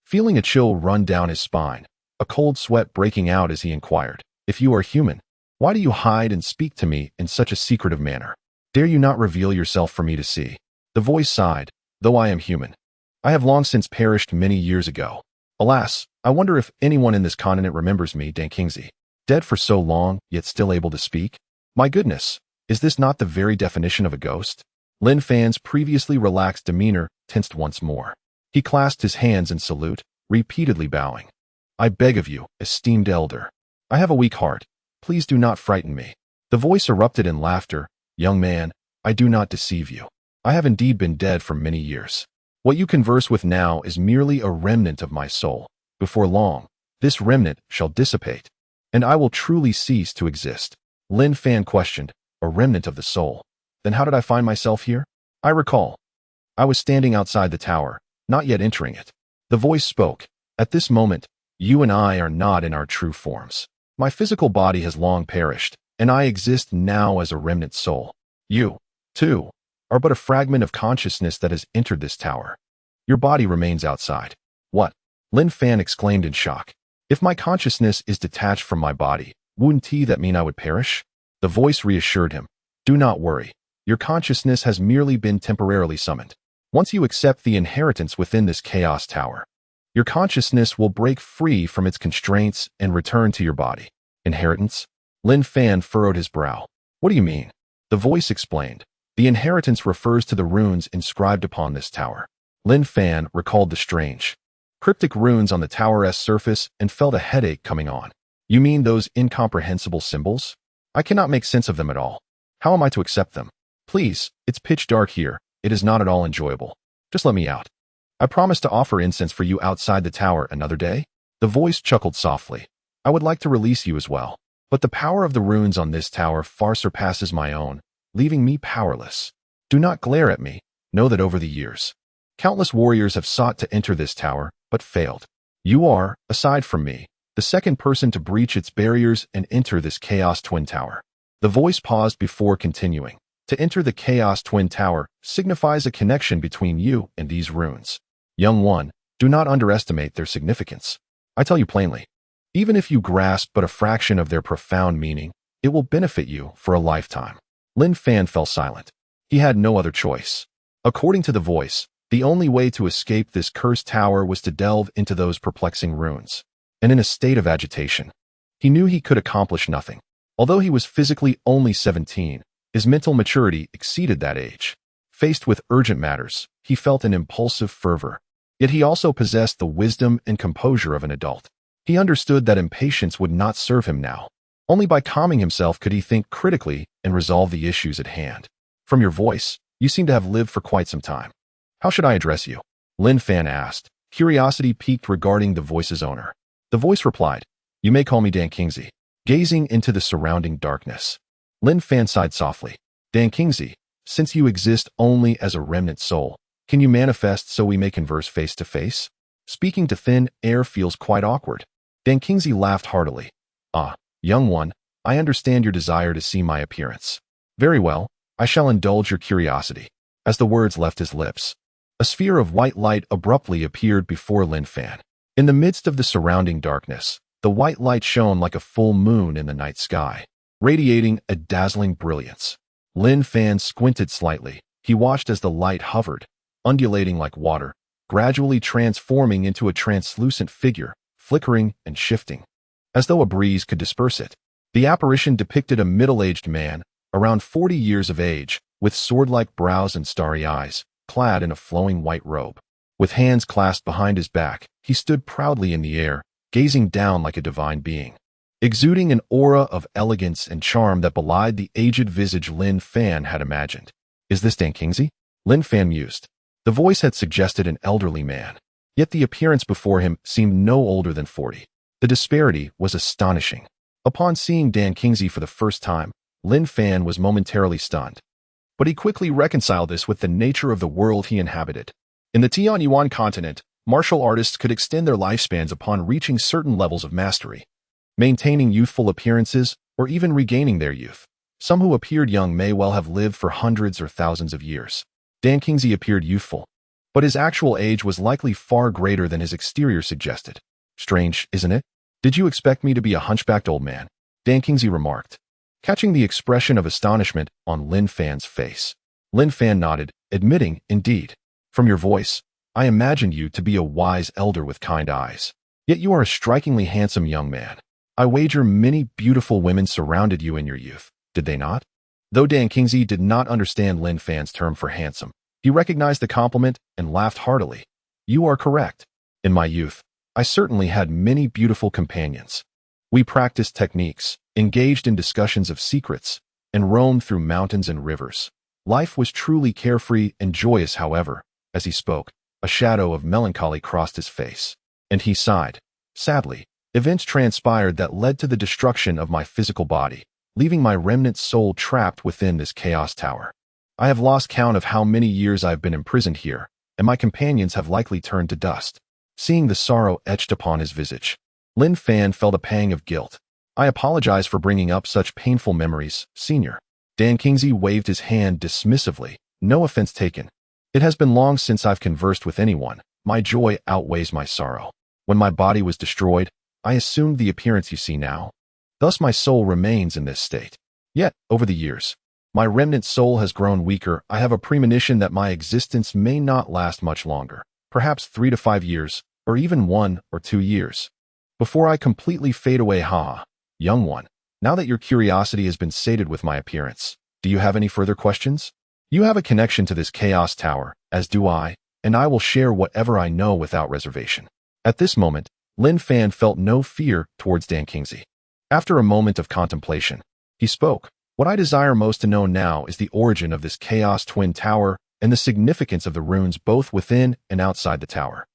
feeling a chill run down his spine, a cold sweat breaking out as he inquired, If you are human, why do you hide and speak to me in such a secretive manner? Dare you not reveal yourself for me to see? The voice sighed, Though I am human, I have long since perished many years ago. Alas, I wonder if anyone in this continent remembers me, Dan Kingsley. Dead for so long, yet still able to speak? My goodness, is this not the very definition of a ghost? Lin Fan's previously relaxed demeanor tensed once more. He clasped his hands in salute, repeatedly bowing. I beg of you, esteemed elder. I have a weak heart. Please do not frighten me. The voice erupted in laughter. Young man, I do not deceive you. I have indeed been dead for many years. What you converse with now is merely a remnant of my soul. Before long, this remnant shall dissipate, and I will truly cease to exist. Lin Fan questioned, A remnant of the soul? Then how did I find myself here? I recall. I was standing outside the tower, not yet entering it. The voice spoke. At this moment, you and I are not in our true forms. My physical body has long perished, and I exist now as a remnant soul. You, too, are but a fragment of consciousness that has entered this tower. Your body remains outside. What? Lin Fan exclaimed in shock. If my consciousness is detached from my body, wouldn't that mean I would perish? The voice reassured him. Do not worry. Your consciousness has merely been temporarily summoned. Once you accept the inheritance within this chaos tower, your consciousness will break free from its constraints and return to your body. Inheritance? Lin Fan furrowed his brow. What do you mean? The voice explained. The inheritance refers to the runes inscribed upon this tower. Lin Fan recalled the strange, cryptic runes on the tower's surface and felt a headache coming on. You mean those incomprehensible symbols? I cannot make sense of them at all. How am I to accept them? Please, it's pitch dark here. It is not at all enjoyable. Just let me out. I promise to offer incense for you outside the tower another day. The voice chuckled softly. I would like to release you as well, but the power of the runes on this tower far surpasses my own, leaving me powerless. Do not glare at me. Know that over the years, countless warriors have sought to enter this tower, but failed. You are, aside from me, the second person to breach its barriers and enter this Chaos Twin Tower. The voice paused before continuing. To enter the Chaos Twin Tower signifies a connection between you and these runes. Young one, Do not underestimate their significance. I tell you plainly, even if you grasp but a fraction of their profound meaning, it will benefit you for a lifetime. Lin Fan fell silent. He had no other choice. According to the voice, the only way to escape this cursed tower was to delve into those perplexing runes. And in a state of agitation, he knew he could accomplish nothing. Although he was physically only 17, his mental maturity exceeded that age. Faced with urgent matters, he felt an impulsive fervor. Yet he also possessed the wisdom and composure of an adult. He understood that impatience would not serve him now. Only by calming himself could he think critically and resolve the issues at hand. From your voice, you seem to have lived for quite some time. How should I address you? Lin Fan asked, curiosity piqued regarding the voice's owner. The voice replied, you may call me Dan Kingsley. Gazing into the surrounding darkness, Lin Fan sighed softly. Dan Kingsley, since you exist only as a remnant soul, can you manifest so we may converse face to face? Speaking to thin air feels quite awkward. Dan Kingsley laughed heartily. Ah, young one, I understand your desire to see my appearance. Very well, I shall indulge your curiosity. As the words left his lips, a sphere of white light abruptly appeared before Lin Fan. In the midst of the surrounding darkness, the white light shone like a full moon in the night sky, radiating a dazzling brilliance. Lin Fan squinted slightly. He watched as the light hovered, undulating like water, gradually transforming into a translucent figure, flickering and shifting, as though a breeze could disperse it. The apparition depicted a middle-aged man, around 40 years of age, with sword-like brows and starry eyes, clad in a flowing white robe. With hands clasped behind his back, he stood proudly in the air, gazing down like a divine being, exuding an aura of elegance and charm that belied the aged visage Lin Fan had imagined. Is this Dan Kingsley? Lin Fan mused. The voice had suggested an elderly man, yet the appearance before him seemed no older than 40. The disparity was astonishing. Upon seeing Dan Kingsley for the first time, Lin Fan was momentarily stunned. But he quickly reconciled this with the nature of the world he inhabited. In the Tianyuan Continent, martial artists could extend their lifespans upon reaching certain levels of mastery, maintaining youthful appearances or even regaining their youth. Some who appeared young may well have lived for hundreds or thousands of years. Dan Kingsley appeared youthful, but his actual age was likely far greater than his exterior suggested. Strange, isn't it? Did you expect me to be a hunchbacked old man? Dan Kingsley remarked, catching the expression of astonishment on Lin Fan's face. Lin Fan nodded, admitting, indeed, from your voice, I imagined you to be a wise elder with kind eyes. Yet you are a strikingly handsome young man. I wager many beautiful women surrounded you in your youth, did they not? Though Dan Kingsley did not understand Lin Fan's term for handsome, he recognized the compliment and laughed heartily. You are correct. In my youth, I certainly had many beautiful companions. We practiced techniques, engaged in discussions of secrets, and roamed through mountains and rivers. Life was truly carefree and joyous, however. As he spoke, a shadow of melancholy crossed his face, and he sighed. Sadly, events transpired that led to the destruction of my physical body, leaving my remnant soul trapped within this chaos tower. I have lost count of how many years I have been imprisoned here, and my companions have likely turned to dust. Seeing the sorrow etched upon his visage, Lin Fan felt a pang of guilt. I apologize for bringing up such painful memories, Senior. Dan Kingsley waved his hand dismissively. No offense taken. It has been long since I've conversed with anyone. My joy outweighs my sorrow. When my body was destroyed, I assumed the appearance you see now. Thus my soul remains in this state. Yet, over the years, my remnant soul has grown weaker. I have a premonition that my existence may not last much longer, perhaps 3 to 5 years, or even 1 or 2 years. Before I completely fade away, young one, now that your curiosity has been sated with my appearance, do you have any further questions? You have a connection to this chaos tower, as do I, and I will share whatever I know without reservation. At this moment, Lin Fan felt no fear towards Dan Kingsley. After a moment of contemplation, he spoke. What I desire most to know now is the origin of this chaos twin tower and the significance of the runes both within and outside the tower.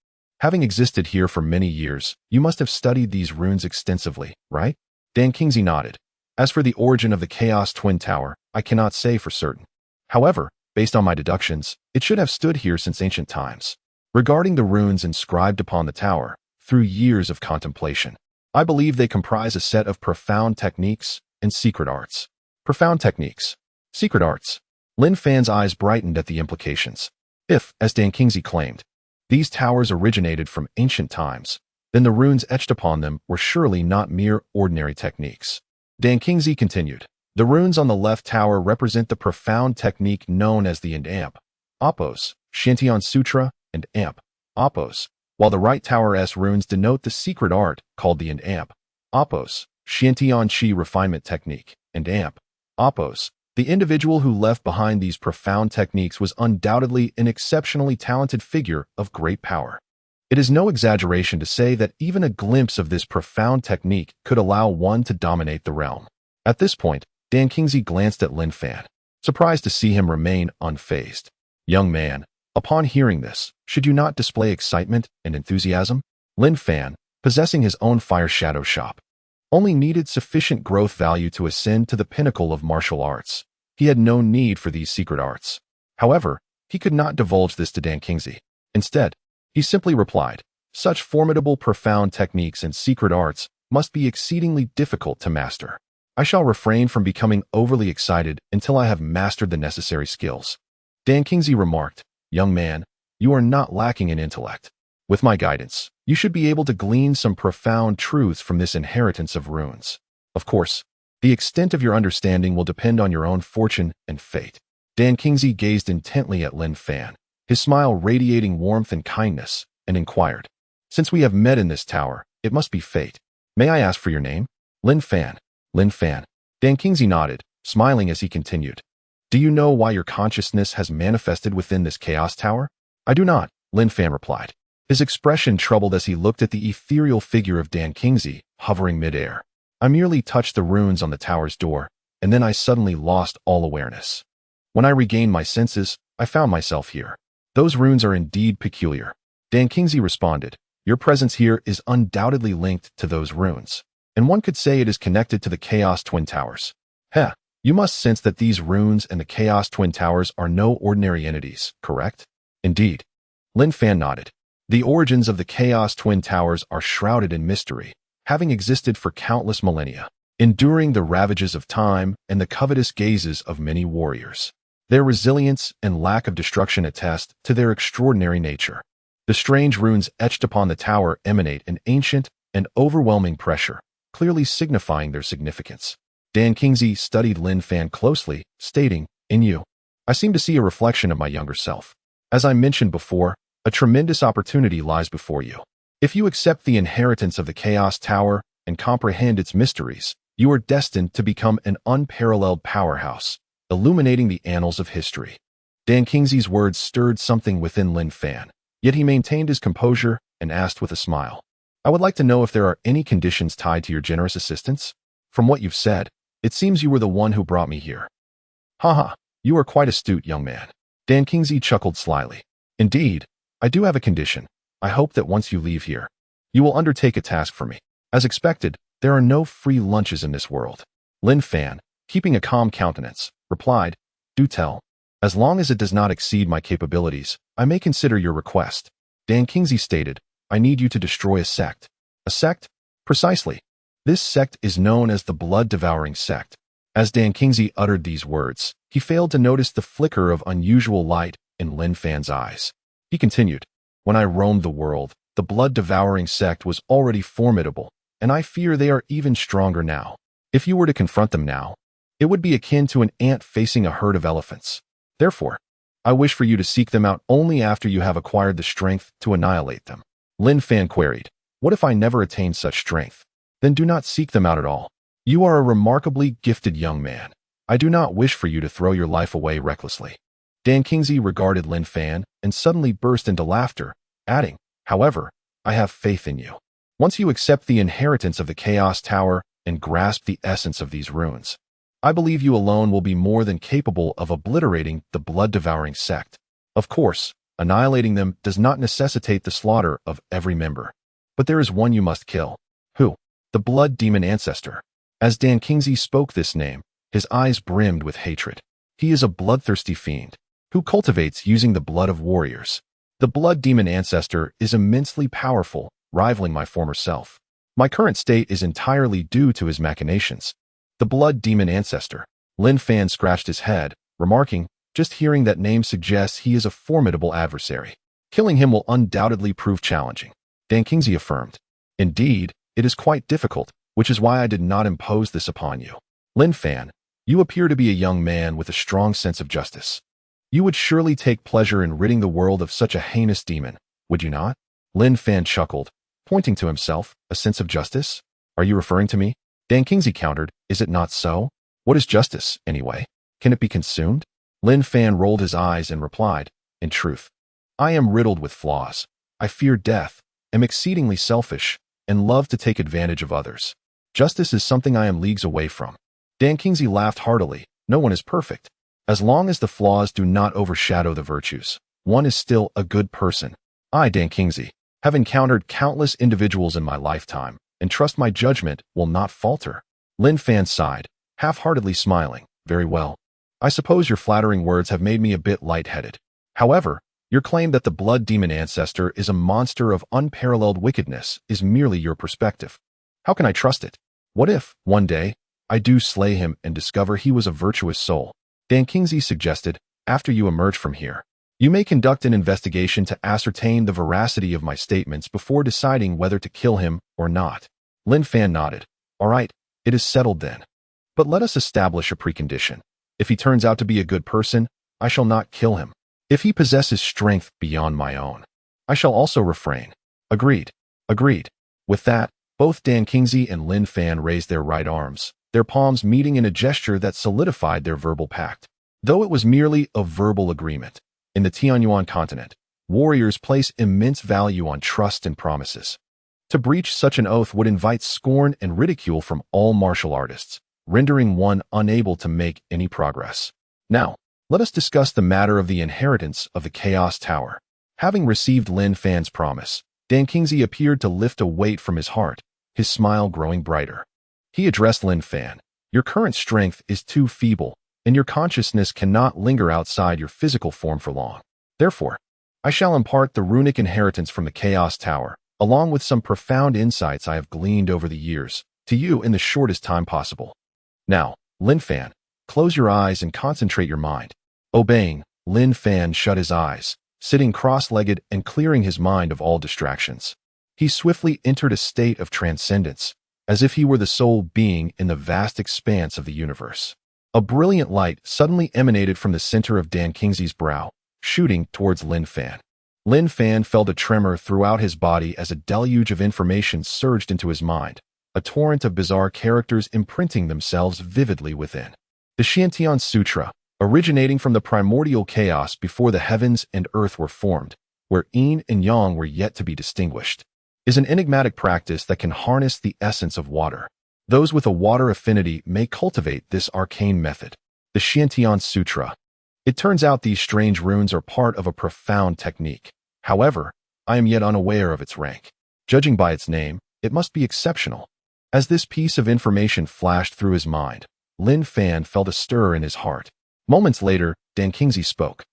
Having existed here for many years, you must have studied these runes extensively, right? Dan Kingsley nodded. As for the origin of the chaos twin tower, I cannot say for certain. However, based on my deductions, it should have stood here since ancient times. Regarding the runes inscribed upon the tower, through years of contemplation, I believe they comprise a set of profound techniques and secret arts. Profound techniques. Secret arts. Lin Fan's eyes brightened at the implications. If, as Dan Kingsley claimed, These towers originated from ancient times. Then the runes etched upon them were surely not mere ordinary techniques. Dan Kingzi continued. The runes on the left tower represent the profound technique known as the Amp, Appos, Shantian Sutra, and Amp, Appos, while the right tower's runes denote the secret art called the Amp, Appos, Shantian Chi refinement technique, and Amp, Appos. The individual who left behind these profound techniques was undoubtedly an exceptionally talented figure of great power. It is no exaggeration to say that even a glimpse of this profound technique could allow one to dominate the realm. At this point, Dan Kingzi glanced at Lin Fan, surprised to see him remain unfazed. Young man, upon hearing this, should you not display excitement and enthusiasm? Lin Fan, possessing his own fire shadow shop, only needed sufficient growth value to ascend to the pinnacle of martial arts. He had no need for these secret arts. However, he could not divulge this to Dan Kingzi. Instead, he simply replied, such formidable, profound techniques and secret arts must be exceedingly difficult to master. I shall refrain from becoming overly excited until I have mastered the necessary skills. Dan Kingzi remarked, young man, you are not lacking in intellect. With my guidance, you should be able to glean some profound truths from this inheritance of runes. Of course, the extent of your understanding will depend on your own fortune and fate. Dan Kingzi gazed intently at Lin Fan, his smile radiating warmth and kindness, and inquired, since we have met in this tower, it must be fate. May I ask for your name? Lin Fan. Lin Fan. Dan Kingzi nodded, smiling as he continued. Do you know why your consciousness has manifested within this chaos tower? I do not, Lin Fan replied, his expression troubled as he looked at the ethereal figure of Dan Kingzi hovering midair. I merely touched the runes on the tower's door, and then I suddenly lost all awareness. When I regained my senses, I found myself here. Those runes are indeed peculiar. Dan Kingzi responded, your presence here is undoubtedly linked to those runes, and one could say it is connected to the Chaos Twin Towers. Heh, you must sense that these runes and the Chaos Twin Towers are no ordinary entities, correct? Indeed. Lin Fan nodded. The origins of the Chaos Twin Towers are shrouded in mystery, having existed for countless millennia, enduring the ravages of time and the covetous gazes of many warriors. Their resilience and lack of destruction attest to their extraordinary nature. The strange runes etched upon the tower emanate an ancient and overwhelming pressure, clearly signifying their significance. Dan Kingzi studied Lin Fan closely, stating, in you, I seem to see a reflection of my younger self. As I mentioned before, a tremendous opportunity lies before you. If you accept the inheritance of the Chaos Tower and comprehend its mysteries, you are destined to become an unparalleled powerhouse, illuminating the annals of history. Dan Kingzi's words stirred something within Lin Fan, yet he maintained his composure and asked with a smile, I would like to know if there are any conditions tied to your generous assistance? From what you've said, it seems you were the one who brought me here. Haha, you are quite astute, young man. Dan Kingzi chuckled slyly. Indeed, I do have a condition. I hope that once you leave here, you will undertake a task for me. As expected, there are no free lunches in this world. Lin Fan, keeping a calm countenance, replied, do tell. As long as it does not exceed my capabilities, I may consider your request. Dan Kingzi stated, I need you to destroy a sect. A sect? Precisely. This sect is known as the blood-devouring sect. As Dan Kingzi uttered these words, he failed to notice the flicker of unusual light in Lin Fan's eyes. He continued, when I roamed the world, the blood-devouring sect was already formidable, and I fear they are even stronger now. If you were to confront them now, it would be akin to an ant facing a herd of elephants. Therefore, I wish for you to seek them out only after you have acquired the strength to annihilate them. Lin Fan queried, what if I never attain such strength? Then do not seek them out at all. You are a remarkably gifted young man. I do not wish for you to throw your life away recklessly. Dan Kingzi regarded Lin Fan and suddenly burst into laughter, adding, however, I have faith in you. Once you accept the inheritance of the Chaos Tower and grasp the essence of these runes, I believe you alone will be more than capable of obliterating the blood-devouring sect. Of course, annihilating them does not necessitate the slaughter of every member. But there is one you must kill. Who? The Blood Demon Ancestor. As Dan Kingzi spoke this name, his eyes brimmed with hatred. He is a bloodthirsty fiend, who cultivates using the blood of warriors. The Blood Demon Ancestor is immensely powerful, rivaling my former self. My current state is entirely due to his machinations. The Blood Demon Ancestor. Lin Fan scratched his head, remarking, just hearing that name suggests he is a formidable adversary. Killing him will undoubtedly prove challenging, Dan Kingsley affirmed. Indeed, it is quite difficult, which is why I did not impose this upon you. Lin Fan, you appear to be a young man with a strong sense of justice. You would surely take pleasure in ridding the world of such a heinous demon, would you not? Lin Fan chuckled, pointing to himself. A sense of justice? Are you referring to me? Dan Kingsley countered, is it not so? What is justice, anyway? Can it be consumed? Lin Fan rolled his eyes and replied, in truth, I am riddled with flaws. I fear death, am exceedingly selfish, and love to take advantage of others. Justice is something I am leagues away from. Dan Kingsley laughed heartily. No one is perfect. As long as the flaws do not overshadow the virtues, one is still a good person. I, Dan Kingsley, have encountered countless individuals in my lifetime, and trust my judgment will not falter. Lin Fan sighed, half-heartedly smiling. Very well. I suppose your flattering words have made me a bit lightheaded. However, your claim that the blood demon ancestor is a monster of unparalleled wickedness is merely your perspective. How can I trust it? What if, one day, I do slay him and discover he was a virtuous soul? Dan Kingsley suggested, after you emerge from here, you may conduct an investigation to ascertain the veracity of my statements before deciding whether to kill him or not. Lin Fan nodded. All right, it is settled then. But let us establish a precondition. If he turns out to be a good person, I shall not kill him. If he possesses strength beyond my own, I shall also refrain. Agreed. Agreed. With that, both Dan Kingsley and Lin Fan raised their right arms, their palms meeting in a gesture that solidified their verbal pact. Though it was merely a verbal agreement, in the Tianyuan Continent, warriors place immense value on trust and promises. To breach such an oath would invite scorn and ridicule from all martial artists, rendering one unable to make any progress. Now, let us discuss the matter of the inheritance of the Chaos Tower. Having received Lin Fan's promise, Dan Kingsley appeared to lift a weight from his heart, his smile growing brighter. He addressed Lin Fan. Your current strength is too feeble, and your consciousness cannot linger outside your physical form for long. Therefore, I shall impart the runic inheritance from the Chaos Tower, along with some profound insights I have gleaned over the years, to you in the shortest time possible. Now, Lin Fan, close your eyes and concentrate your mind. Obeying, Lin Fan shut his eyes, sitting cross-legged and clearing his mind of all distractions. He swiftly entered a state of transcendence, as if he were the sole being in the vast expanse of the universe. A brilliant light suddenly emanated from the center of Dan Kingsley's brow, shooting towards Lin Fan. Lin Fan felt a tremor throughout his body as a deluge of information surged into his mind, a torrent of bizarre characters imprinting themselves vividly within. The Xiantian Sutra, originating from the primordial chaos before the heavens and earth were formed, where yin and yang were yet to be distinguished, is an enigmatic practice that can harness the essence of water. Those with a water affinity may cultivate this arcane method. The Xiantian Sutra. It turns out these strange runes are part of a profound technique. However, I am yet unaware of its rank. Judging by its name, it must be exceptional. As this piece of information flashed through his mind, Lin Fan felt a stir in his heart. Moments later, Dan Kingsley spoke.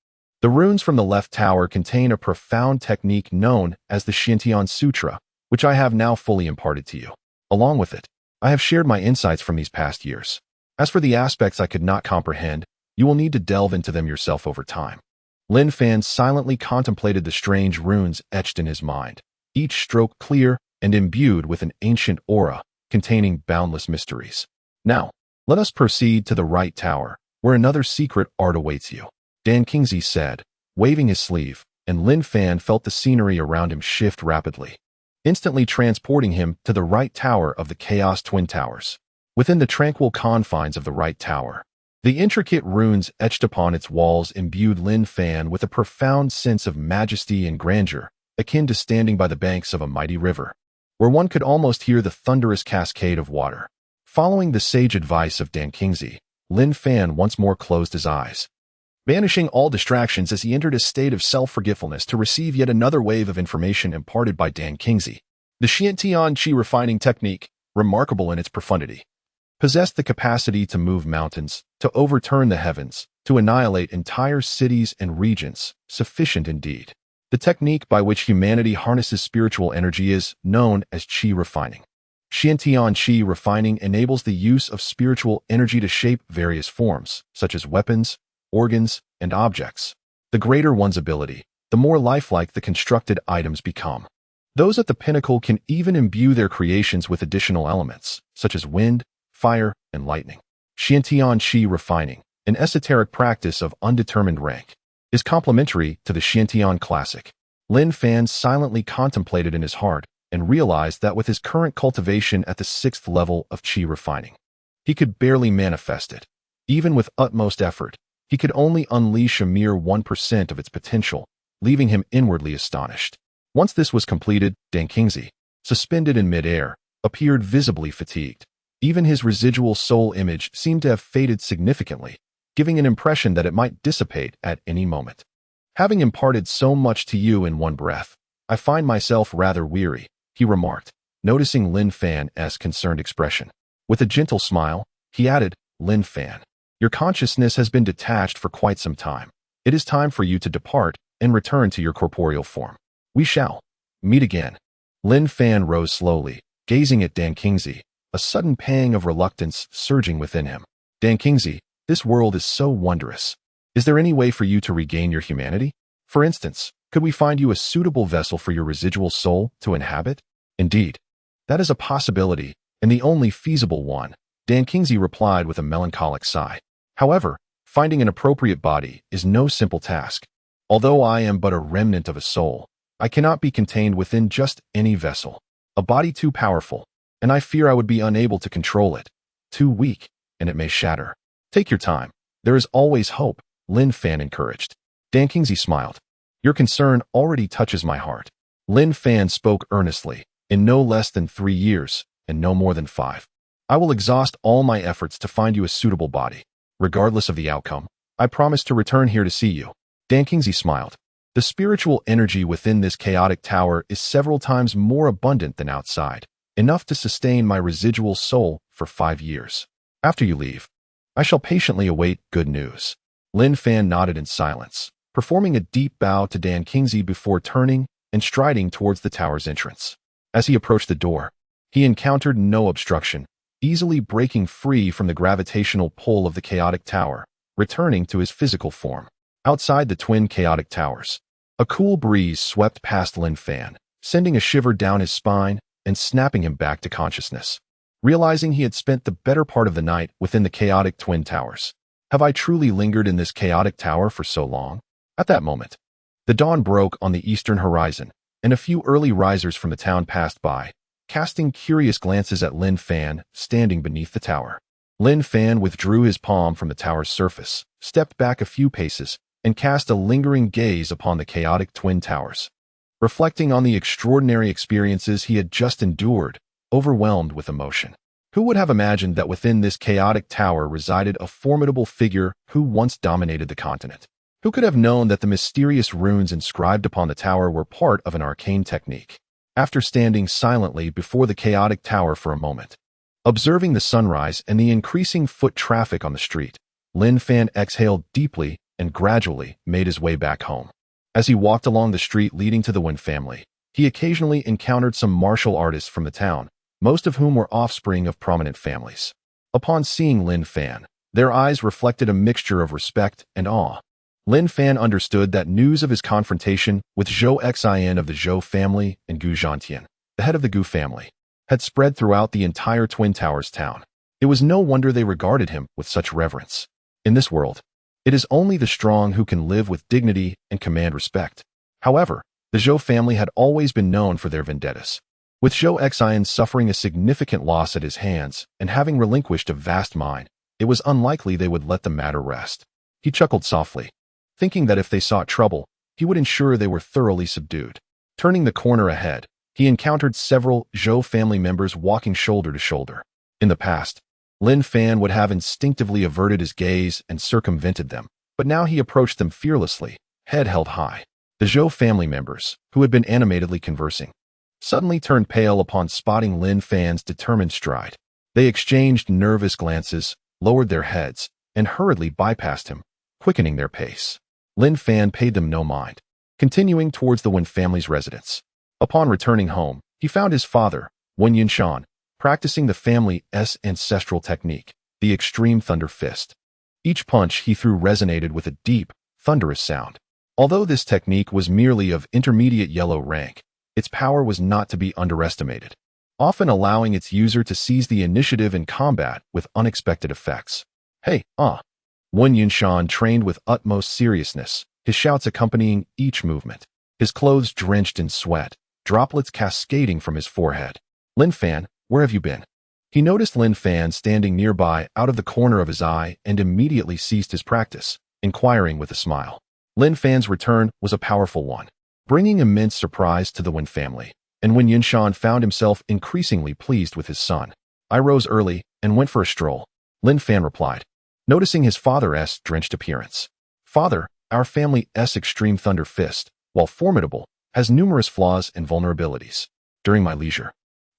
The runes from the left tower contain a profound technique known as the Xiantian Sutra, which I have now fully imparted to you. Along with it, I have shared my insights from these past years. As for the aspects I could not comprehend, you will need to delve into them yourself over time. Lin Fan silently contemplated the strange runes etched in his mind, each stroke clear and imbued with an ancient aura containing boundless mysteries. Now, let us proceed to the right tower, where another secret art awaits you, Dan Kingsley said, waving his sleeve, and Lin Fan felt the scenery around him shift rapidly, instantly transporting him to the right tower of the Chaos Twin Towers. Within the tranquil confines of the right tower, the intricate runes etched upon its walls imbued Lin Fan with a profound sense of majesty and grandeur, akin to standing by the banks of a mighty river, where one could almost hear the thunderous cascade of water. Following the sage advice of Dan Kingsley, Lin Fan once more closed his eyes, banishing all distractions as he entered a state of self-forgetfulness to receive yet another wave of information imparted by Dan Kingsley. The Xiantian Qi refining technique, remarkable in its profundity, possessed the capacity to move mountains, to overturn the heavens, to annihilate entire cities and regions, sufficient indeed. The technique by which humanity harnesses spiritual energy is known as Qi refining. Xiantian Qi refining enables the use of spiritual energy to shape various forms, such as weapons, organs, and objects. The greater one's ability, the the more lifelike the constructed items become. Those at the pinnacle can even imbue their creations with additional elements, such as wind, fire, and lightning. Xiantian Qi refining, an esoteric practice of undetermined rank, is complementary to the Xiantian classic. Lin Fan silently contemplated in his heart and realized that with his current cultivation at the 6th level of Qi refining, he could barely manifest it. Even with utmost effort, he could only unleash a mere 1% of its potential, leaving him inwardly astonished. Once this was completed, Dan Kingsley, suspended in midair, appeared visibly fatigued. Even his residual soul image seemed to have faded significantly, giving an impression that it might dissipate at any moment. Having imparted so much to you in one breath, I find myself rather weary, he remarked, noticing Lin Fan's concerned expression. With a gentle smile, he added, Lin Fan, your consciousness has been detached for quite some time. It is time for you to depart and return to your corporeal form. We shall meet again. Lin Fan rose slowly, gazing at Dan Kingsley, a sudden pang of reluctance surging within him. Dan Kingsley, this world is so wondrous. Is there any way for you to regain your humanity? For instance, could we find you a suitable vessel for your residual soul to inhabit? Indeed, that is a possibility, and the only feasible one, Dan Kingsley replied with a melancholic sigh. However, finding an appropriate body is no simple task. Although I am but a remnant of a soul, I cannot be contained within just any vessel. A body too powerful, and I fear I would be unable to control it. Too weak, and it may shatter. Take your time. There is always hope, Lin Fan encouraged. Dan Kingsley smiled. Your concern already touches my heart. Lin Fan spoke earnestly. In no less than 3 years, and no more than 5, I will exhaust all my efforts to find you a suitable body. Regardless of the outcome, I promise to return here to see you. Dan Kingsley smiled. The spiritual energy within this chaotic tower is several times more abundant than outside, enough to sustain my residual soul for 5 years. After you leave, I shall patiently await good news. Lin Fan nodded in silence, performing a deep bow to Dan Kingsley before turning and striding towards the tower's entrance. As he approached the door, he encountered no obstruction, easily breaking free from the gravitational pull of the chaotic tower, returning to his physical form. Outside the twin chaotic towers, a cool breeze swept past Lin Fan, sending a shiver down his spine and snapping him back to consciousness. Realizing he had spent the better part of the night within the chaotic twin towers. Have I truly lingered in this chaotic tower for so long? At that moment, the dawn broke on the eastern horizon, and a few early risers from the town passed by, casting curious glances at Lin Fan standing beneath the tower. Lin Fan withdrew his palm from the tower's surface, stepped back a few paces, and cast a lingering gaze upon the chaotic twin towers. Reflecting on the extraordinary experiences he had just endured, overwhelmed with emotion. Who would have imagined that within this chaotic tower resided a formidable figure who once dominated the continent? Who could have known that the mysterious runes inscribed upon the tower were part of an arcane technique? After standing silently before the chaotic tower for a moment, observing the sunrise and the increasing foot traffic on the street, Lin Fan exhaled deeply and gradually made his way back home. As he walked along the street leading to the Wen family, he occasionally encountered some martial artists from the town, most of whom were offspring of prominent families. Upon seeing Lin Fan, their eyes reflected a mixture of respect and awe. Lin Fan understood that news of his confrontation with Zhou Xian of the Zhou family and Gu Zhantian, the head of the Gu family, had spread throughout the entire Twin Towers town. It was no wonder they regarded him with such reverence. In this world, it is only the strong who can live with dignity and command respect. However, the Zhou family had always been known for their vendettas. With Zhou Xian suffering a significant loss at his hands and having relinquished a vast mine, it was unlikely they would let the matter rest. He chuckled softly, thinking that if they sought trouble, he would ensure they were thoroughly subdued. Turning the corner ahead, he encountered several Zhou family members walking shoulder to shoulder. In the past, Lin Fan would have instinctively averted his gaze and circumvented them, but now he approached them fearlessly, head held high. The Zhou family members, who had been animatedly conversing, suddenly turned pale upon spotting Lin Fan's determined stride. They exchanged nervous glances, lowered their heads, and hurriedly bypassed him, quickening their pace. Lin Fan paid them no mind, continuing towards the Wen family's residence. Upon returning home, he found his father, Wen Yunshan, practicing the family's ancestral technique, the extreme thunder fist. Each punch he threw resonated with a deep, thunderous sound. Although this technique was merely of intermediate yellow rank, its power was not to be underestimated, often allowing its user to seize the initiative in combat with unexpected effects. Hey, Wen Yunshan trained with utmost seriousness, his shouts accompanying each movement, his clothes drenched in sweat, droplets cascading from his forehead. Lin Fan, where have you been? He noticed Lin Fan standing nearby out of the corner of his eye and immediately ceased his practice, inquiring with a smile. Lin Fan's return was a powerful one, bringing immense surprise to the Wen family, and when Yunshan found himself increasingly pleased with his son. I rose early and went for a stroll, Lin Fan replied, noticing his father's drenched appearance. Father, our family's extreme thunder fist, while formidable, has numerous flaws and vulnerabilities. During my leisure,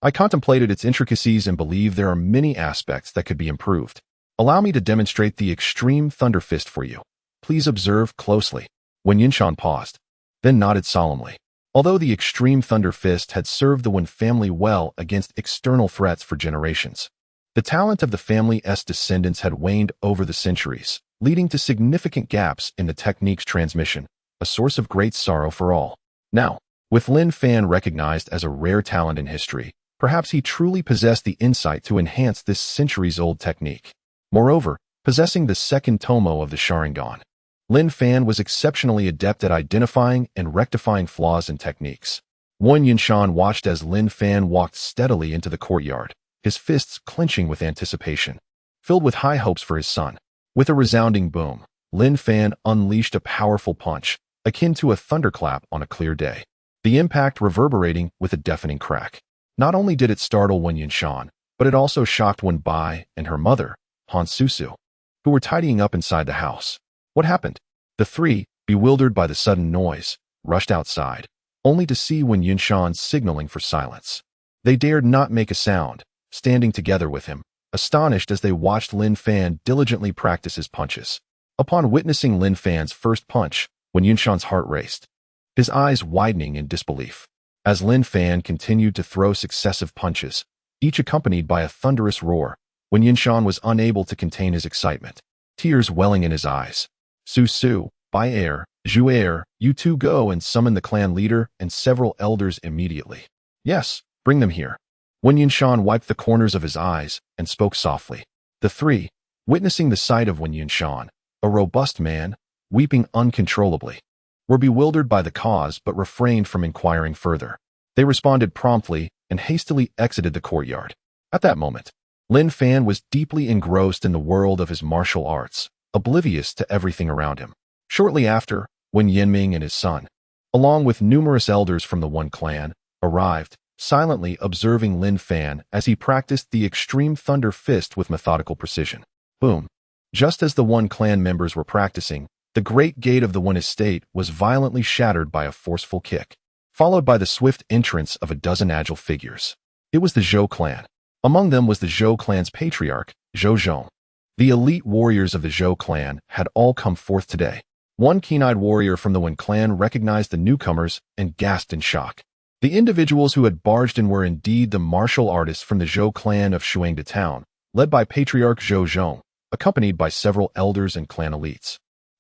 I contemplated its intricacies and believe there are many aspects that could be improved. Allow me to demonstrate the extreme thunder fist for you. Please observe closely. When Yunshan paused, then nodded solemnly. Although the extreme thunder fist had served the Wen family well against external threats for generations, the talent of the family's descendants had waned over the centuries, leading to significant gaps in the technique's transmission, a source of great sorrow for all. Now, with Lin Fan recognized as a rare talent in history, perhaps he truly possessed the insight to enhance this centuries-old technique. Moreover, possessing the second tomo of the Sharingan, Lin Fan was exceptionally adept at identifying and rectifying flaws in techniques. Wen Yunshan watched as Lin Fan walked steadily into the courtyard, his fists clenching with anticipation, filled with high hopes for his son. With a resounding boom, Lin Fan unleashed a powerful punch, akin to a thunderclap on a clear day, the impact reverberating with a deafening crack. Not only did it startle Wen Yunshan, but it also shocked Wen Bai and her mother, Han Susu, who were tidying up inside the house. What happened? The three, bewildered by the sudden noise, rushed outside, only to see Wen Yunshan signaling for silence. They dared not make a sound, standing together with him, astonished as they watched Lin Fan diligently practice his punches. Upon witnessing Lin Fan's first punch, Wen Yunshan's heart raced, his eyes widening in disbelief. As Lin Fan continued to throw successive punches, each accompanied by a thunderous roar, Wen Yunshan was unable to contain his excitement, tears welling in his eyes. Su, Bai Er, Zhu Er, you two go and summon the clan leader and several elders immediately. Yes, bring them here. Wen Yunshan wiped the corners of his eyes and spoke softly. The three, witnessing the sight of Wen Yunshan, a robust man, weeping uncontrollably, were bewildered by the cause but refrained from inquiring further. They responded promptly and hastily exited the courtyard. At that moment, Lin Fan was deeply engrossed in the world of his martial arts, oblivious to everything around him. Shortly after, when Yanming and his son, along with numerous elders from the Wen clan, arrived, silently observing Lin Fan as he practiced the extreme thunder fist with methodical precision. Boom! Just as the Wen clan members were practicing, the great gate of the Wen estate was violently shattered by a forceful kick, followed by the swift entrance of a dozen agile figures. It was the Zhou clan. Among them was the Zhou clan's patriarch, Zhou Zhong. The elite warriors of the Zhou clan had all come forth today. One keen-eyed warrior from the Wen clan recognized the newcomers and gasped in shock. The individuals who had barged in were indeed the martial artists from the Zhou clan of Shuangde Town, led by Patriarch Zhou Zhong, accompanied by several elders and clan elites,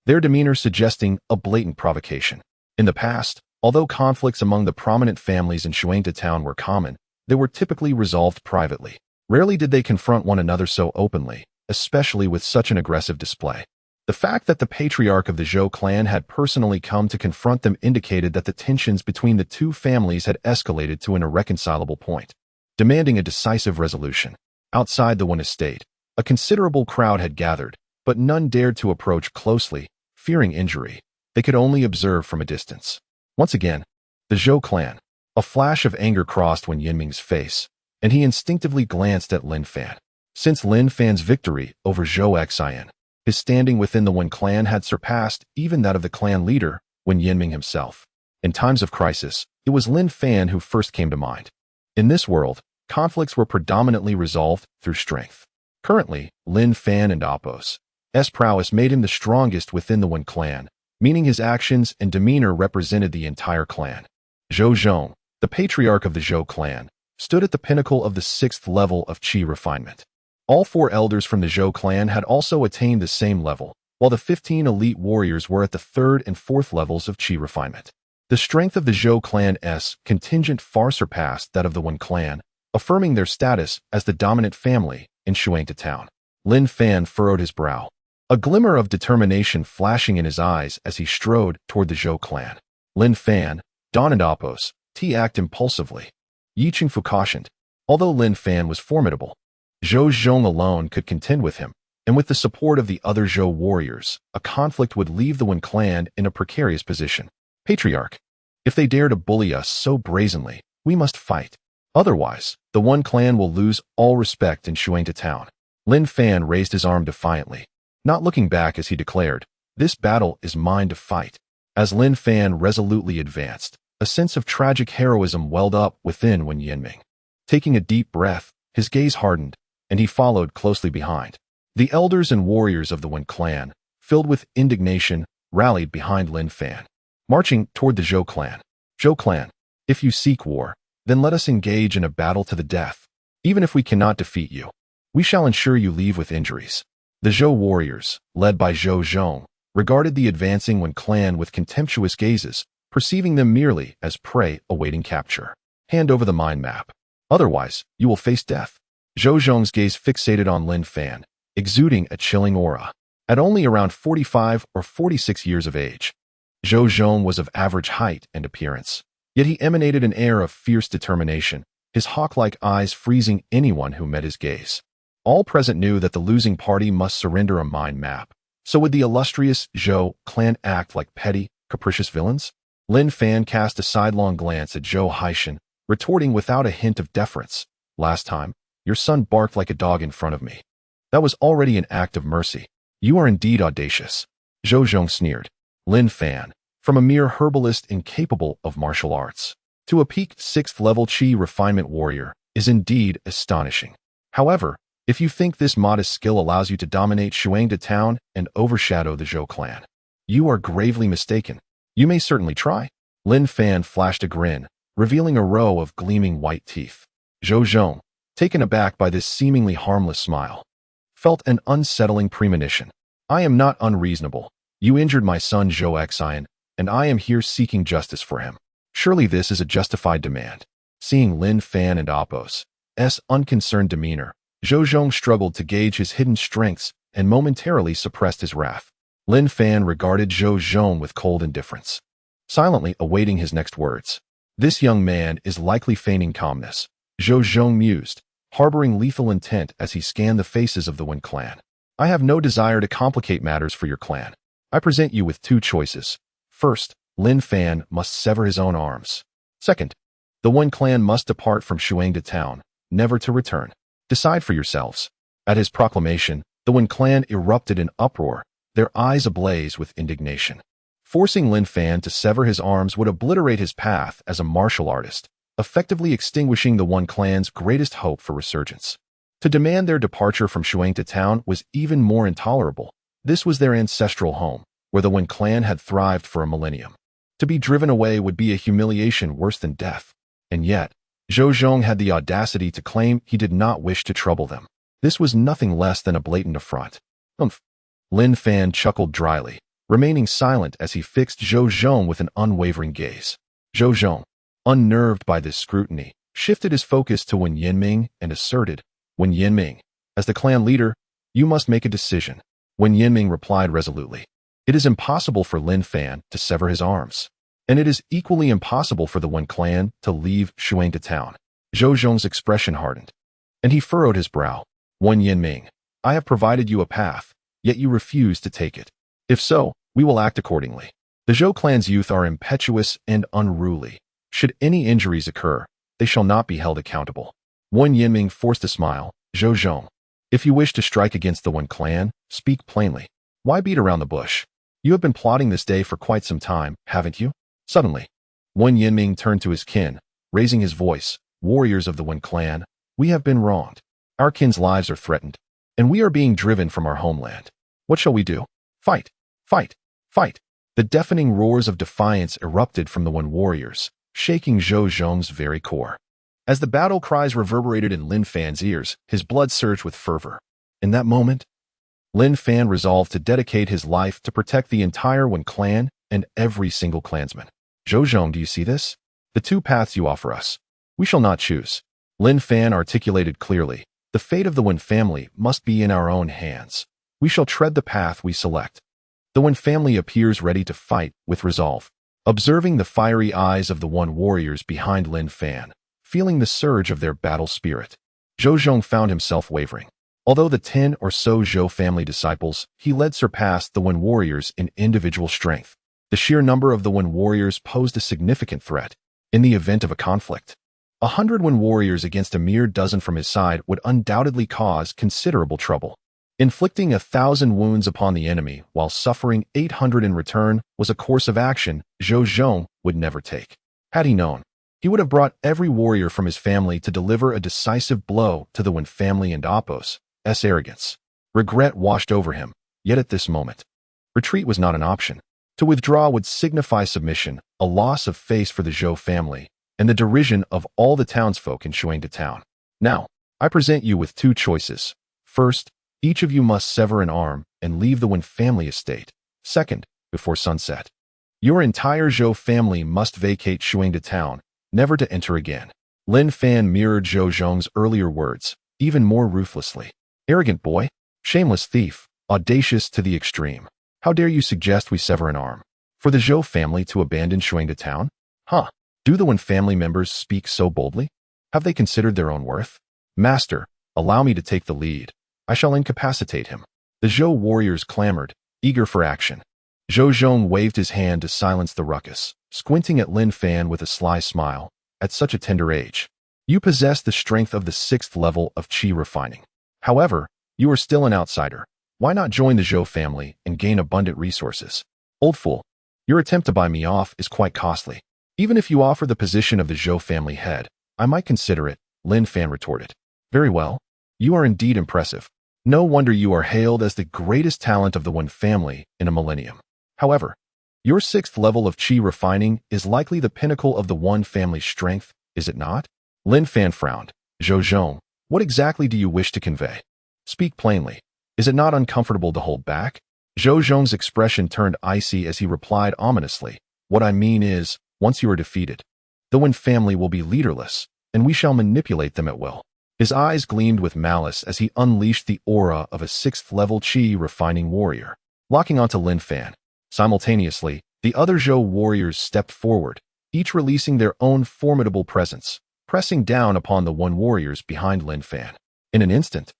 their demeanor suggesting a blatant provocation. In the past, although conflicts among the prominent families in Shuangde Town were common, they were typically resolved privately. Rarely did they confront one another so openly, especially with such an aggressive display. The fact that the patriarch of the Zhou clan had personally come to confront them indicated that the tensions between the two families had escalated to an irreconcilable point, demanding a decisive resolution. Outside the Wen estate, a considerable crowd had gathered, but none dared to approach closely, fearing injury. They could only observe from a distance. Once again, the Zhou clan. A flash of anger crossed Wen Yanming's face, and he instinctively glanced at Lin Fan. Since Lin Fan's victory over Zhou Xian, his standing within the Wen clan had surpassed even that of the clan leader, Wen Yanming himself. In times of crisis, it was Lin Fan who first came to mind. In this world, conflicts were predominantly resolved through strength. Currently, Lin Fan and Appo's prowess made him the strongest within the Wen clan, meaning his actions and demeanor represented the entire clan. Zhou Zhong, the patriarch of the Zhou clan, stood at the pinnacle of the 6th level of qi refinement. All 4 elders from the Zhou clan had also attained the same level, while the 15 elite warriors were at the 3rd and 4th levels of Qi refinement. The strength of the Zhou clan's contingent far surpassed that of the Wen clan, affirming their status as the dominant family in Shuangta town. Lin Fan furrowed his brow, a glimmer of determination flashing in his eyes as he strode toward the Zhou clan. Lin Fan, Don and Appos, act impulsively. Yi Qingfu cautioned. Although Lin Fan was formidable, Zhou Zhong alone could contend with him, and with the support of the other Zhou warriors, a conflict would leave the Wen clan in a precarious position. Patriarch, if they dare to bully us so brazenly, we must fight. Otherwise, the Wen clan will lose all respect in Shuangta town. Lin Fan raised his arm defiantly, not looking back as he declared, "This battle is mine to fight." As Lin Fan resolutely advanced, a sense of tragic heroism welled up within Wen Yinming. Taking a deep breath, his gaze hardened, and he followed closely behind. The elders and warriors of the Wen clan, filled with indignation, rallied behind Lin Fan, marching toward the Zhou clan. Zhou clan, if you seek war, then let us engage in a battle to the death. Even if we cannot defeat you, we shall ensure you leave with injuries. The Zhou warriors, led by Zhou Zhong, regarded the advancing Wen clan with contemptuous gazes, perceiving them merely as prey awaiting capture. Hand over the mind map. Otherwise, you will face death. Zhou Zhong's gaze fixated on Lin Fan, exuding a chilling aura. At only around 45 or 46 years of age, Zhou Zhong was of average height and appearance, yet he emanated an air of fierce determination, his hawk-like eyes freezing anyone who met his gaze. All present knew that the losing party must surrender a mind map. So would the illustrious Zhou clan act like petty, capricious villains? Lin Fan cast a sidelong glance at Zhou Haishan, retorting without a hint of deference. Last time, your son barked like a dog in front of me. That was already an act of mercy. You are indeed audacious. Zhou Zhong sneered. Lin Fan, from a mere herbalist incapable of martial arts, to a peak 6th level Qi refinement warrior, is indeed astonishing. However, if you think this modest skill allows you to dominate Shuangta town and overshadow the Zhou clan, you are gravely mistaken. You may certainly try. Lin Fan flashed a grin, revealing a row of gleaming white teeth. Zhou Zhong, taken aback by this seemingly harmless smile, felt an unsettling premonition. I am not unreasonable. You injured my son Zhou Xian, and I am here seeking justice for him. Surely this is a justified demand. Seeing Lin Fan and Appos' unconcerned demeanor, Zhou Zhong struggled to gauge his hidden strengths and momentarily suppressed his wrath. Lin Fan regarded Zhou Zhong with cold indifference, silently awaiting his next words. This young man is likely feigning calmness, Zhou Zhong mused, harboring lethal intent as he scanned the faces of the Wen clan. I have no desire to complicate matters for your clan. I present you with 2 choices. First, Lin Fan must sever his own arms. Second, the Wen clan must depart from Shuangta town, never to return. Decide for yourselves. At his proclamation, the Wen clan erupted in uproar, their eyes ablaze with indignation. Forcing Lin Fan to sever his arms would obliterate his path as a martial artist, effectively extinguishing the Wen clan's greatest hope for resurgence. To demand their departure from Shuangta town was even more intolerable. This was their ancestral home, where the Wen clan had thrived for a millennium. To be driven away would be a humiliation worse than death. And yet, Zhou Zhong had the audacity to claim he did not wish to trouble them. This was nothing less than a blatant affront. Umph. Lin Fan chuckled dryly, remaining silent as he fixed Zhou Zhong with an unwavering gaze. Zhou Zhong, unnerved by this scrutiny, shifted his focus to Wen Yinming and asserted, Wen Yinming, as the clan leader, you must make a decision. Wen Yinming replied resolutely, it is impossible for Lin Fan to sever his arms, and it is equally impossible for the Wen clan to leave Shuangta town. Zhou Zhong's expression hardened, and he furrowed his brow. Wen Yinming, I have provided you a path, yet you refuse to take it. If so, we will act accordingly. The Zhou clan's youth are impetuous and unruly. Should any injuries occur, they shall not be held accountable. Wen Yinming forced a smile. Zhou Zhong, if you wish to strike against the Wen clan, speak plainly. Why beat around the bush? You have been plotting this day for quite some time, haven't you? Suddenly, Wen Yinming turned to his kin, raising his voice. Warriors of the Wen clan, we have been wronged. Our kin's lives are threatened, and we are being driven from our homeland. What shall we do? Fight! Fight! Fight! The deafening roars of defiance erupted from the Wen warriors, shaking Zhou Zhong's very core. As the battle cries reverberated in Lin Fan's ears, his blood surged with fervor. In that moment, Lin Fan resolved to dedicate his life to protect the entire Wen clan and every single clansman. Zhou, do you see this? The two paths you offer us. We shall not choose. Lin Fan articulated clearly. The fate of the Wen family must be in our own hands. We shall tread the path we select. The Wen family appears ready to fight with resolve. Observing the fiery eyes of the Wen warriors behind Lin Fan, feeling the surge of their battle spirit, Zhou found himself wavering. Although the 10 or so Zhou family disciples he led surpassed the Wen warriors in individual strength, the sheer number of the Wen warriors posed a significant threat. In the event of a conflict, 100 Wen warriors against a mere dozen from his side would undoubtedly cause considerable trouble. Inflicting 1,000 wounds upon the enemy while suffering 800 in return was a course of action Zhou would never take. Had he known, he would have brought every warrior from his family to deliver a decisive blow to the Wen family and Appo's arrogance. Regret washed over him, yet at this moment, retreat was not an option. To withdraw would signify submission, a loss of face for the Zhou family, and the derision of all the townsfolk in Shuangda town. Now, I present you with two choices. First, each of you must sever an arm and leave the Wen family estate. Second, before sunset, your entire Zhou family must vacate Shuangda town, never to enter again. Lin Fan mirrored Zhou's earlier words, even more ruthlessly. Arrogant boy, shameless thief, audacious to the extreme. How dare you suggest we sever an arm? For the Zhou family to abandon Shuangda town? Huh? Do the Wen family members speak so boldly? Have they considered their own worth? Master, allow me to take the lead. I shall incapacitate him. The Zhou warriors clamored, eager for action. Zhou waved his hand to silence the ruckus, squinting at Lin Fan with a sly smile. At such a tender age, you possess the strength of the 6th level of qi refining. However, you are still an outsider. Why not join the Zhou family and gain abundant resources? Old fool, your attempt to buy me off is quite costly. Even if you offer the position of the Zhou family head, I might consider it, Lin Fan retorted. Very well. You are indeed impressive. No wonder you are hailed as the greatest talent of the Wen family in a millennium. However, your 6th level of qi refining is likely the pinnacle of the Wen family's strength, is it not? Lin Fan frowned. Zhou, what exactly do you wish to convey? Speak plainly. Is it not uncomfortable to hold back? Zhou's expression turned icy as he replied ominously. What I mean is, once you are defeated, the Wen family will be leaderless, and we shall manipulate them at will. His eyes gleamed with malice as he unleashed the aura of a 6th level qi refining warrior, locking onto Lin Fan. Simultaneously, the other Zhou warriors stepped forward, each releasing their own formidable presence, pressing down upon the Wen warriors behind Lin Fan. In an instant,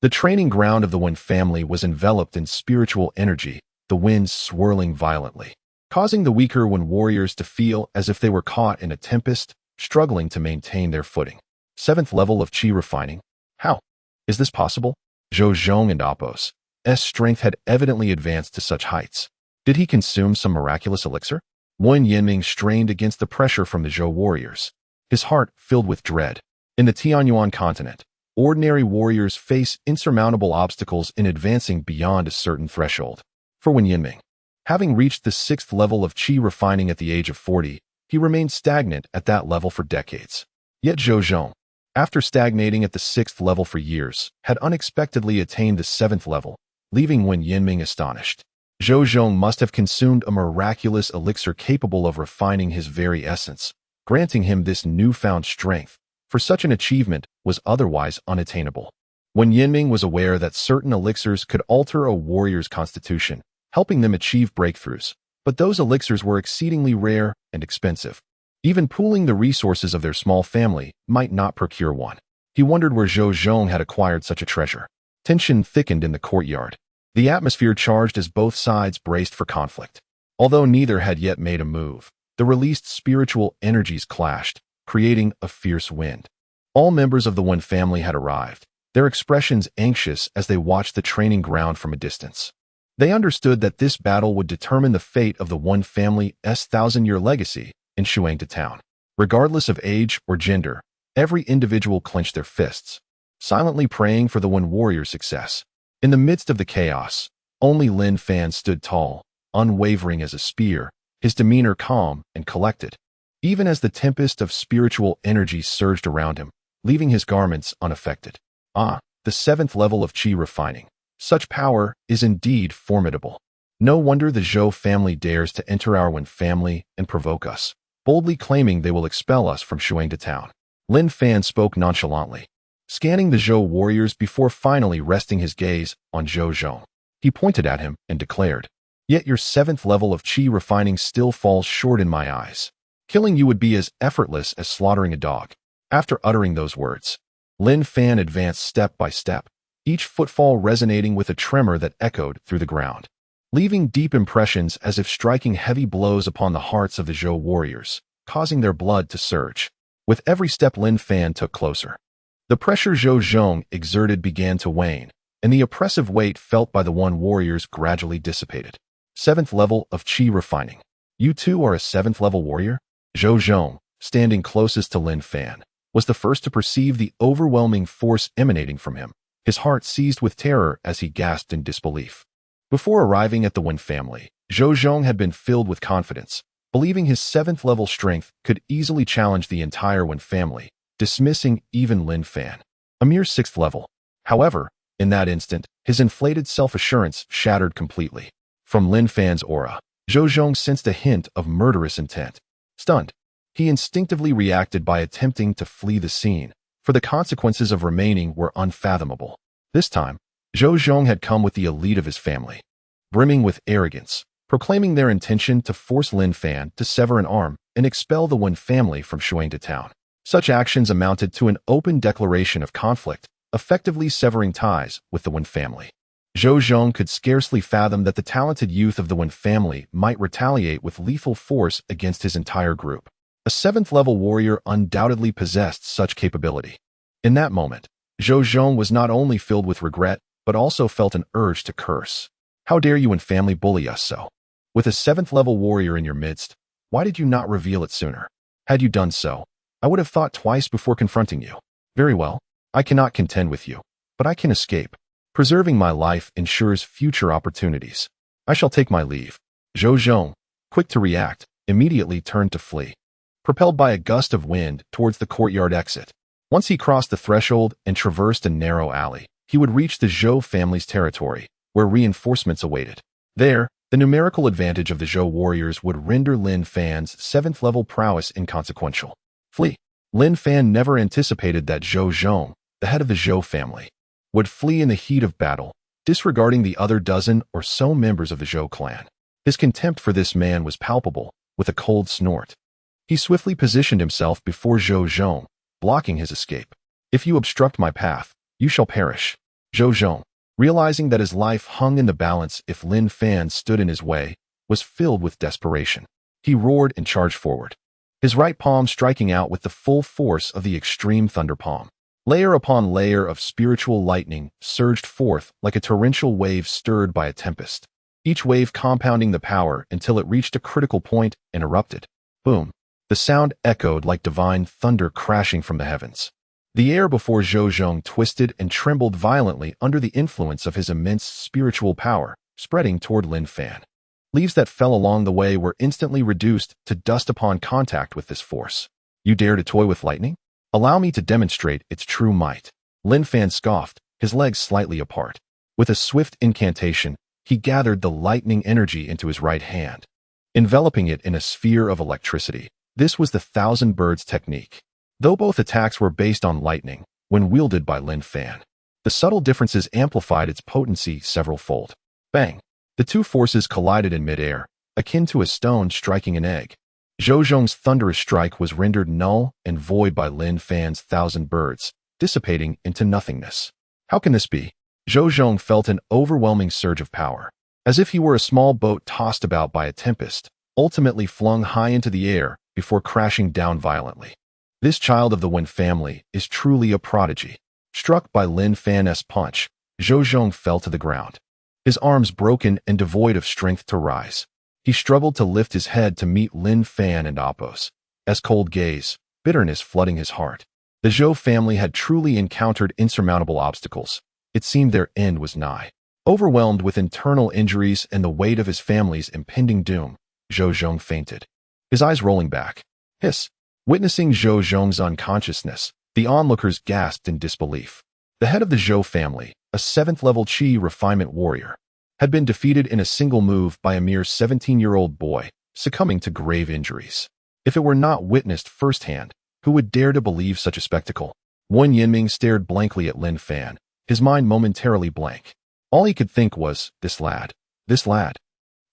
the training ground of the Wen family was enveloped in spiritual energy, the winds swirling violently, causing the weaker Wen warriors to feel as if they were caught in a tempest, struggling to maintain their footing. 7th level of qi refining? How? Is this possible? Zhou and Appo's strength had evidently advanced to such heights. Did he consume some miraculous elixir? Wen Yinming strained against the pressure from the Zhou warriors, his heart filled with dread. In the Tianyuan Continent, ordinary warriors face insurmountable obstacles in advancing beyond a certain threshold. For Wen Yinming, having reached the 6th level of qi refining at the age of 40, he remained stagnant at that level for decades. Yet Zhou, after stagnating at the 6th level for years, had unexpectedly attained the 7th level, leaving Wen Yinming astonished. Zhou must have consumed a miraculous elixir capable of refining his very essence, granting him this newfound strength, for such an achievement was otherwise unattainable. Wen Yinming was aware that certain elixirs could alter a warrior's constitution, helping them achieve breakthroughs, but those elixirs were exceedingly rare and expensive. Even pooling the resources of their small family might not procure one. He wondered where Zhou had acquired such a treasure. Tension thickened in the courtyard. The atmosphere charged as both sides braced for conflict. Although neither had yet made a move, the released spiritual energies clashed, creating a fierce wind. All members of the Wen family had arrived, their expressions anxious as they watched the training ground from a distance. They understood that this battle would determine the fate of the Wen family's 1,000-year legacy in Shuangda town. Regardless of age or gender, every individual clenched their fists, silently praying for the Wen warrior's success. In the midst of the chaos, only Lin Fan stood tall, unwavering as a spear, his demeanor calm and collected, even as the tempest of spiritual energy surged around him, leaving his garments unaffected. The 7th level of qi refining. Such power is indeed formidable. No wonder the Zhou family dares to enter our Wen family and provoke us, boldly claiming they will expel us from Shuangda town. Lin Fan spoke nonchalantly, scanning the Zhou warriors before finally resting his gaze on Zhou Zhong. He pointed at him and declared, "Yet your 7th level of qi refining still falls short in my eyes. Killing you would be as effortless as slaughtering a dog." After uttering those words, Lin Fan advanced step by step, each footfall resonating with a tremor that echoed through the ground, leaving deep impressions as if striking heavy blows upon the hearts of the Zhou warriors, causing their blood to surge. With every step Lin Fan took closer, the pressure Zhou Zhong exerted began to wane, and the oppressive weight felt by the Wen warriors gradually dissipated. 7th level of qi refining. You too are a 7th level warrior? Zhou Zhong, standing closest to Lin Fan, was the first to perceive the overwhelming force emanating from him, his heart seized with terror as he gasped in disbelief. Before arriving at the Wen family, Zhou Zhong had been filled with confidence, believing his 7th level strength could easily challenge the entire Wen family, dismissing even Lin Fan, a mere 6th level. However, in that instant, his inflated self-assurance shattered completely. From Lin Fan's aura, Zhou Zhong sensed a hint of murderous intent. Stunned, he instinctively reacted by attempting to flee the scene, for the consequences of remaining were unfathomable. This time, Zhou Zhong had come with the elite of his family, brimming with arrogance, proclaiming their intention to force Lin Fan to sever an arm and expel the Wen family from Shuangda town. Such actions amounted to an open declaration of conflict, effectively severing ties with the Wen family. Zhou Zhong could scarcely fathom that the talented youth of the Wen family might retaliate with lethal force against his entire group. A 7th level warrior undoubtedly possessed such capability. In that moment, Zhou Zhong was not only filled with regret, but also felt an urge to curse. How dare you and family bully us so? With a 7th level warrior in your midst, why did you not reveal it sooner? Had you done so, I would have thought twice before confronting you. Very well, I cannot contend with you, but I can escape. Preserving my life ensures future opportunities. I shall take my leave. Zhou Zhong, quick to react, immediately turned to flee, propelled by a gust of wind towards the courtyard exit. Once he crossed the threshold and traversed a narrow alley, he would reach the Zhou family's territory, where reinforcements awaited. There, the numerical advantage of the Zhou warriors would render Lin Fan's 7th level prowess inconsequential. Flee. Lin Fan never anticipated that Zhou Zhong, the head of the Zhou family, would flee in the heat of battle, disregarding the other dozen or so members of the Zhou clan. His contempt for this man was palpable. With a cold snort, he swiftly positioned himself before Zhou Zhong, blocking his escape. "If you obstruct my path, you shall perish." Zhou Zhong, realizing that his life hung in the balance if Lin Fan stood in his way, was filled with desperation. He roared and charged forward, his right palm striking out with the full force of the extreme thunder palm. Layer upon layer of spiritual lightning surged forth like a torrential wave stirred by a tempest, each wave compounding the power until it reached a critical point and erupted. Boom! The sound echoed like divine thunder crashing from the heavens. The air before Zhou Zhong twisted and trembled violently under the influence of his immense spiritual power, spreading toward Lin Fan. Leaves that fell along the way were instantly reduced to dust upon contact with this force. "You dare to toy with lightning? Allow me to demonstrate its true might." Lin Fan scoffed, his legs slightly apart. With a swift incantation, he gathered the lightning energy into his right hand, enveloping it in a sphere of electricity. This was the 1,000 birds technique. Though both attacks were based on lightning, when wielded by Lin Fan, the subtle differences amplified its potency several-fold. Bang! The two forces collided in midair, akin to a stone striking an egg. Zhou Zhong's thunderous strike was rendered null and void by Lin Fan's 1,000 birds, dissipating into nothingness. How can this be? Zhou Zhong felt an overwhelming surge of power, as if he were a small boat tossed about by a tempest, ultimately flung high into the air before crashing down violently. This child of the Wen family is truly a prodigy. Struck by Lin Fan's punch, Zhou Zhong fell to the ground, his arms broken and devoid of strength to rise. He struggled to lift his head to meet Lin Fan and Appo's cold gaze, bitterness flooding his heart. The Zhou family had truly encountered insurmountable obstacles. It seemed their end was nigh. Overwhelmed with internal injuries and the weight of his family's impending doom, Zhou Zhong fainted, his eyes rolling back. Hiss! Witnessing Zhou Zhong's unconsciousness, the onlookers gasped in disbelief. The head of the Zhou family, a 7th-level Qi refinement warrior, had been defeated in a single move by a mere 17-year-old boy, succumbing to grave injuries. If it were not witnessed firsthand, who would dare to believe such a spectacle? Wen Yinming stared blankly at Lin Fan, his mind momentarily blank. All he could think was, this lad.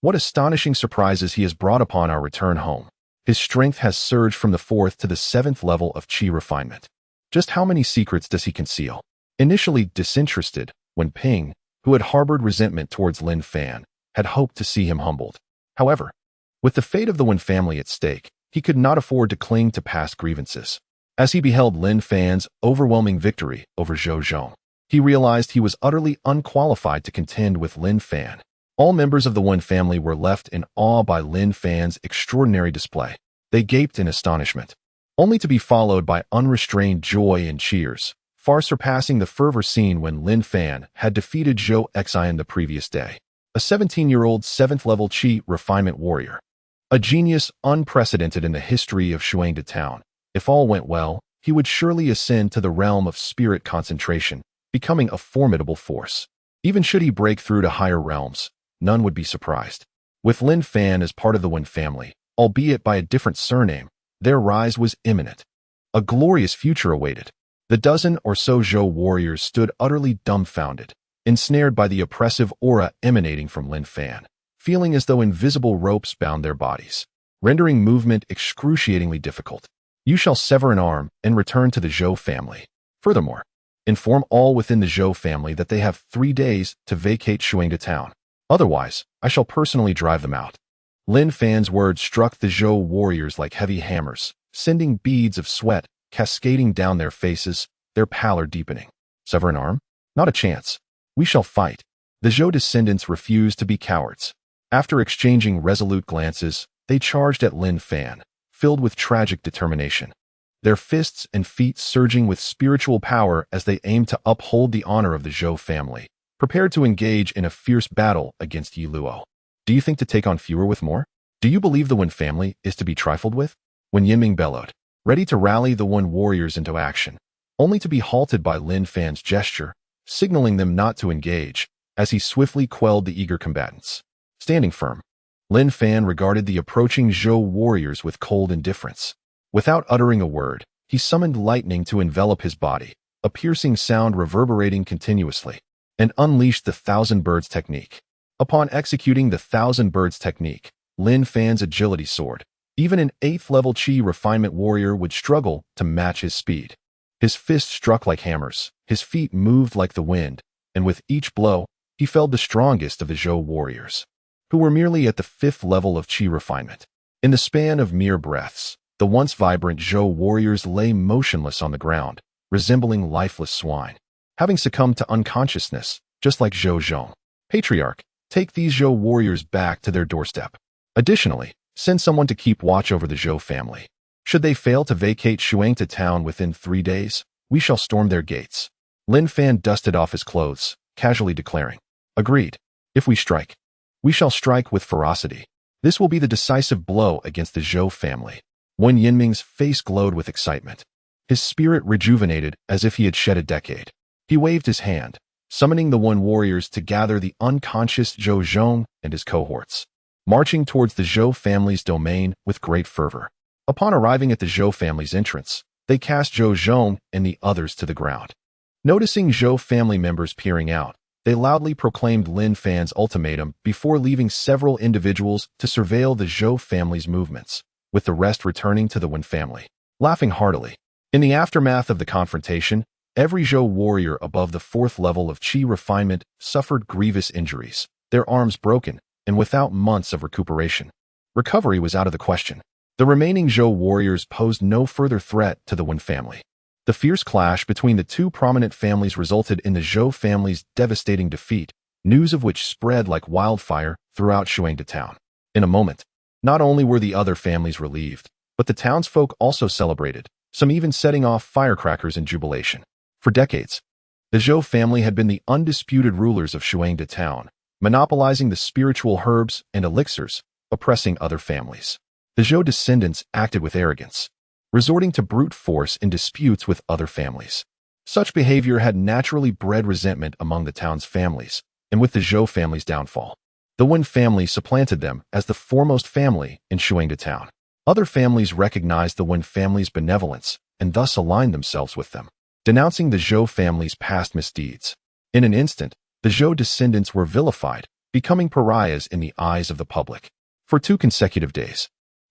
What astonishing surprises he has brought upon our return home. His strength has surged from the 4th to the 7th level of Qi refinement. Just how many secrets does he conceal? Initially disinterested, Wen Ping, who had harbored resentment towards Lin Fan, had hoped to see him humbled. However, with the fate of the Wen family at stake, he could not afford to cling to past grievances. As he beheld Lin Fan's overwhelming victory over Zhou Zhong, he realized he was utterly unqualified to contend with Lin Fan. All members of the Wen family were left in awe by Lin Fan's extraordinary display. They gaped in astonishment, only to be followed by unrestrained joy and cheers, far surpassing the fervor seen when Lin Fan had defeated Zhou Xian the previous day. A 17-year-old 7th-level Qi refinement warrior. A genius unprecedented in the history of Shuangde Town. If all went well, he would surely ascend to the realm of spirit concentration, becoming a formidable force. Even should he break through to higher realms, none would be surprised. With Lin Fan as part of the Wen family, albeit by a different surname, their rise was imminent. A glorious future awaited. The dozen or so Zhou warriors stood utterly dumbfounded, ensnared by the oppressive aura emanating from Lin Fan, feeling as though invisible ropes bound their bodies, rendering movement excruciatingly difficult. You shall sever an arm and return to the Zhou family. Furthermore, inform all within the Zhou family that they have 3 days to vacate Shuangde Town. Otherwise, I shall personally drive them out. Lin Fan's words struck the Zhou warriors like heavy hammers, sending beads of sweat cascading down their faces, their pallor deepening. Sever an arm? Not a chance. We shall fight. The Zhou descendants refused to be cowards. After exchanging resolute glances, they charged at Lin Fan, filled with tragic determination, their fists and feet surging with spiritual power as they aimed to uphold the honor of the Zhou family, prepared to engage in a fierce battle against Yi Luo. Do you think to take on fewer with more? Do you believe the Wen family is to be trifled with? When Yinming bellowed, ready to rally the Wen warriors into action, only to be halted by Lin Fan's gesture, signaling them not to engage, as he swiftly quelled the eager combatants. Standing firm, Lin Fan regarded the approaching Zhou warriors with cold indifference. Without uttering a word, he summoned lightning to envelop his body, a piercing sound reverberating continuously, and unleashed the Thousand Birds technique. Upon executing the Thousand Birds technique, Lin Fan's agility soared. Even an 8th-level Qi refinement warrior would struggle to match his speed. His fists struck like hammers, his feet moved like the wind, and with each blow, he felled the strongest of the Zhou warriors, who were merely at the 5th level of Qi refinement. In the span of mere breaths, the once vibrant Zhou warriors lay motionless on the ground, resembling lifeless swine, having succumbed to unconsciousness, just like Zhou Zhong. Patriarch, take these Zhou warriors back to their doorstep. Additionally, send someone to keep watch over the Zhou family. Should they fail to vacate Shuangde Town within 3 days, we shall storm their gates. Lin Fan dusted off his clothes, casually declaring, agreed. If we strike, we shall strike with ferocity. This will be the decisive blow against the Zhou family. Wen Yinming's face glowed with excitement. His spirit rejuvenated as if he had shed a decade. He waved his hand, summoning the Wen warriors to gather the unconscious Zhou Zhong and his cohorts, marching towards the Zhou family's domain with great fervor. Upon arriving at the Zhou family's entrance, they cast Zhou Zhong and the others to the ground. Noticing Zhou family members peering out, they loudly proclaimed Lin Fan's ultimatum before leaving several individuals to surveil the Zhou family's movements, with the rest returning to the Wen family, laughing heartily. In the aftermath of the confrontation, every Zhou warrior above the 4th level of Qi refinement suffered grievous injuries, their arms broken, and without months of recuperation. Recovery was out of the question. The remaining Zhou warriors posed no further threat to the Wen family. The fierce clash between the two prominent families resulted in the Zhou family's devastating defeat, news of which spread like wildfire throughout Shuangde Town. In a moment, not only were the other families relieved, but the townsfolk also celebrated, some even setting off firecrackers in jubilation. For decades, the Zhou family had been the undisputed rulers of Shuangde Town, monopolizing the spiritual herbs and elixirs, oppressing other families. The Zhou descendants acted with arrogance, resorting to brute force in disputes with other families. Such behavior had naturally bred resentment among the town's families, and with the Zhou family's downfall, the Wen family supplanted them as the foremost family in Shuangde town. Other families recognized the Wen family's benevolence and thus aligned themselves with them, denouncing the Zhou family's past misdeeds. In an instant, the Zhou descendants were vilified, becoming pariahs in the eyes of the public. For 2 consecutive days,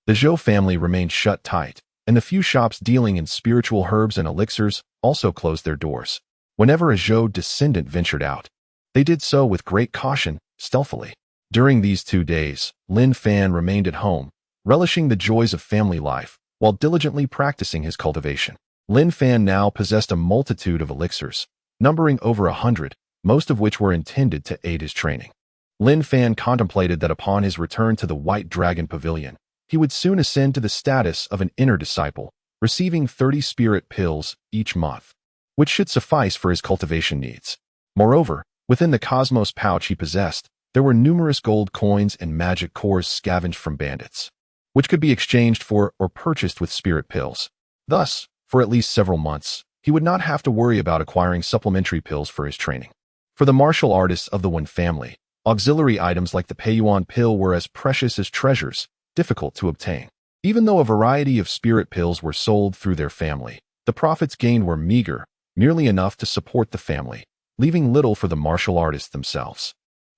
the Zhou family remained shut tight, and the few shops dealing in spiritual herbs and elixirs also closed their doors. Whenever a Zhou descendant ventured out, they did so with great caution, stealthily. During these 2 days, Lin Fan remained at home, relishing the joys of family life, while diligently practicing his cultivation. Lin Fan now possessed a multitude of elixirs, numbering over 100, most of which were intended to aid his training. Lin Fan contemplated that upon his return to the White Dragon Pavilion, he would soon ascend to the status of an inner disciple, receiving 30 spirit pills each month, which should suffice for his cultivation needs. Moreover, within the cosmos pouch he possessed, there were numerous gold coins and magic cores scavenged from bandits, which could be exchanged for or purchased with spirit pills. Thus, for at least several months, he would not have to worry about acquiring supplementary pills for his training. For the martial artists of the Wen family, auxiliary items like the Peiyuan pill were as precious as treasures, difficult to obtain. Even though a variety of spirit pills were sold through their family, the profits gained were meager, merely enough to support the family, leaving little for the martial artists themselves.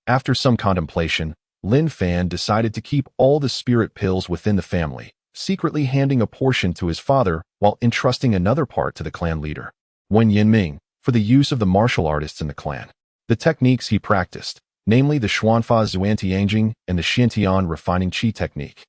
After some contemplation, Lin Fan decided to keep all the spirit pills within the family, secretly handing a portion to his father while entrusting another part to the clan leader, Wen Yinming, for the use of the martial artists in the clan. The techniques he practiced, namely the Xuanfa Zuantianjing and the Xiantian refining qi technique,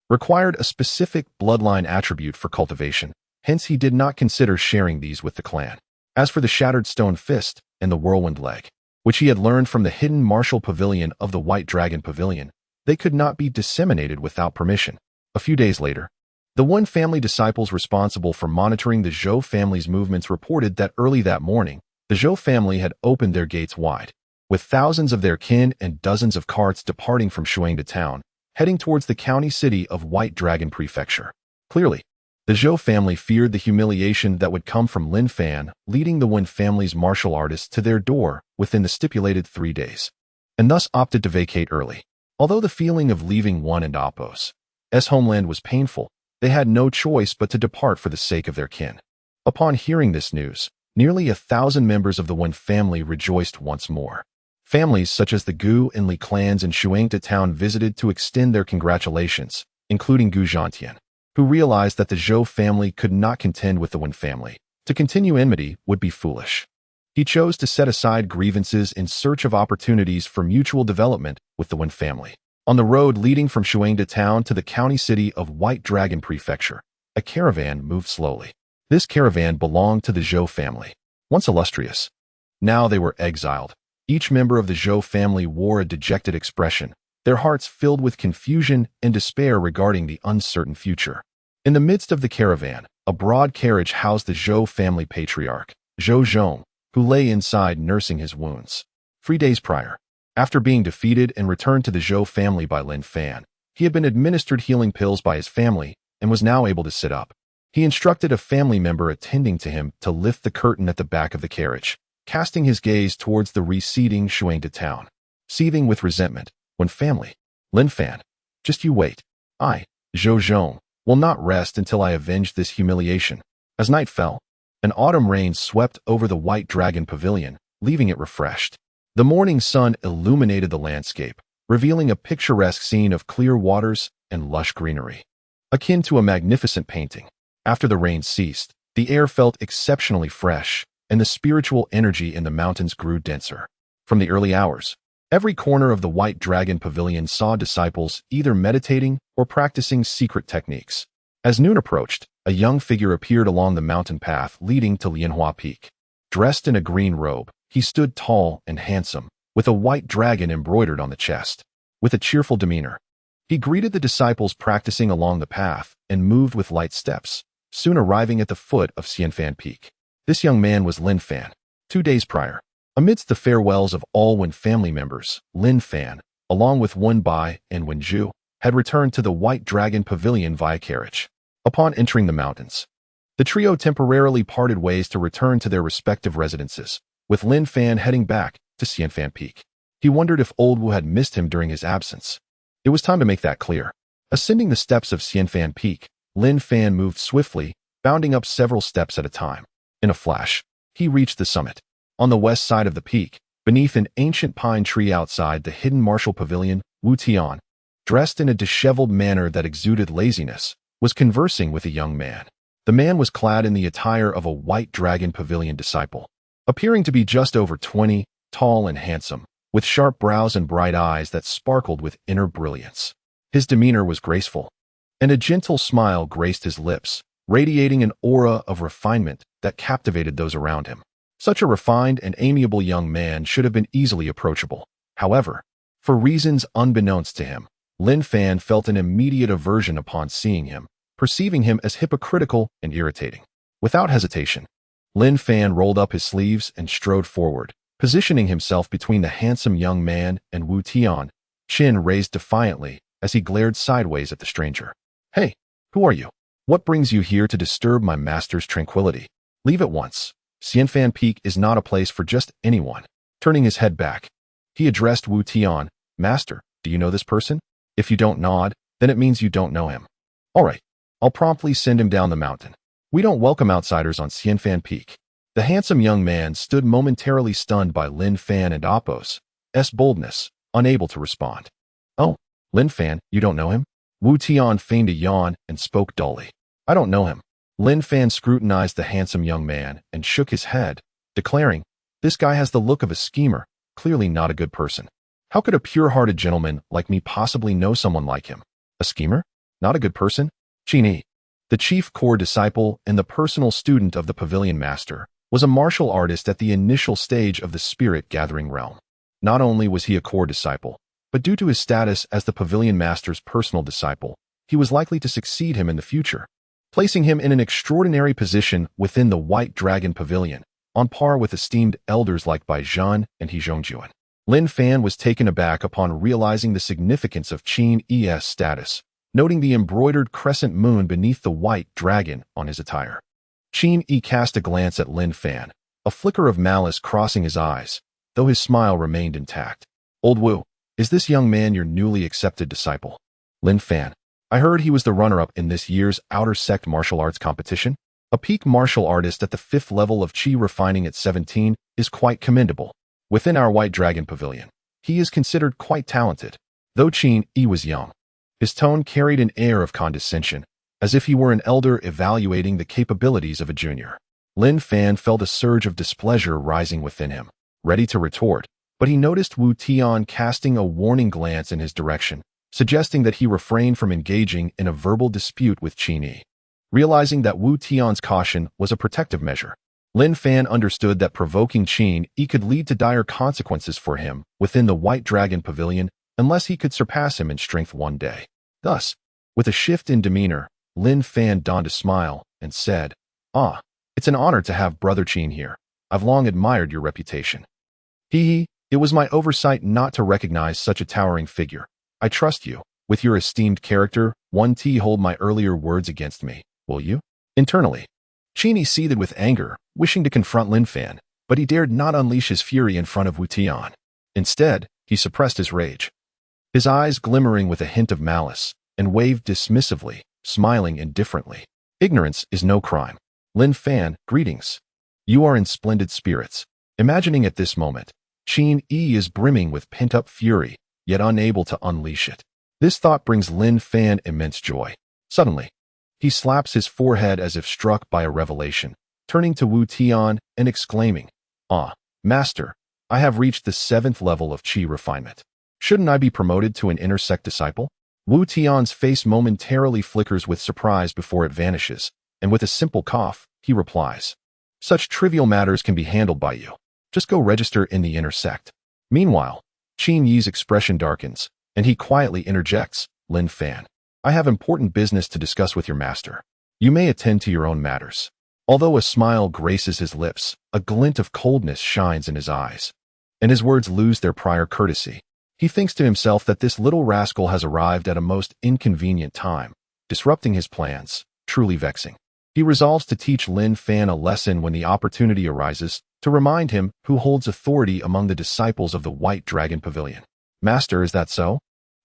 required a specific bloodline attribute for cultivation, hence he did not consider sharing these with the clan. As for the shattered stone fist and the whirlwind leg, which he had learned from the hidden martial pavilion of the White Dragon Pavilion, they could not be disseminated without permission. A few days later, the Wen family disciples responsible for monitoring the Zhou family's movements reported that early that morning, the Zhou family had opened their gates wide, with thousands of their kin and dozens of carts departing from Shuangde town, heading towards the county city of White Dragon Prefecture. Clearly, the Zhou family feared the humiliation that would come from Lin Fan leading the Wen family's martial artists to their door within the stipulated 3 days, and thus opted to vacate early. Although the feeling of leaving Wen and Appo's homeland was painful, they had no choice but to depart for the sake of their kin. Upon hearing this news, nearly 1,000 members of the Wen family rejoiced once more. Families such as the Gu and Li clans in Shuangde town visited to extend their congratulations, including Gu Zhantian, who realized that the Zhou family could not contend with the Wen family. To continue enmity would be foolish. He chose to set aside grievances in search of opportunities for mutual development with the Wen family. On the road leading from Shuangde town to the county city of White Dragon Prefecture, a caravan moved slowly. This caravan belonged to the Zhou family, once illustrious. Now they were exiled. Each member of the Zhou family wore a dejected expression, their hearts filled with confusion and despair regarding the uncertain future. In the midst of the caravan, a broad carriage housed the Zhou family patriarch, Zhou Zhong, who lay inside nursing his wounds. 3 days prior, after being defeated and returned to the Zhou family by Lin Fan, he had been administered healing pills by his family and was now able to sit up. He instructed a family member attending to him to lift the curtain at the back of the carriage, casting his gaze towards the receding Shuangde town. Seething with resentment, Wen family, Lin Fan, just you wait. I, Zhou Zhong, will not rest until I avenge this humiliation. As night fell, an autumn rain swept over the White Dragon Pavilion, leaving it refreshed. The morning sun illuminated the landscape, revealing a picturesque scene of clear waters and lush greenery, akin to a magnificent painting. After the rain ceased, the air felt exceptionally fresh, and the spiritual energy in the mountains grew denser. From the early hours, every corner of the White Dragon Pavilion saw disciples either meditating or practicing secret techniques. As noon approached, a young figure appeared along the mountain path leading to Lianhua Peak. Dressed in a green robe, he stood tall and handsome, with a white dragon embroidered on the chest. With a cheerful demeanor, he greeted the disciples practicing along the path and moved with light steps, soon arriving at the foot of Xianfan Peak. This young man was Lin Fan. 2 days prior, amidst the farewells of all Wen family members, Lin Fan, along with Wen Bai and Wen Zhu, had returned to the White Dragon Pavilion via carriage. Upon entering the mountains, The trio temporarily parted ways to return to their respective residences, with Lin Fan heading back to Xianfan Peak. He wondered if Old Wu had missed him during his absence. It was time to make that clear. Ascending the steps of Xianfan Peak, Lin Fan moved swiftly, bounding up several steps at a time. In a flash, he reached the summit. On the west side of the peak, beneath an ancient pine tree outside the hidden martial pavilion, Wu Tian, dressed in a disheveled manner that exuded laziness, was conversing with a young man. The man was clad in the attire of a White Dragon Pavilion disciple, appearing to be just over 20, tall and handsome, with sharp brows and bright eyes that sparkled with inner brilliance. His demeanor was graceful, and a gentle smile graced his lips, radiating an aura of refinement that captivated those around him. Such a refined and amiable young man should have been easily approachable. However, for reasons unbeknownst to him, Lin Fan felt an immediate aversion upon seeing him, perceiving him as hypocritical and irritating. Without hesitation, Lin Fan rolled up his sleeves and strode forward, positioning himself between the handsome young man and Wu Tian, chin raised defiantly as he glared sideways at the stranger. "Hey, who are you? What brings you here to disturb my master's tranquility? Leave at once. Xianfan Peak is not a place for just anyone." Turning his head back, he addressed Wu Tian. "Master, do you know this person? If you don't nod, then it means you don't know him. All right, I'll promptly send him down the mountain. We don't welcome outsiders on Xianfan Peak." The handsome young man stood momentarily stunned by Lin Fan and Appo's boldness, unable to respond. "Oh, Lin Fan, you don't know him?" Wu Tian feigned a yawn and spoke dully. "I don't know him." Lin Fan scrutinized the handsome young man and shook his head, declaring, "This guy has the look of a schemer, clearly not a good person. How could a pure-hearted gentleman like me possibly know someone like him? A schemer? Not a good person?" Qin, the chief core disciple and the personal student of the pavilion master, was a martial artist at the initial stage of the spirit-gathering realm. Not only was he a core disciple, but due to his status as the pavilion master's personal disciple, he was likely to succeed him in the future, placing him in an extraordinary position within the White Dragon Pavilion, on par with esteemed elders like Bai Zhan and He Zhongjuan. Lin Fan was taken aback upon realizing the significance of Qin's status, noting the embroidered crescent moon beneath the white dragon on his attire. Qin cast a glance at Lin Fan, a flicker of malice crossing his eyes, though his smile remained intact. "Old Wu, is this young man your newly accepted disciple?" "Lin Fan, I heard he was the runner-up in this year's Outer Sect martial arts competition. A peak martial artist at the 5th level of Qi refining at 17 is quite commendable. Within our White Dragon Pavilion, he is considered quite talented." Though Qin was young, his tone carried an air of condescension, as if he were an elder evaluating the capabilities of a junior. Lin Fan felt a surge of displeasure rising within him, ready to retort, but he noticed Wu Tian casting a warning glance in his direction, suggesting that he refrain from engaging in a verbal dispute with Qin. Realizing that Wu Tian's caution was a protective measure, Lin Fan understood that provoking Qin could lead to dire consequences for him within the White Dragon Pavilion unless he could surpass him in strength one day. Thus, with a shift in demeanor, Lin Fan donned a smile and said, "Ah, it's an honor to have Brother Qin here. I've long admired your reputation." It was my oversight not to recognize such a towering figure. I trust you. With your esteemed character, hold my earlier words against me, will you?" Internally, Qin seethed with anger, wishing to confront Lin Fan, but he dared not unleash his fury in front of Wu Tian. Instead, he suppressed his rage, his eyes glimmering with a hint of malice, and waved dismissively, smiling indifferently. "Ignorance is no crime. Lin Fan, greetings. You are in splendid spirits." Imagining at this moment, Qin is brimming with pent-up fury, yet unable to unleash it. This thought brings Lin Fan immense joy. Suddenly, he slaps his forehead as if struck by a revelation, turning to Wu Tian and exclaiming, "Ah, Master, I have reached the 7th level of Qi refinement. Shouldn't I be promoted to an inner sect disciple?" Wu Tian's face momentarily flickers with surprise before it vanishes, and with a simple cough, he replies, "Such trivial matters can be handled by you. Just go register in the inner sect." Meanwhile, Qin Yi's expression darkens, and he quietly interjects, "Lin Fan, I have important business to discuss with your master. You may attend to your own matters." Although a smile graces his lips, a glint of coldness shines in his eyes, and his words lose their prior courtesy. He thinks to himself that this little rascal has arrived at a most inconvenient time, disrupting his plans, truly vexing. He resolves to teach Lin Fan a lesson when the opportunity arises, to remind him who holds authority among the disciples of the White Dragon Pavilion. Master, is that so?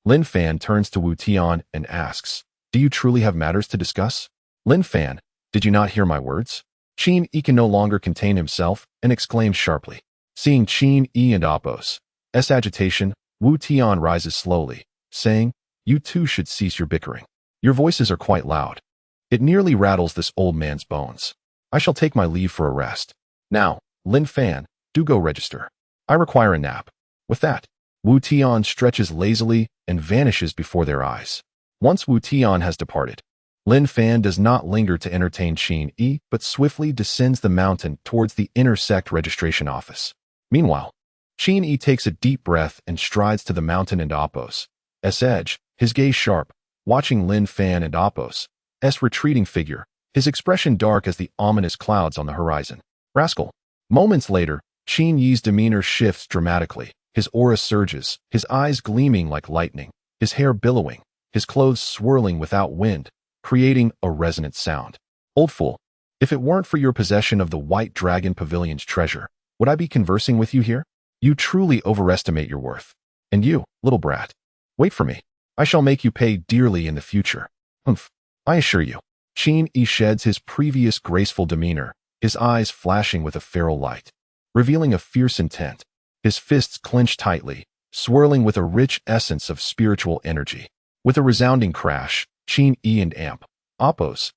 Lin Fan turns to Wu Tian and asks, do you truly have matters to discuss? Lin Fan, did you not hear my words? Qin Yi can no longer contain himself and exclaims sharply. Seeing Qin Yi and Apos' agitation, Wu Tian rises slowly, saying, you two should cease your bickering. Your voices are quite loud. It nearly rattles this old man's bones. I shall take my leave for a rest. Now, Lin Fan, do go register. I require a nap. With that, Wu Tian stretches lazily and vanishes before their eyes. Once Wu Tian has departed, Lin Fan does not linger to entertain Qin Yi, but swiftly descends the mountain towards the inner sect registration office. Meanwhile, Qin Yi takes a deep breath and strides to the mountain and Apos' edge, his gaze sharp, watching Lin Fan and Apos' retreating figure, his expression dark as the ominous clouds on the horizon. Rascal. Moments later, Qin Yi's demeanor shifts dramatically. His aura surges, his eyes gleaming like lightning, his hair billowing, his clothes swirling without wind, creating a resonant sound. Old fool, if it weren't for your possession of the White Dragon Pavilion's treasure, would I be conversing with you here? You truly overestimate your worth. And you, little brat, wait for me. I shall make you pay dearly in the future. Humph. I assure you. Qin Yi sheds his previous graceful demeanor, his eyes flashing with a feral light, revealing a fierce intent. His fists clench tightly, swirling with a rich essence of spiritual energy. With a resounding crash, Qin Yi and Apos'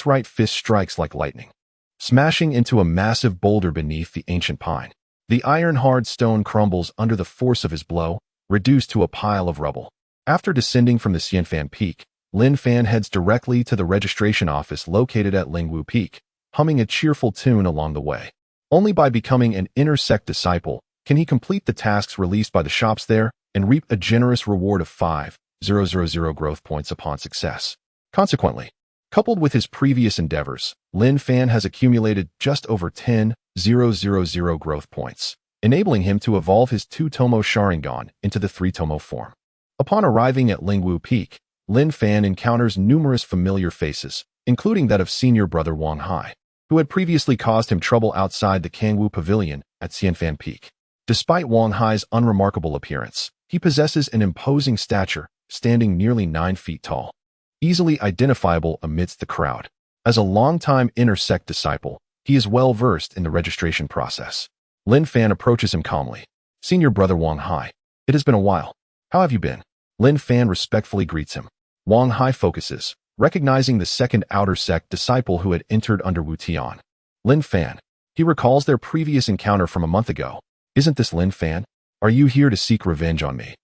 right fist strikes like lightning, smashing into a massive boulder beneath the ancient pine. The iron-hard stone crumbles under the force of his blow, reduced to a pile of rubble. After descending from the Xianfan Peak, Lin Fan heads directly to the registration office located at Lingwu Peak, humming a cheerful tune along the way. Only by becoming an inner sect disciple can he complete the tasks released by the shops there and reap a generous reward of 5,000 growth points upon success. Consequently, coupled with his previous endeavors, Lin Fan has accumulated just over 10,000 growth points, enabling him to evolve his 2-tomo Sharingan into the 3-tomo form. Upon arriving at Lingwu Peak, Lin Fan encounters numerous familiar faces, including that of senior brother Wang Hai, who had previously caused him trouble outside the Kangwu Pavilion at Xianfan Peak. Despite Wang Hai's unremarkable appearance, he possesses an imposing stature, standing nearly 9 feet tall, easily identifiable amidst the crowd. As a longtime inner sect disciple, he is well versed in the registration process. Lin Fan approaches him calmly. Senior brother Wang Hai, it has been a while. How have you been? Lin Fan respectfully greets him. Wang Hai focuses, recognizing the second outer sect disciple who had entered under Wu Tian. Lin Fan. He recalls their previous encounter from a month ago. Isn't this Lin Fan? Are you here to seek revenge on me?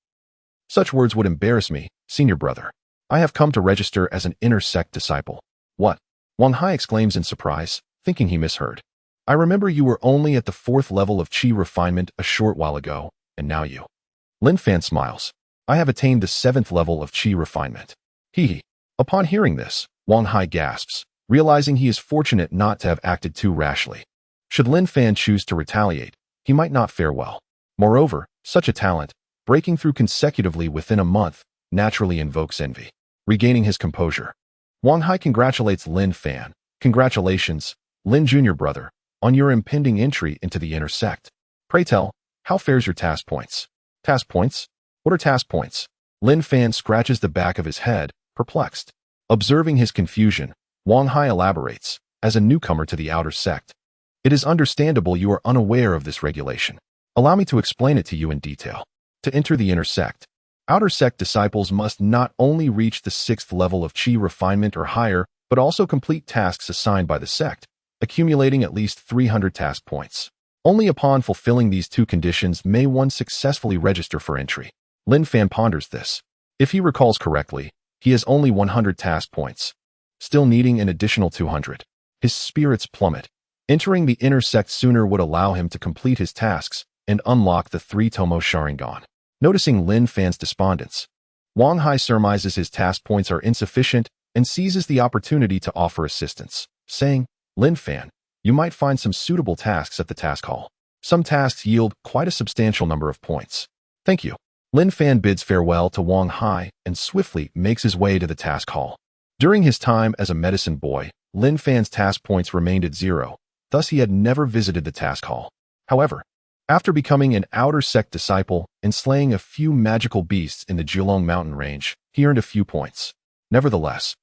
Such words would embarrass me, senior brother. I have come to register as an inner sect disciple. What? Wang Hai exclaims in surprise, thinking he misheard. I remember you were only at the 4th level of Qi refinement a short while ago, and now you. Lin Fan smiles. I have attained the 7th level of Qi refinement. Hee. Upon hearing this, Wang Hai gasps, realizing he is fortunate not to have acted too rashly. Should Lin Fan choose to retaliate, he might not fare well. Moreover, such a talent, breaking through consecutively within a month, naturally invokes envy. Regaining his composure, Wang Hai congratulates Lin Fan. Congratulations, Lin Jr. brother, on your impending entry into the inner sect. Pray tell, how fares your task points? Task points? What are task points? Lin Fan scratches the back of his head, perplexed. Observing his confusion, Wang Hai elaborates, as a newcomer to the outer sect. It is understandable you are unaware of this regulation. Allow me to explain it to you in detail. To enter the inner sect, outer sect disciples must not only reach the 6th level of Qi refinement or higher, but also complete tasks assigned by the sect, accumulating at least 300 task points. Only upon fulfilling these 2 conditions may one successfully register for entry. Lin Fan ponders this. If he recalls correctly, he has only 100 task points, still needing an additional 200. His spirits plummet. Entering the inner sect sooner would allow him to complete his tasks and unlock the 3-tomo Sharingan. Noticing Lin Fan's despondence, Wang Hai surmises his task points are insufficient and seizes the opportunity to offer assistance, saying, Lin Fan, you might find some suitable tasks at the task hall. Some tasks yield quite a substantial number of points. Thank you. Lin Fan bids farewell to Wang Hai and swiftly makes his way to the task hall. During his time as a medicine boy, Lin Fan's task points remained at 0, thus he had never visited the task hall. However, after becoming an outer sect disciple and slaying a few magical beasts in the Jilong mountain range, he earned a few points. Nevertheless,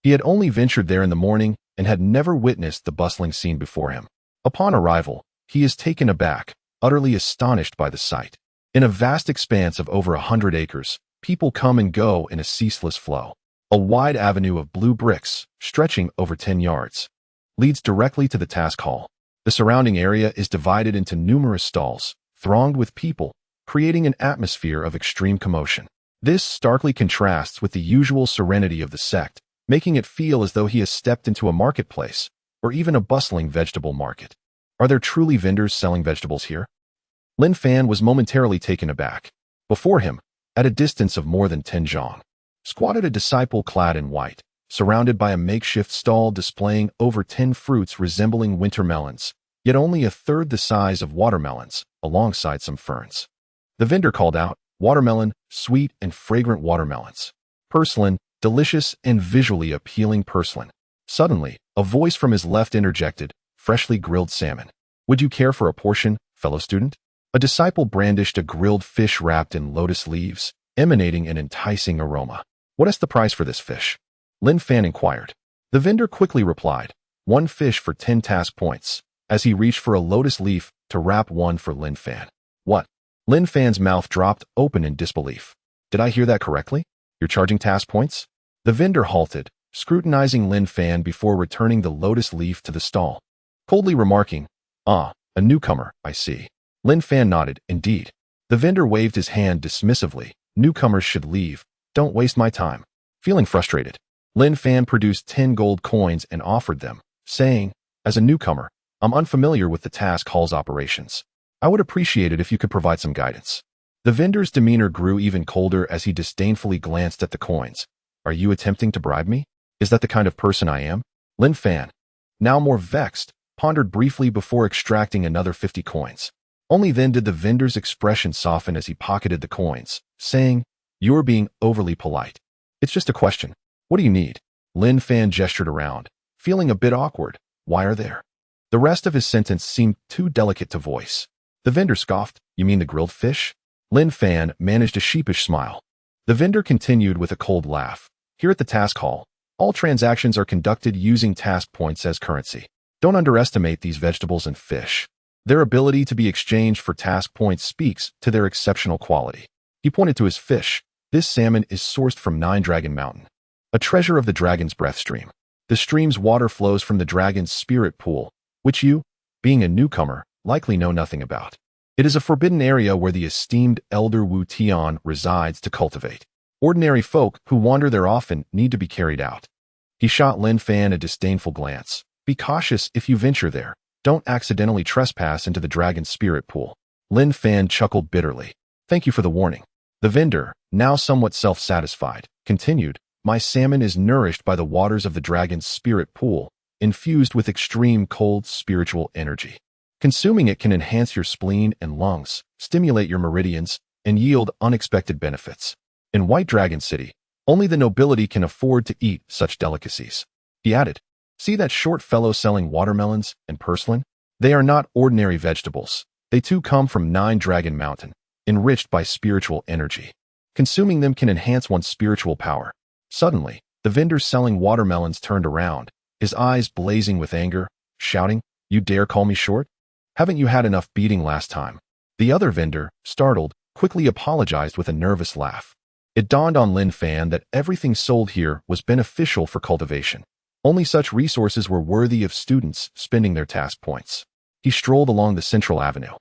he had only ventured there in the morning and had never witnessed the bustling scene before him. Upon arrival, he is taken aback, utterly astonished by the sight. In a vast expanse of over 100 acres, people come and go in a ceaseless flow. A wide avenue of blue bricks, stretching over 10 yards, leads directly to the task hall. The surrounding area is divided into numerous stalls, thronged with people, creating an atmosphere of extreme commotion. This starkly contrasts with the usual serenity of the sect, making it feel as though he has stepped into a marketplace, or even a bustling vegetable market. Are there truly vendors selling vegetables here? Lin Fan was momentarily taken aback. Before him, at a distance of more than 10 zhang, squatted a disciple clad in white, surrounded by a makeshift stall displaying over 10 fruits resembling winter melons, yet only a third the size of watermelons, alongside some ferns. The vendor called out, "Watermelon, sweet and fragrant watermelons. Porcelain, delicious and visually appealing porcelain." Suddenly, a voice from his left interjected, "Freshly grilled salmon. Would you care for a portion, fellow student?" A disciple brandished a grilled fish wrapped in lotus leaves, emanating an enticing aroma. "What is the price for this fish?" Lin Fan inquired. The vendor quickly replied, "1 fish for 10 task points," as he reached for a lotus leaf to wrap one for Lin Fan. "What?" Lin Fan's mouth dropped open in disbelief. "Did I hear that correctly? You're charging task points?" The vendor halted, scrutinizing Lin Fan before returning the lotus leaf to the stall, coldly remarking, "Ah, a newcomer, I see." Lin Fan nodded, "Indeed." The vendor waved his hand dismissively. "Newcomers should leave. Don't waste my time." Feeling frustrated, Lin Fan produced 10 gold coins and offered them, saying, "As a newcomer, I'm unfamiliar with the task hall's operations. I would appreciate it if you could provide some guidance." The vendor's demeanor grew even colder as he disdainfully glanced at the coins. "Are you attempting to bribe me? Is that the kind of person I am?" Lin Fan, now more vexed, pondered briefly before extracting another 50 coins. Only then did the vendor's expression soften as he pocketed the coins, saying, "You're being overly polite. It's just a question. What do you need?" Lin Fan gestured around, feeling a bit awkward. "Why are there?" The rest of his sentence seemed too delicate to voice. The vendor scoffed, "You mean the grilled fish?" Lin Fan managed a sheepish smile. The vendor continued with a cold laugh. "Here at the task hall, all transactions are conducted using task points as currency. Don't underestimate these vegetables and fish. Their ability to be exchanged for task points speaks to their exceptional quality." He pointed to his fish. "This salmon is sourced from 9 Dragon Mountain, a treasure of the dragon's breath stream. The stream's water flows from the dragon's spirit pool, which you, being a newcomer, likely know nothing about. It is a forbidden area where the esteemed elder Wu Tian resides to cultivate. Ordinary folk who wander there often need to be carried out." He shot Lin Fan a disdainful glance. "Be cautious if you venture there. Don't accidentally trespass into the dragon's spirit pool." Lin Fan chuckled bitterly. "Thank you for the warning." The vendor, now somewhat self-satisfied, continued, "My salmon is nourished by the waters of the dragon's spirit pool, infused with extreme cold spiritual energy. Consuming it can enhance your spleen and lungs, stimulate your meridians, and yield unexpected benefits. In White Dragon City, only the nobility can afford to eat such delicacies." He added, "See that short fellow selling watermelons and porcelain? They are not ordinary vegetables. They too come from 9 Dragon Mountain, enriched by spiritual energy. Consuming them can enhance one's spiritual power." Suddenly, the vendor selling watermelons turned around, his eyes blazing with anger, shouting, "You dare call me short? Haven't you had enough beating last time?" The other vendor, startled, quickly apologized with a nervous laugh. It dawned on Lin Fan that everything sold here was beneficial for cultivation. Only such resources were worthy of students spending their task points. He strolled along the central avenue,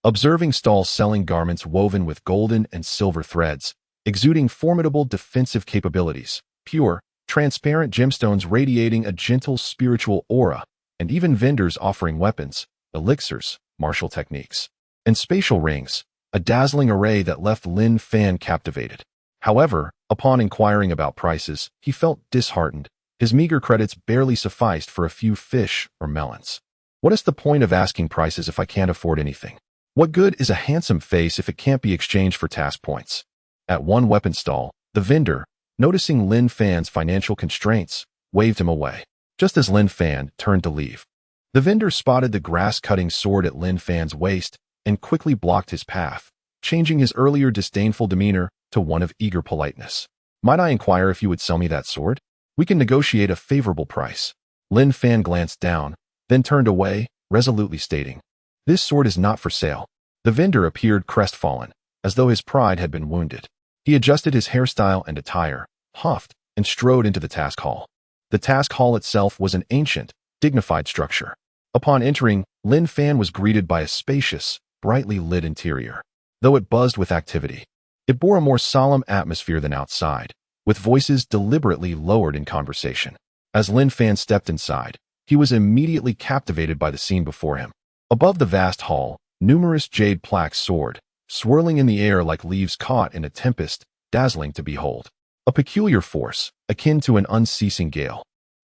observing stalls selling garments woven with golden and silver threads, exuding formidable defensive capabilities, pure, transparent gemstones radiating a gentle spiritual aura, and even vendors offering weapons, elixirs, martial techniques, and spatial rings, a dazzling array that left Lin Fan captivated. However, upon inquiring about prices, he felt disheartened. His meager credits barely sufficed for a few fish or melons. What is the point of asking prices if I can't afford anything? What good is a handsome face if it can't be exchanged for task points? At one weapon stall, the vendor, noticing Lin Fan's financial constraints, waved him away. just as Lin Fan turned to leave. The vendor spotted the grass-cutting sword at Lin Fan's waist and quickly blocked his path, changing his earlier disdainful demeanor to one of eager politeness. "Might I inquire if you would sell me that sword? We can negotiate a favorable price." Lin Fan glanced down, then turned away, resolutely stating, "This sword is not for sale." The vendor appeared crestfallen, as though his pride had been wounded. He adjusted his hairstyle and attire, huffed, and strode into the task hall. The task hall itself was an ancient, dignified structure. Upon entering, Lin Fan was greeted by a spacious, brightly lit interior. Though it buzzed with activity, it bore a more solemn atmosphere than outside, with voices deliberately lowered in conversation. As Lin Fan stepped inside, he was immediately captivated by the scene before him. Above the vast hall, numerous jade plaques soared, swirling in the air like leaves caught in a tempest, dazzling to behold. A peculiar force, akin to an unceasing gale,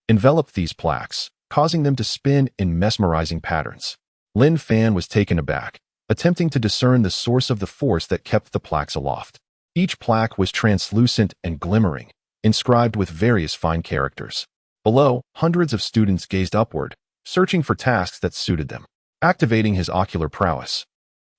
enveloped these plaques, causing them to spin in mesmerizing patterns. Lin Fan was taken aback, attempting to discern the source of the force that kept the plaques aloft. Each plaque was translucent and glimmering, inscribed with various fine characters. Below, hundreds of students gazed upward, searching for tasks that suited them. Activating his ocular prowess,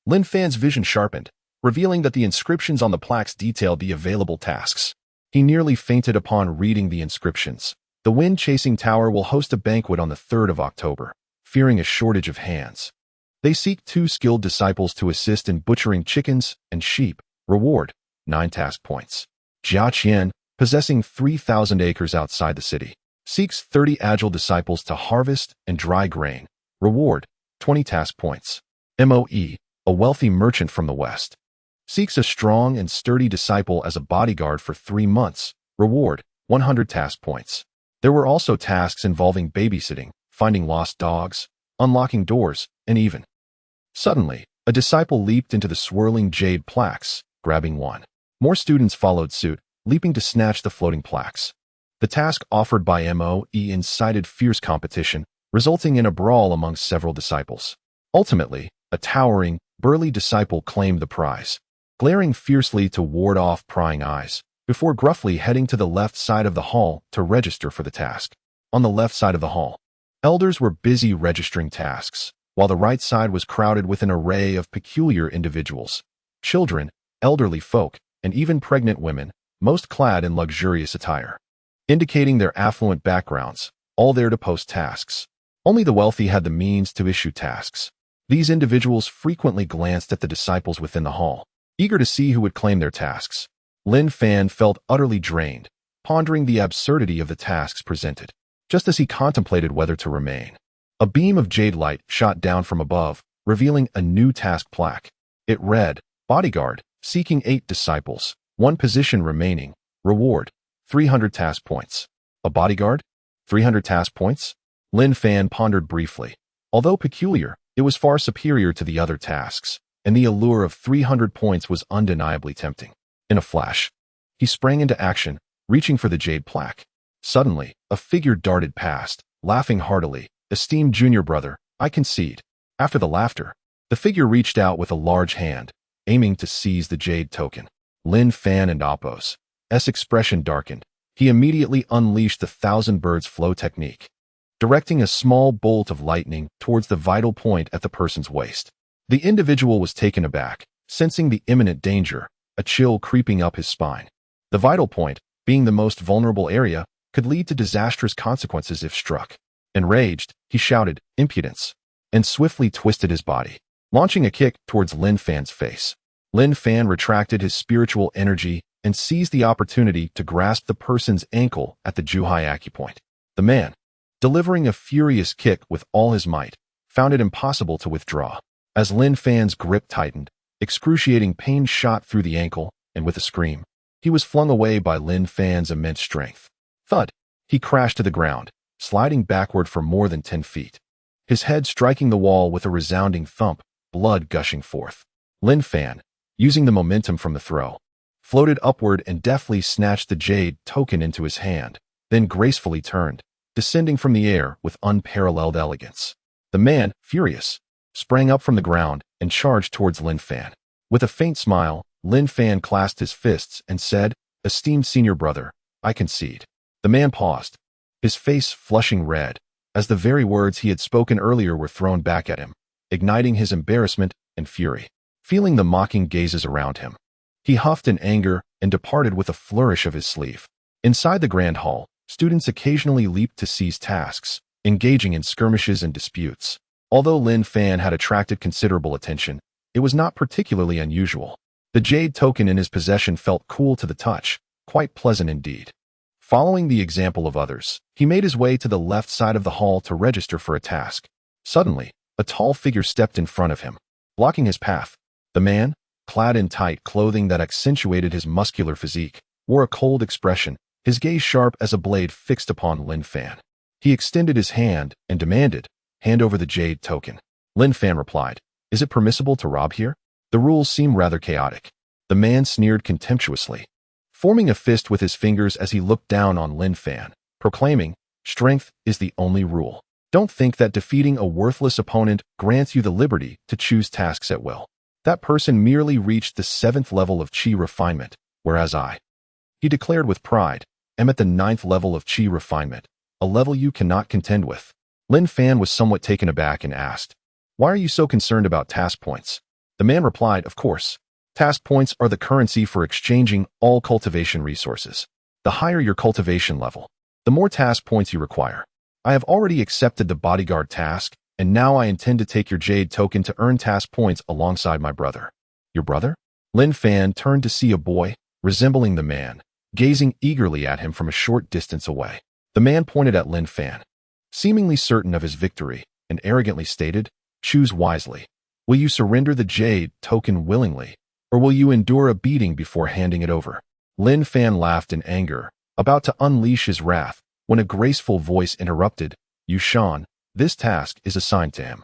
Lin Fan's vision sharpened, revealing that the inscriptions on the plaques detailed the available tasks. He nearly fainted upon reading the inscriptions. "The wind-chasing tower will host a banquet on the 3rd of October, fearing a shortage of hands. They seek 2 skilled disciples to assist in butchering chickens and sheep. Reward, 9 task points. Jia Qian, possessing 3,000 acres outside the city, seeks 30 agile disciples to harvest and dry grain. Reward, 20 task points. Moe, a wealthy merchant from the west, seeks a strong and sturdy disciple as a bodyguard for 3 months. Reward, 100 task points." There were also tasks involving babysitting, finding lost dogs, unlocking doors, and even. Suddenly, a disciple leaped into the swirling jade plaques, grabbing one. More students followed suit, leaping to snatch the floating plaques. The task offered by Moe incited fierce competition, resulting in a brawl among several disciples. Ultimately, a towering, burly disciple claimed the prize, glaring fiercely to ward off prying eyes, before gruffly heading to the left side of the hall to register for the task. On the left side of the hall, elders were busy registering tasks, while the right side was crowded with an array of peculiar individuals: children, elderly folk, and even pregnant women, most clad in luxurious attire, indicating their affluent backgrounds, all there to post tasks. Only the wealthy had the means to issue tasks. These individuals frequently glanced at the disciples within the hall, eager to see who would claim their tasks. Lin Fan felt utterly drained, pondering the absurdity of the tasks presented. Just as he contemplated whether to remain, a beam of jade light shot down from above, revealing a new task plaque. It read, "Bodyguard, seeking 8 disciples, 1 position remaining. Reward, 300 task points." A bodyguard? 300 task points? Lin Fan pondered briefly. Although peculiar, it was far superior to the other tasks, and the allure of 300 points was undeniably tempting. In a flash, he sprang into action, reaching for the jade plaque. Suddenly, a figure darted past, laughing heartily. "Esteemed junior brother, I concede." After the laughter, the figure reached out with a large hand, aiming to seize the jade token. Lin Fan and Appo's expression darkened. He immediately unleashed the 1,000 birds flow technique, directing a small bolt of lightning towards the vital point at the person's waist. The individual was taken aback, sensing the imminent danger, a chill creeping up his spine. The vital point, being the most vulnerable area, could lead to disastrous consequences if struck. Enraged, he shouted, "Impudence!" and swiftly twisted his body, launching a kick towards Lin Fan's face. Lin Fan retracted his spiritual energy and seized the opportunity to grasp the person's ankle at the Juhai acupoint. The man, delivering a furious kick with all his might, found it impossible to withdraw. As Lin Fan's grip tightened, excruciating pain shot through the ankle, and with a scream, he was flung away by Lin Fan's immense strength. Thud! He crashed to the ground, sliding backward for more than 10 feet. His head striking the wall with a resounding thump, blood gushing forth. Lin Fan, using the momentum from the throw, floated upward and deftly snatched the jade token into his hand, then gracefully turned, descending from the air with unparalleled elegance. The man, furious, sprang up from the ground and charged towards Lin Fan. With a faint smile, Lin Fan clasped his fists and said, "Esteemed senior brother, I concede." The man paused, his face flushing red, as the very words he had spoken earlier were thrown back at him, igniting his embarrassment and fury. Feeling the mocking gazes around him, he huffed in anger and departed with a flourish of his sleeve. Inside the grand hall, students occasionally leaped to seize tasks, engaging in skirmishes and disputes. Although Lin Fan had attracted considerable attention, it was not particularly unusual. The jade token in his possession felt cool to the touch, quite pleasant indeed. Following the example of others, he made his way to the left side of the hall to register for a task. Suddenly, a tall figure stepped in front of him, blocking his path. The man, clad in tight clothing that accentuated his muscular physique, wore a cold expression, his gaze sharp as a blade fixed upon Lin Fan. He extended his hand and demanded, "Hand over the jade token." Lin Fan replied, "Is it permissible to rob here?" The rules seem rather chaotic. The man sneered contemptuously, forming a fist with his fingers as he looked down on Lin Fan, proclaiming, "Strength is the only rule. Don't think that defeating a worthless opponent grants you the liberty to choose tasks at will. That person merely reached the 7th level of chi refinement, whereas I," he declared with pride, "am at the 9th level of chi refinement, a level you cannot contend with." Lin Fan was somewhat taken aback and asked, "Why are you so concerned about task points?" The man replied, "Of course. Task points are the currency for exchanging all cultivation resources. The higher your cultivation level, the more task points you require. I have already accepted the bodyguard task, and now I intend to take your jade token to earn task points alongside my brother." "Your brother?" Lin Fan turned to see a boy, resembling the man, gazing eagerly at him from a short distance away. The man pointed at Lin Fan, seemingly certain of his victory, and arrogantly stated, "Choose wisely. Will you surrender the jade token willingly, or will you endure a beating before handing it over?" Lin Fan laughed in anger, about to unleash his wrath, when a graceful voice interrupted, "Yushan, this task is assigned to him."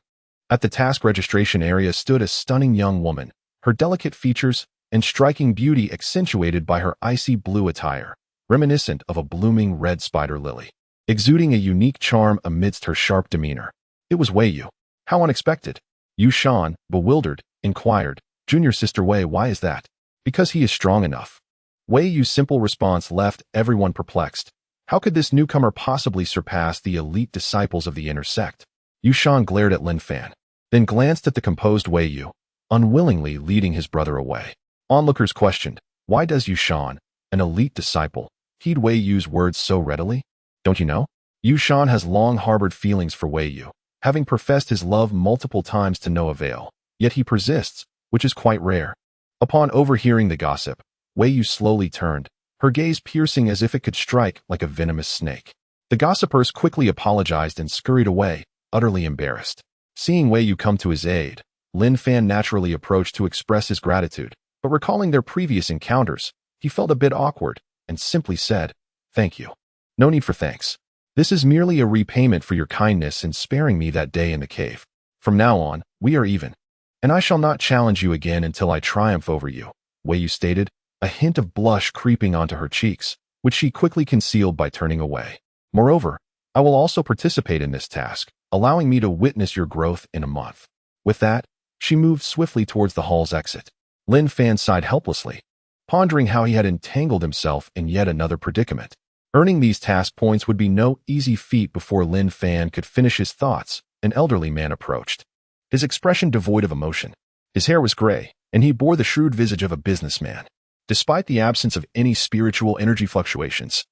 At the task registration area stood a stunning young woman, her delicate features and striking beauty accentuated by her icy blue attire, reminiscent of a blooming red spider lily, exuding a unique charm amidst her sharp demeanor. It was Wei Yu. How unexpected! Yushan, bewildered, inquired, "Junior sister Wei, why is that?" "Because he is strong enough." Wei Yu's simple response left everyone perplexed. How could this newcomer possibly surpass the elite disciples of the inner sect? Yushan glared at Lin Fan, then glanced at the composed Wei Yu, unwillingly leading his brother away. Onlookers questioned, why does Yushan, an elite disciple, heed Wei Yu's words so readily? Don't you know? Yushan has long harbored feelings for Wei Yu, having professed his love multiple times to no avail, yet he persists, which is quite rare. Upon overhearing the gossip, Wei Yu slowly turned, her gaze piercing as if it could strike like a venomous snake. The gossipers quickly apologized and scurried away, utterly embarrassed. Seeing Wei Yu come to his aid, Lin Fan naturally approached to express his gratitude, but recalling their previous encounters, he felt a bit awkward and simply said, "Thank you. No need for thanks. This is merely a repayment for your kindness in sparing me that day in the cave. From now on, we are even, and I shall not challenge you again until I triumph over you," Wei Yu stated, a hint of blush creeping onto her cheeks, which she quickly concealed by turning away. "Moreover, I will also participate in this task, allowing me to witness your growth in a month." With that, she moved swiftly towards the hall's exit. Lin Fan sighed helplessly, pondering how he had entangled himself in yet another predicament. Earning these task points would be no easy feat. Before Lin Fan could finish his thoughts, an elderly man approached, his expression devoid of emotion. His hair was gray, and he bore the shrewd visage of a businessman. Despite the absence of any spiritual energy fluctuations,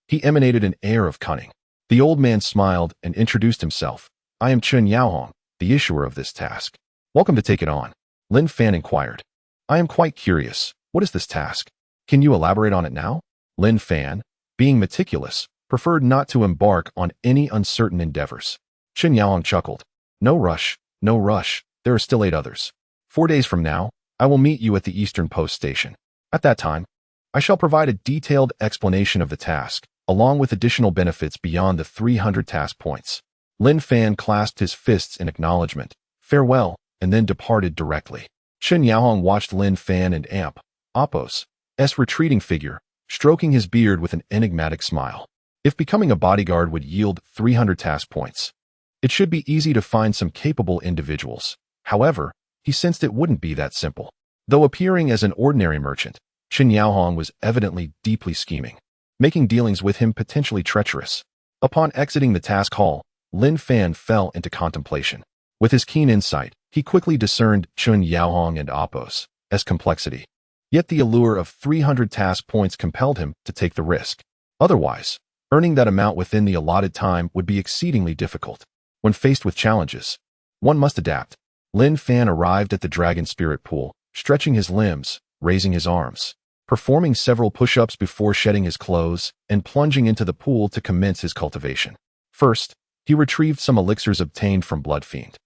he emanated an air of cunning. The old man smiled and introduced himself. "I am Chen Yaohong, the issuer of this task. Welcome to take it on." Lin Fan inquired, "I am quite curious. What is this task? Can you elaborate on it now?" Lin Fan, being meticulous, preferred not to embark on any uncertain endeavors. Chen Yaohong chuckled. "No rush, no rush. There are still 8 others. 4 days from now, I will meet you at the Eastern Post Station. At that time, I shall provide a detailed explanation of the task, along with additional benefits beyond the 300 task points." Lin Fan clasped his fists in acknowledgement, "Farewell," and then departed directly. Chen Yaohong watched Lin Fan and Appos' retreating figure, stroking his beard with an enigmatic smile. If becoming a bodyguard would yield 300 task points, it should be easy to find some capable individuals. However, he sensed it wouldn't be that simple. Though appearing as an ordinary merchant, Chen Yaohong was evidently deeply scheming, making dealings with him potentially treacherous. Upon exiting the task hall, Lin Fan fell into contemplation. With his keen insight, he quickly discerned Chun Yaohong and Appos as complexity. Yet the allure of 300 task points compelled him to take the risk. Otherwise, earning that amount within the allotted time would be exceedingly difficult. When faced with challenges, one must adapt. Lin Fan arrived at the dragon spirit pool, stretching his limbs, raising his arms, performing several push-ups before shedding his clothes and plunging into the pool to commence his cultivation. First, he retrieved some elixirs obtained from Blood Fiend,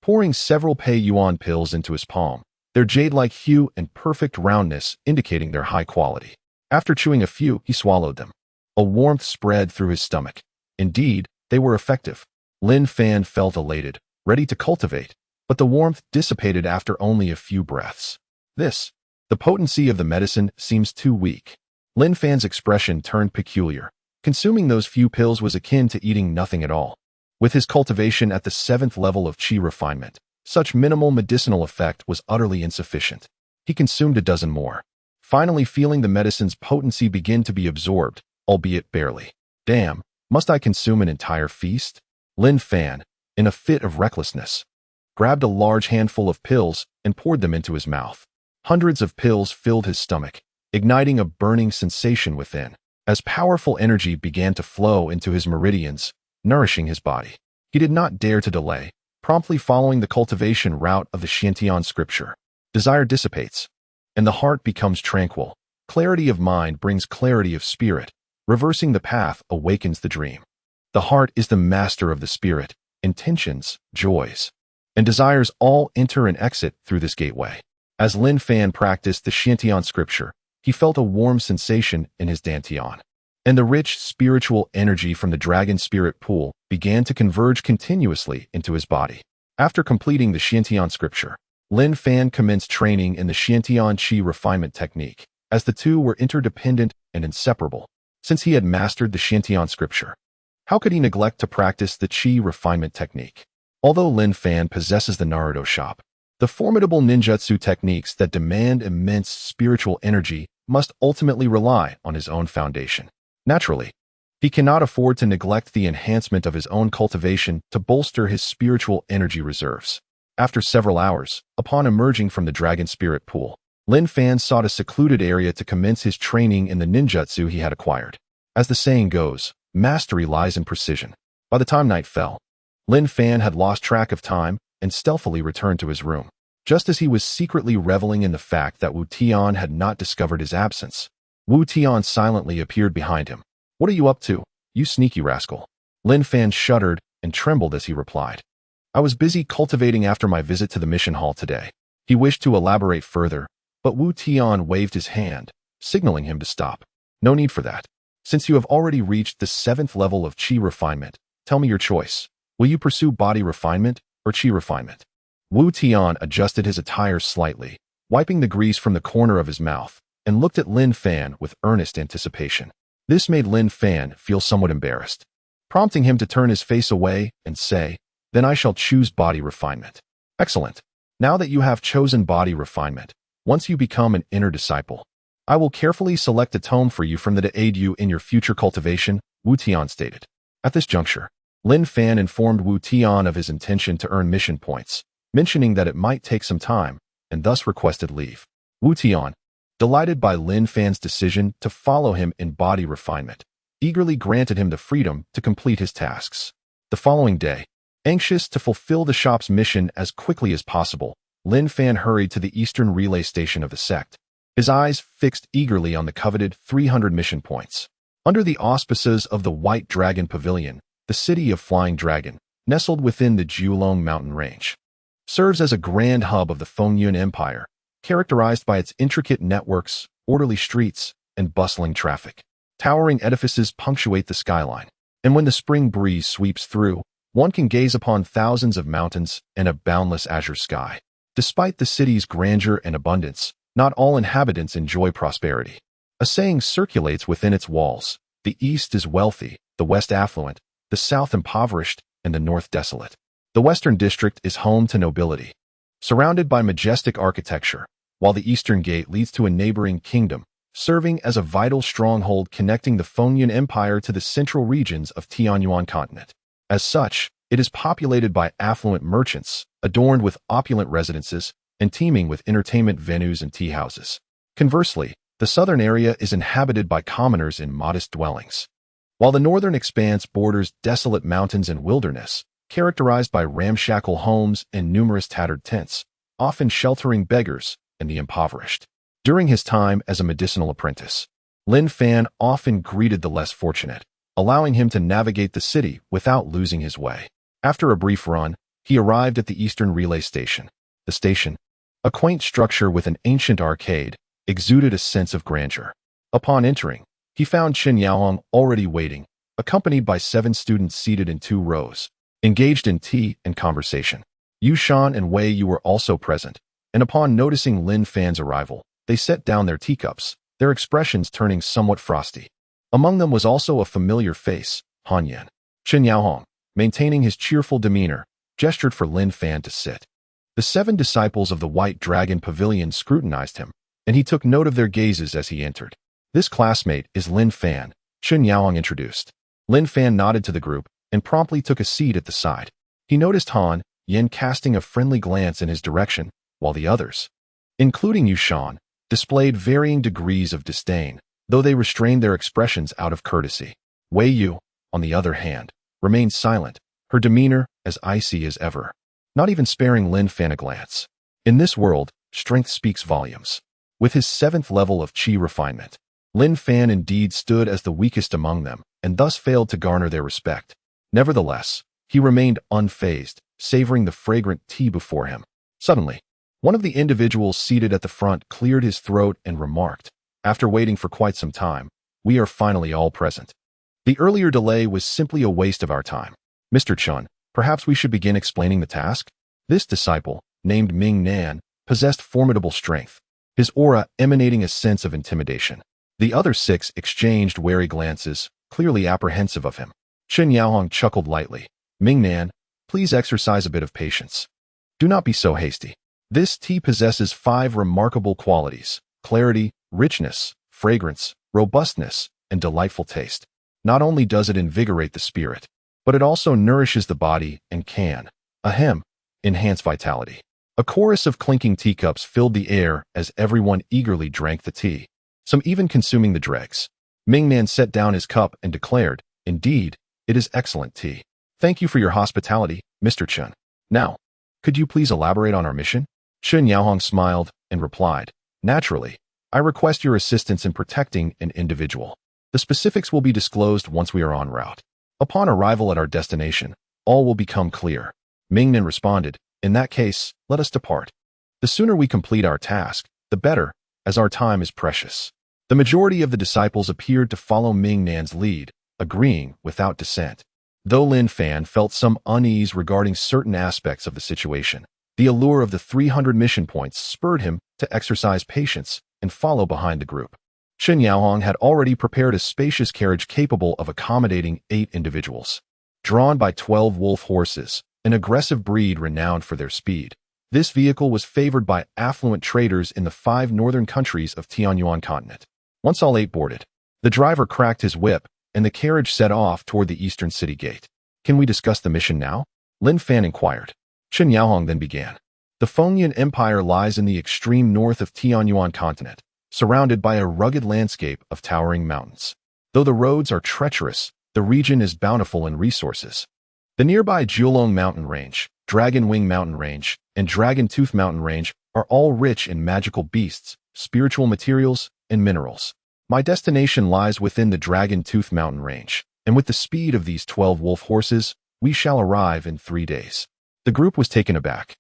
pouring several yuan pills into his palm, their jade-like hue and perfect roundness indicating their high quality. After chewing a few, he swallowed them. A warmth spread through his stomach. Indeed, they were effective. Lin Fan felt elated, ready to cultivate, but the warmth dissipated after only a few breaths. The potency of the medicine seems too weak. Lin Fan's expression turned peculiar. Consuming those few pills was akin to eating nothing at all. With his cultivation at the 7th level of qi refinement, such minimal medicinal effect was utterly insufficient. He consumed a dozen more, finally feeling the medicine's potency begin to be absorbed, albeit barely. Damn, must I consume an entire feast? Lin Fan, in a fit of recklessness, grabbed a large handful of pills and poured them into his mouth. Hundreds of pills filled his stomach, igniting a burning sensation within, as powerful energy began to flow into his meridians, nourishing his body. He did not dare to delay, promptly following the cultivation route of the Tianyuan scripture. Desire dissipates, and the heart becomes tranquil. Clarity of mind brings clarity of spirit. Reversing the path awakens the dream. The heart is the master of the spirit. Intentions, joys, and desires all enter and exit through this gateway. As Lin Fan practiced the Tianyuan scripture, he felt a warm sensation in his dantian, and the rich spiritual energy from the dragon spirit pool began to converge continuously into his body. After completing the Tianyuan scripture, Lin Fan commenced training in the Tianyuan qi refinement technique, as the two were interdependent and inseparable. Since he had mastered the Tianyuan scripture, how could he neglect to practice the qi refinement technique? Although Lin Fan possesses the Naruto shop, the formidable ninjutsu techniques that demand immense spiritual energy must ultimately rely on his own foundation. Naturally, he cannot afford to neglect the enhancement of his own cultivation to bolster his spiritual energy reserves. After several hours, upon emerging from the dragon spirit pool, Lin Fan sought a secluded area to commence his training in the ninjutsu he had acquired. As the saying goes, mastery lies in precision. By the time night fell, Lin Fan had lost track of time and stealthily returned to his room. Just as he was secretly reveling in the fact that Wu Tian had not discovered his absence, Wu Tian silently appeared behind him. "What are you up to, you sneaky rascal?" Lin Fan shuddered and trembled as he replied. "I was busy cultivating after my visit to the mission hall today." He wished to elaborate further, but Wu Tian waved his hand, signaling him to stop. "No need for that. Since you have already reached the 7th level of qi refinement, tell me your choice. Will you pursue body refinement or qi refinement?" Wu Tian adjusted his attire slightly, wiping the grease from the corner of his mouth, and looked at Lin Fan with earnest anticipation. This made Lin Fan feel somewhat embarrassed, prompting him to turn his face away and say, "Then I shall choose body refinement." "Excellent. Now that you have chosen body refinement, once you become an inner disciple, I will carefully select a tome for you from to aid you in your future cultivation," Wu Tian stated. At this juncture, Lin Fan informed Wu Tian of his intention to earn mission points, mentioning that it might take some time, and thus requested leave. Wu Tian, delighted by Lin Fan's decision to follow him in body refinement, eagerly granted him the freedom to complete his tasks. The following day, anxious to fulfill the shop's mission as quickly as possible, Lin Fan hurried to the eastern relay station of the sect, his eyes fixed eagerly on the coveted 300 mission points. Under the auspices of the White Dragon Pavilion, the city of Flying Dragon, nestled within the Jiulong mountain range, serves as a grand hub of the Fengyun Empire, characterized by its intricate networks, orderly streets, and bustling traffic. Towering edifices punctuate the skyline, and when the spring breeze sweeps through, one can gaze upon thousands of mountains and a boundless azure sky. Despite the city's grandeur and abundance, not all inhabitants enjoy prosperity. A saying circulates within its walls: the east is wealthy, the west affluent, the south impoverished, and the north desolate. The western district is home to nobility, surrounded by majestic architecture, while the eastern gate leads to a neighboring kingdom, serving as a vital stronghold connecting the Fengyun Empire to the central regions of Tianyuan Continent. As such, it is populated by affluent merchants, adorned with opulent residences, and teeming with entertainment venues and tea houses. Conversely, the southern area is inhabited by commoners in modest dwellings, while the northern expanse borders desolate mountains and wilderness, characterized by ramshackle homes and numerous tattered tents, often sheltering beggars and the impoverished. During his time as a medicinal apprentice, Lin Fan often greeted the less fortunate, allowing him to navigate the city without losing his way. After a brief run, he arrived at the Eastern Relay Station. The station, a quaint structure with an ancient arcade, exuded a sense of grandeur. Upon entering, he found Chen Yaohong already waiting, accompanied by 7 students seated in 2 rows, engaged in tea and conversation. Yu Shan and Wei Yu were also present, and upon noticing Lin Fan's arrival, they set down their teacups, their expressions turning somewhat frosty. Among them was also a familiar face, Han Yan. Chen Yaohong, maintaining his cheerful demeanor, gestured for Lin Fan to sit. The 7 disciples of the White Dragon Pavilion scrutinized him, and he took note of their gazes as he entered. This classmate is Lin Fan, Chen Yaohong introduced. Lin Fan nodded to the group and promptly took a seat at the side. He noticed Han Yan casting a friendly glance in his direction, while the others, including Yu Shan, displayed varying degrees of disdain, though they restrained their expressions out of courtesy. Wei Yu, on the other hand, remained silent, her demeanor as icy as ever, not even sparing Lin Fan a glance. In this world, strength speaks volumes. With his 7th level of qi refinement, Lin Fan indeed stood as the weakest among them, and thus failed to garner their respect. Nevertheless, he remained unfazed, savoring the fragrant tea before him. Suddenly, one of the individuals seated at the front cleared his throat and remarked, "After waiting for quite some time, we are finally all present. The earlier delay was simply a waste of our time. Mr. Chun, perhaps we should begin explaining the task?" This disciple, named Ming Nan, possessed formidable strength, his aura emanating a sense of intimidation. The other 6 exchanged wary glances, clearly apprehensive of him. Chen Yaohong chuckled lightly. "Ming Nan, please exercise a bit of patience. Do not be so hasty. This tea possesses 5 remarkable qualities: clarity, richness, fragrance, robustness, and delightful taste. Not only does it invigorate the spirit, but it also nourishes the body and can, enhance vitality." A chorus of clinking teacups filled the air as everyone eagerly drank the tea, some even consuming the dregs. Ming Nan set down his cup and declared, "Indeed, it is excellent tea. Thank you for your hospitality, Mr. Chen. Now, could you please elaborate on our mission?" Chen Yaohong smiled and replied, "Naturally, I request your assistance in protecting an individual. The specifics will be disclosed once we are en route. Upon arrival at our destination, all will become clear." Ming Nan responded, "In that case, let us depart. The sooner we complete our task, the better, as our time is precious." The majority of the disciples appeared to follow Ming Nan's lead, agreeing without dissent. Though Lin Fan felt some unease regarding certain aspects of the situation, the allure of the 300 mission points spurred him to exercise patience and follow behind the group. Chen Yaohong had already prepared a spacious carriage capable of accommodating 8 individuals. Drawn by 12 wolf horses, an aggressive breed renowned for their speed, this vehicle was favored by affluent traders in the 5 northern countries of Tianyuan Continent. Once all 8 boarded, the driver cracked his whip, and the carriage set off toward the eastern city gate. "Can we discuss the mission now?" Lin Fan inquired. Chen Yaohong then began. The Fengyun Empire lies in the extreme north of Tianyuan Continent, surrounded by a rugged landscape of towering mountains. Though the roads are treacherous, the region is bountiful in resources. The nearby Jiulong Mountain Range, Dragon Wing Mountain Range, and Dragon Tooth Mountain Range are all rich in magical beasts, spiritual materials, and minerals. My destination lies within the Dragon Tooth Mountain Range, and with the speed of these 12 wolf horses, we shall arrive in 3 days. The group was taken aback.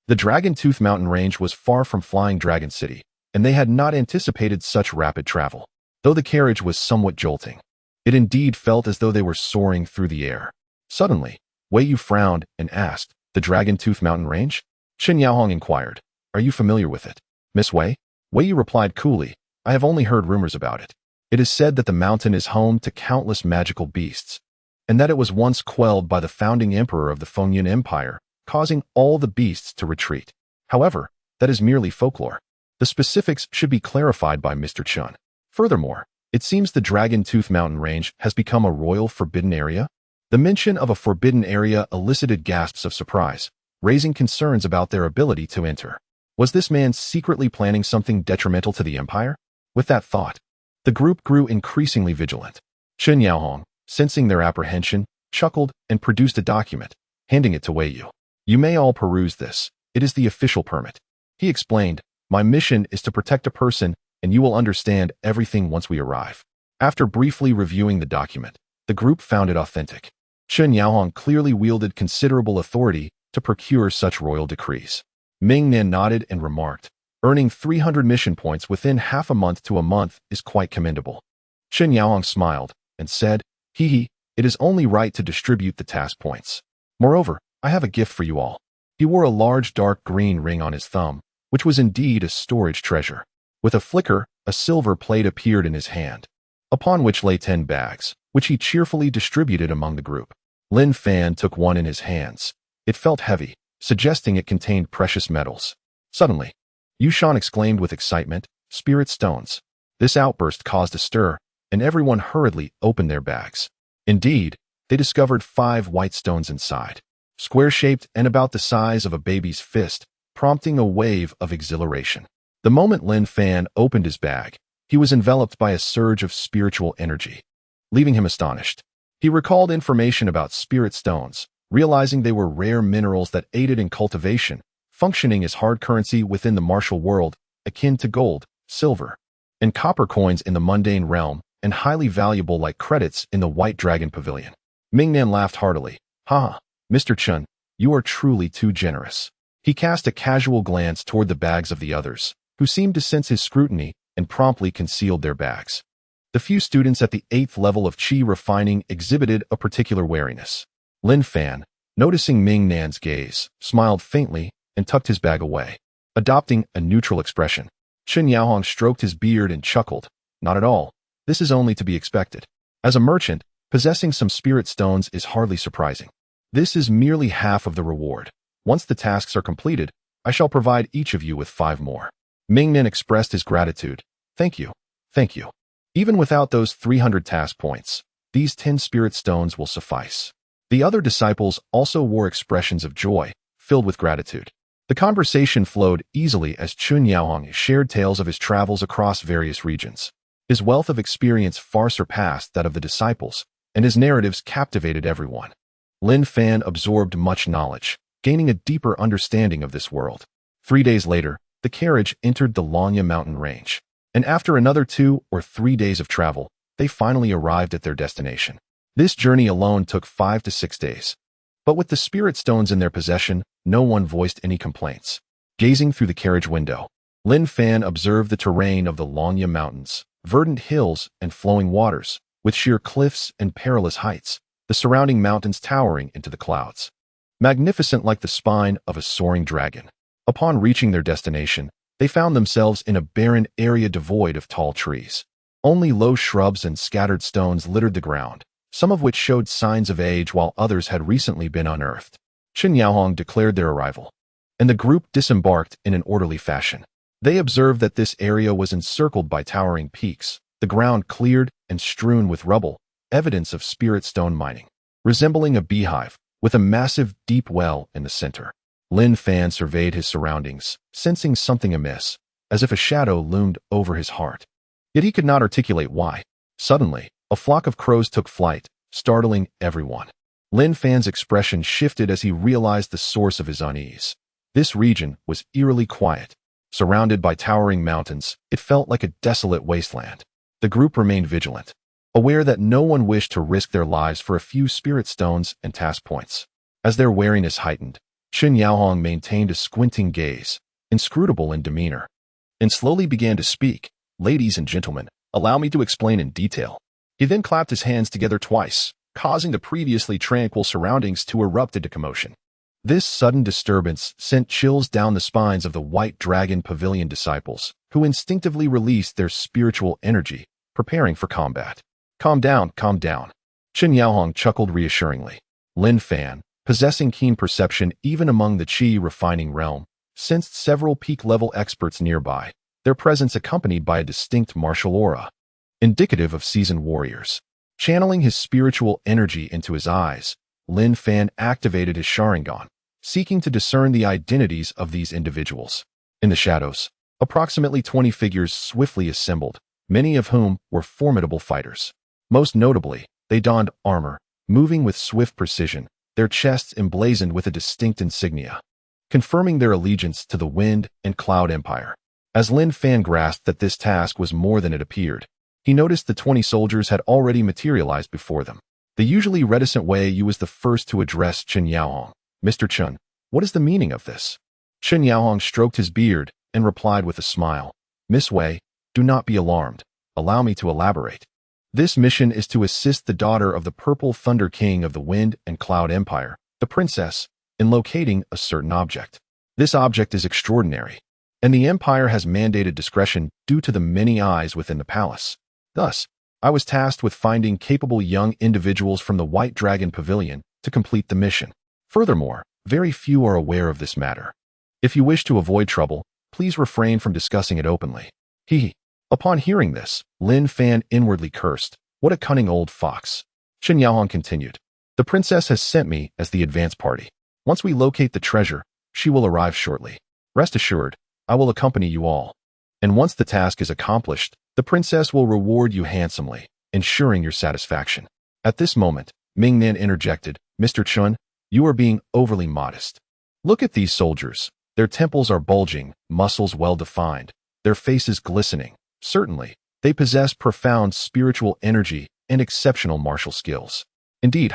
The Dragon Tooth Mountain Range was far from Flying Dragon City, and they had not anticipated such rapid travel. Though the carriage was somewhat jolting, it indeed felt as though they were soaring through the air. Suddenly, Wei Yu frowned and asked, "The Dragon Tooth Mountain Range?" Chen Yaohong inquired, "Are you familiar with it, Miss Wei?" Wei Yu replied coolly, "I have only heard rumors about it. It is said that the mountain is home to countless magical beasts, and that it was once quelled by the founding emperor of the Fengyun Empire, causing all the beasts to retreat. However, that is merely folklore. The specifics should be clarified by Mr. Chun." Furthermore, it seems the Dragon Tooth Mountain Range has become a royal forbidden area. The mention of a forbidden area elicited gasps of surprise, raising concerns about their ability to enter. Was this man secretly planning something detrimental to the empire? With that thought, the group grew increasingly vigilant. Chen Yaohong, sensing their apprehension, chuckled and produced a document, handing it to Wei Yu. You may all peruse this. It is the official permit. He explained, my mission is to protect a person, and you will understand everything once we arrive. After briefly reviewing the document, the group found it authentic. Chen Yaohong clearly wielded considerable authority to procure such royal decrees. Ming Nan nodded and remarked, earning 300 mission points within half a month to a month is quite commendable. Chen Yaohong smiled and said, it is only right to distribute the task points. Moreover, I have a gift for you all. He wore a large dark green ring on his thumb, which was indeed a storage treasure. With a flicker, a silver plate appeared in his hand, upon which lay 10 bags, which he cheerfully distributed among the group. Lin Fan took one in his hands. It felt heavy, suggesting it contained precious metals. Suddenly, Yushan exclaimed with excitement, spirit stones. This outburst caused a stir, and everyone hurriedly opened their bags. Indeed, they discovered 5 white stones inside, square-shaped and about the size of a baby's fist, prompting a wave of exhilaration. The moment Lin Fan opened his bag, he was enveloped by a surge of spiritual energy, leaving him astonished. He recalled information about spirit stones, realizing they were rare minerals that aided in cultivation, functioning as hard currency within the martial world, akin to gold, silver, and copper coins in the mundane realm, and highly valuable like credits in the White Dragon Pavilion. Mingnan laughed heartily. Ha, Mr. Chen, you are truly too generous. He cast a casual glance toward the bags of the others, who seemed to sense his scrutiny and promptly concealed their bags. The few students at the 8th level of Qi refining exhibited a particular wariness. Lin Fan, noticing Ming Nan's gaze, smiled faintly and tucked his bag away, adopting a neutral expression. Chen Yaohong stroked his beard and chuckled. Not at all. This is only to be expected. As a merchant, possessing some spirit stones is hardly surprising. This is merely half of the reward. Once the tasks are completed, I shall provide each of you with 5 more. Ming Nan expressed his gratitude. Thank you. Thank you. Even without those 300 task points, these 10 spirit stones will suffice. The other disciples also wore expressions of joy, filled with gratitude. The conversation flowed easily as Chen Yaohong shared tales of his travels across various regions. His wealth of experience far surpassed that of the disciples, and his narratives captivated everyone. Lin Fan absorbed much knowledge, gaining a deeper understanding of this world. 3 days later, the carriage entered the Lanya mountain range, and after another 2 or 3 days of travel, they finally arrived at their destination. This journey alone took 5 to 6 days. But with the spirit stones in their possession, no one voiced any complaints. Gazing through the carriage window, Lin Fan observed the terrain of the Lanya Mountains, verdant hills and flowing waters, with sheer cliffs and perilous heights, the surrounding mountains towering into the clouds, magnificent like the spine of a soaring dragon. Upon reaching their destination, they found themselves in a barren area devoid of tall trees. Only low shrubs and scattered stones littered the ground, some of which showed signs of age while others had recently been unearthed. Chen Yaohong declared their arrival, and the group disembarked in an orderly fashion. They observed that this area was encircled by towering peaks, the ground cleared and strewn with rubble, evidence of spirit stone mining, resembling a beehive, with a massive deep well in the center. Lin Fan surveyed his surroundings, sensing something amiss, as if a shadow loomed over his heart. Yet he could not articulate why. Suddenly, a flock of crows took flight, startling everyone. Lin Fan's expression shifted as he realized the source of his unease. This region was eerily quiet. Surrounded by towering mountains, it felt like a desolate wasteland. The group remained vigilant, aware that no one wished to risk their lives for a few spirit stones and task points. As their wariness heightened, Chen Yaohong maintained a squinting gaze, inscrutable in demeanor, and slowly began to speak. Ladies and gentlemen, allow me to explain in detail. He then clapped his hands together twice, causing the previously tranquil surroundings to erupt into commotion. This sudden disturbance sent chills down the spines of the White Dragon Pavilion disciples, who instinctively released their spiritual energy, preparing for combat. Calm down, calm down. Chen Yaohong chuckled reassuringly. Lin Fan, possessing keen perception even among the Qi refining realm, sensed several peak-level experts nearby, their presence accompanied by a distinct martial aura. indicative of seasoned warriors. Channeling his spiritual energy into his eyes, Lin Fan activated his Sharingan, seeking to discern the identities of these individuals. In the shadows, approximately 20 figures swiftly assembled, many of whom were formidable fighters. Most notably, they donned armor, moving with swift precision, their chests emblazoned with a distinct insignia, confirming their allegiance to the Wind and Cloud Empire. As Lin Fan grasped that this task was more than it appeared, he noticed the 20 soldiers had already materialized before them. The usually reticent Wei Yu was the first to address Chen Yaohong. "Mr. Chen, what is the meaning of this?" Chen Yaohong stroked his beard and replied with a smile. "Miss Wei, do not be alarmed. Allow me to elaborate. This mission is to assist the daughter of the Purple Thunder King of the Wind and Cloud Empire, the princess, in locating a certain object. This object is extraordinary, and the Empire has mandated discretion due to the many eyes within the palace. Thus, I was tasked with finding capable young individuals from the White Dragon Pavilion to complete the mission. Furthermore, very few are aware of this matter. If you wish to avoid trouble, please refrain from discussing it openly." Upon hearing this, Lin Fan inwardly cursed. What a cunning old fox. Chen Yaohong continued. "The princess has sent me as the advance party. Once we locate the treasure, she will arrive shortly. Rest assured, I will accompany you all. And once the task is accomplished, the princess will reward you handsomely, ensuring your satisfaction." At this moment, Ming Nan interjected, "Mr. Chun, you are being overly modest. Look at these soldiers. Their temples are bulging, muscles well-defined, their faces glistening. Certainly, they possess profound spiritual energy and exceptional martial skills. Indeed,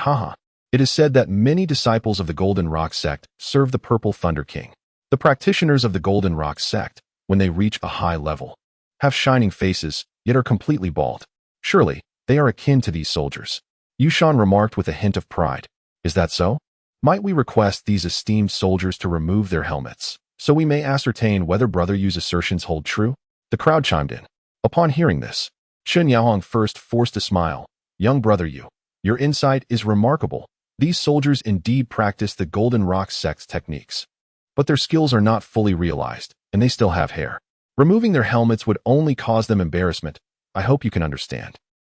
it is said that many disciples of the Golden Rock sect serve the Purple Thunder King. The practitioners of the Golden Rock sect, when they reach a high level, have shining faces, yet are completely bald. Surely, they are akin to these soldiers." Yushan remarked with a hint of pride. "Is that so? Might we request these esteemed soldiers to remove their helmets, so we may ascertain whether Brother Yu's assertions hold true?" The crowd chimed in. Upon hearing this, Chen Yaohong first forced a smile. "Young Brother Yu, your insight is remarkable. These soldiers indeed practice the Golden Rock sect's techniques, but their skills are not fully realized, and they still have hair. Removing their helmets would only cause them embarrassment. I hope you can understand.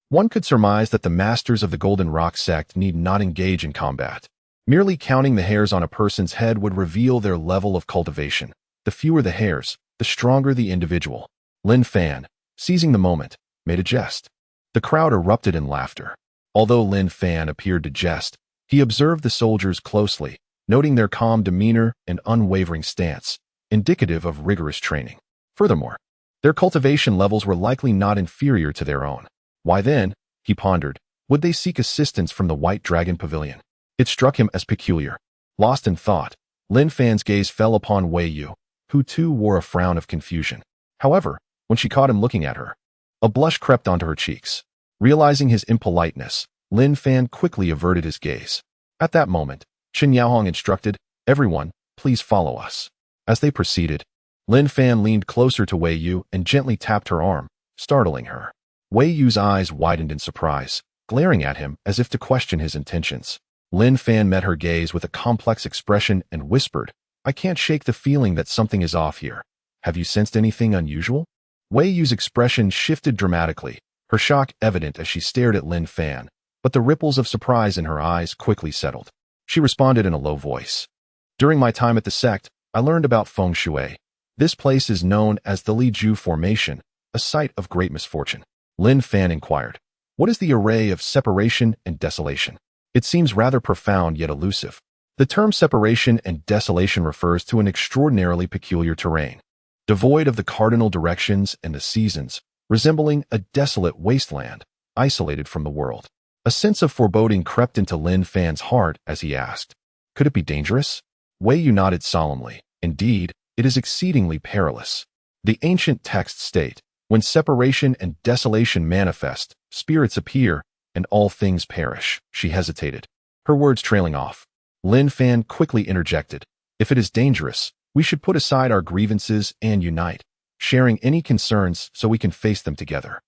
One could surmise that the masters of the Golden Rock sect need not engage in combat. Merely counting the hairs on a person's head would reveal their level of cultivation. The fewer the hairs, the stronger the individual." Lin Fan, seizing the moment, made a jest. The crowd erupted in laughter. Although Lin Fan appeared to jest, he observed the soldiers closely, noting their calm demeanor and unwavering stance, indicative of rigorous training. Furthermore, their cultivation levels were likely not inferior to their own. Why then, he pondered, would they seek assistance from the White Dragon Pavilion? It struck him as peculiar. Lost in thought, Lin Fan's gaze fell upon Wei Yu, who too wore a frown of confusion. However, when she caught him looking at her, a blush crept onto her cheeks. Realizing his impoliteness, Lin Fan quickly averted his gaze. At that moment, Chen Yaohong instructed, "Everyone, please follow us." As they proceeded, Lin Fan leaned closer to Wei Yu and gently tapped her arm, startling her. Wei Yu's eyes widened in surprise, glaring at him as if to question his intentions. Lin Fan met her gaze with a complex expression and whispered, "I can't shake the feeling that something is off here. Have you sensed anything unusual?" Wei Yu's expression shifted dramatically, her shock evident as she stared at Lin Fan, but the ripples of surprise in her eyes quickly settled. She responded in a low voice. "During my time at the sect, I learned about feng shui. This place is known as the Li Ju Formation, a site of great misfortune." Lin Fan inquired, "What is the array of separation and desolation? It seems rather profound yet elusive." The term separation and desolation refers to an extraordinarily peculiar terrain, devoid of the cardinal directions and the seasons, resembling a desolate wasteland, isolated from the world. A sense of foreboding crept into Lin Fan's heart as he asked, "Could it be dangerous?" Wei Yu nodded solemnly. "Indeed, it is exceedingly perilous. The ancient texts state, when separation and desolation manifest, spirits appear, and all things perish." She hesitated, her words trailing off. Lin Fan quickly interjected, "If it is dangerous, we should put aside our grievances and unite, sharing any concerns so we can face them together."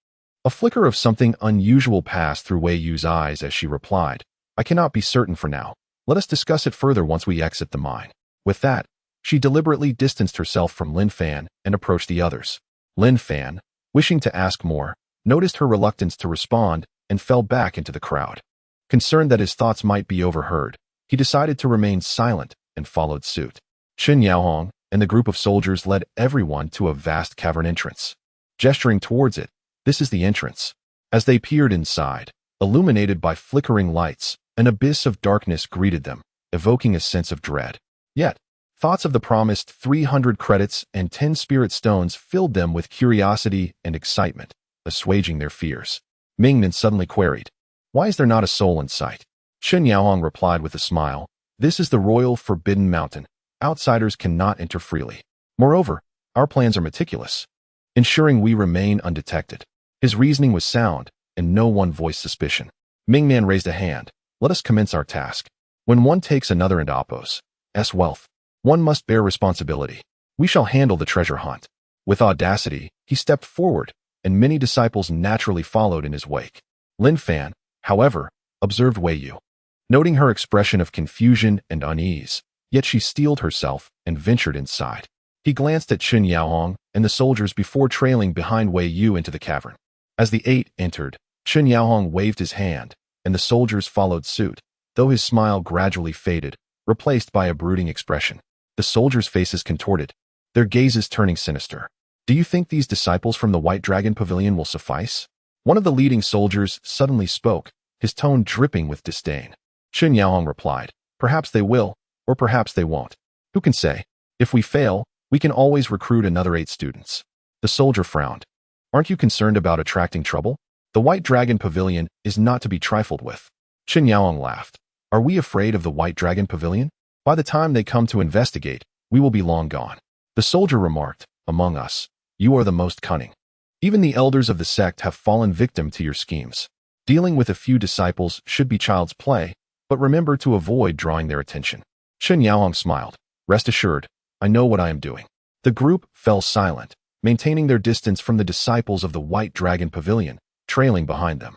A flicker of something unusual passed through Wei Yu's eyes as she replied, "I cannot be certain for now. Let us discuss it further once we exit the mine." With that, she deliberately distanced herself from Lin Fan and approached the others. Lin Fan, wishing to ask more, noticed her reluctance to respond and fell back into the crowd. Concerned that his thoughts might be overheard, he decided to remain silent and followed suit. Chen Yaohong and the group of soldiers led everyone to a vast cavern entrance. Gesturing towards it, "This is the entrance." As they peered inside, illuminated by flickering lights, an abyss of darkness greeted them, evoking a sense of dread. Yet, thoughts of the promised 300 credits and 10 spirit stones filled them with curiosity and excitement, assuaging their fears. Mingnan suddenly queried, "Why is there not a soul in sight?" Chen Yaohong replied with a smile, "This is the royal forbidden mountain. Outsiders cannot enter freely. Moreover, our plans are meticulous, ensuring we remain undetected." His reasoning was sound, and no one voiced suspicion. Mingnan raised a hand. "Let us commence our task. When one takes another into Appo's wealth, one must bear responsibility. We shall handle the treasure hunt." With audacity, he stepped forward, and many disciples naturally followed in his wake. Lin Fan, however, observed Wei Yu. Noting her expression of confusion and unease, yet she steeled herself and ventured inside. He glanced at Chen Yaohong and the soldiers before trailing behind Wei Yu into the cavern. As the 8 entered, Chen Yaohong waved his hand, and the soldiers followed suit, though his smile gradually faded, replaced by a brooding expression. The soldiers' faces contorted, their gazes turning sinister. "Do you think these disciples from the White Dragon Pavilion will suffice?" One of the leading soldiers suddenly spoke, his tone dripping with disdain. Chen Yaohong replied, "Perhaps they will, or perhaps they won't. Who can say? If we fail, we can always recruit another 8 students." The soldier frowned. "Aren't you concerned about attracting trouble? The White Dragon Pavilion is not to be trifled with." Chen Yaohong laughed. "Are we afraid of the White Dragon Pavilion? By the time they come to investigate, we will be long gone." The soldier remarked, "Among us, you are the most cunning. Even the elders of the sect have fallen victim to your schemes. Dealing with a few disciples should be child's play, but remember to avoid drawing their attention." Chen Yaohong smiled. "Rest assured, I know what I am doing." The group fell silent, maintaining their distance from the disciples of the White Dragon Pavilion, trailing behind them.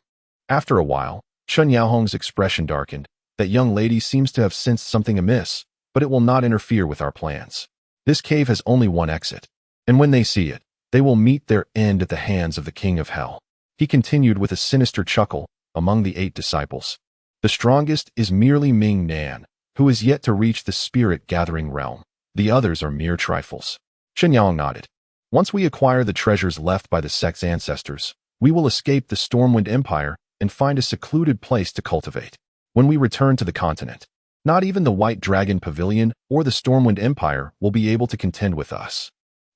After a while, Chen Yaohong's expression darkened. "That young lady seems to have sensed something amiss, but it will not interfere with our plans. This cave has only one exit, and when they see it, they will meet their end at the hands of the King of Hell." He continued with a sinister chuckle among the 8 disciples. "The strongest is merely Ming Nan, who is yet to reach the spirit-gathering realm. The others are mere trifles." Chen Yaohong nodded. "Once we acquire the treasures left by the sect's ancestors, we will escape the Stormwind Empire and find a secluded place to cultivate. When we return to the continent, not even the White Dragon Pavilion or the Stormwind Empire will be able to contend with us."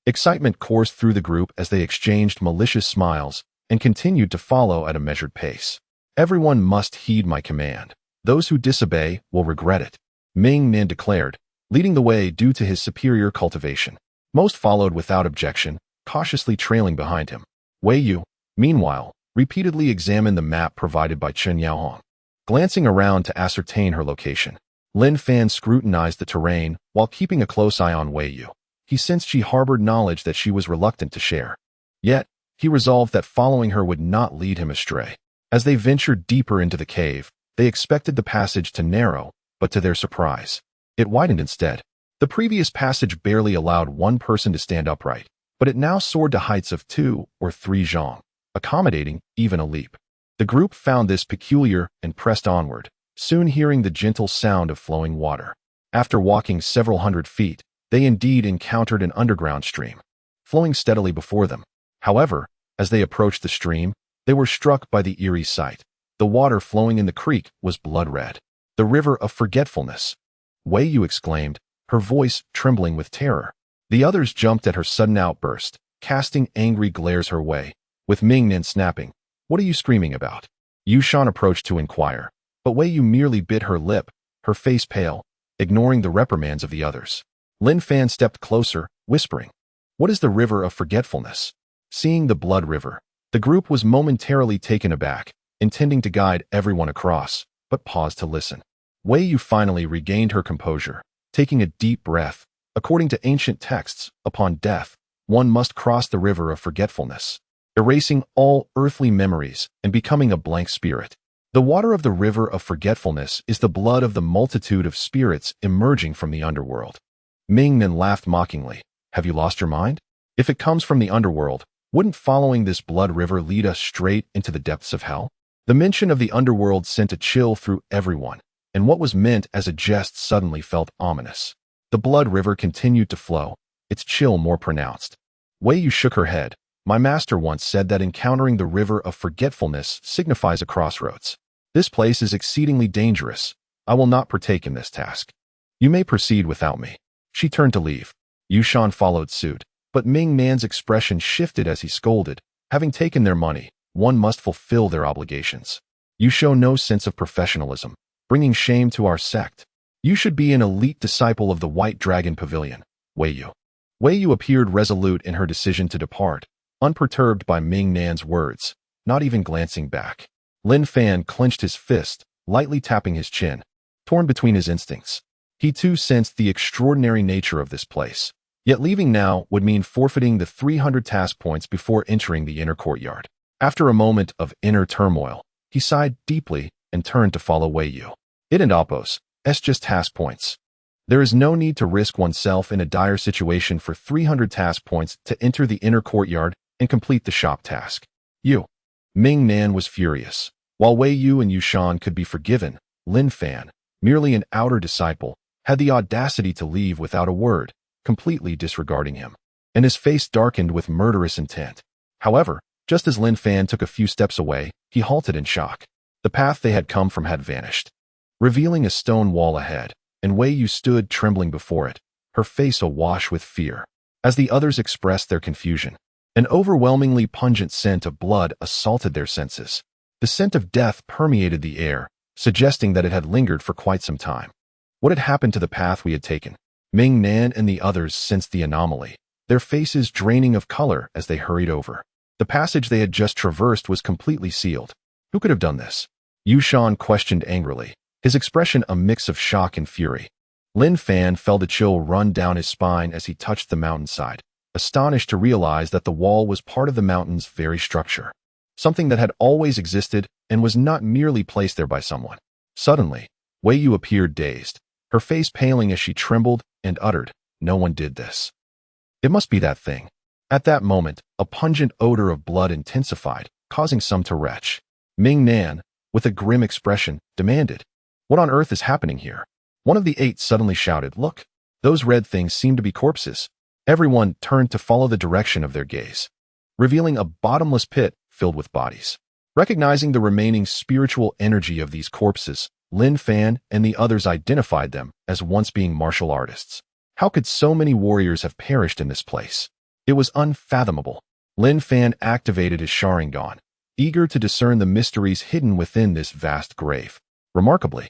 Excitement coursed through the group as they exchanged malicious smiles and continued to follow at a measured pace. "Everyone must heed my command. Those who disobey will regret it," Ming Nan declared, leading the way due to his superior cultivation. Most followed without objection, cautiously trailing behind him. Wei Yu, meanwhile, repeatedly examined the map provided by Chen Yaohong, glancing around to ascertain her location. Lin Fan scrutinized the terrain while keeping a close eye on Wei Yu. He sensed she harbored knowledge that she was reluctant to share. Yet, he resolved that following her would not lead him astray. As they ventured deeper into the cave, they expected the passage to narrow, but to their surprise, it widened instead. The previous passage barely allowed one person to stand upright, but it now soared to heights of 2 or 3 zhang, accommodating even a leap. The group found this peculiar and pressed onward, soon hearing the gentle sound of flowing water. After walking several hundred feet, they indeed encountered an underground stream, flowing steadily before them. However, as they approached the stream, they were struck by the eerie sight. The water flowing in the creek was blood red. "The river of forgetfulness," Wei Yu exclaimed, her voice trembling with terror. The others jumped at her sudden outburst, casting angry glares her way, with Ming Nan snapping, "What are you screaming about?" Yu Shan approached to inquire, but Wei Yu merely bit her lip, her face pale, ignoring the reprimands of the others. Lin Fan stepped closer, whispering, "What is the river of forgetfulness?" Seeing the blood river, the group was momentarily taken aback, intending to guide everyone across, but paused to listen. Wei Yu finally regained her composure, taking a deep breath. According to ancient texts, upon death, one must cross the river of forgetfulness, erasing all earthly memories and becoming a blank spirit. The water of the river of forgetfulness is the blood of the multitude of spirits emerging from the underworld. Ming Nan laughed mockingly. "Have you lost your mind? If it comes from the underworld, Wouldn't following this blood river lead us straight into the depths of hell? The mention of the underworld sent a chill through everyone, and what was meant as a jest suddenly felt ominous. The blood river continued to flow, its chill more pronounced. Wei Yu shook her head. My master once said that encountering the river of forgetfulness signifies a crossroads. This place is exceedingly dangerous. I will not partake in this task. You may proceed without me. She turned to leave. Yushan followed suit, but Ming Nan's expression shifted as he scolded. Having taken their money, one must fulfill their obligations. You show no sense of professionalism, bringing shame to our sect. You should be an elite disciple of the White Dragon Pavilion, Wei Yu. Wei Yu appeared resolute in her decision to depart, unperturbed by Ming Nan's words, not even glancing back. Lin Fan clenched his fist, lightly tapping his chin, torn between his instincts. He too sensed the extraordinary nature of this place. Yet leaving now would mean forfeiting the 300 task points before entering the inner courtyard. After a moment of inner turmoil, he sighed deeply and turned to follow Wei Yu. It and Oppos, it's just task points. There is no need to risk oneself in a dire situation for 300 task points to enter the inner courtyard and complete the shop task. You. Ming Nan was furious. While Wei Yu and Yushan could be forgiven, Lin Fan, merely an outer disciple, had the audacity to leave without a word, completely disregarding him. And his face darkened with murderous intent. However, just as Lin Fan took a few steps away, he halted in shock. The path they had come from had vanished, revealing a stone wall ahead, and Wei Yu stood trembling before it, her face awash with fear. As the others expressed their confusion, an overwhelmingly pungent scent of blood assaulted their senses. The scent of death permeated the air, suggesting that it had lingered for quite some time. What had happened to the path we had taken? Ming Nan and the others sensed the anomaly, their faces draining of color as they hurried over. The passage they had just traversed was completely sealed. Who could have done this? Yushan questioned angrily, his expression a mix of shock and fury. Lin Fan felt a chill run down his spine as he touched the mountainside, astonished to realize that the wall was part of the mountain's very structure, something that had always existed and was not merely placed there by someone. Suddenly, Wei Yu appeared dazed, her face paling as she trembled and uttered, "No one did this. It must be that thing." At that moment, a pungent odor of blood intensified, causing some to retch. Ming Nan, with a grim expression, demanded, "What on earth is happening here?" One of the 8 suddenly shouted, "Look! Those red things seem to be corpses." Everyone turned to follow the direction of their gaze, revealing a bottomless pit filled with bodies. Recognizing the remaining spiritual energy of these corpses, Lin Fan and the others identified them as once being martial artists. How could so many warriors have perished in this place? It was unfathomable. Lin Fan activated his Sharingan, eager to discern the mysteries hidden within this vast grave. Remarkably,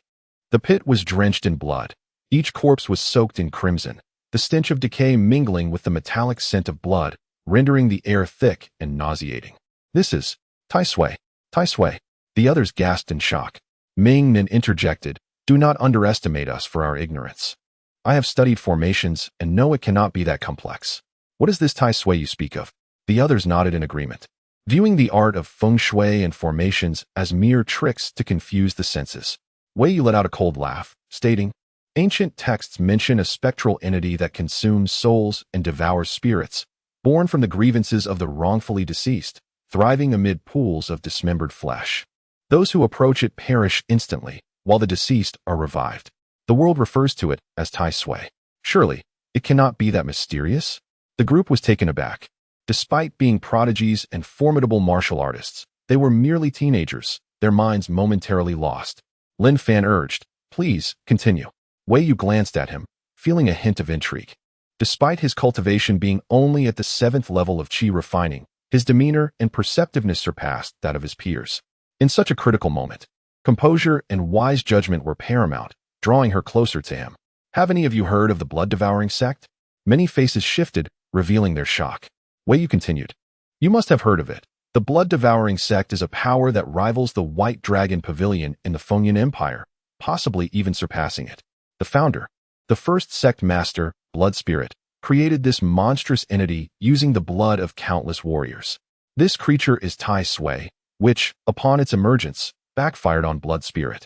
the pit was drenched in blood. Each corpse was soaked in crimson, the stench of decay mingling with the metallic scent of blood, rendering the air thick and nauseating. "This is Tai Sui. Tai Sui." The others gasped in shock. Ming Nan interjected, "Do not underestimate us for our ignorance. I have studied formations and know it cannot be that complex. What is this Tai Sui you speak of?" The others nodded in agreement, viewing the art of feng shui and formations as mere tricks to confuse the senses. Wei Yu let out a cold laugh, stating, "Ancient texts mention a spectral entity that consumes souls and devours spirits, born from the grievances of the wrongfully deceased, thriving amid pools of dismembered flesh. Those who approach it perish instantly, while the deceased are revived. The world refers to it as Tai Sui. Surely, it cannot be that mysterious?" The group was taken aback. Despite being prodigies and formidable martial artists, they were merely teenagers, their minds momentarily lost. Lin Fan urged, "Please, continue." Wei Yu glanced at him, feeling a hint of intrigue. Despite his cultivation being only at the 7th level of qi refining, his demeanor and perceptiveness surpassed that of his peers. In such a critical moment, composure and wise judgment were paramount, drawing her closer to him. "Have any of you heard of the blood-devouring sect?" Many faces shifted, revealing their shock. Wei Yu continued, "You must have heard of it. The blood-devouring sect is a power that rivals the White Dragon Pavilion in the Fengyan Empire, possibly even surpassing it. The founder, the first sect master, Blood Spirit, created this monstrous entity using the blood of countless warriors. This creature is Tai Sui, which, upon its emergence, backfired on Blood Spirit,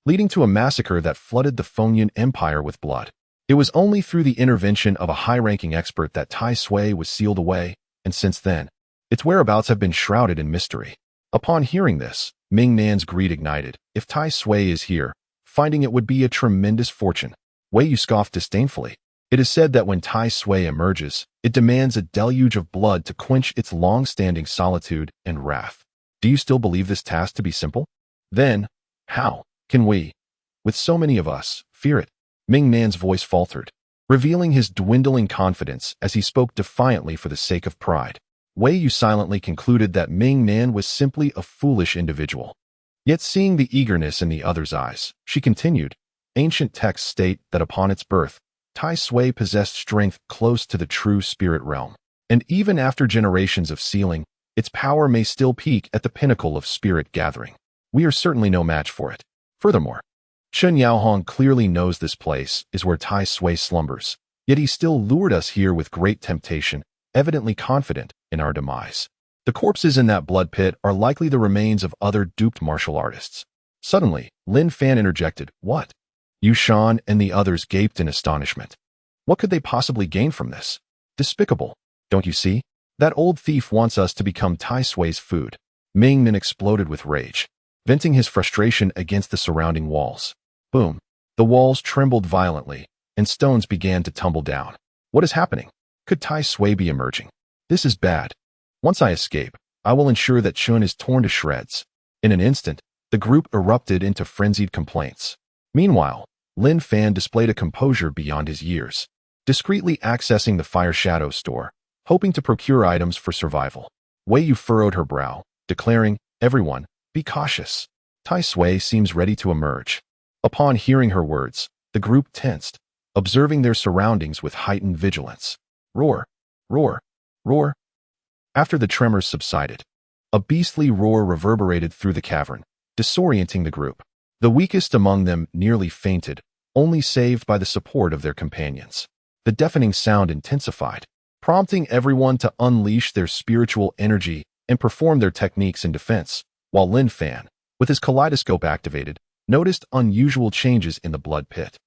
leading to a massacre that flooded the Fengyan Empire with blood. It was only through the intervention of a high-ranking expert that Tai Sui was sealed away, and since then, Its whereabouts have been shrouded in mystery. Upon hearing this, Ming Nan's greed ignited. If Tai Sui is here, finding it would be a tremendous fortune. Wei Yu scoffed disdainfully. It is said that when Tai Sui emerges, it demands a deluge of blood to quench its long-standing solitude and wrath. Do you still believe this task to be simple? Then, how can we, with so many of us, fear it? Ming Nan's voice faltered, revealing his dwindling confidence as he spoke defiantly for the sake of pride. Wei Yu silently concluded that Ming Nan was simply a foolish individual. Yet seeing the eagerness in the other's eyes, she continued, ancient texts state that upon its birth, Tai Sui possessed strength close to the true spirit realm. And even after generations of sealing, its power may still peak at the pinnacle of spirit gathering. We are certainly no match for it. Furthermore, Chen Yaohong clearly knows this place is where Tai Sui slumbers, yet he still lured us here with great temptation, evidently confident in our demise. The corpses in that blood pit are likely the remains of other duped martial artists. Suddenly, Lin Fan interjected, "What?" Yushan and the others gaped in astonishment. What could they possibly gain from this? Despicable. Don't you see? That old thief wants us to become Tai Sui's food. Ming Nan exploded with rage, venting his frustration against the surrounding walls. Boom. The walls trembled violently, and stones began to tumble down. What is happening? Could Tai Sui be emerging? This is bad. Once I escape, I will ensure that Chun is torn to shreds. In an instant, the group erupted into frenzied complaints. Meanwhile, Lin Fan displayed a composure beyond his years, discreetly accessing the Fire Shadow store, hoping to procure items for survival. Wei Yu furrowed her brow, declaring, "Everyone, be cautious. Tai Sui seems ready to emerge." Upon hearing her words, the group tensed, observing their surroundings with heightened vigilance. Roar, roar, roar. After the tremors subsided, a beastly roar reverberated through the cavern, disorienting the group. The weakest among them nearly fainted, only saved by the support of their companions. The deafening sound intensified, prompting everyone to unleash their spiritual energy and perform their techniques in defense, while Lin Fan, with his kaleidoscope activated, noticed unusual changes in the blood pit.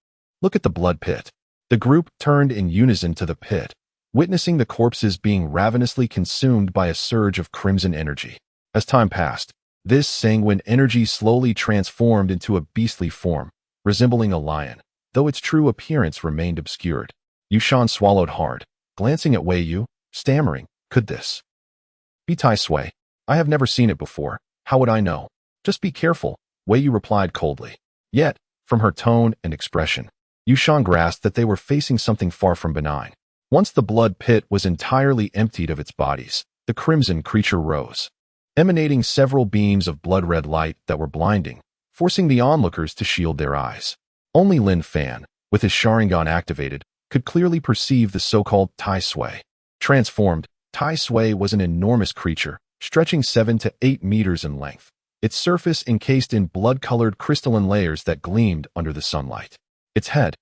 Look at the blood pit. The group turned in unison to the pit, witnessing the corpses being ravenously consumed by a surge of crimson energy. As time passed, this sanguine energy slowly transformed into a beastly form, resembling a lion, though its true appearance remained obscured. Yushan swallowed hard, glancing at Wei Yu, stammering, "Could this be Tai Sui? I have never seen it before. How would I know?" "Just be careful," Wei Yu replied coldly. Yet, from her tone and expression, Yushan grasped that they were facing something far from benign. Once the blood pit was entirely emptied of its bodies, the crimson creature rose, emanating several beams of blood-red light that were blinding, forcing the onlookers to shield their eyes. Only Lin Fan, with his Sharingan activated, could clearly perceive the so-called Tai Sui. Transformed, Tai Sui was an enormous creature, stretching 7 to 8 meters in length, its surface encased in blood-colored crystalline layers that gleamed under the sunlight. Its head,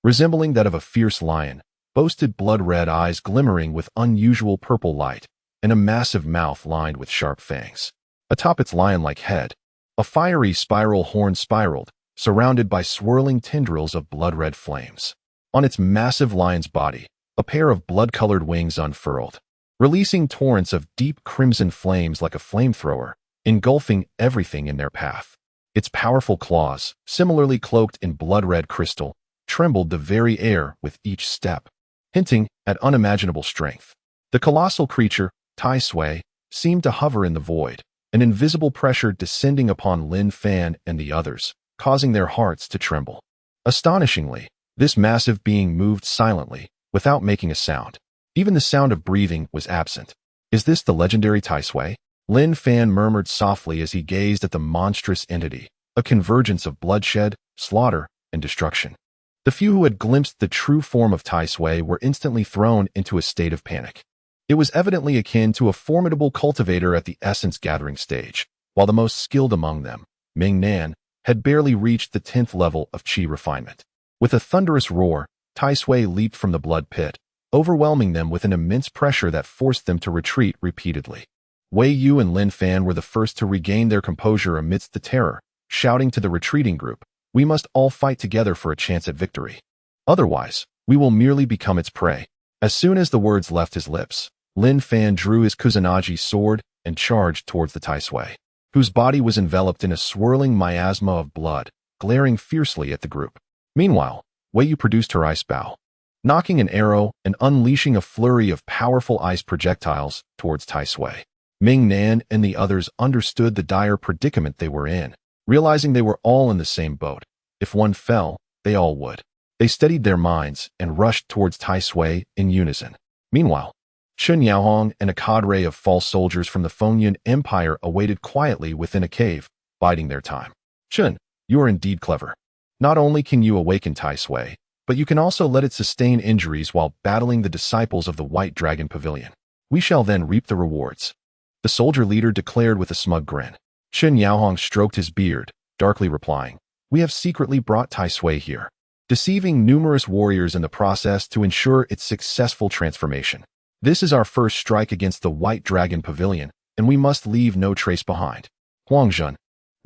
resembling that of a fierce lion, boasted blood-red eyes glimmering with unusual purple light, and a massive mouth lined with sharp fangs. Atop its lion-like head, a fiery spiral horn spiraled, surrounded by swirling tendrils of blood-red flames. On its massive lion's body, a pair of blood-colored wings unfurled, releasing torrents of deep crimson flames like a flamethrower, engulfing everything in their path. Its powerful claws, similarly cloaked in blood-red crystal, trembled the very air with each step, hinting at unimaginable strength. The colossal creature, Tai Sui, seemed to hover in the void, an invisible pressure descending upon Lin Fan and the others, causing their hearts to tremble. Astonishingly, this massive being moved silently, without making a sound. Even the sound of breathing was absent. "Is this the legendary Tai Sui?" Lin Fan murmured softly as he gazed at the monstrous entity, a convergence of bloodshed, slaughter, and destruction. The few who had glimpsed the true form of Tai Sui were instantly thrown into a state of panic. It was evidently akin to a formidable cultivator at the essence gathering stage, while the most skilled among them, Ming Nan, had barely reached the 10th level of qi refinement. With a thunderous roar, Tai Sui leaped from the blood pit, overwhelming them with an immense pressure that forced them to retreat repeatedly. Wei Yu and Lin Fan were the first to regain their composure amidst the terror, shouting to the retreating group, "We must all fight together for a chance at victory. Otherwise, we will merely become its prey." As soon as the words left his lips, Lin Fan drew his Kusanagi sword and charged towards the Taisui, whose body was enveloped in a swirling miasma of blood, glaring fiercely at the group. Meanwhile, Wei Yu produced her ice bow, knocking an arrow and unleashing a flurry of powerful ice projectiles towards Taisui. Ming Nan and the others understood the dire predicament they were in, realizing they were all in the same boat. If one fell, they all would. They steadied their minds and rushed towards Taisui in unison. Meanwhile, Chun Yaohong and a cadre of false soldiers from the Fengyun Empire awaited quietly within a cave, biding their time. Chun, you are indeed clever. Not only can you awaken Taisui, but you can also let it sustain injuries while battling the disciples of the White Dragon Pavilion. We shall then reap the rewards. The soldier leader declared with a smug grin. Chun Yaohong stroked his beard, darkly replying, "We have secretly brought Taisui here, deceiving numerous warriors in the process to ensure its successful transformation. This is our first strike against the White Dragon Pavilion, and we must leave no trace behind. Huangjun,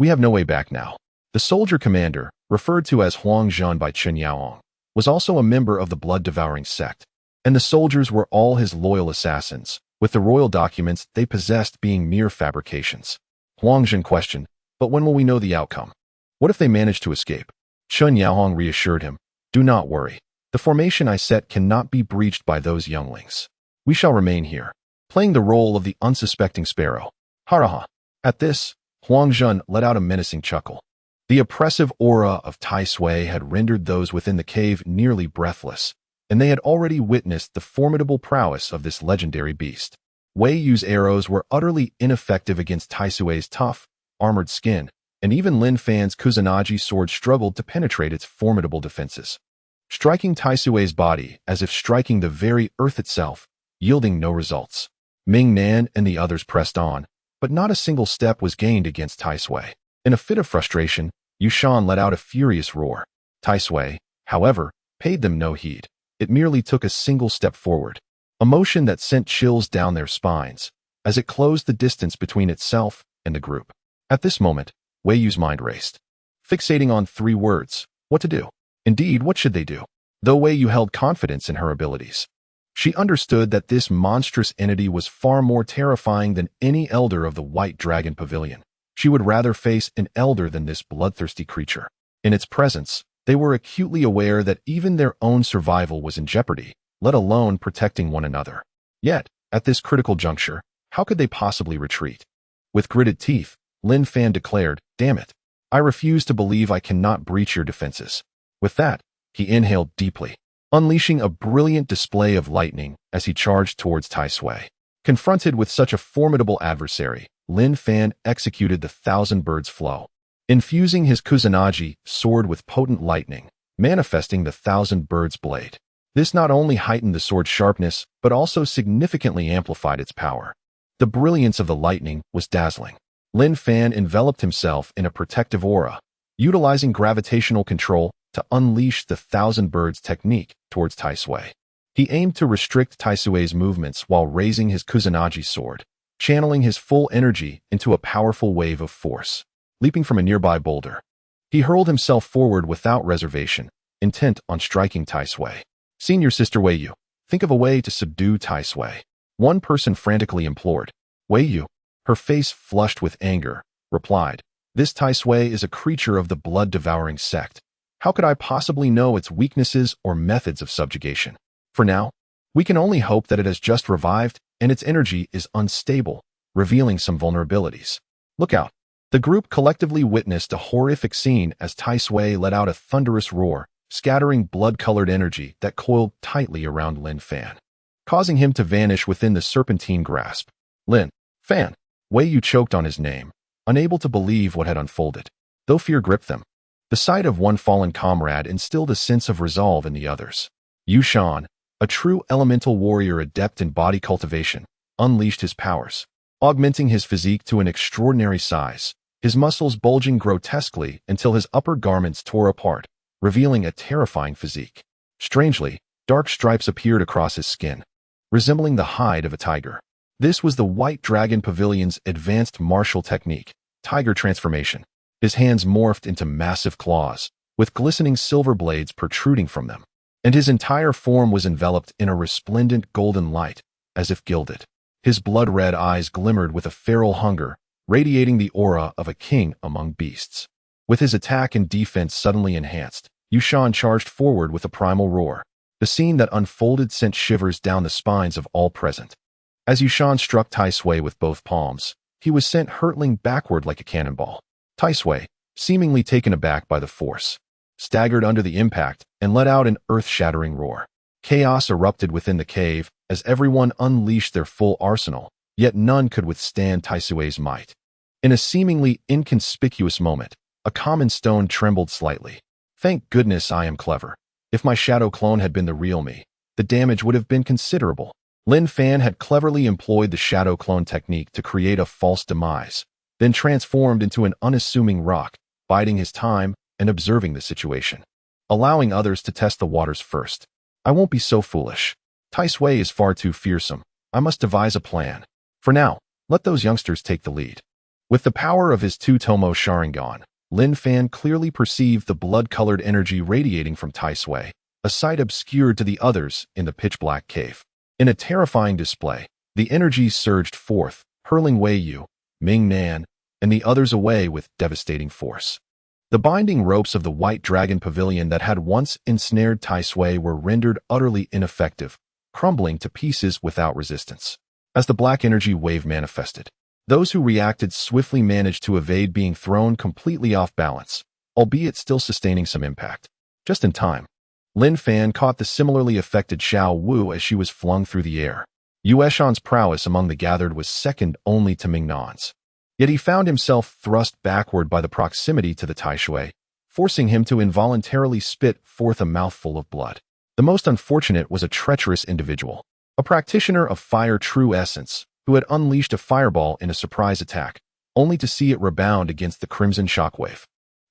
we have no way back now." The soldier commander, referred to as Huangjun by Chun Yaohong, was also a member of the blood-devouring sect, and the soldiers were all his loyal assassins, with the royal documents they possessed being mere fabrications. Huangjun questioned, "But when will we know the outcome? What if they manage to escape?" Chun Yaohong reassured him, "Do not worry. The formation I set cannot be breached by those younglings. We shall remain here, playing the role of the unsuspecting sparrow." Haraha. At this, Huangjun let out a menacing chuckle. The oppressive aura of Taisui had rendered those within the cave nearly breathless, and they had already witnessed the formidable prowess of this legendary beast. Wei Yu's arrows were utterly ineffective against Taisui's tough, armored skin, and even Lin Fan's Kusanagi sword struggled to penetrate its formidable defenses, striking Taisui's body as if striking the very earth itself, yielding no results. Ming Nan and the others pressed on, but not a single step was gained against Taisui. In a fit of frustration, Yushan let out a furious roar. Taisui, however, paid them no heed. It merely took a single step forward, a motion that sent chills down their spines, as it closed the distance between itself and the group. At this moment, Wei Yu's mind raced, fixating on three words: what to do. Indeed, what should they do? Though Wei Yu held confidence in her abilities, she understood that this monstrous entity was far more terrifying than any elder of the White Dragon Pavilion. She would rather face an elder than this bloodthirsty creature. In its presence, they were acutely aware that even their own survival was in jeopardy, let alone protecting one another. Yet, at this critical juncture, how could they possibly retreat? With gritted teeth, Lin Fan declared, "Damn it. I refuse to believe I cannot breach your defenses." With that, he inhaled deeply, unleashing a brilliant display of lightning as he charged towards Taisui. Confronted with such a formidable adversary, Lin Fan executed the Thousand Birds Flow, infusing his Kusanagi sword with potent lightning, manifesting the Thousand Birds Blade. This not only heightened the sword's sharpness, but also significantly amplified its power. The brilliance of the lightning was dazzling. Lin Fan enveloped himself in a protective aura, utilizing gravitational control to unleash the Thousand Birds technique towards Taisui. He aimed to restrict Taisui's movements while raising his Kusanagi sword, channeling his full energy into a powerful wave of force. Leaping from a nearby boulder, he hurled himself forward without reservation, intent on striking Taisui. "Senior Sister Wei Yu, think of a way to subdue Taisui," one person frantically implored. Wei Yu, her face flushed with anger, replied, "This Taisui is a creature of the blood-devouring sect. How could I possibly know its weaknesses or methods of subjugation? For now, we can only hope that it has just revived and its energy is unstable, revealing some vulnerabilities. Look out." The group collectively witnessed a horrific scene as Taisui let out a thunderous roar, scattering blood-colored energy that coiled tightly around Lin Fan, causing him to vanish within the serpentine grasp. Lin Fan. Wei Yu choked on his name, unable to believe what had unfolded. Though fear gripped them, the sight of one fallen comrade instilled a sense of resolve in the others. Yushan, a true elemental warrior adept in body cultivation, unleashed his powers, augmenting his physique to an extraordinary size, his muscles bulging grotesquely until his upper garments tore apart, revealing a terrifying physique. Strangely, dark stripes appeared across his skin, resembling the hide of a tiger. This was the White Dragon Pavilion's advanced martial technique, tiger transformation. His hands morphed into massive claws, with glistening silver blades protruding from them, and his entire form was enveloped in a resplendent golden light, as if gilded. His blood-red eyes glimmered with a feral hunger, radiating the aura of a king among beasts. With his attack and defense suddenly enhanced, Yushan charged forward with a primal roar. The scene that unfolded sent shivers down the spines of all present. As Yushan struck Tai Sui with both palms, he was sent hurtling backward like a cannonball. Tai Sui, seemingly taken aback by the force, staggered under the impact and let out an earth-shattering roar. Chaos erupted within the cave as everyone unleashed their full arsenal, yet none could withstand Tai Sui's might. In a seemingly inconspicuous moment, a common stone trembled slightly. Thank goodness I am clever. If my shadow clone had been the real me, the damage would have been considerable. Lin Fan had cleverly employed the shadow clone technique to create a false demise, then transformed into an unassuming rock, biding his time and observing the situation, allowing others to test the waters first. I won't be so foolish. Tai Sui is far too fearsome. I must devise a plan. For now, let those youngsters take the lead. With the power of his two-tomo Sharingan, Lin Fan clearly perceived the blood-colored energy radiating from Tai Sui, a sight obscured to the others in the pitch-black cave. In a terrifying display, the energy surged forth, hurling Wei Yu, Ming Nan, and the others away with devastating force. The binding ropes of the White Dragon Pavilion that had once ensnared Tai Sui were rendered utterly ineffective, crumbling to pieces without resistance. As the black energy wave manifested, those who reacted swiftly managed to evade being thrown completely off balance, albeit still sustaining some impact. Just in time, Lin Fan caught the similarly affected Xiao Wu as she was flung through the air. Yueshan's prowess among the gathered was second only to Ming Nan's. Yet he found himself thrust backward by the proximity to the Tai Sui, forcing him to involuntarily spit forth a mouthful of blood. The most unfortunate was a treacherous individual, a practitioner of fire true essence, who had unleashed a fireball in a surprise attack, only to see it rebound against the crimson shockwave.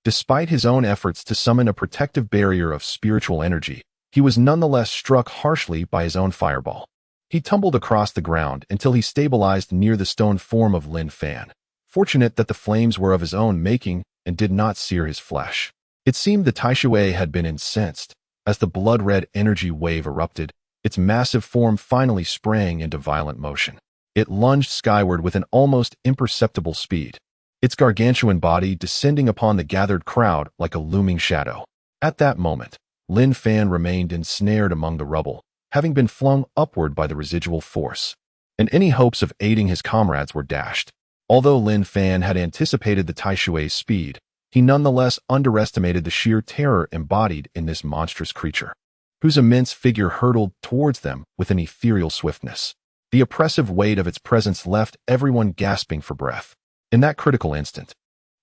Despite his own efforts to summon a protective barrier of spiritual energy, he was nonetheless struck harshly by his own fireball. He tumbled across the ground until he stabilized near the stone form of Lin Fan, fortunate that the flames were of his own making and did not sear his flesh. It seemed the Tai Sui had been incensed. As the blood-red energy wave erupted, its massive form finally sprang into violent motion. It lunged skyward with an almost imperceptible speed, its gargantuan body descending upon the gathered crowd like a looming shadow. At that moment, Lin Fan remained ensnared among the rubble, having been flung upward by the residual force, and any hopes of aiding his comrades were dashed. Although Lin Fan had anticipated the Tai Sui's speed, he nonetheless underestimated the sheer terror embodied in this monstrous creature, whose immense figure hurtled towards them with an ethereal swiftness. The oppressive weight of its presence left everyone gasping for breath. In that critical instant,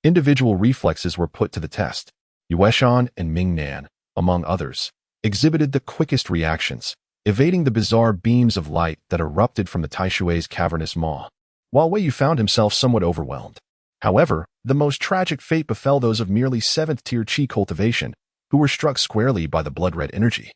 individual reflexes were put to the test. Yueshan and Ming Nan, among others, exhibited the quickest reactions, evading the bizarre beams of light that erupted from the Tai Sui's cavernous maw, while Wei Yu found himself somewhat overwhelmed. However, the most tragic fate befell those of merely 7th-tier Qi cultivation, who were struck squarely by the blood-red energy,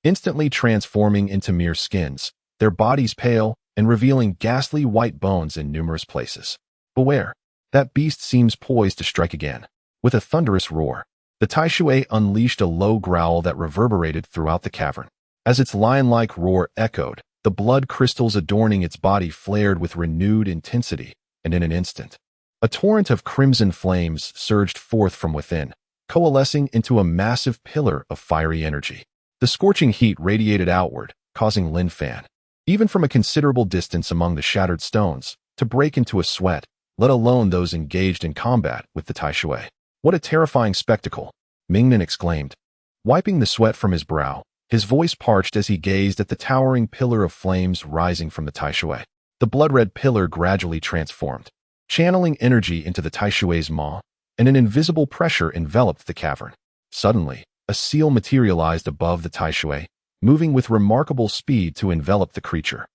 instantly transforming into mere skins, their bodies pale and revealing ghastly white bones in numerous places. Beware, that beast seems poised to strike again. With a thunderous roar, the Tai Sui unleashed a low growl that reverberated throughout the cavern. As its lion-like roar echoed, the blood crystals adorning its body flared with renewed intensity, and in an instant, a torrent of crimson flames surged forth from within, coalescing into a massive pillar of fiery energy. The scorching heat radiated outward, causing Lin Fan, even from a considerable distance among the shattered stones, to break into a sweat, let alone those engaged in combat with the Tai Sui. What a terrifying spectacle, Mingnan exclaimed. Wiping the sweat from his brow, his voice parched as he gazed at the towering pillar of flames rising from the Tai Sui. The blood-red pillar gradually transformed, channeling energy into the Tai Sui's maw, and an invisible pressure enveloped the cavern. Suddenly, a seal materialized above the Tai Sui, moving with remarkable speed to envelop the creature,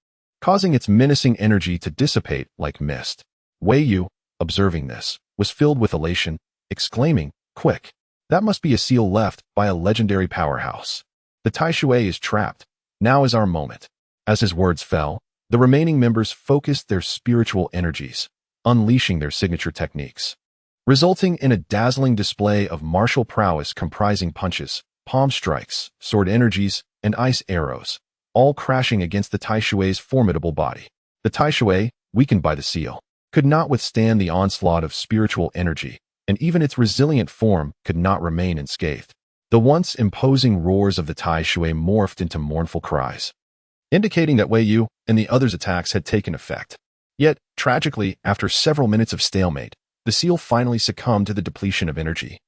causing its menacing energy to dissipate like mist. Wei Yu, observing this, was filled with elation, exclaiming, "Quick! That must be a seal left by a legendary powerhouse. The Tai Sui is trapped. Now is our moment." As his words fell, the remaining members focused their spiritual energies, unleashing their signature techniques, resulting in a dazzling display of martial prowess comprising punches, palm strikes, sword energies, and ice arrows, all crashing against the taishui's formidable body. The taishui, weakened by the seal, could not withstand the onslaught of spiritual energy, and even its resilient form could not remain unscathed. The once imposing roars of the taishui morphed into mournful cries, indicating that Wei Yu and the others' attacks had taken effect. Yet, tragically, after several minutes of stalemate, the seal finally succumbed to the depletion of energy,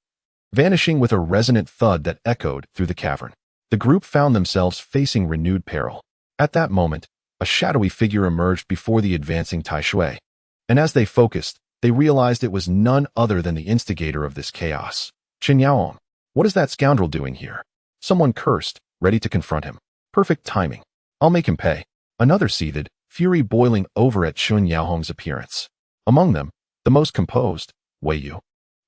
vanishing with a resonant thud that echoed through the cavern. The group found themselves facing renewed peril. At that moment, a shadowy figure emerged before the advancing taishui, and as they focused, they realized it was none other than the instigator of this chaos. Tianyuan, what is that scoundrel doing here? Someone cursed, ready to confront him. Perfect timing. I'll make him pay. Another seethed, fury boiling over at Tianyuan's appearance. Among them, the most composed, Wei Yu,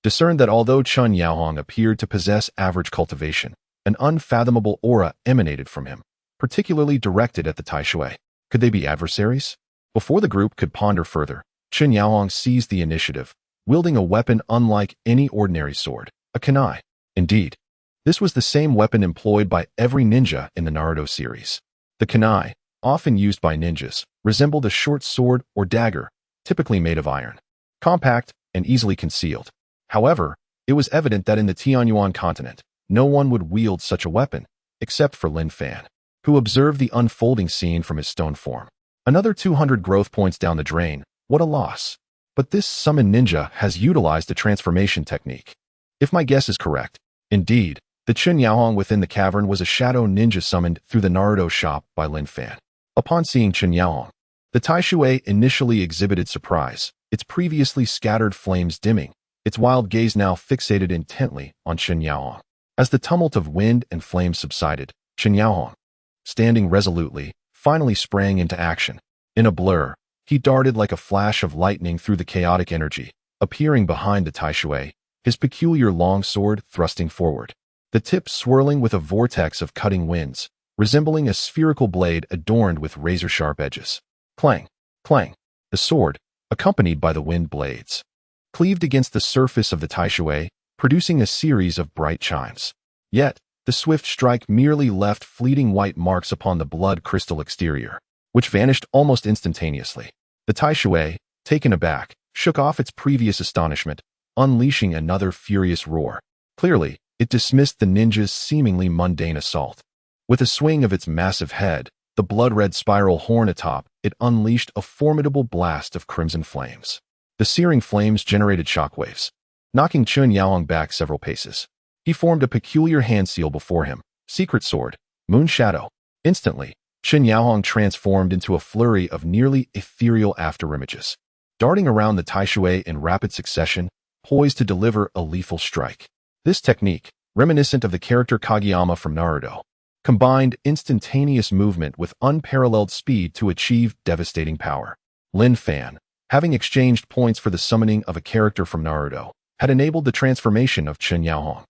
discerned that although Tianyuan appeared to possess average cultivation, an unfathomable aura emanated from him, particularly directed at the taishui. Could they be adversaries? Before the group could ponder further, Tianyuan seized the initiative, wielding a weapon unlike any ordinary sword, a kunai. Indeed, this was the same weapon employed by every ninja in the Naruto series. The kunai, often used by ninjas, resembled a short sword or dagger, typically made of iron, compact and easily concealed. However, it was evident that in the Tianyuan Continent, no one would wield such a weapon, except for Lin Fan, who observed the unfolding scene from his stone form. Another 200 growth points down the drain. What a loss. But this summoned ninja has utilized a transformation technique. If my guess is correct, indeed, the Tianyuan within the cavern was a shadow ninja summoned through the Naruto shop by Lin Fan. Upon seeing Tianyuan, the taishui initially exhibited surprise, its previously scattered flames dimming, its wild gaze now fixated intently on Tianyuan. As the tumult of wind and flames subsided, Tianyuan, standing resolutely, finally sprang into action. In a blur, he darted like a flash of lightning through the chaotic energy, appearing behind the taishui, his peculiar long sword thrusting forward, the tip swirling with a vortex of cutting winds, resembling a spherical blade adorned with razor-sharp edges. Clang, clang. The sword, accompanied by the wind blades, cleaved against the surface of the taishui, producing a series of bright chimes. Yet, the swift strike merely left fleeting white marks upon the blood crystal exterior, which vanished almost instantaneously. The taishui, taken aback, shook off its previous astonishment, unleashing another furious roar. Clearly, it dismissed the ninja's seemingly mundane assault. With a swing of its massive head, the blood-red spiral horn atop, it unleashed a formidable blast of crimson flames. The searing flames generated shockwaves, knocking Tianyuan back several paces. He formed a peculiar hand seal before him, secret sword, moon shadow. Instantly, Tianyuan transformed into a flurry of nearly ethereal afterimages, darting around the taishui in rapid succession, poised to deliver a lethal strike. This technique, reminiscent of the character Kageyama from Naruto, combined instantaneous movement with unparalleled speed to achieve devastating power. Lin Fan, having exchanged points for the summoning of a character from Naruto, had enabled the transformation of Tianyuan,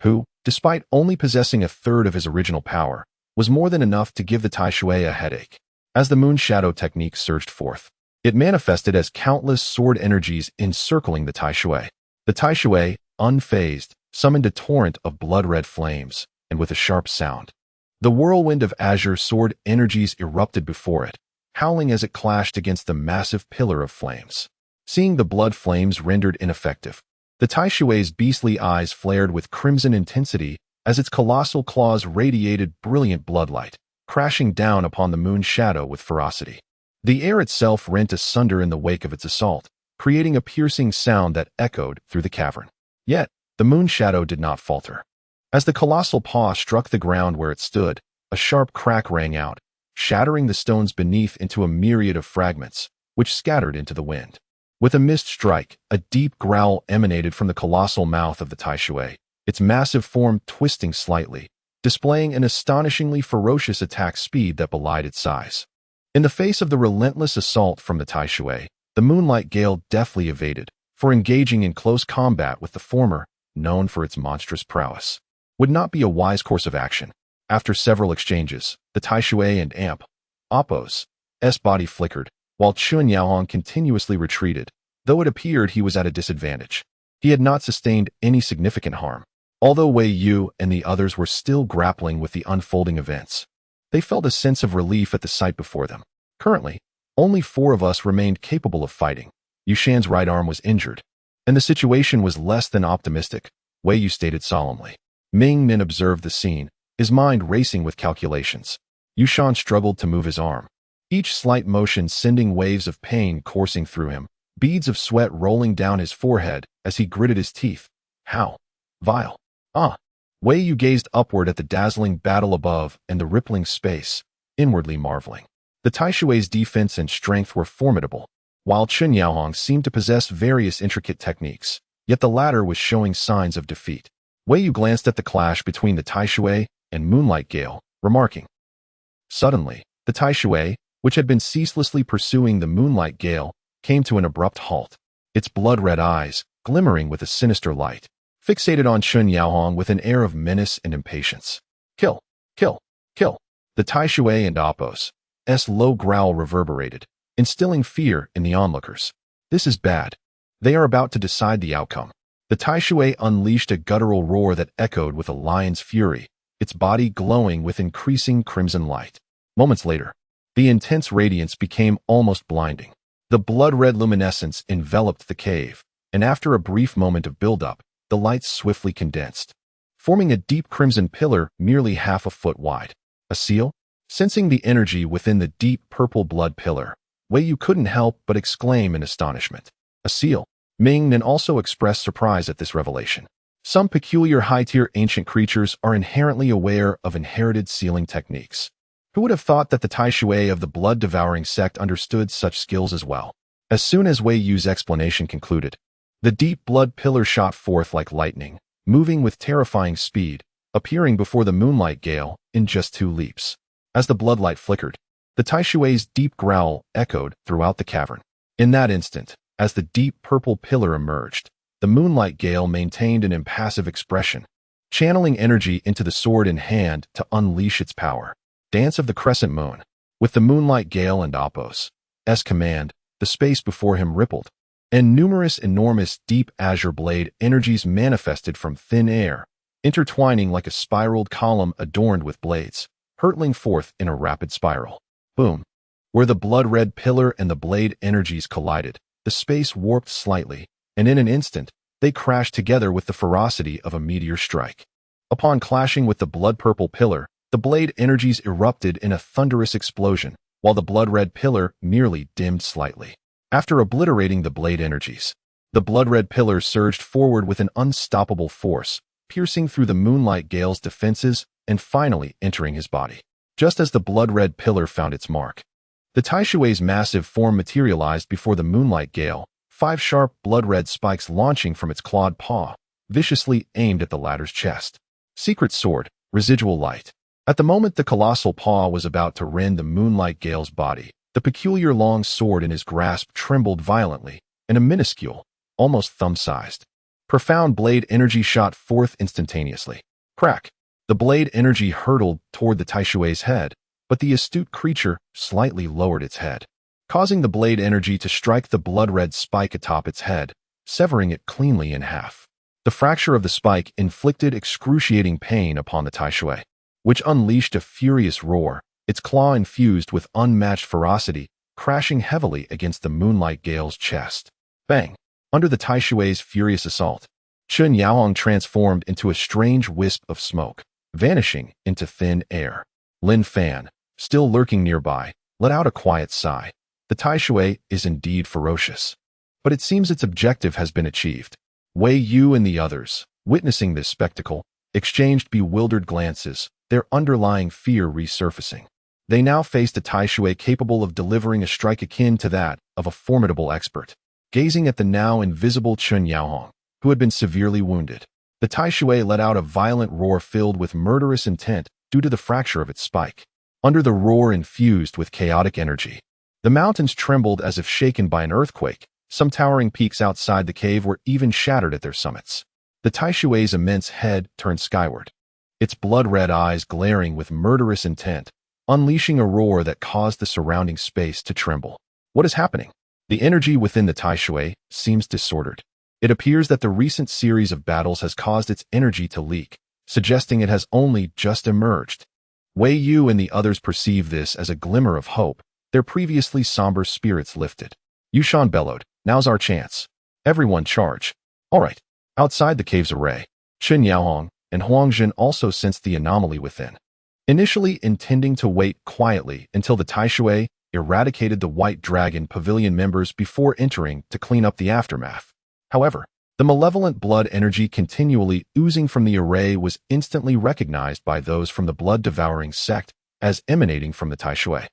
who, despite only possessing a third of his original power, was more than enough to give the taishui a headache. As the moon shadow technique surged forth, it manifested as countless sword energies encircling the taishui. The taishui, unfazed, summoned a torrent of blood-red flames, and with a sharp sound, the whirlwind of azure sword energies erupted before it, howling as it clashed against the massive pillar of flames. Seeing the blood flames rendered ineffective, the taishui's beastly eyes flared with crimson intensity as its colossal claws radiated brilliant bloodlight, crashing down upon the moon shadow with ferocity. The air itself rent asunder in the wake of its assault, creating a piercing sound that echoed through the cavern. Yet, the moon shadow did not falter. As the colossal paw struck the ground where it stood, a sharp crack rang out, shattering the stones beneath into a myriad of fragments, which scattered into the wind. With a missed strike, a deep growl emanated from the colossal mouth of the taishui, its massive form twisting slightly, displaying an astonishingly ferocious attack speed that belied its size. In the face of the relentless assault from the taishui, the Moonlight Gale deftly evaded, for engaging in close combat with the former, known for its monstrous prowess, would not be a wise course of action. After several exchanges, the taishui and Appo's body flickered, while Tianyuan continuously retreated, though it appeared he was at a disadvantage. He had not sustained any significant harm, although Wei Yu and the others were still grappling with the unfolding events. They felt a sense of relief at the sight before them. Currently, only 4 of us remained capable of fighting. Yushan's right arm was injured, and the situation was less than optimistic, Wei Yu stated solemnly. Ming Min observed the scene, his mind racing with calculations. Yushan struggled to move his arm, each slight motion sending waves of pain coursing through him, beads of sweat rolling down his forehead as he gritted his teeth. How vile. Wei Yu gazed upward at the dazzling battle above and the rippling space, inwardly marveling. The Taishui's defense and strength were formidable, while Chen Yaohong seemed to possess various intricate techniques, yet the latter was showing signs of defeat. Wei Yu glanced at the clash between the Taishui and Moonlight Gale, remarking. Suddenly, the Taishui, which had been ceaselessly pursuing the Moonlight Gale, came to an abrupt halt, its blood-red eyes glimmering with a sinister light, fixated on Chen Yaohong with an air of menace and impatience. Kill! Kill! Kill! The Taishui and Appo's low growl reverberated, instilling fear in the onlookers. This is bad. They are about to decide the outcome. The Taishui unleashed a guttural roar that echoed with a lion's fury, its body glowing with increasing crimson light. Moments later, the intense radiance became almost blinding. The blood-red luminescence enveloped the cave, and after a brief moment of buildup, the lights swiftly condensed, forming a deep crimson pillar merely half a foot wide. A seal? Sensing the energy within the deep purple blood pillar, Wei Yu couldn't help but exclaim in astonishment. A seal? Ming Nin also expressed surprise at this revelation. Some peculiar high-tier ancient creatures are inherently aware of inherited sealing techniques. Who would have thought that the Taishui of the blood-devouring sect understood such skills as well? As soon as Wei Yu's explanation concluded, the deep blood pillar shot forth like lightning, moving with terrifying speed, appearing before the Moonlight Gale in just 2 leaps. As the bloodlight flickered, the Taishui's deep growl echoed throughout the cavern. In that instant, as the deep purple pillar emerged, the Moonlight Gale maintained an impassive expression, channeling energy into the sword in hand to unleash its power. Dance of the Crescent Moon. With the Moonlight Gale and Appo's command, the space before him rippled, and numerous enormous deep azure blade energies manifested from thin air, intertwining like a spiraled column adorned with blades, hurtling forth in a rapid spiral. Boom! Where the blood-red pillar and the blade energies collided, the space warped slightly, and in an instant, they crashed together with the ferocity of a meteor strike. Upon clashing with the blood-purple pillar, the blade energies erupted in a thunderous explosion, while the blood-red pillar merely dimmed slightly. After obliterating the blade energies, the blood-red pillar surged forward with an unstoppable force, piercing through the Moonlight Gale's defenses and finally entering his body. Just as the blood-red pillar found its mark, the Taishui's massive form materialized before the Moonlight Gale, 5 sharp blood-red spikes launching from its clawed paw, viciously aimed at the latter's chest. Secret sword, residual light. At the moment the colossal paw was about to rend the Moonlight Gale's body, the peculiar long sword in his grasp trembled violently, and a minuscule, almost thumb-sized, profound blade energy shot forth instantaneously. Crack! The blade energy hurtled toward the Taishui's head, but the astute creature slightly lowered its head, causing the blade energy to strike the blood-red spike atop its head, severing it cleanly in half. The fracture of the spike inflicted excruciating pain upon the Taishui, which unleashed a furious roar, its claw infused with unmatched ferocity, crashing heavily against the Moonlight Gale's chest. Bang! Under the Taishui's furious assault, Chen Yaohong transformed into a strange wisp of smoke, vanishing into thin air. Lin Fan, still lurking nearby, let out a quiet sigh. The Taishui is indeed ferocious, but it seems its objective has been achieved. Wei Yu and the others, witnessing this spectacle, exchanged bewildered glances, their underlying fear resurfacing. They now faced a Taishui capable of delivering a strike akin to that of a formidable expert. Gazing at the now invisible Chen Yaohong, who had been severely wounded, the Taishui let out a violent roar filled with murderous intent due to the fracture of its spike. Under the roar infused with chaotic energy, the mountains trembled as if shaken by an earthquake. Some towering peaks outside the cave were even shattered at their summits. The Taishui's immense head turned skyward, its blood-red eyes glaring with murderous intent, unleashing a roar that caused the surrounding space to tremble. What is happening? The energy within the Taishui seems disordered. It appears that the recent series of battles has caused its energy to leak, suggesting it has only just emerged. Wei Yu and the others perceived this as a glimmer of hope. Their previously somber spirits lifted. Yushan bellowed, "Now's our chance. Everyone charge." All right. Outside the cave's array, Chen Yaohong and Huangjin also sensed the anomaly within. Initially intending to wait quietly until the Taishui eradicated the White Dragon Pavilion members before entering to clean up the aftermath. However, the malevolent blood energy continually oozing from the array was instantly recognized by those from the blood-devouring sect as emanating from the Taishui.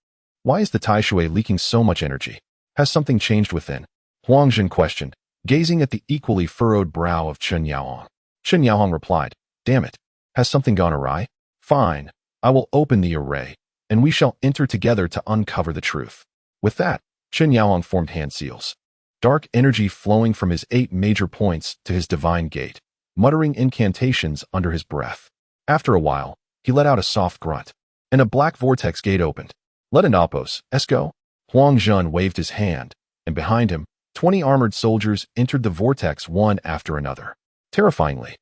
Why is the Taishui leaking so much energy? Has something changed within? Huangjin questioned, gazing at the equally furrowed brow of Chen Yaohong. Chen Yaohong replied, "Damn it. Has something gone awry? Fine. I will open the array, and we shall enter together to uncover the truth." With that, Chen Yaohong formed hand seals. Dark energy flowing from his 8 major points to his divine gate, muttering incantations under his breath. After a while, he let out a soft grunt, and a black vortex gate opened. "Let Anapos, Esco." Huang Zhun waved his hand, and behind him, 20 armored soldiers entered the vortex one after another. Terrifyingly,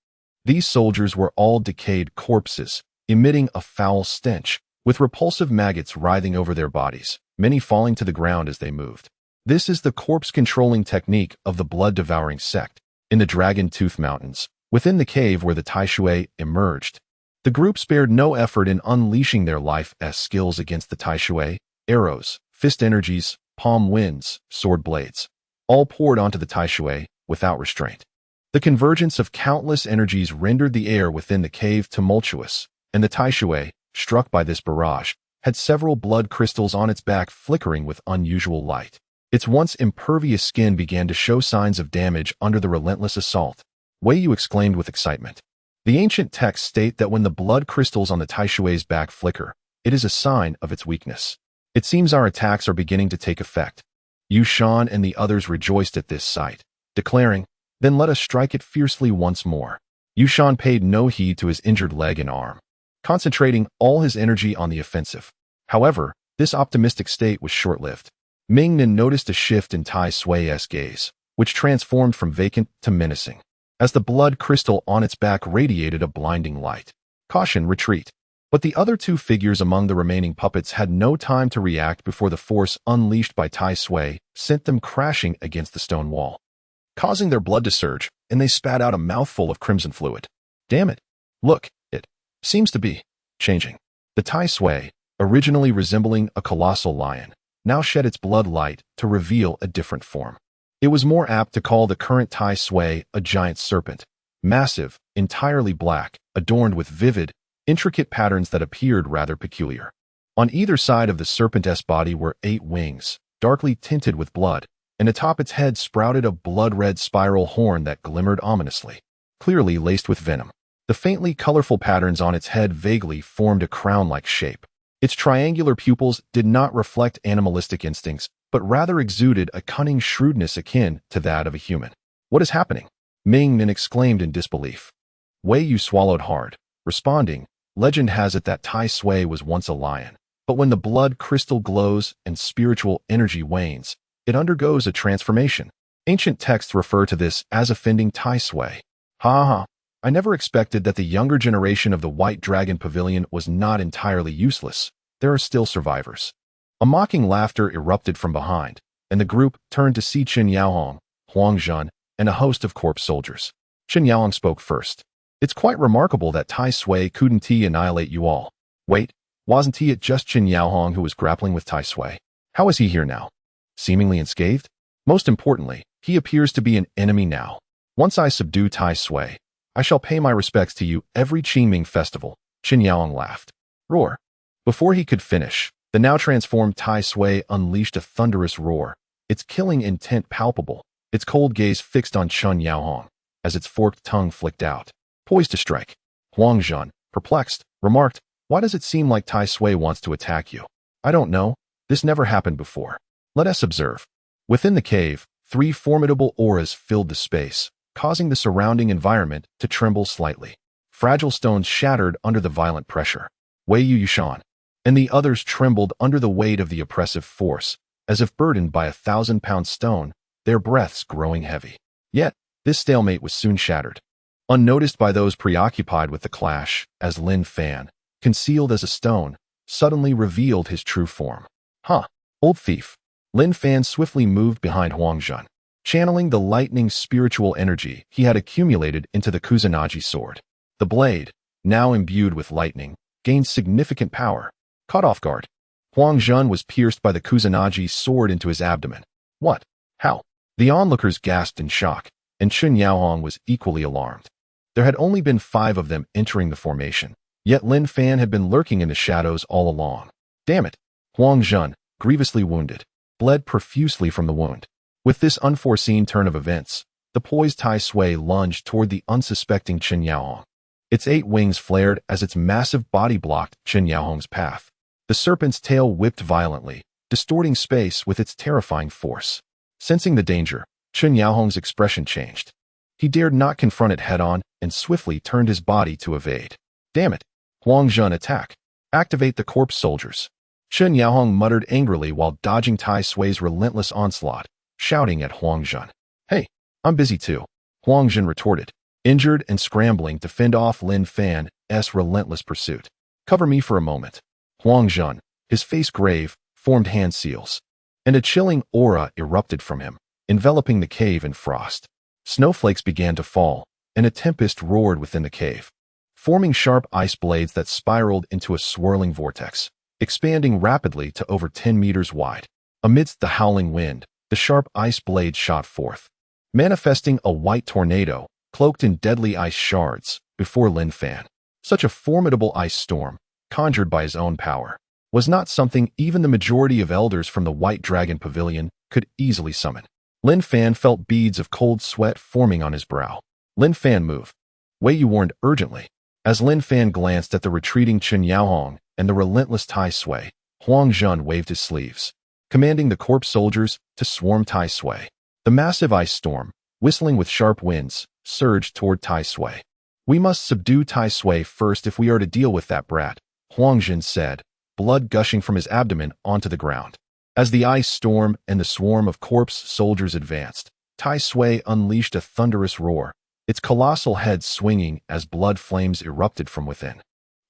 these soldiers were all decayed corpses, emitting a foul stench, with repulsive maggots writhing over their bodies, many falling to the ground as they moved. This is the corpse-controlling technique of the blood-devouring sect. In the Dragon Tooth Mountains, within the cave where the Taishui emerged, the group spared no effort in unleashing their life-s skills against the Taishui. Arrows, fist energies, palm winds, sword blades, all poured onto the Taishui without restraint. The convergence of countless energies rendered the air within the cave tumultuous, and the Taishui, struck by this barrage, had several blood crystals on its back flickering with unusual light. Its once impervious skin began to show signs of damage under the relentless assault. Wei Yu exclaimed with excitement. The ancient texts state that when the blood crystals on the Taishui's back flicker, it is a sign of its weakness. It seems our attacks are beginning to take effect. Yu Shan and the others rejoiced at this sight, declaring, "Then let us strike it fiercely once more." Yu Shan paid no heed to his injured leg and arm, concentrating all his energy on the offensive. However, this optimistic state was short-lived. Ming Nin noticed a shift in Tai Sui's gaze, which transformed from vacant to menacing, as the blood crystal on its back radiated a blinding light. "Caution, retreat." But the other 2 figures among the remaining puppets had no time to react before the force unleashed by Tai Sui sent them crashing against the stone wall, causing their blood to surge, and they spat out a mouthful of crimson fluid. "Damn it. Look, it seems to be changing." The Tai Sui, originally resembling a colossal lion, now shed its blood light to reveal a different form. It was more apt to call the current Tai Sui a giant serpent, massive, entirely black, adorned with vivid, intricate patterns that appeared rather peculiar. On either side of the serpent's body were 8 wings, darkly tinted with blood, and atop its head sprouted a blood-red spiral horn that glimmered ominously, clearly laced with venom. The faintly colorful patterns on its head vaguely formed a crown-like shape. Its triangular pupils did not reflect animalistic instincts, but rather exuded a cunning shrewdness akin to that of a human. "What is happening?" Ming Nin exclaimed in disbelief. Wei Yu swallowed hard, responding, "Legend has it that Tai Sui was once a lion, but when the blood crystal glows and spiritual energy wanes, it undergoes a transformation. Ancient texts refer to this as offending Tai Sui." Ha ha. I never expected that the younger generation of the White Dragon Pavilion was not entirely useless. There are still survivors. A mocking laughter erupted from behind, and the group turned to see Chen Yaohong, Huang Zhun, and a host of corpse soldiers. Chen Yaohong spoke first. "It's quite remarkable that Tai Sui couldn't annihilate you all." "Wait, wasn't it just Chen Yaohong who was grappling with Tai Sui? How is he here now? Seemingly unscathed? Most importantly, he appears to be an enemy now. Once I subdue Tai Sui, I shall pay my respects to you every Qingming festival." Chen Yaohong laughed. Roar. Before he could finish, the now transformed Tai Sui unleashed a thunderous roar, its killing intent palpable, its cold gaze fixed on Chen Yaohong, as its forked tongue flicked out, poised to strike. Huang Zhun, perplexed, remarked, "Why does it seem like Tai Sui wants to attack you?" "I don't know. This never happened before. Let us observe." Within the cave, 3 formidable auras filled the space, causing the surrounding environment to tremble slightly. Fragile stones shattered under the violent pressure. Wei Yu Yushan and the others trembled under the weight of the oppressive force, as if burdened by 1,000-pound stone, their breaths growing heavy. Yet, this stalemate was soon shattered. Unnoticed by those preoccupied with the clash, as Lin Fan, concealed as a stone, suddenly revealed his true form. Huh, old thief. Lin Fan swiftly moved behind Huang Zhun, channeling the lightning spiritual energy he had accumulated into the Kusanagi sword. The blade, now imbued with lightning, gained significant power. Caught off guard, Huang Zhun was pierced by the Kusanagi sword into his abdomen. What? How? The onlookers gasped in shock, and Chun Yaohong was equally alarmed. There had only been 5 of them entering the formation, yet Lin Fan had been lurking in the shadows all along. Damn it! Huang Zhun, grievously wounded, bled profusely from the wound. With this unforeseen turn of events, the poised Tai Sui lunged toward the unsuspecting Chun Yaohong. Its 8 wings flared as its massive body blocked Chun Yaohong's path. The serpent's tail whipped violently, distorting space with its terrifying force. Sensing the danger, Chun Yaohong's expression changed. He dared not confront it head-on and swiftly turned his body to evade. Damn it! Huang Zhun, attack! Activate the corpse soldiers! Chun Yaohong muttered angrily while dodging Tai Sui's relentless onslaught, shouting at Huang Zhun. Hey, I'm busy too, Huang Zhun retorted, injured and scrambling to fend off Lin Fan's relentless pursuit. Cover me for a moment. Huang Zhun, his face grave, formed hand seals, and a chilling aura erupted from him, enveloping the cave in frost. Snowflakes began to fall, and a tempest roared within the cave, forming sharp ice blades that spiraled into a swirling vortex, expanding rapidly to over 10 meters wide. Amidst the howling wind, the sharp ice blades shot forth, manifesting a white tornado, cloaked in deadly ice shards, before Lin Fan. Such a formidable ice storm, conjured by his own power, was not something even the majority of elders from the White Dragon Pavilion could easily summon. Lin Fan felt beads of cold sweat forming on his brow. Lin Fan, move. Wei Yu warned urgently. As Lin Fan glanced at the retreating Chun Yaohong and the relentless Tai Sui, Huang Zhun waved his sleeves, commanding the corpse soldiers to swarm Tai Sui. The massive ice storm, whistling with sharp winds, surged toward Tai Sui. We must subdue Tai Sui first if we are to deal with that brat, Huang Zhun said, blood gushing from his abdomen onto the ground. As the ice storm and the swarm of corpse soldiers advanced, Tai Sui unleashed a thunderous roar, its colossal head swinging as blood flames erupted from within,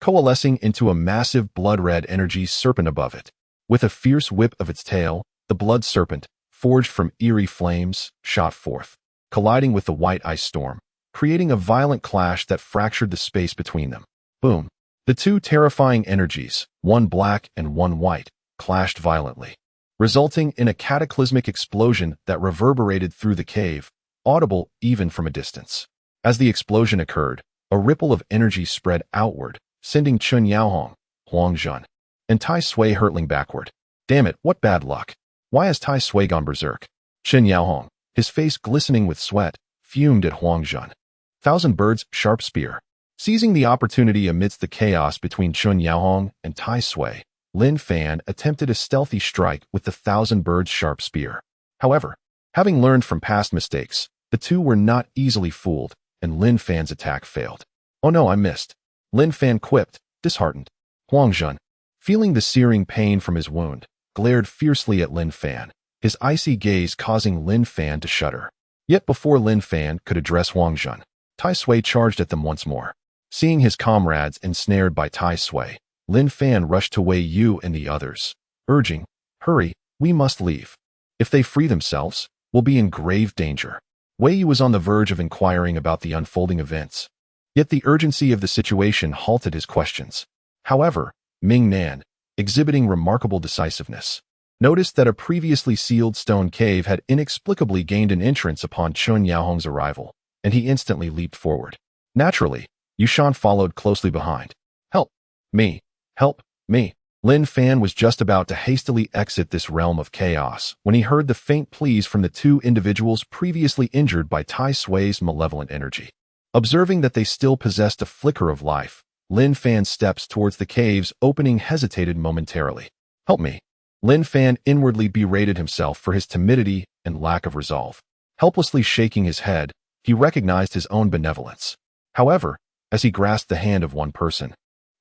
coalescing into a massive blood-red energy serpent above it. With a fierce whip of its tail, the blood serpent, forged from eerie flames, shot forth, colliding with the white ice storm, creating a violent clash that fractured the space between them. Boom! The 2 terrifying energies, one black and one white, clashed violently, resulting in a cataclysmic explosion that reverberated through the cave, audible even from a distance. As the explosion occurred, a ripple of energy spread outward, sending Chun Yaohong, Huang Zhun, and Tai Sui hurtling backward. Damn it, what bad luck! Why has Tai Sui gone berserk? Chun Yaohong, his face glistening with sweat, fumed at Huang Zhun. Thousand Birds' sharp spear. Seizing the opportunity amidst the chaos between Chun Yaohong and Tai Sui, Lin Fan attempted a stealthy strike with the Thousand Birds' sharp spear. However, having learned from past mistakes, the 2 were not easily fooled, and Lin Fan's attack failed. Oh no, I missed. Lin Fan quipped, disheartened. Huang Zhun, feeling the searing pain from his wound, glared fiercely at Lin Fan, his icy gaze causing Lin Fan to shudder. Yet before Lin Fan could address Huang Zhun, Tai Sui charged at them once more. Seeing his comrades ensnared by Tai Sui, Lin Fan rushed to Wei Yu and the others, urging, hurry, we must leave. If they free themselves, we'll be in grave danger. Wei Yu was on the verge of inquiring about the unfolding events, yet the urgency of the situation halted his questions. However, Ming Nan, exhibiting remarkable decisiveness, noticed that a previously sealed stone cave had inexplicably gained an entrance upon Chun Yaohong's arrival, and he instantly leaped forward. Naturally, Yushan followed closely behind. Help me! Help me! Lin Fan was just about to hastily exit this realm of chaos when he heard the faint pleas from the 2 individuals previously injured by Tai Sui's malevolent energy. Observing that they still possessed a flicker of life, Lin Fan's steps towards the cave's opening hesitated momentarily. Help me! Lin Fan inwardly berated himself for his timidity and lack of resolve. Helplessly shaking his head, he recognized his own benevolence. However, as he grasped the hand of one person,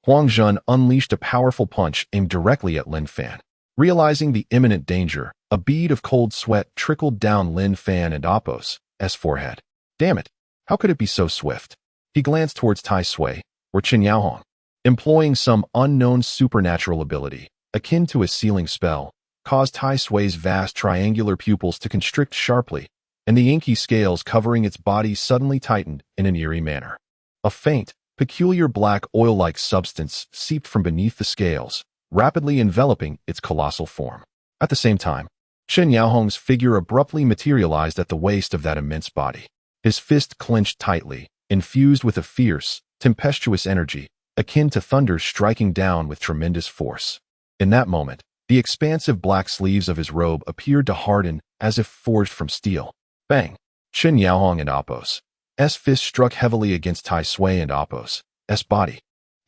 Huang Zhun unleashed a powerful punch aimed directly at Lin Fan. Realizing the imminent danger, a bead of cold sweat trickled down Lin Fan and Appo's forehead. Damn it! How could it be so swift? He glanced towards Tai Sui, or Chun Yaohong. employing some unknown supernatural ability, akin to a sealing spell, caused Tai Sui's vast triangular pupils to constrict sharply, and the inky scales covering its body suddenly tightened in an eerie manner. A faint, peculiar black oil-like substance seeped from beneath the scales, rapidly enveloping its colossal form. At the same time, Chen Yaohong's figure abruptly materialized at the waist of that immense body. His fist clenched tightly, infused with a fierce, tempestuous energy, akin to thunder striking down with tremendous force. In that moment, the expansive black sleeves of his robe appeared to harden as if forged from steel. Bang! Chen Yaohong and Appo's fist struck heavily against Tai Sui and Appo's body.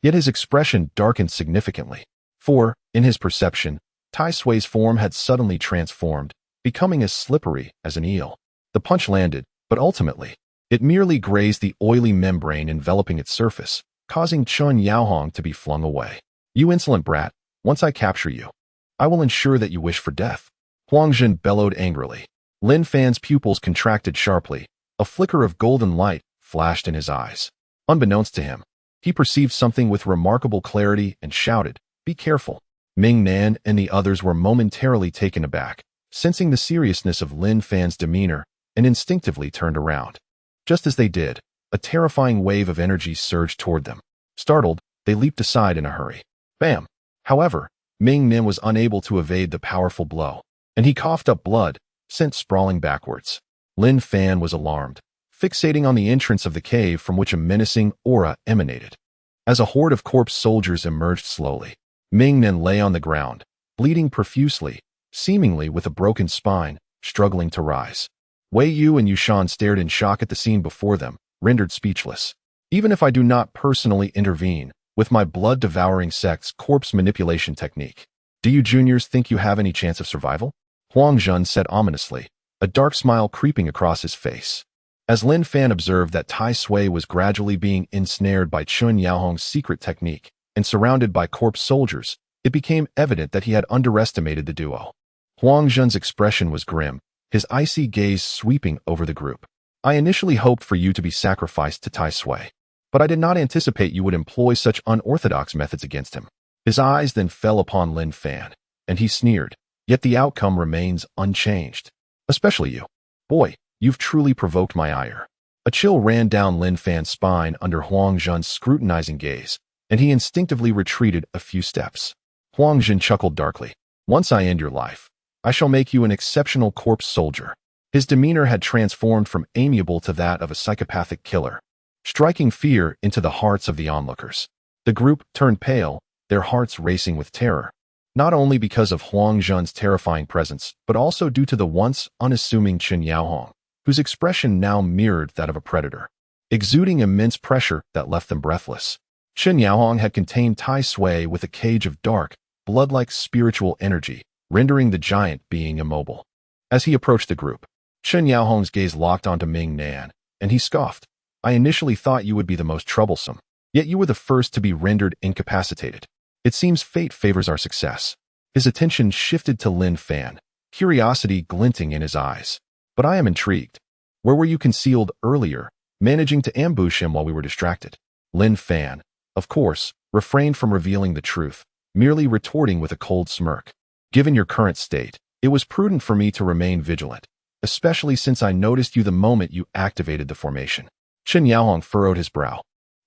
Yet his expression darkened significantly. For, in his perception, Tai Sui's form had suddenly transformed, becoming as slippery as an eel. The punch landed, but ultimately, it merely grazed the oily membrane enveloping its surface, causing Chen Yaohong to be flung away. "You insolent brat, once I capture you, I will ensure that you wish for death." Huangjun bellowed angrily. Lin Fan's pupils contracted sharply. A flicker of golden light flashed in his eyes. Unbeknownst to him, he perceived something with remarkable clarity and shouted, "Be careful." Ming Nan and the others were momentarily taken aback, sensing the seriousness of Lin Fan's demeanor, and instinctively turned around. Just as they did, a terrifying wave of energy surged toward them. Startled, they leaped aside in a hurry. Bam! However, Ming Nan was unable to evade the powerful blow, and he coughed up blood, sent sprawling backwards. Lin Fan was alarmed, fixating on the entrance of the cave from which a menacing aura emanated. As a horde of corpse soldiers emerged slowly, Ming Nan lay on the ground, bleeding profusely, seemingly with a broken spine, struggling to rise. Wei Yu and Yushan stared in shock at the scene before them, rendered speechless. "Even if I do not personally intervene with my blood-devouring sect's corpse manipulation technique, do you juniors think you have any chance of survival?" Huangjun said ominously, a dark smile creeping across his face. As Lin Fan observed that Tai Sui was gradually being ensnared by Chen Yaohong's secret technique and surrounded by corpse soldiers, it became evident that he had underestimated the duo. Huangjun's expression was grim, his icy gaze sweeping over the group. "I initially hoped for you to be sacrificed to Tai Sui, but I did not anticipate you would employ such unorthodox methods against him." His eyes then fell upon Lin Fan, and he sneered, "Yet the outcome remains unchanged. Especially you. Boy, you've truly provoked my ire." A chill ran down Lin Fan's spine under Huangjun's scrutinizing gaze, and he instinctively retreated a few steps. Huangjun chuckled darkly. "Once I end your life, I shall make you an exceptional corpse soldier." His demeanor had transformed from amiable to that of a psychopathic killer, striking fear into the hearts of the onlookers. The group turned pale, their hearts racing with terror, not only because of Huangjun's terrifying presence, but also due to the once unassuming Chen Yaohong, whose expression now mirrored that of a predator, exuding immense pressure that left them breathless. Chen Yaohong had contained Tai Sui with a cage of dark, blood-like spiritual energy, rendering the giant being immobile. As he approached the group, Chen Yaohong's gaze locked onto Ming Nan, and he scoffed. "I initially thought you would be the most troublesome, yet you were the first to be rendered incapacitated. It seems fate favors our success." His attention shifted to Lin Fan, curiosity glinting in his eyes. "But I am intrigued. Where were you concealed earlier, managing to ambush him while we were distracted?" Lin Fan, of course, refrained from revealing the truth, merely retorting with a cold smirk. "Given your current state, it was prudent for me to remain vigilant, especially since I noticed you the moment you activated the formation." Chen Yaohong furrowed his brow.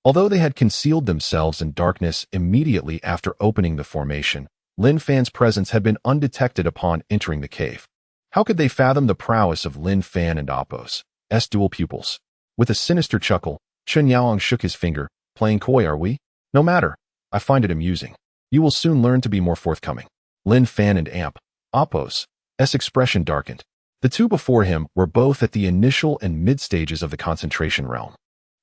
Although they had concealed themselves in darkness immediately after opening the formation, Lin Fan's presence had been undetected upon entering the cave. How could they fathom the prowess of Lin Fan and Appo's dual pupils? With a sinister chuckle, Chen Yaohong shook his finger. "Playing coy, are we? No matter. I find it amusing. You will soon learn to be more forthcoming." Lin Fan and Appo's expression darkened. The two before him were both at the initial and mid stages of the concentration realm.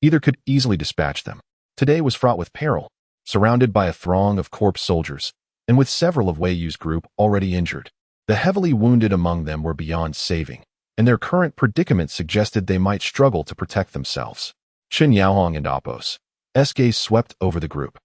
Either could easily dispatch them. Today was fraught with peril, surrounded by a throng of corpse soldiers, and with several of Wei Yu's group already injured. The heavily wounded among them were beyond saving, and their current predicament suggested they might struggle to protect themselves. Chen Yaohong and Appo's gaze swept over the group,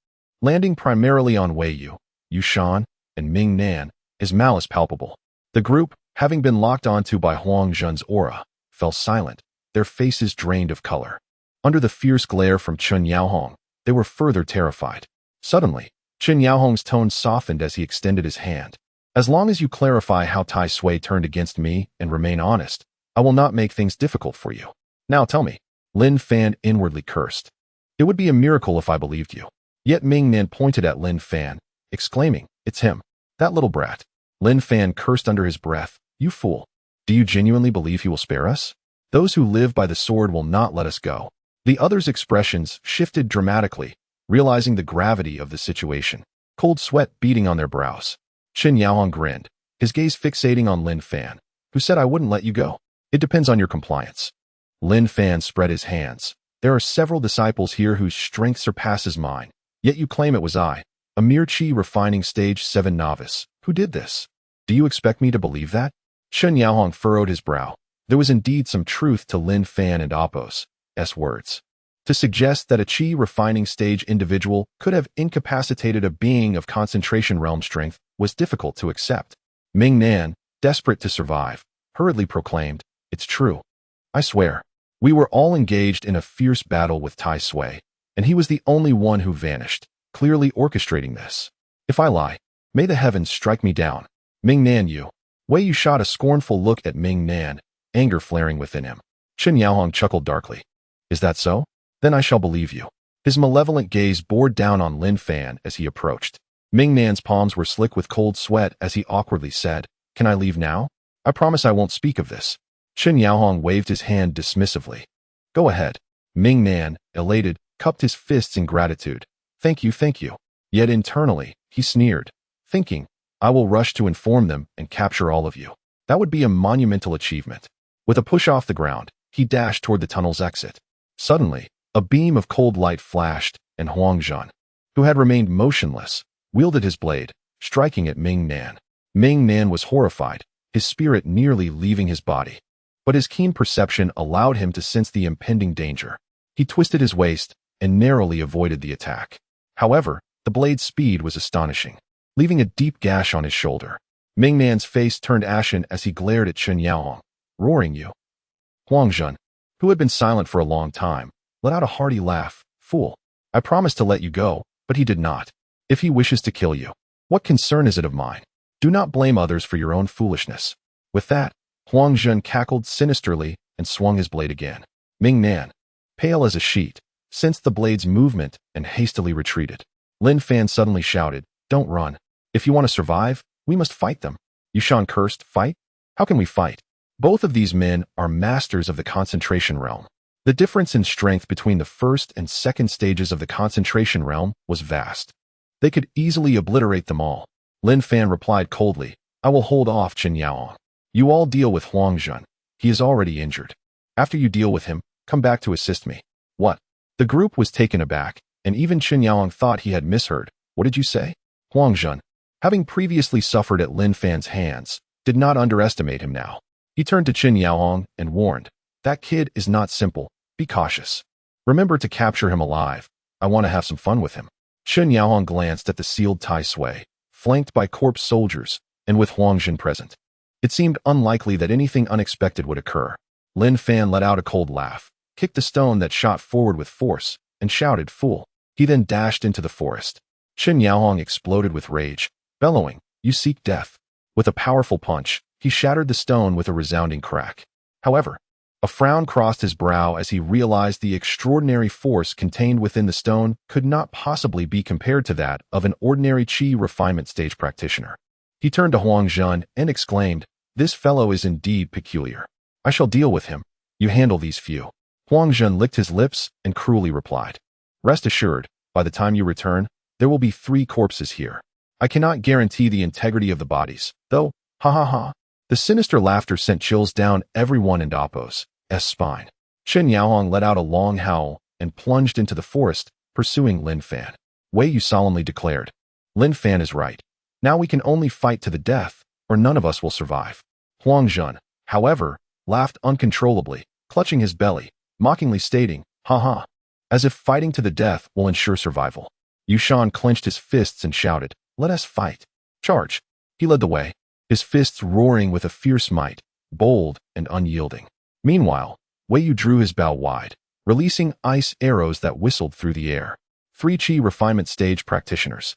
landing primarily on Wei Yu, Yushan, and Ming Nan, his malice palpable. The group, having been locked onto by Huangjun's aura, fell silent, their faces drained of color. Under the fierce glare from Chen Yaohong, they were further terrified. Suddenly, Qin Yaohong's tone softened as he extended his hand. As long as you clarify how Tai Sui turned against me and remain honest, I will not make things difficult for you. Now tell me. Lin Fan inwardly cursed. It would be a miracle if I believed you. Yet Ming Nan pointed at Lin Fan, exclaiming, "It's him. That little brat." Lin Fan cursed under his breath, "You fool. Do you genuinely believe he will spare us? Those who live by the sword will not let us go." The others' expressions shifted dramatically, realizing the gravity of the situation, cold sweat beating on their brows. Qin Yaohong grinned, his gaze fixating on Lin Fan, who said, "I wouldn't let you go. It depends on your compliance." Lin Fan spread his hands. "There are several disciples here whose strength surpasses mine, yet you claim it was I, a mere Qi refining stage 7 novice, who did this. Do you expect me to believe that?" Qin Yaohong furrowed his brow. There was indeed some truth to Lin Fan and Appo's words. To suggest that a Qi refining stage individual could have incapacitated a being of concentration realm strength was difficult to accept. Ming Nan, desperate to survive, hurriedly proclaimed, "It's true. I swear. We were all engaged in a fierce battle with Tai Sui, and he was the only one who vanished, clearly orchestrating this. If I lie, may the heavens strike me down." Ming Nan, you. Wei Yu shot a scornful look at Ming Nan, anger flaring within him. Qin Yaohong chuckled darkly. "Is that so? Then I shall believe you." His malevolent gaze bore down on Lin Fan as he approached. Ming Nan's palms were slick with cold sweat as he awkwardly said, "Can I leave now? I promise I won't speak of this." Qin Yaohong waved his hand dismissively. "Go ahead." Ming Nan, elated, cupped his fists in gratitude. Thank you, thank you." Yet internally, he sneered, thinking, "I will rush to inform them and capture all of you. That would be a monumental achievement." With a push off the ground, he dashed toward the tunnel's exit. Suddenly, a beam of cold light flashed, and Huang Zhan, who had remained motionless, wielded his blade, striking at Ming Nan. Ming Nan was horrified, his spirit nearly leaving his body. But his keen perception allowed him to sense the impending danger. He twisted his waist and narrowly avoided the attack. However, the blade's speed was astonishing, leaving a deep gash on his shoulder. Ming Nan's face turned ashen as he glared at Qin Yaohong, roaring, "You!" Huang Zhan, who had been silent for a long time, let out a hearty laugh. "Fool. I promised to let you go, but he did not. If he wishes to kill you, what concern is it of mine? Do not blame others for your own foolishness." With that, Huang Zhan cackled sinisterly and swung his blade again. Ming Nan, pale as a sheet, sensed the blade's movement and hastily retreated. Lin Fan suddenly shouted, "Don't run. If you want to survive, we must fight them." Yushan cursed, "Fight? How can we fight? Both of these men are masters of the concentration realm." The difference in strength between the first and second stages of the concentration realm was vast. They could easily obliterate them all. Lin Fan replied coldly, "I will hold off Qin Yaohong. You all deal with Huang Zhan. He is already injured. After you deal with him, come back to assist me." "What?" The group was taken aback, and even Qin Yaohong thought he had misheard. "What did you say?" Huang Zhan, having previously suffered at Lin Fan's hands, did not underestimate him now. He turned to Qin Yaohong and warned, "That kid is not simple. Be cautious. Remember to capture him alive. I want to have some fun with him." Qin Yaohong glanced at the sealed Tai Sui, flanked by corpse soldiers, and with Huang Zhan present. It seemed unlikely that anything unexpected would occur. Lin Fan let out a cold laugh, kicked the stone that shot forward with force, and shouted, "Fool." He then dashed into the forest. Qin Yaohong exploded with rage, bellowing, "You seek death." With a powerful punch, he shattered the stone with a resounding crack. However, a frown crossed his brow as he realized the extraordinary force contained within the stone could not possibly be compared to that of an ordinary Qi refinement stage practitioner. He turned to Huang Zhan and exclaimed, "This fellow is indeed peculiar. I shall deal with him. You handle these few." Huang Zhan licked his lips and cruelly replied, "Rest assured, by the time you return, there will be 3 corpses here. I cannot guarantee the integrity of the bodies, though, ha ha ha." The sinister laughter sent chills down everyone in Appo's spine. Qin Yaohong let out a long howl and plunged into the forest, pursuing Lin Fan. Wei Yu solemnly declared, "Lin Fan is right. Now we can only fight to the death, or none of us will survive." Huang Zhan, however, laughed uncontrollably, clutching his belly, mockingly stating, "Ha ha," as if fighting to the death will ensure survival. Yushan clenched his fists and shouted, "Let us fight. Charge." He led the way, his fists roaring with a fierce might, bold and unyielding. Meanwhile, Wei Yu drew his bow wide, releasing ice arrows that whistled through the air. 3 Chi refinement stage practitioners.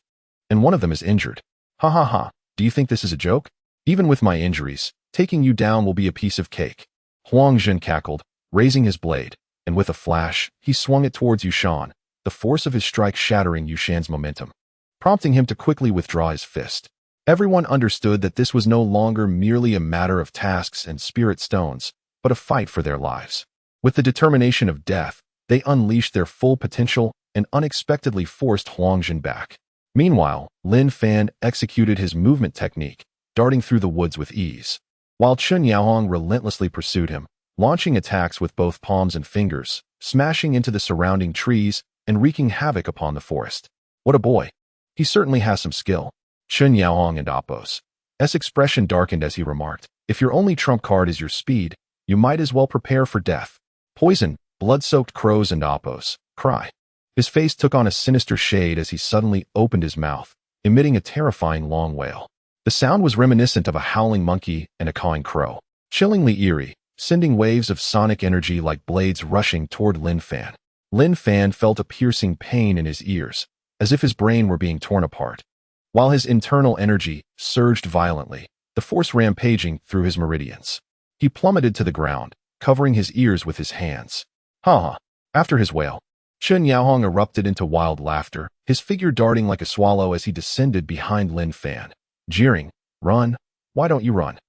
And one of them is injured. Ha ha ha, do you think this is a joke? Even with my injuries, taking you down will be a piece of cake. Huang Jin cackled, raising his blade, and with a flash, he swung it towards Yushan, the force of his strike shattering Yushan's momentum, prompting him to quickly withdraw his fist. Everyone understood that this was no longer merely a matter of tasks and spirit stones, but a fight for their lives. With the determination of death, they unleashed their full potential and unexpectedly forced Huang Jin back. Meanwhile, Lin Fan executed his movement technique, darting through the woods with ease, while Chun Yaohong relentlessly pursued him, launching attacks with both palms and fingers, smashing into the surrounding trees and wreaking havoc upon the forest. What a boy. He certainly has some skill. Chun Yaohong and Appo's expression darkened as he remarked, if your only trump card is your speed, you might as well prepare for death. Poison, blood-soaked crows and Appo's cry. His face took on a sinister shade as he suddenly opened his mouth, emitting a terrifying long wail. The sound was reminiscent of a howling monkey and a cawing crow, chillingly eerie, sending waves of sonic energy like blades rushing toward Lin Fan. Lin Fan felt a piercing pain in his ears, as if his brain were being torn apart. While his internal energy surged violently, the force rampaging through his meridians. He plummeted to the ground, covering his ears with his hands. Ha ha! After his wail, Chun Yaohong erupted into wild laughter, his figure darting like a swallow as he descended behind Lin Fan, jeering, "Run! Why don't you run?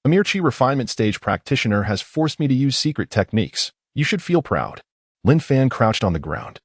A mere Chi refinement stage practitioner has forced me to use secret techniques. You should feel proud." Lin Fan crouched on the ground,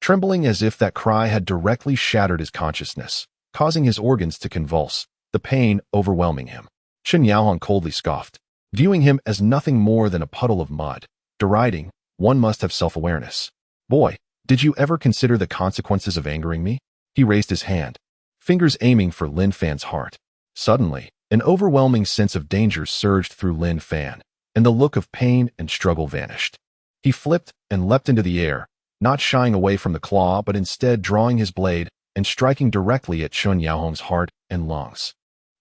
trembling as if that cry had directly shattered his consciousness, causing his organs to convulse, the pain overwhelming him. Chun Yaohong coldly scoffed, viewing him as nothing more than a puddle of mud, deriding, "One must have self-awareness. Boy, did you ever consider the consequences of angering me?" He raised his hand, fingers aiming for Lin Fan's heart. Suddenly, an overwhelming sense of danger surged through Lin Fan, and the look of pain and struggle vanished. He flipped and leapt into the air, not shying away from the claw but instead drawing his blade and striking directly at Chun Yaohong's heart and lungs.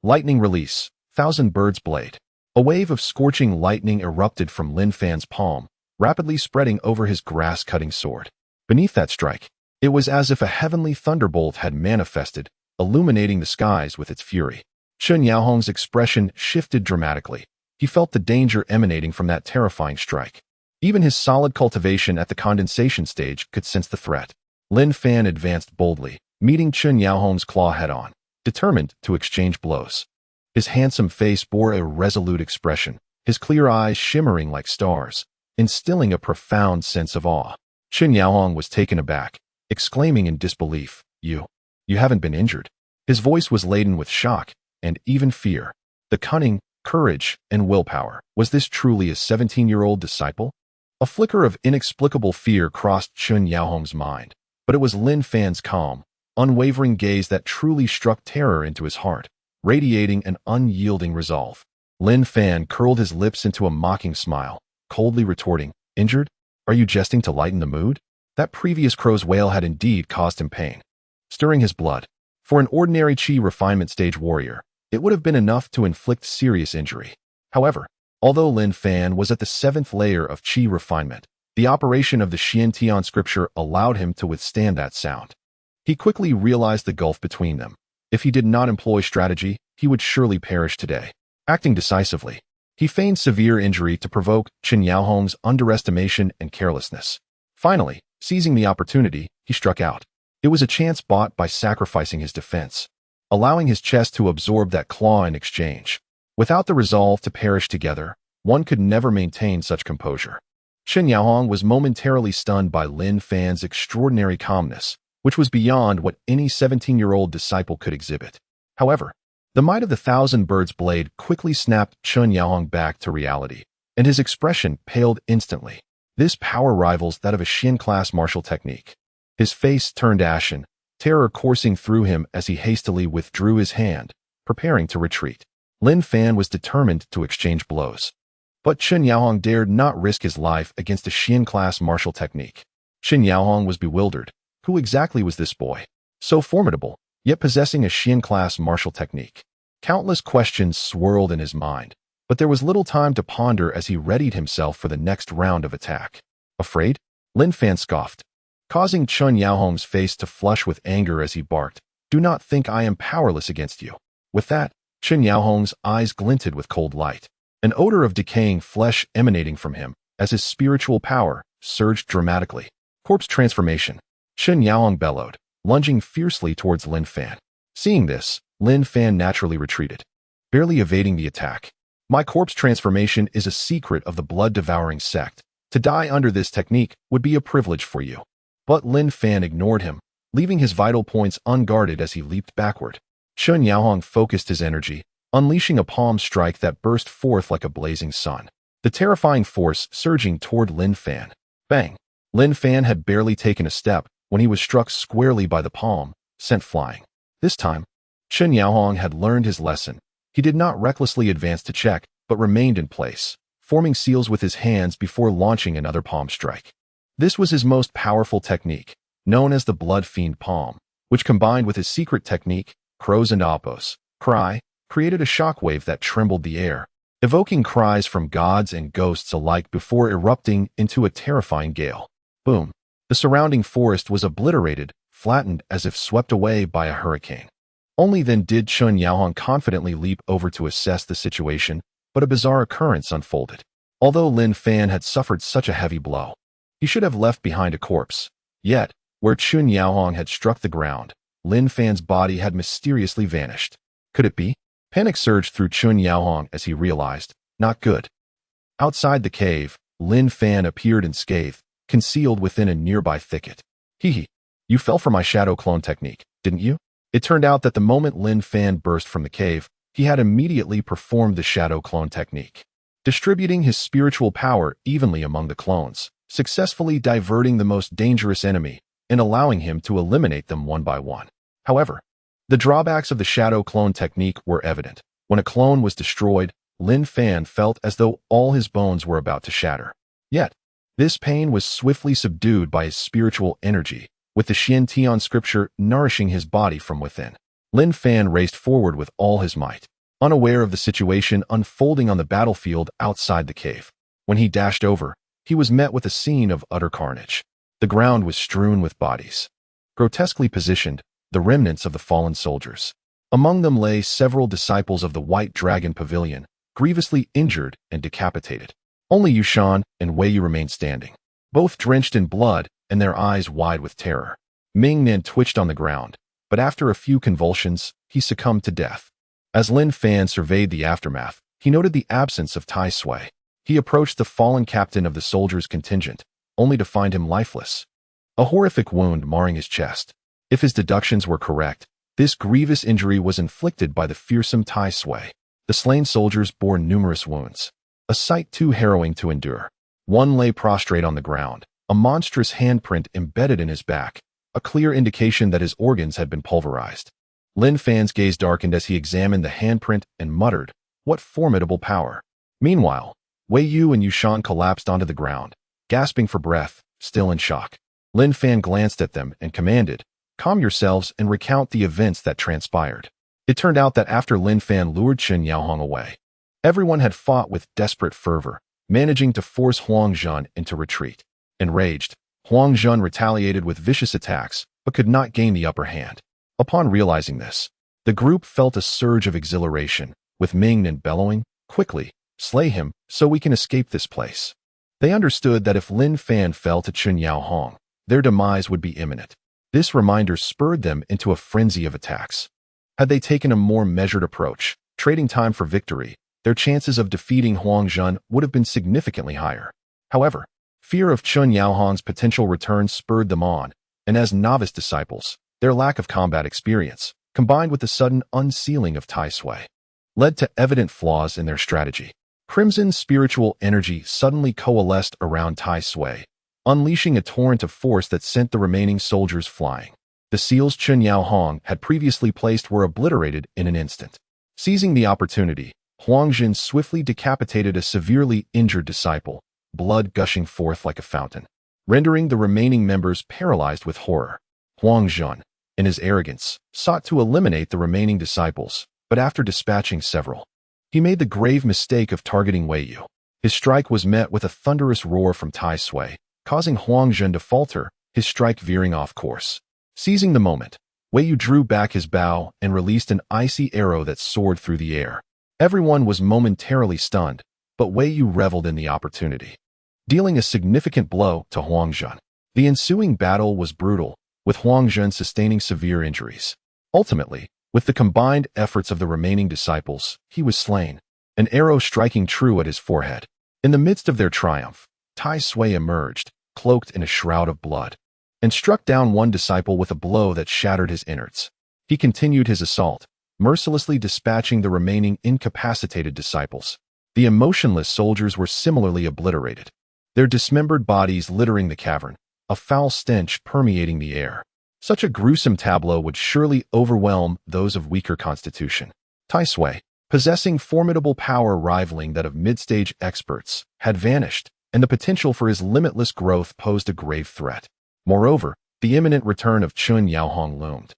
Lightning release, Thousand Birds Blade. A wave of scorching lightning erupted from Lin Fan's palm, rapidly spreading over his grass-cutting sword. Beneath that strike, it was as if a heavenly thunderbolt had manifested, illuminating the skies with its fury. Chun Yaohong's expression shifted dramatically. He felt the danger emanating from that terrifying strike. Even his solid cultivation at the condensation stage could sense the threat. Lin Fan advanced boldly, meeting Chun Yaohong's claw head-on, determined to exchange blows. His handsome face bore a resolute expression, his clear eyes shimmering like stars, instilling a profound sense of awe. Chun Yaohong was taken aback, exclaiming in disbelief, You haven't been injured." His voice was laden with shock and even fear. The cunning, courage, and willpower. Was this truly a 17-year-old disciple? A flicker of inexplicable fear crossed Chun Yaohong's mind, but it was Lin Fan's calm, unwavering gaze that truly struck terror into his heart, radiating an unyielding resolve. Lin Fan curled his lips into a mocking smile, coldly retorting, "Injured? Are you jesting to lighten the mood?" That previous crow's wail had indeed caused him pain, stirring his blood. For an ordinary Chi refinement stage warrior, it would have been enough to inflict serious injury. However, although Lin Fan was at the 7th layer of Chi refinement, the operation of the Xiantian scripture allowed him to withstand that sound. He quickly realized the gulf between them. If he did not employ strategy, he would surely perish today. Acting decisively, he feigned severe injury to provoke Chun Yaohong's underestimation and carelessness. Finally, seizing the opportunity, he struck out. It was a chance bought by sacrificing his defense, allowing his chest to absorb that claw in exchange. Without the resolve to perish together, one could never maintain such composure. Chun Yaohong was momentarily stunned by Lin Fan's extraordinary calmness, which was beyond what any 17-year-old disciple could exhibit. However, the might of the Thousand Birds Blade quickly snapped Chun Yaohong back to reality, and his expression paled instantly. This power rivals that of a Xian-class martial technique. His face turned ashen, terror coursing through him as he hastily withdrew his hand, preparing to retreat. Lin Fan was determined to exchange blows. But Chun Yaohong dared not risk his life against a Xian-class martial technique. Chun Yaohong was bewildered. Who exactly was this boy? So formidable, yet possessing a Xian-class martial technique. Countless questions swirled in his mind, but there was little time to ponder as he readied himself for the next round of attack. Afraid? Lin Fan scoffed. causing Chun Yaohong's face to flush with anger as he barked, "Do not think I am powerless against you." With that, Chun Yaohong's eyes glinted with cold light, an odor of decaying flesh emanating from him as his spiritual power surged dramatically. Corpse transformation. Chun Yaohong bellowed, lunging fiercely towards Lin Fan. Seeing this, Lin Fan naturally retreated, barely evading the attack. "My corpse transformation is a secret of the blood-devouring sect. To die under this technique would be a privilege for you." But Lin Fan ignored him, leaving his vital points unguarded as he leaped backward. Chun Yaohong focused his energy, unleashing a palm strike that burst forth like a blazing sun, the terrifying force surging toward Lin Fan. Bang! Lin Fan had barely taken a step when he was struck squarely by the palm, sent flying. This time, Chun Yaohong had learned his lesson. He did not recklessly advance to check, but remained in place, forming seals with his hands before launching another palm strike. This was his most powerful technique, known as the Blood Fiend Palm, which combined with his secret technique, Crows and Appos, Cry, created a shockwave that trembled the air, evoking cries from gods and ghosts alike before erupting into a terrifying gale. Boom! The surrounding forest was obliterated, flattened as if swept away by a hurricane. Only then did Chun Yaohong confidently leap over to assess the situation, but a bizarre occurrence unfolded. Although Lin Fan had suffered such a heavy blow, he should have left behind a corpse. Yet, where Chun Yaohong had struck the ground, Lin Fan's body had mysteriously vanished. Could it be? Panic surged through Chun Yaohong as he realized, not good. Outside the cave, Lin Fan appeared unscathed, concealed within a nearby thicket. "Hee, you fell for my shadow clone technique, didn't you?" It turned out that the moment Lin Fan burst from the cave, he had immediately performed the shadow clone technique, distributing his spiritual power evenly among the clones, successfully diverting the most dangerous enemy and allowing him to eliminate them one by one. However, the drawbacks of the shadow clone technique were evident. When a clone was destroyed, Lin Fan felt as though all his bones were about to shatter. Yet, this pain was swiftly subdued by his spiritual energy, with the Xian Tian scripture nourishing his body from within. Lin Fan raced forward with all his might, unaware of the situation unfolding on the battlefield outside the cave. When he dashed over, he was met with a scene of utter carnage. The ground was strewn with bodies, grotesquely positioned, the remnants of the fallen soldiers. Among them lay several disciples of the White Dragon Pavilion, grievously injured and decapitated. Only Yushan and Wei Yu remained standing, both drenched in blood and their eyes wide with terror. Ming Nan twitched on the ground, but after a few convulsions, he succumbed to death. As Lin Fan surveyed the aftermath, he noted the absence of Tai Sui. He approached the fallen captain of the soldiers' contingent, only to find him lifeless, a horrific wound marring his chest. If his deductions were correct, this grievous injury was inflicted by the fearsome Tai Sui. The slain soldiers bore numerous wounds, a sight too harrowing to endure. One lay prostrate on the ground, a monstrous handprint embedded in his back, a clear indication that his organs had been pulverized. Lin Fan's gaze darkened as he examined the handprint and muttered, "What formidable power!" Meanwhile, Wei Yu and Yushan collapsed onto the ground, gasping for breath, still in shock. Lin Fan glanced at them and commanded, "Calm yourselves and recount the events that transpired." It turned out that after Lin Fan lured Chun Yaohong away, everyone had fought with desperate fervor, managing to force Huang Zhun into retreat. Enraged, Huang Zhun retaliated with vicious attacks, but could not gain the upper hand. Upon realizing this, the group felt a surge of exhilaration, with Ming Nan bellowing, "Quickly, slay him, so we can escape this place." They understood that if Lin Fan fell to Chun Yaohong, their demise would be imminent. This reminder spurred them into a frenzy of attacks. Had they taken a more measured approach, trading time for victory, their chances of defeating Huang Zhun would have been significantly higher. However, fear of Chun Yaohong's potential return spurred them on, and as novice disciples, their lack of combat experience, combined with the sudden unsealing of Tai Sui, led to evident flaws in their strategy. Crimson spiritual energy suddenly coalesced around Tai Sui, unleashing a torrent of force that sent the remaining soldiers flying. The seals Chun Yaohong had previously placed were obliterated in an instant. Seizing the opportunity, Huang Zhun swiftly decapitated a severely injured disciple, blood gushing forth like a fountain, rendering the remaining members paralyzed with horror. Huang Zhun, in his arrogance, sought to eliminate the remaining disciples, but after dispatching several, he made the grave mistake of targeting Wei Yu. His strike was met with a thunderous roar from Tai Sui, causing Huang Zhun to falter his strike veering off course. Seizing the moment, Wei Yu drew back his bow and released an icy arrow that soared through the air. Everyone was momentarily stunned, but Wei Yu reveled in the opportunity, dealing a significant blow to Huang Zhen. The ensuing battle was brutal, with Huang Zhen sustaining severe injuries. Ultimately, with the combined efforts of the remaining disciples, he was slain, an arrow striking true at his forehead. In the midst of their triumph, Tai Sui emerged, cloaked in a shroud of blood, and struck down one disciple with a blow that shattered his innards. He continued his assault, mercilessly dispatching the remaining incapacitated disciples. The emotionless soldiers were similarly obliterated, their dismembered bodies littering the cavern, a foul stench permeating the air. Such a gruesome tableau would surely overwhelm those of weaker constitution. Tai Sui, possessing formidable power rivaling that of mid-stage experts, had vanished, and the potential for his limitless growth posed a grave threat. Moreover, the imminent return of Chun Yaohong loomed,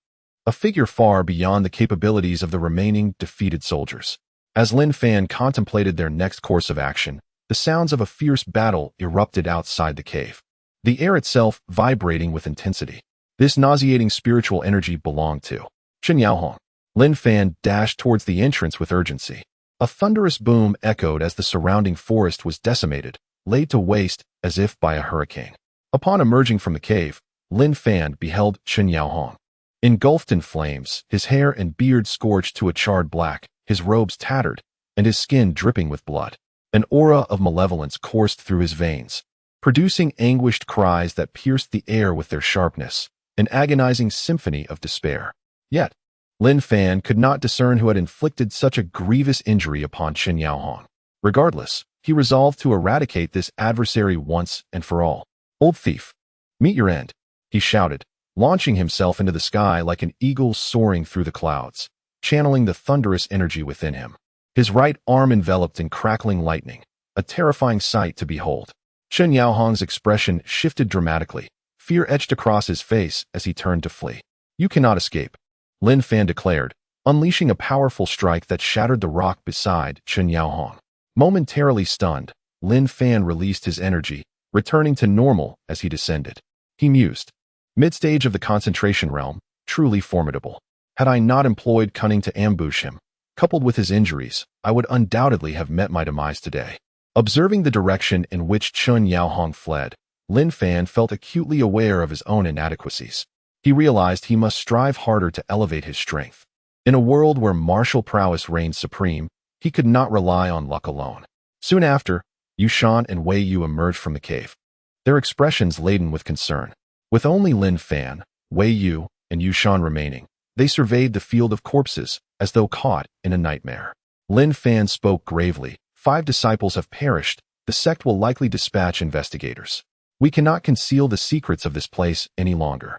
a figure far beyond the capabilities of the remaining defeated soldiers. As Lin Fan contemplated their next course of action, the sounds of a fierce battle erupted outside the cave, the air itself vibrating with intensity. This nauseating spiritual energy belonged to Chun Yaohong. Lin Fan dashed towards the entrance with urgency. A thunderous boom echoed as the surrounding forest was decimated, laid to waste as if by a hurricane. Upon emerging from the cave, Lin Fan beheld Chun Yaohong, engulfed in flames, his hair and beard scorched to a charred black, his robes tattered, and his skin dripping with blood. An aura of malevolence coursed through his veins, producing anguished cries that pierced the air with their sharpness, an agonizing symphony of despair. Yet, Lin Fan could not discern who had inflicted such a grievous injury upon Chun Yaohong. Regardless, he resolved to eradicate this adversary once and for all. "Old thief, meet your end," he shouted, launching himself into the sky like an eagle soaring through the clouds, channeling the thunderous energy within him. His right arm enveloped in crackling lightning, a terrifying sight to behold. Chun Yaohong's expression shifted dramatically, fear etched across his face as he turned to flee. "You cannot escape," Lin Fan declared, unleashing a powerful strike that shattered the rock beside Chun Yaohong. Momentarily stunned, Lin Fan released his energy, returning to normal as he descended. He mused, mid-stage of the concentration realm, truly formidable. Had I not employed cunning to ambush him, coupled with his injuries, I would undoubtedly have met my demise today. Observing the direction in which Chun Yaohong fled, Lin Fan felt acutely aware of his own inadequacies. He realized he must strive harder to elevate his strength. In a world where martial prowess reigned supreme, he could not rely on luck alone. Soon after, Yushan and Wei Yu emerged from the cave, their expressions laden with concern. With only Lin Fan, Wei Yu, and Yushan remaining, they surveyed the field of corpses as though caught in a nightmare. Lin Fan spoke gravely. 5 disciples have perished. The sect will likely dispatch investigators. We cannot conceal the secrets of this place any longer.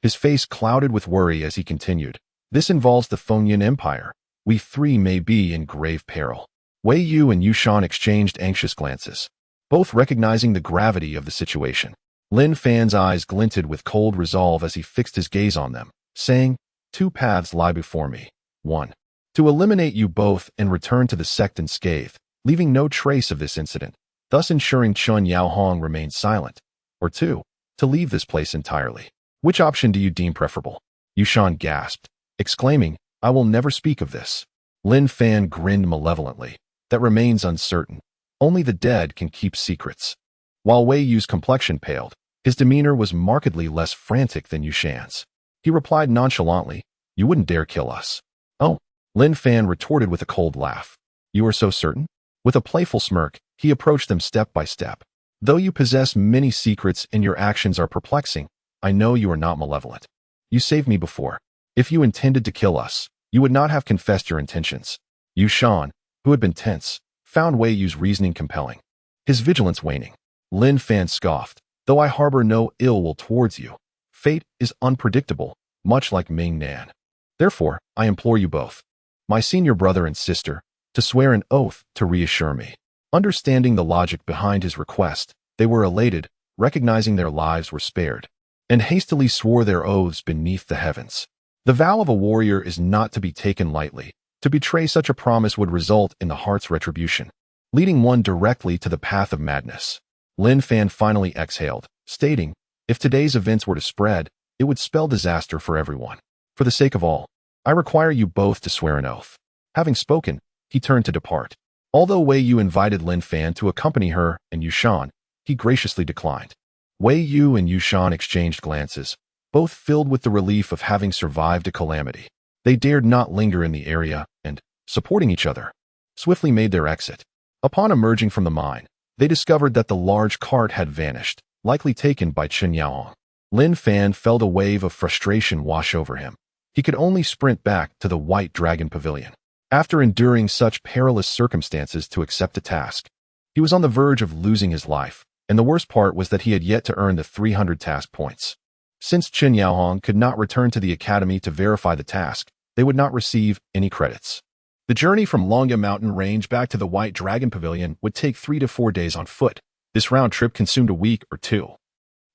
His face clouded with worry as he continued. This involves the Fengyan Empire. We 3 may be in grave peril. Wei Yu and Yushan exchanged anxious glances, both recognizing the gravity of the situation. Lin Fan's eyes glinted with cold resolve as he fixed his gaze on them, saying, 2 paths lie before me. 1. To eliminate you both and return to the sect unscathed, leaving no trace of this incident, thus ensuring Chun Yaohong remains silent. Or 2. To leave this place entirely. Which option do you deem preferable? Yushan gasped, exclaiming, I will never speak of this. Lin Fan grinned malevolently. That remains uncertain. Only the dead can keep secrets. While Wei Yu's complexion paled, his demeanor was markedly less frantic than Yushan's. He replied nonchalantly, You wouldn't dare kill us. Oh, Lin Fan retorted with a cold laugh. You are so certain? With a playful smirk, he approached them step by step. Though you possess many secrets and your actions are perplexing, I know you are not malevolent. You saved me before. If you intended to kill us, you would not have confessed your intentions. Yushan, who had been tense, found Wei Yu's reasoning compelling, his vigilance waning. Lin Fan scoffed, Though I harbor no ill will towards you, fate is unpredictable, much like Ming Nan. Therefore, I implore you both, my senior brother and sister, to swear an oath to reassure me. Understanding the logic behind his request, they were elated, recognizing their lives were spared, and hastily swore their oaths beneath the heavens. The vow of a warrior is not to be taken lightly. To betray such a promise would result in the heart's retribution, leading one directly to the path of madness. Lin Fan finally exhaled, stating, If today's events were to spread, it would spell disaster for everyone. For the sake of all, I require you both to swear an oath. Having spoken, he turned to depart. Although Wei Yu invited Lin Fan to accompany her and Yushan, he graciously declined. Wei Yu and Yushan exchanged glances, both filled with the relief of having survived a calamity. They dared not linger in the area and, supporting each other, swiftly made their exit. Upon emerging from the mine, they discovered that the large cart had vanished, likely taken by Tianyuan. Lin Fan felt a wave of frustration wash over him. He could only sprint back to the White Dragon Pavilion. After enduring such perilous circumstances to accept the task, he was on the verge of losing his life, and the worst part was that he had yet to earn the 300 task points. Since Qin Yaohong could not return to the academy to verify the task, they would not receive any credits. The journey from Longya Mountain Range back to the White Dragon Pavilion would take 3 to 4 days on foot. This round trip consumed a week or two,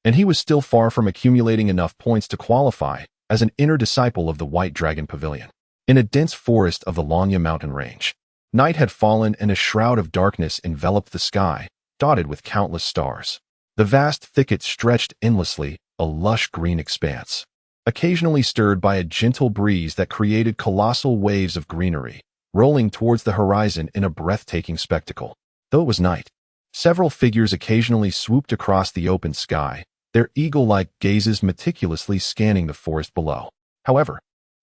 and he was still far from accumulating enough points to qualify as an inner disciple of the White Dragon Pavilion. In a dense forest of the Longya Mountain Range, night had fallen and a shroud of darkness enveloped the sky, dotted with countless stars. The vast thicket stretched endlessly, a lush green expanse, occasionally stirred by a gentle breeze that created colossal waves of greenery, rolling towards the horizon in a breathtaking spectacle. Though it was night, several figures occasionally swooped across the open sky, their eagle-like gazes meticulously scanning the forest below. However,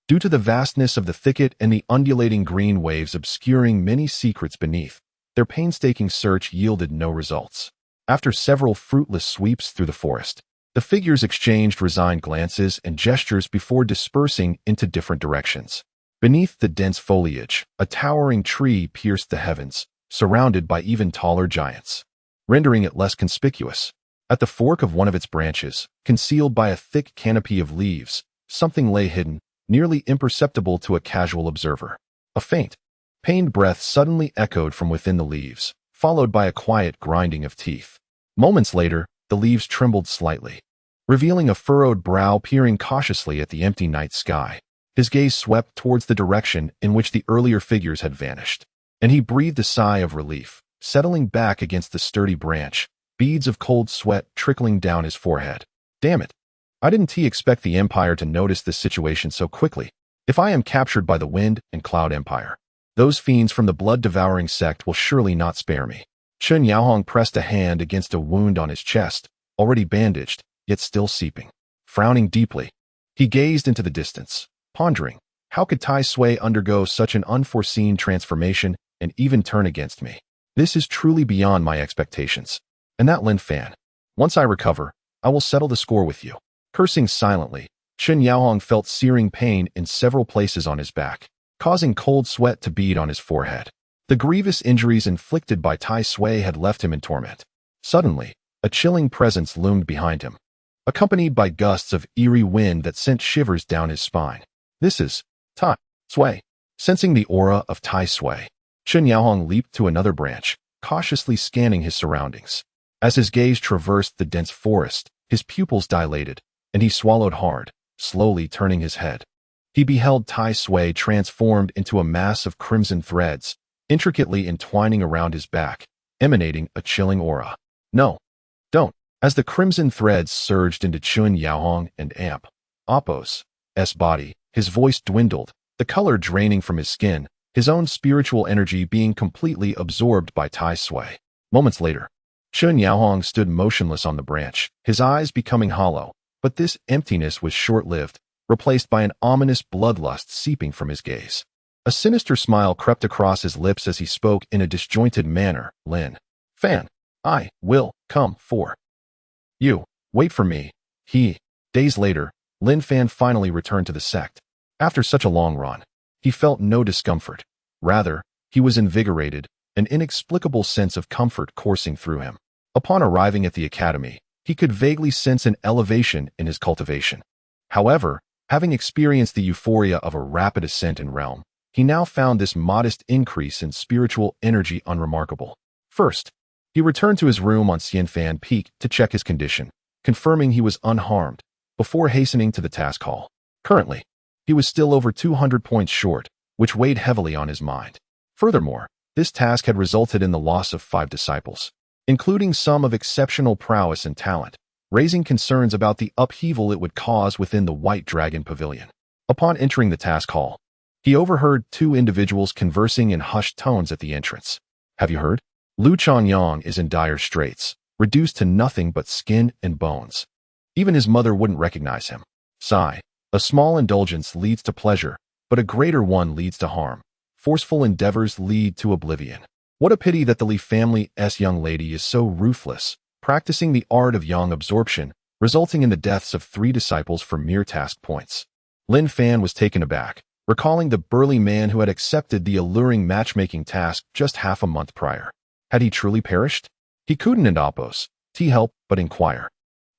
due to the vastness of the thicket and the undulating green waves obscuring many secrets beneath, their painstaking search yielded no results. After several fruitless sweeps through the forest, the figures exchanged resigned glances and gestures before dispersing into different directions. Beneath the dense foliage, a towering tree pierced the heavens, surrounded by even taller giants, rendering it less conspicuous. At the fork of one of its branches, concealed by a thick canopy of leaves, something lay hidden, nearly imperceptible to a casual observer. A faint, pained breath suddenly echoed from within the leaves, followed by a quiet grinding of teeth. Moments later, the leaves trembled slightly, revealing a furrowed brow peering cautiously at the empty night sky. His gaze swept towards the direction in which the earlier figures had vanished, and he breathed a sigh of relief, settling back against the sturdy branch, beads of cold sweat trickling down his forehead. Damn it. I didn't expect the Empire to notice this situation so quickly. If I am captured by the Wind and Cloud Empire, those fiends from the blood-devouring sect will surely not spare me. Qin Yaohong pressed a hand against a wound on his chest, already bandaged, yet still seeping. Frowning deeply, he gazed into the distance, pondering, how could Tai Sui undergo such an unforeseen transformation and even turn against me? This is truly beyond my expectations. And that Lin Fan. Once I recover, I will settle the score with you. Cursing silently, Qin Yaohong felt searing pain in several places on his back, causing cold sweat to bead on his forehead. The grievous injuries inflicted by Tai Sui had left him in torment. Suddenly, a chilling presence loomed behind him, accompanied by gusts of eerie wind that sent shivers down his spine. This is Tai Sui. Sensing the aura of Tai Sui, Qin Yaohong leaped to another branch, cautiously scanning his surroundings. As his gaze traversed the dense forest, his pupils dilated, and he swallowed hard, slowly turning his head. He beheld Tai Sui transformed into a mass of crimson threads, intricately entwining around his back, emanating a chilling aura. No, don't. As the crimson threads surged into Qin Yaohong and Amp Oppo's body, his voice dwindled, the color draining from his skin, his own spiritual energy being completely absorbed by Tai Sui. Moments later, Qin Yaohong stood motionless on the branch, his eyes becoming hollow, but this emptiness was short-lived, replaced by an ominous bloodlust seeping from his gaze. A sinister smile crept across his lips as he spoke in a disjointed manner. Lin Fan, I will come for you. Wait for me. Days later, Lin Fan finally returned to the sect. After such a long run, he felt no discomfort. Rather, he was invigorated, an inexplicable sense of comfort coursing through him. Upon arriving at the academy, he could vaguely sense an elevation in his cultivation. However, having experienced the euphoria of a rapid ascent in realm, he now found this modest increase in spiritual energy unremarkable. First, he returned to his room on Xianfan Peak to check his condition, confirming he was unharmed, before hastening to the task hall. Currently, he was still over 200 points short, which weighed heavily on his mind. Furthermore, this task had resulted in the loss of 5 disciples, including some of exceptional prowess and talent. raising concerns about the upheaval it would cause within the White Dragon Pavilion. Upon entering the task hall, he overheard two individuals conversing in hushed tones at the entrance. Have you heard? Lu Chanyang is in dire straits, reduced to nothing but skin and bones. Even his mother wouldn't recognize him. Sigh. A small indulgence leads to pleasure, but a greater one leads to harm. Forceful endeavors lead to oblivion. What a pity that the Li family's young lady is so ruthless, practicing the art of yang absorption, resulting in the deaths of 3 disciples for mere task points. Lin Fan was taken aback, recalling the burly man who had accepted the alluring matchmaking task just half a month prior. Had he truly perished? He couldn't oppose, help but inquire.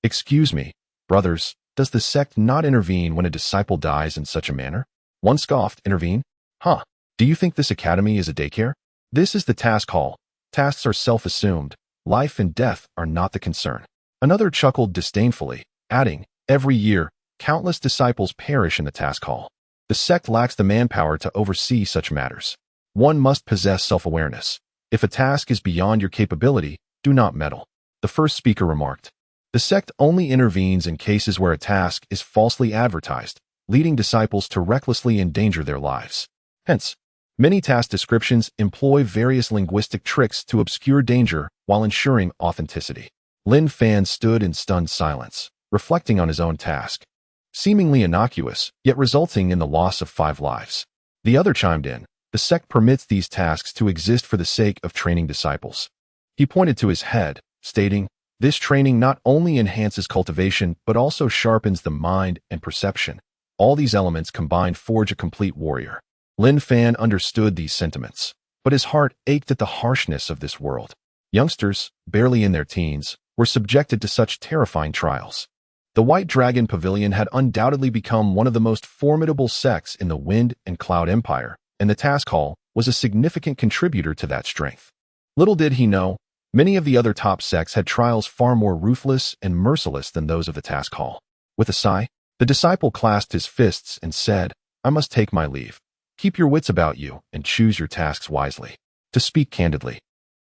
Excuse me, brothers, does the sect not intervene when a disciple dies in such a manner? One scoffed, intervene? Huh, do you think this academy is a daycare? This is the task hall. Tasks are self-assumed. Life and death are not the concern. Another chuckled disdainfully, adding, every year, countless disciples perish in the task hall. The sect lacks the manpower to oversee such matters. One must possess self-awareness. If a task is beyond your capability, do not meddle. The first speaker remarked. The sect only intervenes in cases where a task is falsely advertised, leading disciples to recklessly endanger their lives. Hence, many task descriptions employ various linguistic tricks to obscure danger while ensuring authenticity. Lin Fan stood in stunned silence, reflecting on his own task. Seemingly innocuous, yet resulting in the loss of 5 lives. The other chimed in. The sect permits these tasks to exist for the sake of training disciples. He pointed to his head, stating, this training not only enhances cultivation but also sharpens the mind and perception. All these elements combined forge a complete warrior. Lin Fan understood these sentiments, but his heart ached at the harshness of this world. Youngsters, barely in their teens, were subjected to such terrifying trials. The White Dragon Pavilion had undoubtedly become one of the most formidable sects in the Wind and Cloud Empire, and the task hall was a significant contributor to that strength. Little did he know, many of the other top sects had trials far more ruthless and merciless than those of the task hall. With a sigh, the disciple clasped his fists and said, I must take my leave. Keep your wits about you and choose your tasks wisely. To speak candidly,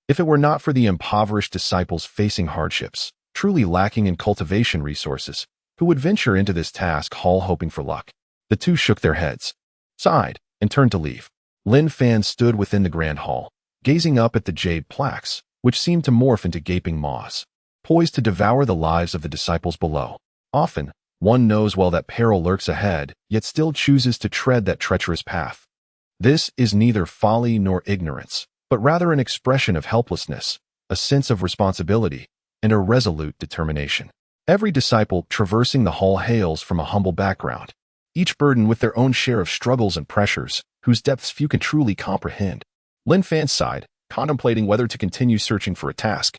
if it were not for the impoverished disciples facing hardships, truly lacking in cultivation resources, who would venture into this task hall hoping for luck? The two shook their heads, sighed, and turned to leave. Lin Fan stood within the grand hall, gazing up at the jade plaques, which seemed to morph into gaping maws, poised to devour the lives of the disciples below. Often, one knows well that peril lurks ahead, yet still chooses to tread that treacherous path. This is neither folly nor ignorance, but rather an expression of helplessness, a sense of responsibility, and a resolute determination. Every disciple traversing the hall hails from a humble background, each burdened with their own share of struggles and pressures, whose depths few can truly comprehend. Lin Fan sighed, contemplating whether to continue searching for a task.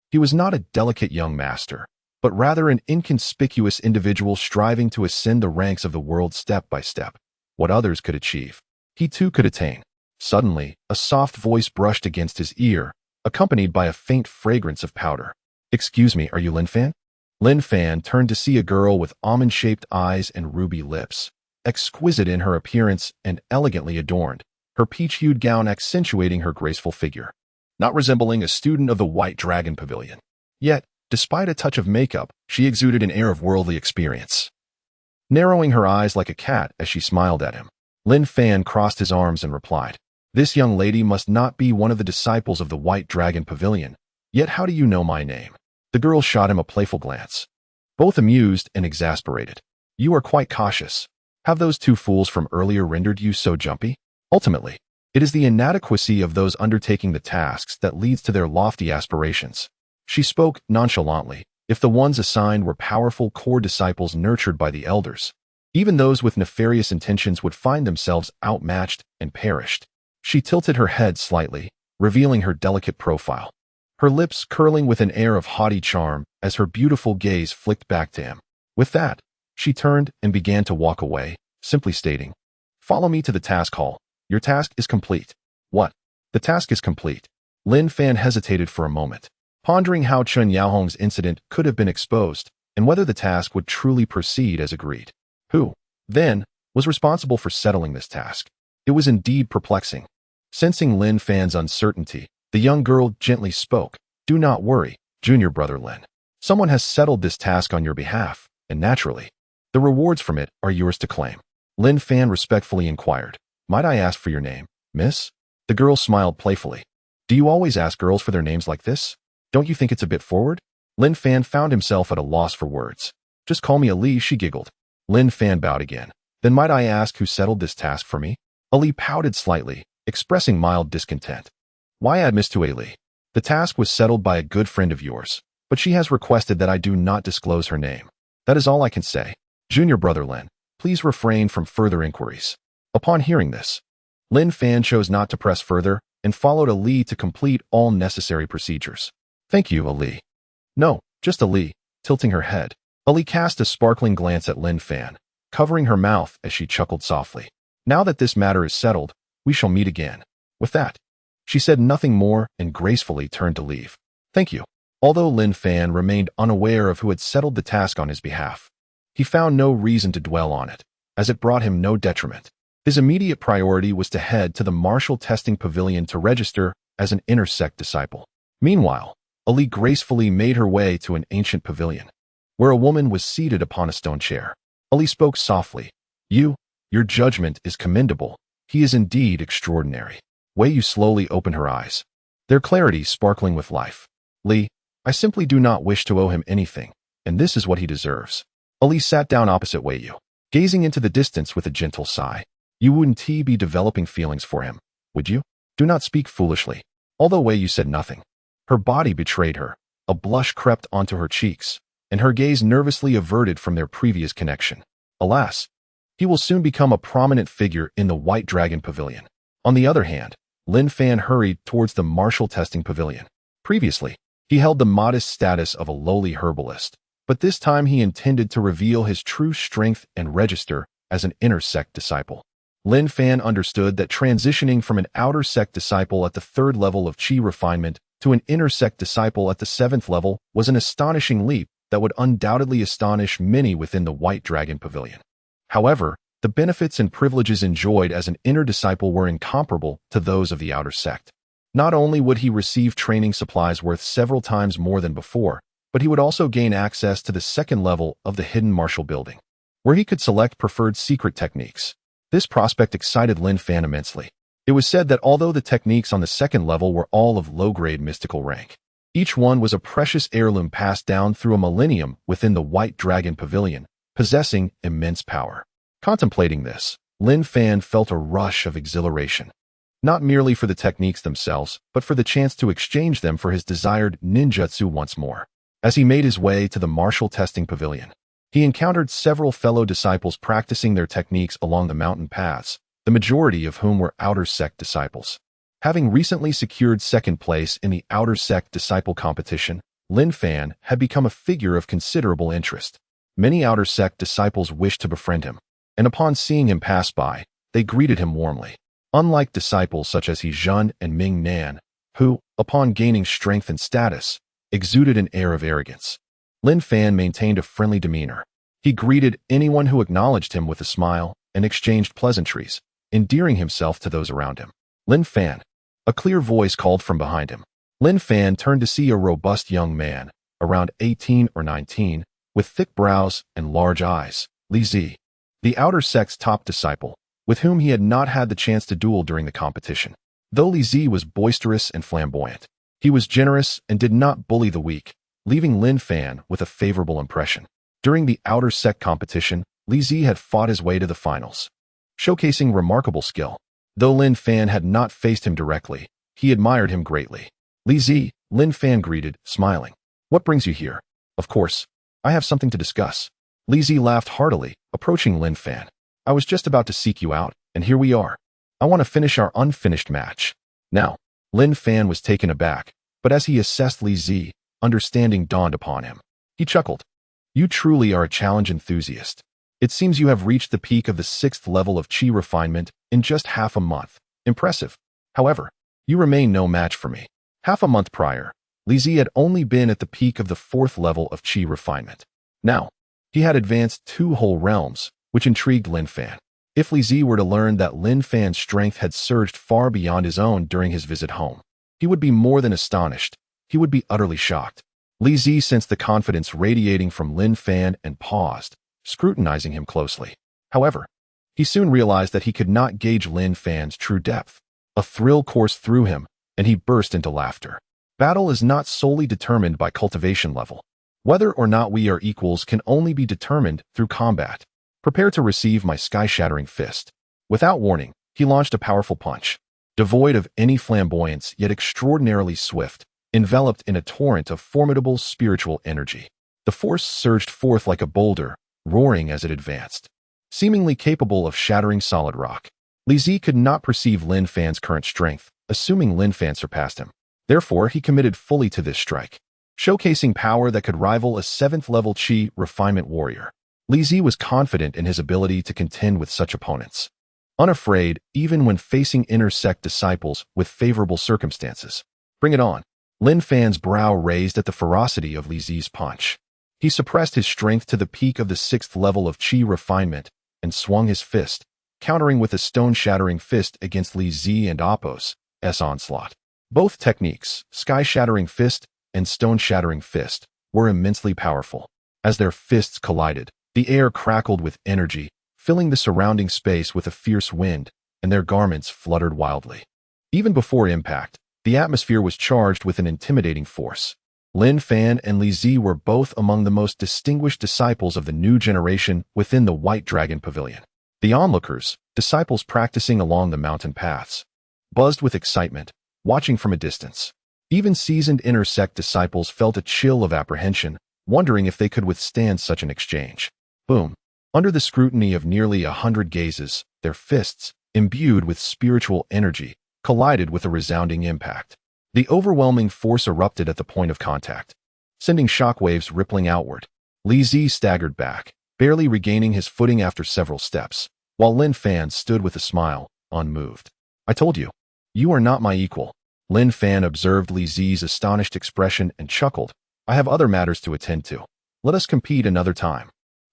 He was not a delicate young master, but rather an inconspicuous individual striving to ascend the ranks of the world step by step. What others could achieve, he too could attain. Suddenly, a soft voice brushed against his ear, accompanied by a faint fragrance of powder. Excuse me, are you Lin Fan? Lin Fan turned to see a girl with almond-shaped eyes and ruby lips, exquisite in her appearance and elegantly adorned, her peach-hued gown accentuating her graceful figure, not resembling a student of the White Dragon Pavilion. Yet, despite a touch of makeup, she exuded an air of worldly experience. Narrowing her eyes like a cat as she smiled at him, Lin Fan crossed his arms and replied, this young lady must not be one of the disciples of the White Dragon Pavilion. Yet how do you know my name? The girl shot him a playful glance, both amused and exasperated. You are quite cautious. Have those 2 fools from earlier rendered you so jumpy? Ultimately, it is the inadequacy of those undertaking the tasks that leads to their lofty aspirations. She spoke nonchalantly, if the ones assigned were powerful core disciples nurtured by the elders. Even those with nefarious intentions would find themselves outmatched and perished. She tilted her head slightly, revealing her delicate profile, her lips curling with an air of haughty charm as her beautiful gaze flicked back to him. With that, she turned and began to walk away, simply stating, follow me to the task hall. Your task is complete. What? The task is complete. Lin Fan hesitated for a moment, pondering how Chen Yaohong's incident could have been exposed and whether the task would truly proceed as agreed. Who, then, was responsible for settling this task? It was indeed perplexing. Sensing Lin Fan's uncertainty, the young girl gently spoke, do not worry, junior brother Lin. Someone has settled this task on your behalf, and naturally, the rewards from it are yours to claim. Lin Fan respectfully inquired, "Might I ask for your name, miss?" The girl smiled playfully. "Do you always ask girls for their names like this? Don't you think it's a bit forward?" Lin Fan found himself at a loss for words. "Just call me Ali," she giggled. Lin Fan bowed again. "Then might I ask who settled this task for me?" Ali pouted slightly, expressing mild discontent. "Why add Miss to Ali? The task was settled by a good friend of yours, but she has requested that I do not disclose her name. That is all I can say. Junior brother Lin, please refrain from further inquiries." Upon hearing this, Lin Fan chose not to press further and followed Ali to complete all necessary procedures. "Thank you, Ali." "No, just Ali," tilting her head. Ali cast a sparkling glance at Lin Fan, covering her mouth as she chuckled softly. "Now that this matter is settled, we shall meet again." With that, she said nothing more and gracefully turned to leave. "Thank you." Although Lin Fan remained unaware of who had settled the task on his behalf, he found no reason to dwell on it, as it brought him no detriment. His immediate priority was to head to the martial testing pavilion to register as an inner sect disciple. Meanwhile, Ali gracefully made her way to an ancient pavilion, where a woman was seated upon a stone chair. Ali spoke softly. Your judgment is commendable. He is indeed extraordinary." Wei Yu slowly opened her eyes, their clarity sparkling with life. "Li, I simply do not wish to owe him anything, and this is what he deserves." Ali sat down opposite Wei Yu, gazing into the distance with a gentle sigh. "You wouldn't be developing feelings for him, would you? Do not speak foolishly." Although Wei Yu said nothing, her body betrayed her. A blush crept onto her cheeks, and her gaze nervously averted from their previous connection. Alas, he will soon become a prominent figure in the White Dragon Pavilion. On the other hand, Lin Fan hurried towards the martial testing pavilion. Previously, he held the modest status of a lowly herbalist, but this time he intended to reveal his true strength and register as an inner sect disciple. Lin Fan understood that transitioning from an outer sect disciple at the 3rd level of Qi refinement to an inner sect disciple at the 7th level was an astonishing leap that would undoubtedly astonish many within the White Dragon Pavilion. However, the benefits and privileges enjoyed as an inner disciple were incomparable to those of the outer sect. Not only would he receive training supplies worth several times more than before, but he would also gain access to the 2nd level of the hidden martial building, where he could select preferred secret techniques. This prospect excited Lin Fan immensely. It was said that although the techniques on the 2nd level were all of low-grade mystical rank, each one was a precious heirloom passed down through a millennium within the White Dragon Pavilion, possessing immense power. Contemplating this, Lin Fan felt a rush of exhilaration, not merely for the techniques themselves, but for the chance to exchange them for his desired ninjutsu once more. As he made his way to the martial testing pavilion, he encountered several fellow disciples practicing their techniques along the mountain paths, the majority of whom were outer sect disciples. Having recently secured 2nd place in the outer sect disciple competition, Lin Fan had become a figure of considerable interest. Many outer sect disciples wished to befriend him, and upon seeing him pass by, they greeted him warmly. Unlike disciples such as He Zhen and Ming Nan, who, upon gaining strength and status, exuded an air of arrogance, Lin Fan maintained a friendly demeanor. He greeted anyone who acknowledged him with a smile and exchanged pleasantries, endearing himself to those around him. "Lin Fan," a clear voice called from behind him. Lin Fan turned to see a robust young man, around 18 or 19, with thick brows and large eyes, Li Zi, the outer sect's top disciple, with whom he had not had the chance to duel during the competition. Though Li Zi was boisterous and flamboyant, he was generous and did not bully the weak, leaving Lin Fan with a favorable impression. During the outer sect competition, Li Zi had fought his way to the finals, showcasing remarkable skill. Though Lin Fan had not faced him directly, he admired him greatly. "Li Zi," Lin Fan greeted, smiling. "What brings you here?" "Of course, I have something to discuss." Li Zi laughed heartily, approaching Lin Fan. "I was just about to seek you out, and here we are. I want to finish our unfinished match." Now, Lin Fan was taken aback, but as he assessed Li Zi, understanding dawned upon him. He chuckled. "You truly are a challenge enthusiast. It seems you have reached the peak of the 6th level of Qi refinement in just half a month. Impressive. However, you remain no match for me." Half a month prior, Li Zi had only been at the peak of the 4th level of Qi refinement. Now, he had advanced 2 whole realms, which intrigued Lin Fan. If Li Zi were to learn that Lin Fan's strength had surged far beyond his own during his visit home, he would be more than astonished. He would be utterly shocked. Li Zi sensed the confidence radiating from Lin Fan and paused, scrutinizing him closely. However, he soon realized that he could not gauge Lin Fan's true depth. A thrill coursed through him, and he burst into laughter. Battle is not solely determined by cultivation level. Whether or not we are equals can only be determined through combat. Prepare to receive my sky-shattering fist. Without warning, he launched a powerful punch. Devoid of any flamboyance, yet extraordinarily swift, enveloped in a torrent of formidable spiritual energy. The force surged forth like a boulder, roaring as it advanced. Seemingly capable of shattering solid rock, Li Zi could not perceive Lin Fan's current strength, assuming Lin Fan surpassed him. Therefore, he committed fully to this strike, showcasing power that could rival a 7th-level Qi refinement warrior. Li Zi was confident in his ability to contend with such opponents. Unafraid, even when facing inner sect disciples with favorable circumstances. Bring it on. Lin Fan's brow raised at the ferocity of Li Zi's punch. He suppressed his strength to the peak of the 6th level of Qi refinement and swung his fist, countering with a stone-shattering fist against Li Zi and Appo's onslaught. Both techniques, sky-shattering fist and stone-shattering fist, were immensely powerful. As their fists collided, the air crackled with energy, filling the surrounding space with a fierce wind, and their garments fluttered wildly. Even before impact, the atmosphere was charged with an intimidating force. Lin Fan and Li Zi were both among the most distinguished disciples of the new generation within the White Dragon Pavilion. The onlookers, disciples practicing along the mountain paths, buzzed with excitement, watching from a distance. Even seasoned inner sect disciples felt a chill of apprehension, wondering if they could withstand such an exchange. Boom. Under the scrutiny of nearly 100 gazes, their fists, imbued with spiritual energy, collided with a resounding impact. The overwhelming force erupted at the point of contact, sending shockwaves rippling outward. Li Zi staggered back, barely regaining his footing after several steps, while Lin Fan stood with a smile, unmoved. I told you, you are not my equal. Lin Fan observed Li Zi's astonished expression and chuckled. I have other matters to attend to. Let us compete another time.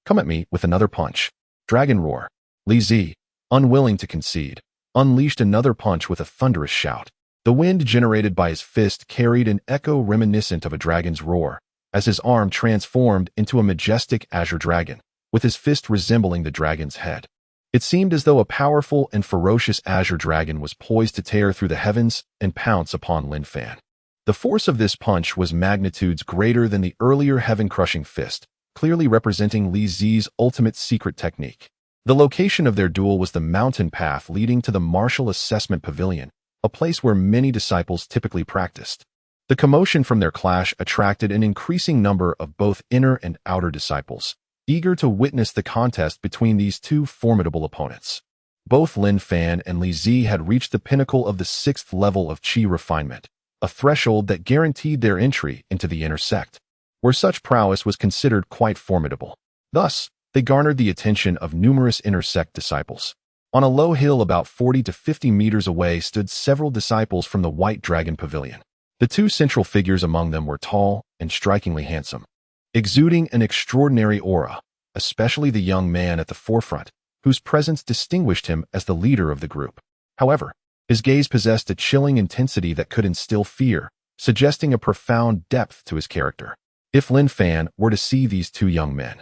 Come at me with another punch. Dragon roar. Li Zi, unwilling to concede, unleashed another punch with a thunderous shout. The wind generated by his fist carried an echo reminiscent of a dragon's roar, as his arm transformed into a majestic azure dragon, with his fist resembling the dragon's head. It seemed as though a powerful and ferocious azure dragon was poised to tear through the heavens and pounce upon Lin Fan. The force of this punch was magnitudes greater than the earlier heaven-crushing fist, clearly representing Li Zi's ultimate secret technique. The location of their duel was the mountain path leading to the Martial Assessment Pavilion, a place where many disciples typically practiced. The commotion from their clash attracted an increasing number of both inner and outer disciples, eager to witness the contest between these two formidable opponents. Both Lin Fan and Li Zi had reached the pinnacle of the 6th level of Qi refinement, a threshold that guaranteed their entry into the inner sect, where such prowess was considered quite formidable. Thus, they garnered the attention of numerous inner sect disciples. On a low hill about 40 to 50 meters away stood several disciples from the White Dragon Pavilion. The two central figures among them were tall and strikingly handsome, exuding an extraordinary aura, especially the young man at the forefront, whose presence distinguished him as the leader of the group. However, his gaze possessed a chilling intensity that could instill fear, suggesting a profound depth to his character. If Lin Fan were to see these two young men,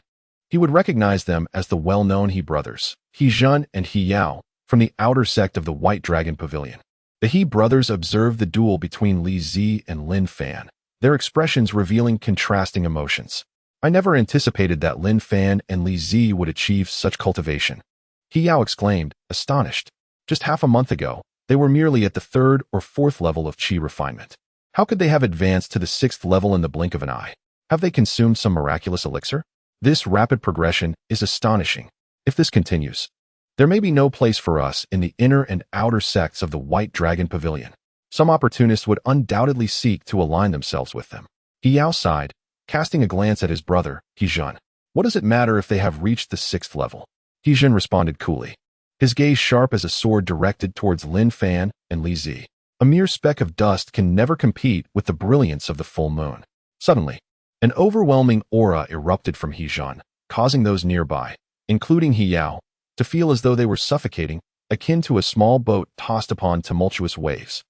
he would recognize them as the well-known He brothers, He Jun and He Yao, from the outer sect of the White Dragon Pavilion. The He brothers observed the duel between Li Zi and Lin Fan, their expressions revealing contrasting emotions. I never anticipated that Lin Fan and Li Zi would achieve such cultivation. He Yao exclaimed, astonished. Just half a month ago, they were merely at the 3rd or 4th level of Qi refinement. How could they have advanced to the 6th level in the blink of an eye? Have they consumed some miraculous elixir? This rapid progression is astonishing. If this continues, there may be no place for us in the inner and outer sects of the White Dragon Pavilion. Some opportunists would undoubtedly seek to align themselves with them. He Yao sighed, casting a glance at his brother, He Jun. What does it matter if they have reached the 6th level? He Jun responded coolly, his gaze sharp as a sword directed towards Lin Fan and Li Zi. A mere speck of dust can never compete with the brilliance of the full moon. Suddenly, an overwhelming aura erupted from He Jun, causing those nearby, including He Yao, to feel as though they were suffocating, akin to a small boat tossed upon tumultuous waves.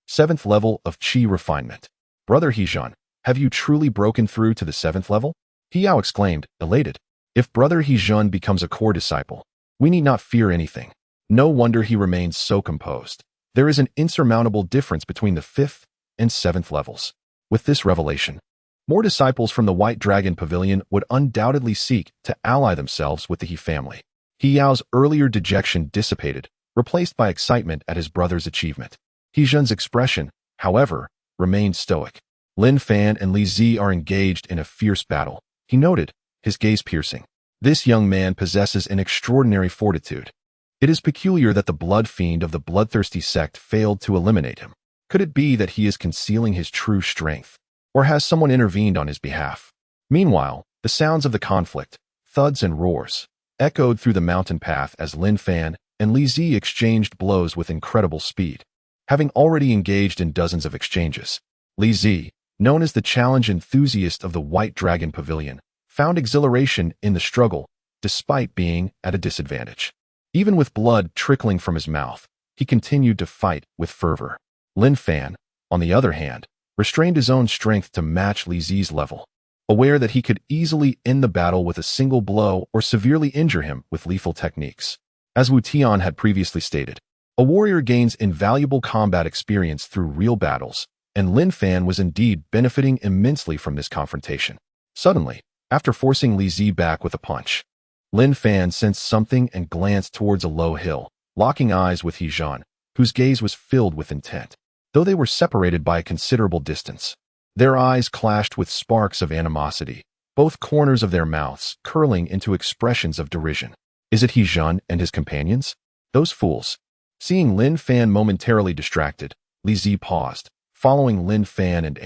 7th level of Qi refinement. Brother He Jun, Have you truly broken through to the 7th level? He Yao exclaimed, elated. If brother He Jun becomes a core disciple, we need not fear anything. No wonder he remains so composed. There is an insurmountable difference between the 5th and 7th levels. With this revelation, more disciples from the White Dragon Pavilion would undoubtedly seek to ally themselves with the He family. He Yao's earlier dejection dissipated, replaced by excitement at his brother's achievement. He Jun's expression, however, remained stoic. Lin Fan and Li Zi are engaged in a fierce battle, he noted, his gaze piercing. This young man possesses an extraordinary fortitude. It is peculiar that the blood fiend of the bloodthirsty sect failed to eliminate him. Could it be that he is concealing his true strength? Or has someone intervened on his behalf? Meanwhile, the sounds of the conflict, thuds and roars, echoed through the mountain path as Lin Fan and Li Zi exchanged blows with incredible speed. Having already engaged in dozens of exchanges, Li Zi, known as the challenge enthusiast of the White Dragon Pavilion, found exhilaration in the struggle, despite being at a disadvantage. Even with blood trickling from his mouth, he continued to fight with fervor. Lin Fan, on the other hand, restrained his own strength to match Li Zi's level, aware that he could easily end the battle with a single blow or severely injure him with lethal techniques. As Wu Tian had previously stated, a warrior gains invaluable combat experience through real battles, and Lin Fan was indeed benefiting immensely from this confrontation. Suddenly, after forcing Li Zi back with a punch, Lin Fan sensed something and glanced towards a low hill, locking eyes with He Jun, whose gaze was filled with intent. Though they were separated by a considerable distance, their eyes clashed with sparks of animosity, both corners of their mouths curling into expressions of derision. Is it He Jun and his companions? Those fools. Seeing Lin Fan momentarily distracted, Li Zi paused, following Lin Fan and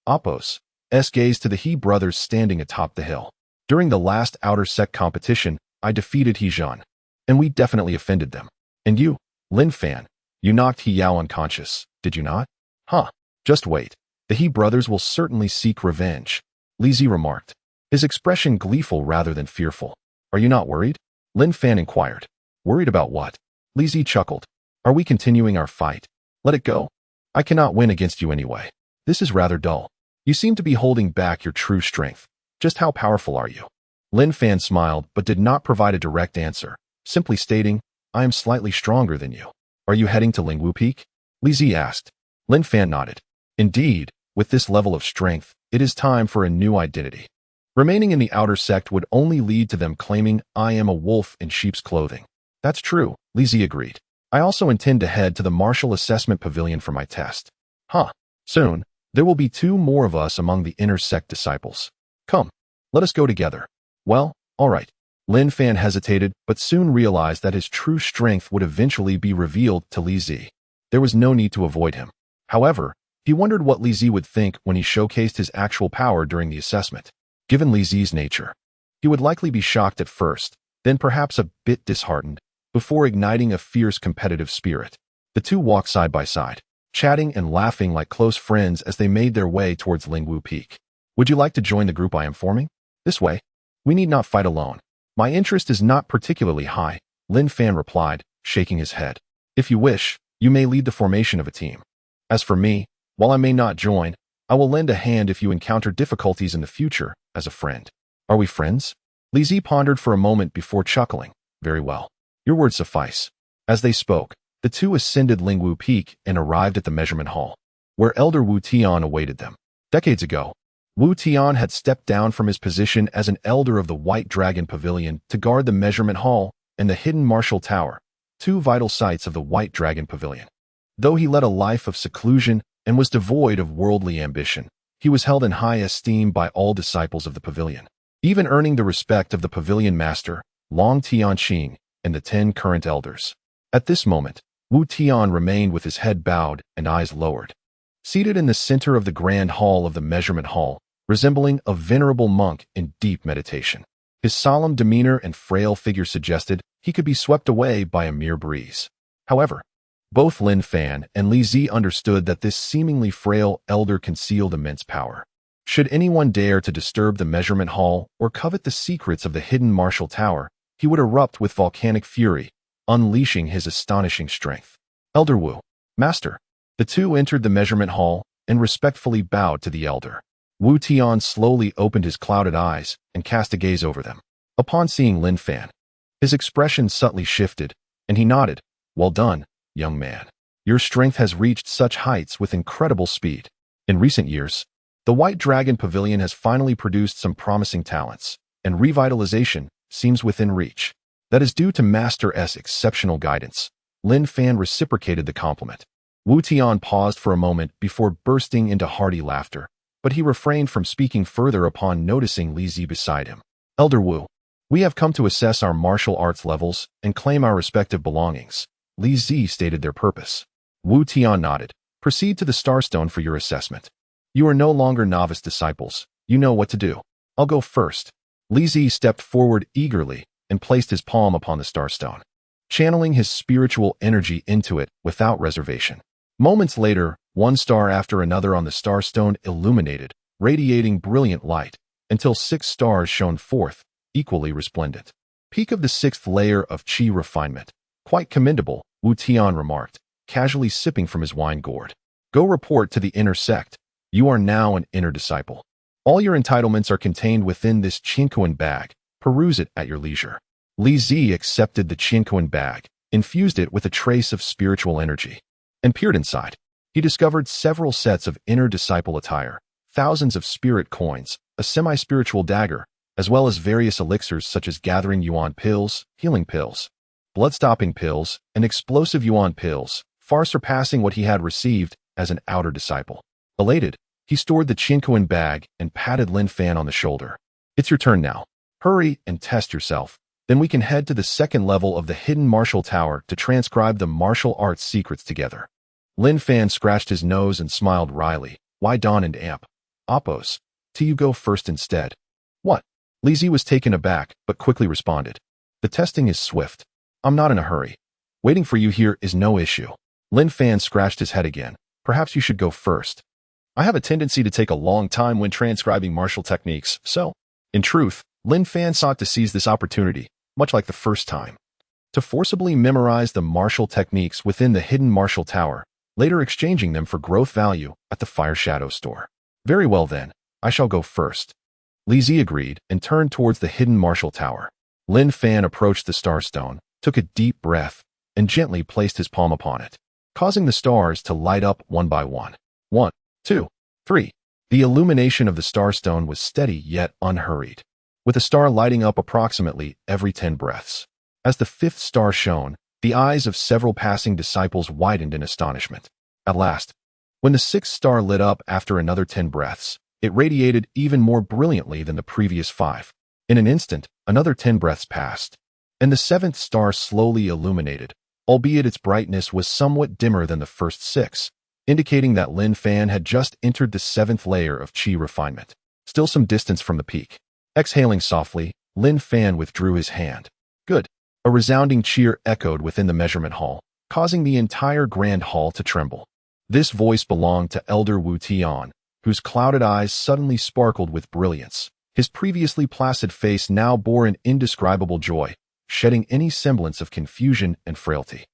Appos' gaze to the He brothers standing atop the hill. During the last outer sect competition, I defeated He Jun, and we definitely offended them. And you, Lin Fan, you knocked He Yao unconscious, did you not? Huh. Just wait. The He brothers will certainly seek revenge, Li Zi remarked, his expression gleeful rather than fearful. Are you not worried? Lin Fan inquired. Worried about what? Li Zi chuckled. Are we continuing our fight? Let it go. I cannot win against you anyway. This is rather dull. You seem to be holding back your true strength. Just how powerful are you? Lin Fan smiled but did not provide a direct answer, simply stating, I am slightly stronger than you. Are you heading to Lingwu Peak? Li Zi asked. Lin Fan nodded. Indeed, with this level of strength, it is time for a new identity. Remaining in the outer sect would only lead to them claiming I am a wolf in sheep's clothing. That's true, Li Zi agreed. I also intend to head to the Martial Assessment Pavilion for my test. Huh. Soon, there will be 2 more of us among the inner sect disciples. Come, let us go together. Well, all right. Lin Fan hesitated, but soon realized that his true strength would eventually be revealed to Li Zi. There was no need to avoid him. However, he wondered what Li Zi would think when he showcased his actual power during the assessment. Given Li Zi's nature, he would likely be shocked at first, then perhaps a bit disheartened, before igniting a fierce competitive spirit. The two walked side by side, chatting and laughing like close friends as they made their way towards Lingwu Peak. Would you like to join the group I am forming? This way. We need not fight alone. My interest is not particularly high, Lin Fan replied, shaking his head. If you wish, you may lead the formation of a team. As for me, while I may not join, I will lend a hand if you encounter difficulties in the future, as a friend. Are we friends? Li Zi pondered for a moment before chuckling. Very well. Your words suffice. As they spoke, the two ascended Lingwu Peak and arrived at the measurement hall, where Elder Wu Tian awaited them. Decades ago, Wu Tian had stepped down from his position as an elder of the White Dragon Pavilion to guard the measurement hall and the hidden martial tower, 2 vital sites of the White Dragon Pavilion. Though he led a life of seclusion and was devoid of worldly ambition, he was held in high esteem by all disciples of the pavilion, even earning the respect of the pavilion master, Long Tianqing, and the 10 current elders. At this moment, Wu Tian remained with his head bowed and eyes lowered. Seated in the center of the grand hall of the measurement hall, resembling a venerable monk in deep meditation. His solemn demeanor and frail figure suggested he could be swept away by a mere breeze. However, both Lin Fan and Li Zi understood that this seemingly frail elder concealed immense power. Should anyone dare to disturb the measurement hall or covet the secrets of the hidden martial tower, he would erupt with volcanic fury, unleashing his astonishing strength. Elder Wu, Master. The two entered the measurement hall and respectfully bowed to the elder. Wu Tian slowly opened his clouded eyes and cast a gaze over them. Upon seeing Lin Fan, his expression subtly shifted, and he nodded. Well done, young man. Your strength has reached such heights with incredible speed. In recent years, the White Dragon Pavilion has finally produced some promising talents, and revitalization seems within reach. That is due to Master S's exceptional guidance. Lin Fan reciprocated the compliment. Wu Tian paused for a moment before bursting into hearty laughter, but he refrained from speaking further upon noticing Li Zi beside him. Elder Wu, we have come to assess our martial arts levels and claim our respective belongings. Li Zi stated their purpose. Wu Tian nodded. Proceed to the Starstone for your assessment. You are no longer novice disciples. You know what to do. I'll go first. Li Zi stepped forward eagerly and placed his palm upon the Starstone, channeling his spiritual energy into it without reservation. Moments later, one star after another on the Starstone illuminated, radiating brilliant light, until 6 stars shone forth, equally resplendent. Peak of the 6th layer of Qi refinement. Quite commendable, Wu Tian remarked, casually sipping from his wine gourd. Go report to the inner sect. You are now an inner disciple. All your entitlements are contained within this Qinkuan bag. Peruse it at your leisure. Li Zi accepted the Qinkuan bag, infused it with a trace of spiritual energy, and peered inside. He discovered several sets of inner disciple attire, thousands of spirit coins, a semi-spiritual dagger, as well as various elixirs such as gathering yuan pills, healing pills, blood-stopping pills, and explosive yuan pills, far surpassing what he had received as an outer disciple. Elated, he stored the Qinkuan bag and patted Lin Fan on the shoulder. It's your turn now. Hurry and test yourself. Then we can head to the 2nd level of the hidden martial tower to transcribe the martial arts secrets together. Lin Fan scratched his nose and smiled wryly. Why Don and Amp? Oppos. To you go first instead. What? Li Zi was taken aback, but quickly responded. The testing is swift. I'm not in a hurry. Waiting for you here is no issue. Lin Fan scratched his head again. Perhaps you should go first. I have a tendency to take a long time when transcribing martial techniques, so, in truth, Lin Fan sought to seize this opportunity, much like the first time, to forcibly memorize the martial techniques within the hidden martial tower, later exchanging them for growth value at the Fire Shadow Store. Very well then, I shall go first. Li Zi agreed and turned towards the hidden martial tower. Lin Fan approached the Starstone, took a deep breath, and gently placed his palm upon it, causing the stars to light up one by one. 1, 2, 3. The illumination of the Starstone was steady yet unhurried, with a star lighting up approximately every 10 breaths. As the 5th star shone, the eyes of several passing disciples widened in astonishment. At last, when the 6th star lit up after another 10 breaths, it radiated even more brilliantly than the previous 5. In an instant, another 10 breaths passed, and the 7th star slowly illuminated, albeit its brightness was somewhat dimmer than the first 6, indicating that Lin Fan had just entered the 7th layer of Qi refinement, still some distance from the peak. Exhaling softly, Lin Fan withdrew his hand. Good. A resounding cheer echoed within the measurement hall, causing the entire grand hall to tremble. This voice belonged to Elder Wu Tian, whose clouded eyes suddenly sparkled with brilliance. His previously placid face now bore an indescribable joy, shedding any semblance of confusion and frailty.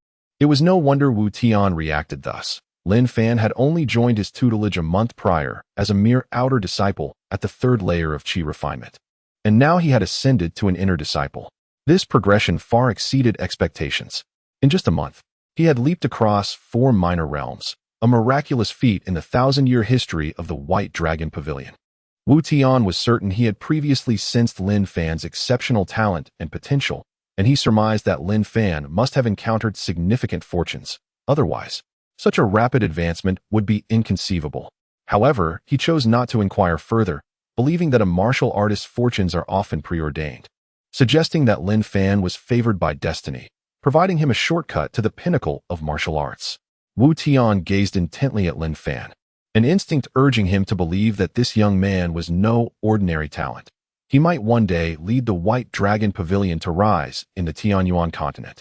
It was no wonder Wu Tian reacted thus. Lin Fan had only joined his tutelage a month prior as a mere outer disciple at the 3rd layer of Qi refinement, and now he had ascended to an inner disciple. This progression far exceeded expectations. In just a month, he had leaped across 4 minor realms, a miraculous feat in the 1,000-year history of the White Dragon Pavilion. Wu Tian was certain he had previously sensed Lin Fan's exceptional talent and potential, and he surmised that Lin Fan must have encountered significant fortunes. Otherwise, such a rapid advancement would be inconceivable. However, he chose not to inquire further, believing that a martial artist's fortunes are often preordained, suggesting that Lin Fan was favored by destiny, providing him a shortcut to the pinnacle of martial arts. Wu Tian gazed intently at Lin Fan, an instinct urging him to believe that this young man was no ordinary talent. He might one day lead the White Dragon Pavilion to rise in the Tianyuan Continent,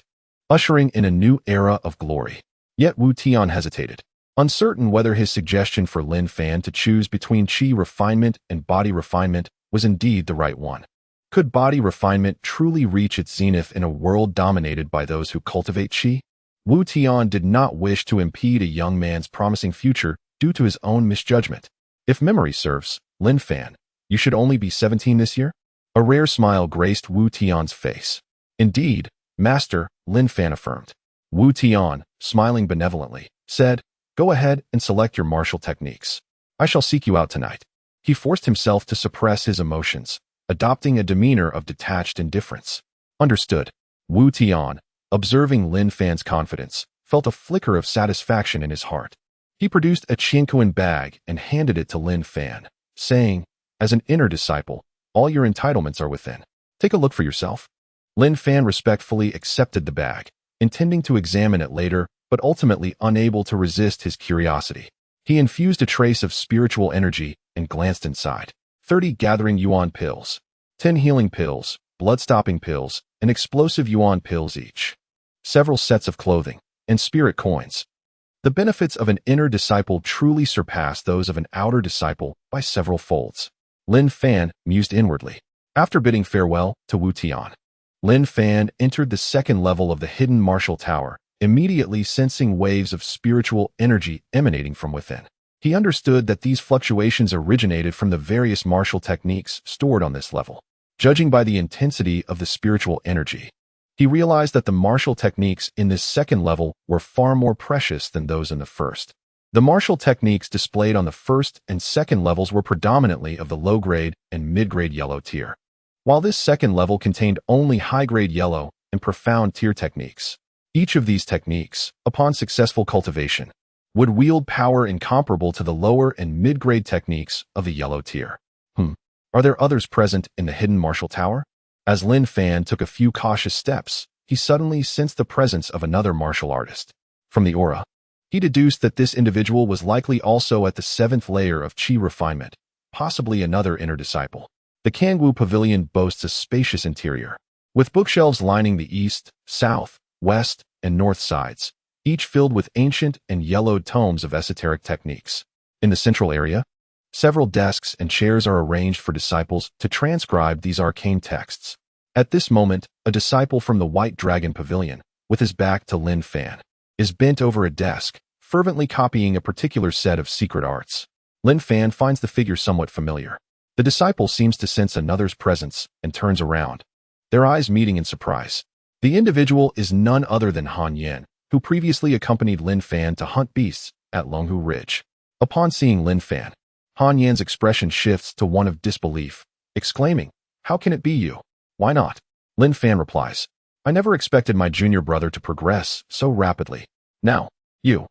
ushering in a new era of glory. Yet Wu Tian hesitated, uncertain whether his suggestion for Lin Fan to choose between Qi refinement and body refinement was indeed the right one. Could body refinement truly reach its zenith in a world dominated by those who cultivate Qi? Wu Tian did not wish to impede a young man's promising future due to his own misjudgment. If memory serves, Lin Fan, you should only be 17 this year? A rare smile graced Wu Tian's face. Indeed, Master, Lin Fan affirmed. Wu Tian, smiling benevolently, said, "Go ahead and select your martial techniques. I shall seek you out tonight." He forced himself to suppress his emotions, adopting a demeanor of detached indifference. Understood. Wu Tian, observing Lin Fan's confidence, felt a flicker of satisfaction in his heart. He produced a Tianyuan bag and handed it to Lin Fan, saying, "As an inner disciple, all your entitlements are within. Take a look for yourself." Lin Fan respectfully accepted the bag, intending to examine it later, but ultimately unable to resist his curiosity. He infused a trace of spiritual energy and glanced inside. 30 gathering yuan pills, 10 healing pills, blood-stopping pills, and explosive yuan pills each. Several sets of clothing, and spirit coins. The benefits of an inner disciple truly surpass those of an outer disciple by several folds. Lin Fan mused inwardly. After bidding farewell to Wu Tian, Lin Fan entered the second level of the hidden martial tower, immediately sensing waves of spiritual energy emanating from within. He understood that these fluctuations originated from the various martial techniques stored on this level. Judging by the intensity of the spiritual energy, he realized that the martial techniques in this second level were far more precious than those in the first. The martial techniques displayed on the first and second levels were predominantly of the low-grade and mid-grade yellow tier, while this second level contained only high-grade yellow and profound tier techniques. Each of these techniques, upon successful cultivation, would wield power incomparable to the lower and mid-grade techniques of the yellow tier. Are there others present in the hidden martial tower? As Lin Fan took a few cautious steps, he suddenly sensed the presence of another martial artist. From the aura, he deduced that this individual was likely also at the 7th layer of Qi refinement, possibly another inner disciple. The Tianyuan Pavilion boasts a spacious interior, with bookshelves lining the east, south, west, and north sides, each filled with ancient and yellowed tomes of esoteric techniques. In the central area, several desks and chairs are arranged for disciples to transcribe these arcane texts. At this moment, a disciple from the White Dragon Pavilion, with his back to Lin Fan, is bent over a desk, fervently copying a particular set of secret arts. Lin Fan finds the figure somewhat familiar. The disciple seems to sense another's presence and turns around, their eyes meeting in surprise. The individual is none other than Han Yan, who previously accompanied Lin Fan to hunt beasts at Longhu Ridge. Upon seeing Lin Fan, Han Yan's expression shifts to one of disbelief, exclaiming, "How can it be you? Why not?" Lin Fan replies, "I never expected my junior brother to progress so rapidly. Now, you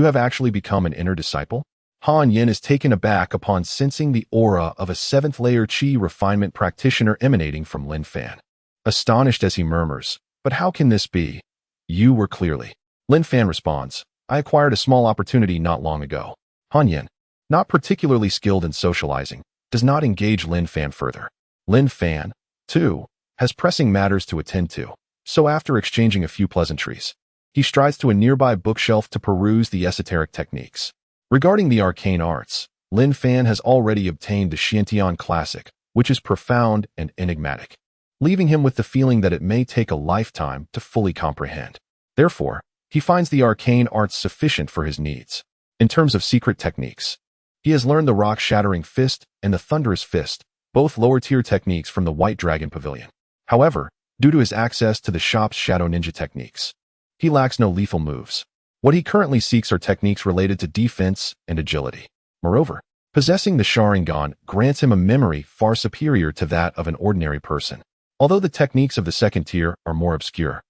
have actually become an inner disciple?" Han Yan is taken aback upon sensing the aura of a 7th layer Qi refinement practitioner emanating from Lin Fan. Astonished as he murmurs, "But how can this be? You were clearly." Lin Fan responds, "I acquired a small opportunity not long ago." Han Yan, not particularly skilled in socializing, does not engage Lin Fan further. Lin Fan, too, has pressing matters to attend to, so after exchanging a few pleasantries, he strides to a nearby bookshelf to peruse the esoteric techniques. Regarding the arcane arts, Lin Fan has already obtained the Xiantian Classic, which is profound and enigmatic, leaving him with the feeling that it may take a lifetime to fully comprehend. Therefore, he finds the arcane arts sufficient for his needs. In terms of secret techniques, he has learned the rock-shattering fist and the thunderous fist, both lower-tier techniques from the White Dragon Pavilion. However, due to his access to the shop's shadow ninja techniques, he lacks no lethal moves. What he currently seeks are techniques related to defense and agility. Moreover, possessing the Sharingan grants him a memory far superior to that of an ordinary person. Although the techniques of the second tier are more obscure,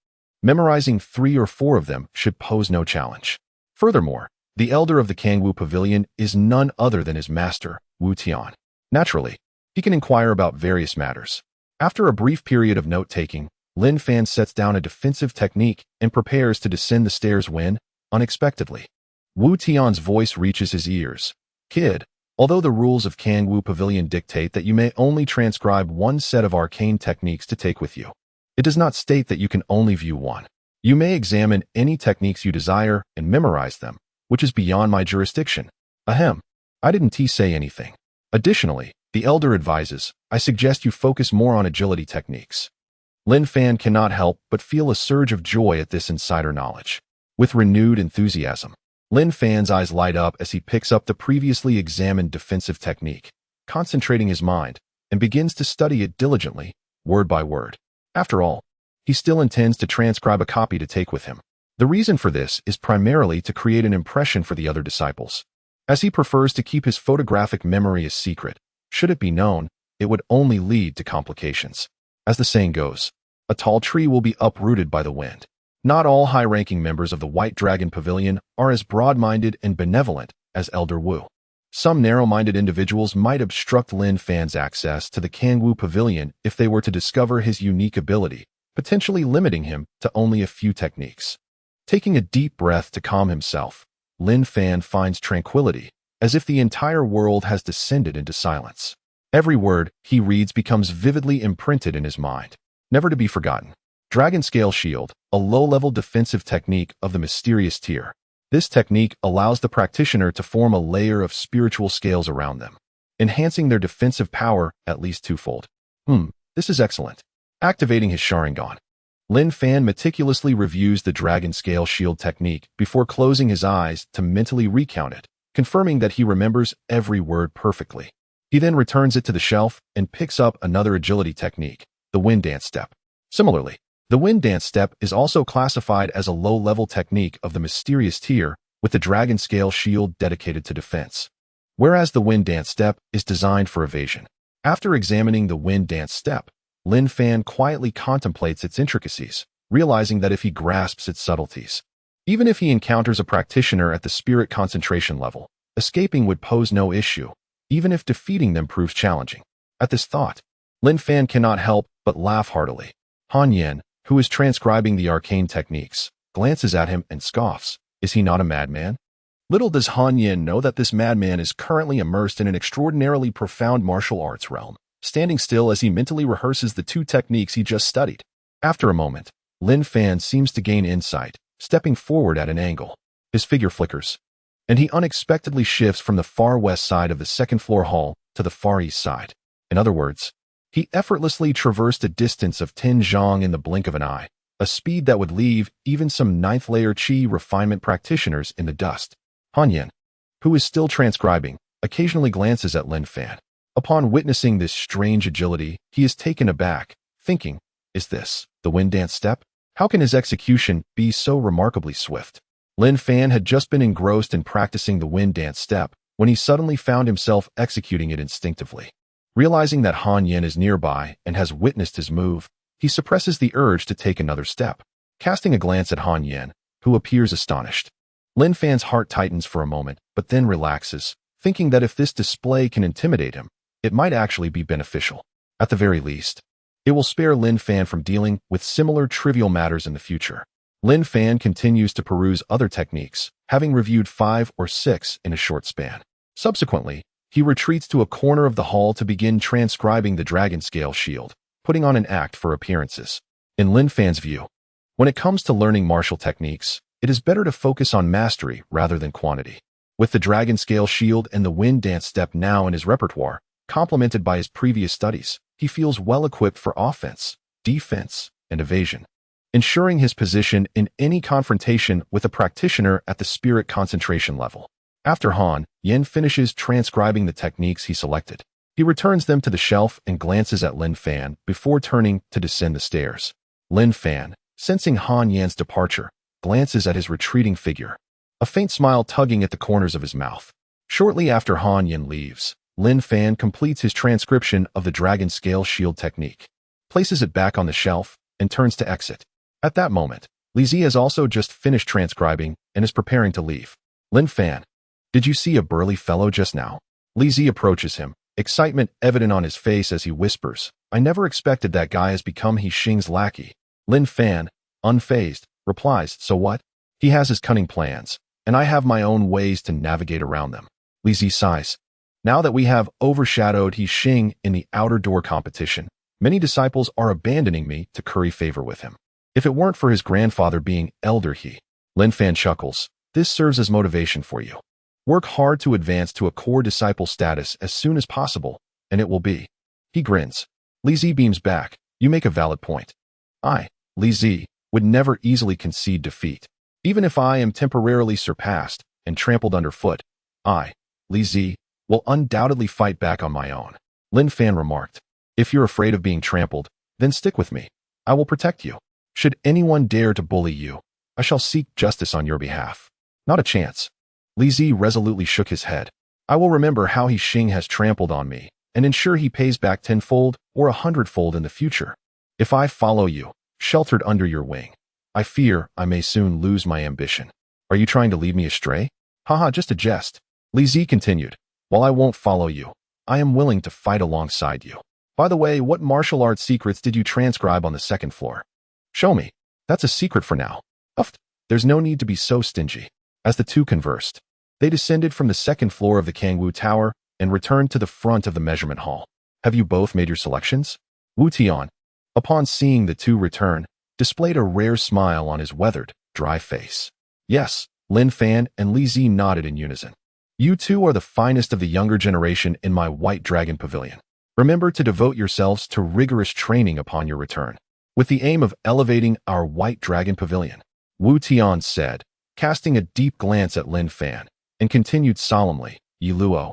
memorizing 3 or 4 of them should pose no challenge. Furthermore, the elder of the Tianyuan Pavilion is none other than his master, Wu Tian. Naturally, he can inquire about various matters. After a brief period of note-taking, Lin Fan sets down a defensive technique and prepares to descend the stairs when, unexpectedly, Wu Tian's voice reaches his ears. "Kid, although the rules of Tianyuan Pavilion dictate that you may only transcribe 1 set of arcane techniques to take with you, it does not state that you can only view 1. You may examine any techniques you desire and memorize them, which is beyond my jurisdiction." Ahem. I didn't say anything. Additionally, the elder advises, I suggest you focus more on agility techniques. Lin Fan cannot help but feel a surge of joy at this insider knowledge. With renewed enthusiasm, Lin Fan's eyes light up as he picks up the previously examined defensive technique, concentrating his mind, and begins to study it diligently, word by word. After all, he still intends to transcribe a copy to take with him. The reason for this is primarily to create an impression for the other disciples, as he prefers to keep his photographic memory a secret. Should it be known, it would only lead to complications. As the saying goes, a tall tree will be uprooted by the wind. Not all high-ranking members of the White Dragon Pavilion are as broad-minded and benevolent as Elder Wu. Some narrow-minded individuals might obstruct Lin Fan's access to the Kangwu Pavilion if they were to discover his unique ability, potentially limiting him to only a few techniques. Taking a deep breath to calm himself, Lin Fan finds tranquility, as if the entire world has descended into silence. Every word he reads becomes vividly imprinted in his mind, never to be forgotten. Dragon Scale Shield, a low-level defensive technique of the mysterious tier. This technique allows the practitioner to form a layer of spiritual scales around them, enhancing their defensive power at least twofold. This is excellent. Activating his Sharingan, Lin Fan meticulously reviews the Dragon Scale Shield technique before closing his eyes to mentally recount it, confirming that he remembers every word perfectly. He then returns it to the shelf and picks up another agility technique, the Wind Dance Step. Similarly, the Wind Dance Step is also classified as a low-level technique of the mysterious tier, with the Dragon Scale Shield dedicated to defense, whereas the Wind Dance Step is designed for evasion. After examining the Wind Dance Step, Lin Fan quietly contemplates its intricacies, realizing that if he grasps its subtleties, even if he encounters a practitioner at the spirit concentration level, escaping would pose no issue, even if defeating them proves challenging. At this thought, Lin Fan cannot help but laugh heartily. Han Yen, who is transcribing the arcane techniques, glances at him and scoffs. Is he not a madman? Little does Han Yen know that this madman is currently immersed in an extraordinarily profound martial arts realm, standing still as he mentally rehearses the two techniques he just studied. After a moment, Lin Fan seems to gain insight, stepping forward at an angle. His figure flickers, and he unexpectedly shifts from the far west side of the second-floor hall to the far east side. In other words, he effortlessly traversed a distance of 10 zhang in the blink of an eye, a speed that would leave even some ninth-layer Qi refinement practitioners in the dust. Han Yen, who is still transcribing, occasionally glances at Lin Fan. Upon witnessing this strange agility, he is taken aback, thinking, is this the Wind Dance Step? How can his execution be so remarkably swift? Lin Fan had just been engrossed in practicing the Wind Dance Step when he suddenly found himself executing it instinctively. Realizing that Han Yen is nearby and has witnessed his move, he suppresses the urge to take another step, casting a glance at Han Yen, who appears astonished. Lin Fan's heart tightens for a moment, but then relaxes, thinking that if this display can intimidate him, it might actually be beneficial. At the very least, it will spare Lin Fan from dealing with similar trivial matters in the future. Lin Fan continues to peruse other techniques, having reviewed 5 or 6 in a short span. Subsequently, he retreats to a corner of the hall to begin transcribing the Dragon Scale Shield, putting on an act for appearances. In Lin Fan's view, when it comes to learning martial techniques, it is better to focus on mastery rather than quantity. With the Dragon Scale Shield and the Wind Dance Step now in his repertoire, complemented by his previous studies, he feels well equipped for offense, defense, and evasion, ensuring his position in any confrontation with a practitioner at the spirit concentration level. After Han Yen finishes transcribing the techniques he selected, he returns them to the shelf and glances at Lin Fan before turning to descend the stairs. Lin Fan, sensing Han Yen's departure, glances at his retreating figure, a faint smile tugging at the corners of his mouth. Shortly after Han Yen leaves, Lin Fan completes his transcription of the Dragon Scale Shield technique, places it back on the shelf, and turns to exit. At that moment, Li Zi has also just finished transcribing and is preparing to leave. Lin Fan, did you see a burly fellow just now? Li Zi approaches him, excitement evident on his face as he whispers, I never expected that guy has become He Xing's lackey. Lin Fan, unfazed, replies, so what? He has his cunning plans, and I have my own ways to navigate around them. Li Zi sighs. Now that we have overshadowed He Xing in the outer door competition, many disciples are abandoning me to curry favor with him. If it weren't for his grandfather being Elder He, Lin Fan chuckles, this serves as motivation for you. Work hard to advance to a core disciple status as soon as possible, and it will be. He grins. Li Zi beams back, you make a valid point. I, Li Zi, would never easily concede defeat. Even if I am temporarily surpassed, and trampled underfoot. I, Li Zi, will undoubtedly fight back on my own. Lin Fan remarked. If you're afraid of being trampled, then stick with me. I will protect you. Should anyone dare to bully you, I shall seek justice on your behalf. Not a chance. Li Zi resolutely shook his head. I will remember how he Xing has trampled on me, and ensure he pays back 10-fold or 100-fold in the future. If I follow you, sheltered under your wing, I fear I may soon lose my ambition. Are you trying to lead me astray? Haha, just a jest. Li Zi continued. While I won't follow you, I am willing to fight alongside you. By the way, what martial arts secrets did you transcribe on the second floor? Show me. That's a secret for now. Uft. There's no need to be so stingy. As the two conversed, they descended from the second floor of the Kangwu Tower and returned to the front of the measurement hall. Have you both made your selections? Wu Tian, upon seeing the two return, displayed a rare smile on his weathered, dry face. Yes, Lin Fan and Li Zi nodded in unison. You two are the finest of the younger generation in my White Dragon Pavilion. Remember to devote yourselves to rigorous training upon your return, with the aim of elevating our White Dragon Pavilion, Wu Tian said, casting a deep glance at Lin Fan, and continued solemnly, Yi Luo,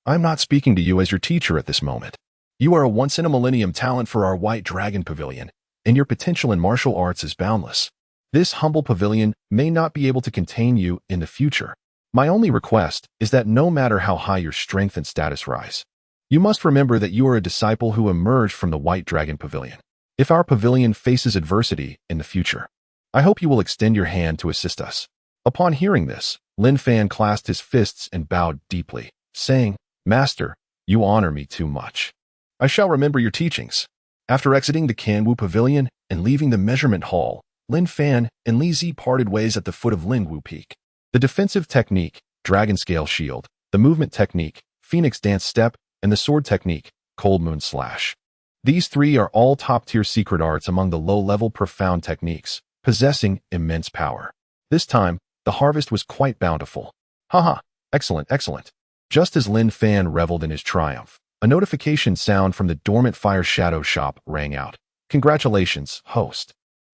I'm not speaking to you as your teacher at this moment. You are a once-in-a-millennium talent for our White Dragon Pavilion, and your potential in martial arts is boundless. This humble pavilion may not be able to contain you in the future. My only request is that no matter how high your strength and status rise, you must remember that you are a disciple who emerged from the White Dragon Pavilion. If our pavilion faces adversity in the future, I hope you will extend your hand to assist us. Upon hearing this, Lin Fan clasped his fists and bowed deeply, saying, Master, you honor me too much. I shall remember your teachings. After exiting the Kangwu Pavilion and leaving the measurement hall, Lin Fan and Li Zi parted ways at the foot of Lingwu Peak. The defensive technique, Dragon Scale Shield, the movement technique, Phoenix Dance Step, and the sword technique, Cold Moon Slash. These three are all top-tier secret arts among the low-level profound techniques, possessing immense power. This time, the harvest was quite bountiful. Haha, excellent, excellent. Just as Lin Fan reveled in his triumph, a notification sound from the dormant fire shadow shop rang out. Congratulations, host.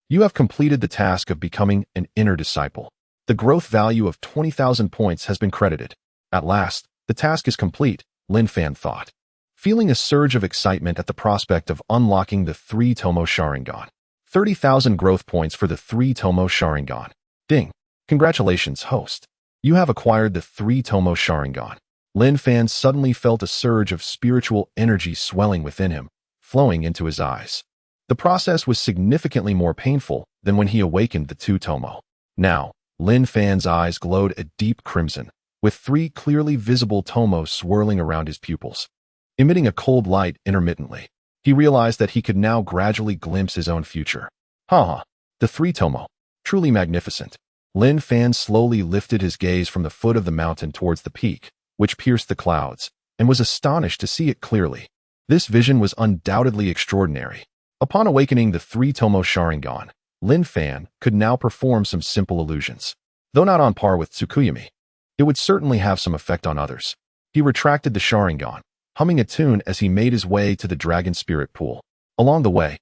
You have completed the task of becoming an inner disciple. The growth value of 20,000 points has been credited. At last, the task is complete, Lin Fan thought, feeling a surge of excitement at the prospect of unlocking the 3-Tomo Sharingan. 30,000 growth points for the 3-Tomo Sharingan. Ding. Congratulations, host. You have acquired the 3-Tomo Sharingan. Lin Fan suddenly felt a surge of spiritual energy swelling within him, flowing into his eyes. The process was significantly more painful than when he awakened the 2-Tomo. Now, Lin Fan's eyes glowed a deep crimson, with 3 clearly visible tomos swirling around his pupils, emitting a cold light intermittently. He realized that he could now gradually glimpse his own future. Haha, the 3-Tomo. Truly magnificent. Lin Fan slowly lifted his gaze from the foot of the mountain towards the peak, which pierced the clouds, and was astonished to see it clearly. This vision was undoubtedly extraordinary. Upon awakening the 3-Tomo Sharingan, Lin Fan could now perform some simple illusions. Though not on par with Tsukuyami, it would certainly have some effect on others. He retracted the Sharingan, humming a tune as he made his way to the Dragon Spirit Pool. Along the way,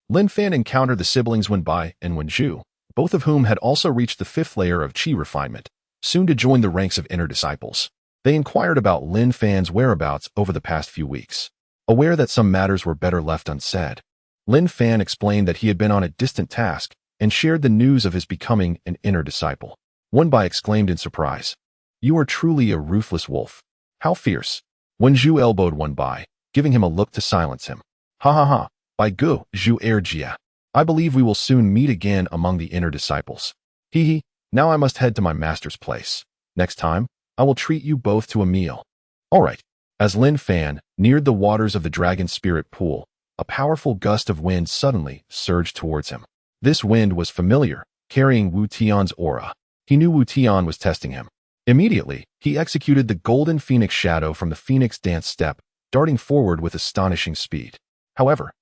Lin Fan encountered the siblings Wenbai and Wenju, both of whom had also reached the 5th layer of Qi refinement, soon to join the ranks of inner disciples. They inquired about Lin Fan's whereabouts over the past few weeks, aware that some matters were better left unsaid. Lin Fan explained that he had been on a distant task and shared the news of his becoming an inner disciple. Wenbai exclaimed in surprise, You are truly a ruthless wolf. How fierce. Wenju elbowed Wenbai, giving him a look to silence him. Ha ha ha, by Gu, Zhu Erjia. I believe we will soon meet again among the inner disciples. Hee hee, now I must head to my master's place. Next time, I will treat you both to a meal. All right. As Lin Fan neared the waters of the Dragon Spirit Pool, a powerful gust of wind suddenly surged towards him. This wind was familiar, carrying Wu Tian's aura. He knew Wu Tian was testing him. Immediately, he executed the golden phoenix shadow from the Phoenix Dance Step, darting forward with astonishing speed. However,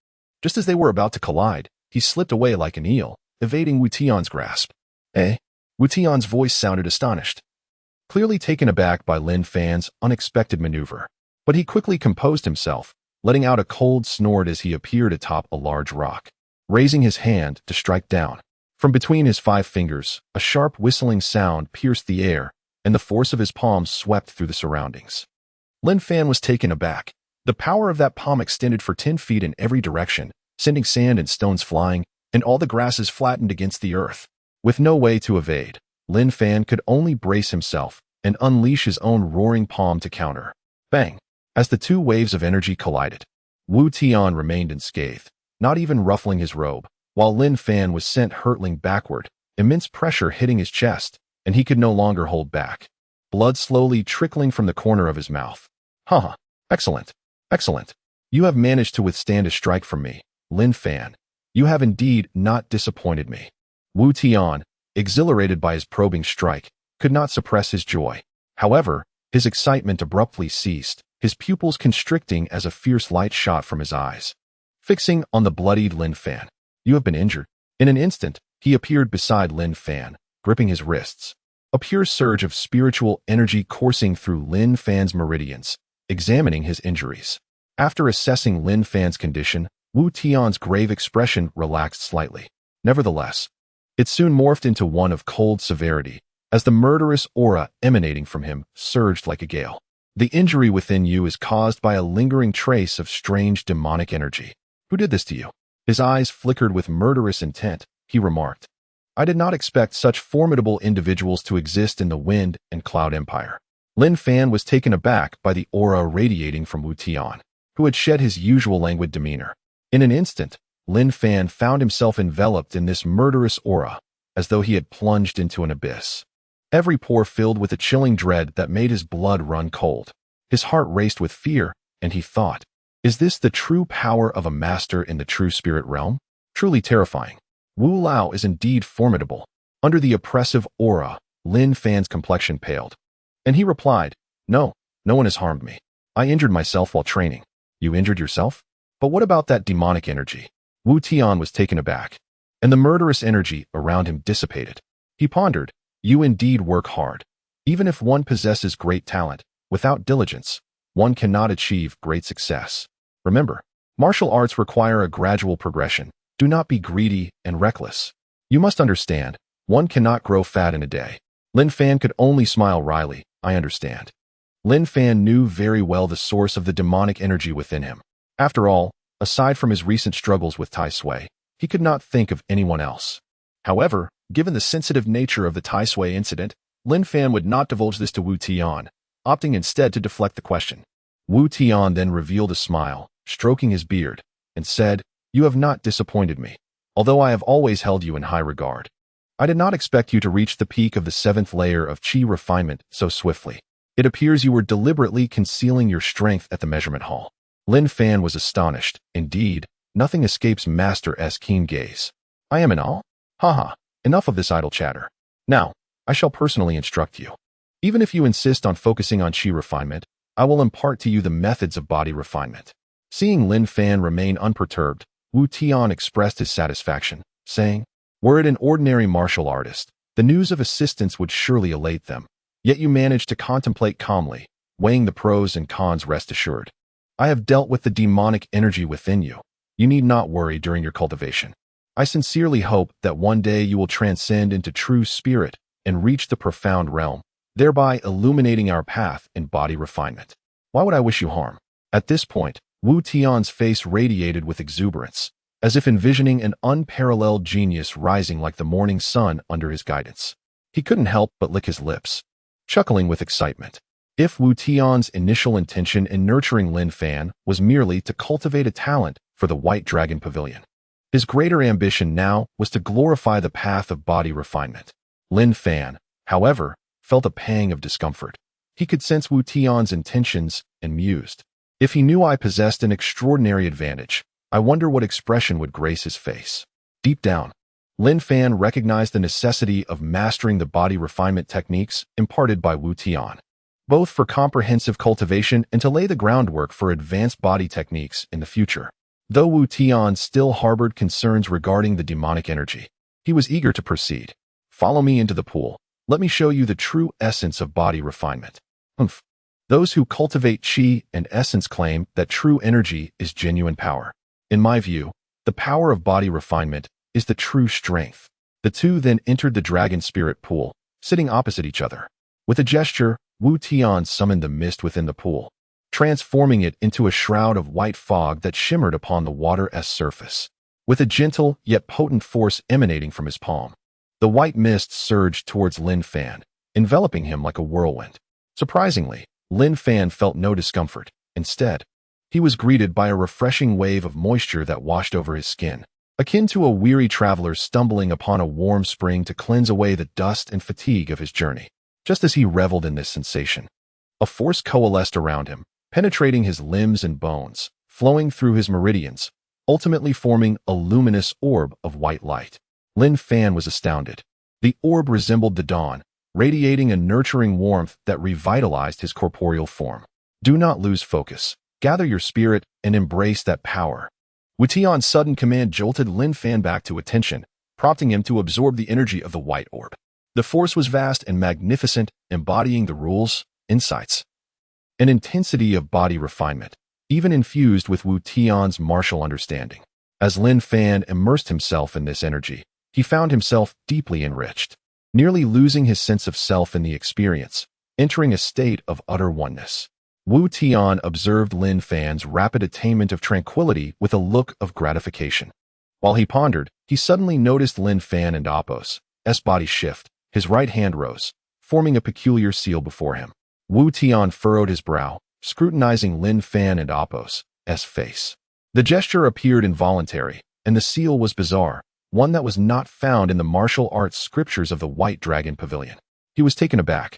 just as they were about to collide, he slipped away like an eel, evading Wu Tian's grasp. Eh? Wu Tian's voice sounded astonished, clearly taken aback by Lin Fan's unexpected maneuver. But he quickly composed himself, letting out a cold snort as he appeared atop a large rock, raising his hand to strike down. From between his 5 fingers, a sharp whistling sound pierced the air, and the force of his palm swept through the surroundings. Lin Fan was taken aback. The power of that palm extended for 10 feet in every direction, sending sand and stones flying, and all the grasses flattened against the earth. With no way to evade, Lin Fan could only brace himself and unleash his own roaring palm to counter. Bang! As the two waves of energy collided, Wu Tian remained unscathed, not even ruffling his robe, while Lin Fan was sent hurtling backward, immense pressure hitting his chest, and he could no longer hold back. Blood slowly trickling from the corner of his mouth. Haha, excellent, excellent. You have managed to withstand a strike from me, Lin Fan. You have indeed not disappointed me. Wu Tian, exhilarated by his probing strike, could not suppress his joy. However, his excitement abruptly ceased, his pupils constricting as a fierce light shot from his eyes. Fixing on the bloodied Lin Fan. You have been injured. In an instant, he appeared beside Lin Fan, gripping his wrists. A pure surge of spiritual energy coursing through Lin Fan's meridians, examining his injuries. After assessing Lin Fan's condition, Wu Tian's grave expression relaxed slightly. Nevertheless, it soon morphed into one of cold severity, as the murderous aura emanating from him surged like a gale. The injury within you is caused by a lingering trace of strange demonic energy. Who did this to you? His eyes flickered with murderous intent, he remarked. I did not expect such formidable individuals to exist in the Wind and Cloud Empire. Lin Fan was taken aback by the aura radiating from Wu Tian, who had shed his usual languid demeanor. In an instant, Lin Fan found himself enveloped in this murderous aura, as though he had plunged into an abyss. Every pore filled with a chilling dread that made his blood run cold. His heart raced with fear, and he thought, is this the true power of a master in the true spirit realm? Truly terrifying. Wu Lao is indeed formidable. Under the oppressive aura, Lin Fan's complexion paled. And he replied, no one has harmed me. I injured myself while training. You injured yourself? But what about that demonic energy? Wu Tian was taken aback, and the murderous energy around him dissipated. He pondered, you indeed work hard. Even if one possesses great talent, without diligence, one cannot achieve great success. Remember, martial arts require a gradual progression. Do not be greedy and reckless. You must understand, one cannot grow fat in a day. Lin Fan could only smile wryly. I understand. Lin Fan knew very well the source of the demonic energy within him. After all, aside from his recent struggles with Tai Sui, he could not think of anyone else. However, given the sensitive nature of the Tai Sui incident, Lin Fan would not divulge this to Wu Tian, opting instead to deflect the question. Wu Tian then revealed a smile, stroking his beard, and said, you have not disappointed me, although I have always held you in high regard. I did not expect you to reach the peak of the 7th layer of qi refinement so swiftly. It appears you were deliberately concealing your strength at the measurement hall. Lin Fan was astonished. Indeed, nothing escapes Master S' keen gaze. I am in awe? Haha, enough of this idle chatter. Now, I shall personally instruct you. Even if you insist on focusing on qi refinement, I will impart to you the methods of body refinement. Seeing Lin Fan remain unperturbed, Wu Tian expressed his satisfaction, saying, were it an ordinary martial artist, the news of assistance would surely elate them. Yet you managed to contemplate calmly, weighing the pros and cons. Rest assured. I have dealt with the demonic energy within you. You need not worry during your cultivation. I sincerely hope that one day you will transcend into true spirit and reach the profound realm, thereby illuminating our path in body refinement. Why would I wish you harm? At this point, Wu Tian's face radiated with exuberance, as if envisioning an unparalleled genius rising like the morning sun under his guidance. He couldn't help but lick his lips, chuckling with excitement. If Wu Tian's initial intention in nurturing Lin Fan was merely to cultivate a talent for the White Dragon Pavilion, his greater ambition now was to glorify the path of body refinement. Lin Fan, however, felt a pang of discomfort. He could sense Wu Tian's intentions and mused, if he knew I possessed an extraordinary advantage, I wonder what expression would grace his face. Deep down, Lin Fan recognized the necessity of mastering the body refinement techniques imparted by Wu Tian, both for comprehensive cultivation and to lay the groundwork for advanced body techniques in the future. Though Wu Tian still harbored concerns regarding the demonic energy, he was eager to proceed. Follow me into the pool. Let me show you the true essence of body refinement. Humph. Those who cultivate qi and essence claim that true energy is genuine power. In my view, the power of body refinement is the true strength. The two then entered the dragon spirit pool, sitting opposite each other. With a gesture, Wu Tian summoned the mist within the pool, transforming it into a shroud of white fog that shimmered upon the water's surface. With a gentle yet potent force emanating from his palm, the white mist surged towards Lin Fan, enveloping him like a whirlwind. Surprisingly, Lin Fan felt no discomfort. Instead, he was greeted by a refreshing wave of moisture that washed over his skin, akin to a weary traveler stumbling upon a warm spring to cleanse away the dust and fatigue of his journey. Just as he reveled in this sensation, a force coalesced around him, penetrating his limbs and bones, flowing through his meridians, ultimately forming a luminous orb of white light. Lin Fan was astounded. The orb resembled the dawn, radiating a nurturing warmth that revitalized his corporeal form. Do not lose focus. Gather your spirit and embrace that power. Wu Tian's sudden command jolted Lin Fan back to attention, prompting him to absorb the energy of the white orb. The force was vast and magnificent, embodying the rules, insights, and intensity of body refinement, even infused with Wu Tian's martial understanding. As Lin Fan immersed himself in this energy, he found himself deeply enriched, nearly losing his sense of self in the experience, entering a state of utter oneness. Wu Tian observed Lin Fan's rapid attainment of tranquility with a look of gratification. While he pondered, he suddenly noticed Lin Fan and Apos' body shift. His right hand rose, forming a peculiar seal before him. Wu Tian furrowed his brow, scrutinizing Lin Fan and Apos' face. The gesture appeared involuntary, and the seal was bizarre, one that was not found in the martial arts scriptures of the White Dragon Pavilion. He was taken aback,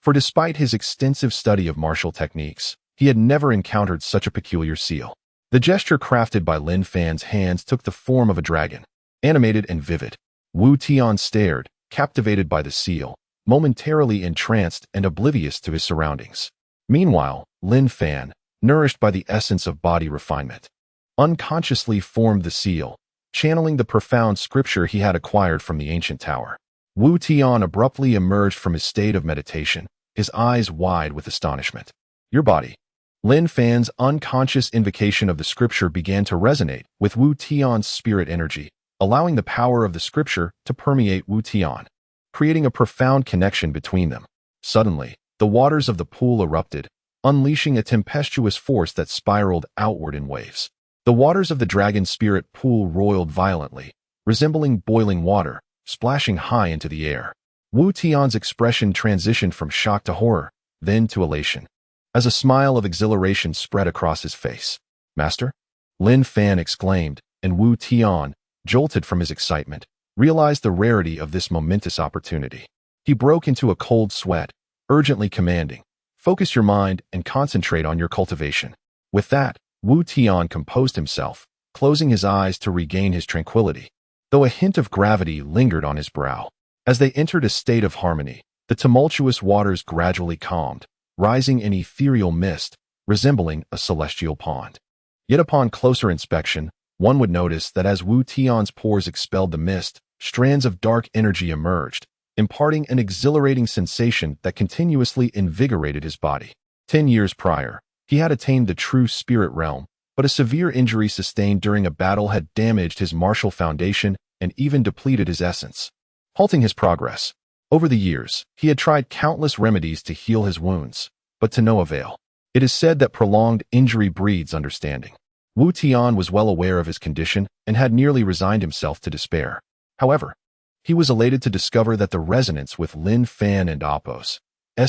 for despite his extensive study of martial techniques, he had never encountered such a peculiar seal. The gesture crafted by Lin Fan's hands took the form of a dragon, animated and vivid. Wu Tian stared, captivated by the seal, momentarily entranced and oblivious to his surroundings. Meanwhile, Lin Fan, nourished by the essence of body refinement, unconsciously formed the seal, channeling the profound scripture he had acquired from the ancient tower. Wu Tian abruptly emerged from his state of meditation, his eyes wide with astonishment. Your body. Lin Fan's unconscious invocation of the scripture began to resonate with Wu Tian's spirit energy, allowing the power of the scripture to permeate Wu Tian, creating a profound connection between them. Suddenly, the waters of the pool erupted, unleashing a tempestuous force that spiraled outward in waves. The waters of the dragon spirit pool roiled violently, resembling boiling water, splashing high into the air. Wu Tian's expression transitioned from shock to horror, then to elation, as a smile of exhilaration spread across his face. Master? Lin Fan exclaimed, and Wu Tian, jolted from his excitement, realized the rarity of this momentous opportunity. He broke into a cold sweat, urgently commanding, "Focus your mind and concentrate on your cultivation." With that, Wu Tian composed himself, closing his eyes to regain his tranquility, though a hint of gravity lingered on his brow. As they entered a state of harmony, the tumultuous waters gradually calmed, rising in ethereal mist, resembling a celestial pond. Yet upon closer inspection, one would notice that as Wu Tian's pores expelled the mist, strands of dark energy emerged, imparting an exhilarating sensation that continuously invigorated his body. 10 years prior, he had attained the true spirit realm, but a severe injury sustained during a battle had damaged his martial foundation and even depleted his essence, halting his progress. Over the years, he had tried countless remedies to heal his wounds, but to no avail. It is said that prolonged injury breeds understanding. Wu Tian was well aware of his condition and had nearly resigned himself to despair. However, he was elated to discover that the resonance with Lin Fan and Apos'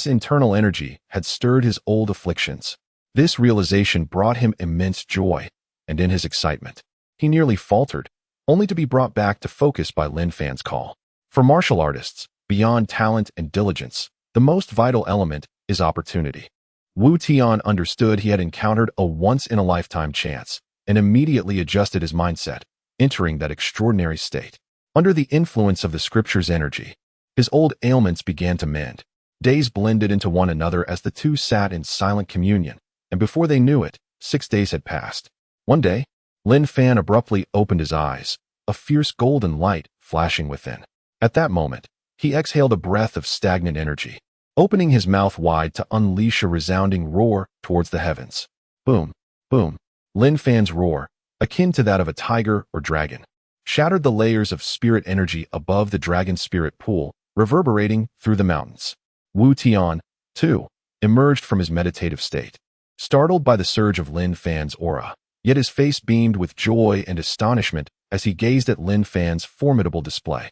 internal energy had stirred his old afflictions. This realization brought him immense joy, and in his excitement, he nearly faltered, only to be brought back to focus by Lin Fan's call. For martial artists, beyond talent and diligence, the most vital element is opportunity. Wu Tian understood he had encountered a once-in-a-lifetime chance and immediately adjusted his mindset, entering that extraordinary state. Under the influence of the scripture's energy, his old ailments began to mend. Days blended into one another as the two sat in silent communion, and before they knew it, 6 days had passed. One day, Lin Fan abruptly opened his eyes, a fierce golden light flashing within. At that moment, he exhaled a breath of stagnant energy, opening his mouth wide to unleash a resounding roar towards the heavens. Boom, boom. Lin Fan's roar, akin to that of a tiger or dragon, shattered the layers of spirit energy above the dragon spirit pool, reverberating through the mountains. Wu Tian, too, emerged from his meditative state, startled by the surge of Lin Fan's aura. Yet his face beamed with joy and astonishment as he gazed at Lin Fan's formidable display.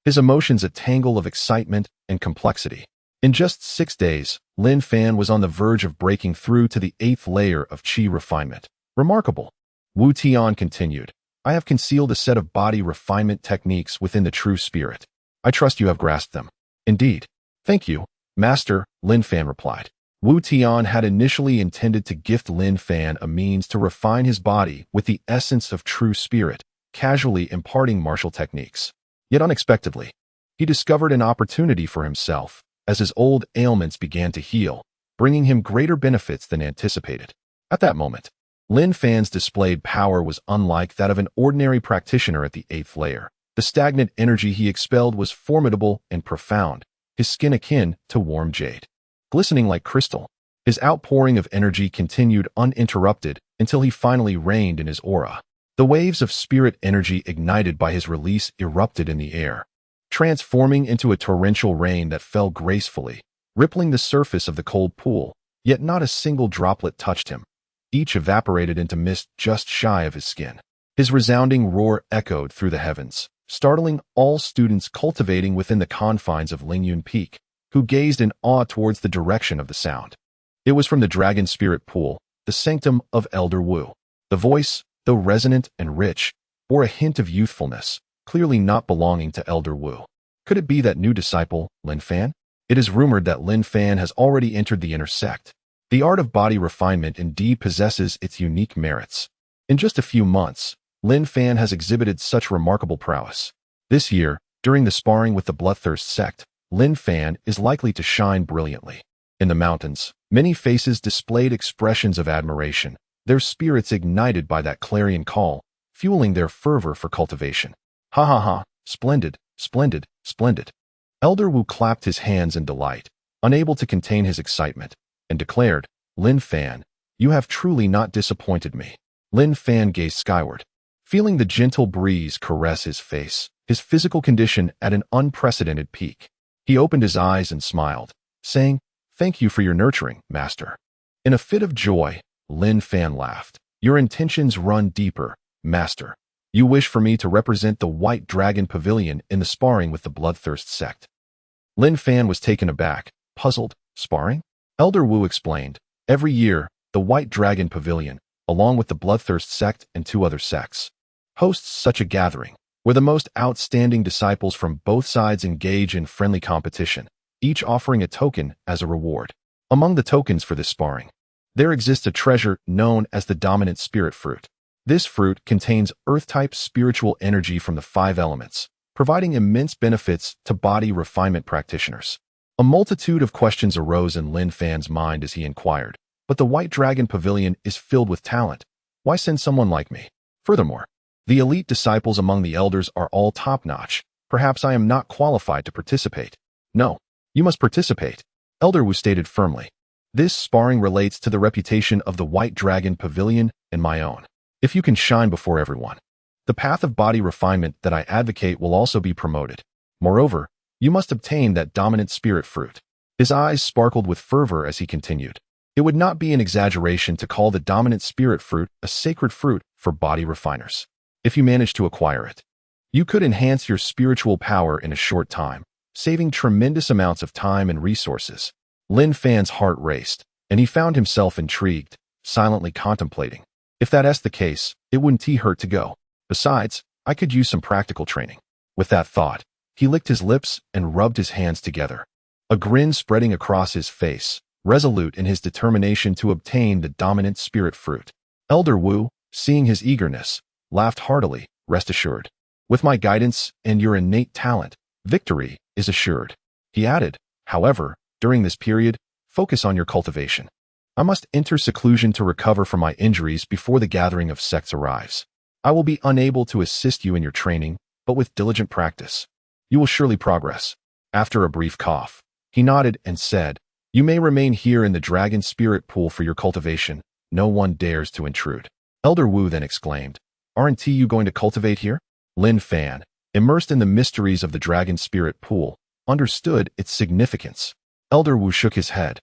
His emotions a tangle of excitement and complexity. In just 6 days, Lin Fan was on the verge of breaking through to the 8th layer of qi refinement. Remarkable. Wu Tian continued, I have concealed a set of body refinement techniques within the true spirit. I trust you have grasped them. Indeed. Thank you, Master, Lin Fan replied. Wu Tian had initially intended to gift Lin Fan a means to refine his body with the essence of true spirit, casually imparting martial techniques. Yet unexpectedly, he discovered an opportunity for himself as his old ailments began to heal, bringing him greater benefits than anticipated. At that moment, Lin Fan's displayed power was unlike that of an ordinary practitioner at the 8th layer. The stagnant energy he expelled was formidable and profound, his skin akin to warm jade, glistening like crystal. His outpouring of energy continued uninterrupted until he finally reigned in his aura. The waves of spirit energy ignited by his release erupted in the air, transforming into a torrential rain that fell gracefully, rippling the surface of the cold pool, yet not a single droplet touched him. Each evaporated into mist just shy of his skin. His resounding roar echoed through the heavens, startling all students cultivating within the confines of Lingyun Peak, who gazed in awe towards the direction of the sound. It was from the Dragon Spirit Pool, the sanctum of Elder Wu. The voice, though resonant and rich, bore a hint of youthfulness, clearly not belonging to Elder Wu. Could it be that new disciple, Lin Fan? It is rumored that Lin Fan has already entered the inner sect. The art of body refinement indeed possesses its unique merits. In just a few months, Lin Fan has exhibited such remarkable prowess. This year, during the sparring with the Bloodthirst sect, Lin Fan is likely to shine brilliantly. In the mountains, many faces displayed expressions of admiration, their spirits ignited by that clarion call, fueling their fervor for cultivation. Ha ha ha, splendid, splendid, splendid. Elder Wu clapped his hands in delight, unable to contain his excitement, and declared, Lin Fan, you have truly not disappointed me. Lin Fan gazed skyward, feeling the gentle breeze caress his face, his physical condition at an unprecedented peak. He opened his eyes and smiled, saying, Thank you for your nurturing, Master. In a fit of joy, Lin Fan laughed. Your intentions run deeper, Master. You wish for me to represent the White Dragon Pavilion in the sparring with the Bloodthirst sect. Lin Fan was taken aback, puzzled. Sparring? Elder Wu explained, every year, the White Dragon Pavilion, along with the Bloodthirst sect and 2 other sects, hosts such a gathering, where the most outstanding disciples from both sides engage in friendly competition, each offering a token as a reward. Among the tokens for this sparring, there exists a treasure known as the Dominant Spirit Fruit. This fruit contains Earth-type spiritual energy from the 5 elements, providing immense benefits to body refinement practitioners. A multitude of questions arose in Lin Fan's mind as he inquired, but the White Dragon Pavilion is filled with talent. Why send someone like me? Furthermore, the elite disciples among the elders are all top-notch. Perhaps I am not qualified to participate. No, you must participate, Elder Wu stated firmly. This sparring relates to the reputation of the White Dragon Pavilion and my own. If you can shine before everyone, the path of body refinement that I advocate will also be promoted. Moreover, you must obtain that dominant spirit fruit. His eyes sparkled with fervor as he continued. It would not be an exaggeration to call the dominant spirit fruit a sacred fruit for body refiners. If you manage to acquire it, you could enhance your spiritual power in a short time, saving tremendous amounts of time and resources. Lin Fan's heart raced, and he found himself intrigued, silently contemplating. If that's the case, it wouldn't hurt to go. Besides, I could use some practical training. With that thought, he licked his lips and rubbed his hands together, a grin spreading across his face, resolute in his determination to obtain the dominant spirit fruit. Elder Wu, seeing his eagerness, laughed heartily. Rest assured. With my guidance and your innate talent, victory is assured. He added, however, during this period, focus on your cultivation. I must enter seclusion to recover from my injuries before the gathering of sects arrives. I will be unable to assist you in your training, but with diligent practice, you will surely progress. After a brief cough, he nodded and said, You may remain here in the Dragon Spirit Pool for your cultivation. No one dares to intrude. Elder Wu then exclaimed, Aren't you going to cultivate here? Lin Fan, immersed in the mysteries of the Dragon Spirit Pool, understood its significance. Elder Wu shook his head.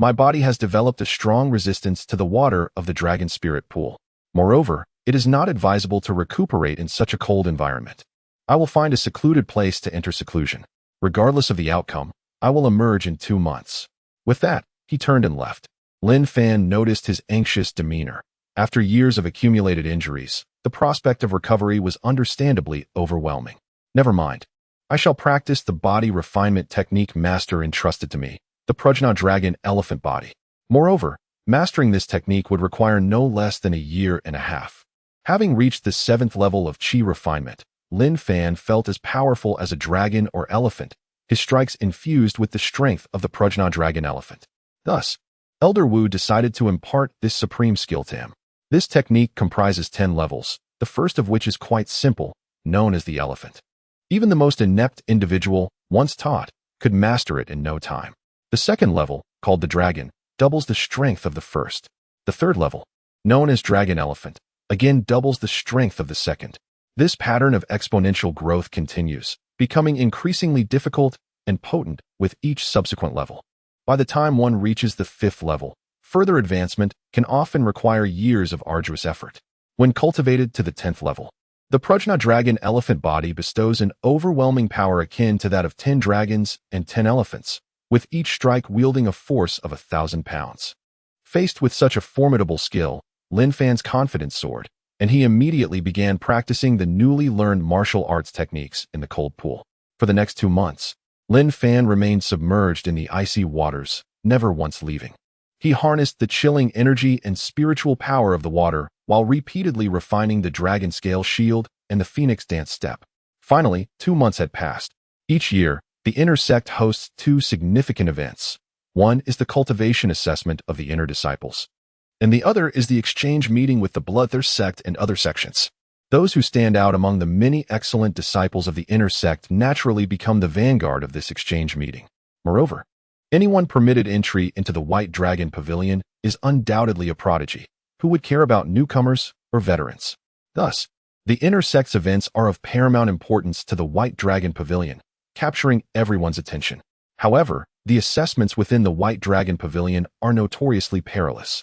My body has developed a strong resistance to the water of the dragon spirit pool. Moreover, it is not advisable to recuperate in such a cold environment. I will find a secluded place to enter seclusion. Regardless of the outcome, I will emerge in 2 months. With that, he turned and left. Lin Fan noticed his anxious demeanor. After years of accumulated injuries, the prospect of recovery was understandably overwhelming. Never mind. I shall practice the body refinement technique master entrusted to me, the Prajna Dragon Elephant Body. Moreover, mastering this technique would require no less than a year and a half. Having reached the 7th level of Qi refinement, Lin Fan felt as powerful as a dragon or elephant, his strikes infused with the strength of the Prajna Dragon Elephant. Thus, Elder Wu decided to impart this supreme skill to him. This technique comprises 10 levels, the first of which is quite simple, known as the elephant. Even the most inept individual, once taught, could master it in no time. The second level, called the dragon, doubles the strength of the first. The third level, known as dragon elephant, again doubles the strength of the second. This pattern of exponential growth continues, becoming increasingly difficult and potent with each subsequent level. By the time one reaches the 5th level, further advancement can often require years of arduous effort. When cultivated to the 10th level, the Prajna Dragon Elephant Body bestows an overwhelming power akin to that of 10 dragons and 10 elephants, with each strike wielding a force of 1,000 pounds. Faced with such a formidable skill, Lin Fan's confidence soared, and he immediately began practicing the newly learned martial arts techniques in the cold pool. For the next 2 months, Lin Fan remained submerged in the icy waters, never once leaving. He harnessed the chilling energy and spiritual power of the water while repeatedly refining the dragon scale shield and the phoenix dance step. Finally, 2 months had passed. Each year, the inner sect hosts 2 significant events. One is the cultivation assessment of the inner disciples, and the other is the exchange meeting with the Bloodthirst sect and other sections. Those who stand out among the many excellent disciples of the inner sect naturally become the vanguard of this exchange meeting. Moreover, anyone permitted entry into the White Dragon Pavilion is undoubtedly a prodigy. Who would care about newcomers or veterans? Thus, the inner sect's events are of paramount importance to the White Dragon Pavilion, capturing everyone's attention. However, the assessments within the White Dragon Pavilion are notoriously perilous.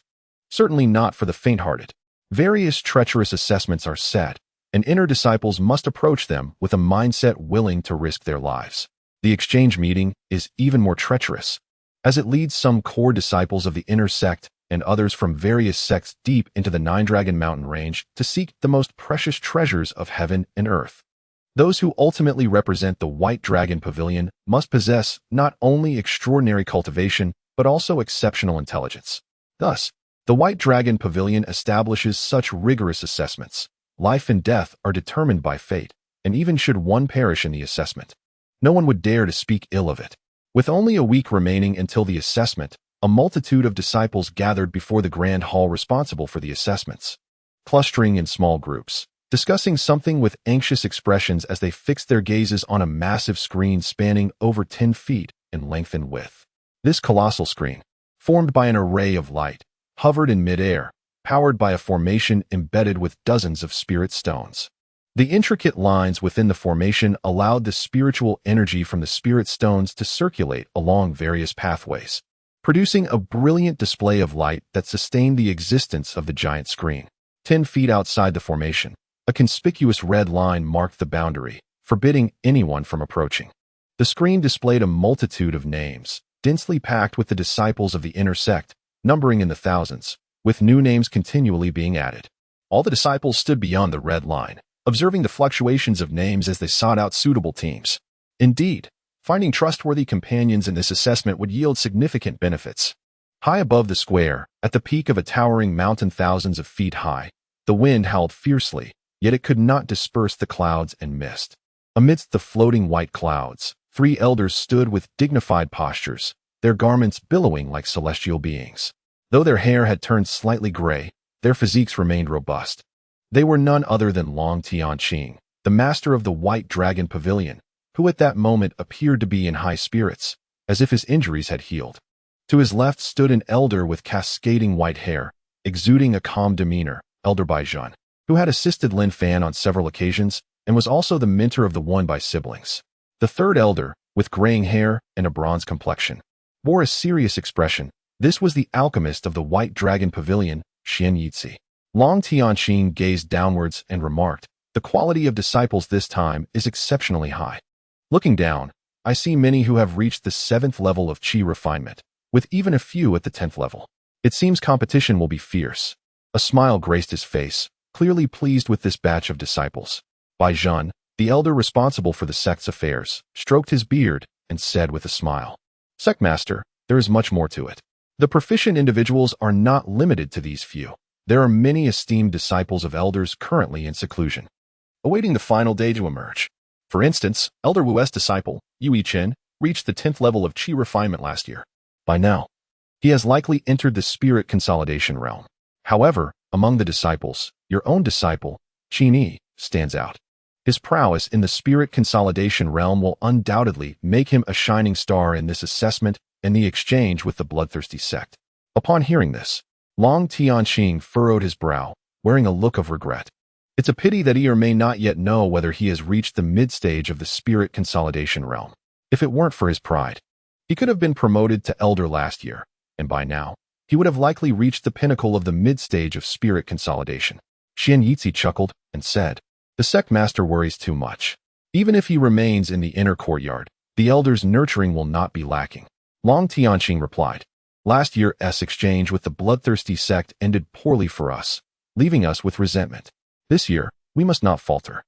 Certainly not for the faint-hearted. Various treacherous assessments are set, and inner disciples must approach them with a mindset willing to risk their lives. The exchange meeting is even more treacherous, as it leads some core disciples of the inner sect and others from various sects deep into the Nine Dragon Mountain range to seek the most precious treasures of heaven and earth. Those who ultimately represent the White Dragon Pavilion must possess not only extraordinary cultivation, but also exceptional intelligence. Thus, the White Dragon Pavilion establishes such rigorous assessments. Life and death are determined by fate, and even should one perish in the assessment, no one would dare to speak ill of it. With only a week remaining until the assessment, a multitude of disciples gathered before the grand hall responsible for the assessments, clustering in small groups, discussing something with anxious expressions as they fixed their gazes on a massive screen spanning over 10 feet in length and width. This colossal screen, formed by an array of light, hovered in midair, powered by a formation embedded with dozens of spirit stones. The intricate lines within the formation allowed the spiritual energy from the spirit stones to circulate along various pathways, producing a brilliant display of light that sustained the existence of the giant screen. 10 feet outside the formation, a conspicuous red line marked the boundary, forbidding anyone from approaching. The screen displayed a multitude of names, densely packed with the disciples of the inner sect, numbering in the thousands, with new names continually being added. All the disciples stood beyond the red line, observing the fluctuations of names as they sought out suitable teams. Indeed, finding trustworthy companions in this assessment would yield significant benefits. High above the square, at the peak of a towering mountain thousands of feet high, the wind howled fiercely, yet it could not disperse the clouds and mist. Amidst the floating white clouds, 3 elders stood with dignified postures, their garments billowing like celestial beings. Though their hair had turned slightly gray, their physiques remained robust. They were none other than Long Tianqing, the master of the White Dragon Pavilion, who at that moment appeared to be in high spirits, as if his injuries had healed. To his left stood an elder with cascading white hair, exuding a calm demeanor, Elder Baizhan, who had assisted Lin Fan on several occasions and was also the mentor of the one by siblings. The third elder, with graying hair and a bronze complexion, bore a serious expression. This was the alchemist of the White Dragon Pavilion, Tianyuan. Long Tianqing gazed downwards and remarked, "The quality of disciples this time is exceptionally high. Looking down, I see many who have reached the 7th level of qi refinement, with even a few at the 10th level. It seems competition will be fierce." A smile graced his face, clearly pleased with this batch of disciples. Bai Zhen, the elder responsible for the sect's affairs, stroked his beard and said with a smile, "Sect Master, there is much more to it. The proficient individuals are not limited to these few. There are many esteemed disciples of elders currently in seclusion, awaiting the final day to emerge. For instance, Elder Wu's disciple, Yu Chen, reached the 10th level of qi refinement last year. By now, he has likely entered the spirit consolidation realm. However, among the disciples, your own disciple, Qin Yi, stands out. His prowess in the spirit consolidation realm will undoubtedly make him a shining star in this assessment and the exchange with the bloodthirsty sect." Upon hearing this, Long Tianqing furrowed his brow, wearing a look of regret. It's a pity that he may not yet know whether he has reached the mid-stage of the spirit consolidation realm. If it weren't for his pride, he could have been promoted to elder last year, and by now, he would have likely reached the pinnacle of the mid-stage of spirit consolidation. Xian Yitzi chuckled and said, "The sect master worries too much. Even if he remains in the inner courtyard, the elder's nurturing will not be lacking." Long Tianqing replied, "Last year's exchange with the bloodthirsty sect ended poorly for us, leaving us with resentment. This year, we must not falter.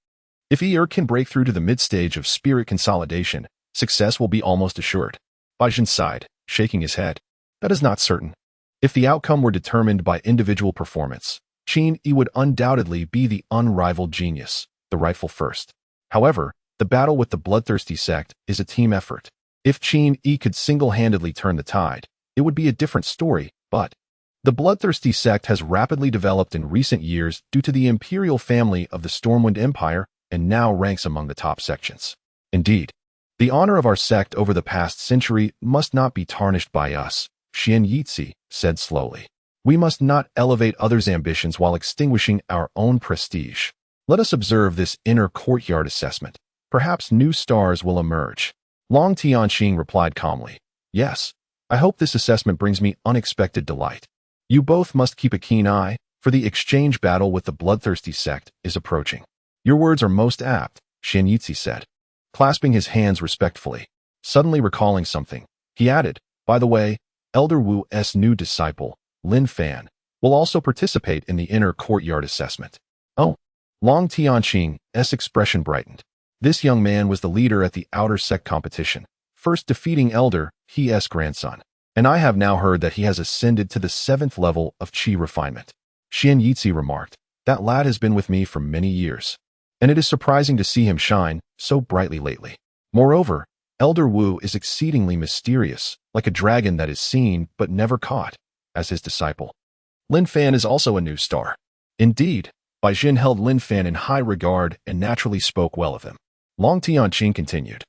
If he can break through to the mid-stage of spirit consolidation, success will be almost assured." Bai Zhen sighed, shaking his head. "That is not certain. If the outcome were determined by individual performance, Qin Yi would undoubtedly be the unrivaled genius, the rightful first. However, the battle with the bloodthirsty sect is a team effort. If Qin Yi could single-handedly turn the tide, it would be a different story, but the bloodthirsty sect has rapidly developed in recent years due to the imperial family of the Stormwind Empire and now ranks among the top sections. Indeed, the honor of our sect over the past century must not be tarnished by us," Xian Yitzi said slowly. "We must not elevate others' ambitions while extinguishing our own prestige. Let us observe this inner courtyard assessment. Perhaps new stars will emerge." Long Tianqing replied calmly, "Yes, I hope this assessment brings me unexpected delight. You both must keep a keen eye, for the exchange battle with the bloodthirsty sect is approaching." "Your words are most apt," Xian Yitzi said, clasping his hands respectfully. Suddenly recalling something, he added, "By the way, Elder Wu's new disciple, Lin Fan, will also participate in the inner courtyard assessment." "Oh." Long Tianqing's expression brightened. This young man was the leader at the outer sect competition, first defeating Elder He's grandson, and I have now heard that he has ascended to the 7th level of qi refinement. Xian Yitzi remarked, "That lad has been with me for many years, and it is surprising to see him shine so brightly lately. Moreover, Elder Wu is exceedingly mysterious, like a dragon that is seen but never caught, as his disciple. Lin Fan is also a new star." Indeed, Bai Zhen held Lin Fan in high regard and naturally spoke well of him. Long Tianqing continued,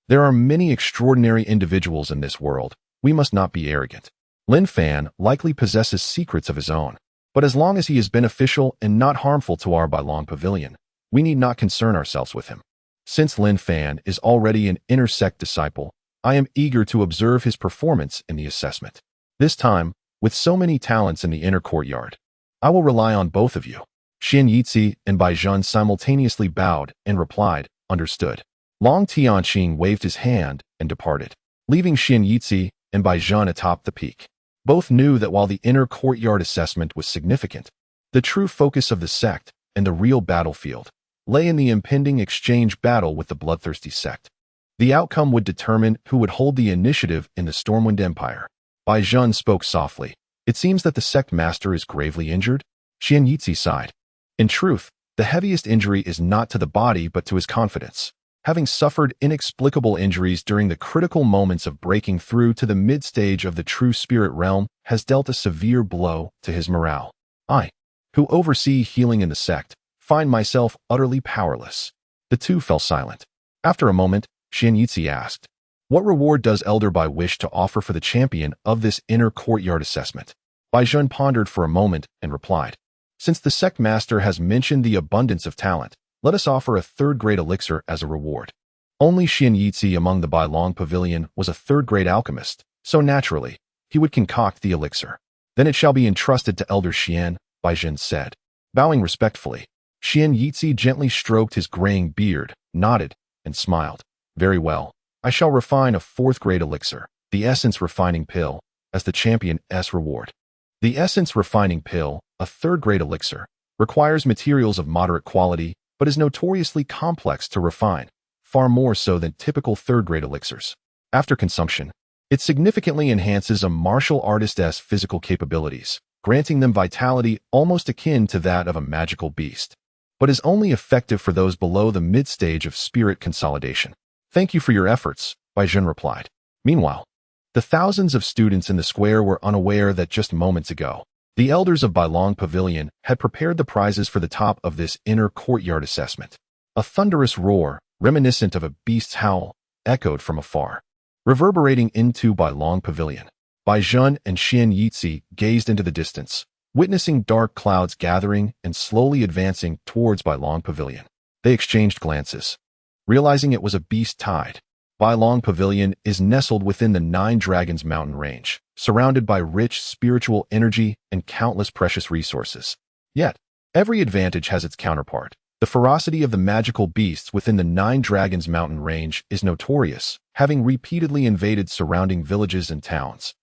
"There are many extraordinary individuals in this world. We must not be arrogant. Lin Fan likely possesses secrets of his own, but as long as he is beneficial and not harmful to our Bailong Pavilion, we need not concern ourselves with him. Since Lin Fan is already an inner sect disciple, I am eager to observe his performance in the assessment. This time, with so many talents in the inner courtyard, I will rely on both of you." Xian Yitzi and Bai Zhen simultaneously bowed and replied, "Understood." Long Tianqing waved his hand and departed, leaving Xian Yitzi and Bai Zhen atop the peak. Both knew that while the inner courtyard assessment was significant, the true focus of the sect and the real battlefield lay in the impending exchange battle with the bloodthirsty sect. The outcome would determine who would hold the initiative in the Stormwind Empire. Bai Zhen spoke softly. "It seems that the sect master is gravely injured?" Xian Yitzi sighed. "In truth, the heaviest injury is not to the body but to his confidence. Having suffered inexplicable injuries during the critical moments of breaking through to the mid-stage of the true spirit realm has dealt a severe blow to his morale. I, who oversee healing in the sect, find myself utterly powerless." The two fell silent. After a moment, Xian Yitzi asked, "What reward does Elder Bai wish to offer for the champion of this inner courtyard assessment?" Bai Zhen pondered for a moment and replied, "Since the sect master has mentioned the abundance of talent, let us offer a third-grade elixir as a reward." Only Xian Yitzi among the Bailong Pavilion was a third-grade alchemist, So naturally, he would concoct the elixir. Then it shall be entrusted to Elder Xian, Baizhen said. Bowing respectfully, Xian Yitzi gently stroked his graying beard, nodded, and smiled. Very well. I shall refine a 4th-grade elixir, the Essence Refining Pill, as the champion's reward. The Essence Refining Pill, a 3rd-grade elixir, requires materials of moderate quality, but is notoriously complex to refine, far more so than typical 3rd-grade elixirs. After consumption, it significantly enhances a martial artist's physical capabilities, granting them vitality almost akin to that of a magical beast, but is only effective for those below the mid-stage of spirit consolidation. Thank you for your efforts, Baizhen replied. Meanwhile, the thousands of students in the square were unaware that just moments ago, the elders of Bailong Pavilion had prepared the prizes for the top of this inner courtyard assessment. A thunderous roar, reminiscent of a beast's howl, echoed from afar, reverberating into Bailong Pavilion. Baizhen and Xian Yitzi gazed into the distance, witnessing dark clouds gathering and slowly advancing towards Bailong Pavilion. They exchanged glances, realizing it was a beast tide. Bailong Pavilion is nestled within the 9 Dragons mountain range, surrounded by rich spiritual energy and countless precious resources. Yet, every advantage has its counterpart. The ferocity of the magical beasts within the 9 Dragons mountain range is notorious, having repeatedly invaded surrounding villages and towns,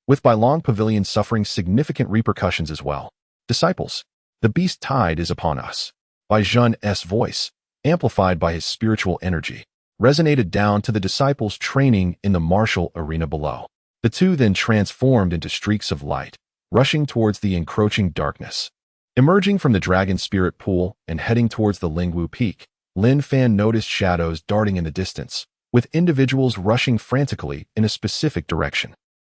with Bailong Pavilion suffering significant repercussions as well. Disciples, the beast tide is upon us. Baizhen's voice, amplified by his spiritual energy, resonated down to the disciples training in the martial arena below. The two then transformed into streaks of light, rushing towards the encroaching darkness. Emerging from the dragon spirit pool and heading towards the Lingwu Peak, Lin Fan noticed shadows darting in the distance, with individuals rushing frantically in a specific direction.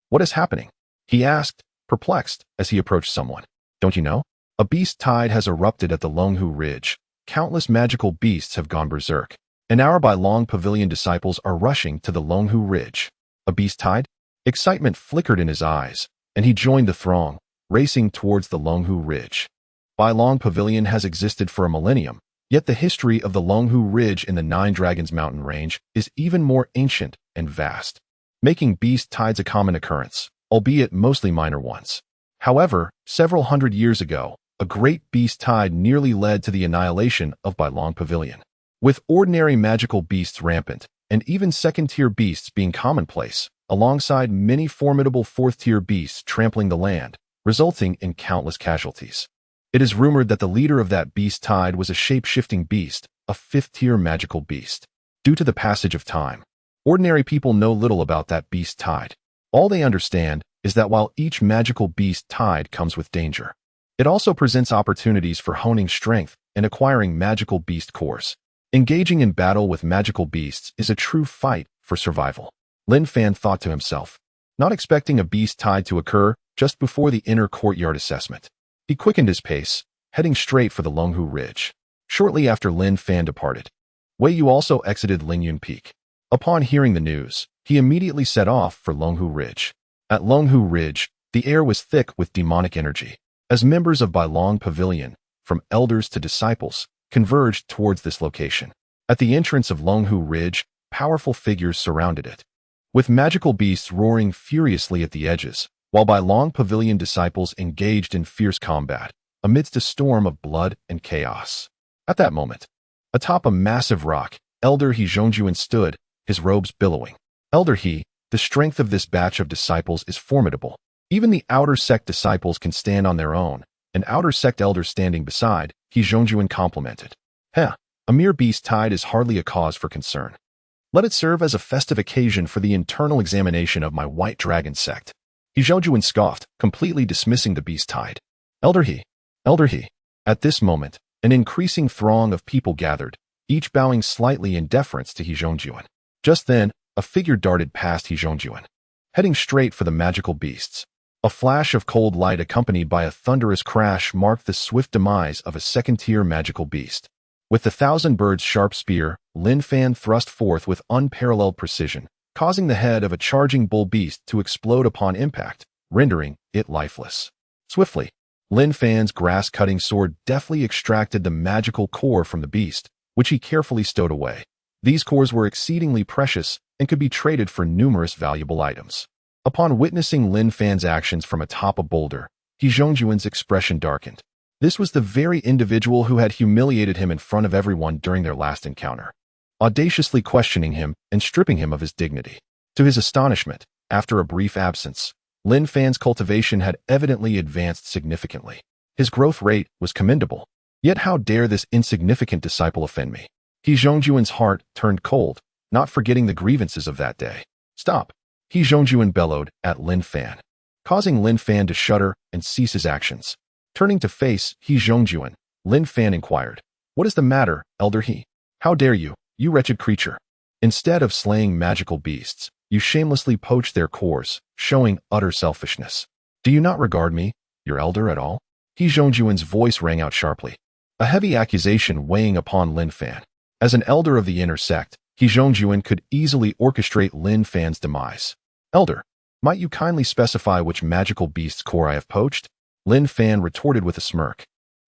What is happening? He asked, perplexed, as he approached someone. Don't you know? A beast tide has erupted at the Longhu Ridge. Countless magical beasts have gone berserk, and our Bailong Pavilion disciples are rushing to the Longhu Ridge. A beast tide? Excitement flickered in his eyes, and he joined the throng, racing towards the Longhu Ridge. Bailong Pavilion has existed for a millennium, yet the history of the Longhu Ridge in the 9 Dragons mountain range is even more ancient and vast, making beast tides a common occurrence, albeit mostly minor ones. However, several hundred years ago, a great beast tide nearly led to the annihilation of Bailong Pavilion. With ordinary magical beasts rampant, and even 2nd-tier beasts being commonplace, alongside many formidable 4th-tier beasts trampling the land, resulting in countless casualties. It is rumored that the leader of that beast tide was a shape-shifting beast, a 5th-tier magical beast. Due to the passage of time, ordinary people know little about that beast tide. All they understand is that while each magical beast tide comes with danger, it also presents opportunities for honing strength and acquiring magical beast cores. Engaging in battle with magical beasts is a true fight for survival. Lin Fan thought to himself, not expecting a beast tide to occur just before the inner courtyard assessment. He quickened his pace, heading straight for the Longhu Ridge. Shortly after Lin Fan departed, Wei Yu also exited Lingyun Peak. Upon hearing the news, he immediately set off for Longhu Ridge. At Longhu Ridge, the air was thick with demonic energy. As members of Bailong Pavilion, from elders to disciples, converged towards this location. At the entrance of Longhu Ridge, powerful figures surrounded it, with magical beasts roaring furiously at the edges, while Bailong Pavilion disciples engaged in fierce combat, amidst a storm of blood and chaos. At that moment, atop a massive rock, Elder He Zhongjuan stood, his robes billowing. Elder He, the strength of this batch of disciples is formidable. Even the outer sect disciples can stand on their own, and outer sect elders standing beside, He Zhongjuan complimented. A mere beast tide is hardly a cause for concern. Let it serve as a festive occasion for the internal examination of my White Dragon sect. He Zhongjuan scoffed, completely dismissing the beast tide. Elder He. At this moment, an increasing throng of people gathered, each bowing slightly in deference to He Zhongjuan. Just then, a figure darted past He Zhongjuan, heading straight for the magical beasts. A flash of cold light accompanied by a thunderous crash marked the swift demise of a 2nd-tier magical beast. With the 1,000-bird's sharp spear, Lin Fan thrust forth with unparalleled precision, causing the head of a charging bull beast to explode upon impact, rendering it lifeless. Swiftly, Lin Fan's grass-cutting sword deftly extracted the magical core from the beast, which he carefully stowed away. These cores were exceedingly precious and could be traded for numerous valuable items. Upon witnessing Lin Fan's actions from atop a boulder, He Zhongjuan's expression darkened. This was the very individual who had humiliated him in front of everyone during their last encounter, audaciously questioning him and stripping him of his dignity. To his astonishment, after a brief absence, Lin Fan's cultivation had evidently advanced significantly. His growth rate was commendable. Yet how dare this insignificant disciple offend me? He Zhongjuan's heart turned cold, not forgetting the grievances of that day. Stop! He Zhongjuan bellowed at Lin Fan, causing Lin Fan to shudder and cease his actions. Turning to face He Zhongjuan, Lin Fan inquired, "What is the matter, Elder He? How dare you, you wretched creature? Instead of slaying magical beasts, you shamelessly poach their cores, showing utter selfishness. Do you not regard me, your elder, at all?" He Zhongjuan's voice rang out sharply, a heavy accusation weighing upon Lin Fan. As an elder of the inner sect, He Zhongjuan could easily orchestrate Lin Fan's demise. "Elder, might you kindly specify which magical beast's core I have poached?" Lin Fan retorted with a smirk.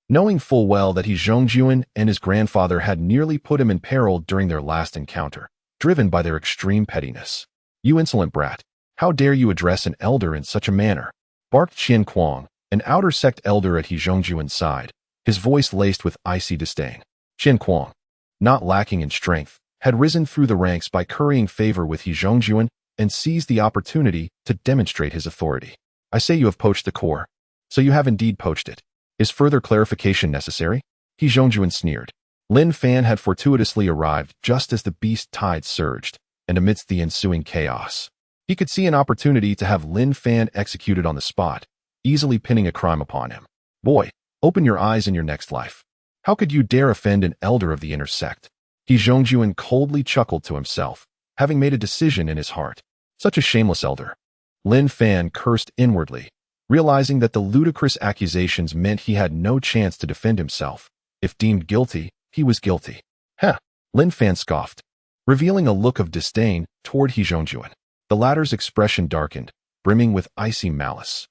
Knowing full well that He Zhongjuan and his grandfather had nearly put him in peril during their last encounter, driven by their extreme pettiness. "You insolent brat, how dare you address an elder in such a manner?" barked Qian Kuang, an outer sect elder at He Zhongjuan's side, his voice laced with icy disdain. Qian Kuang, not lacking in strength, had risen through the ranks by currying favor with He Zhongjuan and seized the opportunity to demonstrate his authority. "I say you have poached the core, so you have indeed poached it. Is further clarification necessary?" He Zhongjuan sneered. Lin Fan had fortuitously arrived just as the beast tide surged, and amidst the ensuing chaos, he could see an opportunity to have Lin Fan executed on the spot, easily pinning a crime upon him. "Boy, open your eyes in your next life. How could you dare offend an elder of the inner sect?" He Zhongjuan coldly chuckled to himself, having made a decision in his heart. Such a shameless elder. Lin Fan cursed inwardly, realizing that the ludicrous accusations meant he had no chance to defend himself. If deemed guilty, he was guilty. "Heh," Lin Fan scoffed, revealing a look of disdain toward He Zhongjuan. The latter's expression darkened, brimming with icy malice.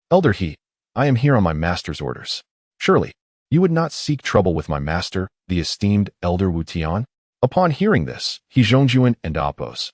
"Elder He, I am here on my master's orders. Surely, you would not seek trouble with my master, the esteemed Elder Wu Tian?" Upon hearing this, He Zhongjuan and Apos'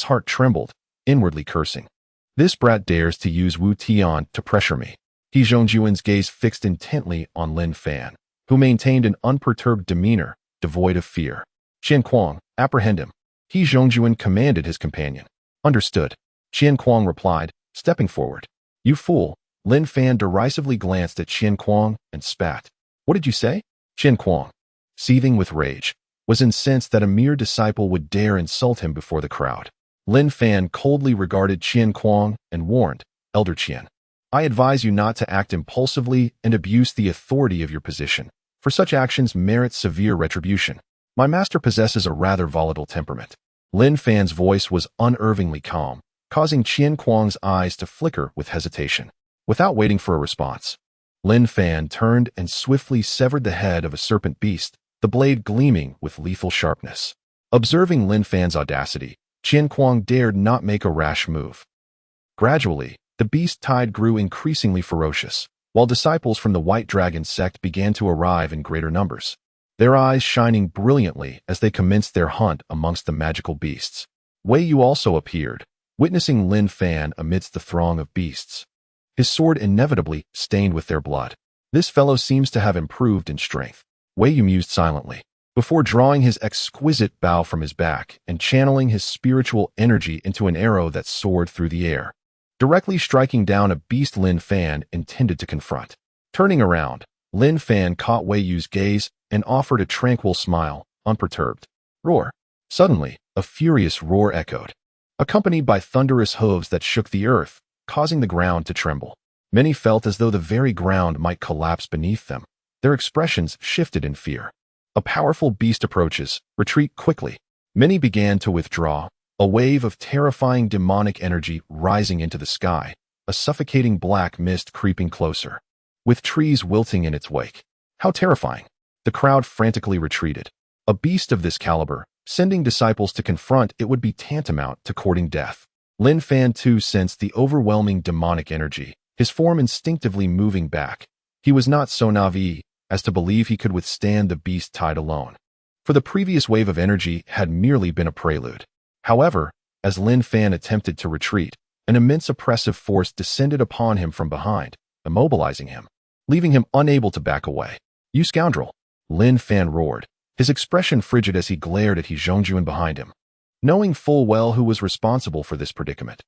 heart trembled, inwardly cursing. "This brat dares to use Wu Tian to pressure me." He Zhongjuan's gaze fixed intently on Lin Fan, who maintained an unperturbed demeanor, devoid of fear. "Qian Kuang, apprehend him," He Zhongjuan commanded his companion. "Understood," Qian Kuang replied, stepping forward. "You fool!" Lin Fan derisively glanced at Qian Kuang and spat. "What did you say?" Qian Kuang, seething with rage, was incensed that a mere disciple would dare insult him before the crowd. Lin Fan coldly regarded Qian Kuang and warned, "Elder Qian, I advise you not to act impulsively and abuse the authority of your position, for such actions merit severe retribution. My master possesses a rather volatile temperament." Lin Fan's voice was unervingly calm, causing Qian Kuang's eyes to flicker with hesitation. Without waiting for a response, Lin Fan turned and swiftly severed the head of a serpent beast, the blade gleaming with lethal sharpness. Observing Lin Fan's audacity, Qian Kuang dared not make a rash move. Gradually, the beast tide grew increasingly ferocious, while disciples from the White Dragon sect began to arrive in greater numbers, their eyes shining brilliantly as they commenced their hunt amongst the magical beasts. Wei Yu also appeared, witnessing Lin Fan amidst the throng of beasts, his sword inevitably stained with their blood. "This fellow seems to have improved in strength," Wei Yu mused silently, before drawing his exquisite bow from his back and channeling his spiritual energy into an arrow that soared through the air, directly striking down a beast Lin Fan intended to confront. Turning around, Lin Fan caught Wei Yu's gaze and offered a tranquil smile, unperturbed. "Roar!" Suddenly, a furious roar echoed, accompanied by thunderous hooves that shook the earth, causing the ground to tremble. Many felt as though the very ground might collapse beneath them. Their expressions shifted in fear. A powerful beast approaches. Retreat quickly. Many began to withdraw, a wave of terrifying demonic energy rising into the sky, a suffocating black mist creeping closer, with trees wilting in its wake. How terrifying! The crowd frantically retreated. A beast of this caliber, sending disciples to confront it would be tantamount to courting death. Lin Fan too sensed the overwhelming demonic energy, his form instinctively moving back. He was not so naive as to believe he could withstand the beast tide alone, for the previous wave of energy had merely been a prelude. However, as Lin Fan attempted to retreat, An immense oppressive force descended upon him from behind, immobilizing him, leaving him unable to back away. "You scoundrel!" Lin Fan roared, his expression frigid as he glared at He Zhongjuan behind him. Knowing full well who was responsible for this predicament,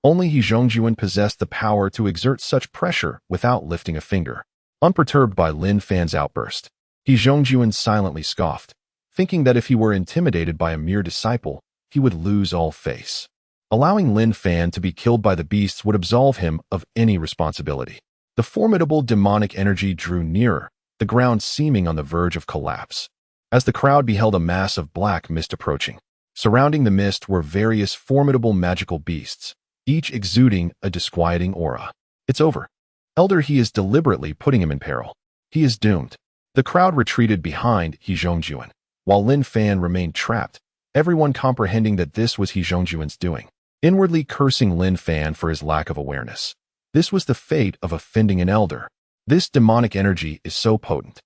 only He Zhongjuan possessed the power to exert such pressure without lifting a finger. Unperturbed by Lin Fan's outburst, He Zhongjuan silently scoffed, thinking that if he were intimidated by a mere disciple, he would lose all face. Allowing Lin Fan to be killed by the beasts would absolve him of any responsibility. The formidable demonic energy drew nearer, the ground seeming on the verge of collapse. As the crowd beheld a mass of black mist approaching, surrounding the mist were various formidable magical beasts, each exuding a disquieting aura. "It's over. Elder, he is deliberately putting him in peril. He is doomed." The crowd retreated behind He Zhongjuan, while Lin Fan remained trapped, everyone comprehending that this was He Zhongjuan's doing, inwardly cursing Lin Fan for his lack of awareness. This was the fate of offending an elder. This demonic energy is so potent.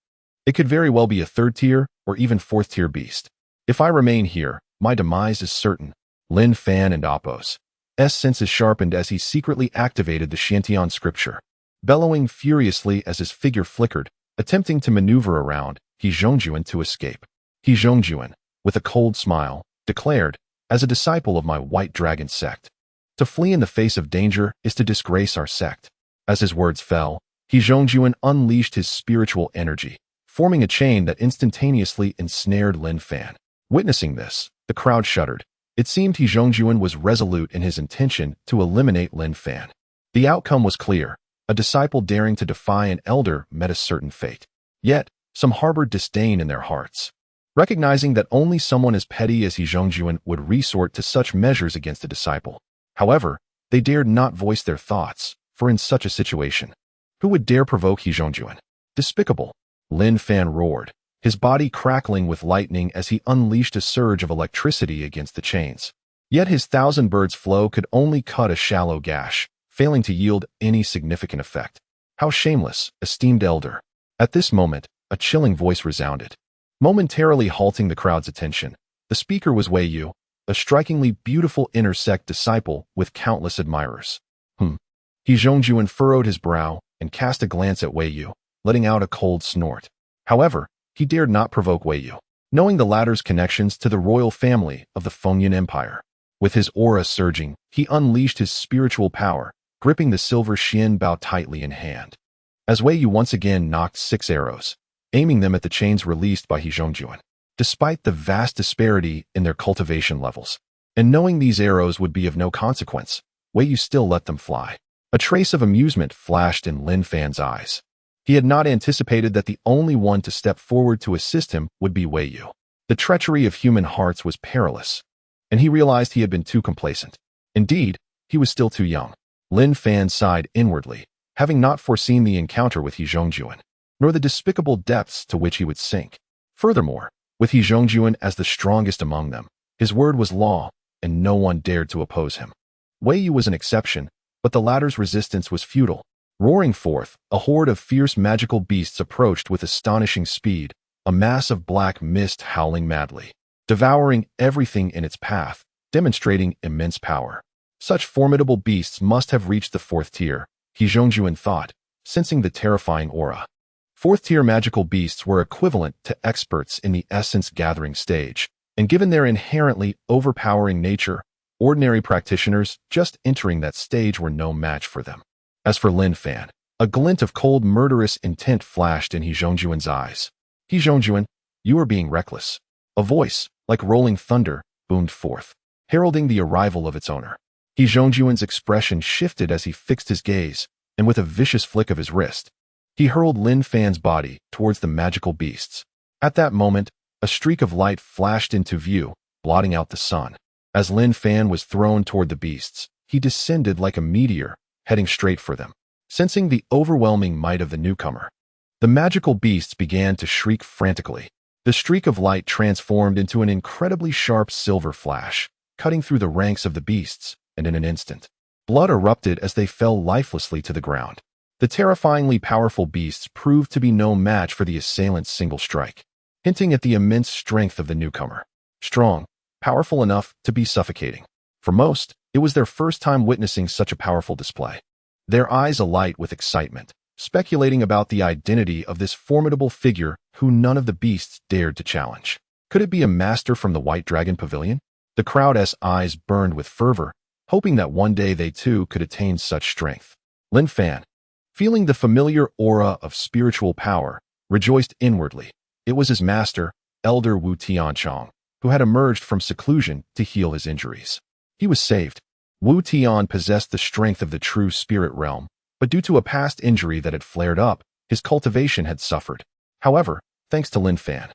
It could very well be a third-tier or even fourth-tier beast. If I remain here, my demise is certain. Lin Fan and Appo's senses sharpened as he secretly activated the Xiantian scripture, bellowing furiously as his figure flickered, attempting to maneuver around He Zhongjuan to escape. He Zhongjuan, with a cold smile, declared, "As a disciple of my White Dragon sect, to flee in the face of danger is to disgrace our sect." As his words fell, He Zhongjuan unleashed his spiritual energy, forming a chain that instantaneously ensnared Lin Fan. Witnessing this, the crowd shuddered. It seemed He Zhongjuan was resolute in his intention to eliminate Lin Fan. The outcome was clear. A disciple daring to defy an elder met a certain fate. Yet, some harbored disdain in their hearts, recognizing that only someone as petty as He Zhongjuan would resort to such measures against a disciple. However, they dared not voice their thoughts, for in such a situation, who would dare provoke He Zhongjuan? Despicable! Lin Fan roared, his body crackling with lightning as he unleashed a surge of electricity against the chains. Yet his thousand birds flow could only cut a shallow gash, failing to yield any significant effect. How shameless, esteemed elder! At this moment, a chilling voice resounded, momentarily halting the crowd's attention. The speaker was Wei Yu, a strikingly beautiful inner sect disciple with countless admirers. He Zhongjuan furrowed his brow and cast a glance at Wei Yu, letting out a cold snort. However, he dared not provoke Wei Yu, knowing the latter's connections to the royal family of the Fengyan Empire. With his aura surging, he unleashed his spiritual power, gripping the silver Xian Bao tightly in hand. As Wei Yu once again knocked 6 arrows, aiming them at the chains released by He Zhongjuan. Despite the vast disparity in their cultivation levels, and knowing these arrows would be of no consequence, Wei Yu still let them fly. A trace of amusement flashed in Lin Fan's eyes. He had not anticipated that the only one to step forward to assist him would be Wei Yu. The treachery of human hearts was perilous, and he realized he had been too complacent. Indeed, he was still too young. Lin Fan sighed inwardly, having not foreseen the encounter with He Zhongjuan, nor the despicable depths to which he would sink. Furthermore, with He Zhongjuan as the strongest among them, his word was law, and no one dared to oppose him. Wei Yu was an exception, but the latter's resistance was futile. Roaring forth, a horde of fierce magical beasts approached with astonishing speed, a mass of black mist howling madly, devouring everything in its path, demonstrating immense power. Such formidable beasts must have reached the 4th tier, He Zhongjuan thought, sensing the terrifying aura. 4th-tier magical beasts were equivalent to experts in the essence-gathering stage, and given their inherently overpowering nature, ordinary practitioners just entering that stage were no match for them. As for Lin Fan, a glint of cold murderous intent flashed in He Zhongjuan's eyes. "He Zhongjuan, you are being reckless." A voice, like rolling thunder, boomed forth, heralding the arrival of its owner. He Zhongjuan's expression shifted as he fixed his gaze, and with a vicious flick of his wrist, he hurled Lin Fan's body towards the magical beasts. At that moment, a streak of light flashed into view, blotting out the sun. As Lin Fan was thrown toward the beasts, he descended like a meteor, heading straight for them. Sensing the overwhelming might of the newcomer, the magical beasts began to shriek frantically. The streak of light transformed into an incredibly sharp silver flash, cutting through the ranks of the beasts, and in an instant, blood erupted as they fell lifelessly to the ground. The terrifyingly powerful beasts proved to be no match for the assailant's single strike, hinting at the immense strength of the newcomer. Strong, powerful enough to be suffocating. For most, It was their first time witnessing such a powerful display. Their eyes alight with excitement, speculating about the identity of this formidable figure who none of the beasts dared to challenge. Could it be a master from the White Dragon Pavilion? The crowd's eyes burned with fervor, hoping that one day they too could attain such strength. Lin Fan, feeling the familiar aura of spiritual power, rejoiced inwardly. It was his master, Elder Wu Tianchong, who had emerged from seclusion to heal his injuries. He was saved. Wu Tian possessed the strength of the true spirit realm, but due to a past injury that had flared up, his cultivation had suffered. However, thanks to Lin Fan,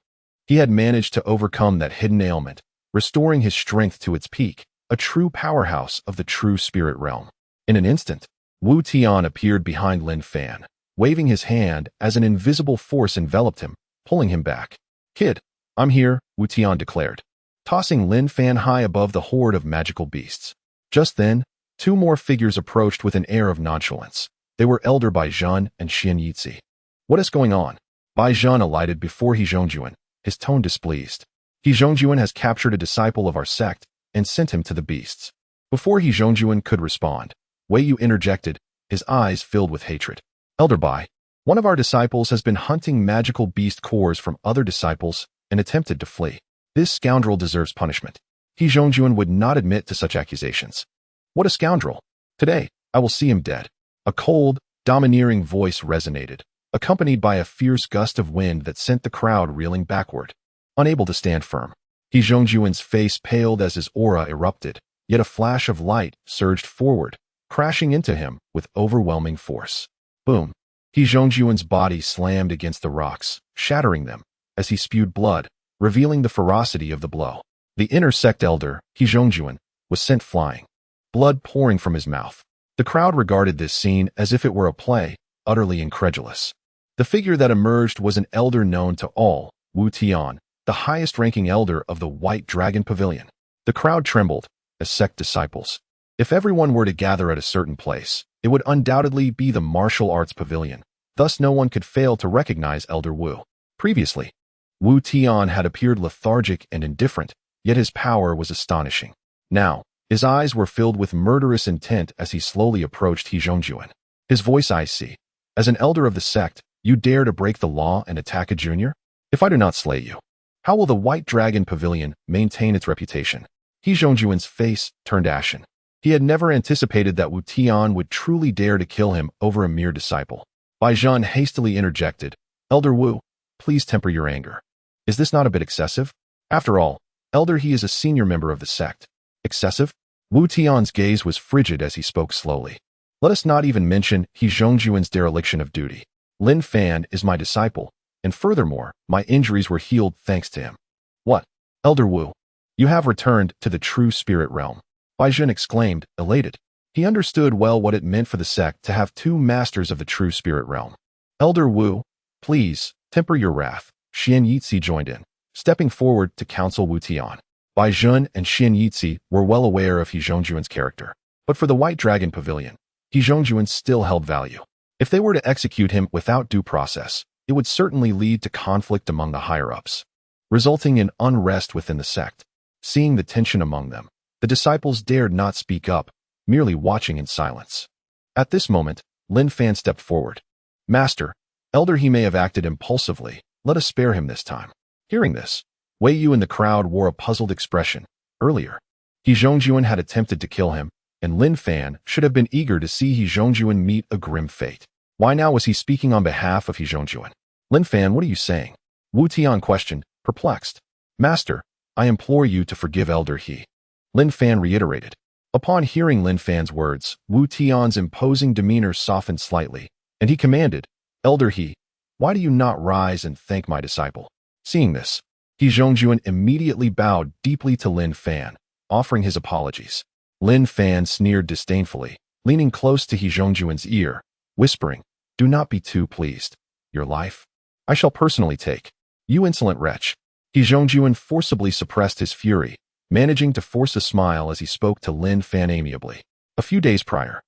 he had managed to overcome that hidden ailment, restoring his strength to its peak, a true powerhouse of the true spirit realm. In an instant, Wu Tian appeared behind Lin Fan, waving his hand as an invisible force enveloped him, pulling him back. "Kid, I'm here," Wu Tian declared, tossing Lin Fan high above the horde of magical beasts. Just then, two more figures approached with an air of nonchalance. They were Elder Baizhen and Xianyitsi. "What is going on?" Baizhen alighted before He Zhongjuan, his tone displeased. "He Zhongjuan has captured a disciple of our sect and sent him to the beasts." Before He Zhongjuan could respond, Wei Yu interjected, his eyes filled with hatred. "Elder Bai, one of our disciples has been hunting magical beast cores from other disciples and attempted to flee. This scoundrel deserves punishment." He Zhongjuan would not admit to such accusations. "What a scoundrel! Today, I will see him dead." A cold, domineering voice resonated, accompanied by a fierce gust of wind that sent the crowd reeling backward. Unable to stand firm, He Zhongjuan's face paled as his aura erupted, yet a flash of light surged forward, crashing into him with overwhelming force. Boom! He Zhongjuan's body slammed against the rocks, shattering them, as he spewed blood, revealing the ferocity of the blow. The inner sect elder, He Zhongjuan, was sent flying, blood pouring from his mouth. The crowd regarded this scene as if it were a play, utterly incredulous. The figure that emerged was an elder known to all, Wu Tian, the highest-ranking elder of the White Dragon Pavilion. The crowd trembled, as sect disciples. If everyone were to gather at a certain place, it would undoubtedly be the martial arts pavilion. Thus no one could fail to recognize Elder Wu. Previously, Wu Tian had appeared lethargic and indifferent, yet his power was astonishing. Now, his eyes were filled with murderous intent as he slowly approached He Zhongjuan. His voice icy. "As an elder of the sect, you dare to break the law and attack a junior? If I do not slay you, how will the White Dragon Pavilion maintain its reputation?" He Zhongjuan's face turned ashen. He had never anticipated that Wu Tian would truly dare to kill him over a mere disciple. Baizhen hastily interjected, "Elder Wu, please temper your anger. Is this not a bit excessive? After all, Elder He is a senior member of the sect." "Excessive?" Wu Tian's gaze was frigid as he spoke slowly. "Let us not even mention He Zhongjuan's dereliction of duty. Lin Fan is my disciple, and furthermore, my injuries were healed thanks to him." "What? Elder Wu, you have returned to the true spirit realm," Baizhen exclaimed, elated. He understood well what it meant for the sect to have two masters of the true spirit realm. "Elder Wu, please, temper your wrath," Xianyitsi joined in, stepping forward to counsel Wu Tian. Baizhen and Xianyitsi were well aware of He Zhongjuan's character, but for the White Dragon Pavilion, He Zhongjuan still held value. If they were to execute him without due process, it would certainly lead to conflict among the higher-ups, resulting in unrest within the sect. Seeing the tension among them, the disciples dared not speak up, merely watching in silence. At this moment, Lin Fan stepped forward. "Master, Elder He may have acted impulsively. Let us spare him this time." Hearing this, Wei Yu in the crowd wore a puzzled expression. Earlier, He Zhongjuan had attempted to kill him, and Lin Fan should have been eager to see He Zhongjuan meet a grim fate. Why now was he speaking on behalf of He Zhongjuan? "Lin Fan, what are you saying?" Wu Tian questioned, perplexed. "Master, I implore you to forgive Elder He," Lin Fan reiterated. Upon hearing Lin Fan's words, Wu Tian's imposing demeanor softened slightly, and he commanded, "Elder He, why do you not rise and thank my disciple?" Seeing this, He Zhongjuan immediately bowed deeply to Lin Fan, offering his apologies. Lin Fan sneered disdainfully, leaning close to He Zhongjuan's ear, whispering, "Do not be too pleased. Your life, I shall personally take. You insolent wretch." He Zhongjuan forcibly suppressed his fury, managing to force a smile as he spoke to Lin Fan amiably. A few days prior,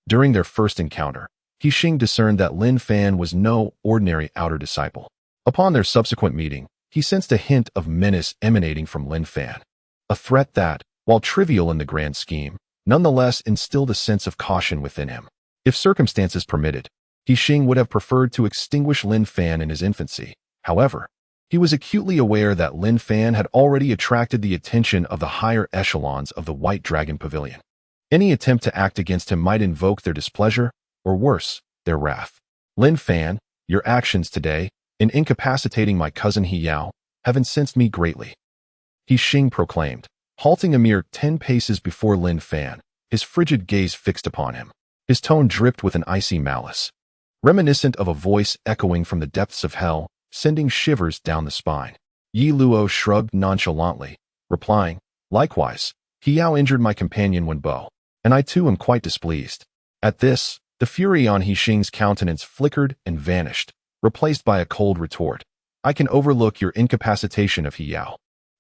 during their first encounter, He Xing discerned that Lin Fan was no ordinary outer disciple. Upon their subsequent meeting, he sensed a hint of menace emanating from Lin Fan. A threat that, while trivial in the grand scheme, nonetheless instilled a sense of caution within him. If circumstances permitted, He Xing would have preferred to extinguish Lin Fan in his infancy. However, he was acutely aware that Lin Fan had already attracted the attention of the higher echelons of the White Dragon Pavilion. Any attempt to act against him might invoke their displeasure, or worse, their wrath. Lin Fan, your actions today, in incapacitating my cousin He Yao, have incensed me greatly. He Xing proclaimed, halting a mere 10 paces before Lin Fan, his frigid gaze fixed upon him. His tone dripped with an icy malice, reminiscent of a voice echoing from the depths of hell, sending shivers down the spine. Yi Luo shrugged nonchalantly, replying, likewise, He Yao injured my companion Wenbo, and I too am quite displeased. At this, the fury on He Xing's countenance flickered and vanished, replaced by a cold retort. I can overlook your incapacitation of He Yao.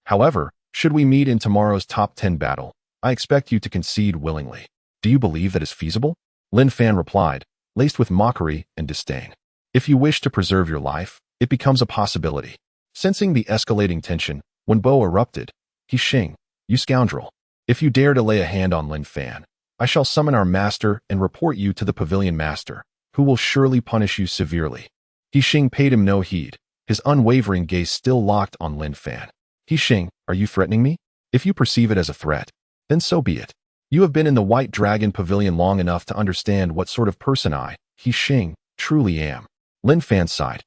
However, should we meet in tomorrow's top 10 battle, I expect you to concede willingly. Do you believe that is feasible? Lin Fan replied, laced with mockery and disdain. If you wish to preserve your life, it becomes a possibility. Sensing the escalating tension, Wenbo erupted. He Xing, you scoundrel. If you dare to lay a hand on Lin Fan, I shall summon our master and report you to the pavilion master, who will surely punish you severely. He Xing paid him no heed, his unwavering gaze still locked on Lin Fan. He Xing, are you threatening me? If you perceive it as a threat, then so be it. You have been in the White Dragon Pavilion long enough to understand what sort of person I, He Xing, truly am. Lin Fan sighed.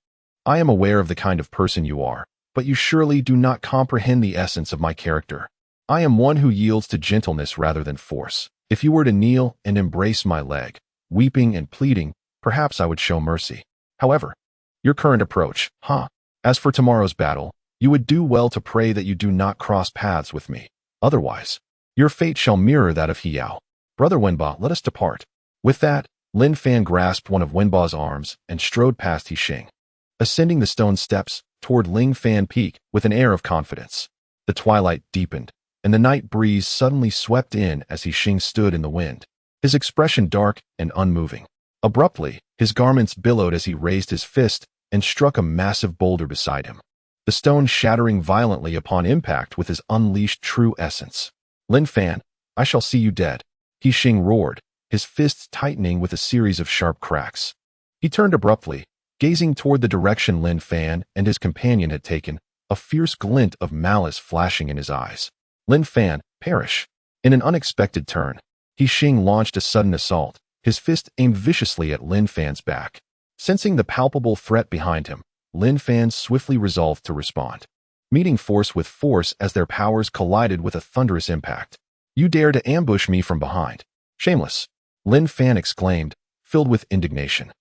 I am aware of the kind of person you are, but you surely do not comprehend the essence of my character. I am one who yields to gentleness rather than force. If you were to kneel and embrace my leg, weeping and pleading, perhaps I would show mercy. However, your current approach, As for tomorrow's battle, you would do well to pray that you do not cross paths with me. Otherwise, your fate shall mirror that of He Yao. Brother Wenbo, let us depart. With that, Lin Fan grasped one of Wenbo's arms and strode past He Xing, ascending the stone steps toward Lin Fan Peak with an air of confidence. The twilight deepened, and the night breeze suddenly swept in as He Xing stood in the wind, his expression dark and unmoving. Abruptly, his garments billowed as he raised his fist and struck a massive boulder beside him, the stone shattering violently upon impact with his unleashed true essence. Lin Fan, I shall see you dead. He Xing roared, his fists tightening with a series of sharp cracks. He turned abruptly, gazing toward the direction Lin Fan and his companion had taken, a fierce glint of malice flashing in his eyes. Lin Fan, perish. In an unexpected turn, He Xing launched a sudden assault, his fist aimed viciously at Lin Fan's back. Sensing the palpable threat behind him, Lin Fan swiftly resolved to respond, meeting force with force as their powers collided with a thunderous impact. You dare to ambush me from behind. Shameless, Lin Fan exclaimed, filled with indignation.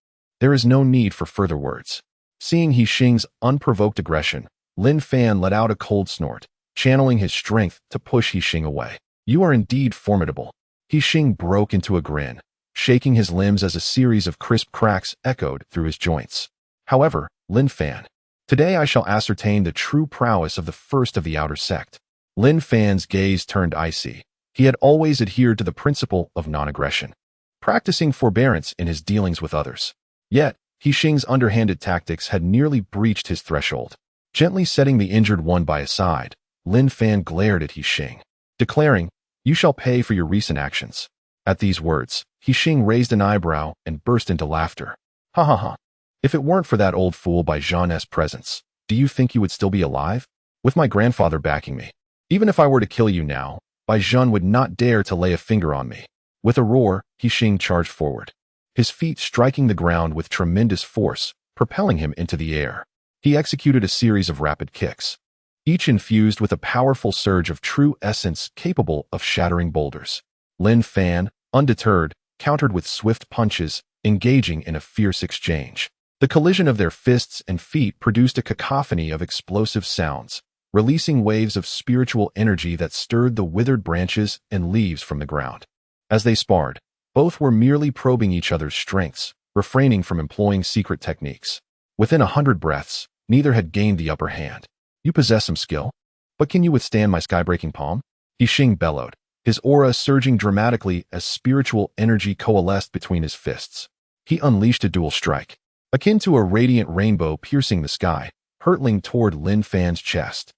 There is no need for further words. Seeing He Xing's unprovoked aggression, Lin Fan let out a cold snort, channeling his strength to push He Xing away. You are indeed formidable. He Xing broke into a grin, shaking his limbs as a series of crisp cracks echoed through his joints. However, Lin Fan, today I shall ascertain the true prowess of the first of the outer sect. Lin Fan's gaze turned icy. He had always adhered to the principle of non-aggression, practicing forbearance in his dealings with others. Yet, He Xing's underhanded tactics had nearly breached his threshold. Gently setting the injured one by his side, Lin Fan glared at He Xing, declaring, You shall pay for your recent actions. At these words, He Xing raised an eyebrow and burst into laughter. Ha ha ha. If it weren't for that old fool Bai Zhan's presence, do you think you would still be alive? With my grandfather backing me, even if I were to kill you now, Bai Zhan would not dare to lay a finger on me. With a roar, He Xing charged forward, his feet striking the ground with tremendous force, propelling him into the air. He executed a series of rapid kicks, each infused with a powerful surge of true essence capable of shattering boulders. Lin Fan, undeterred, countered with swift punches, engaging in a fierce exchange. The collision of their fists and feet produced a cacophony of explosive sounds, releasing waves of spiritual energy that stirred the withered branches and leaves from the ground. As they sparred, both were merely probing each other's strengths, refraining from employing secret techniques. Within 100 breaths, neither had gained the upper hand. You possess some skill, but can you withstand my sky-breaking palm? He Xing bellowed, his aura surging dramatically as spiritual energy coalesced between his fists. He unleashed a dual strike, akin to a radiant rainbow piercing the sky, hurtling toward Lin Fan's chest.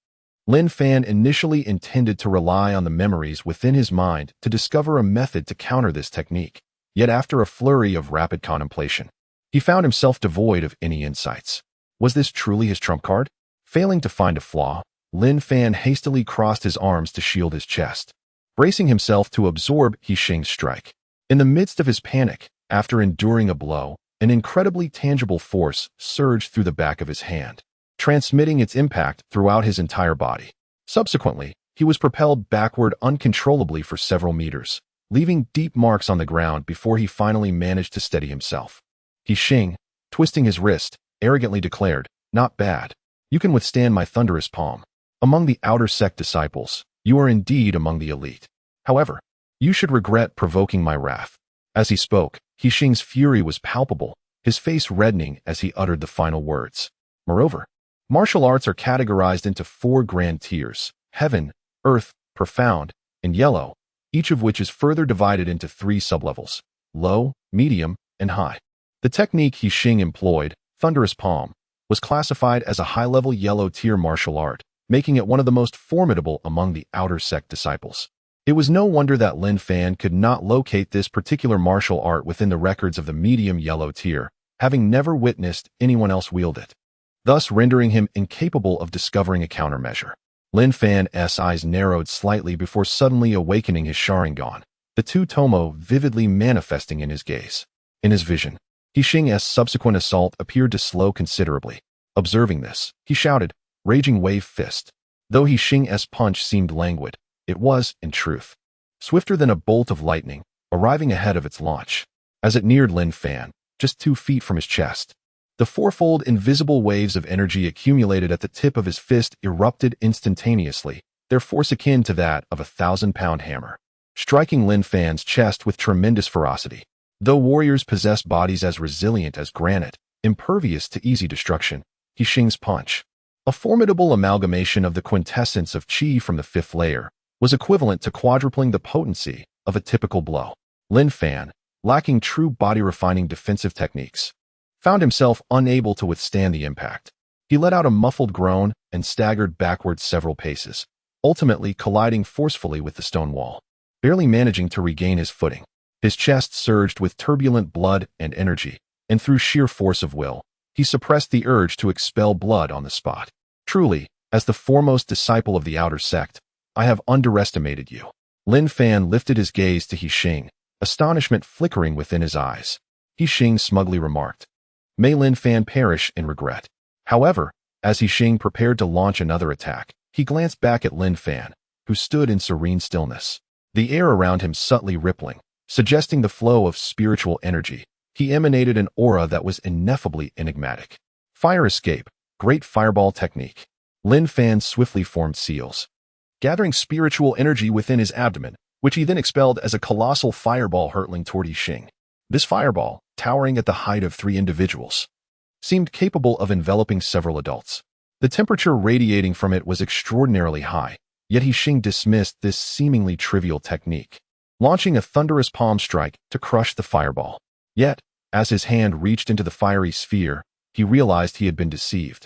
Lin Fan initially intended to rely on the memories within his mind to discover a method to counter this technique. Yet after a flurry of rapid contemplation, he found himself devoid of any insights. Was this truly his trump card? Failing to find a flaw, Lin Fan hastily crossed his arms to shield his chest, bracing himself to absorb He Xing's strike. In the midst of his panic, after enduring a blow, an incredibly tangible force surged through the back of his hand, transmitting its impact throughout his entire body. Subsequently, he was propelled backward uncontrollably for several meters, leaving deep marks on the ground before he finally managed to steady himself. He Xing, twisting his wrist, arrogantly declared, "Not bad. You can withstand my thunderous palm. Among the outer sect disciples, you are indeed among the elite. However, you should regret provoking my wrath." As he spoke, He Xing's fury was palpable, his face reddening as he uttered the final words. Moreover, martial arts are categorized into 4 grand tiers: heaven, earth, profound, and yellow, each of which is further divided into 3 sublevels: low, medium, and high. The technique He Xing employed, thunderous palm, was classified as a high-level yellow tier martial art, making it one of the most formidable among the outer sect disciples. It was no wonder that Lin Fan could not locate this particular martial art within the records of the medium yellow tier, having never witnessed anyone else wield it, thus rendering him incapable of discovering a countermeasure. Lin Fan's eyes narrowed slightly before suddenly awakening his Sharingan, the 2 tomo vividly manifesting in his gaze. In his vision, He Xing's subsequent assault appeared to slow considerably. Observing this, he shouted, "Raging Wave Fist." Though He Xing's punch seemed languid, it was, in truth, swifter than a bolt of lightning, arriving ahead of its launch. As it neared Lin Fan, just 2 feet from his chest, the 4-fold invisible waves of energy accumulated at the tip of his fist erupted instantaneously, their force akin to that of a 1,000-pound hammer, striking Lin Fan's chest with tremendous ferocity. Though warriors possess bodies as resilient as granite, impervious to easy destruction, He Xing's punch, a formidable amalgamation of the quintessence of qi from the 5th layer, was equivalent to quadrupling the potency of a typical blow. Lin Fan, lacking true body-refining defensive techniques, found himself unable to withstand the impact. He let out a muffled groan and staggered backwards several paces, ultimately colliding forcefully with the stone wall. Barely managing to regain his footing, his chest surged with turbulent blood and energy, and through sheer force of will, he suppressed the urge to expel blood on the spot. Truly, as the foremost disciple of the outer sect, I have underestimated you. Lin Fan lifted his gaze to He Xing, astonishment flickering within his eyes. He Xing smugly remarked, "May Lin Fan perish in regret." However, as He Xing prepared to launch another attack, he glanced back at Lin Fan, who stood in serene stillness, the air around him subtly rippling, suggesting the flow of spiritual energy. He emanated an aura that was ineffably enigmatic. Fire escape, great fireball technique. Lin Fan swiftly formed seals, gathering spiritual energy within his abdomen, which he then expelled as a colossal fireball hurtling toward He Xing. This fireball, towering at the height of 3 individuals, seemed capable of enveloping several adults. The temperature radiating from it was extraordinarily high, yet He Xing dismissed this seemingly trivial technique, launching a thunderous palm strike to crush the fireball. Yet, as his hand reached into the fiery sphere, he realized he had been deceived.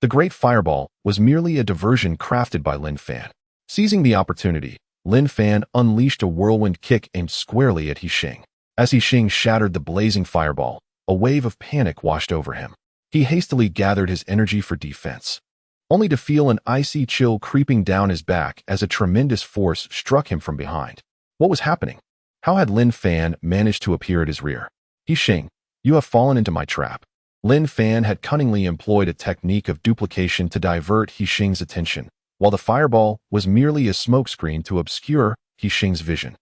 The great fireball was merely a diversion crafted by Lin Fan. Seizing the opportunity, Lin Fan unleashed a whirlwind kick aimed squarely at He Xing. As He Xing shattered the blazing fireball, a wave of panic washed over him. He hastily gathered his energy for defense, only to feel an icy chill creeping down his back as a tremendous force struck him from behind. What was happening? How had Lin Fan managed to appear at his rear? He Xing, you have fallen into my trap. Lin Fan had cunningly employed a technique of duplication to divert He Xing's attention, while the fireball was merely a smokescreen to obscure He Xing's vision.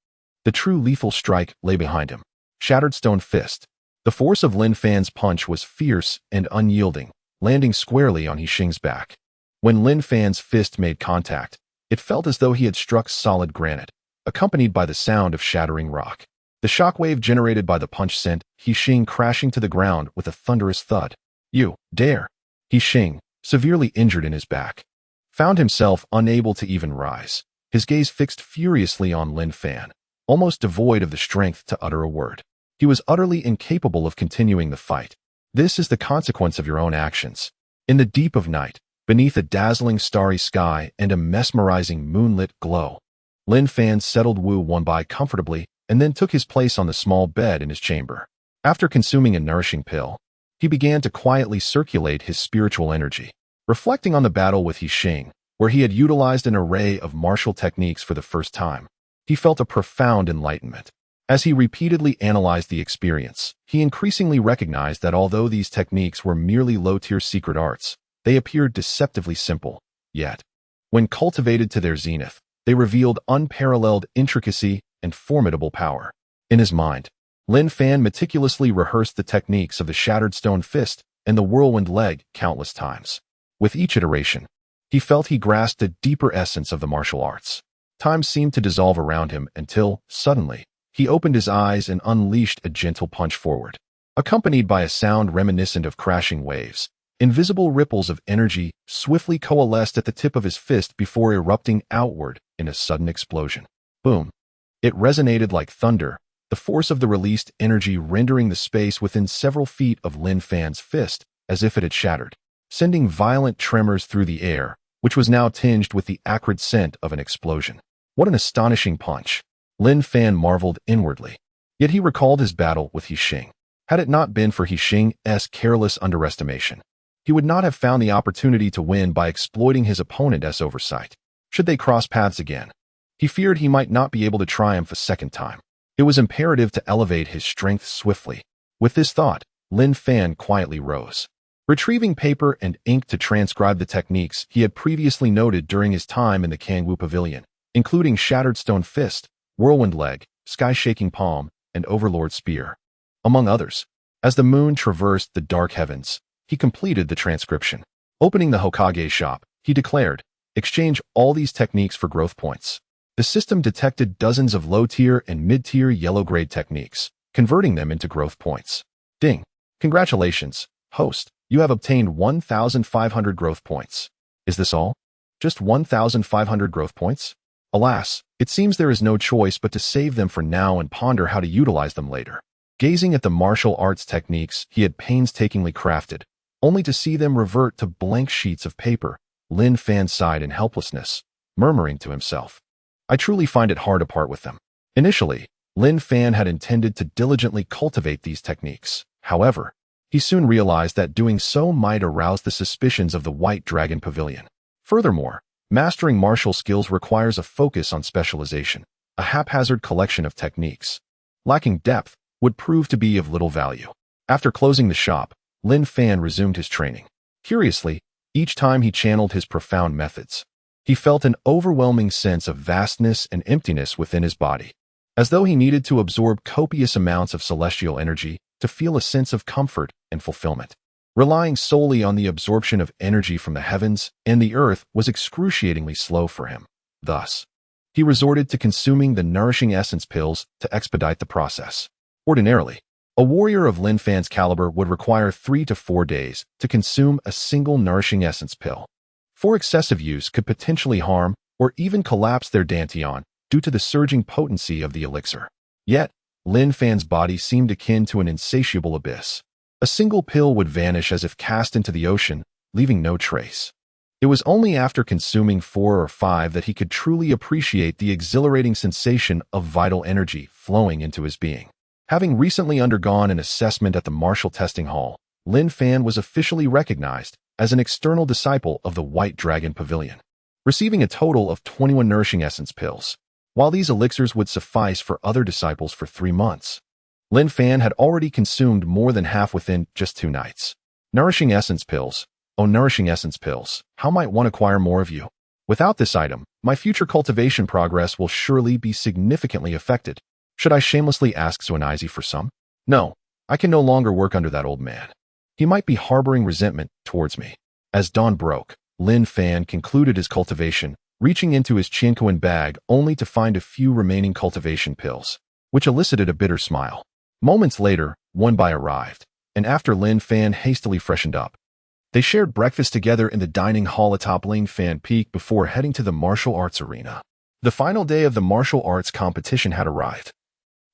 The true lethal strike lay behind him. Shattered stone fist. The force of Lin Fan's punch was fierce and unyielding, landing squarely on He Xing's back. When Lin Fan's fist made contact, it felt as though he had struck solid granite, accompanied by the sound of shattering rock. The shockwave generated by the punch sent He Xing crashing to the ground with a thunderous thud. You dare! He Xing, severely injured in his back, found himself unable to even rise, his gaze fixed furiously on Lin Fan, almost devoid of the strength to utter a word. He was utterly incapable of continuing the fight. This is the consequence of your own actions. In the deep of night, Beneath a dazzling starry sky and a mesmerizing moonlit glow, Lin Fan settled Wu Wenbai comfortably and then took his place on the small bed in his chamber. After consuming a nourishing pill, he began to quietly circulate his spiritual energy. Reflecting on the battle with Xing, where he had utilized an array of martial techniques for the first time, he felt a profound enlightenment. As he repeatedly analyzed the experience, he increasingly recognized that although these techniques were merely low-tier secret arts, they appeared deceptively simple. Yet, when cultivated to their zenith, they revealed unparalleled intricacy and formidable power. In his mind, Lin Fan meticulously rehearsed the techniques of the shattered stone fist and the whirlwind leg countless times. With each iteration, he felt he grasped a deeper essence of the martial arts. Time seemed to dissolve around him until, suddenly, he opened his eyes and unleashed a gentle punch forward. Accompanied by a sound reminiscent of crashing waves, invisible ripples of energy swiftly coalesced at the tip of his fist before erupting outward in a sudden explosion. Boom! It resonated like thunder, the force of the released energy rendering the space within several feet of Lin Fan's fist as if it had shattered, sending violent tremors through the air, which was now tinged with the acrid scent of an explosion. What an astonishing punch! Lin Fan marveled inwardly. Yet he recalled his battle with Xing. Had it not been for Xing's careless underestimation, he would not have found the opportunity to win by exploiting his opponent's oversight. Should they cross paths again, he feared he might not be able to triumph a second time. It was imperative to elevate his strength swiftly. With this thought, Lin Fan quietly rose. Retrieving paper and ink to transcribe the techniques he had previously noted during his time in the Kangwu Pavilion, including Shattered Stone Fist, Whirlwind Leg, Sky-Shaking Palm, and Overlord Spear, among others. As the moon traversed the dark heavens, he completed the transcription. Opening the Hokage shop, he declared, "Exchange all these techniques for growth points." The system detected dozens of low-tier and mid-tier yellow-grade techniques, converting them into growth points. Ding! Congratulations, host. You have obtained 1,500 growth points. Is this all? Just 1,500 growth points? Alas, it seems there is no choice but to save them for now and ponder how to utilize them later. Gazing at the martial arts techniques he had painstakingly crafted, only to see them revert to blank sheets of paper, Lin Fan sighed in helplessness, murmuring to himself, "I truly find it hard to part with them." Initially, Lin Fan had intended to diligently cultivate these techniques. However, he soon realized that doing so might arouse the suspicions of the White Dragon Pavilion. Furthermore, mastering martial skills requires a focus on specialization. A haphazard collection of techniques, lacking depth, would prove to be of little value. After closing the shop, Lin Fan resumed his training. Curiously, each time he channeled his profound methods, he felt an overwhelming sense of vastness and emptiness within his body, as though he needed to absorb copious amounts of celestial energy to feel a sense of comfort and fulfillment. Relying solely on the absorption of energy from the heavens and the earth was excruciatingly slow for him. Thus, he resorted to consuming the nourishing essence pills to expedite the process. Ordinarily, a warrior of Lin Fan's caliber would require 3 to 4 days to consume a single nourishing essence pill. For excessive use could potentially harm or even collapse their dantian due to the surging potency of the elixir. Yet, Lin Fan's body seemed akin to an insatiable abyss. A single pill would vanish as if cast into the ocean, leaving no trace. It was only after consuming 4 or 5 that he could truly appreciate the exhilarating sensation of vital energy flowing into his being. Having recently undergone an assessment at the Martial Testing Hall, Lin Fan was officially recognized as an external disciple of the White Dragon Pavilion, receiving a total of 21 nourishing essence pills. While these elixirs would suffice for other disciples for 3 months, Lin Fan had already consumed more than half within just 2 nights. Nourishing essence pills. Oh, nourishing essence pills. How might one acquire more of you? Without this item, my future cultivation progress will surely be significantly affected. Should I shamelessly ask Zuanaizi for some? No, I can no longer work under that old man. He might be harboring resentment towards me. As dawn broke, Lin Fan concluded his cultivation, reaching into his Tianyuan bag only to find a few remaining cultivation pills, which elicited a bitter smile. Moments later, Wenbai arrived, and after Lin Fan hastily freshened up, they shared breakfast together in the dining hall atop Lin Fan Peak before heading to the martial arts arena. The final day of the martial arts competition had arrived,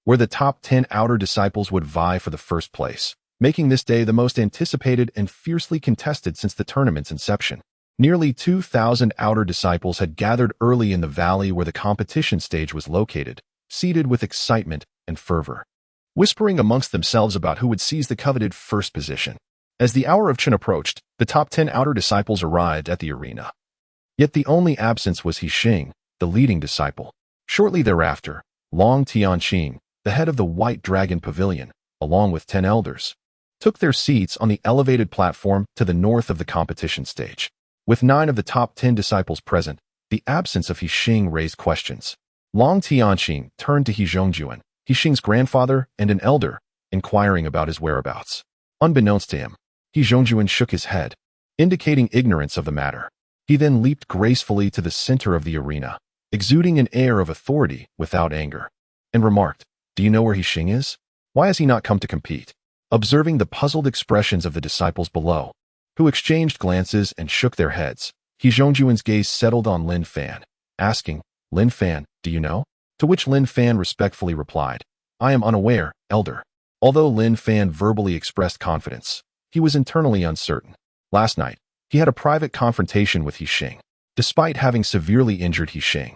where the top 10 outer disciples would vie for the first place, making this day the most anticipated and fiercely contested since the tournament's inception. Nearly 2,000 outer disciples had gathered early in the valley where the competition stage was located, seated with excitement and fervor, whispering amongst themselves about who would seize the coveted first position. As the hour of Chen approached, the top 10 outer disciples arrived at the arena. Yet the only absence was Xing, the leading disciple. Shortly thereafter, Long Tianqing, the head of the White Dragon Pavilion, along with 10 elders, took their seats on the elevated platform to the north of the competition stage. With 9 of the top 10 disciples present, the absence of Xing raised questions. Long Tianqing turned to Xingjuan, Xing's grandfather and an elder, inquiring about his whereabouts. Unbeknownst to him, Xingjuan shook his head, indicating ignorance of the matter. He then leaped gracefully to the center of the arena, exuding an air of authority without anger, and remarked, "Do you know where Xing is? Why has he not come to compete?" Observing the puzzled expressions of the disciples below, who exchanged glances and shook their heads, Xingjuan's gaze settled on Lin Fan, asking, "Lin Fan, do you know?" To which Lin Fan respectfully replied, "I am unaware, elder." Although Lin Fan verbally expressed confidence, he was internally uncertain. Last night, he had a private confrontation with Xing. Despite having severely injured Xing,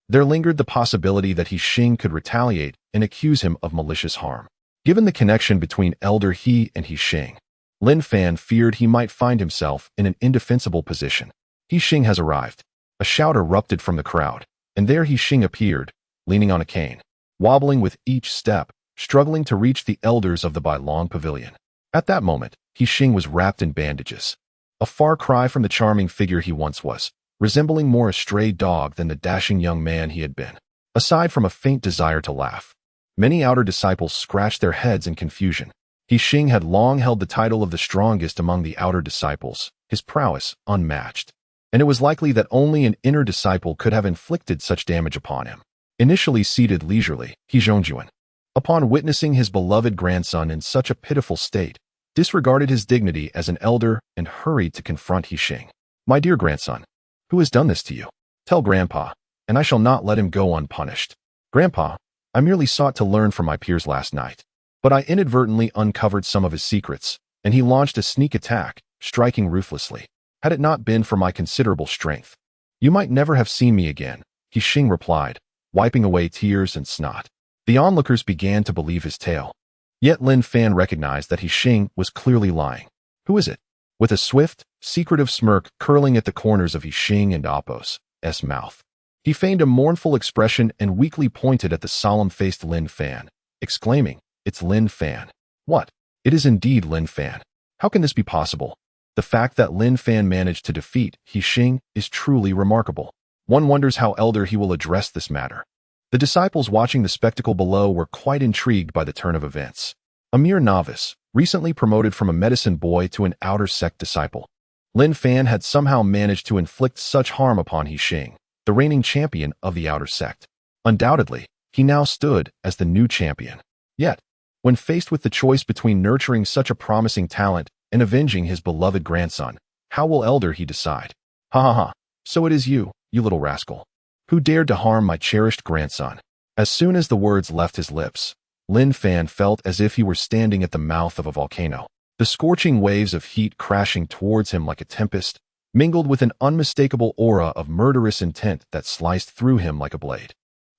there lingered the possibility that Xing could retaliate and accuse him of malicious harm. Given the connection between Elder He and Xing, Lin Fan feared he might find himself in an indefensible position. "Xing has arrived." A shout erupted from the crowd, and there Xing appeared, leaning on a cane, wobbling with each step, struggling to reach the elders of the Bailong Pavilion. At that moment, Xing was wrapped in bandages, a far cry from the charming figure he once was, resembling more a stray dog than the dashing young man he had been. Aside from a faint desire to laugh, many outer disciples scratched their heads in confusion. Xing had long held the title of the strongest among the outer disciples, his prowess unmatched, and it was likely that only an inner disciple could have inflicted such damage upon him. Initially seated leisurely, Xingjuan, upon witnessing his beloved grandson in such a pitiful state, disregarded his dignity as an elder and hurried to confront Xing. "My dear grandson, who has done this to you? Tell Grandpa, and I shall not let him go unpunished." "Grandpa, I merely sought to learn from my peers last night, but I inadvertently uncovered some of his secrets, and he launched a sneak attack, striking ruthlessly. Had it not been for my considerable strength, you might never have seen me again," Xing replied, wiping away tears and snot. The onlookers began to believe his tale. Yet Lin Fan recognized that Xing was clearly lying. "Who is it?" With a swift, secretive smirk curling at the corners of Xing and Apos' mouth, he feigned a mournful expression and weakly pointed at the solemn-faced Lin Fan, exclaiming, "It's Lin Fan." "What? It is indeed Lin Fan. How can this be possible?" The fact that Lin Fan managed to defeat Xing is truly remarkable. One wonders how Elder He will address this matter. The disciples watching the spectacle below were quite intrigued by the turn of events. A mere novice, recently promoted from a medicine boy to an outer sect disciple, Lin Fan had somehow managed to inflict such harm upon Xing, the reigning champion of the outer sect. Undoubtedly, he now stood as the new champion. Yet, when faced with the choice between nurturing such a promising talent and avenging his beloved grandson, how will Elder He decide? "Ha ha ha, so it is you, you little rascal, who dared to harm my cherished grandson." As soon as the words left his lips, Lin Fan felt as if he were standing at the mouth of a volcano. The scorching waves of heat crashing towards him like a tempest, mingled with an unmistakable aura of murderous intent that sliced through him like a blade.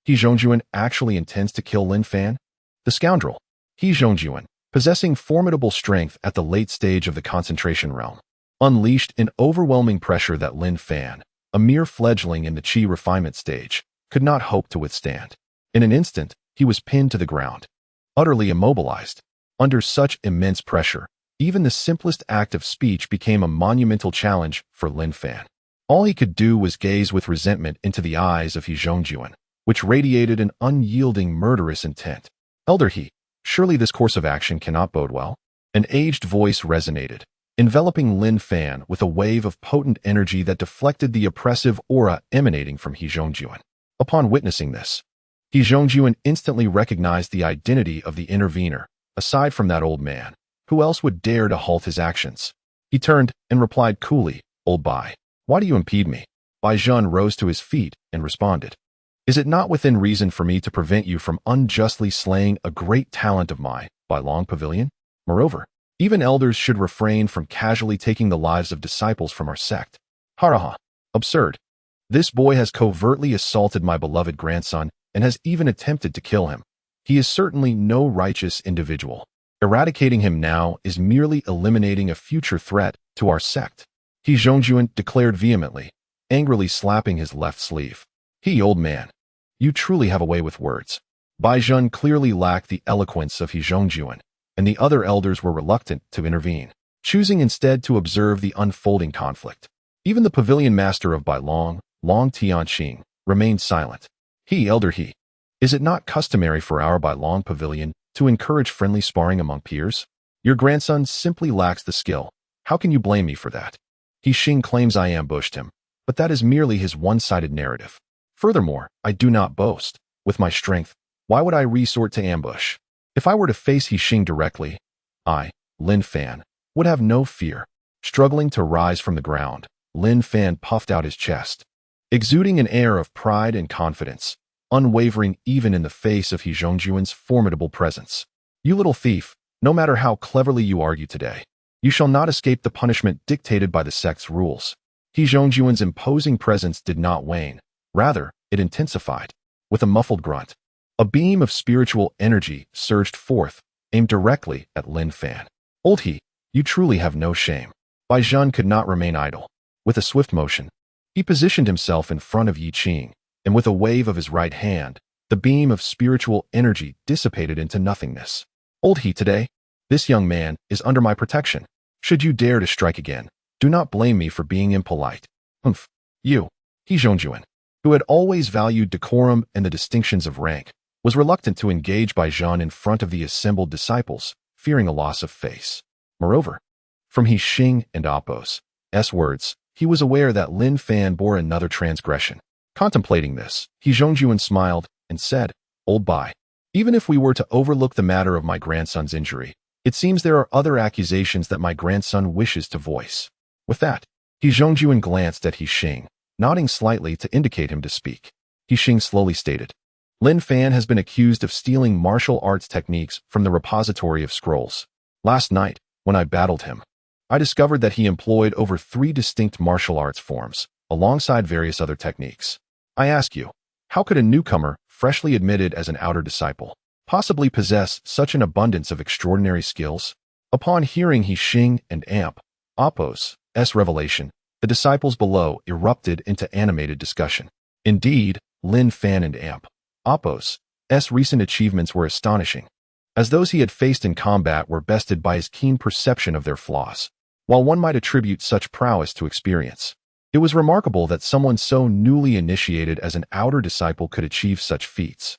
Xingjuan actually intends to kill Lin Fan? The scoundrel, Xingjuan, possessing formidable strength at the late stage of the concentration realm, unleashed an overwhelming pressure that Lin Fan, a mere fledgling in the chi refinement stage, could not hope to withstand. In an instant, he was pinned to the ground, utterly immobilized. Under such immense pressure, even the simplest act of speech became a monumental challenge for Lin Fan. All he could do was gaze with resentment into the eyes of Xingjuan, which radiated an unyielding murderous intent. "Elder He, surely this course of action cannot bode well." An aged voice resonated, enveloping Lin Fan with a wave of potent energy that deflected the oppressive aura emanating from Xingjuan. Upon witnessing this, Xingjuan instantly recognized the identity of the intervener. Aside from that old man, who else would dare to halt his actions? He turned and replied coolly, "Old Bai, why do you impede me?" Bai Zhen rose to his feet and responded, "Is it not within reason for me to prevent you from unjustly slaying a great talent of mine, Bailong Pavilion? Moreover, even elders should refrain from casually taking the lives of disciples from our sect." Haraha. Absurd. This boy has covertly assaulted my beloved grandson and has even attempted to kill him. He is certainly no righteous individual. Eradicating him now is merely eliminating a future threat to our sect. He Zhongjuan declared vehemently, angrily slapping his left sleeve. He, old man. You truly have a way with words. Bai Zhun clearly lacked the eloquence of He Zhongjuan, and the other elders were reluctant to intervene, choosing instead to observe the unfolding conflict. Even the pavilion master of Bai Long Tianqing, remained silent. He, elder He. Is it not customary for our Bai Long pavilion to encourage friendly sparring among peers? Your grandson simply lacks the skill. How can you blame me for that? He Xing claims I ambushed him, but that is merely his one-sided narrative. Furthermore, I do not boast. With my strength, why would I resort to ambush? If I were to face He Xing directly, I, Lin Fan, would have no fear. Struggling to rise from the ground, Lin Fan puffed out his chest, exuding an air of pride and confidence, unwavering even in the face of He Zhongjuan's formidable presence. You little thief, no matter how cleverly you argue today, you shall not escape the punishment dictated by the sect's rules. He Zhongjuan's imposing presence did not wane. Rather, it intensified. With a muffled grunt, a beam of spiritual energy surged forth, aimed directly at Lin Fan. Old He, you truly have no shame. Bai Zhun could not remain idle. With a swift motion, he positioned himself in front of Yi Qing, and with a wave of his right hand, the beam of spiritual energy dissipated into nothingness. Old He, today, this young man is under my protection. Should you dare to strike again, do not blame me for being impolite. Humph. You, He Zhongjuan, who had always valued decorum and the distinctions of rank, was reluctant to engage Bai Zhun in front of the assembled disciples, fearing a loss of face. Moreover, from He Xing and Appo's words, he was aware that Lin Fan bore another transgression. Contemplating this, He Zhongjuan smiled and said, Old Bai, even if we were to overlook the matter of my grandson's injury, it seems there are other accusations that my grandson wishes to voice. With that, He Zhongjuan glanced at He Xing, nodding slightly to indicate him to speak. He Xing slowly stated, Lin Fan has been accused of stealing martial arts techniques from the repository of scrolls. Last night, when I battled him, I discovered that he employed over 3 distinct martial arts forms, alongside various other techniques. I ask you, how could a newcomer, freshly admitted as an outer disciple, possibly possess such an abundance of extraordinary skills? Upon hearing He Xing and Appo's revelation, the disciples below erupted into animated discussion. Indeed, Lin Fan and Appo's recent achievements were astonishing, as those he had faced in combat were bested by his keen perception of their flaws. While one might attribute such prowess to experience, it was remarkable that someone so newly initiated as an outer disciple could achieve such feats.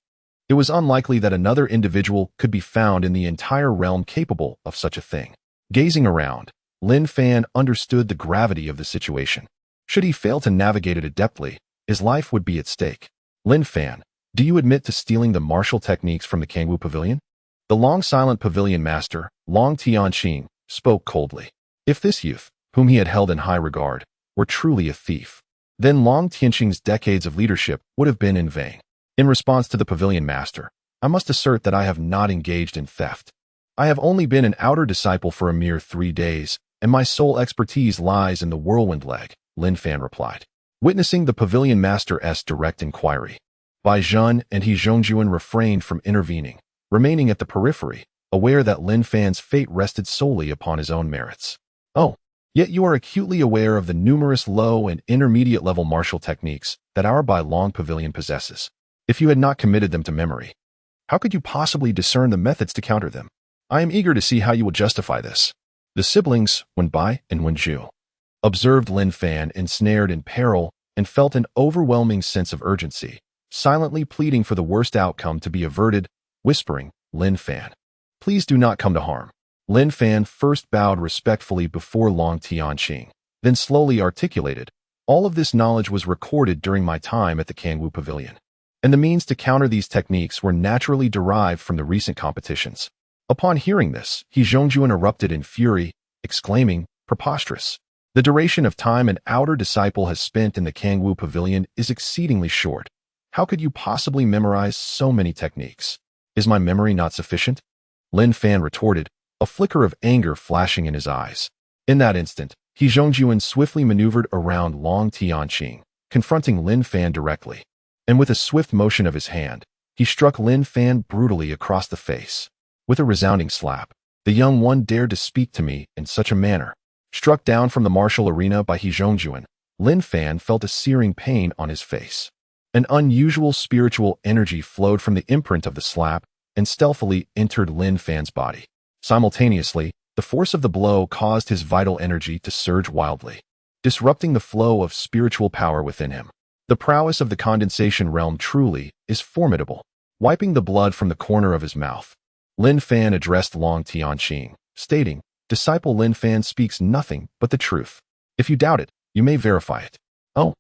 It was unlikely that another individual could be found in the entire realm capable of such a thing. Gazing around, Lin Fan understood the gravity of the situation. Should he fail to navigate it adeptly, his life would be at stake. Lin Fan, do you admit to stealing the martial techniques from the Kangwu Pavilion? The long-silent pavilion master, Long Tianqing, spoke coldly. If this youth, whom he had held in high regard, were truly a thief, then Long Tianqing's decades of leadership would have been in vain. In response to the pavilion master, I must assert that I have not engaged in theft. I have only been an outer disciple for a mere 3 days, and my sole expertise lies in the whirlwind leg, Lin Fan replied. Witnessing the pavilion master's direct inquiry, Bai Zhun and He Zhongjuan refrained from intervening, remaining at the periphery, aware that Lin Fan's fate rested solely upon his own merits. Oh, yet you are acutely aware of the numerous low and intermediate level martial techniques that our Bai Long Pavilion possesses. If you had not committed them to memory, how could you possibly discern the methods to counter them? I am eager to see how you will justify this. The siblings, Wen Bai and Wen Zhu, observed Lin Fan ensnared in peril and felt an overwhelming sense of urgency, silently pleading for the worst outcome to be averted, whispering, Lin Fan, please do not come to harm. Lin Fan first bowed respectfully before Long Tianqing, then slowly articulated, all of this knowledge was recorded during my time at the Kangwu Pavilion, and the means to counter these techniques were naturally derived from the recent competitions. Upon hearing this, He Zhongjuan erupted in fury, exclaiming, preposterous. The duration of time an outer disciple has spent in the Kangwu Pavilion is exceedingly short. How could you possibly memorize so many techniques? Is my memory not sufficient? Lin Fan retorted, a flicker of anger flashing in his eyes. In that instant, He Zhongjuan swiftly maneuvered around Long Tianqing, confronting Lin Fan directly. And with a swift motion of his hand, he struck Lin Fan brutally across the face. With a resounding slap, the young one dared to speak to me in such a manner. Struck down from the martial arena by He Zhongjuan, Lin Fan felt a searing pain on his face. An unusual spiritual energy flowed from the imprint of the slap and stealthily entered Lin Fan's body. Simultaneously, the force of the blow caused his vital energy to surge wildly, disrupting the flow of spiritual power within him. The prowess of the condensation realm truly is formidable. Wiping the blood from the corner of his mouth, Lin Fan addressed Long Tianqing, stating, "Disciple Lin Fan speaks nothing but the truth. If you doubt it, you may verify it." "Oh."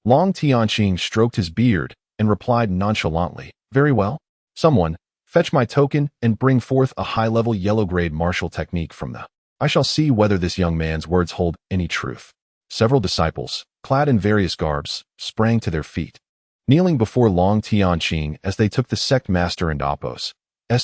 Long Tianqing stroked his beard and replied nonchalantly, "Very well. Someone, fetch my token and bring forth a high-level yellow-grade martial technique from the. I shall see whether this young man's words hold any truth." Several disciples, clad in various garbs, sprang to their feet, kneeling before Long Tianqing as they took the sect master and Appo's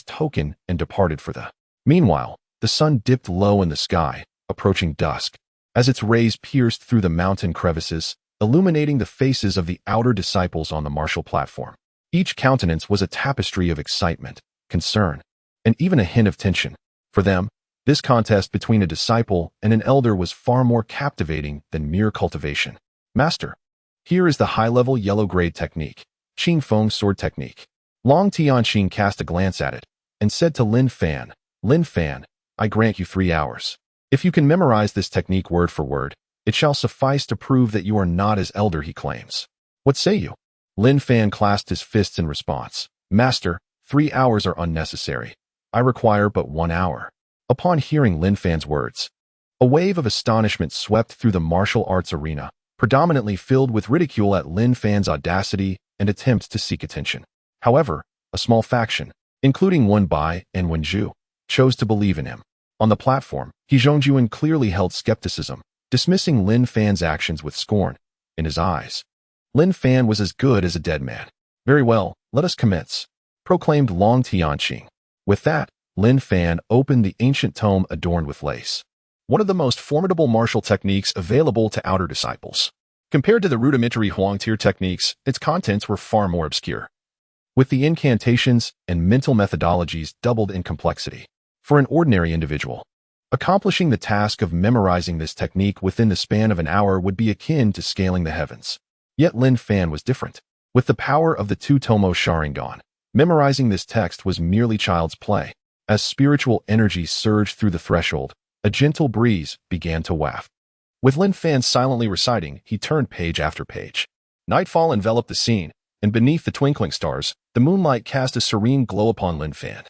token and departed for the. Meanwhile, the sun dipped low in the sky, approaching dusk, as its rays pierced through the mountain crevices, illuminating the faces of the outer disciples on the martial platform. Each countenance was a tapestry of excitement, concern, and even a hint of tension. For them, this contest between a disciple and an elder was far more captivating than mere cultivation. "Master, here is the high-level yellow-grade technique, Qing Feng sword technique." Long Tianqing cast a glance at it and said to Lin Fan, "Lin Fan, I grant you 3 hours. If you can memorize this technique word for word, it shall suffice to prove that you are not as elder he claims. What say you?" Lin Fan clasped his fists in response. "Master, 3 hours are unnecessary. I require but 1 hour." Upon hearing Lin Fan's words, a wave of astonishment swept through the martial arts arena, predominantly filled with ridicule at Lin Fan's audacity and attempts to seek attention. However, a small faction, including Wen Bai and Wen Zhu, chose to believe in him. On the platform, He Zhongjuan clearly held skepticism, dismissing Lin Fan's actions with scorn. In his eyes, Lin Fan was as good as a dead man. "Very well, let us commence," proclaimed Long Tianqing. With that, Lin Fan opened the ancient tome adorned with lace, one of the most formidable martial techniques available to outer disciples. Compared to the rudimentary Huangtir techniques, its contents were far more obscure, with the incantations and mental methodologies doubled in complexity. For an ordinary individual, accomplishing the task of memorizing this technique within the span of an hour would be akin to scaling the heavens. Yet Lin Fan was different. With the power of the two-tomo Sharingan, memorizing this text was merely child's play. As spiritual energy surged through the threshold, a gentle breeze began to waft. With Lin Fan silently reciting, he turned page after page. Nightfall enveloped the scene, and beneath the twinkling stars, the moonlight cast a serene glow upon Lin Fan,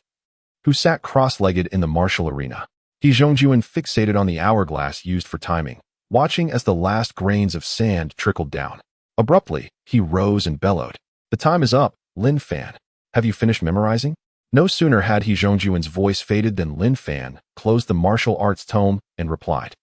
who sat cross-legged in the martial arena. He Zhongjuan fixated on the hourglass used for timing, watching as the last grains of sand trickled down. Abruptly, he rose and bellowed, "The time is up, Lin Fan. Have you finished memorizing?" No sooner had He Zhongjuan's voice faded than Lin Fan closed the martial arts tome and replied,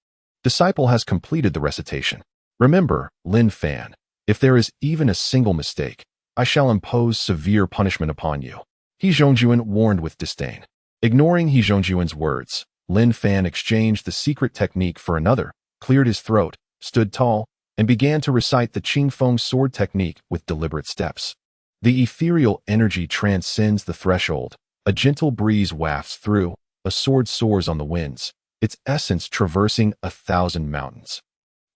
"Disciple has completed the recitation. Remember, Lin Fan, if there is even a single mistake, I shall impose severe punishment upon you." He Zhongjuan warned with disdain. Ignoring He Zhongjuan's words, Lin Fan exchanged the secret technique for another, cleared his throat, stood tall, and began to recite the Qing Feng sword technique with deliberate steps. The ethereal energy transcends the threshold. A gentle breeze wafts through, a sword soars on the winds, its essence traversing 1,000 mountains.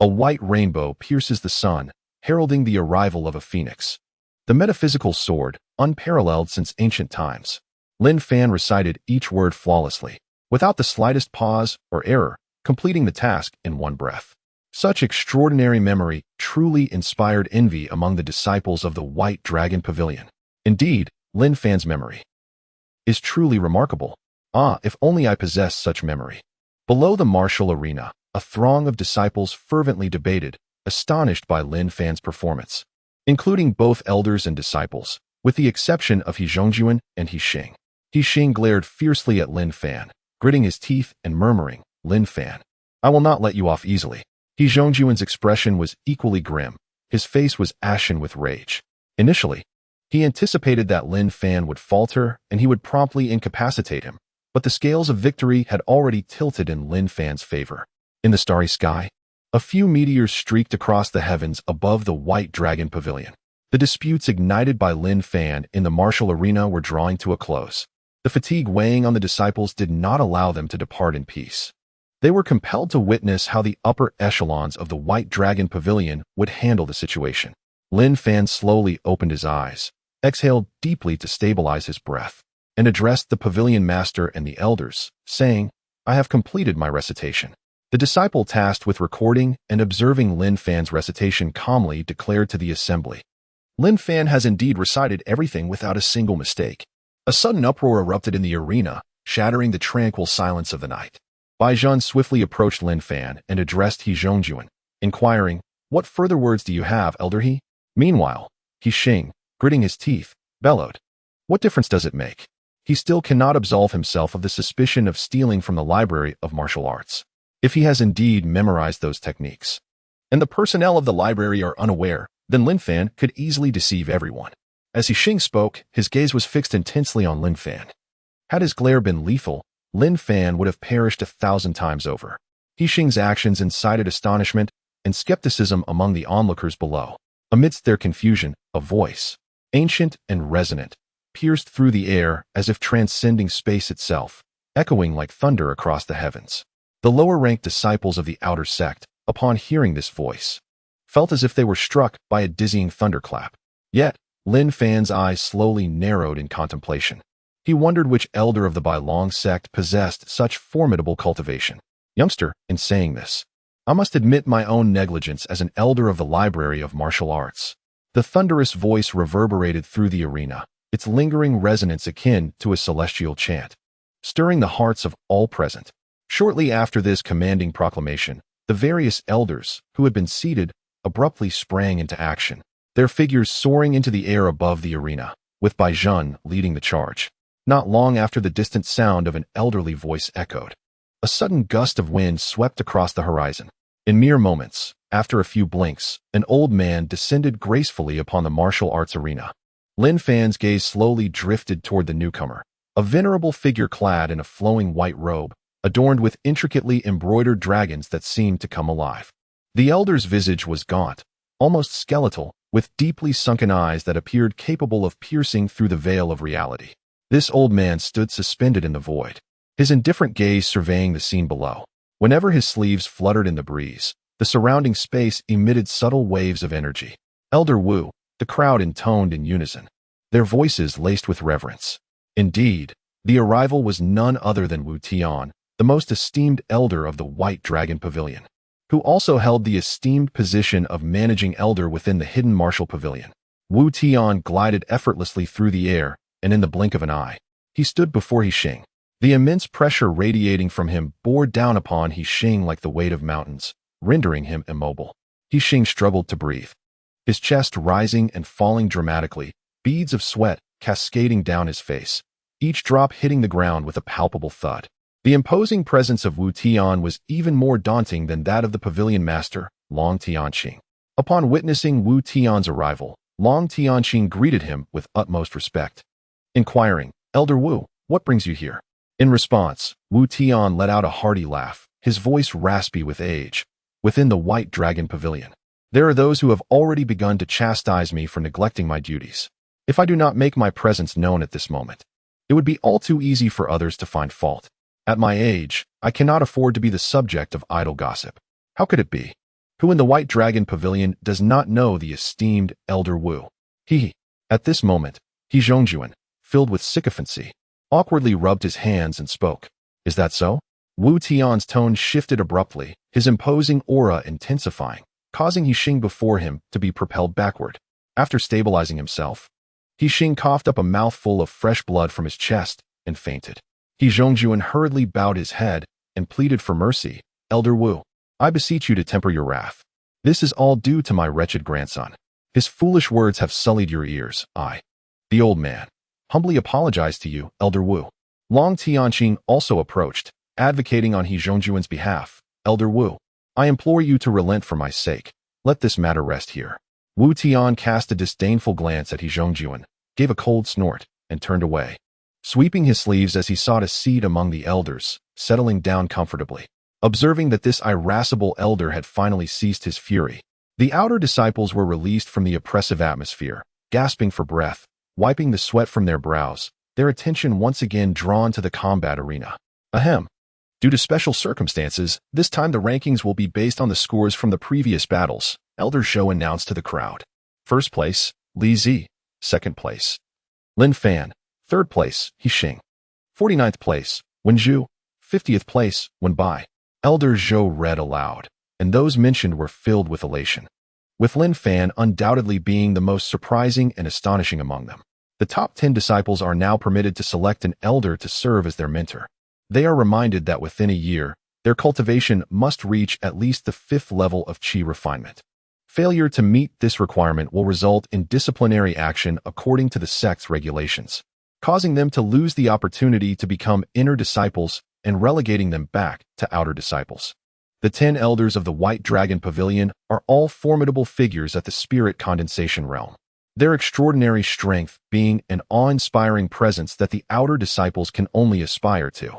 A white rainbow pierces the sun, heralding the arrival of a phoenix. The metaphysical sword, unparalleled since ancient times. Lin Fan recited each word flawlessly, without the slightest pause or error, completing the task in one breath. Such extraordinary memory truly inspired envy among the disciples of the White Dragon Pavilion. Indeed, Lin Fan's memory is truly remarkable. Ah, if only I possessed such memory. Below the martial arena, a throng of disciples fervently debated, astonished by Lin Fan's performance, including both elders and disciples, with the exception of He Zhongjuan and He Xing. He Xing glared fiercely at Lin Fan, gritting his teeth and murmuring, "Lin Fan, I will not let you off easily." He Zhongjuan's expression was equally grim. His face was ashen with rage. Initially, he anticipated that Lin Fan would falter and he would promptly incapacitate him, but the scales of victory had already tilted in Lin Fan's favor. In the starry sky, A few meteors streaked across the heavens above the White Dragon Pavilion. The disputes ignited by Lin Fan in the martial arena were drawing to a close. The fatigue weighing on the disciples did not allow them to depart in peace. They were compelled to witness how the upper echelons of the White Dragon Pavilion would handle the situation. Lin Fan slowly opened his eyes, exhaled deeply to stabilize his breath, and addressed the pavilion master and the elders, saying, "I have completed my recitation." The disciple tasked with recording and observing Lin Fan's recitation calmly declared to the assembly, "Lin Fan has indeed recited everything without a single mistake." A sudden uproar erupted in the arena, shattering the tranquil silence of the night. Baizhan swiftly approached Lin Fan and addressed He Zhongjuan, inquiring, "What further words do you have, Elder He?" Meanwhile, He Xing, gritting his teeth, bellowed, "What difference does it make? He still cannot absolve himself of the suspicion of stealing from the library of martial arts. If he has indeed memorized those techniques, and the personnel of the library are unaware, then Lin Fan could easily deceive everyone." As He Xing spoke, his gaze was fixed intensely on Lin Fan. Had his glare been lethal, Lin Fan would have perished 1,000 times over. He Xing's actions incited astonishment and skepticism among the onlookers below. Amidst their confusion, a voice, ancient and resonant, pierced through the air as if transcending space itself, echoing like thunder across the heavens. The lower-ranked disciples of the outer sect, upon hearing this voice, felt as if they were struck by a dizzying thunderclap. Yet, Lin Fan's eyes slowly narrowed in contemplation. He wondered which elder of the Bai Long sect possessed such formidable cultivation. "Youngster, in saying this, I must admit my own negligence as an elder of the Library of Martial Arts." The thunderous voice reverberated through the arena, its lingering resonance akin to a celestial chant, stirring the hearts of all present. Shortly after this commanding proclamation, the various elders, who had been seated, abruptly sprang into action, their figures soaring into the air above the arena, with Baizhan leading the charge. Not long after, the distant sound of an elderly voice echoed. A sudden gust of wind swept across the horizon. In mere moments, after a few blinks, an old man descended gracefully upon the martial arts arena. Lin Fan's gaze slowly drifted toward the newcomer, a venerable figure clad in a flowing white robe, adorned with intricately embroidered dragons that seemed to come alive. The elder's visage was gaunt, almost skeletal, with deeply sunken eyes that appeared capable of piercing through the veil of reality. This old man stood suspended in the void, his indifferent gaze surveying the scene below. Whenever his sleeves fluttered in the breeze, the surrounding space emitted subtle waves of energy. "Elder Wu," the crowd intoned in unison, their voices laced with reverence. Indeed, the arrival was none other than Wu Tian, the most esteemed elder of the White Dragon Pavilion, who also held the esteemed position of managing elder within the hidden martial pavilion. Wu Tian glided effortlessly through the air, and in the blink of an eye, he stood before He Xing. The immense pressure radiating from him bore down upon He Xing like the weight of mountains, rendering him immobile. He Xing struggled to breathe, his chest rising and falling dramatically, beads of sweat cascading down his face, each drop hitting the ground with a palpable thud. The imposing presence of Wu Tian was even more daunting than that of the pavilion master, Long Tianqing. Upon witnessing Wu Tian's arrival, Long Tianqing greeted him with utmost respect, inquiring, "Elder Wu, what brings you here?" In response, Wu Tian let out a hearty laugh, his voice raspy with age. "Within the White Dragon Pavilion, there are those who have already begun to chastise me for neglecting my duties. If I do not make my presence known at this moment, it would be all too easy for others to find fault. At my age, I cannot afford to be the subject of idle gossip. How could it be? Who in the White Dragon Pavilion does not know the esteemed Elder Wu?" At this moment, He Zhongjuan, filled with sycophancy, awkwardly rubbed his hands and spoke. "Is that so?" Wu Tian's tone shifted abruptly, his imposing aura intensifying, causing He Xing before him to be propelled backward. After stabilizing himself, He Xing coughed up a mouthful of fresh blood from his chest and fainted. He Zhongjuan hurriedly bowed his head and pleaded for mercy. "Elder Wu, I beseech you to temper your wrath. This is all due to my wretched grandson. His foolish words have sullied your ears. The old man, humbly apologize to you, Elder Wu." Long Tianqing also approached, advocating on He Zhongjuan's behalf. "Elder Wu, I implore you to relent for my sake. Let this matter rest here." Wu Tian cast a disdainful glance at He Zhongjuan, gave a cold snort, and turned away, sweeping his sleeves as he sought a seat among the elders, settling down comfortably. Observing that this irascible elder had finally ceased his fury, the outer disciples were released from the oppressive atmosphere, gasping for breath, wiping the sweat from their brows, their attention once again drawn to the combat arena. Ahem. Due to special circumstances, this time the rankings will be based on the scores from the previous battles, Elder Zhou announced to the crowd. First place, Li Zi. Second place, Lin Fan. Third place, He Xing. 49th place, Wen Zhu. 50th place, Wen Bai. Elder Zhou read aloud, and those mentioned were filled with elation, with Lin Fan undoubtedly being the most surprising and astonishing among them. The top 10 disciples are now permitted to select an elder to serve as their mentor. They are reminded that within a year, their cultivation must reach at least the 5th level of qi refinement. Failure to meet this requirement will result in disciplinary action according to the sect's regulations, causing them to lose the opportunity to become inner disciples and relegating them back to outer disciples. The 10 elders of the White Dragon Pavilion are all formidable figures at the spirit condensation realm, their extraordinary strength being an awe-inspiring presence that the outer disciples can only aspire to.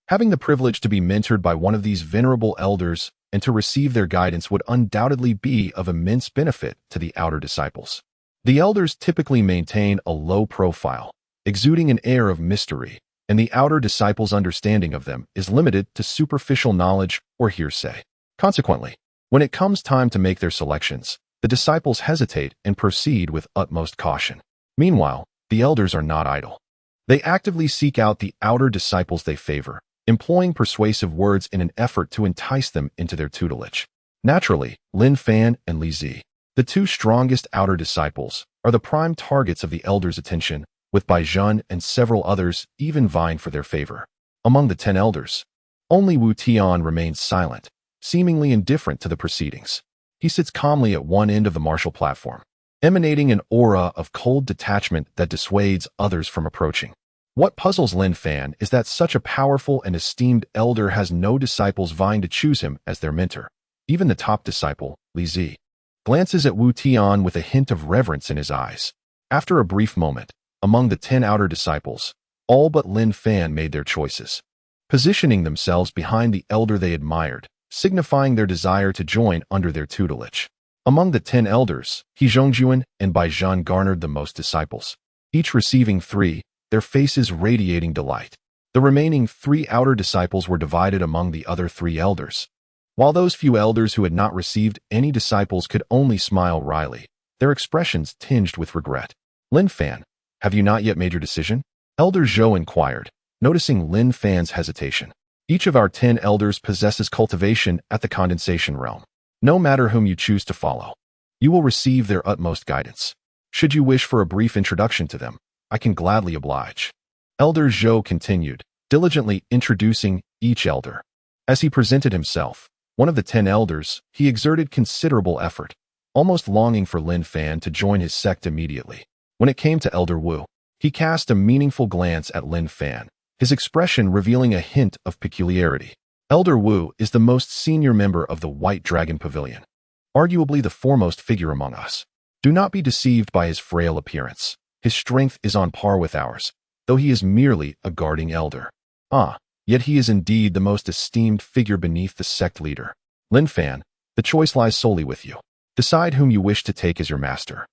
Having the privilege to be mentored by one of these venerable elders and to receive their guidance would undoubtedly be of immense benefit to the outer disciples. The elders typically maintain a low profile, exuding an air of mystery, and the outer disciples' understanding of them is limited to superficial knowledge or hearsay. Consequently, when it comes time to make their selections, the disciples hesitate and proceed with utmost caution. Meanwhile, the elders are not idle. They actively seek out the outer disciples they favor, employing persuasive words in an effort to entice them into their tutelage. Naturally, Lin Fan and Li Zi, the two strongest outer disciples, are the prime targets of the elders' attention, with Bai Zhen and several others even vying for their favor. Among the 10 elders, only Wu Tian remains silent, seemingly indifferent to the proceedings. He sits calmly at one end of the martial platform, emanating an aura of cold detachment that dissuades others from approaching. What puzzles Lin Fan is that such a powerful and esteemed elder has no disciples vying to choose him as their mentor. Even the top disciple, Li Zi, glances at Wu Tian with a hint of reverence in his eyes. After a brief moment, among the 10 outer disciples, all but Lin Fan made their choices, positioning themselves behind the elder they admired, signifying their desire to join under their tutelage. Among the 10 elders, He Zhongyuan and Bai Zhen garnered the most disciples, each receiving 3, their faces radiating delight. The remaining 3 outer disciples were divided among the other 3 elders. While those few elders who had not received any disciples could only smile wryly, their expressions tinged with regret. Lin Fan, have you not yet made your decision? Elder Zhou inquired, noticing Lin Fan's hesitation. Each of our 10 elders possesses cultivation at the condensation realm. No matter whom you choose to follow, you will receive their utmost guidance. Should you wish for a brief introduction to them, I can gladly oblige. Elder Zhou continued, diligently introducing each elder. As he presented himself, one of the 10 elders, he exerted considerable effort, almost longing for Lin Fan to join his sect immediately. When it came to Elder Wu, he cast a meaningful glance at Lin Fan, his expression revealing a hint of peculiarity. Elder Wu is the most senior member of the White Dragon Pavilion, arguably the foremost figure among us. Do not be deceived by his frail appearance. His strength is on par with ours, though he is merely a guarding elder. Yet he is indeed the most esteemed figure beneath the sect leader. Lin Fan, the choice lies solely with you. Decide whom you wish to take as your master.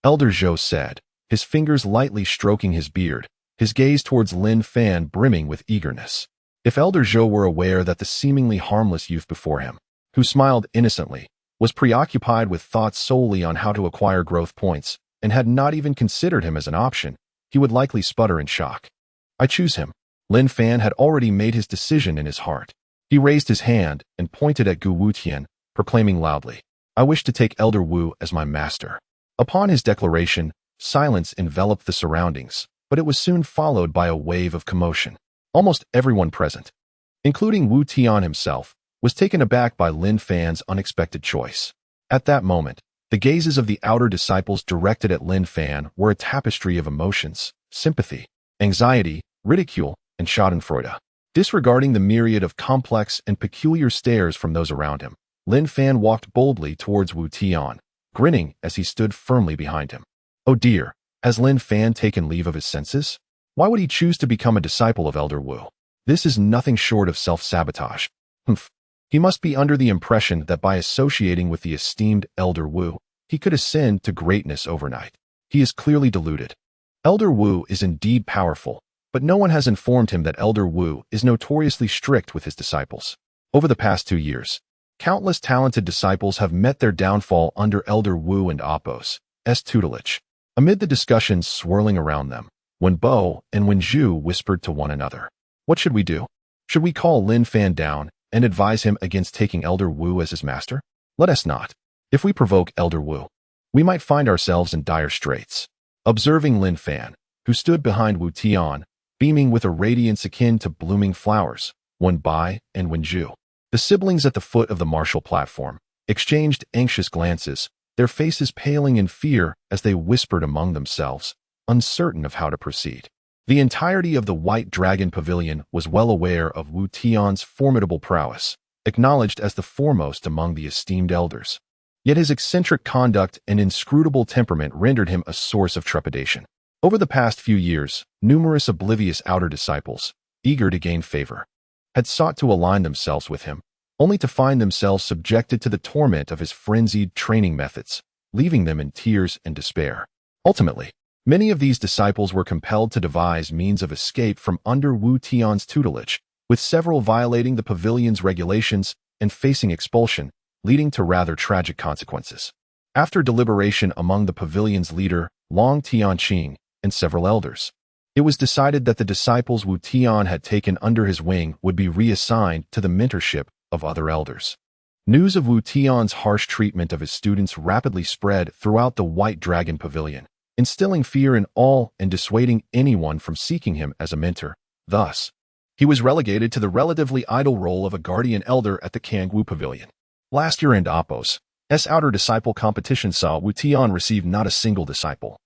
Elder Zhou said, his fingers lightly stroking his beard, his gaze towards Lin Fan brimming with eagerness. If Elder Zhou were aware that the seemingly harmless youth before him, who smiled innocently, was preoccupied with thoughts solely on how to acquire growth points, and had not even considered him as an option, he would likely sputter in shock. I choose him. Lin Fan had already made his decision in his heart. He raised his hand and pointed at Gu Wutian, proclaiming loudly, I wish to take Elder Wu as my master. Upon his declaration, silence enveloped the surroundings, but it was soon followed by a wave of commotion. Almost everyone present, including Wu Tian himself, was taken aback by Lin Fan's unexpected choice. At that moment, the gazes of the outer disciples directed at Lin Fan were a tapestry of emotions, sympathy, anxiety, ridicule, and schadenfreude. Disregarding the myriad of complex and peculiar stares from those around him, Lin Fan walked boldly towards Wu Tian, grinning as he stood firmly behind him. Oh dear, has Lin Fan taken leave of his senses? Why would he choose to become a disciple of Elder Wu? This is nothing short of self-sabotage. Humph. He must be under the impression that by associating with the esteemed Elder Wu, he could ascend to greatness overnight. He is clearly deluded. Elder Wu is indeed powerful, but no one has informed him that Elder Wu is notoriously strict with his disciples. Over the past 2 years, countless talented disciples have met their downfall under Elder Wu and Appo's tutelage. Amid the discussions swirling around them, Wen Bo and Wen Zhu whispered to one another, "What should we do? Should we call Lin Fan down and advise him against taking Elder Wu as his master? Let us not. If we provoke Elder Wu, we might find ourselves in dire straits." Observing Lin Fan, who stood behind Wu Tian, beaming with a radiance akin to blooming flowers, Wen Bai and Wen Zhu, the siblings at the foot of the martial platform, exchanged anxious glances, their faces paling in fear as they whispered among themselves, uncertain of how to proceed. The entirety of the White Dragon Pavilion was well aware of Wu Tian's formidable prowess, acknowledged as the foremost among the esteemed elders. Yet his eccentric conduct and inscrutable temperament rendered him a source of trepidation. Over the past few years, numerous oblivious outer disciples, eager to gain favor, had sought to align themselves with him, only to find themselves subjected to the torment of his frenzied training methods, leaving them in tears and despair. Ultimately, many of these disciples were compelled to devise means of escape from under Wu Tian's tutelage, with several violating the pavilion's regulations and facing expulsion, leading to rather tragic consequences. After deliberation among the pavilion's leader, Long Tianqing, and several elders, it was decided that the disciples Wu Tian had taken under his wing would be reassigned to the mentorship of other elders. News of Wu Tian's harsh treatment of his students rapidly spread throughout the White Dragon Pavilion, instilling fear in all and dissuading anyone from seeking him as a mentor. Thus, he was relegated to the relatively idle role of a guardian elder at the Kangwu Pavilion. Last year in Appo's outer disciple competition saw Wu Tian receive not a single disciple.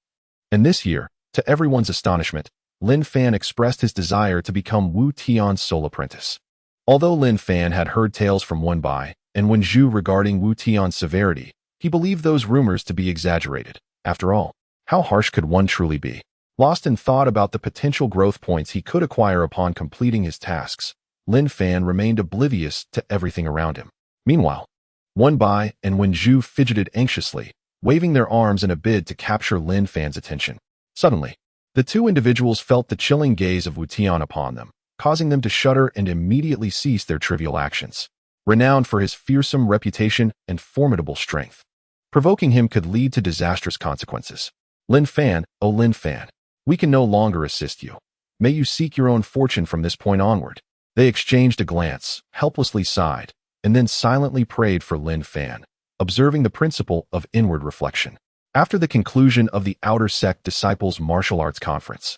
And this year, to everyone's astonishment, Lin Fan expressed his desire to become Wu Tian's sole apprentice. Although Lin Fan had heard tales from Wen Bai and Wen Zhu regarding Wu Tian's severity, he believed those rumors to be exaggerated. After all, how harsh could one truly be? Lost in thought about the potential growth points he could acquire upon completing his tasks, Lin Fan remained oblivious to everything around him. Meanwhile, Wen Bai and Wen Zhu fidgeted anxiously, waving their arms in a bid to capture Lin Fan's attention. Suddenly, the two individuals felt the chilling gaze of Wu Tian upon them, causing them to shudder and immediately cease their trivial actions. Renowned for his fearsome reputation and formidable strength, provoking him could lead to disastrous consequences. Lin Fan, oh Lin Fan, we can no longer assist you. May you seek your own fortune from this point onward. They exchanged a glance, helplessly sighed, and then silently prayed for Lin Fan, observing the principle of inward reflection. After the conclusion of the Outer Sect Disciples Martial Arts Conference,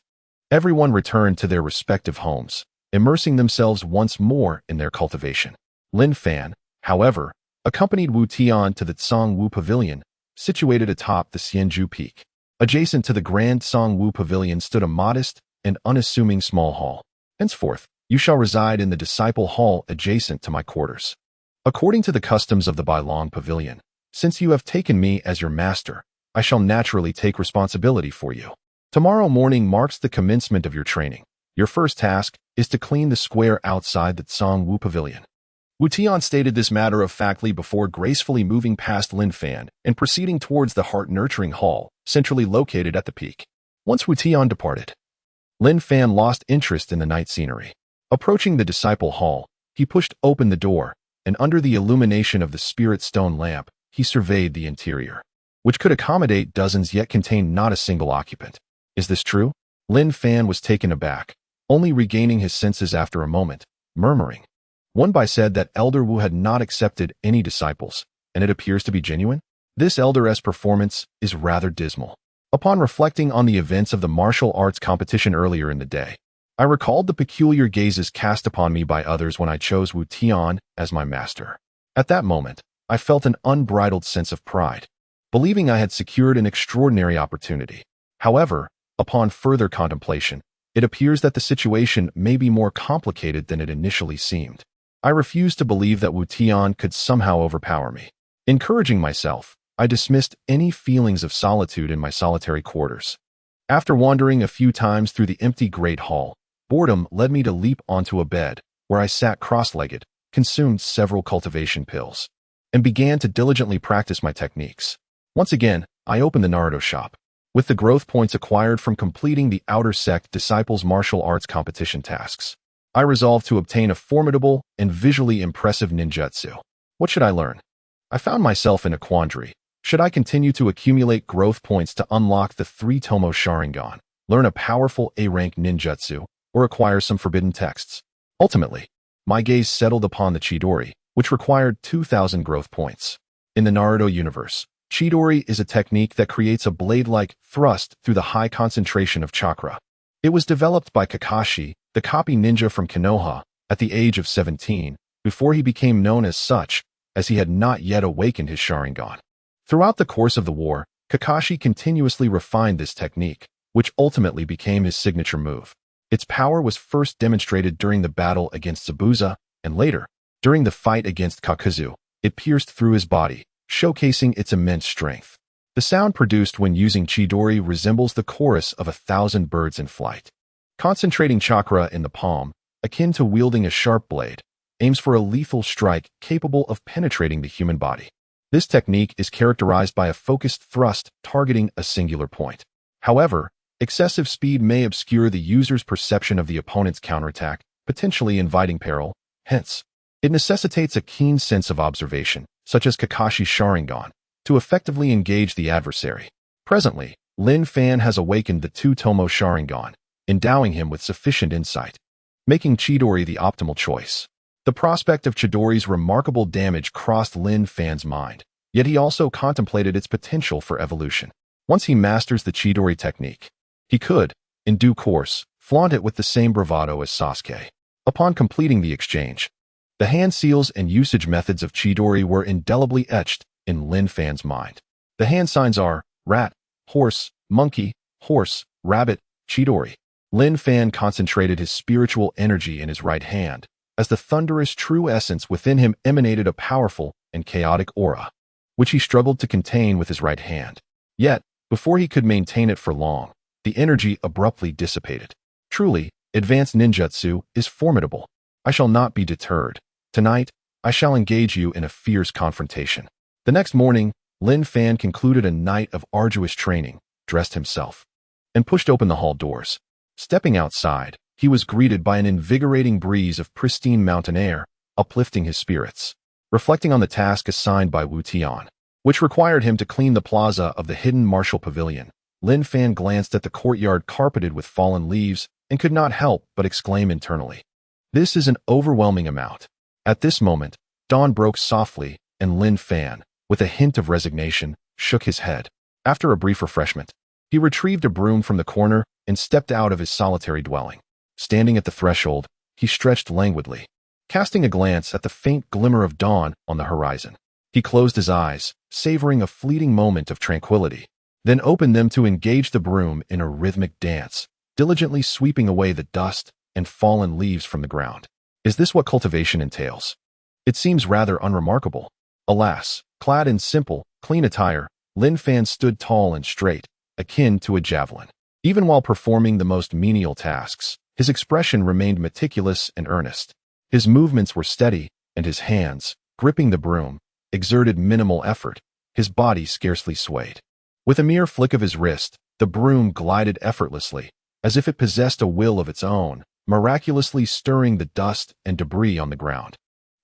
everyone returned to their respective homes, immersing themselves once more in their cultivation. Lin Fan, however, accompanied Wu Tian to the Cangwu Pavilion, situated atop the Xianzhu Peak. Adjacent to the Grand Cangwu Pavilion stood a modest and unassuming small hall. Henceforth, you shall reside in the disciple hall adjacent to my quarters. According to the customs of the Bailong Pavilion, since you have taken me as your master, I shall naturally take responsibility for you. Tomorrow morning marks the commencement of your training. Your first task is to clean the square outside the Cangwu Pavilion. Wu Tian stated this matter-of-factly before gracefully moving past Lin Fan and proceeding towards the heart-nurturing hall, centrally located at the peak. Once Wu Tian departed, Lin Fan lost interest in the night scenery. Approaching the disciple hall, he pushed open the door, and under the illumination of the spirit stone lamp, he surveyed the interior, which could accommodate dozens yet contained not a single occupant. Is this true? Lin Fan was taken aback, only regaining his senses after a moment, murmuring. Wen Bai said that Elder Wu had not accepted any disciples, and it appears to be genuine. This elder's performance is rather dismal. Upon reflecting on the events of the martial arts competition earlier in the day, I recalled the peculiar gazes cast upon me by others when I chose Wu Tian as my master. At that moment, I felt an unbridled sense of pride, believing I had secured an extraordinary opportunity. However, upon further contemplation, it appears that the situation may be more complicated than it initially seemed. I refused to believe that Wu Tian could somehow overpower me. Encouraging myself, I dismissed any feelings of solitude in my solitary quarters. After wandering a few times through the empty great hall, boredom led me to leap onto a bed, where I sat cross-legged, consumed several cultivation pills, and began to diligently practice my techniques. Once again, I opened the Naruto shop. With the growth points acquired from completing the Outer Sect Disciples Martial Arts competition tasks, I resolved to obtain a formidable and visually impressive ninjutsu. What should I learn? I found myself in a quandary. Should I continue to accumulate growth points to unlock the 3-tomo Sharingan, learn a powerful A-rank ninjutsu, or acquire some forbidden texts? Ultimately, my gaze settled upon the Chidori, which required 2,000 growth points. In the Naruto universe, Chidori is a technique that creates a blade-like thrust through the high concentration of chakra. It was developed by Kakashi, the copy ninja from Konoha, at the age of 17, before he became known as such, as he had not yet awakened his Sharingan. Throughout the course of the war, Kakashi continuously refined this technique, which ultimately became his signature move. Its power was first demonstrated during the battle against Zabuza, and later, during the fight against Kakuzu, it pierced through his body, showcasing its immense strength. The sound produced when using Chidori resembles the chorus of 1,000 birds in flight. Concentrating chakra in the palm, akin to wielding a sharp blade, aims for a lethal strike capable of penetrating the human body. This technique is characterized by a focused thrust targeting a singular point. However, excessive speed may obscure the user's perception of the opponent's counterattack, potentially inviting peril. Hence, it necessitates a keen sense of observation, such as Kakashi's Sharingan, to effectively engage the adversary. Presently, Lin Fan has awakened the 2-tomo Sharingan, endowing him with sufficient insight, making Chidori the optimal choice. The prospect of Chidori's remarkable damage crossed Lin Fan's mind, yet he also contemplated its potential for evolution. Once he masters the Chidori technique, he could, in due course, flaunt it with the same bravado as Sasuke. Upon completing the exchange, the hand seals and usage methods of Chidori were indelibly etched in Lin Fan's mind. The hand signs are rat, horse, monkey, horse, rabbit, Chidori. Lin Fan concentrated his spiritual energy in his right hand, as the thunderous true essence within him emanated a powerful and chaotic aura, which he struggled to contain with his right hand. Yet, before he could maintain it for long, the energy abruptly dissipated. Truly, advanced ninjutsu is formidable. I shall not be deterred. Tonight, I shall engage you in a fierce confrontation. The next morning, Lin Fan concluded a night of arduous training, dressed himself, and pushed open the hall doors. Stepping outside, he was greeted by an invigorating breeze of pristine mountain air, uplifting his spirits. Reflecting on the task assigned by Wu Tian, which required him to clean the plaza of the hidden martial pavilion, Lin Fan glanced at the courtyard carpeted with fallen leaves and could not help but exclaim internally, "This is an overwhelming amount." At this moment, dawn broke softly, and Lin Fan, with a hint of resignation, shook his head. After a brief refreshment, he retrieved a broom from the corner and stepped out of his solitary dwelling. Standing at the threshold, he stretched languidly, casting a glance at the faint glimmer of dawn on the horizon. He closed his eyes, savoring a fleeting moment of tranquility, then opened them to engage the broom in a rhythmic dance, diligently sweeping away the dust and fallen leaves from the ground. Is this what cultivation entails? It seems rather unremarkable. Alas, clad in simple, clean attire, Lin Fan stood tall and straight, akin to a javelin. Even while performing the most menial tasks, his expression remained meticulous and earnest. His movements were steady, and his hands, gripping the broom, exerted minimal effort. His body scarcely swayed. With a mere flick of his wrist, the broom glided effortlessly, as if it possessed a will of its own, miraculously stirring the dust and debris on the ground,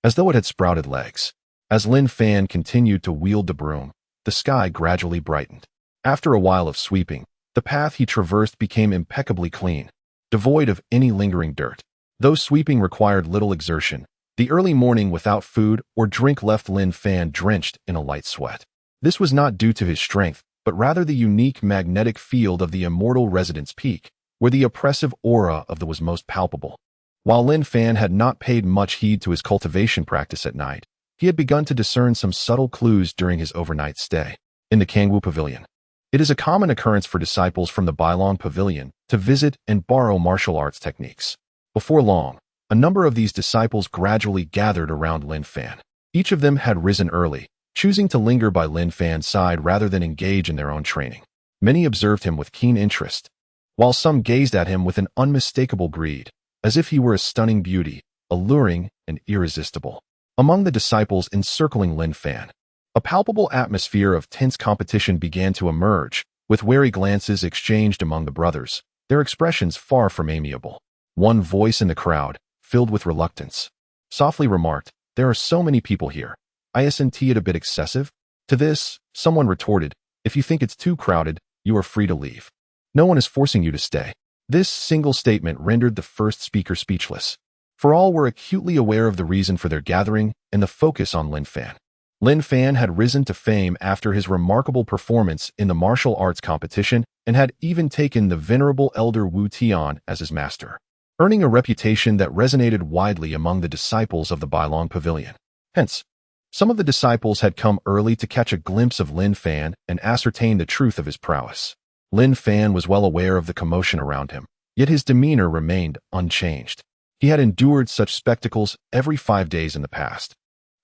as though it had sprouted legs. As Lin Fan continued to wield the broom, the sky gradually brightened. After a while of sweeping, the path he traversed became impeccably clean, devoid of any lingering dirt. Though sweeping required little exertion, the early morning without food or drink left Lin Fan drenched in a light sweat. This was not due to his strength, but rather the unique magnetic field of the immortal residence peak, where the oppressive aura of the was most palpable. While Lin Fan had not paid much heed to his cultivation practice at night, he had begun to discern some subtle clues during his overnight stay. In the Kangwu Pavilion, it is a common occurrence for disciples from the Bailong Pavilion to visit and borrow martial arts techniques. Before long, a number of these disciples gradually gathered around Lin Fan. Each of them had risen early, choosing to linger by Lin Fan's side rather than engage in their own training. Many observed him with keen interest, while some gazed at him with an unmistakable greed, as if he were a stunning beauty, alluring and irresistible. Among the disciples encircling Lin Fan, a palpable atmosphere of tense competition began to emerge, with wary glances exchanged among the brothers, their expressions far from amiable. One voice in the crowd, filled with reluctance, softly remarked, "There are so many people here. Isn't it a bit excessive?" To this, someone retorted, "If you think it's too crowded, you are free to leave. No one is forcing you to stay." This single statement rendered the first speaker speechless, for all were acutely aware of the reason for their gathering and the focus on Lin Fan. Lin Fan had risen to fame after his remarkable performance in the martial arts competition and had even taken the venerable elder Wu Tian as his master, earning a reputation that resonated widely among the disciples of the Bailong Pavilion. Hence, some of the disciples had come early to catch a glimpse of Lin Fan and ascertain the truth of his prowess. Lin Fan was well aware of the commotion around him, yet his demeanor remained unchanged. He had endured such spectacles every 5 days in the past,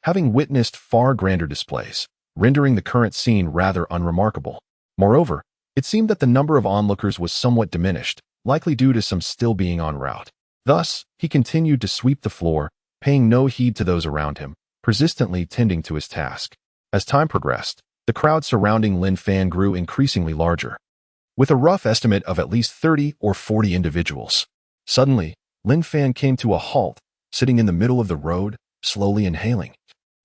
having witnessed far grander displays, rendering the current scene rather unremarkable. Moreover, it seemed that the number of onlookers was somewhat diminished, likely due to some still being en route. Thus, he continued to sweep the floor, paying no heed to those around him, persistently tending to his task. As time progressed, the crowd surrounding Lin Fan grew increasingly larger, with a rough estimate of at least 30 or 40 individuals. Suddenly, Lin Fan came to a halt, sitting in the middle of the road, slowly inhaling,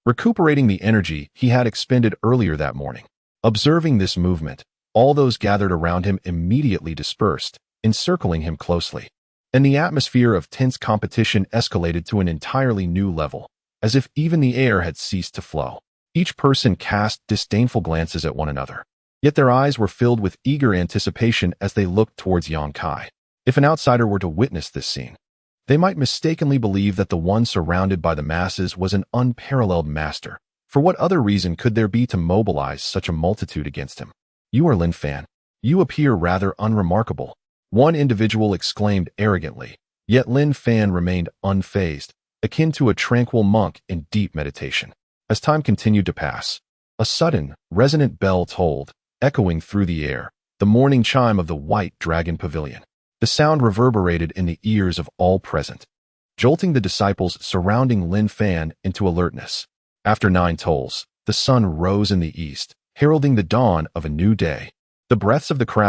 recuperating the energy he had expended earlier that morning. Observing this movement, all those gathered around him immediately dispersed, encircling him closely, and the atmosphere of tense competition escalated to an entirely new level, as if even the air had ceased to flow. Each person cast disdainful glances at one another, yet their eyes were filled with eager anticipation as they looked towards Yang Kai. If an outsider were to witness this scene, they might mistakenly believe that the one surrounded by the masses was an unparalleled master. For what other reason could there be to mobilize such a multitude against him? "You are Lin Fan. You appear rather unremarkable," one individual exclaimed arrogantly, yet Lin Fan remained unfazed, akin to a tranquil monk in deep meditation. As time continued to pass, a sudden, resonant bell tolled, echoing through the air, the morning chime of the White Dragon Pavilion. The sound reverberated in the ears of all present, jolting the disciples surrounding Lin Fan into alertness. After 9 tolls, the sun rose in the east, heralding the dawn of a new day. The breaths of the crowd